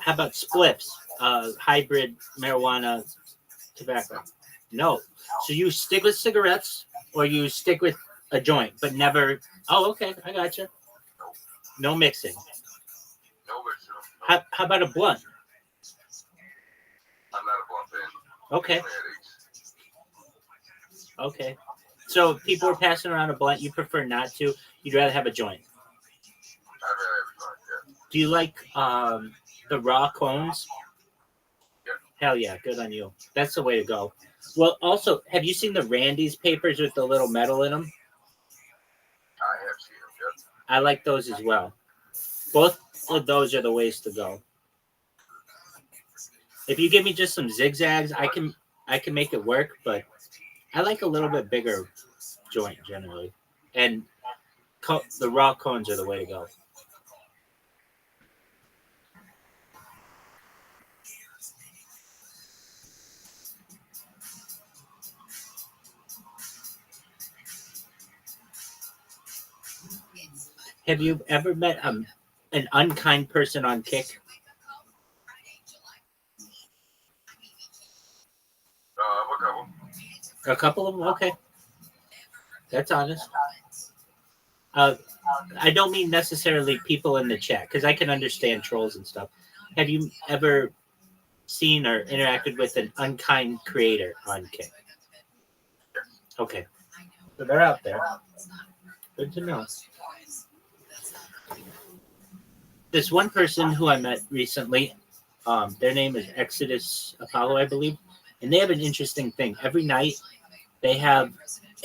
How about spliffs? Hybrid marijuana tobacco? No. So you stick with cigarettes or you stick with a joint, but never. Oh, okay. I got you. No mixing. No mixing. How about a blunt? I'm not a blunt fan. Okay. Okay. So if people are passing around a blunt, you prefer not to. You'd rather have a joint. I'd rather have a joint, yeah. Do you like the raw cones? Yeah. Hell yeah, good on you. That's the way to go. Well, also, have you seen the Randy's papers with the little metal in them? I have seen them, yeah. I like those as well. Both of those are the ways to go. If you give me just some zigzags, I can make it work, but I like a little bit bigger joint generally. And the raw cones are the way to go. Have you ever met an unkind person on Kick? A couple. A couple of them? Okay. That's honest. I don't mean necessarily people in the chat, because I can understand trolls and stuff. Have you ever seen or interacted with an unkind creator on Kick? Okay. So they're out there. Good to know. This one person who I met recently, their name is Exodus Apollo, I believe, and they have an interesting thing. Every night they have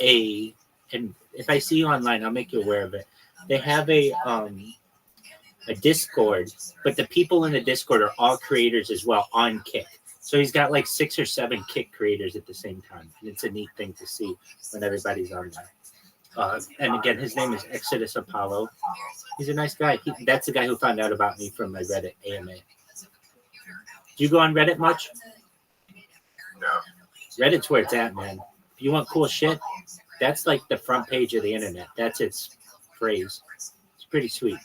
and if I see you online, I'll make you aware of it. They have a Discord, but the people in the Discord are all creators as well on Kick. So he's got like 6 or 7 Kick creators at the same time, and it's a neat thing to see when everybody's on there. And again, his name is Exodus Apollo. He's a nice guy. That's the guy who found out about me from my Reddit AMA. Do you go on Reddit much? No. Reddit's where it's at, man. If you want cool shit, that's like the front page of the internet. That's its phrase. It's pretty sweet.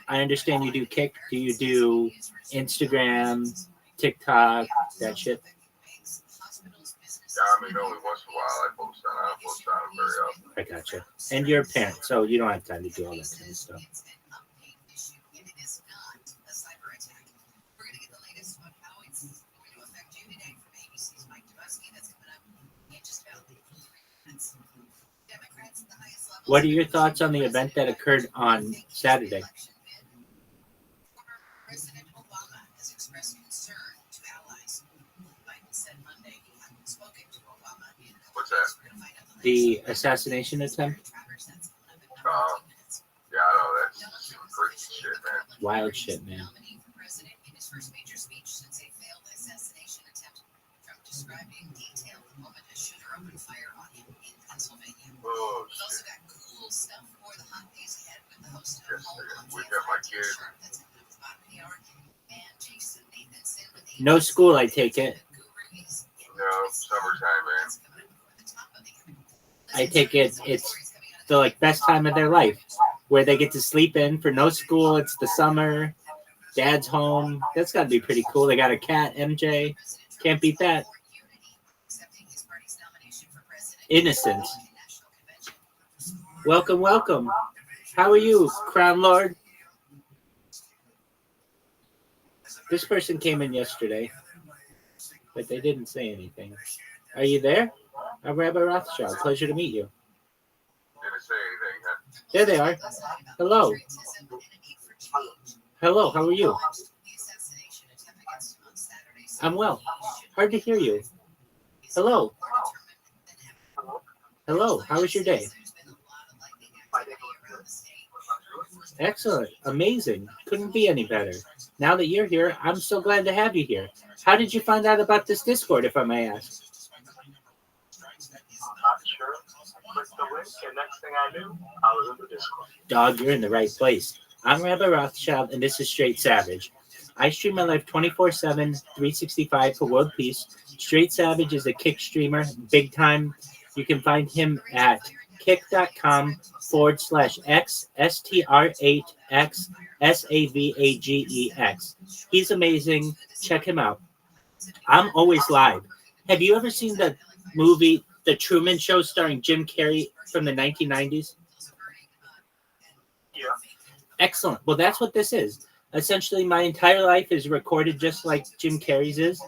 I understand you do Kick. Do you do Instagram, TikTok, that shit? Yeah, I mean, only once in a while I post on. I don't post on them very often. I gotcha. And you're a parent, so you don't have time to do all that kind of stuff. What are your thoughts on the event that occurred on Saturday? President Obama has expressed concern to allies. Biden said Monday he hadn't spoken to Obama. What's that? The assassination attempt? Yeah, I know that's crazy shit, man. Wild shit, man. Nominee for president in his first major speech since a failed assassination attempt. Trump described in detail the moment a shooter opened fire on him in Pennsylvania. Oh, We've also got cool stuff for the hot days ahead with the host of yes, we got my kid. That's coming up at the bottom of the hour. And Jason Nathanson with a No school, I take it. No, summertime, man. I take it it's the like best time of their life, where they get to sleep in for no school. It's the summer. Dad's home. That's got to be pretty cool. They got a cat, MJ. Can't beat that. Innocent. Welcome, welcome. How are you, Crown Lord? This person came in yesterday, but they didn't say anything. Are you there? I'm Rabbi Rothschild. Pleasure to meet you. Didn't say anything, huh? There they are. Hello. Hello, how are you? I'm well. Hard to hear you. Hello. Hello, how was your day? Excellent. Amazing. Couldn't be any better. Now that you're here, I'm so glad to have you here. How did you find out about this Discord, if I may ask? Not sure. Clicked the link, and next thing I knew, I was in the Discord. Dog, you're in the right place. I'm Rabbi Rothschild, and this is Straight Savage. I stream my life 24/7, 365 for world peace. Straight Savage is a Kick streamer, big time. You can find him at kick.com/X STR8X SAVAGEX. He's amazing. Check him out. I'm always live. Have you ever seen the movie The Truman Show starring Jim Carrey from the 1990s? Yeah. Excellent. Well, that's what this is. Essentially, my entire life is recorded just like Jim Carrey's is.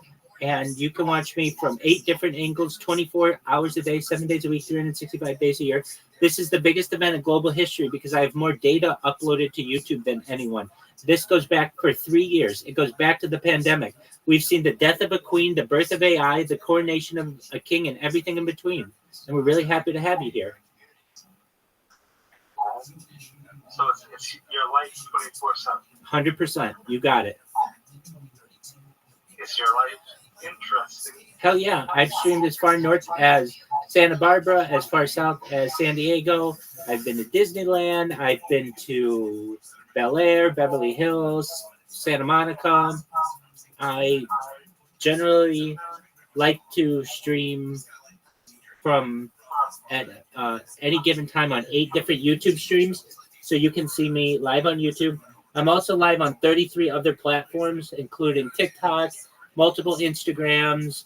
And you can watch me from 8 different angles, 24 hours a day, 7 days a week, 365 days a year. This is the biggest event in global history because I have more data uploaded to YouTube than anyone. This goes back for 3 years. It goes back to the pandemic. We've seen the death of a queen, the birth of AI, the coronation of a king, and everything in between. And we're really happy to have you here. So it's your life 24/7. 100%. You got it. Is your life interesting? Hell yeah. I've streamed as far north as Santa Barbara, as far south as San Diego. I've been to Disneyland. I've been to Bel Air, Beverly Hills, Santa Monica. I generally like to stream from at any given time on 8 different YouTube streams. So you can see me live on YouTube. I'm also live on 33 other platforms, including TikTok, multiple Instagrams,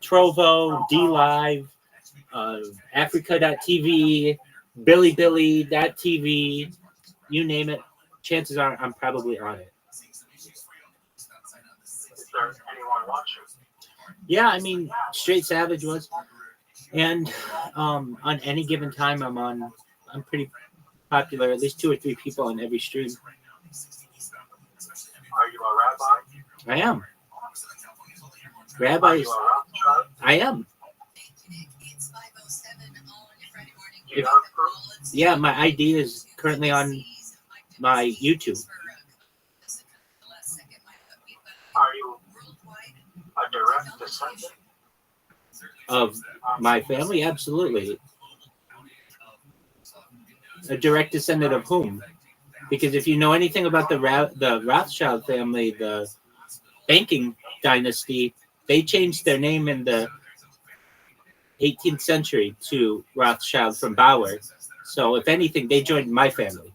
Trovo, DLive, Africa.tv, Bilibili.tv, you name it. Chances are I'm probably on it. Is there anyone watching? Yeah, I mean, Straight Savage was. And on any given time, I'm pretty popular, at least 2 or 3 people on every stream. Are you a rabbi? I am. Are Rabbis, you a Rothschild? I am. You have proof? Yeah, my ID is currently on my YouTube. Are you a direct descendant? Of my family, absolutely. A direct descendant of whom? Because if you know anything about the Rothschild family, the banking dynasty, they changed their name in the 18th century to Rothschild from Bauer. So if anything, they joined my family.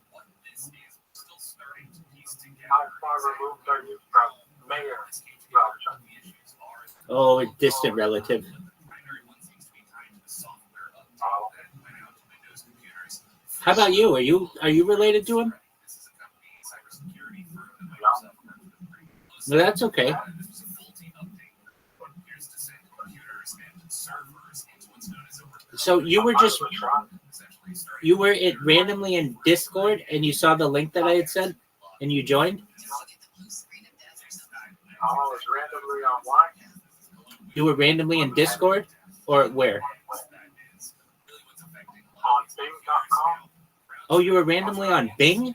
How far removed are you from Mayor Rothschild? Oh, a distant relative. How about you? Are you related to him? No, that's okay. So you were randomly in Discord and you saw the link that I had sent and you joined? I was randomly online. You were randomly in Discord or where? On Bing.com. Oh, you were randomly on Bing?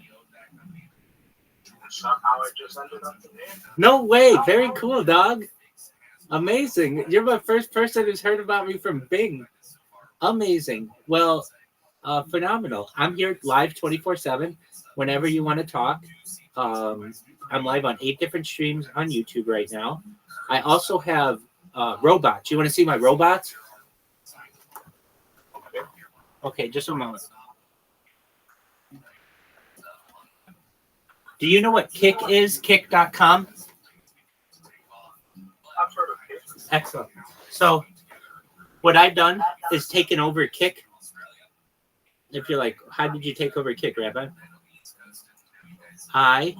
Somehow I just ended up in there. No way. Very cool, dog. Amazing. You're my first person who's heard about me from Bing. Amazing. Well, phenomenal. I'm here live 24/7 whenever you want to talk. I'm live on 8 different streams on YouTube right now. I also have robots. You want to see my robots? Okay, just a moment. Do you know what Kick is? Kick.com? I've heard of it. Excellent. So what I've done is taken over Kick. If you're like, how did you take over Kick, Rabbi? I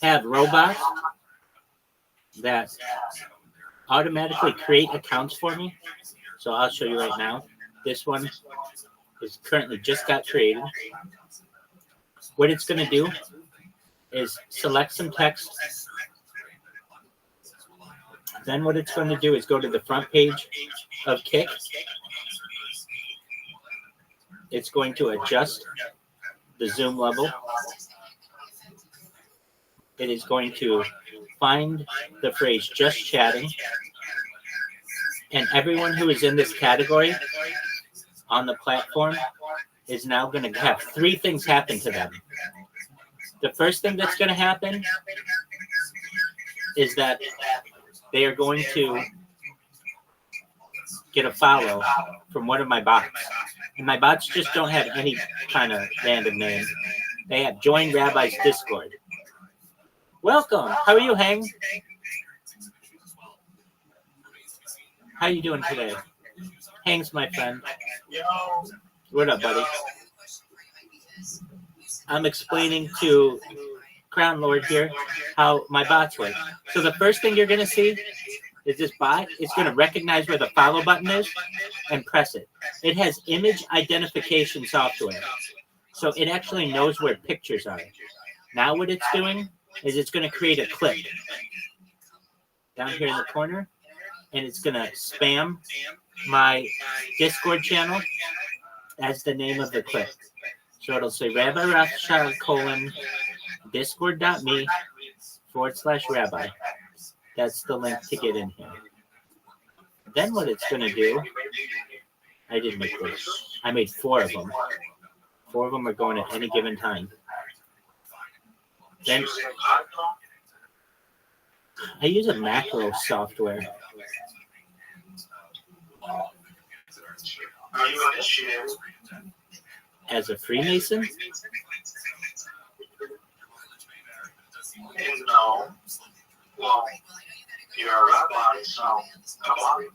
have robots that automatically create accounts for me. So I'll show you right now. This one is currently just got created. What it's going to do is select some text. Then what it's going to do is go to the front page of Kick. It's going to adjust the zoom level. It is going to find the phrase just chatting. And everyone who is in this category on the platform is now going to have 3 things happen to them. The first thing that's going to happen is that they are going to get a follow from one of my bots. And my bots just don't have any kind of random name. They have joined Rabbi's Discord. Welcome. How are you, Hang? How you doing today? Hang's my friend. What up, buddy? I'm explaining to Crown Lord here how my bots work. So the first thing you're going to see is this bot is going to recognize where the follow button is and press it. It has image identification software. So it actually knows where pictures are. Now what it's doing is it's going to create a clip down here in the corner, and it's going to spam my Discord channel as the name of the clip. So it'll say Rabbi Rothschild : discord.me/Rabbi. That's the link to get in here. Then what it's going to do, I didn't make this. I made 4 of them. 4 of them are going at any given time. Then, I use a macro software. Are you initiated? As a Freemason? No. Well, you're a rabbi, so come on.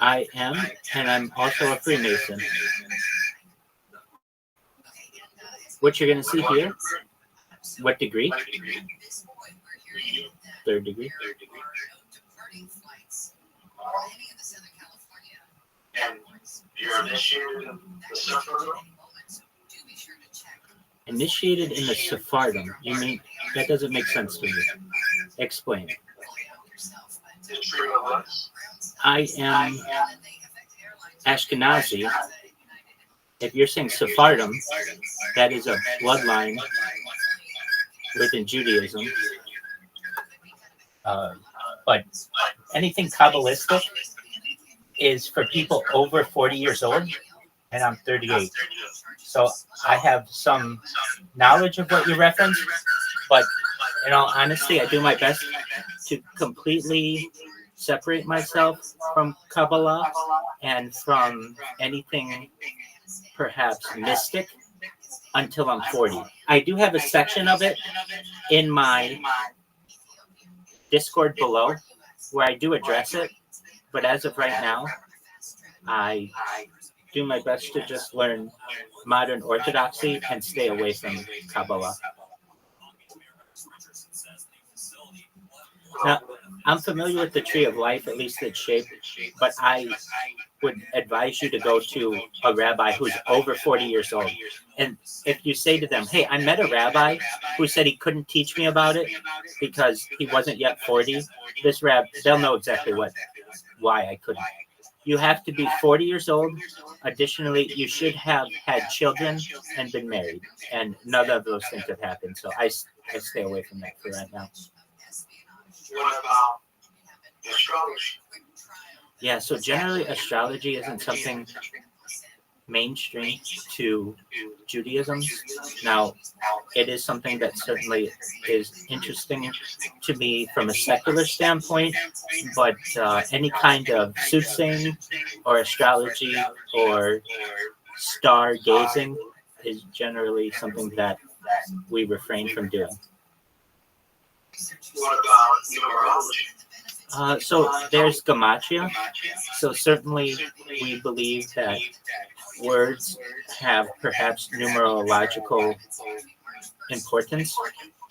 I am, and I'm also a Freemason. What you're going to see here, what degree? Third degree. And you're initiated in the Sephardim? Initiated in the Sephardim. You mean, that doesn't make sense to me. Explain. The tree of life? I am Ashkenazi. If you're saying Sephardim, that is a bloodline within Judaism. But anything Kabbalistic is for people over 40 years old, and I'm 38. So I have some knowledge of what you reference, but in all honesty, I do my best to completely separate myself from Kabbalah and from anything perhaps mystic until I'm 40. I do have a section of it in my Discord below where I do address it, but as of right now, I do my best to just learn modern Orthodoxy and stay away from Kabbalah. Now, I'm familiar with the Tree of Life, at least its shape, but I would advise you to go to a rabbi who's over 40 years old. And if you say to them, hey, I met a rabbi who said he couldn't teach me about it because he wasn't yet 40, they'll know exactly why I couldn't. You have to be 40 years old. Additionally, you should have had children and been married. And none of those things have happened. So I stay away from that for right now. What about astrology? Yeah, so generally astrology isn't something mainstream to Judaism. Now, it is something that certainly is interesting to me from a secular standpoint, but any kind of soothsaying or astrology or star gazing is generally something that we refrain from doing. What about numerology? So there's gematria. So certainly we believe that words have perhaps numerological importance,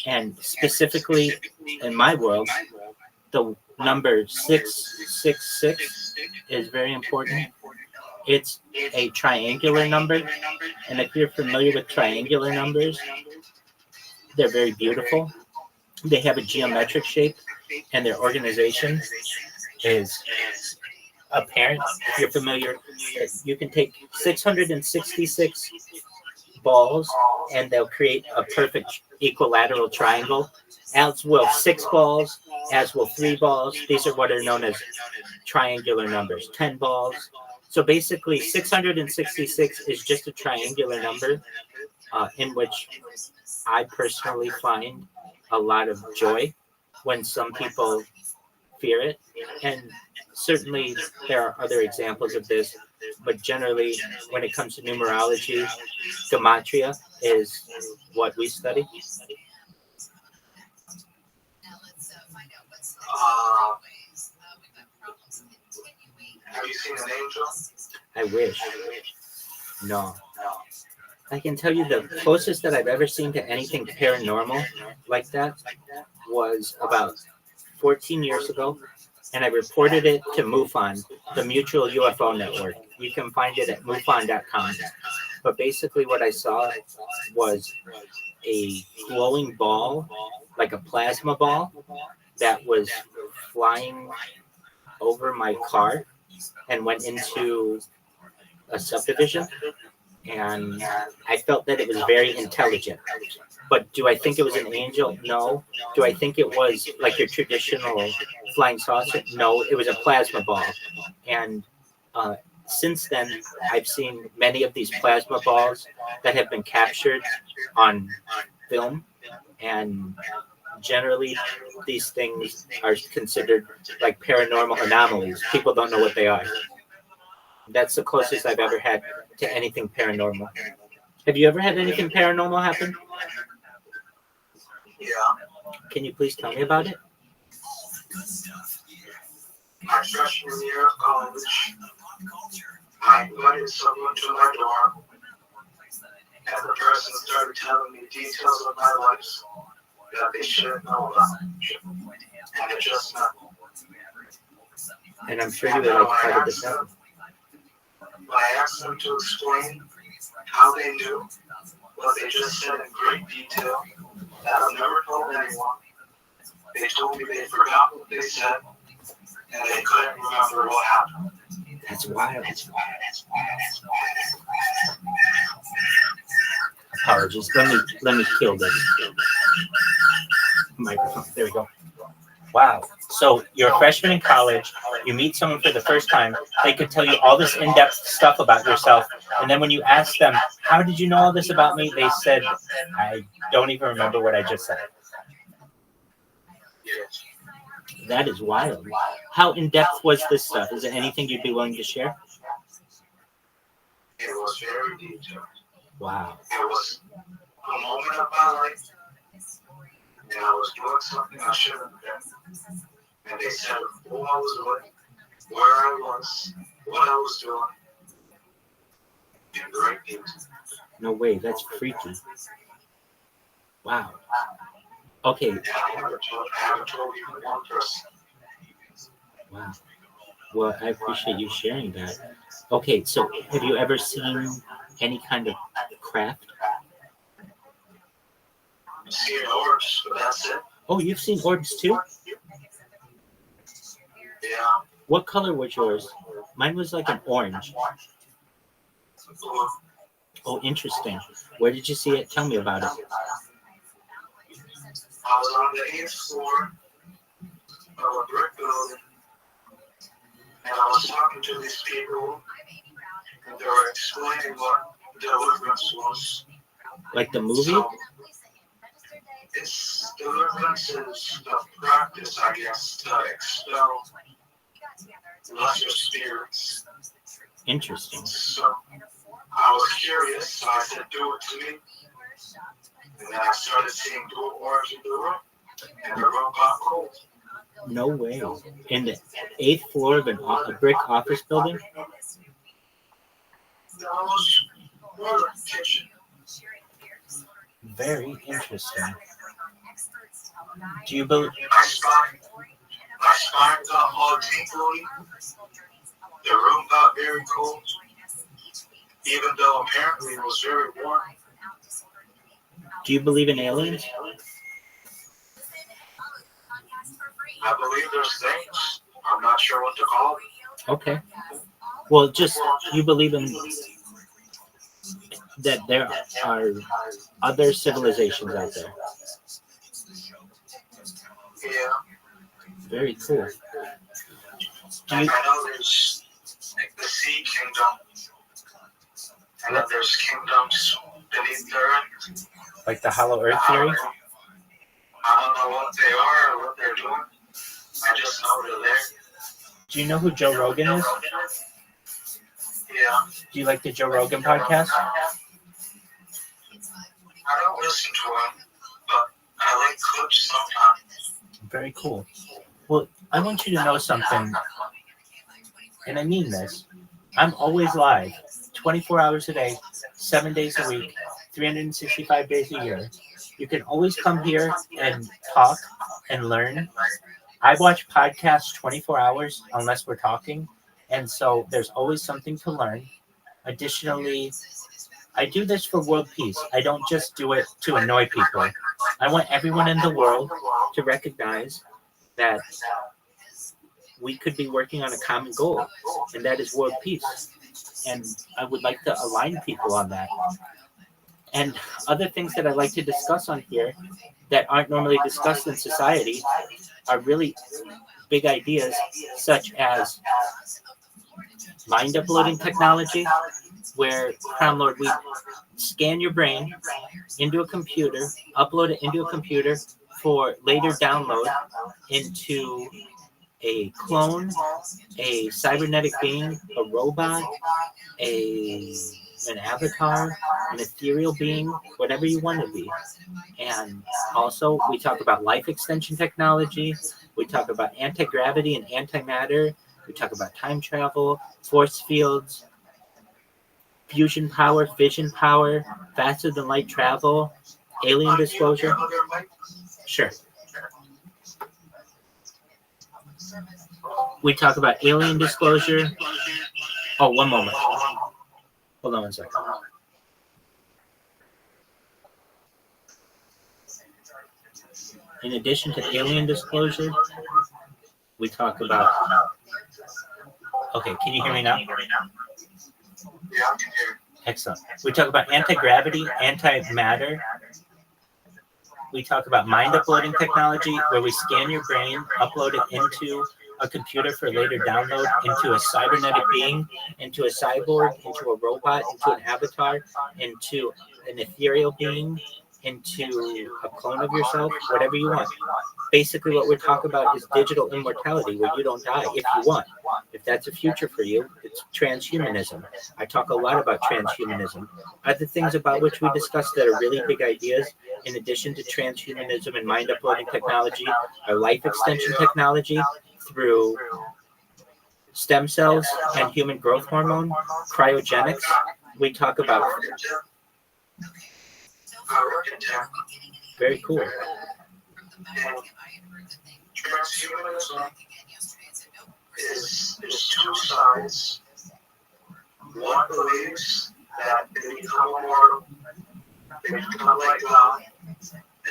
and specifically in my world, the number 666 is very important. It's a triangular number, and if you're familiar with triangular numbers, they're very beautiful. They have a geometric shape, and their organization is apparent. If you're familiar, you can take 666 balls, and they'll create a perfect equilateral triangle, as will 6 balls, as will 3 balls. These are what are known as triangular numbers, 10 balls. So basically, 666 is just a triangular number in which I personally find a lot of joy when some people fear it. And certainly there are other examples of this, but generally when it comes to numerology, gematria is what we study. Have you seen an angel? I wish. No. I can tell you the closest that I've ever seen to anything paranormal like that was about 14 years ago, and I reported it to MUFON, the Mutual UFO Network. You can find it at MUFON.com. But basically what I saw was a glowing ball, like a plasma ball, that was flying over my car and went into a subdivision. And I felt that it was very intelligent. But do I think it was an angel? No. Do I think it was like your traditional flying saucer? No, it was a plasma ball. And since then, I've seen many of these plasma balls that have been captured on film. And generally these things are considered like paranormal anomalies. People don't know what they are. That's the closest I've ever had to anything paranormal. Have you ever had anything paranormal happen? Yeah. Can you please tell me about it? My freshman year of college, I invited someone to my dorm, and the person started telling me details of my life that they shouldn't know about. And it just met. And I'm sure you were like, how did this happen? I asked them to explain how they knew what they just said in great detail that I've never told anyone. They told me they forgot what they said and they couldn't remember what happened. That's wild. Apologies. Let me kill this microphone. There we go. Wow. So you're a freshman in college, you meet someone for the first time, they could tell you all this in-depth stuff about yourself, and then when you ask them, how did you know all this about me? They said, I don't even remember what I just said. That is wild. How in-depth was this stuff? Is there anything you'd be willing to share? It was very detailed. Wow. It was a moment of my life, and I was doing something I shouldn't have done. And they said who I was with, where I was, what I was doing, in great detail. No way, that's freaky. Wow. Okay. And I haven't told even one person. Wow. Well, I appreciate you sharing that. Okay, so have you ever seen any kind of craft? I've seen orbs, but that's it. Oh, you've seen orbs too? Yeah. What color was yours? Mine was like an orange. Oh, interesting. Where did you see it? Tell me about it. I was on the 8th floor of a brick building, and I was talking to these people, and they were explaining what deliverance was. Like the movie? So, it's deliverance is the practice, I guess, to expel lesser spirits. Interesting. So I was curious, so I said, do it to me. And then I started seeing dual orbs in the room, and the room got cold. No way. In the 8th floor of a brick office building? Kitchen. Very interesting. Do you believe? My spine got all tingly. The room got very cold, even though apparently it was very warm. Do you believe in aliens? I believe there's things. I'm not sure what to call them. Okay. Well, just you believe in that there are other civilizations out there. Yeah. Very cool. I know there's like the sea kingdom, and then there's kingdoms beneath the earth. Like the Hollow Earth theory? I don't know what they are or what they're doing. I just know they're there. Do you know who Joe Rogan is? Yeah. Do you like the Joe Rogan podcast? I don't listen to them, but I like clips sometimes. Very cool. Well, I want you to know something, and I mean this. I'm always live, 24 hours a day, 7 days a week, 365 days a year. You can always come here and talk and learn. I watch podcasts 24 hours unless we're talking, and so there's always something to learn. Additionally, I do this for world peace. I don't just do it to annoy people. I want everyone in the world to recognize that we could be working on a common goal, and that is world peace. And I would like to align people on that. And other things that I like to discuss on here that aren't normally discussed in society are really big ideas, such as mind uploading technology, where, Crown Lord, we scan your brain into a computer, upload it into a computer, for later download into a clone, a cybernetic being, a robot, an avatar, an ethereal being, whatever you want to be. And also, we talk about life extension technology. We talk about anti-gravity and antimatter. We talk about time travel, force fields, fusion power, fission power, faster than light travel, alien disclosure. Sure. We talk about alien disclosure. Oh, one moment. Hold on one second. In addition to alien disclosure, we talk about... Okay, can you hear me now? Excellent. We talk about anti-gravity, antimatter. We talk about mind uploading technology, where we scan your brain, upload it into a computer for later download, into a cybernetic being, into a cyborg, into a robot, into an avatar, into an ethereal being, into a clone of yourself, whatever you want. Basically, what we're talking about is digital immortality, where you don't die if you want. If that's a future for you, it's transhumanism. I talk a lot about transhumanism. Other things about which we discuss that are really big ideas, in addition to transhumanism and mind uploading technology, are life extension technology through stem cells and human growth hormone, cryogenics. We talk about... Very cool. Transhumanism is two sides. One believes that they become immortal, they become like God.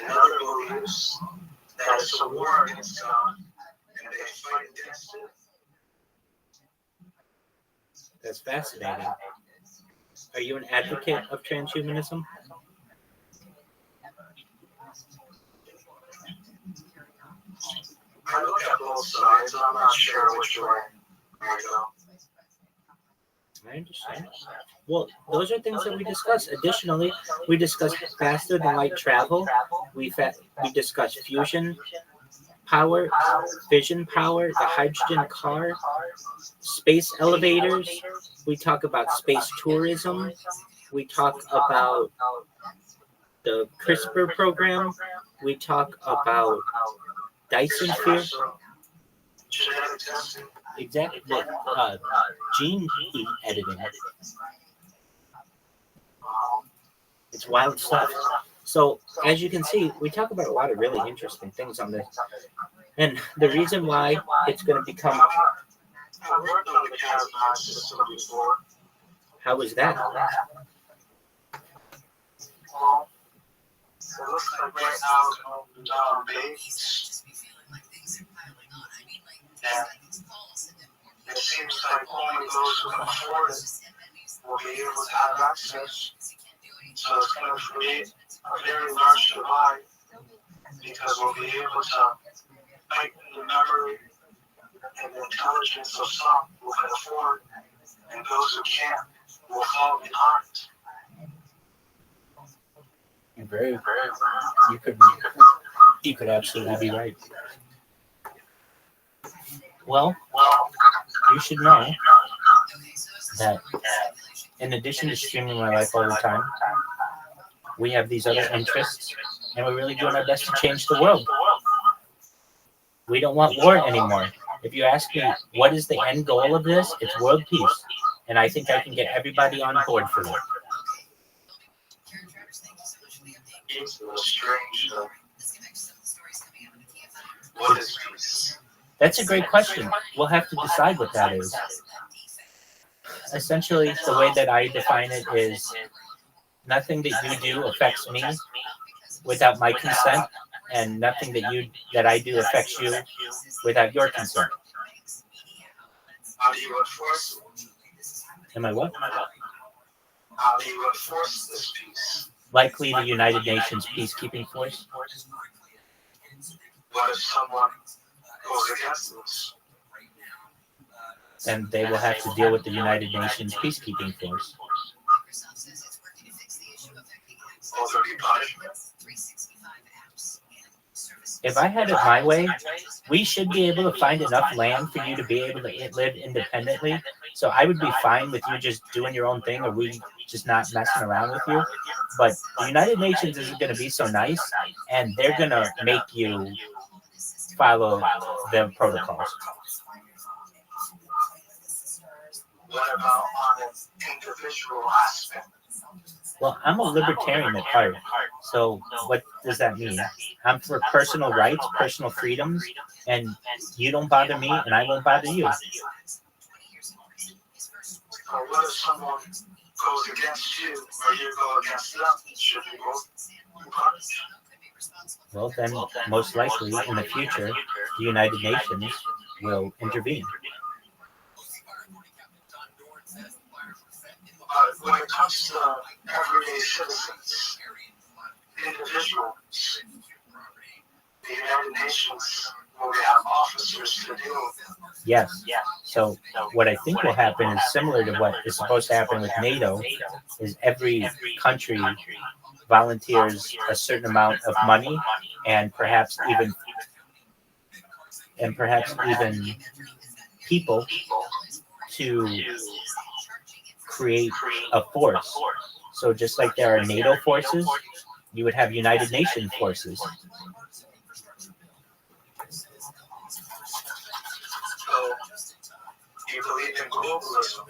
Another believes that it's a war against God and they fight against it. That's fascinating. Are you an advocate of transhumanism? I look at both sides. I'm not sure which way I go. I understand. Well, those are things that we discuss. Additionally, we discuss faster than light travel. We discuss fusion power, fission power, the hydrogen car, space elevators. We talk about space tourism. We talk about the CRISPR program. We talk about Dyson sphere. Exactly. Gene editing. It's wild stuff. So, as you can see, we talk about a lot of really interesting things on this. And the reason why it's going to become... How is that? It looks like right now it's on base. And it seems like only those who can afford it will be able to have access. So it's going to create a very large divide because we'll be able to heighten the memory and the intelligence of some who can afford, and those who can't will fall behind. Very. You could absolutely be right. Well, you should know that in addition to streaming my life all the time, we have these other interests, and we're really doing our best to change the world. We don't want war anymore. If you ask me what is the end goal of this, it's world peace, and I think I can get everybody on board for that. What is peace? That's a great question. We'll have to decide what that is. Essentially, the way that I define it is nothing that you do affects me without my consent, and nothing that I do affects you without your consent. How do you enforce it? Am I what? How do you enforce this peace? Likely the United Nations peacekeeping force. What if someone goes against this? Then they will have to deal with the United Nations peacekeeping force. Will there be punishment? if I had it my way, we should be able to find enough land for you to be able to live independently. So I would be fine with you just doing your own thing, or we just not messing around with you. But the United Nations isn't going to be so nice, and they're going to make you follow their protocols. What about on an individual aspect? Well, I'm a libertarian at heart. So what does that mean? I'm for personal rights, personal freedoms, and you don't bother me, and I won't bother you. Or what if someone goes against you or you go against them? Should you both be punished? Well, then most likely in the future, the United Nations will intervene. But when it comes to everyday citizens, individuals, the United Nations, will they have officers to deal with them? Yes. So what I think will happen is similar to what is supposed to happen with NATO, is every country volunteers a certain amount of money and perhaps even people to create a force. So just like there are NATO forces, you would have United Nations forces. So, do you believe in globalism?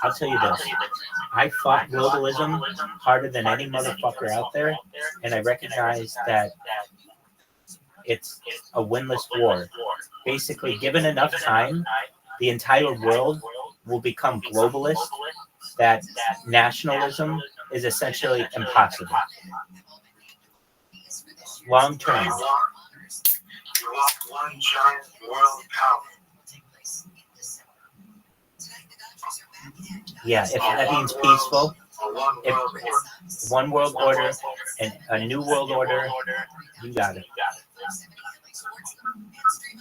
I'll tell you this. I fought globalism harder than any motherfucker out there, and I recognize that it's a winless war. Basically, given enough time, the entire world will become globalist, that nationalism is essentially impossible. Long term. You want one giant world power. Yeah, if that means peaceful, if one world order and a new world order, you got it.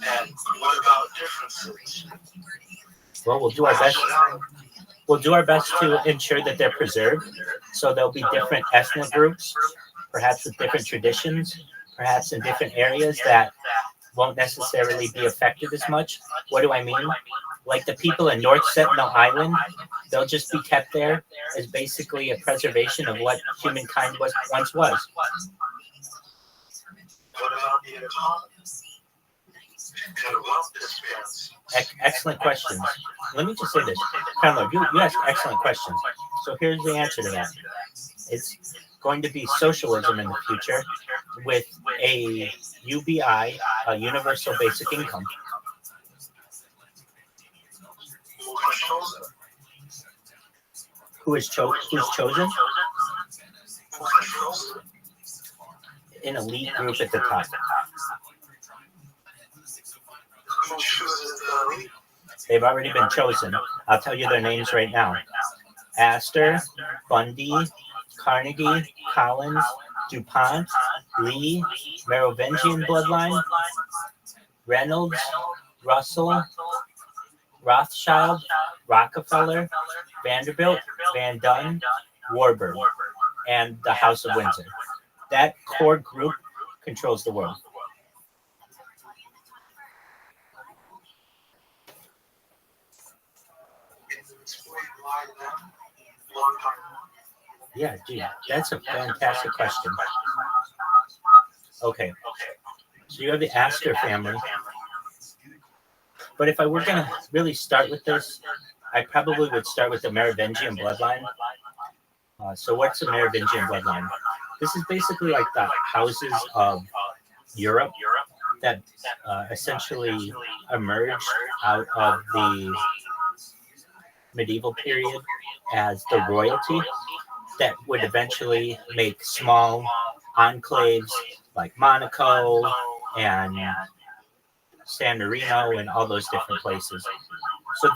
And what about differences? Well, we'll do our best. We'll do our best to ensure that they're preserved. So there'll be different ethnic groups, perhaps with different traditions, perhaps in different areas that won't necessarily be affected as much. What do I mean? Like the people in North Sentinel Island, they'll just be kept there as basically a preservation of what humankind once was. What about the economy? And wealth disparity? Excellent questions. Let me just say this. Carlo, you asked excellent questions. So here's the answer to that. It's going to be socialism in the future with a UBI, a universal basic income. Who's chosen? An elite group at the top. They've already been chosen. I'll tell you their names right now. Astor, Bundy, Carnegie, Collins, DuPont, Lee, Merovingian bloodline, Reynolds, Russell, Rothschild, Rockefeller, Vanderbilt, Van Dunn, Warburg, and the House of Windsor. That core group controls the world. Yeah, gee, that's a fantastic question. Okay, so you have the Astor family. But if I were going to really start with this, I probably would start with the Merovingian bloodline. So what's the Merovingian bloodline? This is basically like the houses of Europe that essentially emerged out of the medieval period as the royalty that would eventually make small enclaves like Monaco and San Marino and all those different places. So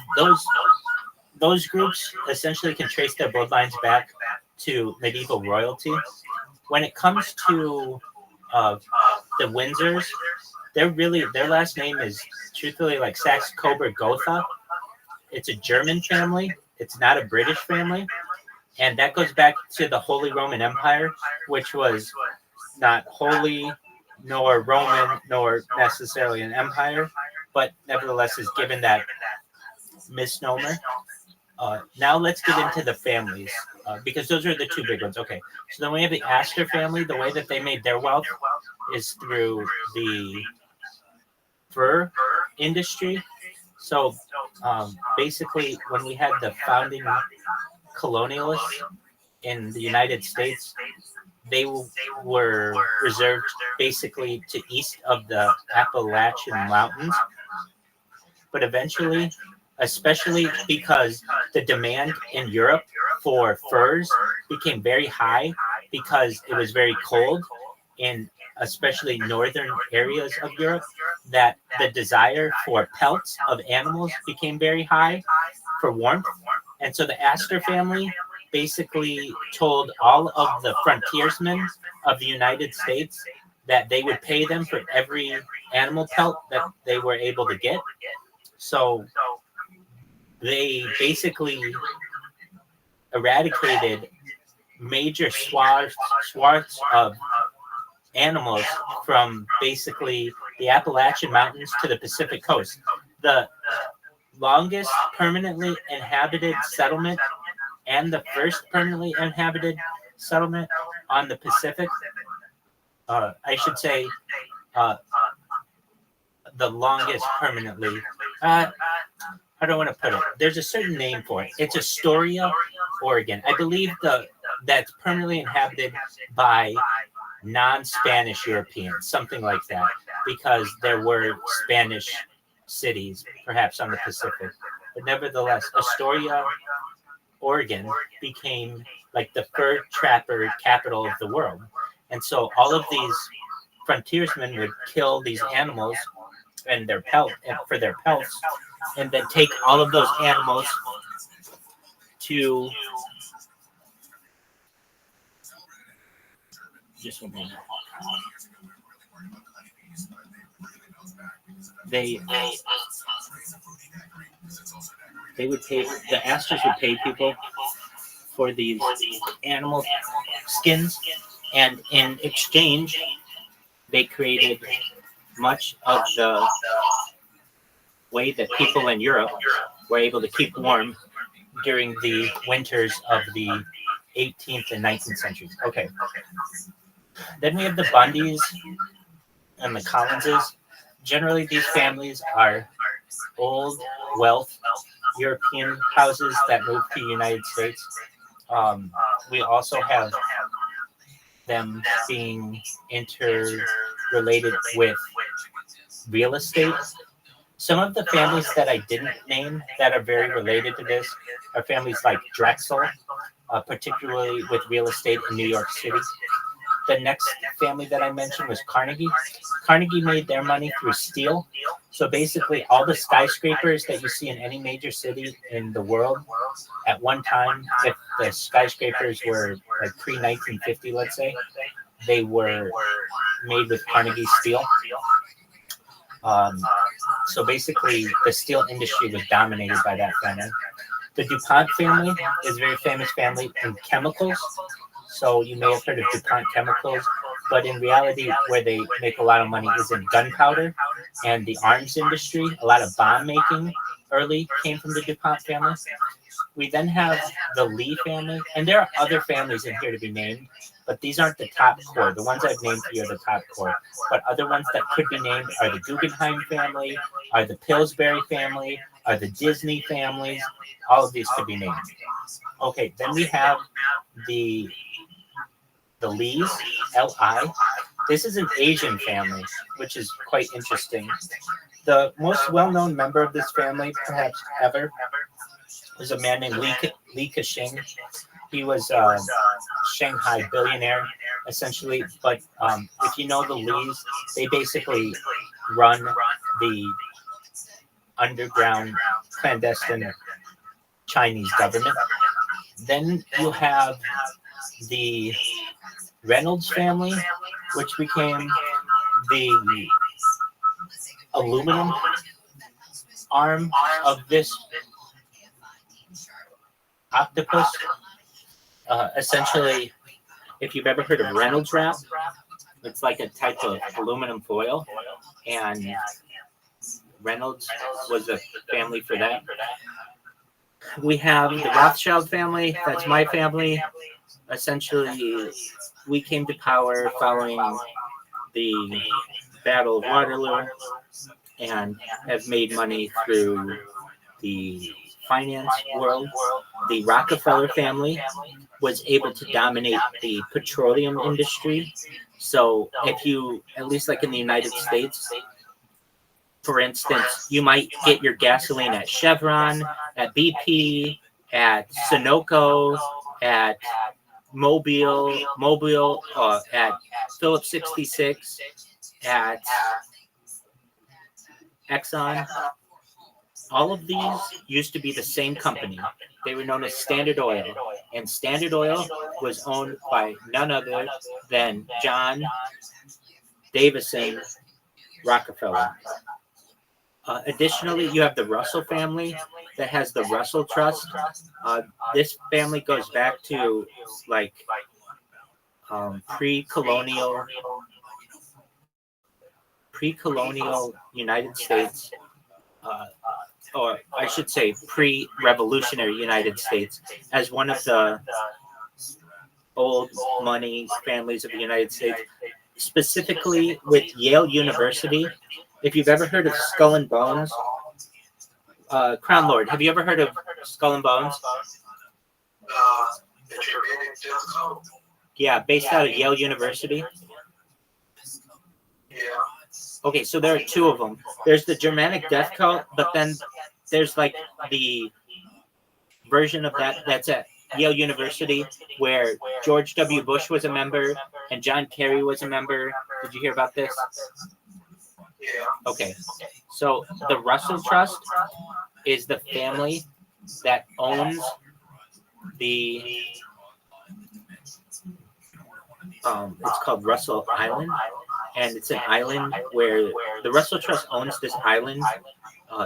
those groups essentially can trace their bloodlines back to medieval royalty. When it comes to the Windsors, their last name is truthfully like Saxe-Coburg-Gotha. It's a German family. It's not a British family. And that goes back to the Holy Roman Empire, which was not holy, nor Roman, nor necessarily an empire, but nevertheless is given that misnomer. Now let's get into the families, because those are the two big ones. Okay, so then we have the Astor family. The way that they made their wealth is through the fur industry. So basically, when we had the founding colonialists in the United States, they were reserved basically to east of the Appalachian Mountains. But eventually, especially because the demand in Europe for furs became very high because it was very cold in especially northern areas of Europe, that the desire for pelts of animals became very high for warmth. And so the Astor family basically told all of the frontiersmen of the United States that they would pay them for every animal pelt that they were able to get. So they basically eradicated major swaths of animals from basically the Appalachian Mountains to the Pacific coast. The longest permanently inhabited settlement and the first permanently inhabited settlement on the Pacific, I should say, the longest permanently. How do I want to put it? There's a certain name for it. It's Astoria, Oregon. I believe that's permanently inhabited by non-Spanish Europeans, something like that, because there were Spanish cities, perhaps on the Pacific. But nevertheless, Astoria, Oregon became like the fur trapper capital of the world. And so all of these frontiersmen would kill these animals and their pelt for their pelts, and then take all of those animals to just one moment. They would pay, the Astors would pay people for these animal skins, and in exchange they created much of the way that people in Europe were able to keep warm during the winters of the 18th and 19th centuries. Okay. Then we have the Bundys and the Collinses. Generally, these families are old, wealth, European houses that moved to the United States. We also have them being interrelated with real estate. Some of the families that I didn't name that are very related to this are families like Drexel, particularly with real estate in New York City. The next family that I mentioned was Carnegie. Carnegie made their money through steel. So basically all the skyscrapers that you see in any major city in the world, at one time, if the skyscrapers were like pre-1950, let's say, they were made with Carnegie steel. So basically the steel industry was dominated by that family. The DuPont family is a very famous family in chemicals. So you may have heard of DuPont Chemicals, but in reality, where they make a lot of money is in gunpowder and the arms industry. A lot of bomb making early came from the DuPont family. We then have the Lee family, and there are other families in here to be named, but these aren't the top core. The ones I've named here are the top core. But other ones that could be named are the Guggenheim family, are the Pillsbury family, are the Disney families. All of these could be named. Okay, then we have the Lees, L-I. This is an Asian family, which is quite interesting. The most well-known member of this family, perhaps ever, was a man named Li Ka-shing. He was a Shanghai billionaire, essentially. But if you know the Lees, they basically run the underground clandestine Chinese government. Then you have the Reynolds family, which became the aluminum arm of this octopus. Essentially, if you've ever heard of Reynolds wrap, It's like a type of aluminum foil, and Reynolds was a family for that. We have the Rothschild family. That's my family. Essentially, we came to power following the Battle of Waterloo and have made money through the finance world. The Rockefeller family was able to dominate the petroleum industry. So if you, at least like in the United States, for instance, you might get your gasoline at Chevron, at BP, at Sunoco, at Mobile, at Phillips 66, at Exxon. All of these used to be the same company. They were known as Standard Oil, and Standard Oil was owned by none other than John Davison Rockefeller. Additionally, you have the Russell family that has the Russell Trust. This family goes back to like pre-colonial United States, or I should say pre-revolutionary United States, as one of the old money families of the United States, specifically with Yale University. If you've ever heard of Skull and Bones, Crown Lord, have you ever heard of Skull and Bones? Yeah, based out of Yale University. Yeah. Okay, so there are two of them. There's the Germanic Death Cult, but then there's like the version of that that's at Yale University where George W. Bush was a member and John Kerry was a member. Did you hear about this? Yeah. Okay, so the Russell Trust is the family that owns the it's called Russell Island, and it's an island where the Russell Trust owns this island.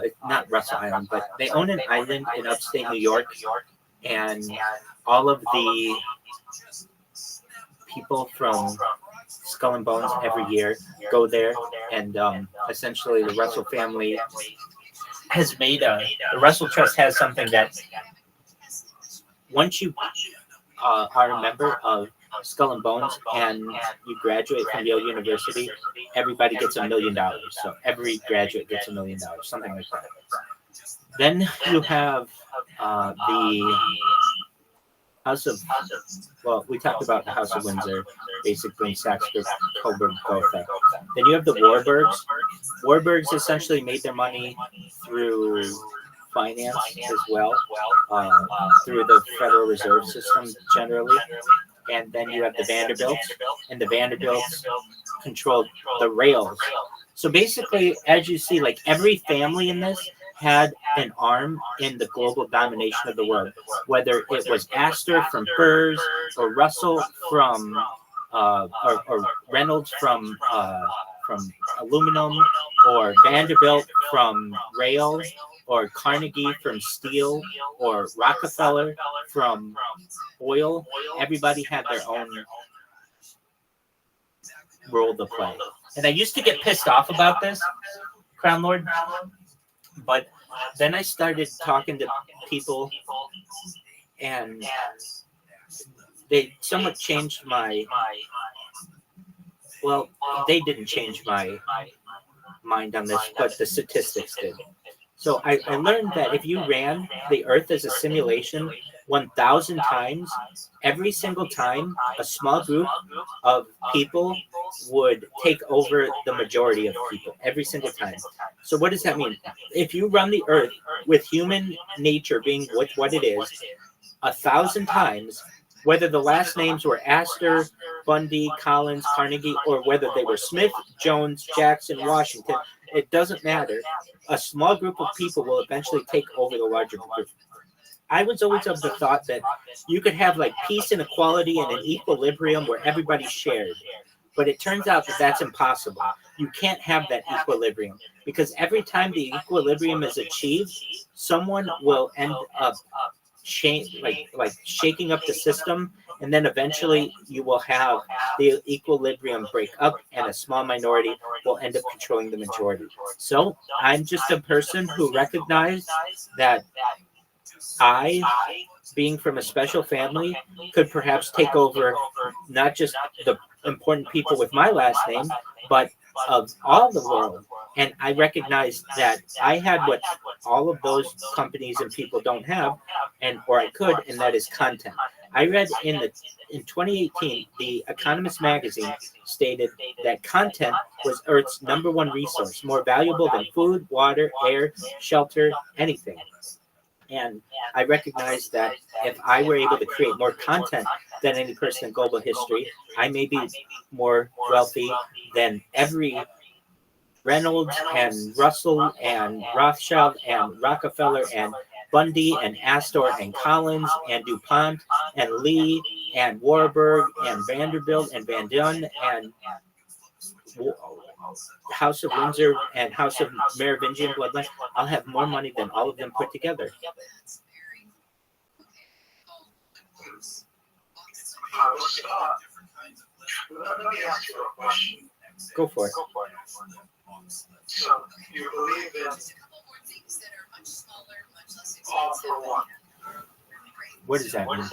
It's not Russell Island, but they own an island in upstate New York, and all of the people from Skull and Bones every year go there, and essentially the Russell family has made the Russell Trust has something that once you are a member of Skull and Bones and you graduate from Yale University, everybody gets $1 million. So every graduate gets $1 million, something like that. Then you have the House of, well, we talked about the House of Windsor, basically Saxe, Coburg, Gotha. Then you have the Warburgs. Warburgs essentially made their money through finance as well, through the Federal Reserve System generally. And then you have the Vanderbilts, and the Vanderbilts controlled the rails. So basically, as you see, like every family in this had an arm in the global domination of the world, whether it was Astor from furs, or Russell from, or Reynolds from aluminum, or Vanderbilt from rails, or Carnegie from steel, or Rockefeller from oil. Everybody had their own role to play. And I used to get pissed off about this, Crown Lord, but then I started talking to people, and they somewhat changed my, well, they didn't change my mind on this, but the statistics did. So I learned that if you ran the Earth as a simulation 1,000 times, every single time a small group of people would take over the majority of people, every single time. So what does that mean? If you run the Earth with human nature being what it is, 1,000 times, whether the last names were Astor, Bundy, Collins, Carnegie, or whether they were Smith, Jones, Jackson, Washington, it doesn't matter. A small group of people will eventually take over the larger group. I was always of the thought that you could have like peace and equality and an equilibrium where everybody shared. But it turns out that that's impossible. You can't have that equilibrium because every time the equilibrium is achieved, someone will end up shaking up the system, and then eventually you will have the equilibrium break up, and a small minority will end up controlling the majority. So I'm just a person who recognized that I, being from a special family, could perhaps take over not just the important people with my last name, but of all the world. And I recognized that I had what all of those companies and people don't have, or I could, and that is content. I read in 2018, the Economist magazine stated that content was Earth's #1 resource, more valuable than food, water, air, shelter, anything. And I recognized that if I were able to create more content than any person in global history, I may be more wealthy than every Reynolds and Russell and Rothschild and Rockefeller and Bundy and Astor and Collins and DuPont and Lee and Warburg and Vanderbilt and Van Dun and House of Windsor and House of Merovingian bloodline. I'll have more money than all of them put together. Let me ask you a question. Go for it. So you believe in all for one? What does that mean?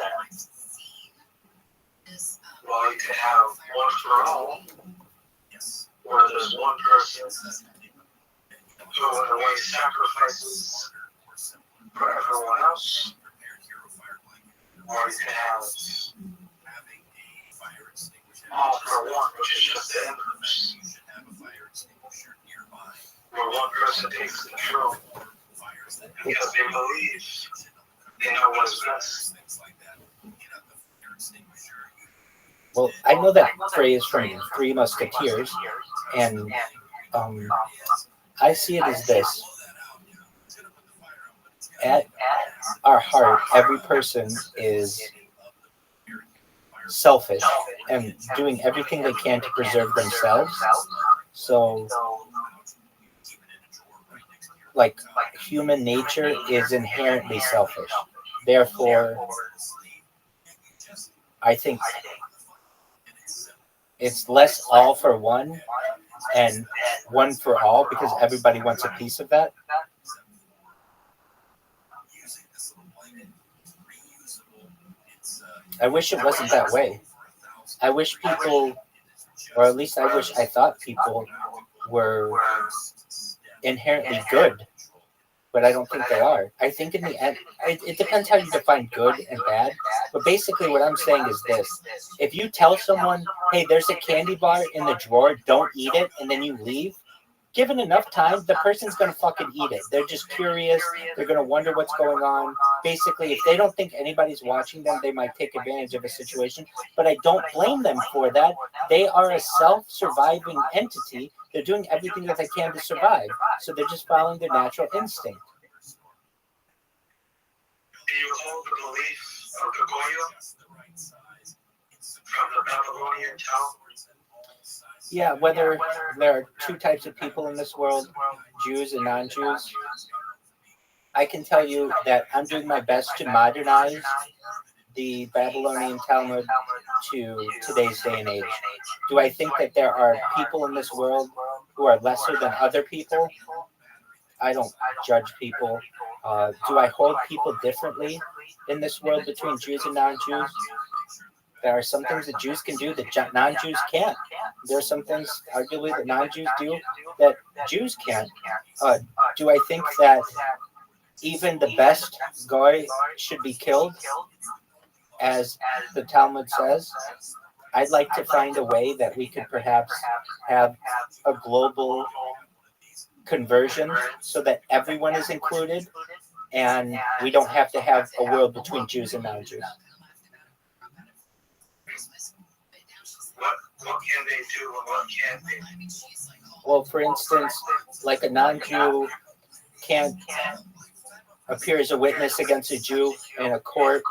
Well, you can have one for all, where there's one person who in a way sacrifices for everyone else, or you can have all for one, which is just the inverse, where one person takes control because they believe they know what's best. Well, I know that phrase from Three Musketeers, and I see it as this. At our heart, every person is selfish and doing everything they can to preserve themselves. So, like, human nature is inherently selfish. Therefore, I think it's less all for one and one for all, because everybody wants a piece of that. I wish it wasn't that way. I wish people, or at least I wish I thought people were inherently good, but I don't think they are. I think in the end, it depends how you define good and bad, but basically what I'm saying is this. If you tell someone, hey, there's a candy bar in the drawer, don't eat it, and then you leave, given enough time, the person's going to fucking eat it. They're just curious. They're going to wonder what's going on. Basically, if they don't think anybody's watching them, they might take advantage of a situation. But I don't blame them for that. They are a self-surviving entity. They're doing everything that they can to survive. So they're just following their natural instinct. Do you hold the belief of the Goya from the Babylonian town? Yeah, whether there are two types of people in this world, Jews and non-Jews, I can tell you that I'm doing my best to modernize the Babylonian Talmud to today's day and age. Do I think that there are people in this world who are lesser than other people? I don't judge people. Do I hold people differently in this world between Jews and non-Jews? There are some things that Jews can do that non-Jews can't. There are some things, arguably, that non-Jews do that Jews can't. Do I think that even the best goy should be killed, as the Talmud says? I'd like to find a way that we could perhaps have a global conversion so that everyone is included, and we don't have to have a world between Jews and non-Jews. What can they do and what can't they do? Well, for instance, like a non-Jew can't appear as a witness against a Jew in a court.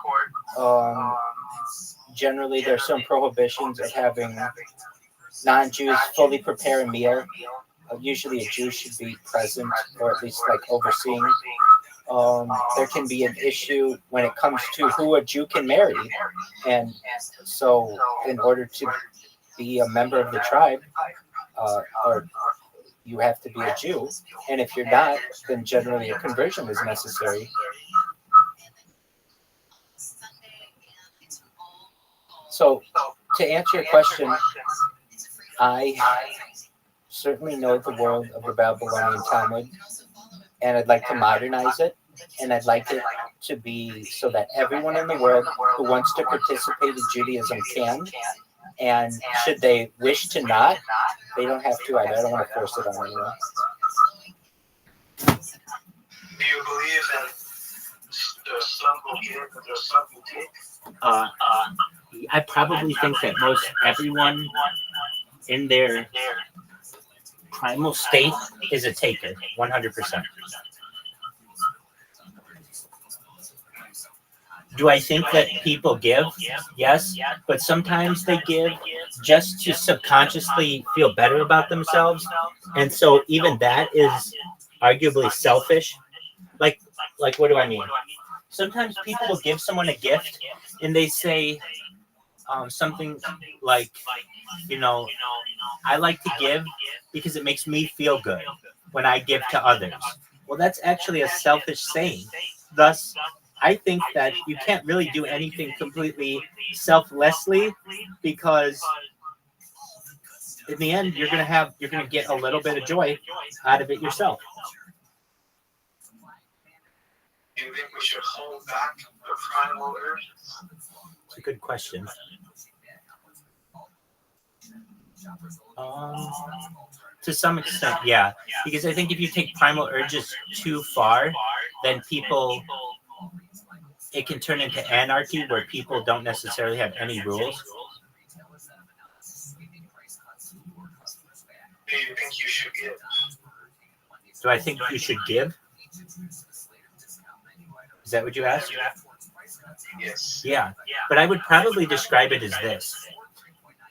Generally, there's some prohibitions of having non-Jews fully prepare a meal. Usually a Jew should be present, or at least like overseeing. there can be an issue when it comes to who a Jew can marry. And so in order to be a member of the tribe, or you have to be a Jew. And if you're not, then generally a conversion is necessary. So to answer your question, I certainly know the world of the Babylonian Talmud, and I'd like to modernize it, and I'd like it to be so that everyone in the world who wants to participate in Judaism can, and should they wish to not, they don't have to either. I don't want to force it on anyone. Do you believe that there's some who give and there's some who take? I probably think that most everyone in their primal state is a taker, 100%. Do I think that people give? Yes, but sometimes they give just to subconsciously feel better about themselves, and so even that is arguably selfish. Like what do I mean? Sometimes people will give someone a gift, and they say something like, I like to give because it makes me feel good when I give to others. Well, that's actually a selfish saying. Thus, I think that you can't really do anything completely selflessly, because in the end, you're gonna get a little bit of joy out of it yourself. Do you think we should hold back the primal urges? It's a good question. To some extent, yeah, because I think if you take primal urges too far, then it can turn into anarchy where people don't necessarily have any rules. Do you think you should give? Do I think you should give? Is that what you asked? Yes. Yeah, but I would probably describe it as this.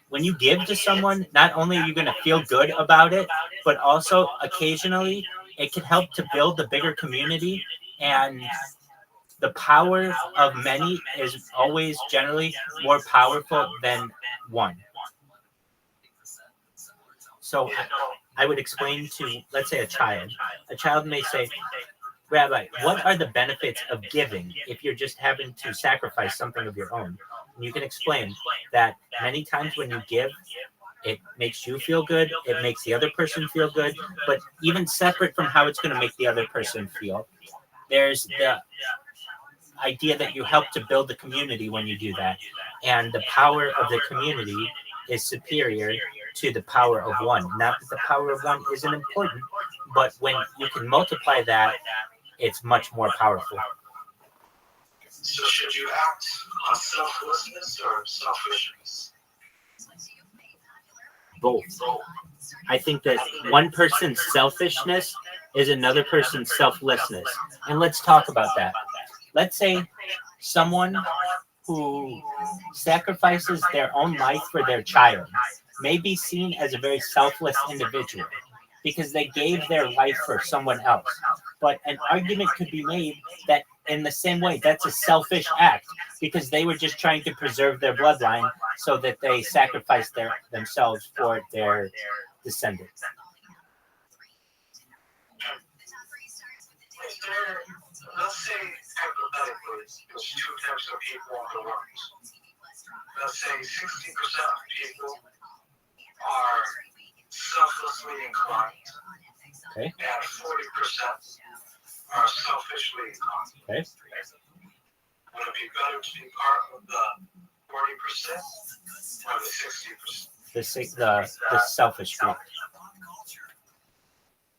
When you give to someone, not only are you going to feel good about it, but also occasionally it can help to build a bigger community, and the power of many is always generally more powerful than one. So I would explain to, let's say, a child. A child may say, Rabbi, what are the benefits of giving if you're just having to sacrifice something of your own? And you can explain that many times when you give, it makes you feel good, it makes the other person feel good, but even separate from how it's going to make the other person feel, there's the idea that you help to build the community when you do that. And the power of the community is superior to the power of one. Not that the power of one isn't important, but when you can multiply that, it's much more powerful. So should you act on selflessness or selfishness? Both. I think that one person's selfishness is another person's selflessness. And let's talk about that. Let's say someone who sacrifices their own life for their child may be seen as a very selfless individual because they gave their life for someone else. But an argument could be made that in the same way, that's a selfish act because they were just trying to preserve their bloodline so that they sacrificed themselves for their descendants. Let's say, hypothetically, there's two types of people in the world. Let's say 60% of people are selflessly inclined, okay, and 40% are selfishly inclined. Okay. Would it be better to be part of the 40% or the 60%? The selfish group.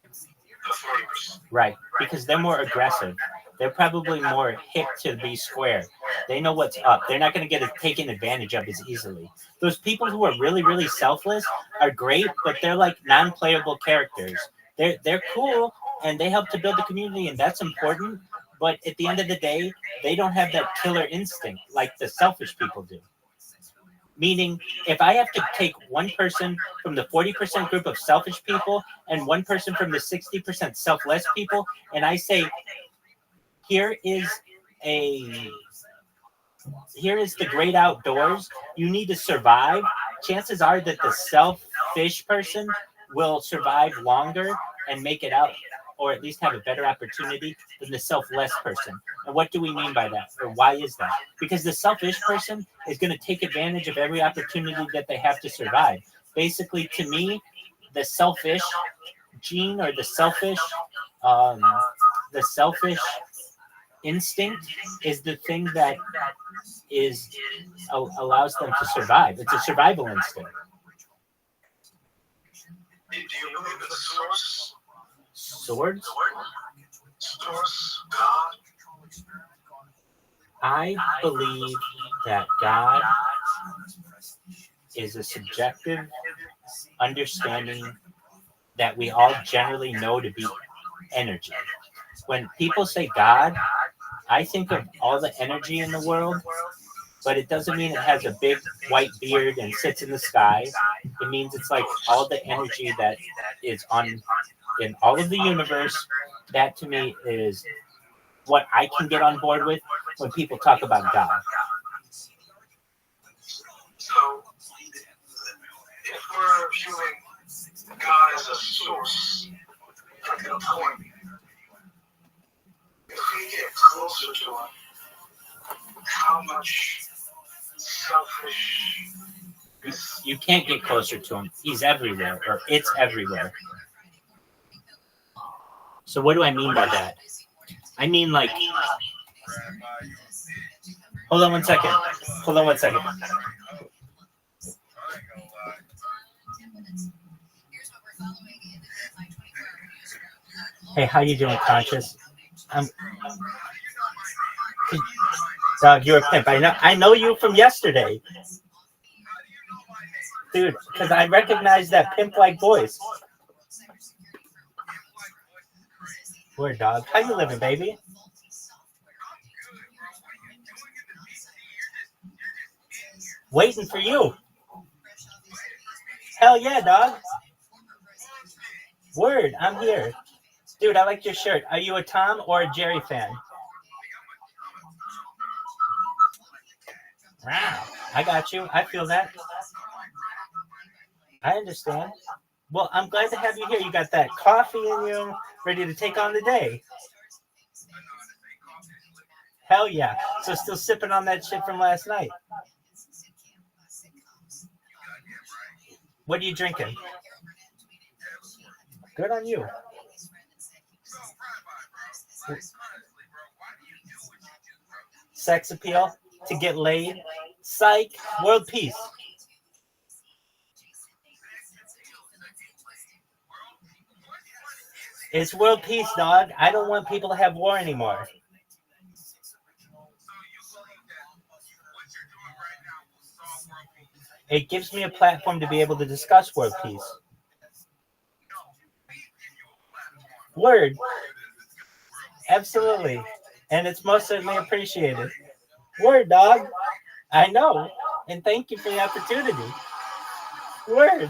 The 40%. Right, because they're more aggressive. They're probably more hip to be square. They know what's up. They're not going to get taken advantage of as easily. Those people who are really, really selfless are great, but they're like non-playable characters. They're cool, and they help to build the community, and that's important. But at the end of the day, they don't have that killer instinct like the selfish people do. Meaning, if I have to take one person from the 40% group of selfish people and one person from the 60% selfless people, and I say, here is the great outdoors. You need to survive. Chances are that the selfish person will survive longer and make it out, or at least have a better opportunity than the selfless person. And what do we mean by that? Or why is that? Because the selfish person is going to take advantage of every opportunity that they have to survive. Basically, to me, the selfish gene or the selfish instinct is the thing that allows them to survive. It's a survival instinct. Do you believe in source? Swords? Source, God? I believe that God is a subjective understanding that we all generally know to be energy. When people say God, I think of all the energy in the world, but it doesn't mean it has a big white beard and sits in the sky. It means it's like all the energy that is in all of the universe. That to me is what I can get on board with when people talk about God. So, if we're viewing God as a source, like a point, if we get closer to Him, how much selfish? You can't get closer to Him. He's everywhere, or it's everywhere. So what do I mean by that? I mean, like, hold on one second. Hey, how you doing, Conscious? Dog, you're a pimp. I know you from yesterday. Dude, because I recognize that pimp-like voice. Word, dog. How you living, baby? Waiting for you. Hell yeah, dog. Word, I'm here. Dude, I like your shirt. Are you a Tom or a Jerry fan? Wow, I got you. I feel that. I understand. Well, I'm glad to have you here. You got that coffee in you, ready to take on the day. Hell yeah. So still sipping on that shit from last night. What are you drinking? Good on you. Sex appeal to get laid. Psych. World peace. It's world peace, dog. I don't want people to have war anymore. It gives me a platform to be able to discuss world peace. Word. Absolutely. And it's most certainly appreciated. Word, dog. I know. And thank you for the opportunity. Word.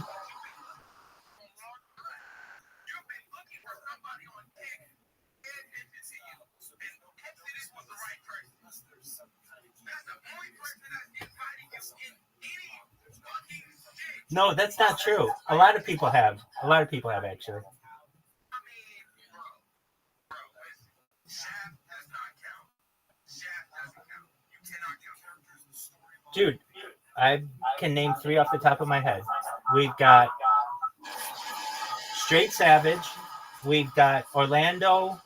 No, that's not true. A lot of people have. Actually. Dude, I can name 3 off the top of my head. We've got Straight Savage. We've got Orlando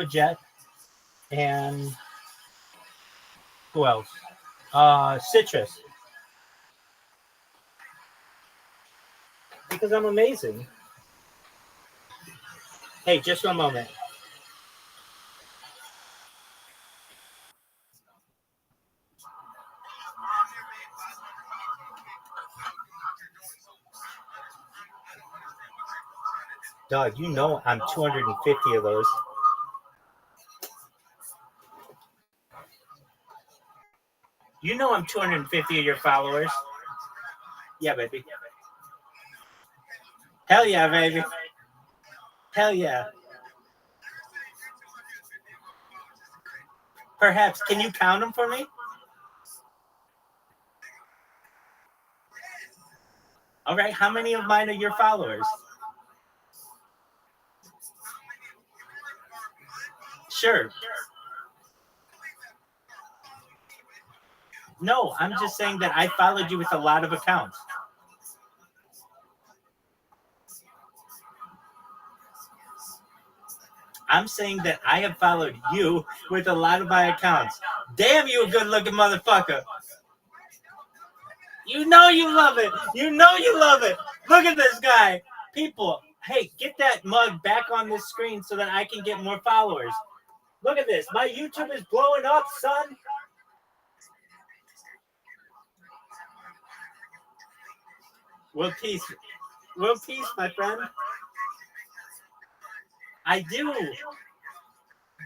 Jet, and who else? Citrus. Because I'm amazing. Hey, just one moment. Dog, you know I'm 250 of those. You know I'm 250 of your followers. Yeah, baby. Hell yeah, baby. Hell yeah. Perhaps. Can you count them for me? All right. How many of mine are your followers? Sure. No, I'm just saying that I followed you with a lot of accounts. I'm saying that I have followed you with a lot of my accounts. Damn, you a good-looking motherfucker. You know you love it. You know you love it. Look at this guy. People, hey, get that mug back on this screen so that I can get more followers. Look at this. My YouTube is blowing up, son. World peace. World peace, my friend. I do.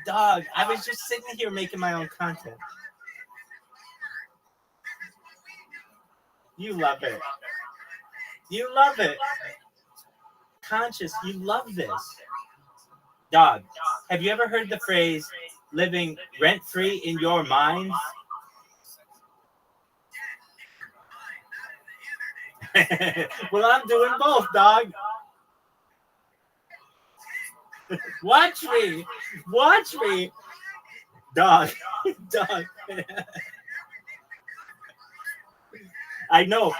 Dog, I was just sitting here making my own content. You love it. You love it. Conscious, you love this. Dog, have you ever heard the phrase living rent-free in your mind? Well, I'm doing both, dog. Watch me. Watch me. Dog. Dog. I know.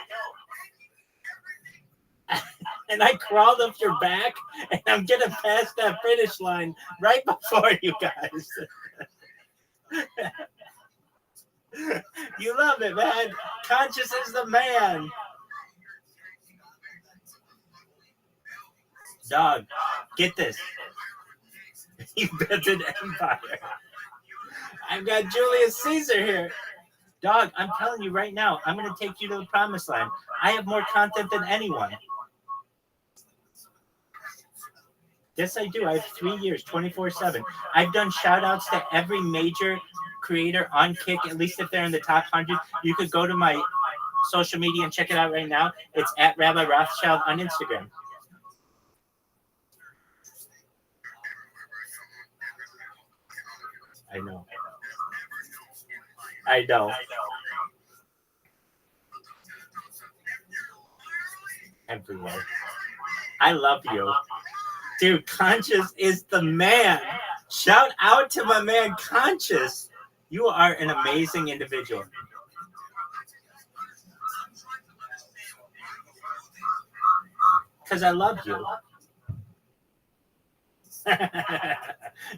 And I crawled up your back, and I'm getting past that finish line right before you guys. You love it, man. Conscious is the man. Dog, get this. You built an empire. I've got Julius Caesar here. Dog, I'm telling you right now, I'm going to take you to the promised land. I have more content than anyone. Yes, I do. I have 3 years, 24/7. I've done shout-outs to every major creator on Kick, at least if they're in the top 100. You could go to my social media and check it out right now. It's at Rabbi Rothschild on Instagram. I know. I know. Everywhere. I love you. Dude, Conscious is the man. Shout out to my man, Conscious. You are an amazing individual. Because I love you.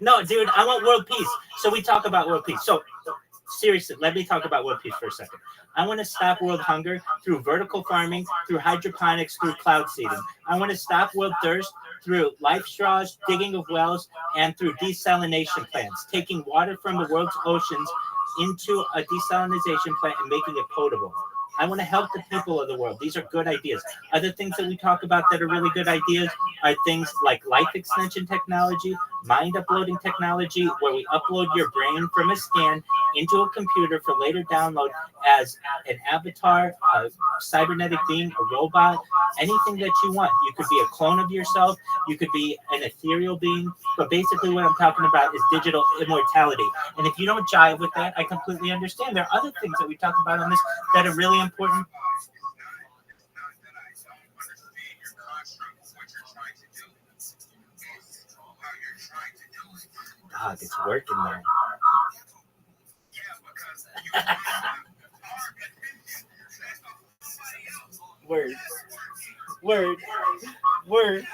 No, dude, I want world peace. So we talk about world peace. So seriously, let me talk about world peace for a second. I want to stop world hunger through vertical farming, through hydroponics, through cloud seeding. I want to stop world thirst through life straws, digging of wells, and through desalination plants, taking water from the world's oceans into a desalination plant and making it potable. I want to help the people of the world. These are good ideas. Other things that we talk about that are really good ideas are things like life extension technology, mind uploading technology, where we upload your brain from a scan into a computer for later download as an avatar, a cybernetic being, a robot, anything that you want. You could be a clone of yourself. You could be an ethereal being. But basically what I'm talking about is digital immortality. And if you don't jive with that, I completely understand. There are other things that we talk about on this that are really important. God, it's working there. Word. Word. Word.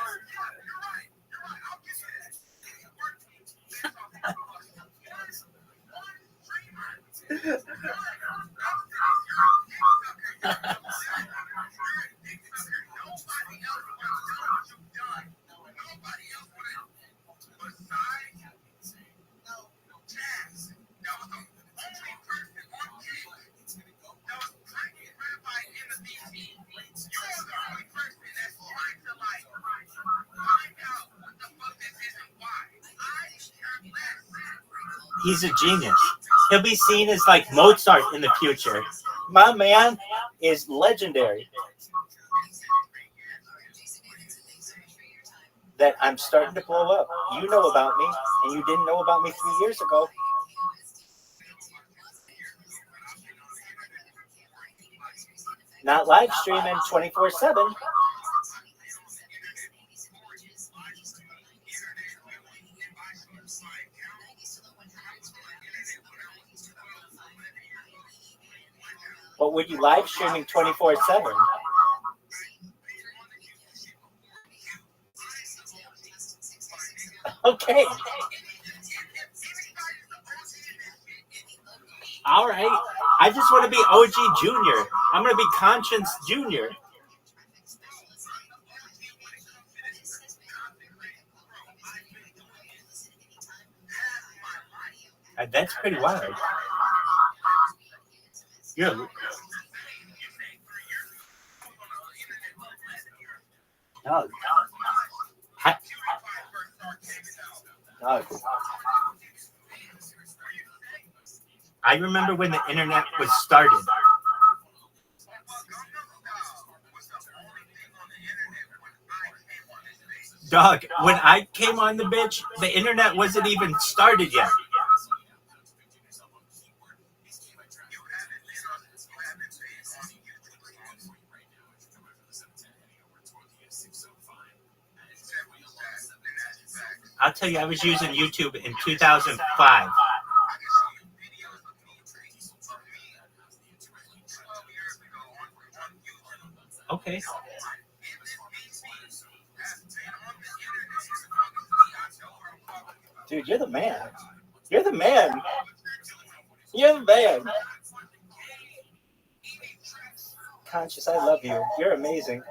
He's a genius. He'll be seen as like Mozart in the future. My man is legendary. That I'm starting to blow up. You know about me, and you didn't know about me 3 years ago. Not live streaming 24/7. But would you live streaming 24/7? Okay. All right. I just want to be OG Junior. I'm going to be Conscience Junior. That's pretty wild. Yeah. No. I remember when the internet was started. Dog, when I came on the bitch, the internet wasn't even started yet. I'll tell you, I was using YouTube in 2005. Okay. Dude, you're the man. You're the man. You're the man. Conscious, I love you. You're amazing.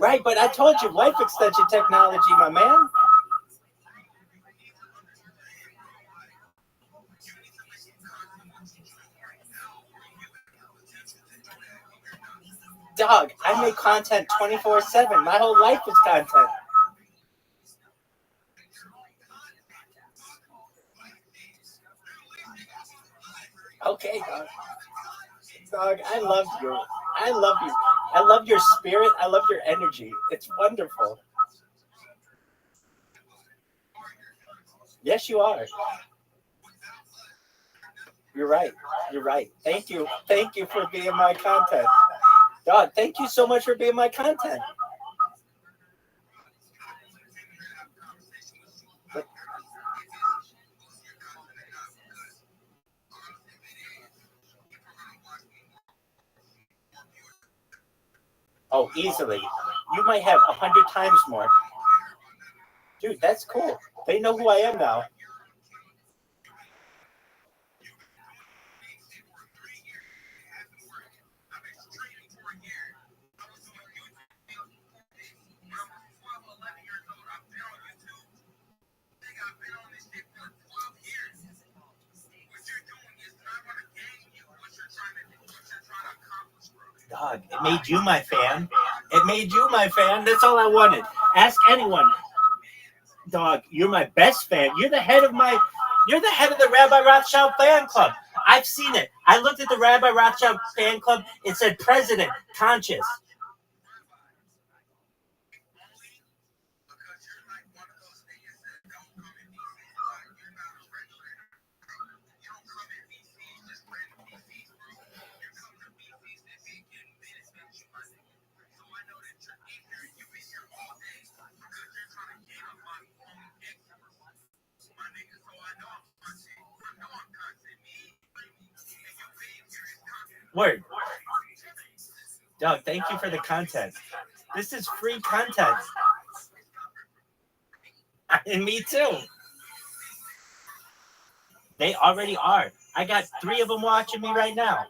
Right, but I told you, life extension technology, my man. Dog, I make content 24/7. My whole life is content. Okay, dog. Dog, I love you. I love you. I love your spirit. I love your energy. It's wonderful. Yes, you are. You're right. You're right. Thank you. Thank you for being my content. Dog, thank you so much for being my content. Oh, easily. You might have 100 times more. Dude, that's cool. They know who I am now. Dog, it made you my fan. It made you my fan. That's all I wanted. Ask anyone. Dog, you're my best fan. You're the head of the Rabbi Rothschild fan club. I've seen it. I looked at the Rabbi Rothschild fan club. It said President, Conscious. Word. Doug, thank you for the content. This is free content. And me too. They already are. I got 3 of them watching me right now.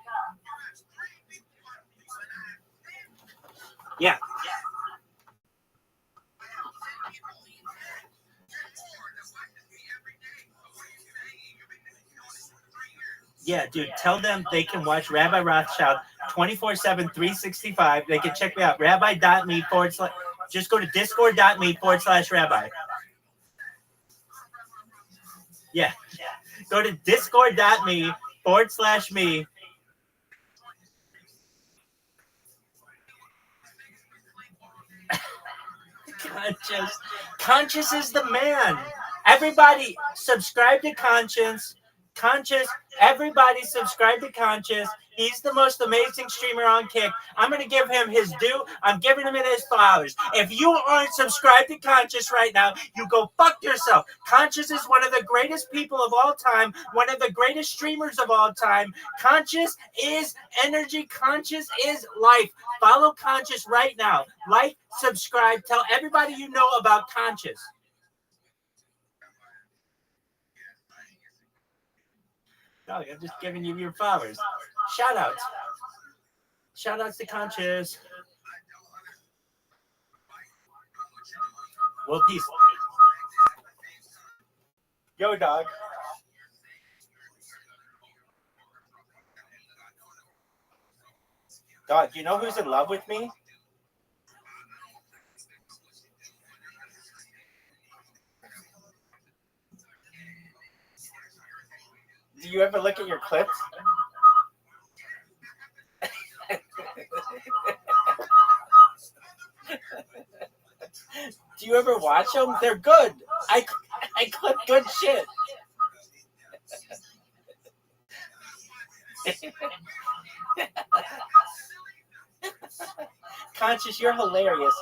Yeah. Yeah, dude, tell them they can watch Rabbi Rothschild 24/7, 365. They can check me out. Rabbi.me/ just go to discord.me/rabbi. Yeah. Go to discord.me/me. Conscious. Conscious is the man. Everybody subscribe to Conscious. Conscious. Everybody subscribe to Conscious. He's the most amazing streamer on Kick. I'm going to give him his due. I'm giving him his flowers. If you aren't subscribed to Conscious right now, you go fuck yourself. Conscious is one of the greatest people of all time, one of the greatest streamers of all time. Conscious is energy. Conscious is life. Follow Conscious right now. Like, subscribe. Tell everybody you know about Conscious. No, I'm just giving you your flowers. Shout outs. Shout outs to Conscious. Well, peace. Yo, dog. Dog, you know who's in love with me? Do you ever look at your clips? Do you ever watch them? They're good. I clip good shit. Conscious, you're hilarious.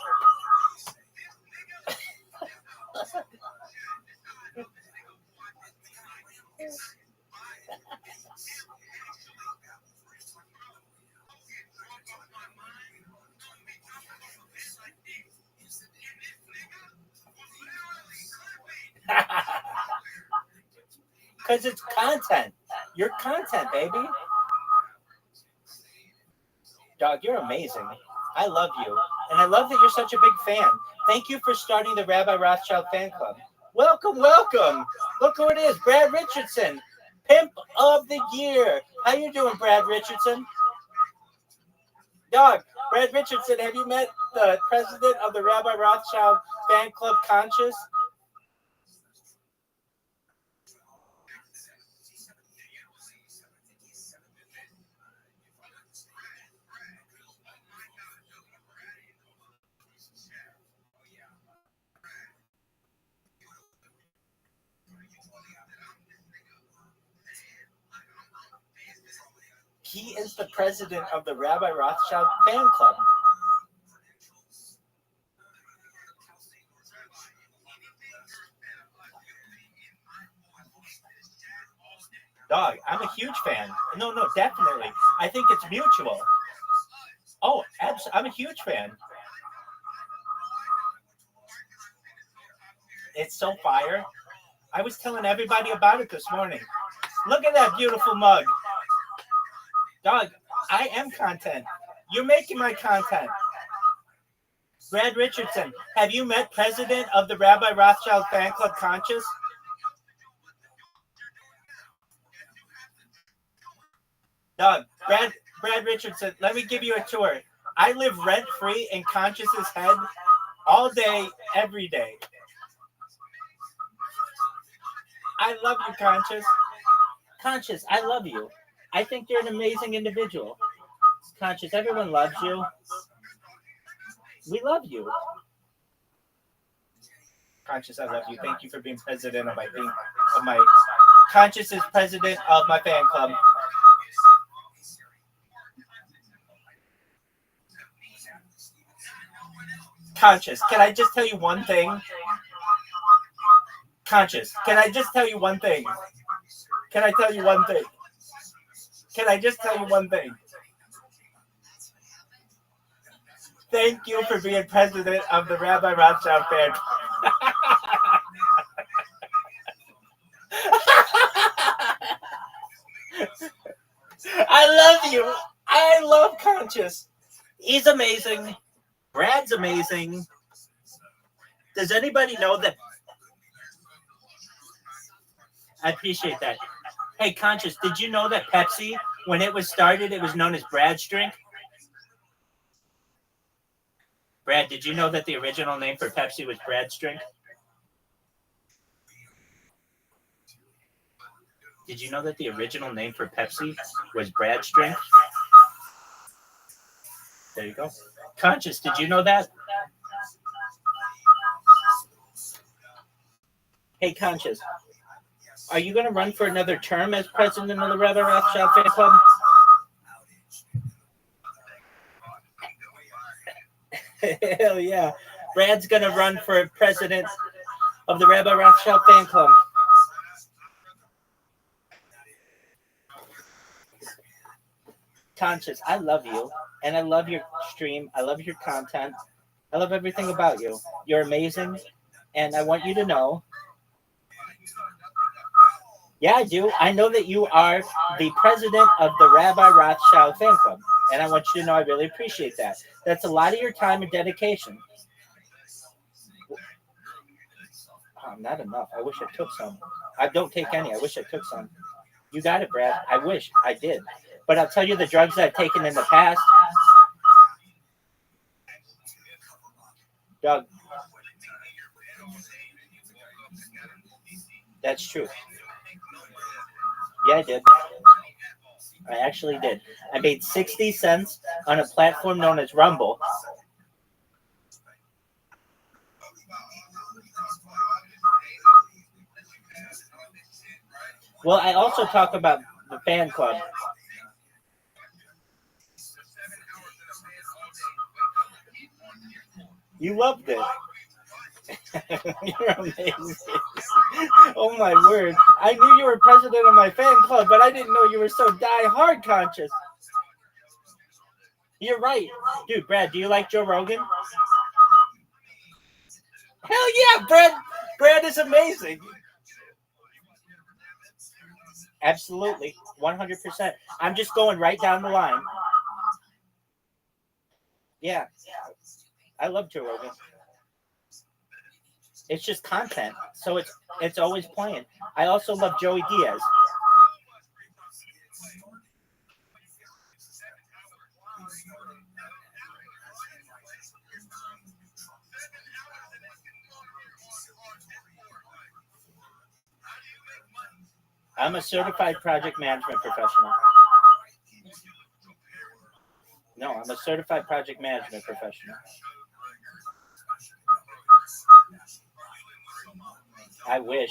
Because it's content. You're content, baby. Dog, you're amazing. I love you. And I love that you're such a big fan. Thank you for starting the Rabbi Rothschild fan club. Welcome, welcome. Look who it is, Brad Richardson, Pimp of the Year. How you doing, Brad Richardson? Dog, Brad Richardson, have you met the president of the Rabbi Rothschild fan club, Conscious? He is the president of the Rabbi Rothschild fan club. Dog, I'm a huge fan. No, definitely. I think it's mutual. Oh, I'm a huge fan. It's so fire. I was telling everybody about it this morning. Look at that beautiful mug. Dog, I am content. You're making my content. Brad Richardson, have you met president of the Rabbi Rothschild fan club, Conscious? Dog, Brad Richardson, let me give you a tour. I live rent-free in Conscious's head all day, every day. I love you, Conscious. Conscious, I love you. I think you're an amazing individual. Conscious, everyone loves you. We love you. Conscious, I love you. Thank you for being president of my Conscious is president of my fan club. Conscious, can I just tell you one thing? Conscious, can I just tell you one thing? Can I tell you one thing? Can I just tell you one thing? Thank you for being president of the Rabbi Rothschild fan club. I love you. I love Conscious. He's amazing. Brad's amazing. Does anybody know that? I appreciate that. Hey, Conscious, did you know that Pepsi, when it was started, it was known as Brad's drink? Brad, did you know that the original name for Pepsi was Brad's drink? Did you know that the original name for Pepsi was Brad's drink? There you go. Conscious, did you know that? Hey, Conscious, are you going to run for another term as president of the Rabbi Rothschild fan club? Hell yeah. Brad's going to run for president of the Rabbi Rothschild fan club. Conscious, I love you, and I love your stream. I love your content. I love everything about you. You're amazing, and I want you to know. Yeah, I do. I know that you are the president of the Rabbi Rothschild fan club, and I want you to know I really appreciate that. That's a lot of your time and dedication. Oh, not enough. I wish I took some. I don't take any. I wish I took some. You got it, Brad. I wish I did. But I'll tell you the drugs I've taken in the past. Doug. That's true. Yeah, I did. I actually did. I made 60 cents on a platform known as Rumble. Well, I also talk about the fan club. You loved it. You're amazing. Oh my word. I knew you were president of my fan club, but I didn't know you were so die-hard conscious. You're right. Dude, Brad, do you like Joe Rogan? Hell yeah, Brad. Brad is amazing. Absolutely. 100%. I'm just going right down the line. Yeah. I love Joe Rogan. It's just content, so it's always playing. I also love Joey Diaz. I'm a certified project management professional. No, I'm a certified project management professional. I wish.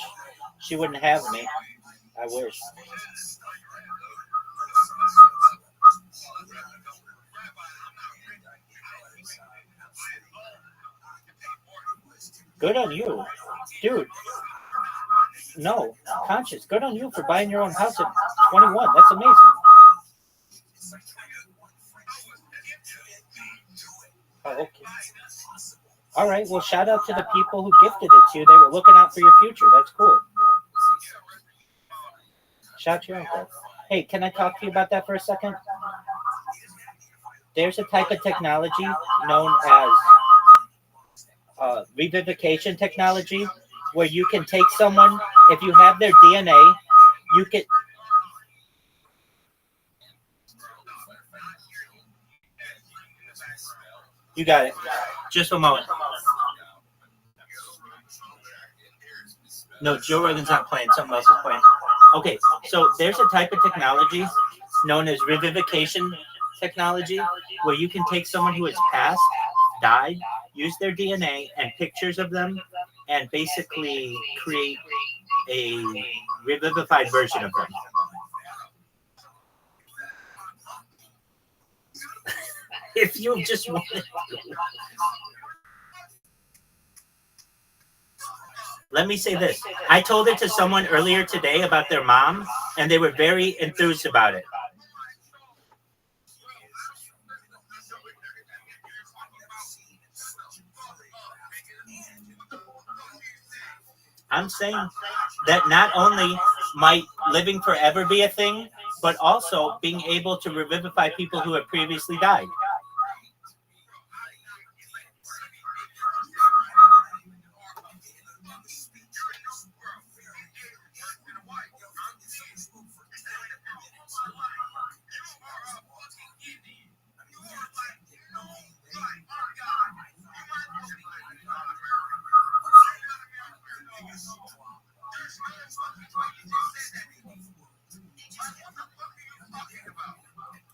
She wouldn't have me. I wish. Good on you. Dude. No. Conscious. Good on you for buying your own house at 21. That's amazing. Oh, okay. All right. Well, shout out to the people who gifted it to you. They were looking out for your future. That's cool. Shout your uncle. Hey, can I talk to you about that for a second? There's a type of technology known as revivification technology, where you can take someone, if you have their DNA, you can. You got it. Just a moment. No, Joe Rogan's not playing. Something else is playing. Okay, so there's a type of technology known as revivification technology, where you can take someone who has passed, died, use their DNA and pictures of them, and basically create a revivified version of them. If you just want to. Let me say this. I told it to someone earlier today about their mom, and they were very enthused about it. I'm saying that not only might living forever be a thing, but also being able to revivify people who have previously died.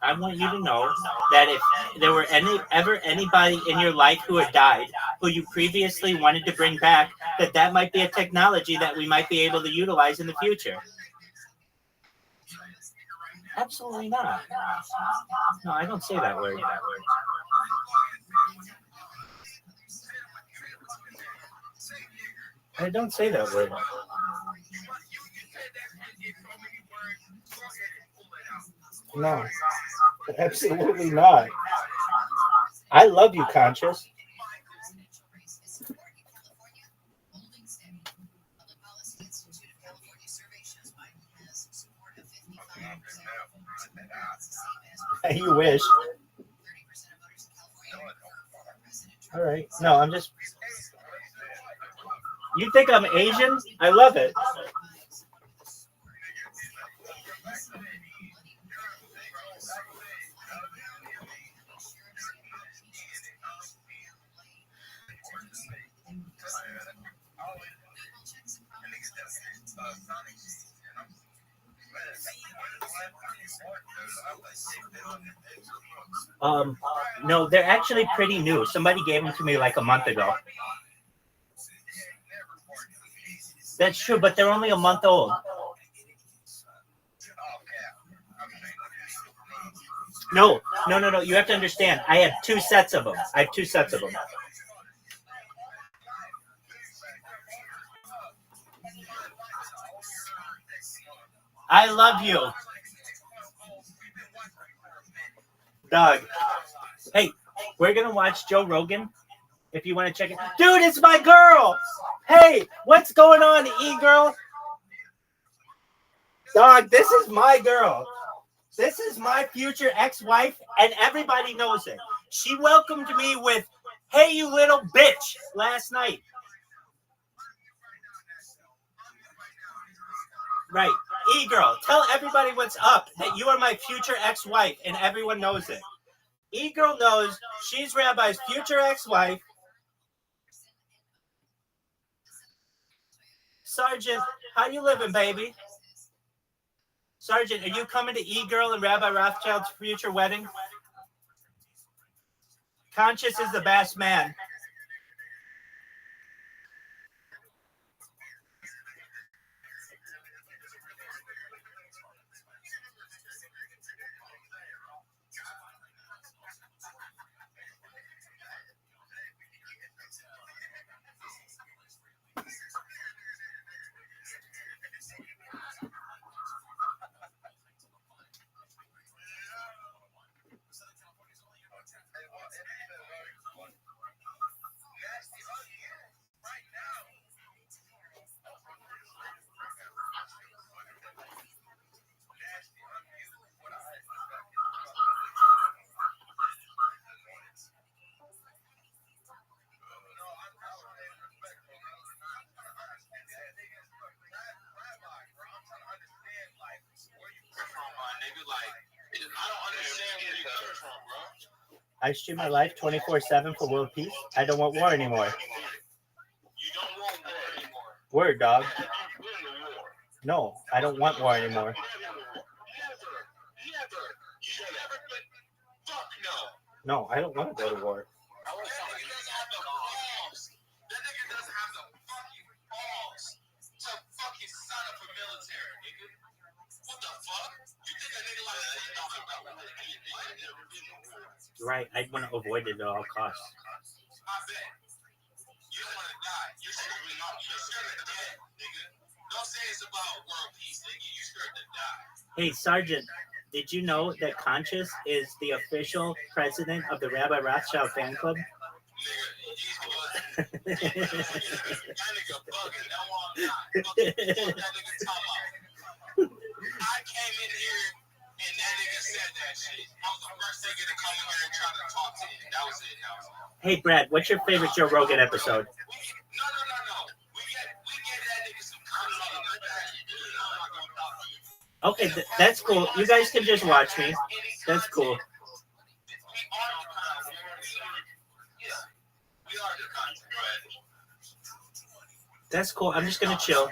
I want you to know that if there were ever anybody in your life who had died who you previously wanted to bring back, that might be a technology that we might be able to utilize in the future? Absolutely not. No, I don't say that word. I don't say that word. No, absolutely not. I love you, Conscious. You wish. All right. No, I'm just. You think I'm Asian? I love it. No, they're actually pretty new. Somebody gave them to me like a month ago. That's true, but they're only a month old. No. You have to understand. I have 2 sets of them. I love you. Doug. Hey, we're going to watch Joe Rogan if you want to check it. Dude, it's my girl. Hey, what's going on, E-girl? Dog, this is my girl. This is my future ex-wife, and everybody knows it. She welcomed me with, "Hey, you little bitch," last night. Right. E-girl, tell everybody what's up, that you are my future ex-wife, and everyone knows it. E-girl knows she's Rabbi's future ex-wife. Sergeant, how you living, baby? Sergeant, are you coming to E-girl and Rabbi Rothschild's future wedding? Conscious is the best man. I stream my life 24/7 for world peace. I don't want war anymore. Word, dog. No, I don't want war anymore. No, I don't want to go to war. Right, I want to avoid it at all costs. Hey, Sergeant, did you know that Conscious is the official president of the Rabbi Rothschild fan club? Hey, Brad, what's your favorite Joe Rogan episode? Okay, that's cool. You guys can just watch me. That's cool. That's cool. I'm just gonna chill.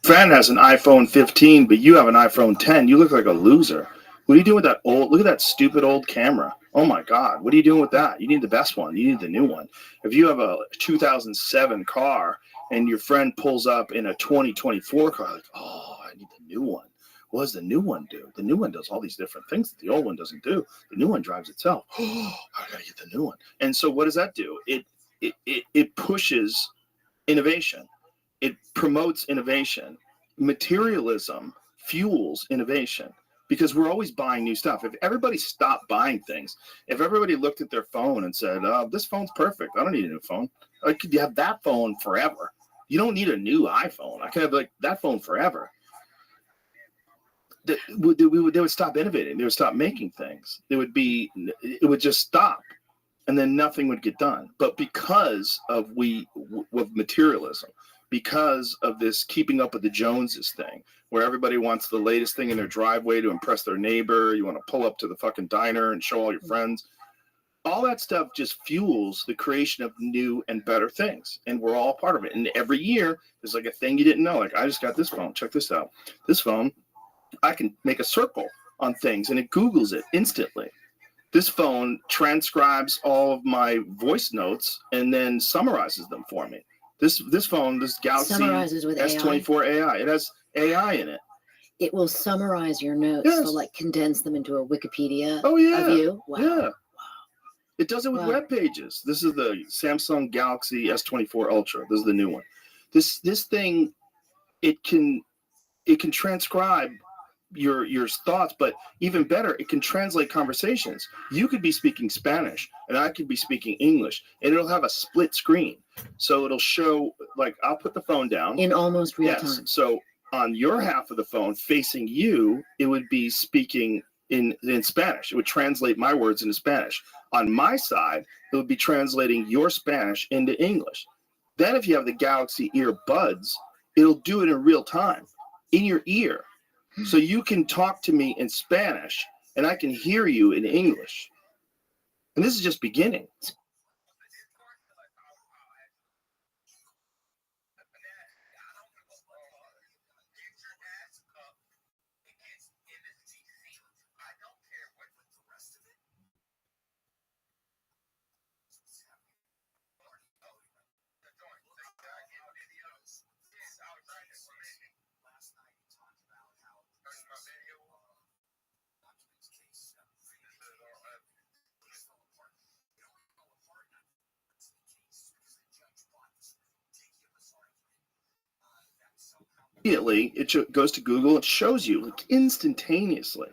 friend has an iPhone 15, but you have an iPhone 10. You look like a loser. What are you doing with that old? Look at that stupid old camera. Oh my God, what are you doing with that? You need the best one. You need the new one. If you have a 2007 car and your friend pulls up in a 2024 car, like, oh, I need the new one. What does the new one do? The new one does all these different things that the old one doesn't do. The new one drives itself. Oh, I gotta get the new one. And so what does that do? It pushes innovation. It promotes innovation. Materialism fuels innovation because we're always buying new stuff. If everybody stopped buying things, if everybody looked at their phone and said, this phone's perfect, I don't need a new phone. I could have that phone forever. You don't need a new iPhone. I could have like that phone forever. They would stop innovating. They would stop making things. It would just stop, and then nothing would get done. But because of materialism, because of this keeping up with the Joneses thing, where everybody wants the latest thing in their driveway to impress their neighbor, you want to pull up to the fucking diner and show all your friends. All that stuff just fuels the creation of new and better things, and we're all part of it. And every year, there's like a thing you didn't know. Like, I just got this phone. Check this out. This phone, I can make a circle on things, and it Googles it instantly. This phone transcribes all of my voice notes and then summarizes them for me. This phone, this Galaxy Summarizes with S24 AI. It has AI in it. It will summarize your notes. Yes. So like condense them into a Wikipedia Oh yeah. of you. Wow. Yeah. It does it with Wow. web pages. This is the Samsung Galaxy S24 Ultra. This is the new one. This thing, it can transcribe your thoughts, but even better, it can translate conversations. You could be speaking Spanish and I could be speaking English, and it'll have a split screen. So it'll show, like, I'll put the phone down In almost real time. So on your half of the phone facing you, it would be speaking in Spanish. It would translate my words into Spanish. On my side, it would be translating your Spanish into English. Then if you have the Galaxy earbuds, it'll do it in real time in your ear. So you can talk to me in Spanish and I can hear you in English. And this is just beginning. Immediately, it goes to Google. It shows you like instantaneously.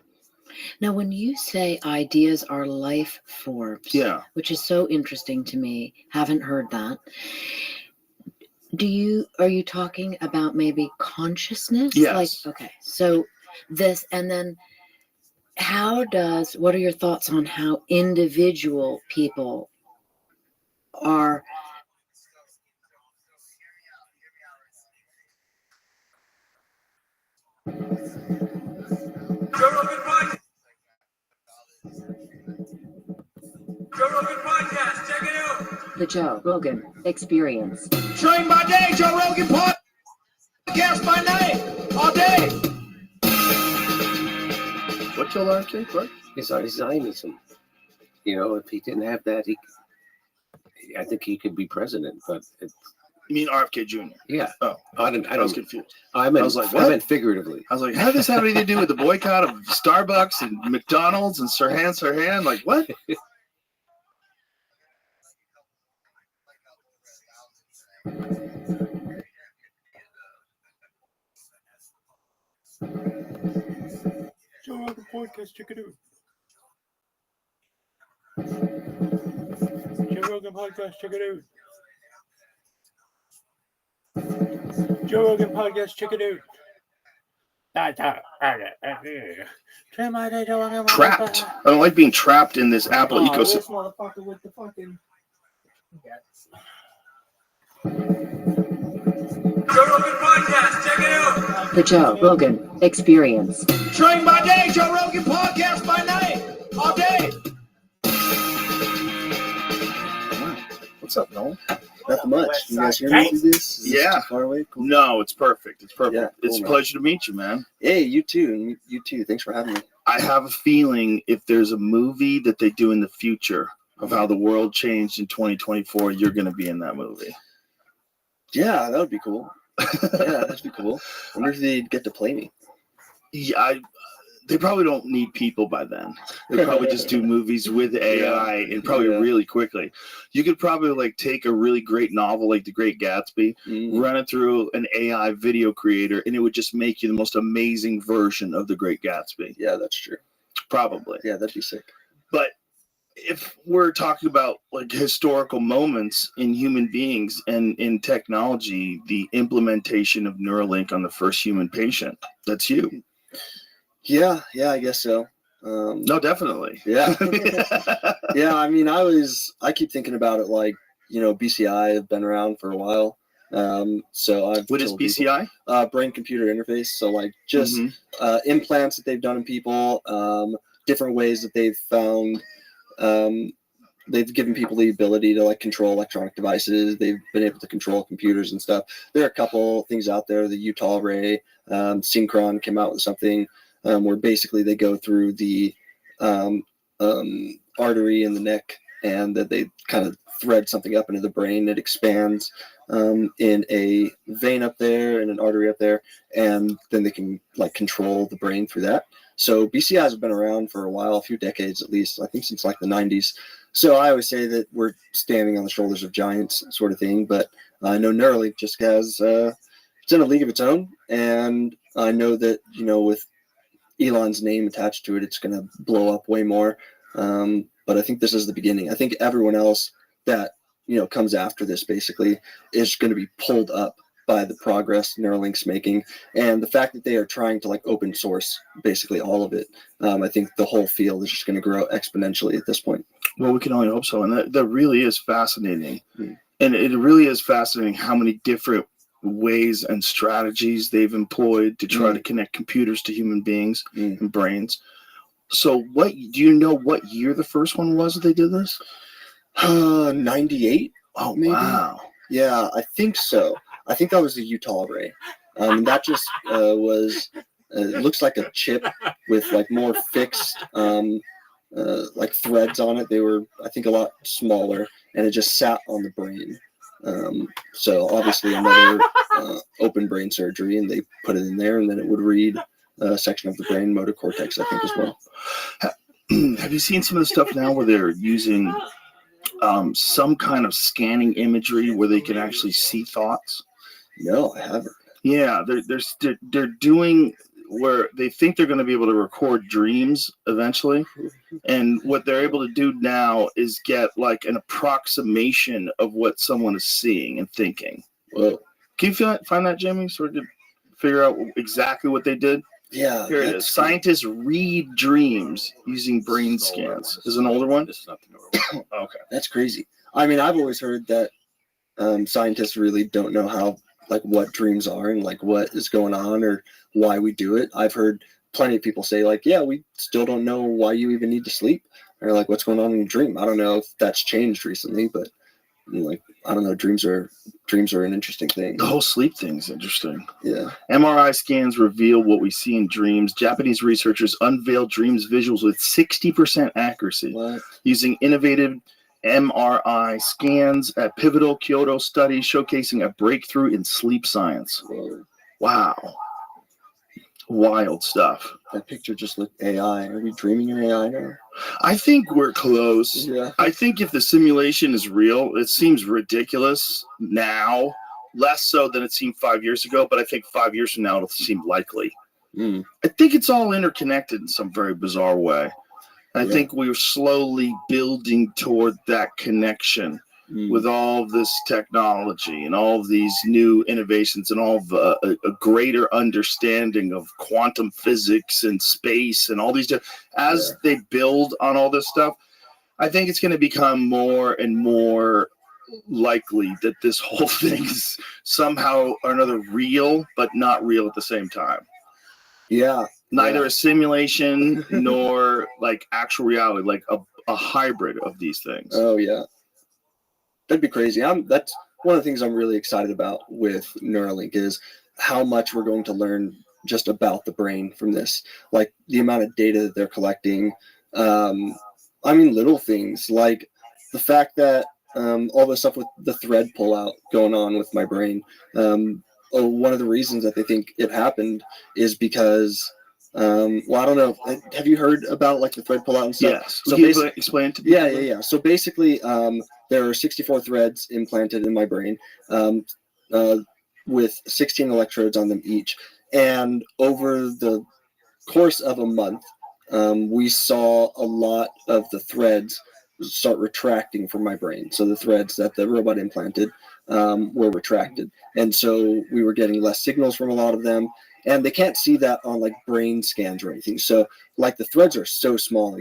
Now, when you say ideas are life forms, Yeah. which is so interesting to me, haven't heard that. Are you talking about maybe consciousness? Yes. Like, okay, so this, and then what are your thoughts on how individual people are? The Joe Rogan Experience. Train by day, Joe Rogan podcast by night, all day. What killed RFK? What? It's Zionism. You know, if he didn't have that, I think he could be president. But You mean RFK Jr.? Yeah. Oh, I was confused. I meant, I was like, what? I meant figuratively. I was like, how does this have anything to do with the boycott of Starbucks and McDonald's and Sirhan? Like, what? Joe Rogan podcast, check it out. Joe Rogan podcast, check it out. Joe Rogan podcast, check it out. Trapped. I don't like being trapped in this Apple This ecosystem. motherfucker with the fucking. Joe Rogan podcast, check it out. The Joe Rogan Experience. Train by day, Joe Rogan podcast by night, all day. What's up, Noel? Nothing much. You guys hear me through this? Is this Yeah. too far away? Cool. No, it's perfect. It's perfect. Yeah, cool, It's a man. pleasure to meet you, man. Hey, you too. You too. Thanks for having me. I have a feeling if there's a movie that they do in the future of how the world changed in 2024, you're going to be in that movie. Yeah, that would be cool. Yeah, that'd be cool. I wonder if they'd get to play me. Yeah, they probably don't need people by then. They probably just do movies with AI and probably really quickly. You could probably like take a really great novel like The Great Gatsby, run it through an AI video creator, and it would just make you the most amazing version of The Great Gatsby. Yeah, that's true. Probably. Yeah, that'd be sick. But if we're talking about like historical moments in human beings and in technology, the implementation of Neuralink on the first human patient, that's you. Yeah, I guess so. No, definitely. Yeah. Yeah, I mean, I keep thinking about it like, BCI have been around for a while. So I've What is BCI? Brain computer interface. So like just implants that they've done in people, different ways that they've found, they've given people the ability to like control electronic devices. They've been able to control computers and stuff. There are a couple things out there. The Utah Ray, Synchron came out with something where basically they go through the artery in the neck, and that they kind of thread something up into the brain. It expands in a vein up there and an artery up there, and then they can like control the brain through that. So BCIs have been around for a while, a few decades at least, I think since like the 90s. So I always say that we're standing on the shoulders of giants sort of thing, but I know Neuralink just has, it's in a league of its own, and I know that, with Elon's name attached to it, it's going to blow up way more. But I think this is the beginning. I think everyone else that, comes after this basically is going to be pulled up by the progress Neuralink's making, and the fact that they are trying to like open source basically all of it. I think the whole field is just going to grow exponentially at this point. Well, we can only hope so. And that really is fascinating. And it really is fascinating how many different ways and strategies they've employed to try to connect computers to human beings and brains. So do you know what year the first one was that they did this? 98. Oh, maybe. Wow. Yeah, I think so. I think that was the Utah Ray. That just was, it looks like a chip with like more fixed like threads on it. They were, I think, a lot smaller, and it just sat on the brain. So obviously another open brain surgery, and they put it in there, and then it would read a section of the brain, motor cortex, I think, as well. Have you seen some of the stuff now where they're using some kind of scanning imagery where they can actually see thoughts? No, I haven't. Yeah, they're doing where they think they're going to be able to record dreams eventually, and what they're able to do now is get like an approximation of what someone is seeing and thinking. Whoa. Can you find that, Jimmy? Sort of figure out exactly what they did. Yeah, here it is. Scientists read dreams using brain scans. This is an older one. This is not the newer one. Okay, that's crazy. I mean, I've always heard that scientists really don't know how, like, what dreams are and like what is going on or why we do it. I've heard plenty of people say like, yeah, we still don't know why you even need to sleep, or like what's going on in your dream. I don't know if that's changed recently, but like, I don't know. Dreams are an interesting thing. The whole sleep thing is interesting. Yeah. MRI scans reveal what we see in dreams. Japanese researchers unveiled dreams visuals with 60% accuracy using innovative MRI scans at pivotal Kyoto study showcasing a breakthrough in sleep science. Whoa. Wow. Wild stuff. That picture just looked AI. Are we dreaming in AI now? I think we're close. Yeah. I think if the simulation is real, it seems ridiculous now, less so than it seemed 5 years ago, but I think 5 years from now it'll seem likely. I think it's all interconnected in some very bizarre way. I think we're slowly building toward that connection with all this technology and all of these new innovations and all of a greater understanding of quantum physics and space and all these as they build on all this stuff. I think it's going to become more and more likely that this whole thing is somehow or another real, but not real at the same time. Yeah. Neither a simulation nor like actual reality, like a hybrid of these things. Oh yeah. That'd be crazy. one of the things I'm really excited about with Neuralink is how much we're going to learn just about the brain from this, like the amount of data that they're collecting. I mean, little things like the fact that all the stuff with the thread pullout going on with my brain. One of the reasons that they think it happened is because, well, I don't know. Have you heard about like the thread pullout and stuff? Yes. So Can you basically, explain it to yeah, people? yeah. So basically, there are 64 threads implanted in my brain, with 16 electrodes on them each. And over the course of a month, we saw a lot of the threads start retracting from my brain. So the threads that the robot implanted were retracted. And so we were getting less signals from a lot of them. And they can't see that on like brain scans or anything. So like the threads are so small,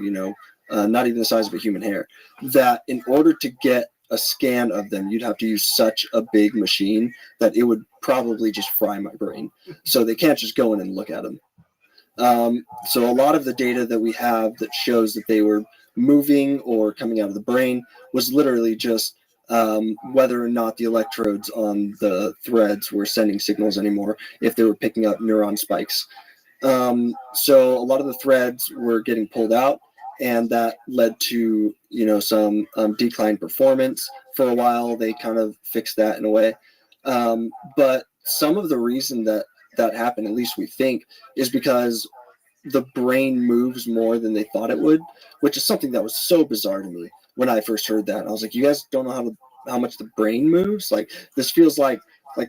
not even the size of a human hair, that in order to get a scan of them, you'd have to use such a big machine that it would probably just fry my brain. So they can't just go in and look at them. So a lot of the data that we have that shows that they were moving or coming out of the brain was literally just whether or not the electrodes on the threads were sending signals anymore, if they were picking up neuron spikes. So a lot of the threads were getting pulled out, and that led to some declined performance for a while. They kind of fixed that in a way, but some of the reason that happened, at least we think, is because the brain moves more than they thought it would, which is something that was so bizarre to me when I first heard that. I was like, you guys don't know how much the brain moves? Like, this feels like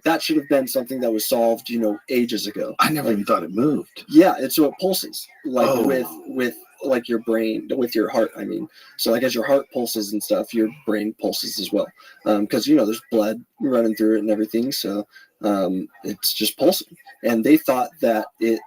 that should have been something that was solved, ages ago. I never even thought it moved. Yeah, so it pulses with like your brain, with your heart, I mean. So like as your heart pulses and stuff, your brain pulses as well, because there's blood running through it and everything. So it's just pulsing, and they thought that it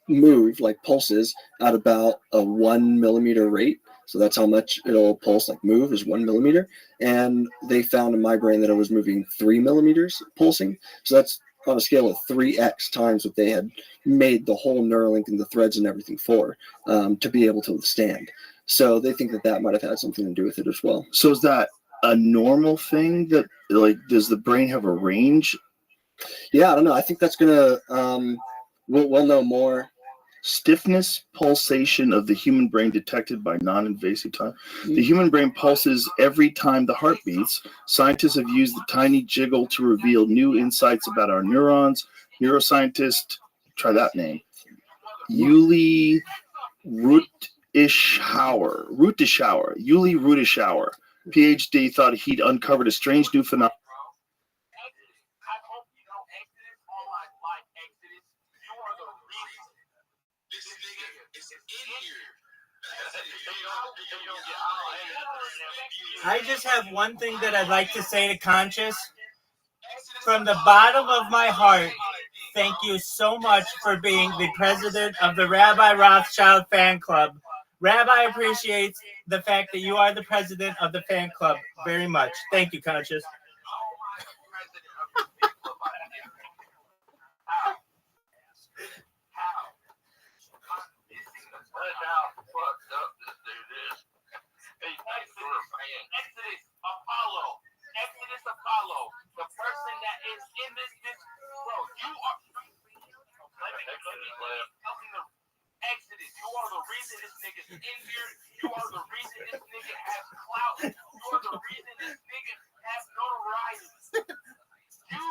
moved like pulses at about a 1 millimeter rate. So that's how much it'll pulse, like move is 1 millimeter. And they found in my brain that it was moving 3 millimeters pulsing. So that's on a scale of 3x times what they had made the whole Neuralink and the threads and everything for, to be able to withstand. So they think that might have had something to do with it as well. So is that a normal thing that, like, does the brain have a range? Yeah, I don't know. I think that's gonna we'll know more. Stiffness pulsation of the human brain detected by non-invasive time. The human brain pulses every time the heart beats. Scientists have used the tiny jiggle to reveal new insights about our neurons. Neuroscientist, try that name, Uli Rutischauer, PhD, thought he'd uncovered a strange new phenomenon. I just have one thing that I'd like to say to Conscious. From the bottom of my heart, thank you so much for being the president of the Rabbi Rothschild fan club. Rabbi appreciates the fact that you are the president of the fan club very much. Thank you, Conscious. Exodus Apollo, the person that is in this bro, you are Exodus, you are the reason this nigga's in here. You are the reason this nigga has clout. You are the reason this nigga has notoriety. You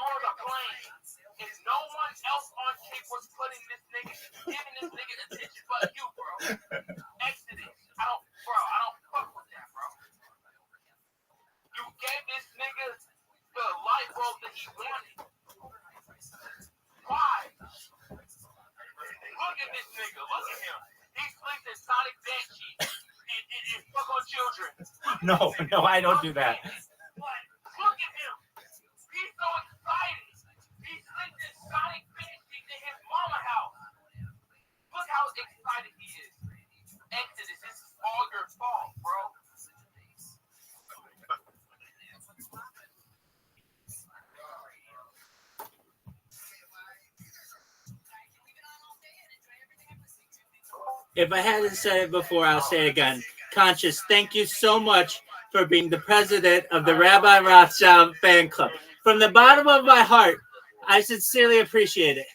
are the plane. And no one else on tape was putting this nigga, giving this nigga attention but you, bro. Exodus, I don't fuck with that, bro. You gave this nigga the light bulb that he wanted. Why? Look at this nigga. Look at him. He sleeps in Sonic bed sheets and fuck on children. No, I don't do that. Look at him. He's so excited. He sleeps in Sonic bed sheets in his mama house. Look how excited he is. Exodus, this is all your fault, bro. If I hadn't said it before, I'll say it again. Conscious, thank you so much for being the president of the Rabbi Rothschild fan club. From the bottom of my heart, I sincerely appreciate it.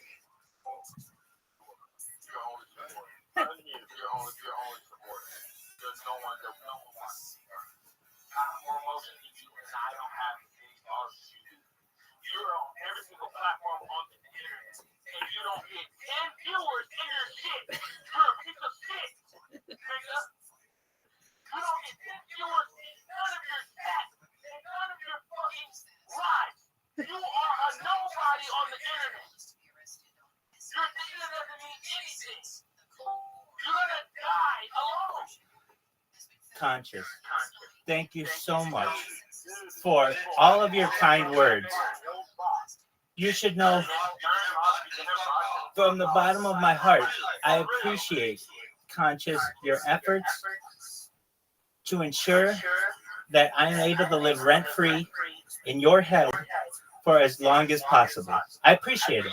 You're on every single platform on the internet, and you don't get 10 viewers in your shit. You're a piece of shit, nigga. You don't get 10 viewers in none of your chats, in none of your fucking lives. You are a nobody on the internet. Your data doesn't mean anything. You're gonna die alone. Conscious, thank you so much for all of your kind words. You should know from the bottom of my heart, I appreciate, Conscious, your efforts to ensure that I'm able to live rent-free in your head for as long as possible. I appreciate it.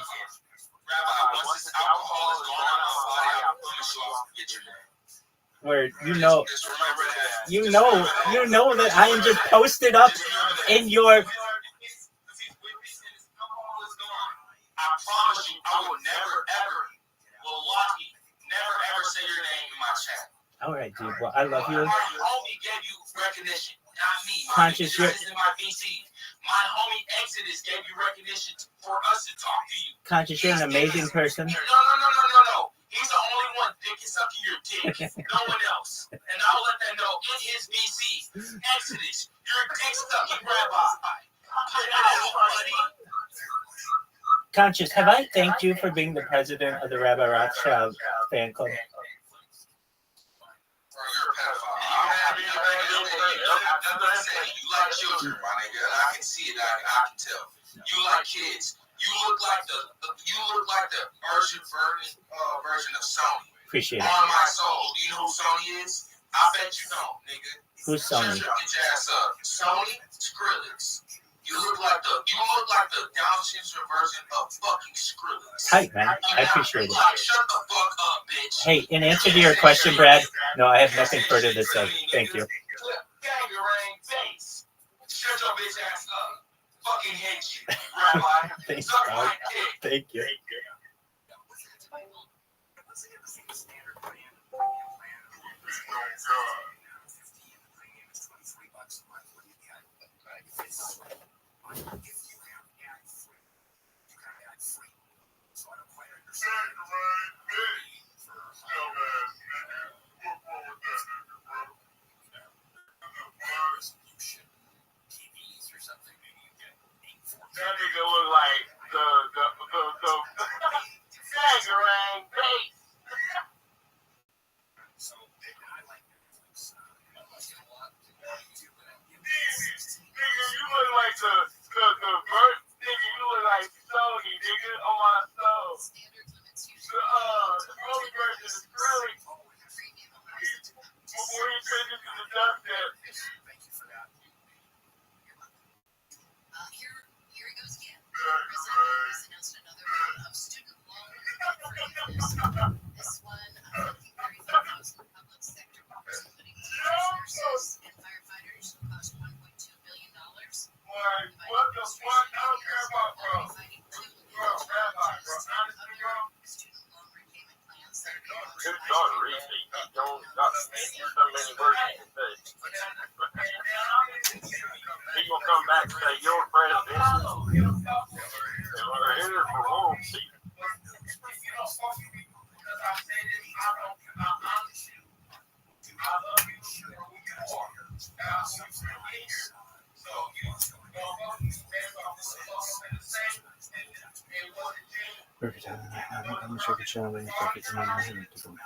Where you know that I am just posted up in your. I promise you, I will never, ever, wallahi, never, ever say your name in my chat. All right, dude. Well, I love you. My homie gave you recognition, not me. Conscious, this is my VC. My homie Exodus gave you recognition for us to talk to you. Conscious, you're an amazing person. No. He's the only one dick is sucking your dick. No one else. And I'll let that know in his VC. Exodus, you're a dick sucking rabbi. Get out, buddy. Conscious, have I thanked you for being the president of the Rabbi Rothschild fan club? You're a pedophile. You like children, my nigga, and I can see it. I can tell. You like kids. You look like the version of Sony. Appreciate it. On my soul. Do you know who Sony is? I bet you don't, nigga. Who's Sony? Shut your bitch ass up. Sony Skrillex. You look like the Down syndrome version of fucking Skrillex. Tight, man. I appreciate it. Shut the fuck up, bitch. Hey, in answer to your question, Brad, no, I have nothing further to say. Thank you. Kangaroo face. Shut your bitch ass up. Fucking hate you, Rabbi. Thanks, Suck dog. my dick. Thank you. That nigga look like the kangaroo face. Nigga, you look like the bird. Nigga, you look like Sony, nigga, on my soul. The only version is really before he finishes the dust there. Here it goes again. President announced another round of student loan forgiveness. This one, $50,000 public sector workers, including nurses and firefighters, will cost $1.2 billion. What the fuck? I don't care about bro. Bro, Rabbi, bro. Honestly, bro. Student loan repayment plans. Good God, Reese. Don't got so many words to say. He gonna come back and say, you're president. We're here for home seat. Perfect time. I'm sure the channel is perfect time. Perfect time.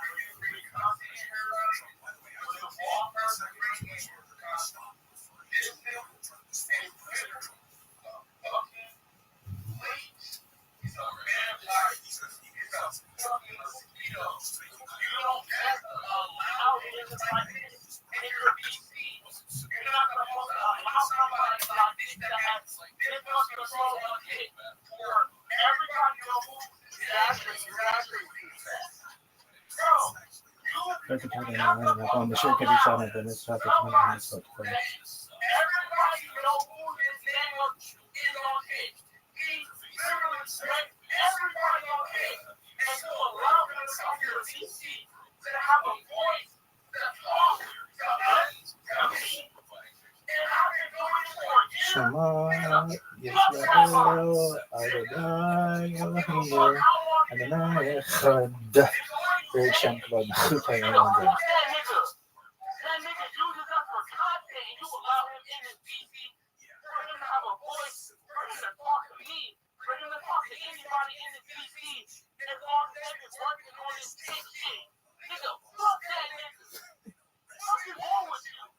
I'm sure it could be shot in this topic. Yisrael, Adonai Elohim, Adonai Echad. Very Shem Kavod, Malchutai Olam. That nigga uses us for content and you allow him in his DC for him to have a voice, for him to talk to me, for him to talk to anybody in his DC as long as they've been working on his dick shit. Nigga, fuck that nigga. What is wrong with you?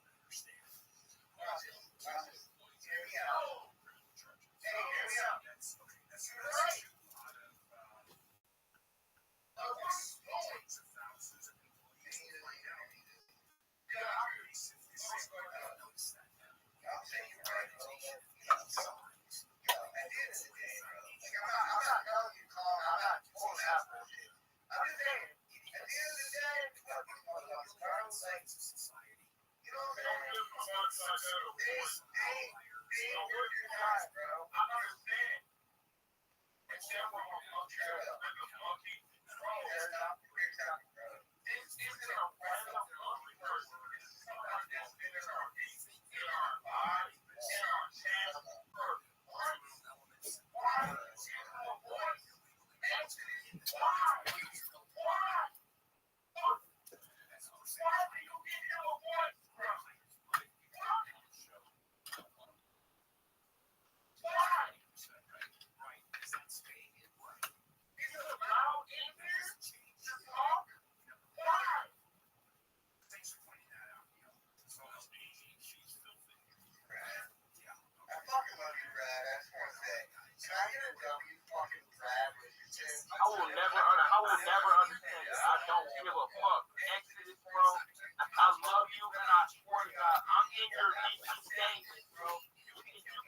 I will never understand it. I don't give a fuck. Exodus, bro. I love you, and I swear to God, I'm in your DC statement, bro. You can ban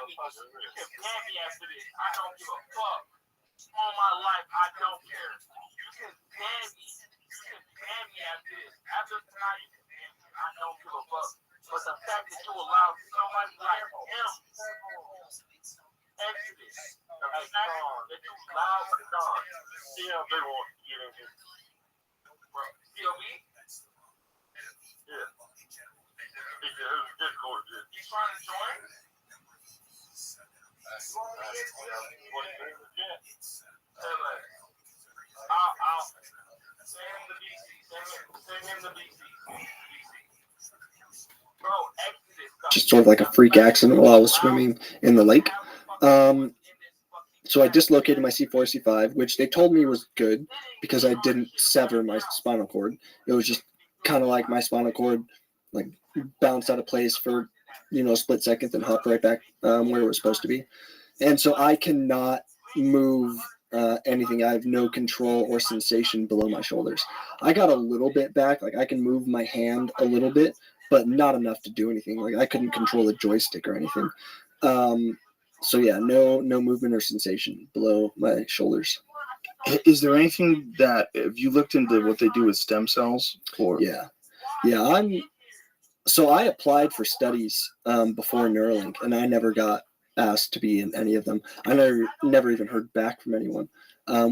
me after this. I don't give a fuck. All my life, I don't care. You can ban me. You can ban me after this. After tonight, you can ban me. I don't give a fuck. But the fact that you allow somebody like him, Exodus, the fact that you allow the dog, still they want to get in here. Bro, still me? Yeah. You trying to join? I'll send him the BC. Send him the BC. Bro, Exodus. Just sort of like a freak accident while I was swimming in the lake. So I dislocated my C4, C5, which they told me was good because I didn't sever my spinal cord. It was just kind of like my spinal cord, like bounced out of place for, a split second, then hop right back where it was supposed to be. And so I cannot move anything. I have no control or sensation below my shoulders. I got a little bit back, like I can move my hand a little bit, but not enough to do anything. Like I couldn't control the joystick or anything. So yeah, no movement or sensation below my shoulders. Is there anything that, have you looked into what they do with stem cells? Or Yeah. I applied for studies before Neuralink, and I never got asked to be in any of them. I never even heard back from anyone,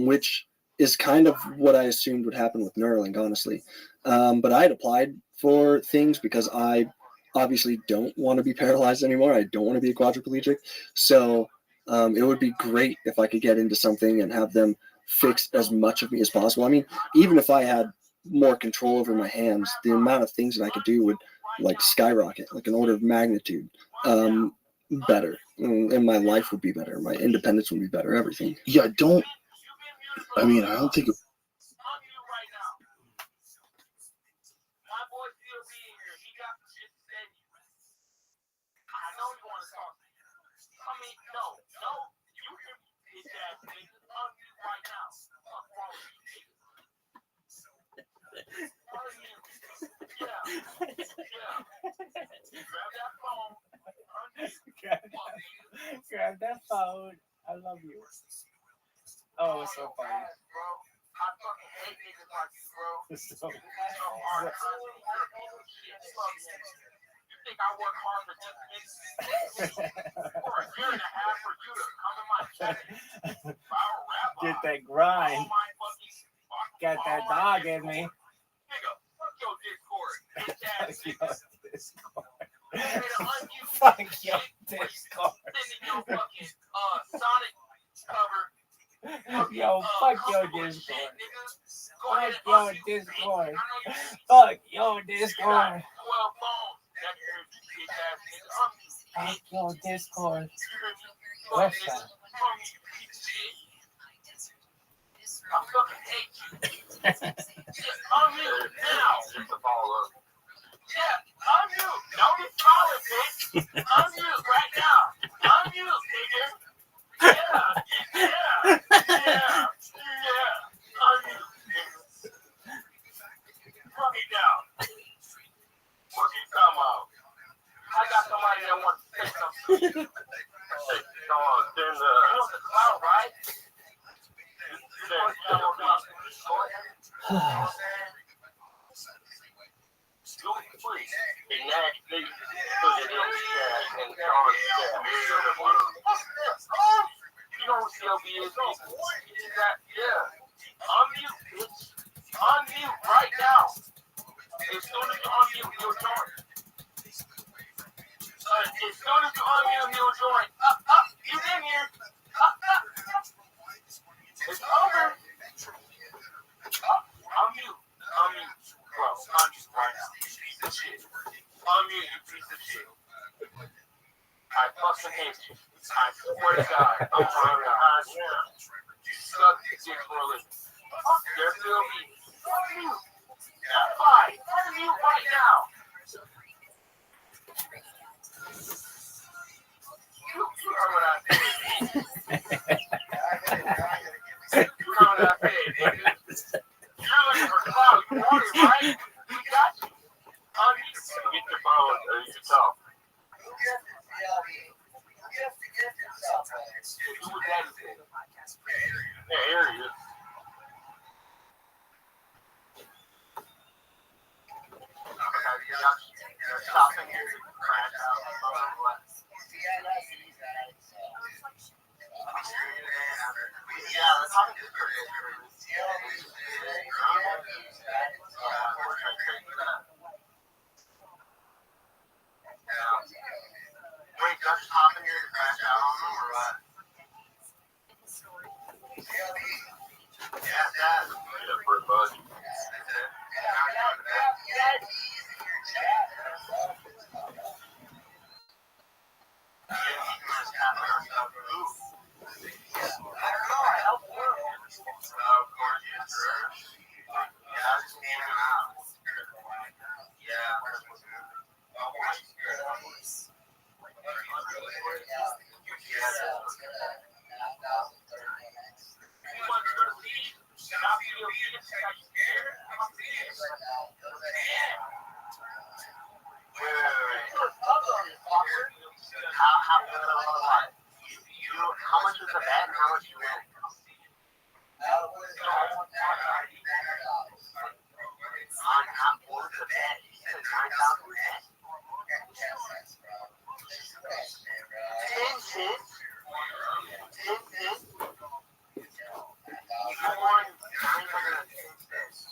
which is kind of what I assumed would happen with Neuralink, honestly. But I had applied for things because I obviously don't want to be paralyzed anymore. I don't want to be a quadriplegic. So it would be great if I could get into something and have them fix as much of me as possible. I mean, even if I had more control over my hands, the amount of things that I could do would like skyrocket, like an order of magnitude better. And my life would be better. My independence would be better. Everything. Yeah, I don't think Grab that phone. I love you. Oh, it's so funny. I fucking hate niggas like you, bro. It's so You think I work hard for just for a year and a half for you to come in my chat? Get that grind. Got that dog in me. Nigga, fuck your Discord. Bitch ass nigga. Fuck your Discord. Sonic cover. Yo, fuck your Discord. Fuck your Discord. Fuck your Discord. Fuck your Discord. What's that? I fucking hate you. Unmute now. Just to follow up. Yeah, unmute. Don't get followed, bitch. Unmute right now. Unmute, nigga. Yeah. Unmute, nigga. Fuck it down. What you talking about? I got somebody that wants to say something. Hey, come on, send the. You want the cloud, right? You know who CLB is? Yeah. Unmute, bitch. Unmute right now. As soon as you unmute, you'll join. As soon as you unmute, you'll join. He's in here. It's over. Unmute. Bro, unmute right now. You piece of shit. Unmute, you piece of shit. I fucking hate you. I swear to God. I'm trying to hide you. You suck dick for a living. There's still me. Unmute. That's fine. Unmute right now. You heard what I said. You heard what I said, nigga. You're looking for clout. You want it, right? We got you. Get your phone or you can talk. Who was that? Yeah, here he is. Stopping here to crash out. Yeah, let's talk to wait, just stopping here to crash out on them or what? Yeah, that. Yeah, for a bug. How much is the bet and how much you win? On how what was the bet? You said 9,000 bet? 10 cents? 10 cents? You won 910 cents.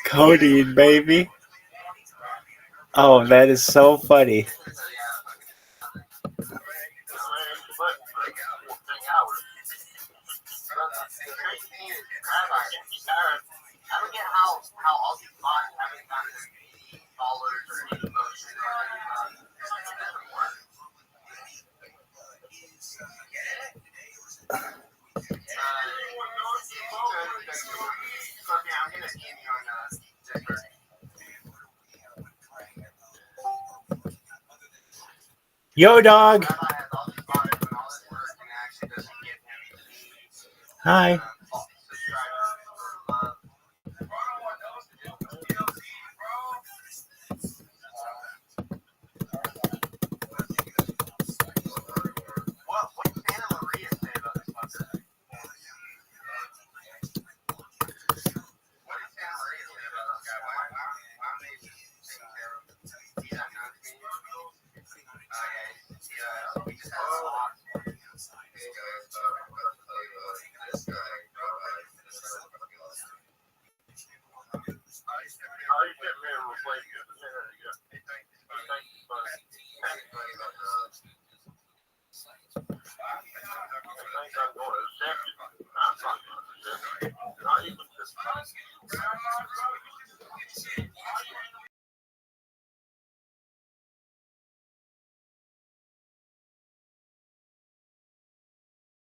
Codeine, baby. Oh, that is so funny. I don't get how all these bots haven't gotten any followers or any motion or anything. Yo, dog. Hi.